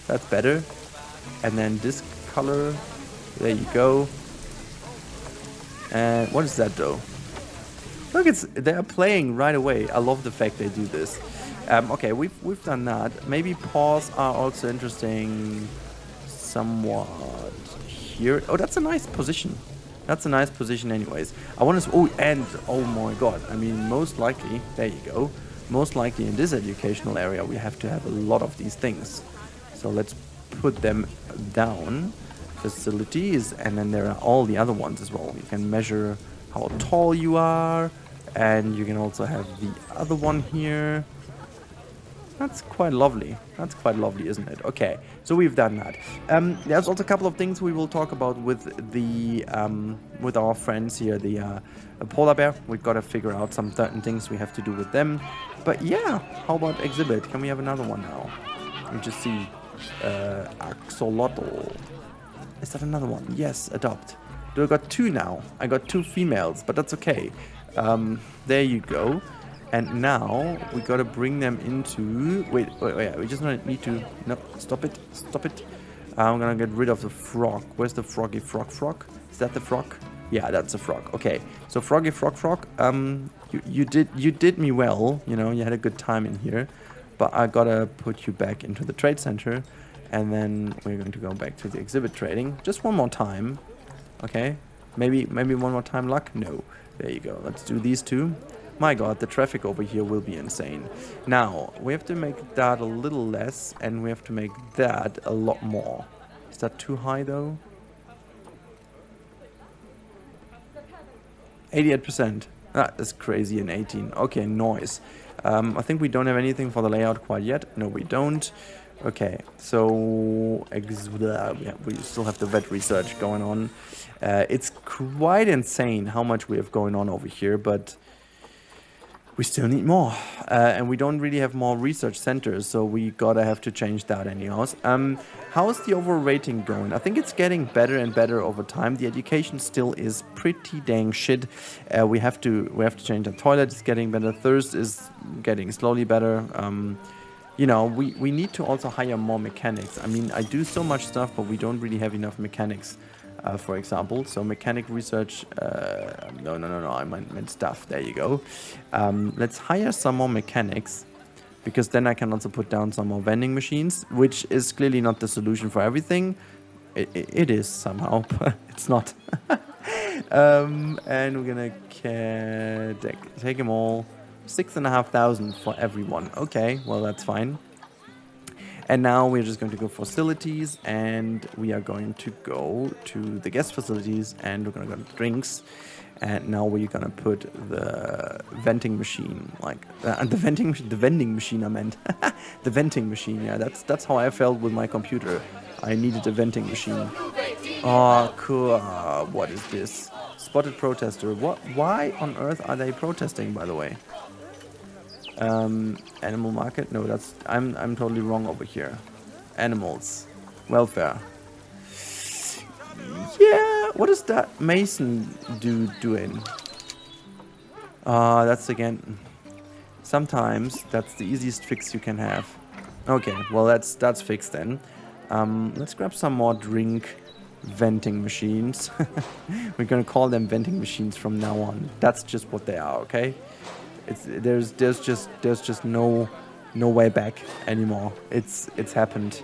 That's better. And then this color. There you go. And what is that though? Look, they're playing right away. I love the fact they do this. Okay, we've done that. Maybe paws are also interesting somewhat here. Oh, that's a nice position. That's a nice position anyways. I want to... oh my God. I mean, most likely... There you go. Most likely in this educational area, we have to have a lot of these things. So let's put them down. Facilities. And then there are all the other ones as well. You can measure how tall you are. And you can also have the other one here. That's quite lovely. That's quite lovely, isn't it? Okay, so we've done that. There's also a couple of things we will talk about with the with our friends here, the polar bear. We've got to figure out some certain things we have to do with them. But yeah, how about exhibit? Can we have another one now? Let me just see. Axolotl. Is that another one? Yes, adopt. Do I got two now? I got two females, but that's okay. There you go. And now we gotta bring them into... Wait, we just need to... No, stop it. I'm gonna get rid of the frog. Where's the froggy frog? Is that the frog? Yeah, that's a frog. Okay, so froggy frog. You did me well. You know, you had a good time in here. But I gotta put you back into the trade center. And then we're going to go back to the exhibit trading. Just one more time. Okay, maybe one more time luck? No. There you go. Let's do these two. My God, the traffic over here will be insane. Now, we have to make that a little less, and we have to make that a lot more. Is that too high, though? 88%. That is crazy in 18. Okay, noise. I think we don't have anything for the layout quite yet. No, we don't. Okay, so we still have the vet research going on. It's quite insane how much we have going on over here, but we still need more. And we don't really have more research centers, so we gotta have to change that anyways. How's the overall rating going? I think it's getting better and better over time. The education still is pretty dang shit. We have to change the toilet. It's getting better. Thirst is getting slowly better. You know, we need to also hire more mechanics. I mean, I do so much stuff, but we don't really have enough mechanics, for example. So mechanic research, no, I meant stuff. There you go. Let's hire some more mechanics, because then I can also put down some more vending machines, which is clearly not the solution for everything. It is somehow, but it's not. And we're gonna take them all. 6,500 for everyone. Okay, well, that's fine. And now we're just going to go facilities, and we are going to go to the guest facilities, and we're going to go to drinks. And now we're going to put the venting machine, like the vending machine. I meant the venting machine. Yeah, that's how I felt with my computer. I needed a venting machine. Oh, cool. What is this? Spotted protester. What? Why on earth are they protesting, by the way? Animal market? No, that's I'm totally wrong over here. Animals. Welfare. Yeah, what is that Mason dude doing? That's again, sometimes that's the easiest fix you can have. Okay, well that's fixed then. Let's grab some more drink venting machines. We're gonna call them venting machines from now on. That's just what they are, okay? There's just no way back anymore. It's happened.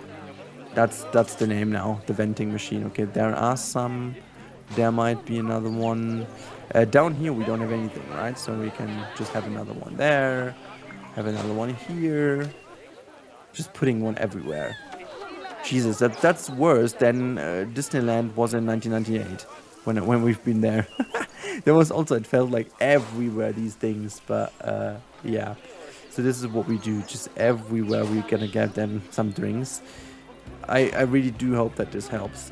That's the name now, the venting machine. Okay, there might be another one. Down here we don't have anything, right? So we can just have another one there, have another one here. Just putting one everywhere. Jesus, that's worse than Disneyland was in 1998 when we've been there. There was also, it felt like everywhere these things, but yeah. So this is what we do, just everywhere we're gonna get them some drinks. I really do hope that this helps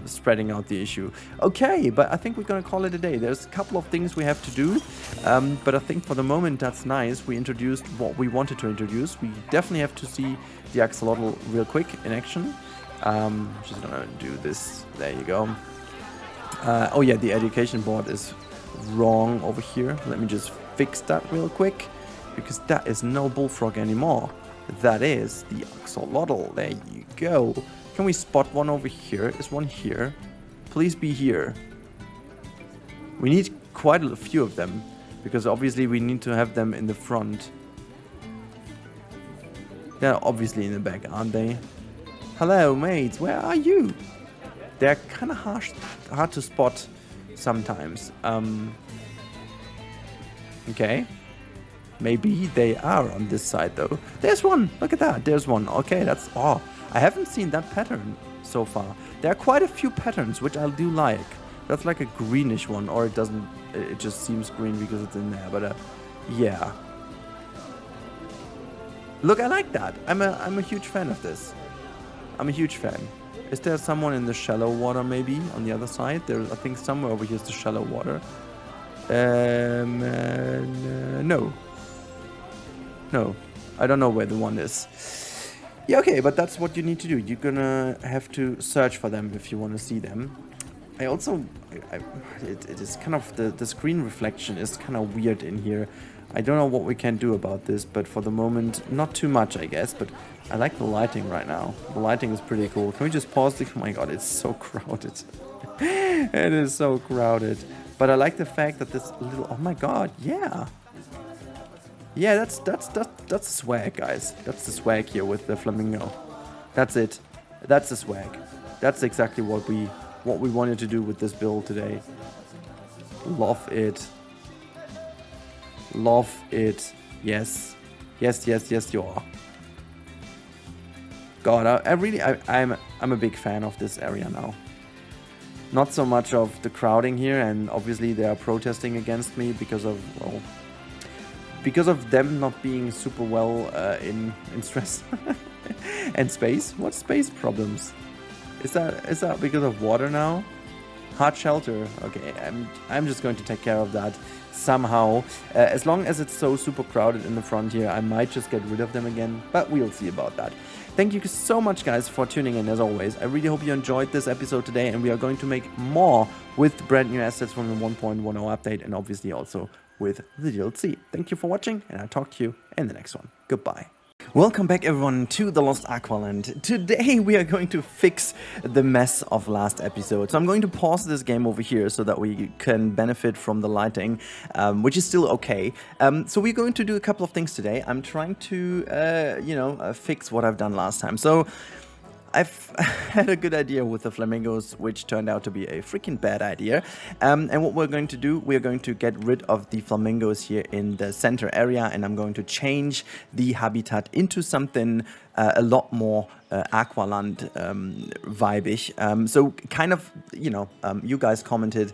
spreading out the issue. Okay, but I think we're gonna call it a day. There's a couple of things we have to do, but I think for the moment that's nice. We introduced what we wanted to introduce. We definitely have to see the axolotl real quick in action. Just gonna do this. There you go. Oh yeah, the education board is wrong over here. Let me just fix that real quick, because that is no bullfrog anymore. That is the axolotl. There you go. Can we spot one over here? Is one here? Please be here. We need quite a few of them, because obviously we need to have them in the front. They're obviously in the back, aren't they? Hello, mates. Where are you? They're kind of hard to spot sometimes. Okay. Maybe they are on this side though. There's one. Look at that. There's one. Okay, that's... Oh, I haven't seen that pattern so far. There are quite a few patterns, which I do like. That's like a greenish one, or it doesn't... It just seems green because it's in there, but yeah. Look, I like that. I'm a huge fan of this. I'm a huge fan. Is there someone in the shallow water maybe on the other side? There's, I think somewhere over here is the shallow water. No. No. I don't know where the one is. Yeah, okay, but that's what you need to do. You're gonna have to search for them if you want to see them. I also... it is kind of... The screen reflection is kind of weird in here. I don't know what we can do about this, but for the moment, not too much, I guess. But I like the lighting right now. The lighting is pretty cool. Can we just pause the... Oh my god, it's so crowded. It is so crowded. But I like the fact that this little... Oh my god, yeah. Yeah, that's the swag, guys. That's the swag here with the flamingo. That's it. That's the swag. That's exactly what we wanted to do with this build today. Love it. Love it. Yes. Yes, yes, yes, you are. God, I'm a big fan of this area now. Not so much of the crowding here, and obviously they are protesting against me because of, well, because of them not being super well in stress. And space? What space problems? Is that because of water now? Hard shelter. Okay, I'm just going to take care of that somehow. As long as it's so super crowded in the front here, I might just get rid of them again, but we'll see about that. Thank you so much, guys, for tuning in as always. I really hope you enjoyed this episode today, and we are going to make more with brand new assets from the 1.10 update, and obviously also with the DLC. Thank you for watching, and I'll talk to you in the next one. Goodbye. Welcome back, everyone, to the Lost Aqualand. Today we are going to fix the mess of last episode. So I'm going to pause this game over here so that we can benefit from the lighting, which is still okay. So we're going to do a couple of things today. I'm trying to, fix what I've done last time. So I've had a good idea with the flamingos, which turned out to be a freaking bad idea. And what we're going to do, we're going to get rid of the flamingos here in the center area, and I'm going to change the habitat into something a lot more Aqualand vibe-ish. So kind of, you guys commented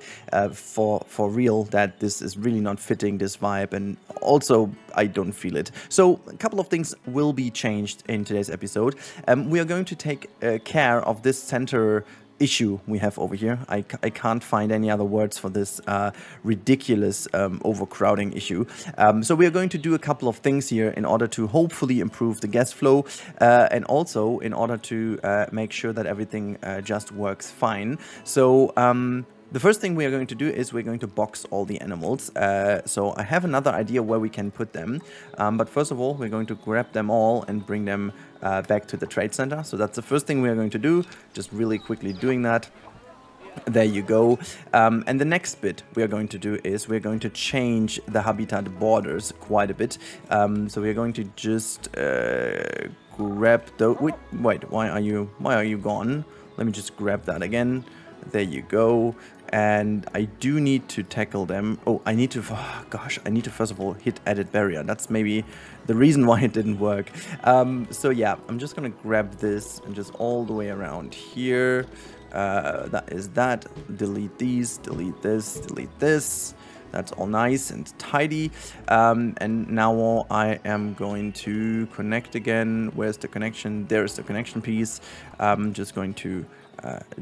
for real that this is really not fitting this vibe, and also I don't feel it. So a couple of things will be changed in today's episode. We are going to take care of this center issue we have over here. I can't find any other words for this ridiculous overcrowding issue. So we are going to do a couple of things here in order to hopefully improve the gas flow, and also in order to make sure that everything just works fine. So the first thing we are going to do is we're going to box all the animals. So I have another idea where we can put them. But first of all, we're going to grab them all and bring them back to the trade center. So that's the first thing we are going to do. Just really quickly doing that. There you go. And the next bit we are going to do is we're going to change the habitat borders quite a bit. So we're going to just grab the... Wait, why are you gone? Let me just grab that again. There you go. And I do need to tackle them. I need to first of all hit edit barrier. That's maybe the reason why it didn't work. So yeah, I'm just gonna grab this and just all the way around here. That is that. Delete these, delete this, delete this. That's all nice and tidy. And now I am going to connect again. Where's the connection? There's the connection piece. I'm just going to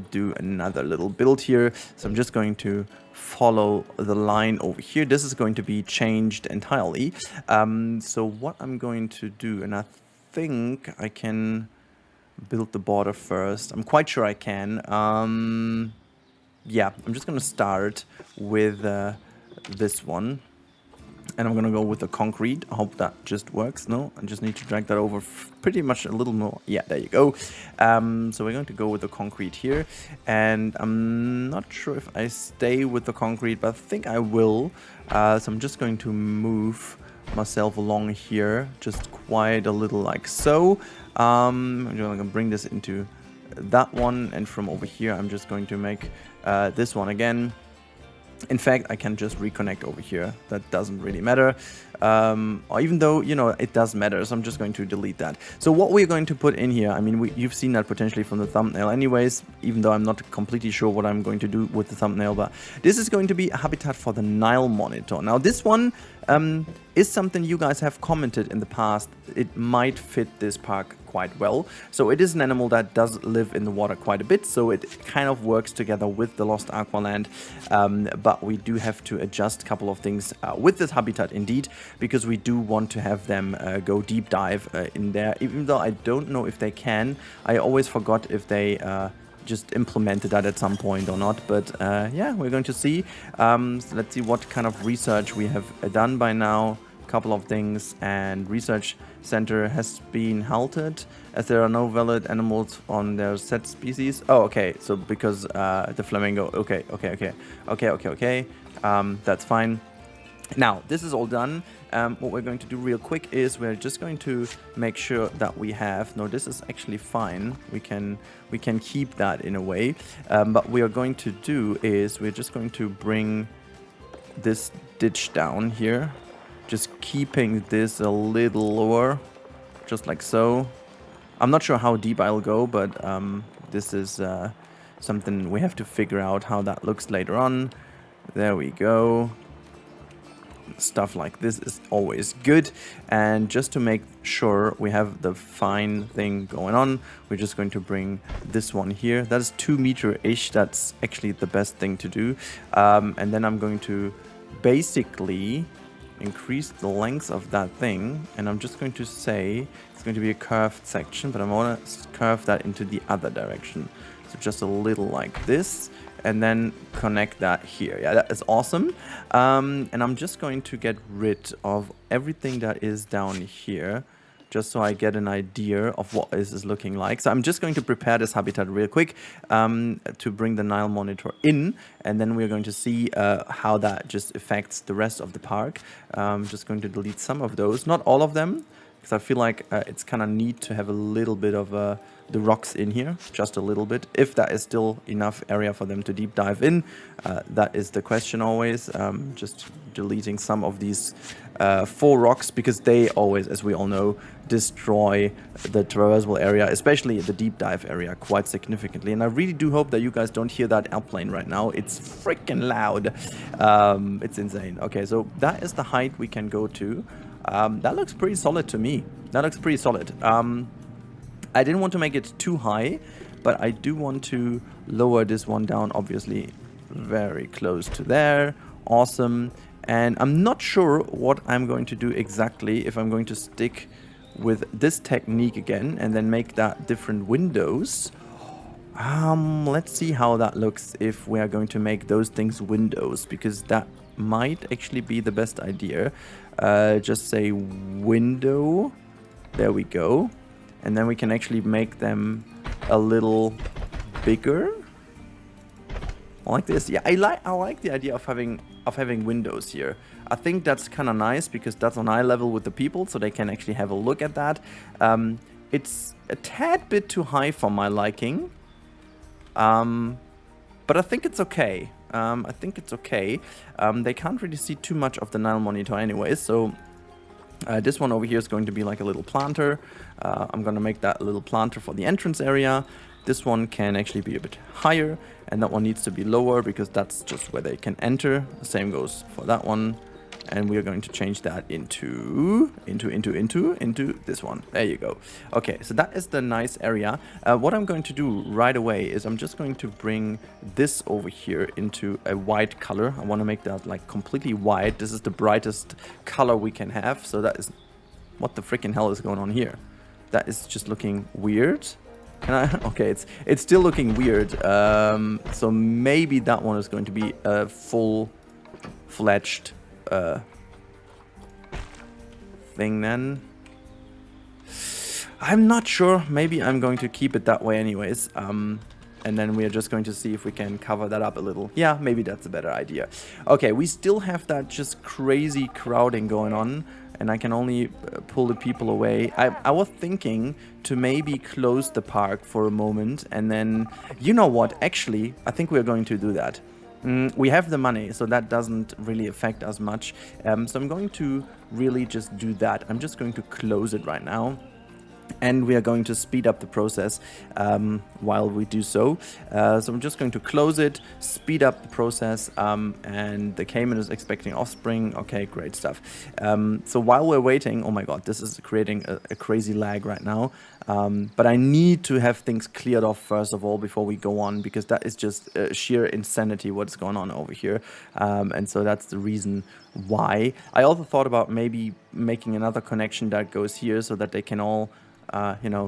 do another little build here. So I'm just going to follow the line over here. This is going to be changed entirely. So what I'm going to do, and I think I can build the border first. I'm quite sure I can. Yeah, I'm just going to start with this one. And I'm going to go with the concrete. I hope that just works. No, I just need to drag that over pretty much a little more. Yeah, there you go. So we're going to go with the concrete here. And I'm not sure if I stay with the concrete, but I think I will. So I'm just going to move myself along here just quite a little like so. I'm going to bring this into that one. And from over here, I'm just going to make this one again. In fact, I can just reconnect over here. That doesn't really matter. Or even though, it does matter. So I'm just going to delete that. So what we're going to put in here, I mean, you've seen that potentially from the thumbnail anyways, even though I'm not completely sure what I'm going to do with the thumbnail. But this is going to be a habitat for the Nile monitor. Now, this one is something you guys have commented in the past. It might fit this park quite well. So it is an animal that does live in the water quite a bit, so it kind of works together with the Lost Aqualand, but we do have to adjust a couple of things with this habitat indeed, because we do want to have them go deep dive in there, even though I don't know if they can. I always forgot if they just implemented that at some point or not, but yeah, we're going to see. So let's see what kind of research we have done by now. Couple of things, and research center has been halted as there are no valid animals on their set species. Oh, okay, so because the flamingo, okay, that's fine. Now this is all done. What we're going to do real quick is we're just going to make sure that we have, no, this is actually fine, we can keep that in a way, but we are going to do is we're just going to bring this ditch down here, just keeping this a little lower, just like so. I'm not sure how deep I'll go, but this is something we have to figure out how that looks later on. There we go. stuff like this is always good. And just to make sure we have the fine thing going on, we're just going to bring this one here. That is 2 meter-ish. That's actually the best thing to do. And then I'm going to basically increase the length of that thing, and I'm just going to say it's going to be a curved section, but I'm going to curve that into the other direction. So just a little like this, and then connect that here. Yeah, that is awesome. And I'm just going to get rid of everything that is down here, just so I get an idea of what this is looking like. So I'm just going to prepare this habitat real quick to bring the Nile monitor in, and then we're going to see how that just affects the rest of the park. I'm just going to delete some of those, not all of them, because I feel like it's kind of neat to have a little bit of the rocks in here, just a little bit, if that is still enough area for them to deep dive in. That is the question always. Just deleting some of these 4 rocks, because they always, as we all know, destroy the traversable area, especially the deep dive area, quite significantly. And I really do hope that you guys don't hear that airplane right now. It's freaking loud. It's insane. Okay, so that is the height we can go to. That looks pretty solid to me. That looks pretty solid. I didn't want to make it too high, but I do want to lower this one down, obviously very close to there. Awesome. And I'm not sure what I'm going to do exactly, if I'm going to stick with this technique again and then make that different windows. Let's see how that looks if we are going to make those things windows, because that might actually be the best idea. Just say window. There we go. And then we can actually make them a little bigger. Like this. Yeah, I like the idea of having windows here. I think that's kind of nice, because that's on eye level with the people, so they can actually have a look at that. It's a tad bit too high for my liking, but I think it's okay. They can't really see too much of the Nile monitor anyway, so this one over here is going to be like a little planter. I'm going to make that a little planter for the entrance area. This one can actually be a bit higher, and that one needs to be lower, because that's just where they can enter. The same goes for that one. And we are going to change that into this one. There you go. Okay, so that is the nice area. What I'm going to do right away is I'm just going to bring this over here into a white color. I want to make that like completely white. This is the brightest color we can have. So that is, what the freaking hell is going on here? That is just looking weird. Okay, it's still looking weird. So maybe that one is going to be a full-fledged thing then. I'm not sure. Maybe I'm going to keep it that way anyways. And then we are just going to see if we can cover that up a little. Yeah, maybe that's a better idea. Okay, we still have that just crazy crowding going on, and I can only pull the people away. I was thinking to maybe close the park for a moment, and then, you know what, actually, I think we're going to do that. We have the money, so that doesn't really affect us much. So I'm going to really just do that. I'm just going to close it right now. And we are going to speed up the process while we do so. So I'm just going to close it, speed up the process, and the caiman is expecting offspring. Okay, great stuff. So while we're waiting, oh my god, this is creating a crazy lag right now. But I need to have things cleared off first of all before we go on, because that is just sheer insanity what's going on over here. And so that's the reason why. I also thought about maybe making another connection that goes here so that they can all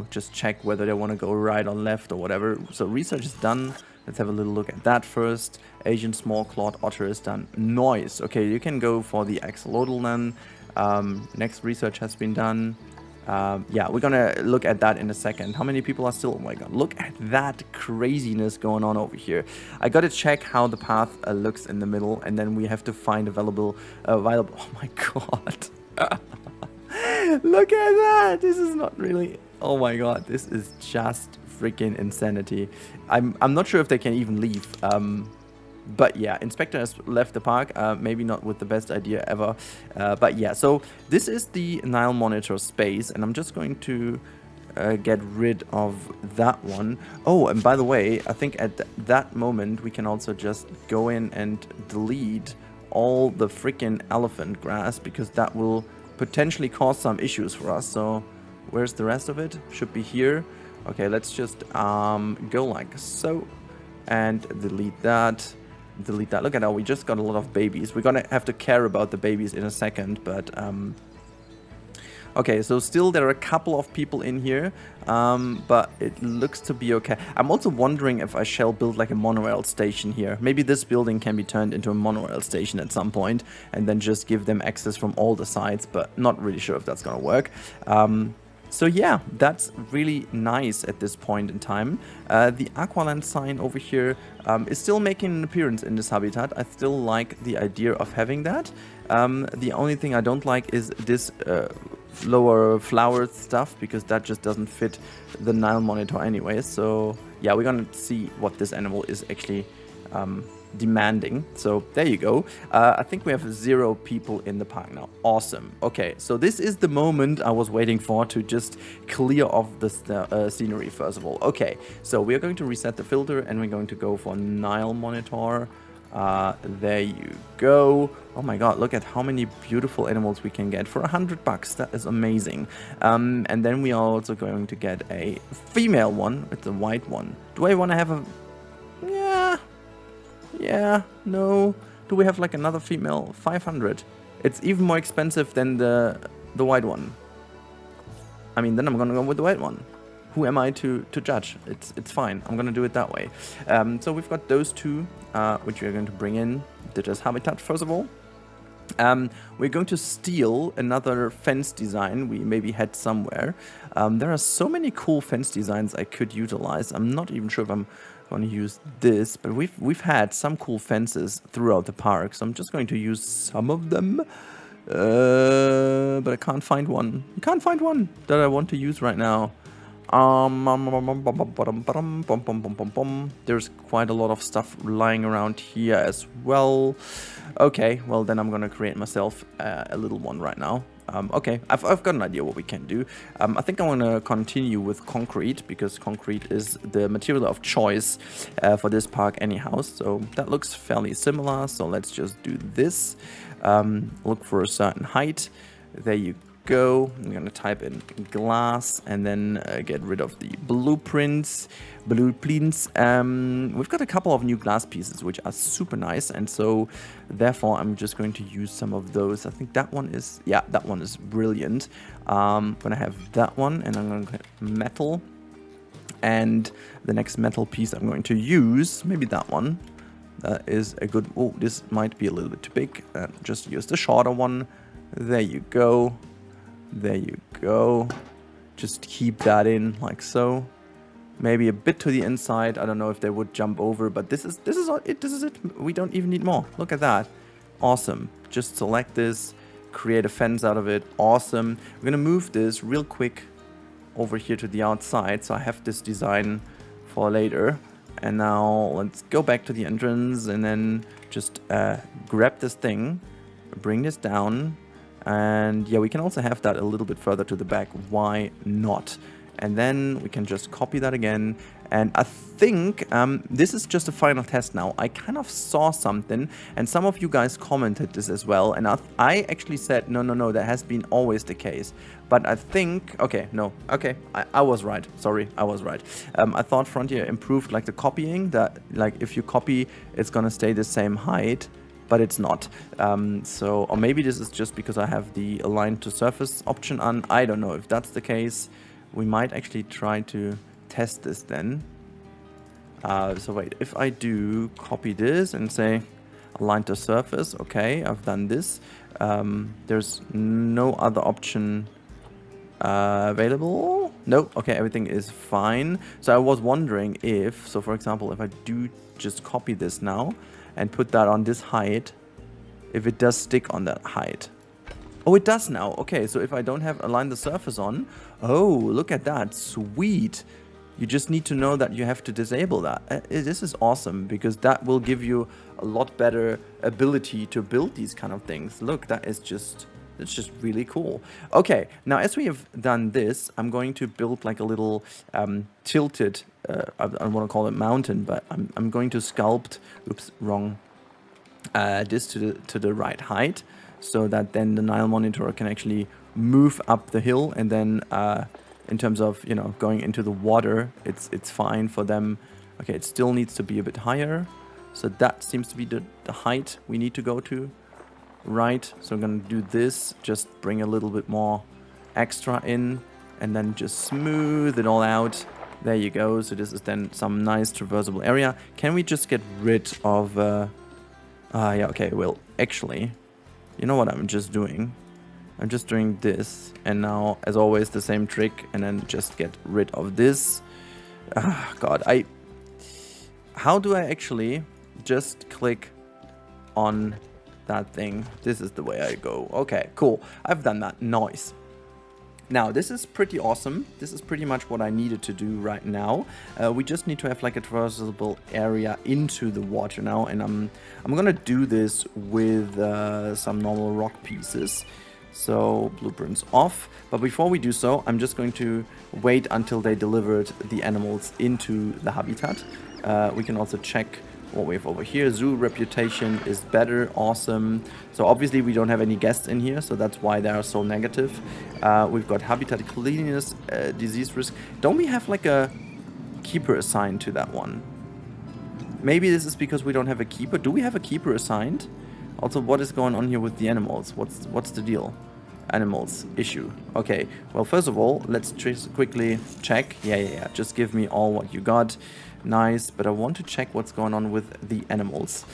just check whether they want to go right or left or whatever. So research is done. Let's have a little look at that first. Asian small clawed otter is done. Nice. Okay, you can go for the axolotl then. Next research has been done. Yeah, we're gonna look at that in a second. How many people are still? Oh my god, look at that craziness going on over here. I gotta check how the path looks in the middle, and then we have to find available. Oh my god. Look at that! This is not really... Oh my god, this is just freaking insanity. I'm not sure if they can even leave. But yeah, Inspector has left the park. Maybe not with the best idea ever. But yeah, so this is the Nile monitor space, and I'm just going to get rid of that one. Oh, and by the way, I think at that moment we can also just go in and delete all the freaking elephant grass, because that will potentially cause some issues for us. So where's the rest of it? Should be here. Okay, let's just go like so, and delete that. Delete that. Look at that, we just got a lot of babies. We're gonna have to care about the babies in a second, but okay, so still there are a couple of people in here, but it looks to be okay. I'm also wondering if I shall build like a monorail station here. Maybe this building can be turned into a monorail station at some point, and then just give them access from all the sides, but not really sure if that's gonna work. So yeah, that's really nice at this point in time. The Aqualand sign over here is still making an appearance in this habitat. I still like the idea of having that. The only thing I don't like is this lower flower stuff, because that just doesn't fit the Nile monitor anyway. So yeah, we're gonna see what this animal is actually demanding. So there you go. I think we have 0 people in the park now. Awesome. Okay, so this is the moment I was waiting for to just clear off the scenery first of all. Okay, so we are going to reset the filter, and we're going to go for Nile monitor. There you go. Oh my god, look at how many beautiful animals we can get for $100. That is amazing. And then we are also going to get a female one. It's a white one. Do I want to have a... Yeah, no. Do we have like another female? 500. It's even more expensive than the white one. I mean, then I'm gonna go with the white one. Who am I to judge? It's fine. I'm gonna do it that way. So we've got those two, which we are going to bring in. This habitat first of all. We're going to steal another fence design we maybe had somewhere. There are so many cool fence designs I could utilize. I'm not even sure if I'm going to use this, but we've had some cool fences throughout the park, so I'm just going to use some of them. But I can't find one. I can't find one that I want to use right now. There's quite a lot of stuff lying around here as well. Okay, well then I'm gonna create myself a little one right now. Okay, I've got an idea what we can do. I think I want to continue with concrete, because concrete is the material of choice for this park anyhow. So that looks fairly similar. So let's just do this. Look for a certain height. There you go. I'm going to type in glass and then get rid of the blueprints. We've got a couple of new glass pieces which are super nice, and so therefore I'm just going to use some of those. I think that one is, yeah, that one is brilliant. I'm gonna have that one, and I'm gonna get metal, and the next metal piece I'm going to use, maybe that one. That is a good, oh, this might be a little bit too big. Just use the shorter one. There you go. There you go. Just keep that in like so. Maybe a bit to the inside. I don't know if they would jump over, but this is it. This is it. We don't even need more. Look at that. Awesome. Just select this, create a fence out of it. Awesome. We're gonna move this real quick over here to the outside, so I have this design for later. And now let's go back to the entrance and then just grab this thing, bring this down. And yeah, we can also have that a little bit further to the back. Why not? And then we can just copy that again. And I think this is just a final test now. I kind of saw something, and some of you guys commented this as well. And I actually said, no, that has been always the case. But I think, okay, no, okay, I was right. Sorry, I was right. I thought Frontier improved like the copying, that like if you copy, it's gonna stay the same height. But it's not. So, or maybe this is just because I have the align to surface option on. I don't know if that's the case. We might actually try to test this then. So wait, if I do copy this and say align to surface, okay, I've done this. There's no other option available. Nope, okay, everything is fine. So I was wondering if, so for example, if I do just copy this now and put that on this height, if it does stick on that height. Oh, it does now. Okay, so if I don't have align the surface on, oh, look at that, sweet. You just need to know that you have to disable that. This is awesome, because that will give you a lot better ability to build these kind of things. Look, that is just, it's just really cool. Okay, now as we have done this, I'm going to build like a little tilted, I don't want to call it mountain, but I'm going to sculpt, oops, wrong this to the right height, so that then the Nile monitor can actually move up the hill, and then in terms of, you know, going into the water, it's fine for them. Okay, it still needs to be a bit higher, so that seems to be the height we need to go to. Right, so I'm gonna do this, just bring a little bit more extra in, and then just smooth it all out. There you go. So this is then some nice traversable area. Can we just get rid of yeah, okay, well, actually, you know what I'm just doing? I'm just doing this, and now, as always, the same trick, and then just get rid of this. God, how do I actually just click on that thing? This is the way I go. Okay, cool. I've done that. Nice. Now, this is pretty awesome. This is pretty much what I needed to do right now. We just need to have like a traversable area into the water now, and I'm gonna do this with some normal rock pieces. So blueprints off, but before we do so, I'm just going to wait until they delivered the animals into the habitat. We can also check what we have over here. Zoo reputation is better. Awesome. So obviously we don't have any guests in here, so that's why they are so negative. We've got habitat cleanliness, disease risk. Don't we have like a keeper assigned to that one? Maybe this is because we don't have a keeper. Do we have a keeper assigned? Also, what is going on here with the animals? What's the deal? Animals issue. Okay, well, first of all, let's just quickly check. Yeah. Just give me all what you got. Nice, but I want to check what's going on with the animals.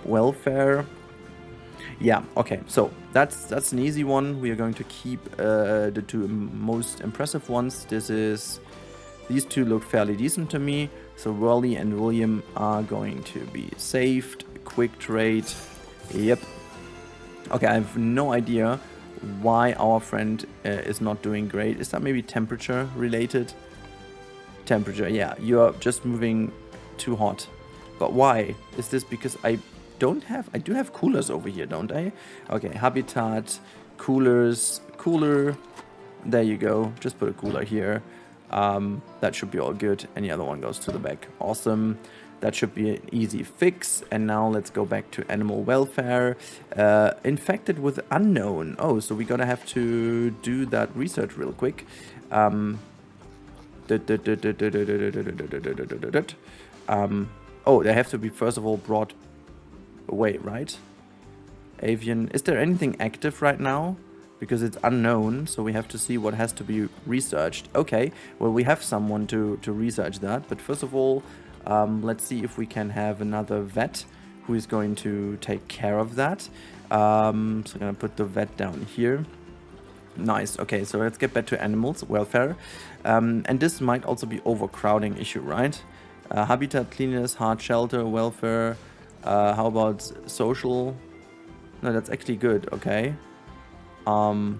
Welfare. Yeah, okay, so that's an easy one. We are going to keep the two most impressive ones. These two look fairly decent to me. So Worley and William are going to be saved. Quick trade. Yep. Okay, I have no idea why our friend is not doing great. Is that maybe temperature related? Temperature, yeah, you are just moving too hot. But why? Is this because I do have coolers over here, don't I? Okay, habitat, coolers, cooler. There you go. Just put a cooler here. That should be all good. And the other one goes to the back. Awesome. That should be an easy fix. And now let's go back to animal welfare. Infected with unknown. Oh, so we're gonna have to do that research real quick. Oh, they have to be first of all brought away, right? Avian. Is there anything active right now? Because it's unknown, so we have to see what has to be researched. Okay, well, we have someone to research that, but first of all, let's see if we can have another vet who is going to take care of that. So I'm gonna put the vet down here. Nice. Okay, so let's get back to animals welfare. And this might also be overcrowding issue, right? Habitat cleanliness, hard shelter, welfare. How about social? No, that's actually good. Okay. The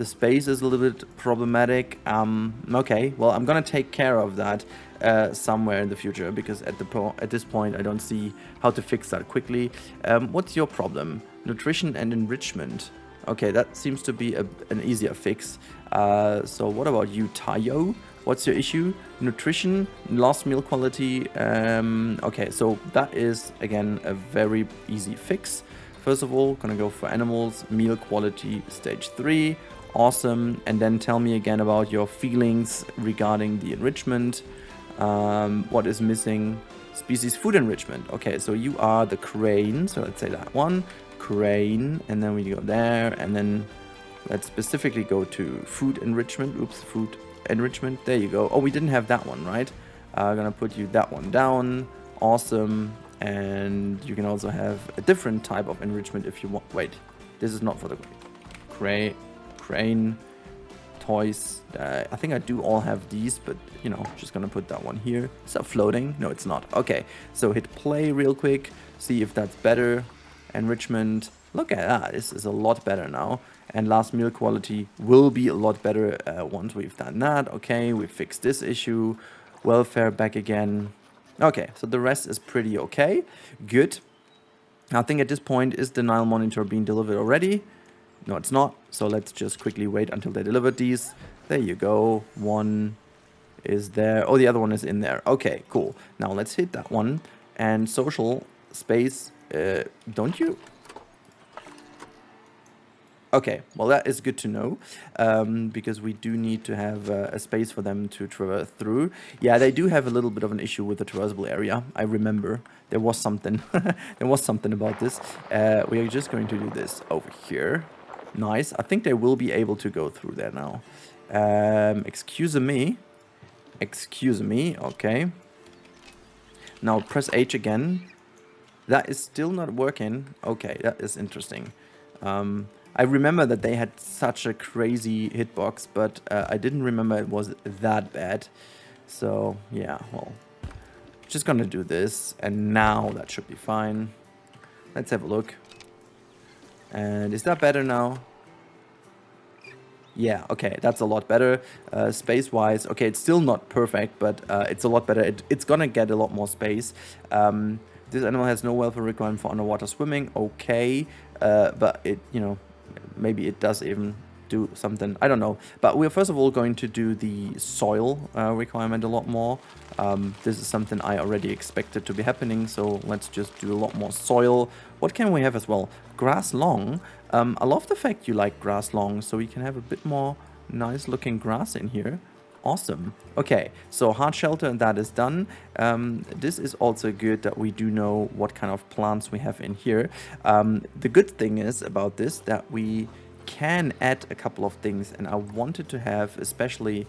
space is a little bit problematic. Okay, well, I'm gonna take care of that somewhere in the future, because at this point I don't see how to fix that quickly. What's your problem? Nutrition and enrichment. Okay, that seems to be an easier fix. So what about you, Tayo? What's your issue? Nutrition, lost meal quality. Okay, so that is, again, a very easy fix. First of all, gonna go for animals, meal quality, stage 3. Awesome. And then tell me again about your feelings regarding the enrichment. What is missing? Species food enrichment. Okay, so you are the crane. So let's say that one. Crane, and then we go there, and then let's specifically go to food enrichment. Oops, food enrichment. There you go. Oh, we didn't have that one, right? I'm gonna put you that one down. Awesome. And you can also have a different type of enrichment if you want. Wait, this is not for the crane toys. I think I do all have these, but you know, just gonna put that one here. Is that floating? No, it's not. Okay, so hit play real quick, see if that's better. Enrichment, look at that, this is a lot better now. And last meal quality will be a lot better once we've done that. Okay, we fixed this issue. Welfare back again. Okay, so the rest is pretty okay. Good. I think at this point, is the Nile monitor being delivered already? No, it's not. So let's just quickly wait until they delivered these. There you go. One is there. Oh, the other one is in there. Okay, cool. Now let's hit that one. And social space, don't you? Okay, well that is good to know, because we do need to have a space for them to traverse through. Yeah, they do have a little bit of an issue with the traversable area. I remember there was something, there was something about this. We are just going to do this over here. Nice. I think they will be able to go through there now. Excuse me. Excuse me. Okay. Now press H again. That is still not working. Okay, that is interesting. I remember that they had such a crazy hitbox, but I didn't remember it was that bad. So, yeah, well, just gonna do this, and now that should be fine. Let's have a look. And is that better now? Yeah, okay, that's a lot better. Space-wise, okay, it's still not perfect, but it's a lot better. It's gonna get a lot more space. This animal has no welfare requirement for underwater swimming. Okay, but it, you know, maybe it does even do something. I don't know. But we're first of all going to do the soil requirement a lot more. This is something I already expected to be happening. So let's just do a lot more soil. What can we have as well? Grass long. I love the fact you like grass long. So we can have a bit more nice looking grass in here. Awesome. Okay, so hard shelter, and that is done. This is also good that we do know what kind of plants we have in here. The good thing is about this that we can add a couple of things, and I wanted to have especially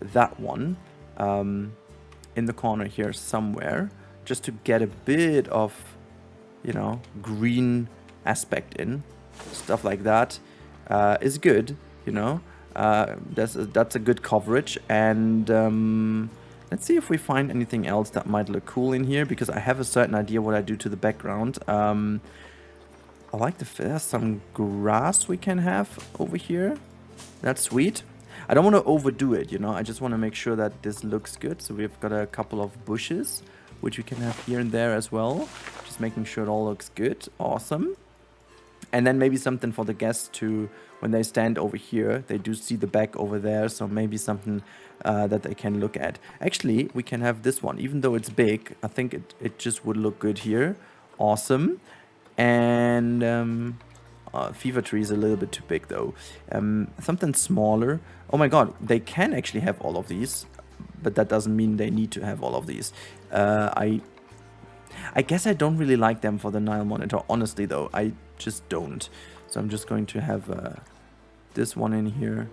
that one in the corner here somewhere, just to get a bit of, you know, green aspect in. Stuff like that is good, you know. That's a good coverage, and let's see if we find anything else that might look cool in here, because I have a certain idea what I do to the background. I like there's some grass we can have over here. That's sweet. I don't want to overdo it, you know. I just want to make sure that this looks good. So we've got a couple of bushes which we can have here and there as well, just making sure it all looks good. Awesome. And then maybe something for the guests to, when they stand over here, they do see the back over there. So maybe something that they can look at. Actually, we can have this one. Even though it's big, I think it just would look good here. Awesome. And fever tree is a little bit too big though. Something smaller. Oh my god, they can actually have all of these. But that doesn't mean they need to have all of these. I guess I don't really like them for the Nile monitor. Honestly though, I just don't. So I'm just going to have this one in here.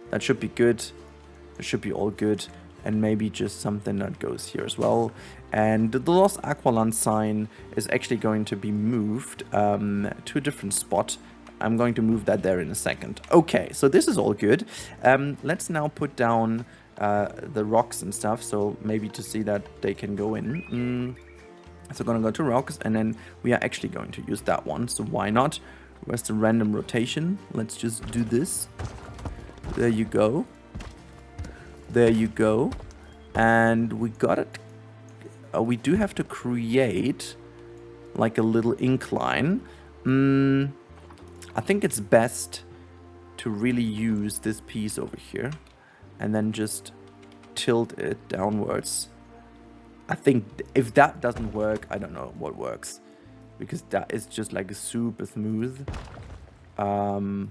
That should be good. It should be all good. And maybe just something that goes here as well. And the Lost Aqualand sign is actually going to be moved to a different spot. I'm going to move that there in a second. Okay, so this is all good. Let's now put down the rocks and stuff, so maybe to see that they can go in. So we're gonna go to rocks, and then we are actually going to use that one, so why not? Where's the random rotation? Let's just do this. There you go. There you go. And we got it. We do have to create like a little incline. I think it's best to really use this piece over here and then just tilt it downwards. I think if that doesn't work, I don't know what works, because that is just like super smooth. Okay,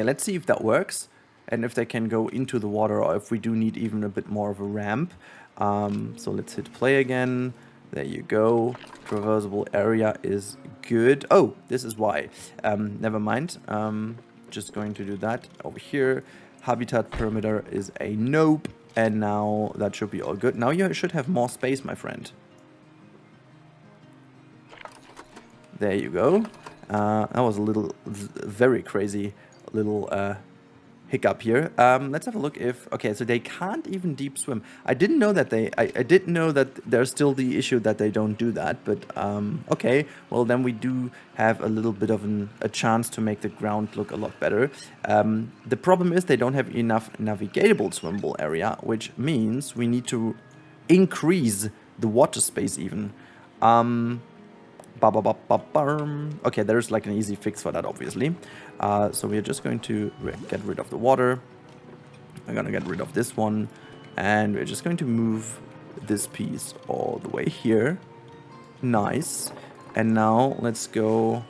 let's see if that works and if they can go into the water, or if we do need even a bit more of a ramp. So let's hit play again. There you go. Traversable area is good. Oh, this is why. Never mind. Just going to do that over here. Habitat perimeter is a nope. And now that should be all good. Now you should have more space, my friend. There you go. That was a little, very crazy little hiccup here. Let's have a look if... Okay, so they can't even deep swim. I didn't know that they... I didn't know that there's still the issue that they don't do that. But, okay. Well, then we do have a little bit of a chance to make the ground look a lot better. The problem is they don't have enough navigatable swimmable area, which means we need to increase the water space even. Okay, there's like an easy fix for that, obviously. So we're just going to get rid of the water. We're going to get rid of this one. And we're just going to move this piece all the way here. Nice. And now let's go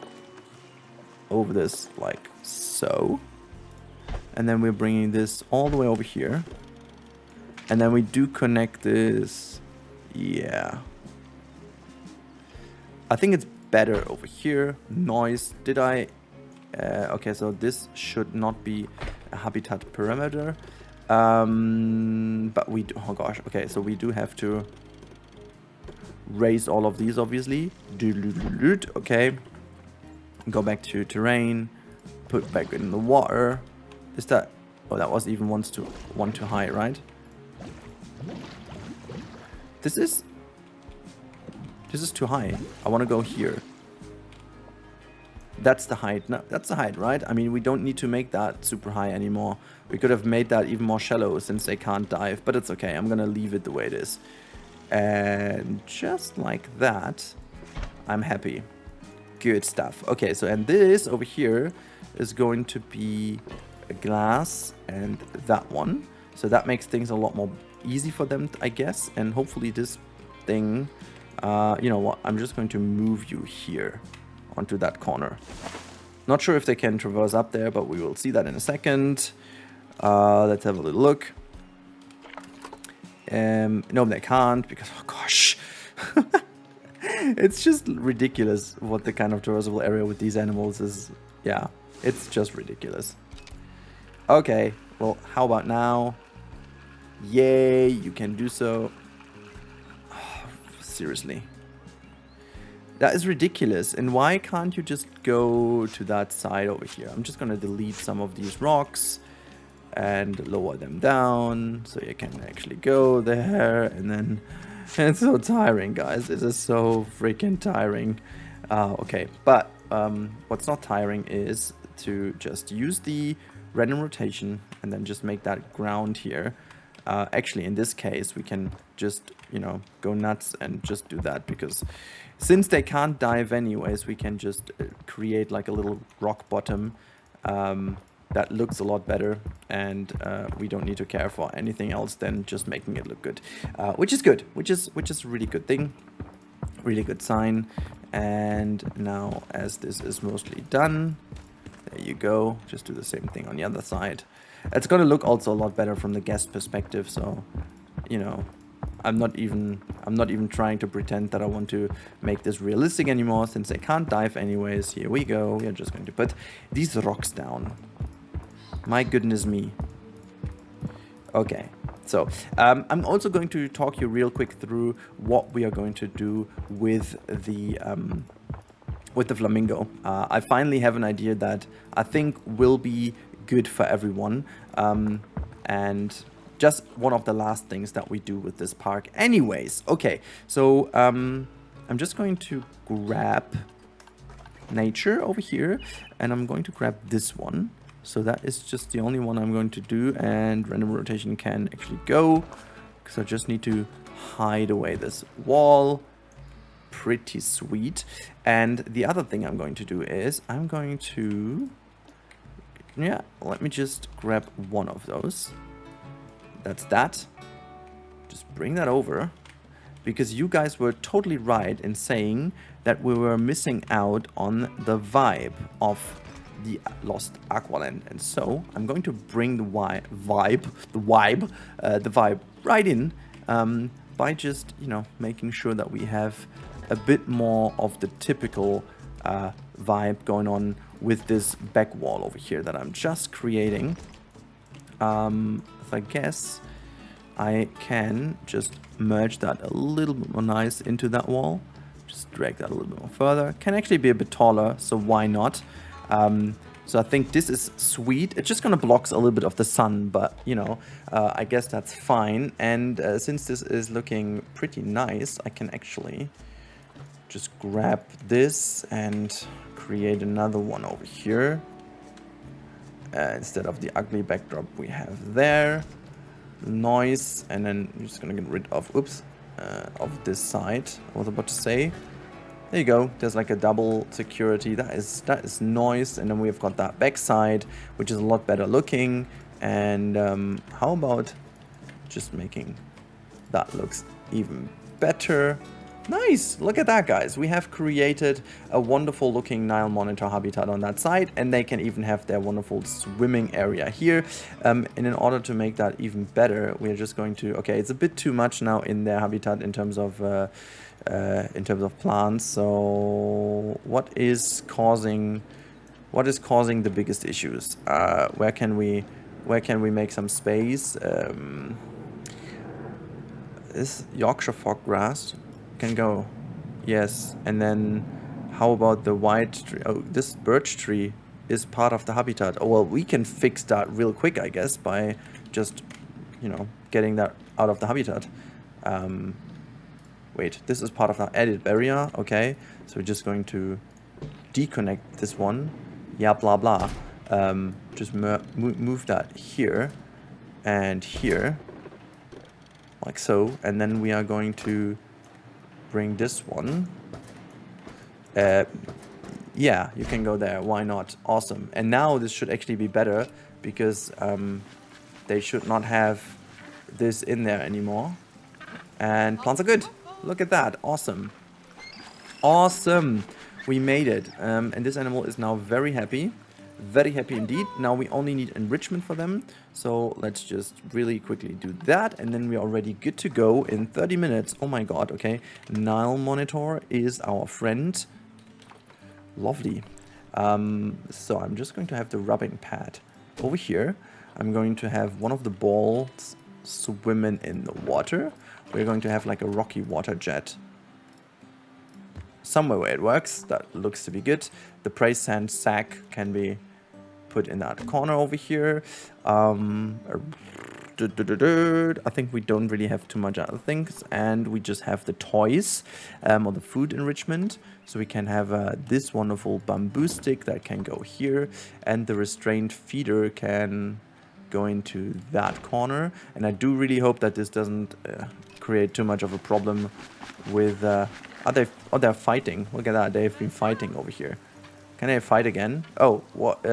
over this like so. And then we're bringing this all the way over here. And then we do connect this. Yeah. I think it's better over here. Noise. Did I... okay, so this should not be a habitat parameter. But we do... Oh gosh. Okay, so we do have to raise all of these, obviously. Okay. Go back to terrain. Put back in the water. Is that... Oh, that was even one too high, right? This is too high. I want to go here. That's the height. No, that's the height, right? I mean, we don't need to make that super high anymore. We could have made that even more shallow since they can't dive, but it's okay. I'm gonna leave it the way it is. And just like that, I'm happy. Good stuff. Okay, so and this over here is going to be a glass and that one. So that makes things a lot more easy for them, I guess. And hopefully this thing, you know what, I'm just going to move you here onto that corner. Not sure if they can traverse up there, but we will see that in a second. Let's have a little look. No, they can't because, oh gosh. It's just ridiculous what the kind of traversable area with these animals is. Yeah, it's just ridiculous. Okay, well, how about now? Yay, you can do so. Oh, seriously. That is ridiculous. And why can't you just go to that side over here? I'm just going to delete some of these rocks and lower them down so you can actually go there. And then it's so tiring, guys. It is so freaking tiring. Okay, but what's not tiring is to just use the random rotation and then just make that ground here. Actually, in this case, we can just, you know, go nuts and just do that because since they can't dive anyways, we can just create like a little rock bottom that looks a lot better, and we don't need to care for anything else than just making it look good, which is good, which is a really good thing, really good sign. And now, as this is mostly done, there you go. Just do the same thing on the other side. It's going to look also a lot better from the guest perspective. So, you know, I'm not even trying to pretend that I want to make this realistic anymore since they can't dive anyways. Here we go. We are just going to put these rocks down. My goodness me. Okay. So, I'm also going to talk you real quick through what we are going to do with the flamingo. I finally have an idea that I think will be good for everyone, and just one of the last things that we do with this park anyways. Okay, so I'm just going to grab nature over here, and I'm going to grab this one. So that is just the only one I'm going to do, and random rotation can actually go because I just need to hide away this wall. Pretty sweet. And the other thing I'm going to do is I'm going to, yeah, let me just grab one of those. That's that. Just bring that over, because you guys were totally right in saying that we were missing out on the vibe of the Lost Aqualand. And so I'm going to bring the vibe right in, by just, you know, making sure that we have a bit more of the typical vibe going on with this back wall over here that I'm just creating. So I guess I can just merge that a little bit more nice into that wall. Just drag that a little bit more further. Can actually be a bit taller, so why not? So I think this is sweet. It just kind of blocks a little bit of the sun, but, you know, I guess that's fine. And since this is looking pretty nice, I can actually just grab this and create another one over here. Instead of the ugly backdrop we have there. Noise, and then I'm just gonna get rid of, of this side, I was about to say. There you go, there's like a double security, that is noise, and then we've got that back side, which is a lot better looking. And how about just making that looks even better. Nice, look at that, guys. We have created a wonderful looking Nile monitor habitat on that side, and they can even have their wonderful swimming area here. And in order to make that even better, we're just going to, okay, it's a bit too much now in their habitat in terms of plants. So what is causing the biggest issues? Where can we make some space? This Yorkshire fog grass can go, yes. And then how about the white tree? Oh, this birch tree is part of the habitat. Oh, well, we can fix that real quick, I guess, by just, you know, getting that out of the habitat. Wait, this is part of the edit area. Okay, so we're just going to deconnect this one. Yeah, blah blah. Just move that here and here, like so, and then we are going to bring this one. Yeah, you can go there. Why not? Awesome. And now this should actually be better because they should not have this in there anymore. And plants are good. Look at that. Awesome. Awesome. We made it. And this animal is now very happy. Very happy indeed. Now we only need enrichment for them. So let's just really quickly do that. And then we're already good to go in 30 minutes. Oh my god, okay. Nile monitor is our friend. Lovely. So I'm just going to have the rubbing pad over here. I'm going to have one of the balls swimming in the water. We're going to have like a rocky water jet somewhere where it works. That looks to be good. The prey sand sack can be put in that corner over here. I think we don't really have too much other things, and we just have the toys or the food enrichment. So we can have this wonderful bamboo stick that can go here, and the restrained feeder can go into that corner. And I do really hope that this doesn't create too much of a problem with they're fighting. Look at that, they've been fighting over here. Can they fight again? Oh, what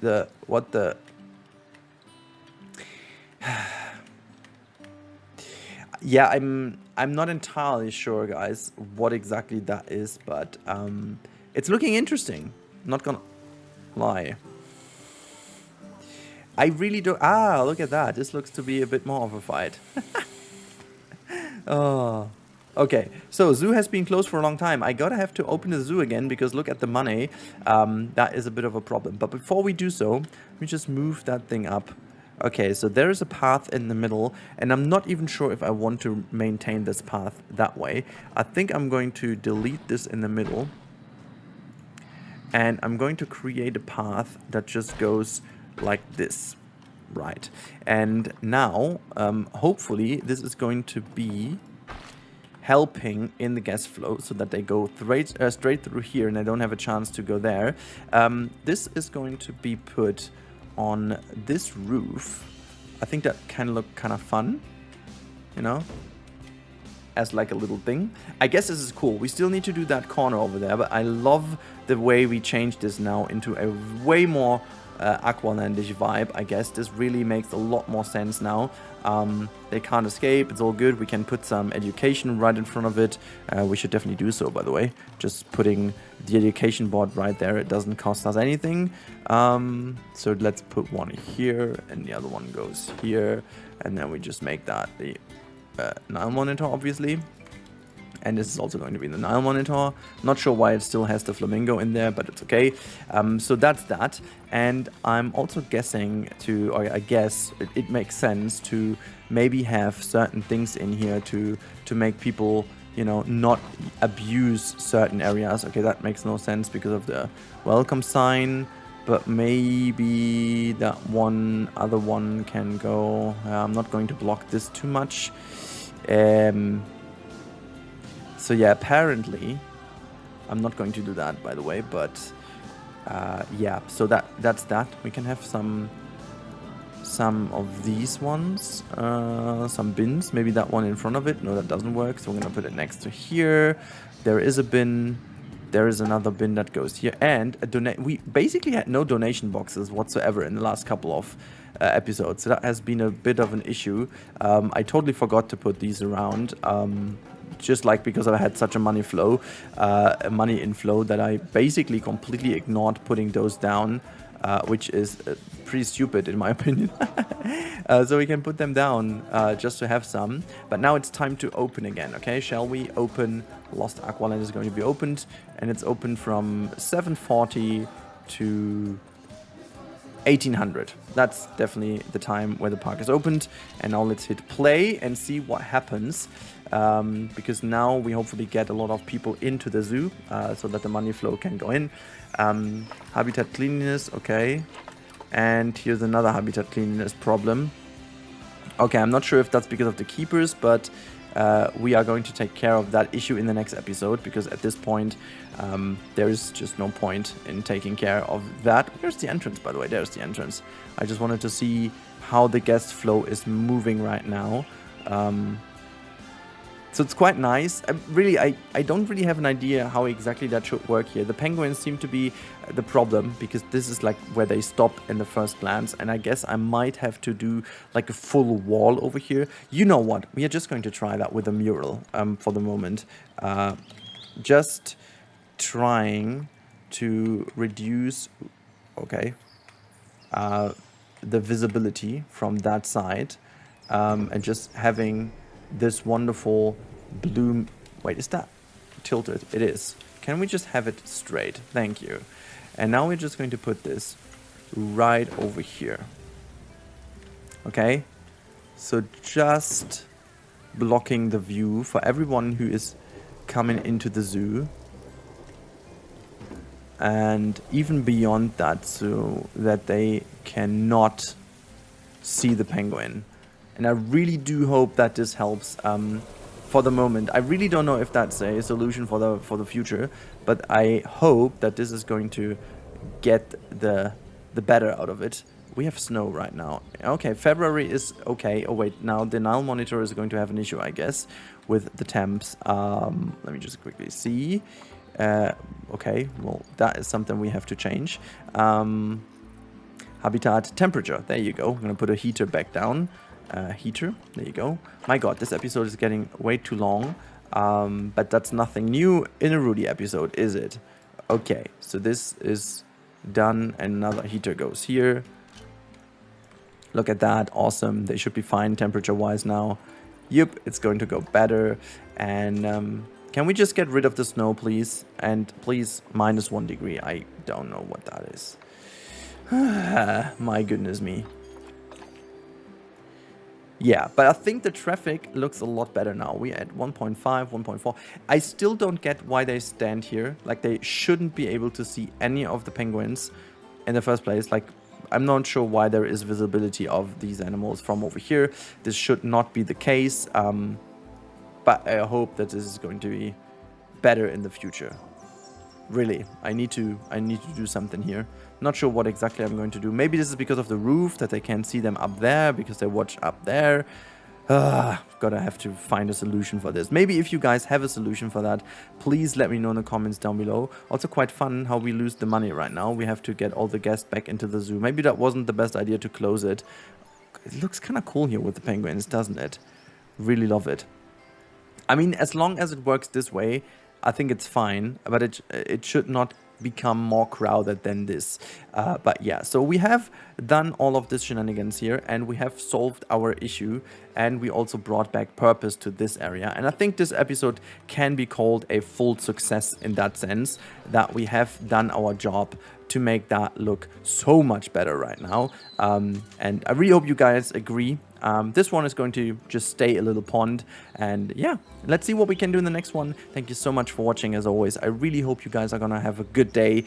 the yeah, I'm not entirely sure, guys, what exactly that is, but it's looking interesting, not gonna lie. I really don't. Ah, look at that. This looks to be a bit more of a fight. Oh, okay. So zoo has been closed for a long time. I gotta have to open the zoo again because look at the money. That is a bit of a problem. But before we do so, let me just move that thing up. Okay, so there is a path in the middle, and I'm not even sure if I want to maintain this path that way. I think I'm going to delete this in the middle, and I'm going to create a path that just goes like this, right? And now, hopefully, this is going to be helping in the gas flow so that they go straight through here and I don't have a chance to go there. This is going to be put on this roof. I think that can look kind of fun, you know, as like a little thing. I guess this is cool. We still need to do that corner over there, but I love the way we changed this now into a way more aqualandish vibe. I guess this really makes a lot more sense now. They can't escape, it's all good. We can put some education right in front of it. We should definitely do so, by the way. Just putting the education board right there, it doesn't cost us anything. So let's put one here and the other one goes here, and then we just make that the Nile monitor, obviously. And this is also going to be the Nile monitor. Not sure why it still has the flamingo in there, but it's okay. So that's that. And I'm also guessing or I guess it makes sense to maybe have certain things in here to make people, you know, not abuse certain areas. Okay, that makes no sense because of the welcome sign. But maybe that other one can go. I'm not going to block this too much. So yeah, apparently, I'm not going to do that, by the way, but yeah, so that's that. We can have some of these ones, some bins, maybe that one in front of it. No, that doesn't work, so we're gonna put it next to here. There is a bin There is another bin that goes here, and we basically had no donation boxes whatsoever in the last couple of episodes. So that has been a bit of an issue. I totally forgot to put these around, just like because I had such a money inflow that I basically completely ignored putting those down, which is pretty stupid in my opinion. So we can put them down just to have some. But now it's time to open again, okay? Shall we open? Lost Aqualand is going to be opened, and it's open from 7:40 to 1800. That's definitely the time where the park is opened. And now let's hit play and see what happens. Because now we hopefully get a lot of people into the zoo, so that the money flow can go in. Habitat cleanliness, okay. And here's another habitat cleanliness problem. Okay, I'm not sure if that's because of the keepers, but we are going to take care of that issue in the next episode, because at this point there is just no point in taking care of that. Where's the entrance, by the way? There's the entrance. I just wanted to see how the guest flow is moving right now. So it's quite nice. I don't really have an idea how exactly that should work here. The penguins seem to be the problem, because this is like where they stop in the first glance, and I guess I might have to do like a full wall over here. You know what? We are just going to try that with a mural for the moment. Just trying to reduce, okay, the visibility from that side, and just having this wonderful bloom. Wait, is that tilted? It is. Can we just have it straight? Thank you. And now we're just going to put this right over here. Okay, so just blocking the view for everyone who is coming into the zoo, and even beyond that, so that they cannot see the penguin. And I really do hope that this helps for the moment. I really don't know if that's a solution for the future, but I hope that this is going to get the better out of it. We have snow right now. Okay, February is okay. Oh wait, now the Nile monitor is going to have an issue, I guess, with the temps. Let me just quickly see. Okay, well, that is something we have to change. Habitat temperature. There you go. I'm gonna put a heater back down. Heater, there you go. My god, this episode is getting way too long, but that's nothing new in a Rudy episode, is it? Okay, so this is done, and another heater goes here. Look at that, awesome. They should be fine temperature wise now. Yep, it's going to go better. And can we just get rid of the snow, please? And please, -1 degree. I don't know what that is. My goodness me. Yeah, but I think the traffic looks a lot better now. We're at 1.5, 1.4. I still don't get why they stand here. Like, they shouldn't be able to see any of the penguins in the first place. Like, I'm not sure why there is visibility of these animals from over here. This should not be the case. But I hope that this is going to be better in the future. Really, I need to do something here. Not sure what exactly I'm going to do. Maybe this is because of the roof, that they can't see them up there because they watch up there. Gotta have to find a solution for this. Maybe if you guys have a solution for that, please let me know in the comments down below. Also quite fun how we lose the money right now. We have to get all the guests back into the zoo. Maybe that wasn't the best idea to close it. It looks kind of cool here with the penguins, doesn't it? Really love it. I mean, as long as it works this way, I think it's fine, but it should not become more crowded than this. But yeah, so we have done all of this shenanigans here, and we have solved our issue, and we also brought back purpose to this area. And I think this episode can be called a full success in that sense, that we have done our job to make that look so much better right now. And I really hope you guys agree. This one is going to just stay a little pond, and yeah, let's see what we can do in the next one. Thank you so much for watching. As always, I really hope you guys are gonna have a good day.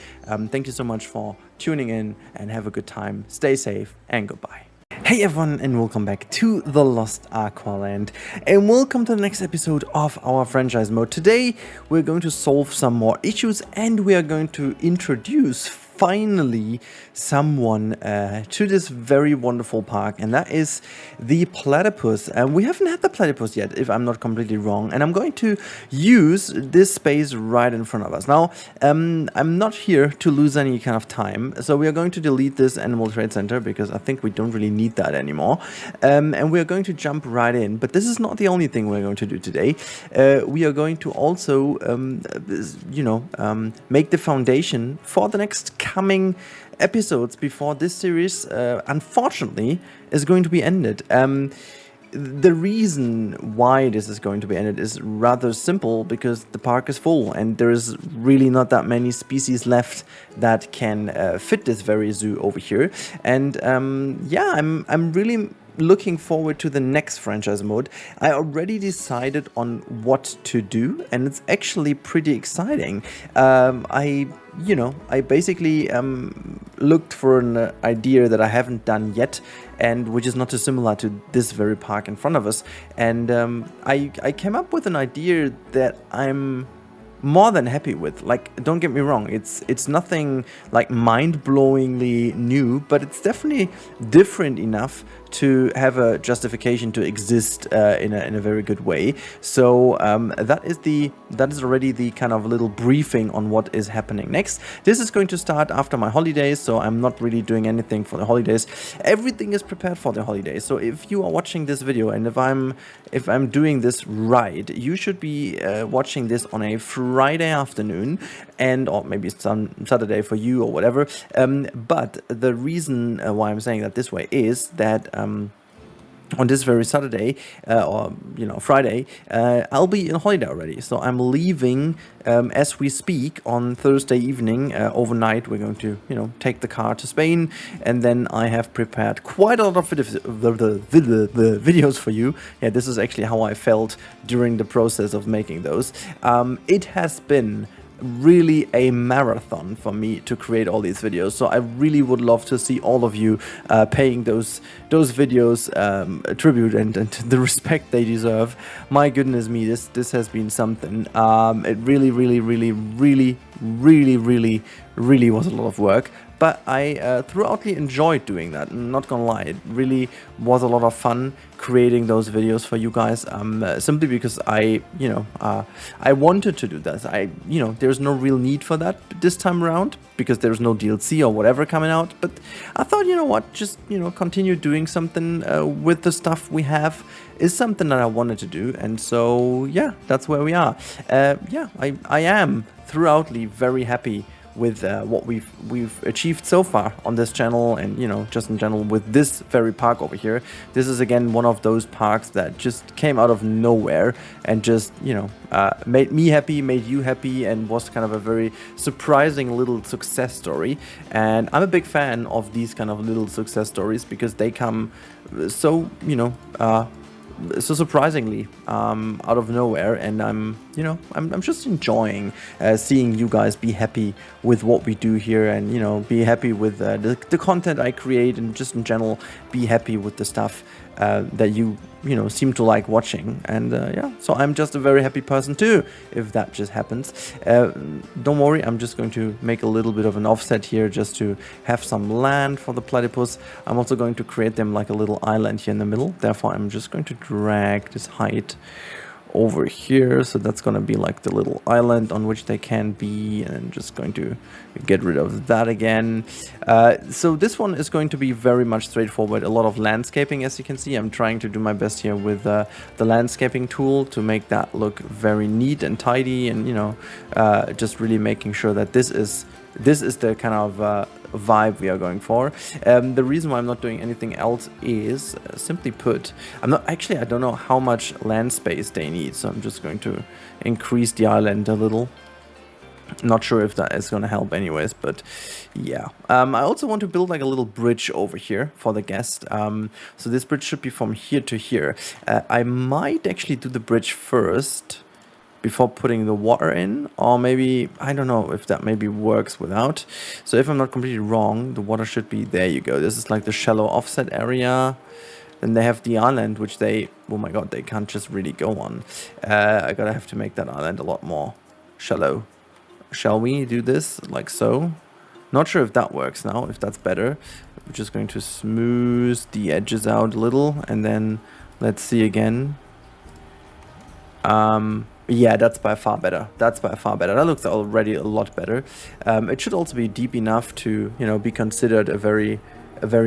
Thank you so much for tuning in, and have a good time. Stay safe, and goodbye. Hey everyone, and welcome back to the Lost Aqualand, and welcome to the next episode of our franchise mode. Today we're going to solve some more issues, and we are going to introduce finally someone to this very wonderful park, and that is the platypus. And we haven't had the platypus yet, if I'm not completely wrong, and I'm going to use this space right in front of us. Now, I'm not here to lose any kind of time, so we are going to delete this Animal Trade Center because I think we don't really need that anymore, and we are going to jump right in. But this is not the only thing we're going to do today. We are going to also, make the foundation for the next coming episodes before this series, unfortunately, is going to be ended. The reason why this is going to be ended is rather simple, because the park is full and there is really not that many species left that can fit this very zoo over here. And yeah, I'm really looking forward to the next franchise mode. I already decided on what to do, and it's actually pretty exciting. I basically looked for an idea that I haven't done yet, and which is not too similar to this very park in front of us. And I came up with an idea that I'm more than happy with. Like, don't get me wrong, it's nothing like mind-blowingly new, but it's definitely different enough to have a justification to exist in a very good way. So that is already the kind of little briefing on what is happening next. This is going to start after my holidays, so I'm not really doing anything for the holidays. Everything is prepared for the holidays. So if you are watching this video, and if I'm doing this right, you should be watching this on a Friday afternoon, or maybe some Saturday for you or whatever. But the reason why I'm saying that this way is that on this very Saturday or Friday, I'll be on holiday already. So I'm leaving as we speak on Thursday evening. Overnight, we're going to take the car to Spain, and then I have prepared quite a lot of the videos for you. Yeah, this is actually how I felt during the process of making those. It has been really a marathon for me to create all these videos, so I really would love to see all of you paying those videos tribute and the respect they deserve. My goodness me, this has been something. It really was a lot of work, but I throughoutly enjoyed doing that. I'm not gonna lie, it really was a lot of fun creating those videos for you guys, simply because I wanted to do this. There's no real need for that this time around, because there's no DLC or whatever coming out, but I thought, just continue doing something with the stuff we have is something that I wanted to do. And so yeah, that's where we are. I am throughoutly very happy with what we've achieved so far on this channel, and just in general with this very park over here. This is again one of those parks that just came out of nowhere and just made me happy, made you happy, and was kind of a very surprising little success story. And I'm a big fan of these kind of little success stories, because they come so so surprisingly out of nowhere, and I'm just enjoying seeing you guys be happy with what we do here, and be happy with the content I create, and just in general be happy with the stuff that you seem to like watching. And yeah, so I'm just a very happy person too, if that just happens. Don't worry, I'm just going to make a little bit of an offset here just to have some land for the platypus. I'm also going to create them like a little island here in the middle. Therefore, I'm just going to drag this height over here, so that's going to be like the little island on which they can be, and I'm just going to get rid of that again. So this one is going to be very much straightforward, a lot of landscaping. As you can see, I'm trying to do my best here with the landscaping tool to make that look very neat and tidy, and just really making sure that this is the kind of vibe we are going for. The reason why I'm not doing anything else is, simply put, I don't know how much land space they need, so I'm just going to increase the island a little. Not sure if that is going to help anyways, but yeah. I also want to build like a little bridge over here for the guest. So this bridge should be from here to here. I might actually do the bridge first before putting the water in, or maybe, I don't know if that maybe works without. So if I'm not completely wrong, the water should be, there you go. This is like the shallow offset area. Then they have the island, which they, oh my god, they can't just really go on. I gotta have to make that island a lot more shallow. Shall we do this like so? Not sure if that works now, if that's better. We're just going to smooth the edges out a little, and then let's see again. Yeah, that's by far better. That's by far better. That looks already a lot better. It should also be deep enough to, you know, be considered a very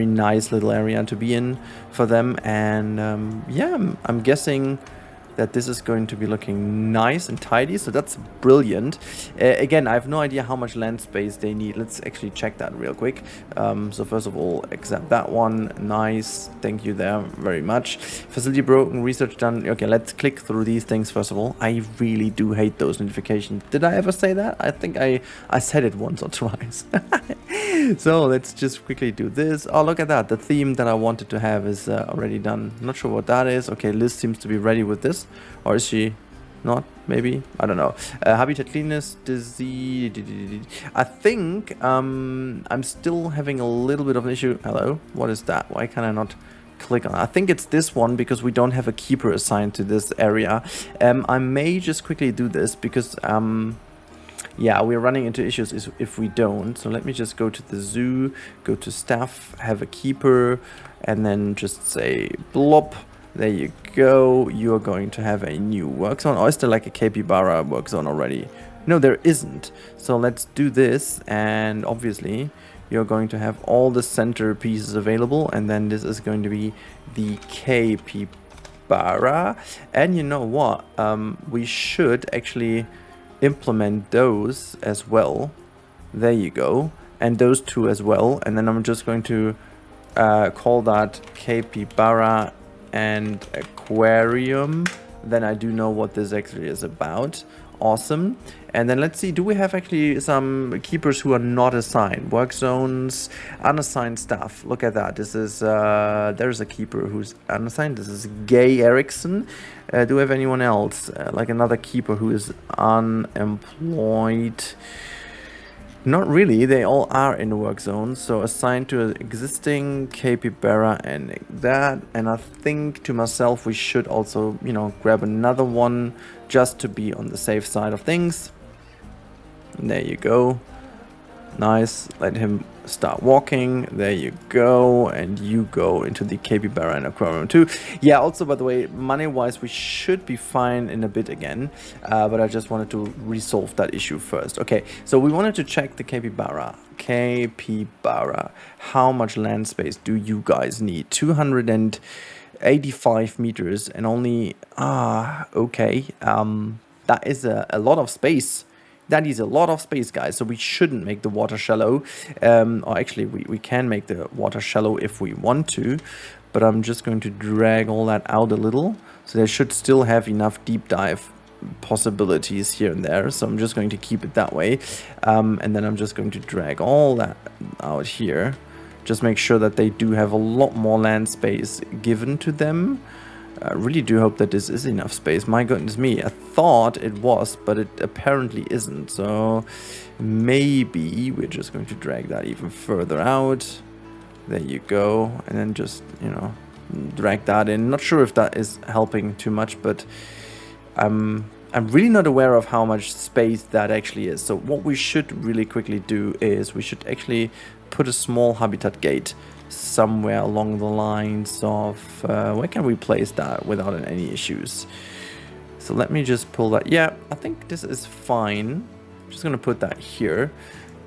nice little area to be in for them. And yeah, I'm guessing that this is going to be looking nice and tidy, so that's brilliant. Again, I have no idea how much land space they need. Let's actually check that real quick. So first of all, accept that one. Nice, thank you there very much. Facility broken, research done. Okay, let's click through these things first of all. I really do hate those notifications. Did I ever say that? I think I said it once or twice. So let's just quickly do this. Oh, look at that. The theme that I wanted to have is already done. Not sure what that is. Okay, Liz seems to be ready with this. Or is she not? Maybe? I don't know. Habitat cleanness, disease. I think I'm still having a little bit of an issue. Hello? What is that? Why can I not click on it? I think it's this one because we don't have a keeper assigned to this area. I may just quickly do this because yeah, we're running into issues if we don't. So let me just go to the zoo, go to staff, have a keeper, and then just say blop. There you go. You're going to have a new work zone. Or is there like a capybara work zone already? No, there isn't. So let's do this. And obviously, you're going to have all the center pieces available. And then this is going to be the capybara. And you know what? We should actually implement those as well. There you go. And those two as well. And then I'm just going to call that capybara and aquarium. Then I do know what this actually is about. Awesome. And then let's see, do we have actually some keepers who are not assigned? Work zones, unassigned staff. Look at that. This is there's a keeper who's unassigned. This is Gay Erickson. Do we have anyone else like another keeper who is unemployed? Not really, they all are in the work zone, so assigned to an existing capybara and that, and I think to myself we should also, you know, grab another one just to be on the safe side of things. And there you go. Nice, let him start walking. There you go, and you go into the capybara and aquarium too. Yeah, also by the way, money wise we should be fine in a bit again, but I just wanted to resolve that issue first. Okay, so we wanted to check the capybara. How much land space do you guys need? 285 meters and only okay, that is a lot of space. That is a lot of space, guys, so we shouldn't make the water shallow. Or actually, we can make the water shallow if we want to, but I'm just going to drag all that out a little. So they should still have enough deep dive possibilities here and there. So I'm just going to keep it that way. And then I'm just going to drag all that out here. Just make sure that they do have a lot more land space given to them. I really do hope that this is enough space. My goodness me, I thought it was, but it apparently isn't. So maybe we're just going to drag that even further out. There you go. And then just, you know, drag that in. Not sure if that is helping too much, but I'm really not aware of how much space that actually is. So what we should really quickly do is we should actually put a small habitat gate somewhere along the lines of where can we place that without any issues. So let me just pull that. Yeah, I think this is fine. I'm just gonna put that here,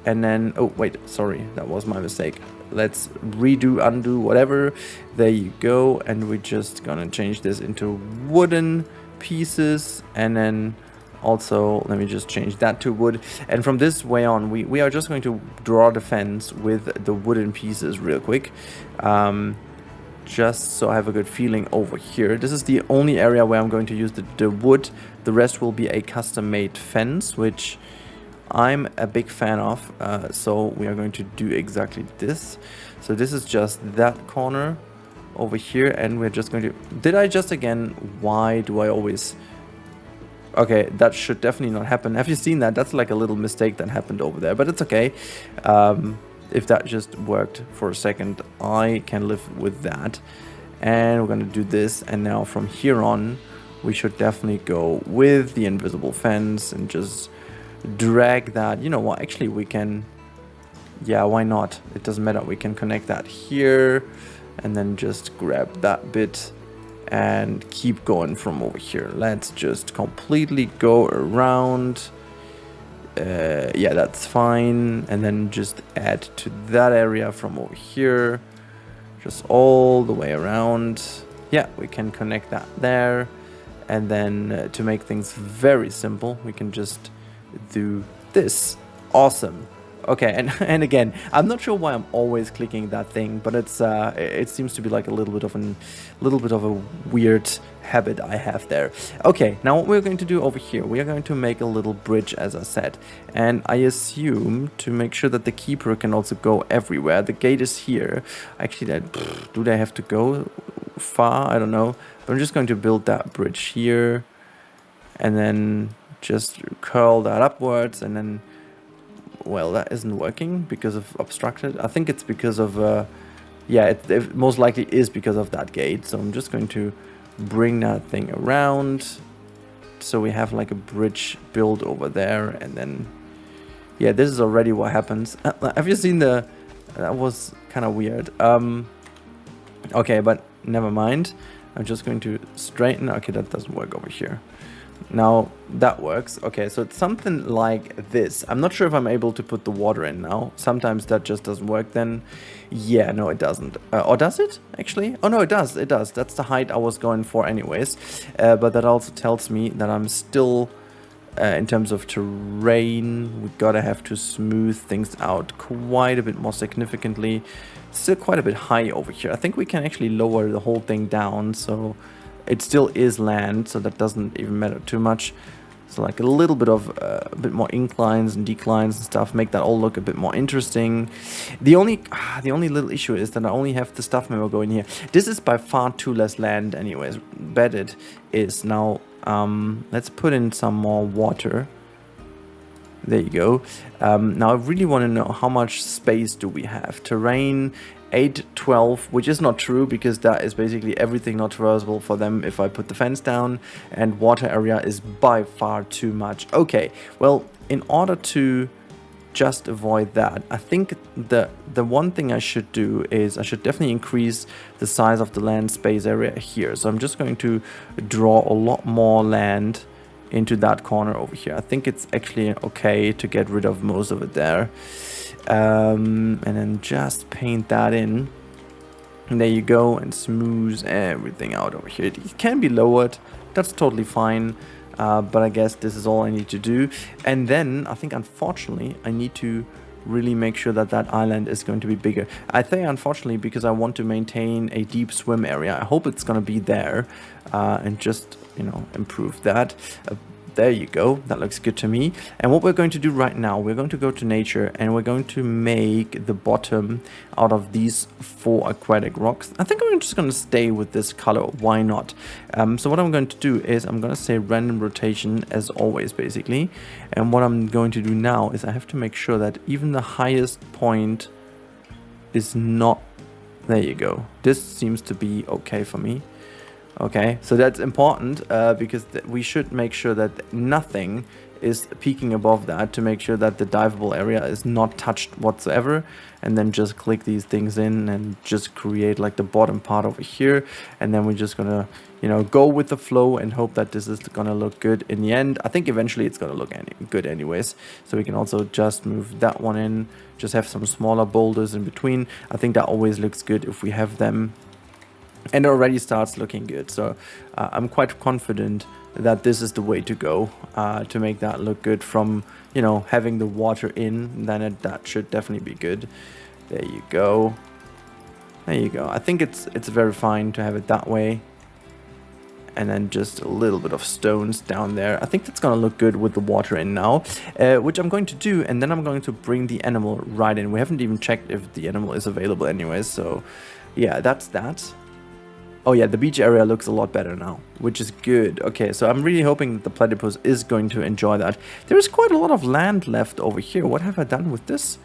and then oh wait, sorry, that was my mistake. Let's redo, undo, whatever. There you go. And we're just gonna change this into wooden pieces, and then also let me just change that to wood. And from this way on, we are just going to draw the fence with the wooden pieces real quick, just so I have a good feeling over here. This is the only area where I'm going to use the wood. The rest will be a custom made fence, which I'm a big fan of. So we are going to do exactly this. So this is just that corner over here, and we're just going to, did I just again, why do I always, okay, that should definitely not happen. Have you seen that? That's like a little mistake that happened over there, but it's okay. If that just worked for a second, I can live with that. And we're going to do this, and now from here on we should definitely go with the invisible fence and just drag that. You know what, actually we can Yeah, why not? It doesn't matter. We can connect that here and then just grab that bit and keep going from over here. Let's just completely go around. Yeah, that's fine. And then just add to that area from over here. Just all the way around. Yeah, we can connect that there. And then to make things very simple, we can just do this. Awesome. Okay, and again, I'm not sure why I'm always clicking that thing, but it seems to be like a little bit of a weird habit I have there. Okay, now what we're going to do over here, we are going to make a little bridge, as I said, and I assume to make sure that the keeper can also go everywhere. The gate is here. Actually, do they have to go far? I don't know. But I'm just going to build that bridge here, and then just curl that upwards, and then. Well, that isn't working because of obstructed. I think it's because of, yeah, it most likely is because of that gate. So I'm just going to bring that thing around. So we have like a bridge built over there. And then, yeah, this is already what happens. Have you seen that was kind of weird. Okay, but never mind. I'm just going to straighten. Okay, that doesn't work over here. Now that works. Okay, so it's something like this. I'm not sure if I'm able to put the water in now. Sometimes that just doesn't work then. Yeah, no, it doesn't. Or does it, actually? Oh, no, it does. It does. That's the height I was going for anyways. But that also tells me that I'm still, in terms of terrain, we gotta have to smooth things out quite a bit more significantly. It's still quite a bit high over here. I think we can actually lower the whole thing down, so... It still is land, so that doesn't even matter too much. So like a little bit of a bit more inclines and declines and stuff, make that all look a bit more interesting. The only little issue is that I only have the stuff memo going here. This is by far too less land anyways. Bet it is. Now let's put in some more water. There you go. Now I really want to know how much space do we have. Terrain 812, which is not true because that is basically everything not traversable for them if I put the fence down, and water area is by far too much. Okay, well, in order to just avoid that, I think the one thing I should do is I should definitely increase the size of the land space area here. So I'm just going to draw a lot more land into that corner over here. I think it's actually okay to get rid of most of it there. And then just paint that in. And there you go, and smooth everything out over here. It can be lowered, that's totally fine, but I guess this is all I need to do. And then I think unfortunately I need to really make sure that that island is going to be bigger. I say unfortunately because I want to maintain a deep swim area. I hope it's going to be there, and just, you know, improve that. There you go, that looks good to me. And what we're going to do right now, we're going to go to nature and we're going to make the bottom out of these 4 aquatic rocks. I think I'm just going to stay with this color, why not? So what I'm going to do is I'm going to say random rotation as always basically. And what I'm going to do now is I have to make sure that even the highest point is not, there you go. This seems to be okay for me. Okay, so that's important because we should make sure that nothing is peaking above that to make sure that the diveable area is not touched whatsoever. And then just click these things in and just create like the bottom part over here. And then we're just gonna, you know, go with the flow and hope that this is gonna look good in the end. I think eventually it's gonna look good anyways. So we can also just move that one in, just have some smaller boulders in between. I think that always looks good if we have them. And it already starts looking good, so I'm quite confident that this is the way to go to make that look good from, you know, having the water in. Then that should definitely be good. There you go. There you go. I think it's very fine to have it that way. And then just a little bit of stones down there. I think that's gonna look good with the water in now, which I'm going to do, and then I'm going to bring the animal right in. We haven't even checked if the animal is available anyways, so yeah, that's that. Oh yeah, the beach area looks a lot better now, which is good. Okay, so I'm really hoping that the platypus is going to enjoy that. There is quite a lot of land left over here. What have I done with this?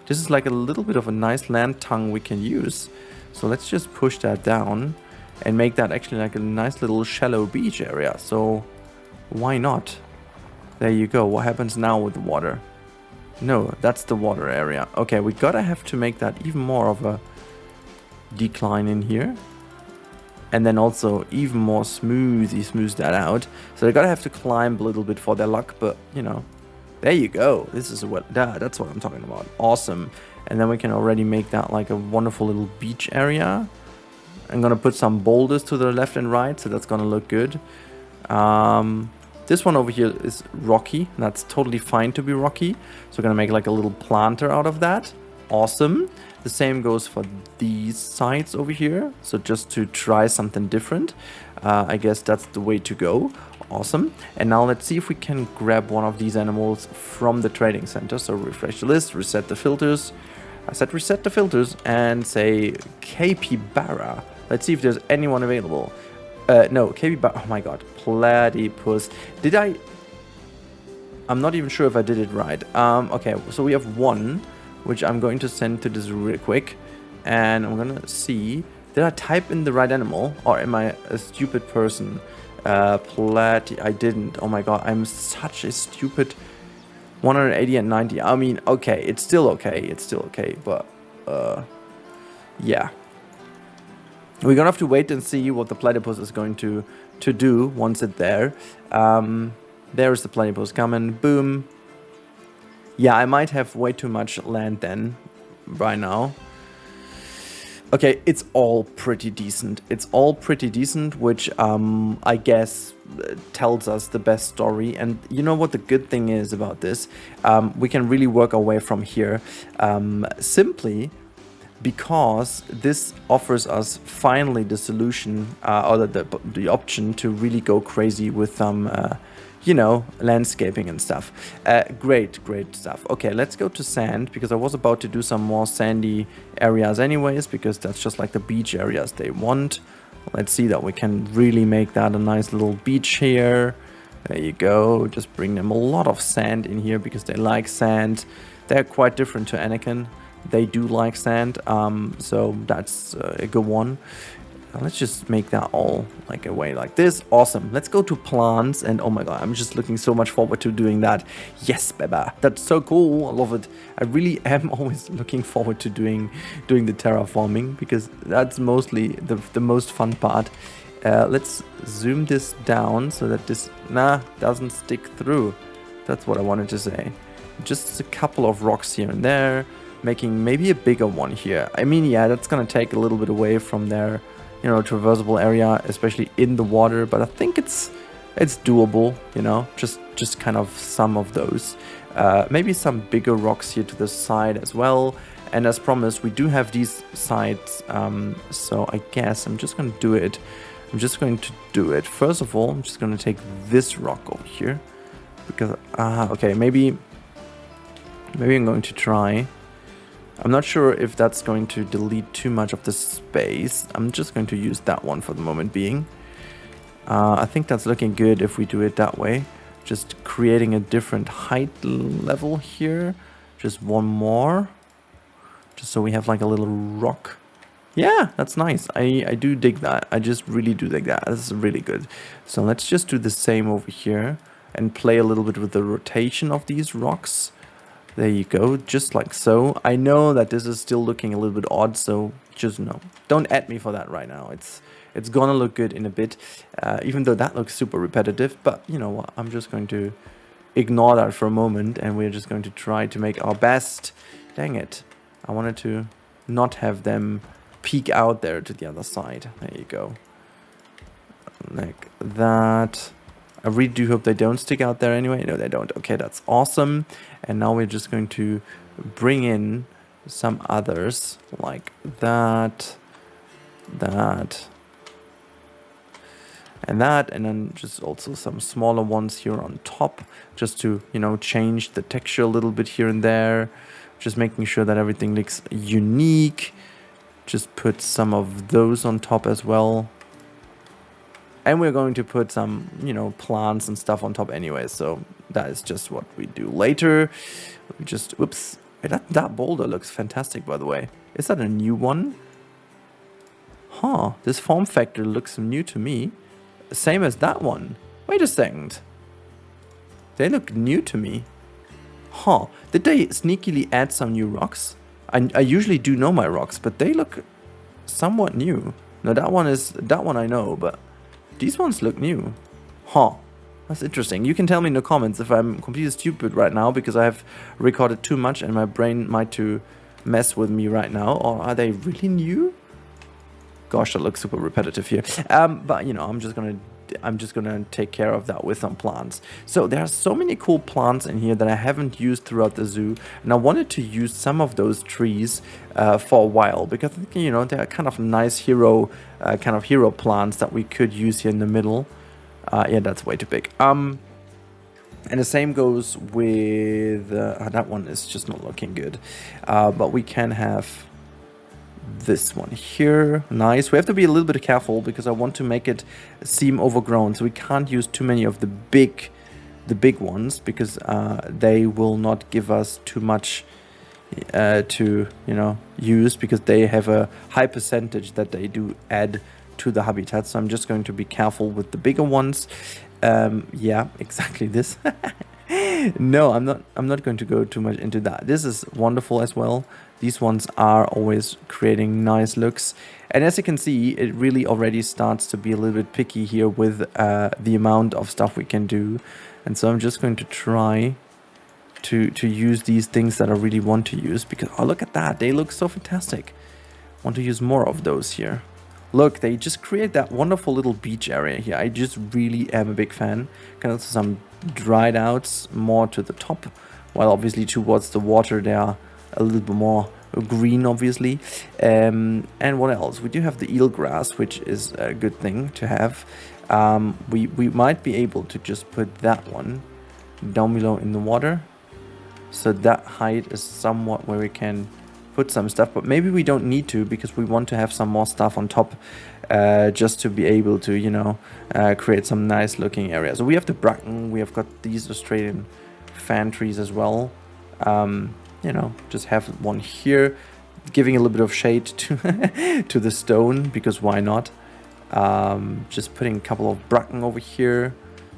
This is like a little bit of a nice land tongue we can use. So let's just push that down and make that actually like a nice little shallow beach area. So why not? There you go. What happens now with the water? No, that's the water area. Okay, we gotta have to make that even more of a decline in here. And then also even more smooth that out. So they gotta have to climb a little bit for their luck, but you know, there you go. This is what that's what I'm talking about. Awesome. And then we can already make that like a wonderful little beach area. I'm gonna put some boulders to the left and right, so that's gonna look good. This one over here is rocky. That's totally fine to be rocky. So we're gonna make like a little planter out of that. Awesome. The same goes for these sides over here. So just to try something different. I guess that's the way to go. Awesome. And now let's see if we can grab one of these animals from the trading center. So refresh the list, reset the filters. I said reset the filters and say capybara. Let's see if there's anyone available. No, capybara. Oh my god. Platypus. Did I? I'm not even sure if I did it right. Okay, so we have one, which I'm going to send to this real quick. And I'm going to see. Did I type in the right animal? Or am I a stupid person? I didn't. Oh my god, I'm such a stupid 180 and 90. I mean, okay, it's still okay, but yeah. We're gonna have to wait and see what the platypus is going to do once it's there. There's the platypus coming, boom. Yeah, I might have way too much land then, by now. Okay, it's all pretty decent. It's all pretty decent, which I guess tells us the best story. And you know what the good thing is about this? We can really work our way from here. Simply because this offers us finally the solution or the option to really go crazy with some you know, landscaping and stuff. Great stuff. Okay, let's go to sand, because I was about to do some more sandy areas anyways, because that's just like the beach areas they want. Let's see that we can really make that a nice little beach here. There you go. Just bring them a lot of sand in here because they like sand. They're quite different to Anakin. They do like sand, so that's a good one. Let's just make that all like a way like this. Awesome. Let's go to plants, and oh my god, I'm just looking so much forward to doing that. Yes, Beba. That's so cool. I love it. I really am always looking forward to doing the terraforming, because that's mostly the most fun part. Let's zoom this down so that this doesn't stick through. That's what I wanted to say. Just a couple of rocks here and there, making maybe a bigger one here. I mean, yeah, that's gonna take a little bit away from their, you know, traversable area, especially in the water, but I think it's doable, you know, just kind of some of those. Maybe some bigger rocks here to the side as well. And as promised, we do have these sides, so I guess I'm just going to do it. First of all, I'm just going to take this rock over here, because, okay, maybe I'm going to try. I'm not sure if that's going to delete too much of the space. I'm just going to use that one for the moment being. I think that's looking good if we do it that way. Just creating a different height level here. Just one more. Just so we have like a little rock. Yeah, that's nice. I do dig that. I just really do dig that. This is really good. So let's just do the same over here and play a little bit with the rotation of these rocks. There you go, just like so. I know that this is still looking a little bit odd, so just no. Don't add me for that right now. It's gonna look good in a bit, even though that looks super repetitive. But you know what? I'm just going to ignore that for a moment, and we're just going to try to make our best. Dang it. I wanted to not have them peek out there to the other side. There you go. Like that. I really do hope they don't stick out there anyway. No, they don't. Okay, that's awesome. And now we're just going to bring in some others like that, and then just also some smaller ones here on top, just to, you know, change the texture a little bit here and there, just making sure that everything looks unique. Just put some of those on top as well. And we're going to put some, you know, plants and stuff on top anyway. So that is just what we do later. We just, whoops. That boulder looks fantastic, by the way. Is that a new one? Huh, this form factor looks new to me. Same as that one. Wait a second. They look new to me. Huh. Did they sneakily add some new rocks? I usually do know my rocks, but they look somewhat new. No, that one I know, but these ones look new. Huh. That's interesting. You can tell me in the comments if I'm completely stupid right now because I have recorded too much and my brain might to mess with me right now. Or are they really new? Gosh, that looks super repetitive here. But you know, I'm just gonna take care of that with some plants. So there are so many cool plants in here that I haven't used throughout the zoo, and I wanted to use some of those trees for a while because I think, you know, they're kind of nice hero plants that we could use here in the middle. Yeah, that's way too big. And the same goes with that one is just not looking good. But we can have this one here. Nice. We have to be a little bit careful because I want to make it seem overgrown, so we can't use too many of the big ones because they will not give us too much to, you know, use because they have a high percentage that they do add to the habitat. So I'm just going to be careful with the bigger ones. Yeah, exactly this. No, I'm not going to go too much into that. This is wonderful as well. These ones are always creating nice looks. And as you can see, it really already starts to be a little bit picky here with the amount of stuff we can do. And so I'm just going to try to use these things that I really want to use because, oh, look at that. They look so fantastic. Want to use more of those here. Look, they just create that wonderful little beach area here. I just really am a big fan. Kind of some dried outs more to the top, while obviously towards the water they are a little bit more green, obviously. And what else? We do have the eelgrass, which is a good thing to have. We might be able to just put that one down below in the water. So that height is somewhat where we can put some stuff, but maybe we don't need to because we want to have some more stuff on top just to be able to, you know, create some nice looking areas. So we have the bracken, we have got these Australian fan trees as well. You know, just have one here, giving a little bit of shade to to the stone because why not? Just putting a couple of bracken over here.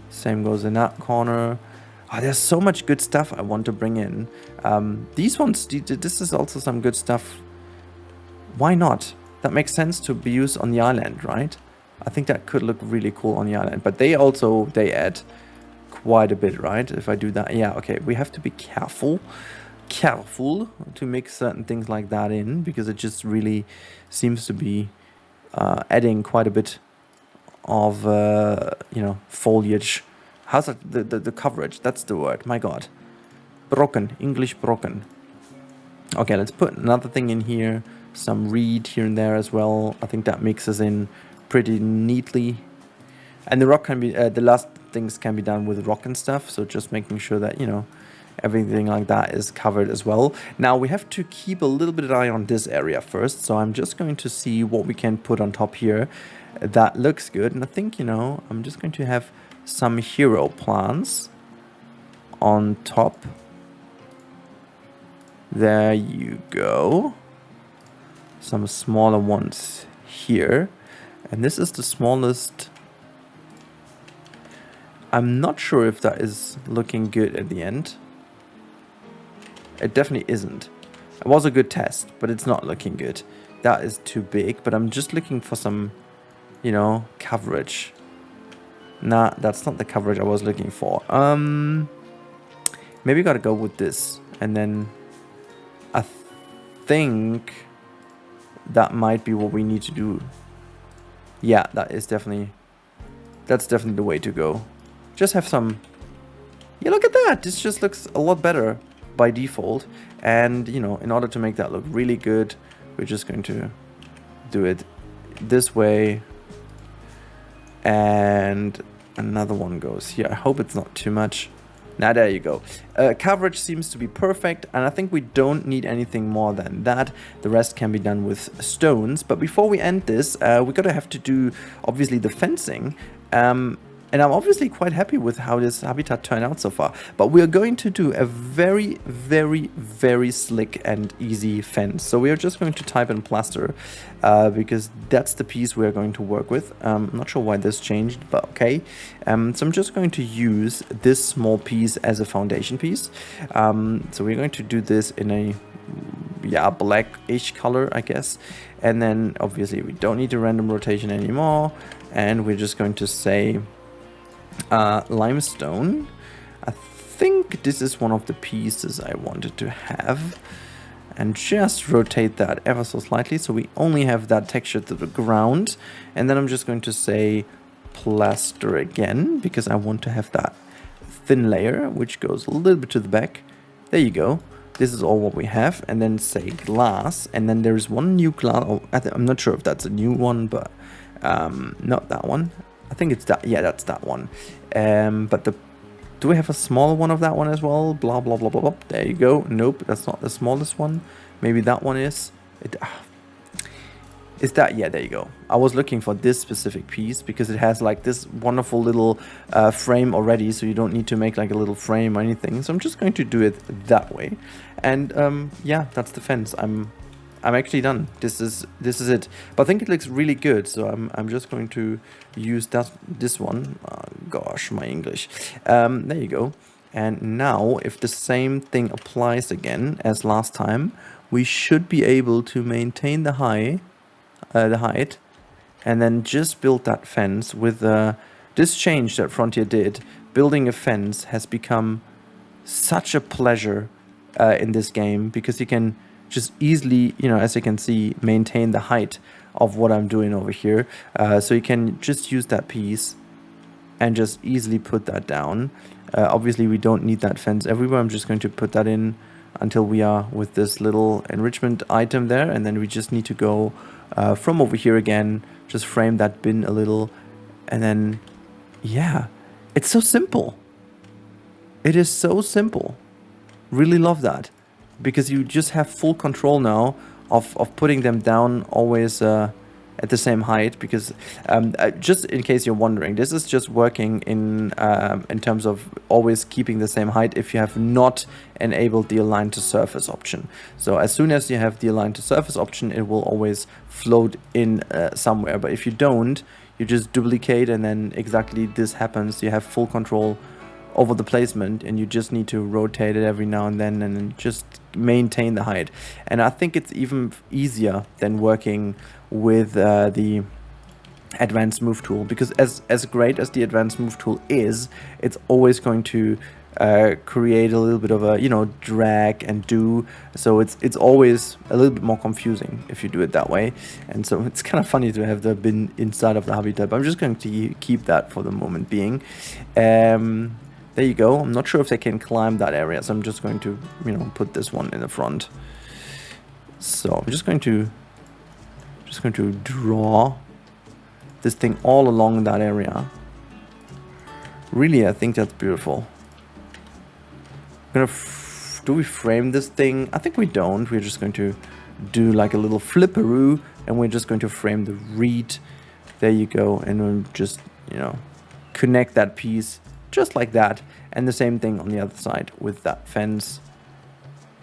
Same goes in that corner. Oh, there's so much good stuff I want to bring in. These ones, this is also some good stuff. Why not? That makes sense to be used on the island, right? I think that could look really cool on the island. But they add quite a bit, right? If I do that, yeah, okay. We have to be careful to mix certain things like that in because it just really seems to be adding quite a bit of, you know, foliage. How's that, the coverage? That's the word. My God. Broken. English broken. Okay, let's put another thing in here. Some reed here and there as well. I think that mixes in pretty neatly. And the rock can be, the last things can be done with rock and stuff. So just making sure that, you know, everything like that is covered as well. Now we have to keep a little bit of an eye on this area first. So I'm just going to see what we can put on top here. That looks good. And I think, you know, I'm just going to have some hero plants on top. There you go. Some smaller ones here. And this is the smallest. I'm not sure if that is looking good at the end. It definitely isn't. It was a good test, but it's not looking good. That is too big, but I'm just looking for some, you know, coverage. Nah, that's not the coverage I was looking for. Maybe gotta go with this. And then I think that might be what we need to do. Yeah, that's definitely the way to go. Just have some, yeah, look at that. This just looks a lot better by default. And, you know, in order to make that look really good, we're just going to do it this way. And another one goes here. I hope it's not too much. Now, there you go. Coverage seems to be perfect, and I think we don't need anything more than that. The rest can be done with stones. But before we end this, we're going to have to do, obviously, the fencing. And I'm obviously quite happy with how this habitat turned out so far. But we're going to do a very, very, very slick and easy fence. So we are just going to type in plaster because that's the piece we're going to work with. I'm not sure why this changed, but okay. So I'm just going to use this small piece as a foundation piece. So we're going to do this in a blackish color, I guess. And then obviously we don't need the random rotation anymore. And we're just going to say limestone. I think this is one of the pieces I wanted to have. And just rotate that ever so slightly so we only have that texture to the ground. And then I'm just going to say plaster again because I want to have that thin layer which goes a little bit to the back. There you go. This is all what we have. And then say glass. And then there's one new glass. Oh, I'm not sure if that's a new one, but not that one. I think it's that. Yeah, that's that one. But do we have a smaller one of that one as well? Blah, blah, blah, blah, blah. There you go. Nope, that's not the smallest one. Maybe that one is. Is that? Yeah, there you go. I was looking for this specific piece because it has like this wonderful little frame already. So you don't need to make like a little frame or anything. So I'm just going to do it that way. And yeah, that's the fence. I'm actually done. This is it. But I think it looks really good. So I'm just going to use this one. Oh, gosh, my English. There you go. And now, if the same thing applies again as last time, we should be able to maintain the height, and then just build that fence with this change that Frontier did. Building a fence has become such a pleasure in this game because you can just easily, as you can see, maintain the height of what I'm doing over here. So you can just use that piece and just easily put that down. Obviously, we don't need that fence everywhere. I'm just going to put that in until we are with this little enrichment item there. And then we just need to go from over here again, just frame that bin a little. And then, yeah, it's so simple. It is so simple. Really love that. Because you just have full control now of putting them down always at the same height. Because just in case you're wondering, this is just working in terms of always keeping the same height if you have not enabled the align to surface option. So as soon as you have the align to surface option, it will always float in somewhere. But if you don't, you just duplicate and then exactly this happens. You have full control over the placement and you just need to rotate it every now and then just maintain the height. And I think it's even easier than working with the advanced move tool, because as great as the advanced move tool is, it's always going to create a little bit of a drag and do, so it's always a little bit more confusing if you do it that way. And so it's kind of funny to have the bin inside of the habitat, but I'm just going to keep that for the moment being. There you go. I'm not sure if they can climb that area, so I'm just going to, put this one in the front. So I'm just going to draw this thing all along that area. Really, I think that's beautiful. Do we frame this thing? I think we don't. We're just going to do like a little flipperoo, and we're just going to frame the reed. There you go, and we'll just connect that piece just like that, and the same thing on the other side with that fence,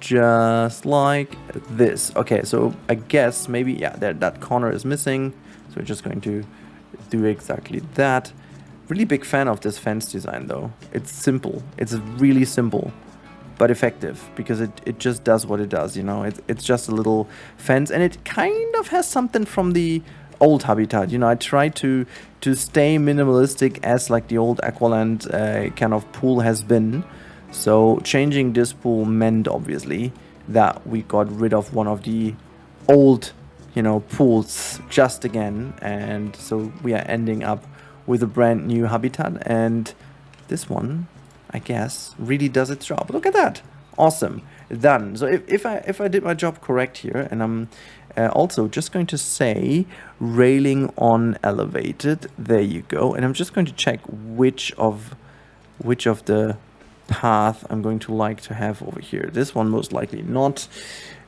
just like this. Okay, so I guess maybe that corner is missing, so we're just going to do exactly that. Really big fan of this fence design though. It's simple. It's really simple but effective, because it just does what it does. It's just a little fence, and it kind of has something from the old habitat. I try to stay minimalistic as like the old Aqualand kind of pool has been. So changing this pool meant obviously that we got rid of one of the old pools just again, and so we are ending up with a brand new habitat, and this one, I guess, really does its job. Look at that. Awesome. Done. So if I did my job correct here, and I'm also just going to say railing on elevated. There you go. And I'm just going to check which of the path I'm going to like to have over here. This one most likely not.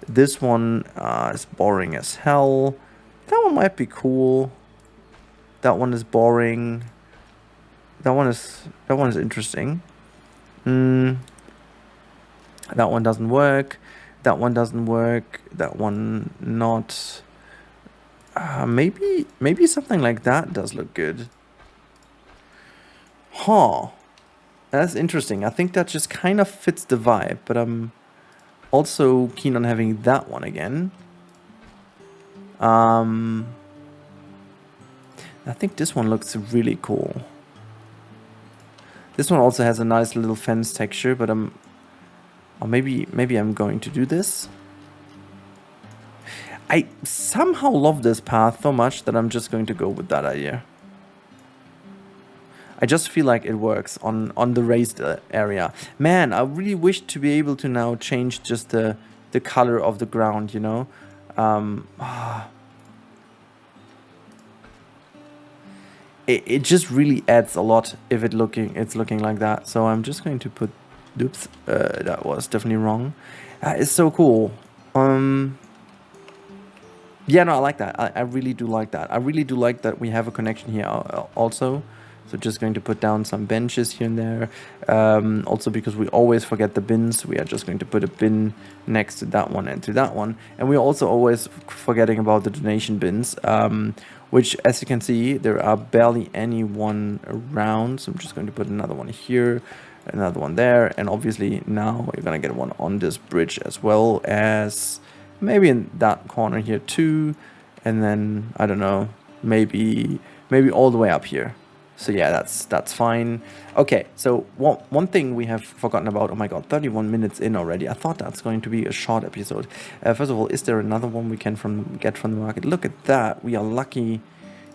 This one is boring as hell. That one might be cool. That one is boring. that one is interesting. That one doesn't work. That one doesn't work. That one not. Maybe something like that does look good. Huh. That's interesting. I think that just kind of fits the vibe, but I'm also keen on having that one again. I think this one looks really cool. This one also has a nice little fence texture, but or maybe I'm going to do this. I somehow love this path so much that I'm just going to go with that idea. I just feel like it works on the raised area. Man, I really wish to be able to now change just the color of the ground, you know? It just really adds a lot if it's looking like that. So I'm just going to put, oops, that was definitely wrong. It's so cool. Yeah, no, I like that. I really do like that. I really do like that we have a connection here also. So just going to put down some benches here and there. Also because we always forget the bins, we are just going to put a bin next to that one and to that one. And we're also always forgetting about the donation bins, which, as you can see, there are barely anyone around. So I'm just going to put another one here, another one there. And obviously now we're going to get one on this bridge as well as maybe in that corner here too. And then, I don't know, maybe all the way up here. So yeah, that's fine. Okay, so one thing we have forgotten about. Oh my god, 31 minutes in already. I thought that's going to be a short episode. First of all, is there another one we can get from the market? Look at that. We are lucky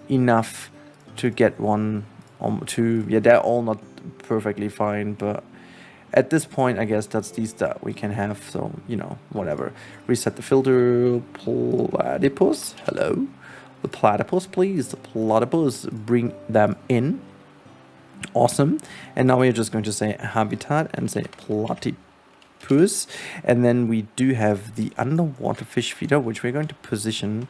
enough to get one or two. Yeah, they're all not perfectly fine, but at this point, I guess that's these that we can have. So, you know, whatever. Reset the filter. Platypus. Hello. The platypus, please. The platypus, bring them in. Awesome. And now we're just going to say habitat and say platypus. And then we do have the underwater fish feeder, which we're going to position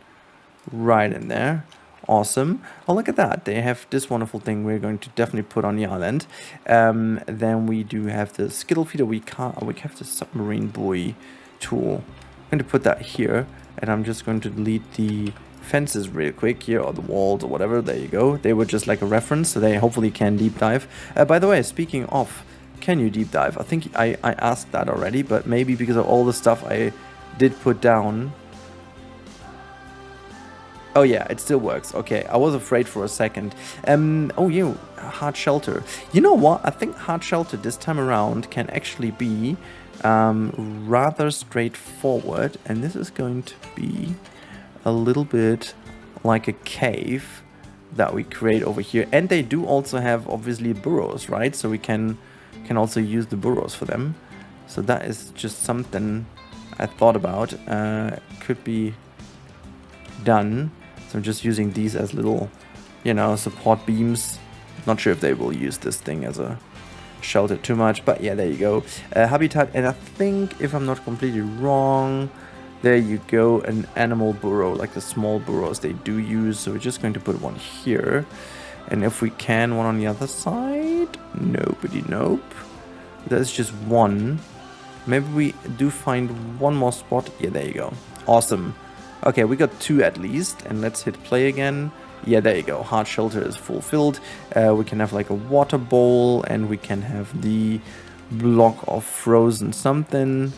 right in there. Awesome. Oh, look at that. They have this wonderful thing we're going to definitely put on the island. Then we do have the skittle feeder. We have the submarine buoy tool. I'm going to put that here. And I'm just going to delete the fences real quick here, or the walls or whatever. There you go. They were just like a reference, so they hopefully can deep dive. By the way, speaking of, can you deep dive? I think I asked that already, but maybe because of all the stuff I did put down. Oh yeah, it still works. Okay, I was afraid for a second. Oh, hard shelter. You know what? I think hard shelter this time around can actually be rather straightforward, and this is going to be a little bit like a cave that we create over here. And they do also have obviously burrows, right? So we can also use the burrows for them. So that is just something I thought about. Could be done. So I'm just using these as little, you know, support beams. Not sure if they will use this thing as a shelter too much, but yeah, there you go. Habitat, and I think, if I'm not completely wrong, there you go, an animal burrow, like the small burrows they do use. So we're just going to put one here. And if we can, one on the other side. Nope. There's just one. Maybe we do find one more spot. Yeah, there you go. Awesome. Okay, we got two at least. And let's hit play again. Yeah, there you go. Hard shelter is fulfilled. We can have like a water bowl. And we can have the block of frozen something,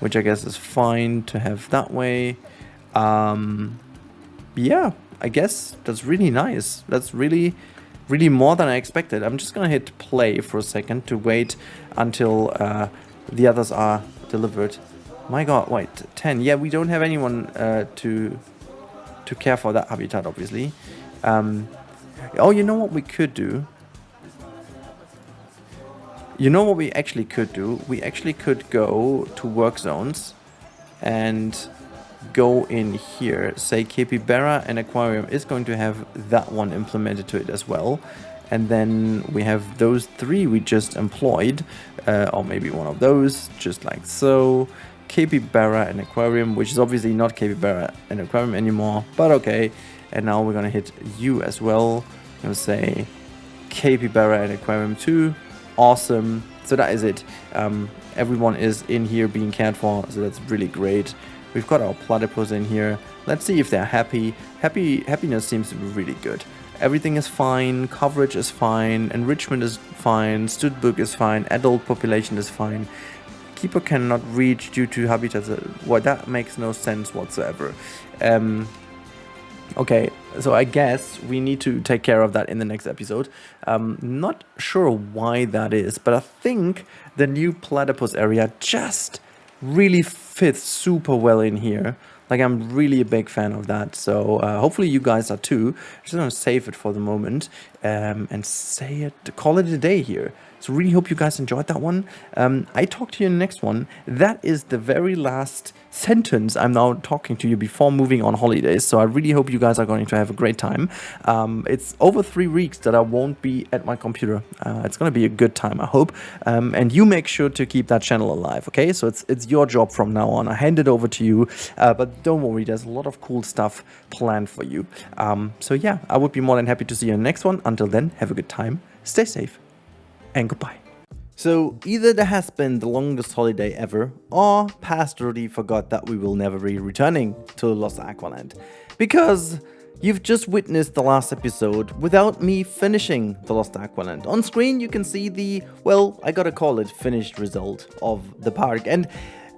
which I guess is fine to have that way. Yeah, I guess that's really nice. That's really more than I expected. I'm just gonna hit play for a second to wait until the others are delivered. My god, wait, 10. Yeah, we don't have anyone to care for that habitat, obviously. Oh, you know what we could do? You know what we actually could do? We actually could go to work zones and go in here. Say capybara and aquarium is going to have that one implemented to it as well. And then we have those three we just employed, or maybe one of those, just like so. Capybara and aquarium, which is obviously not capybara and aquarium anymore, but okay. And now we're gonna hit you as well. I'm gonna say capybara and aquarium too. Awesome. So that is it. Everyone is in here being cared for, so that's really great. We've got our platypus in here. Let's see if they're happy. Happiness seems to be really good. Everything is fine, coverage is fine, enrichment is fine, stud book is fine, adult population is fine. Keeper cannot reach due to habitats. Well, that makes no sense whatsoever. Okay, so I guess we need to take care of that in the next episode. Not sure why that is, but I think the new platypus area just really fits super well in here. Like, I'm really a big fan of that. So hopefully you guys are too. Just gonna save it for the moment and call it a day here. So really hope you guys enjoyed that one. I talk to you in the next one. That is the very last sentence I'm now talking to you before moving on holidays. So I really hope you guys are going to have a great time. It's over 3 weeks that I won't be at my computer. It's going to be a good time, I hope. And you make sure to keep that channel alive, okay? So it's your job from now on. I hand it over to you. But don't worry, there's a lot of cool stuff planned for you. So yeah, I would be more than happy to see you in the next one. Until then, have a good time. Stay safe. And goodbye. So either there has been the longest holiday ever, or Past already forgot that we will never be returning to Lost Aqualand. Because you've just witnessed the last episode without me finishing the Lost Aqualand. On screen you can see the, well, I gotta call it finished result of the park. And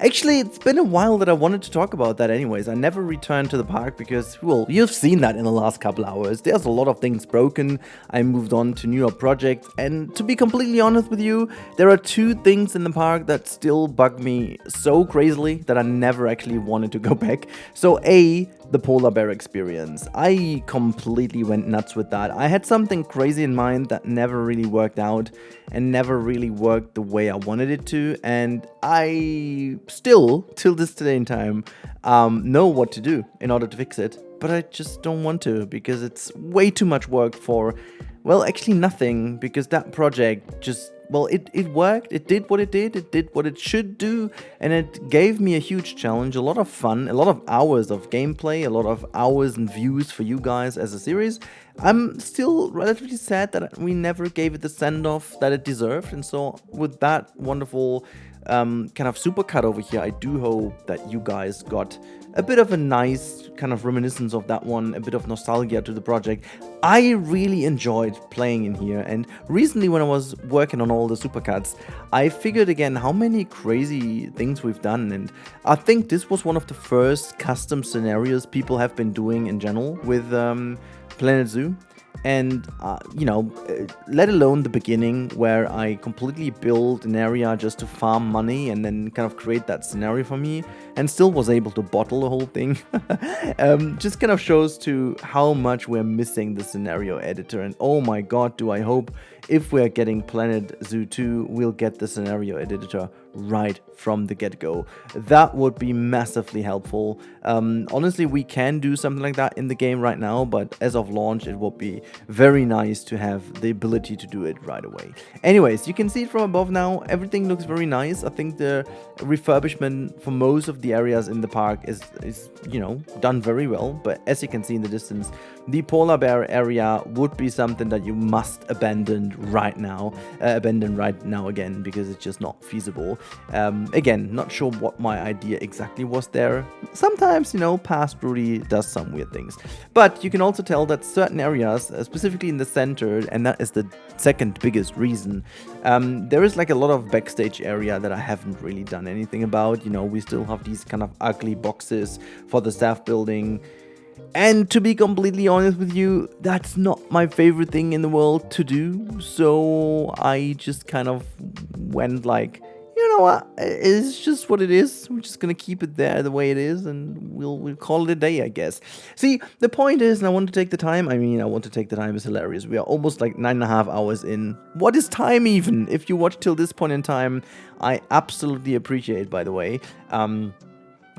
actually, it's been a while that I wanted to talk about that anyways. I never returned to the park because, well, you've seen that in the last couple hours. There's a lot of things broken. I moved on to newer projects. And to be completely honest with you, there are 2 things in the park that still bug me so crazily that I never actually wanted to go back. So A, the polar bear experience. I completely went nuts with that. I had something crazy in mind that never really worked out and never really worked the way I wanted it to. And I still, till this day in time, know what to do in order to fix it. But I just don't want to because it's way too much work for, well, actually nothing, because that project just, well, it worked, it did what it should do, and it gave me a huge challenge, a lot of fun, a lot of hours of gameplay, a lot of hours and views for you guys as a series. I'm still relatively sad that we never gave it the send-off that it deserved, and so with that wonderful kind of supercut over here, I do hope that you guys got a bit of a nice kind of reminiscence of that one, a bit of nostalgia to the project. I really enjoyed playing in here, and recently when I was working on all the supercuts, I figured again how many crazy things we've done, and I think this was one of the first custom scenarios people have been doing in general with Planet Zoo. And, you know, let alone the beginning where I completely built an area just to farm money and then kind of create that scenario for me and still was able to bottle the whole thing. Just kind of shows to how much we're missing the scenario editor. And oh my god, do I hope if we're getting Planet Zoo 2, we'll get the scenario editor right from the get-go. That would be massively helpful. Honestly, we can do something like that in the game right now, but as of launch, it would be very nice to have the ability to do it right away. Anyways, you can see it from above now. Everything looks very nice. I think the refurbishment for most of the areas in the park is you know, done very well, but as you can see in the distance, the polar bear area would be something that you must abandon right now again, because it's just not feasible. Again, not sure what my idea exactly was there. Sometimes, you know, Past really does some weird things. But you can also tell that certain areas, specifically in the center, and that is the second biggest reason, there is like a lot of backstage area that I haven't really done anything about. You know, we still have these kind of ugly boxes for the staff building. And to be completely honest with you, that's not my favorite thing in the world to do. So I just kind of went like, you know what, it's just what it is. We're just gonna keep it there the way it is, and we'll call it a day, I guess. See, the point is, and I want to take the time, is hilarious. We are almost like 9.5 hours in. What is time even? If you watch till this point in time, I absolutely appreciate, by the way.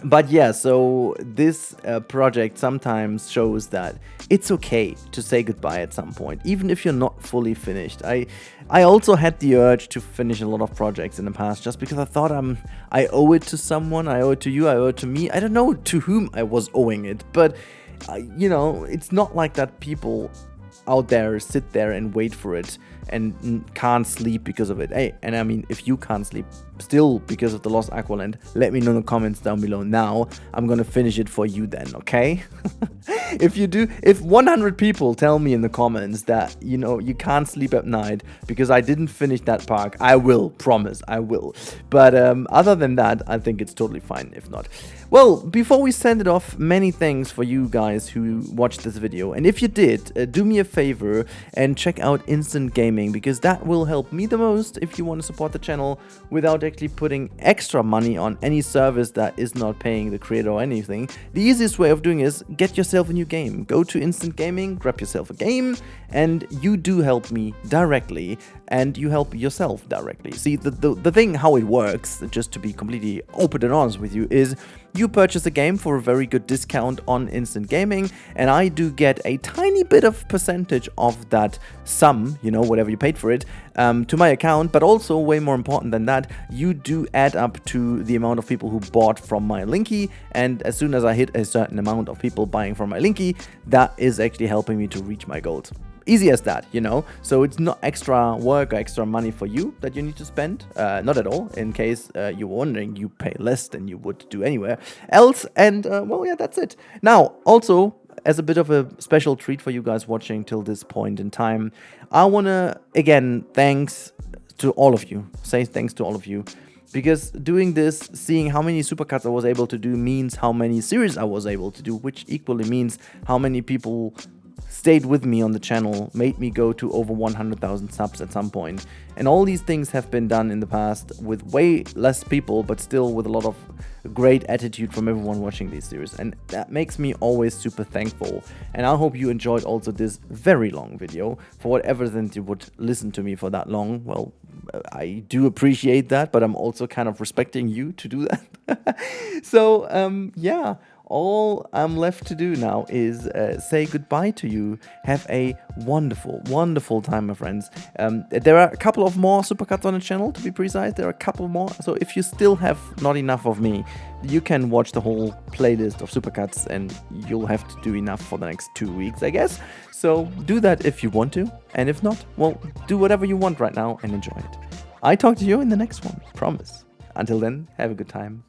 But yeah, so this project sometimes shows that it's okay to say goodbye at some point, even if you're not fully finished. I also had the urge to finish a lot of projects in the past just because I thought I owe it to someone, I owe it to you, I owe it to me. I don't know to whom I was owing it, but you know, it's not like that people out there sit there and wait for it and can't sleep because of it. Hey, and I mean, if you can't sleep still because of the Lost Aqualand, let me know in the comments down below now. I'm gonna finish it for you then, okay? If you do, if 100 people tell me in the comments that, you know, you can't sleep at night because I didn't finish that park, I will, promise, I will. But other than that, I think it's totally fine if not. Well, before we send it off, many thanks for you guys who watched this video. And if you did, do me a favor and check out Instant Gaming, because that will help me the most if you want to support the channel without actually putting extra money on any service that is not paying the creator or anything. The easiest way of doing it is get yourself a new game. Go to Instant Gaming, grab yourself a game, and you do help me directly, and you help yourself directly. See, the thing how it works, just to be completely open and honest with you, is you purchase a game for a very good discount on Instant Gaming, and I do get a tiny bit of percentage of that sum, you know, whatever you paid for it, to my account. But also, way more important than that, you do add up to the amount of people who bought from my linky, and as soon as I hit a certain amount of people buying from my linky, that is actually helping me to reach my goals. Easy as that, you know, so it's not extra work or extra money for you that you need to spend, not at all. In case you're wondering, you pay less than you would do anywhere else. And well, yeah, that's it. Now, also, as a bit of a special treat for you guys watching till this point in time, I want to, again, thanks to all of you, say thanks to all of you, because doing this, seeing how many supercuts I was able to do means how many series I was able to do, which equally means how many people stayed with me on the channel, made me go to over 100,000 subs at some point. And all these things have been done in the past with way less people, but still with a lot of great attitude from everyone watching these series. And that makes me always super thankful. And I hope you enjoyed also this very long video. For whatever reason you would listen to me for that long, well, I do appreciate that, but I'm also kind of respecting you to do that. So, yeah. All I'm left to do now is say goodbye to you. Have a wonderful, wonderful time, my friends. There are a couple of more supercuts on the channel, to be precise. There are a couple more. So if you still have not enough of me, you can watch the whole playlist of supercuts, and you'll have to do enough for the next 2 weeks, I guess. So do that if you want to. And if not, well, do whatever you want right now and enjoy it. I talk to you in the next one, promise. Until then, have a good time.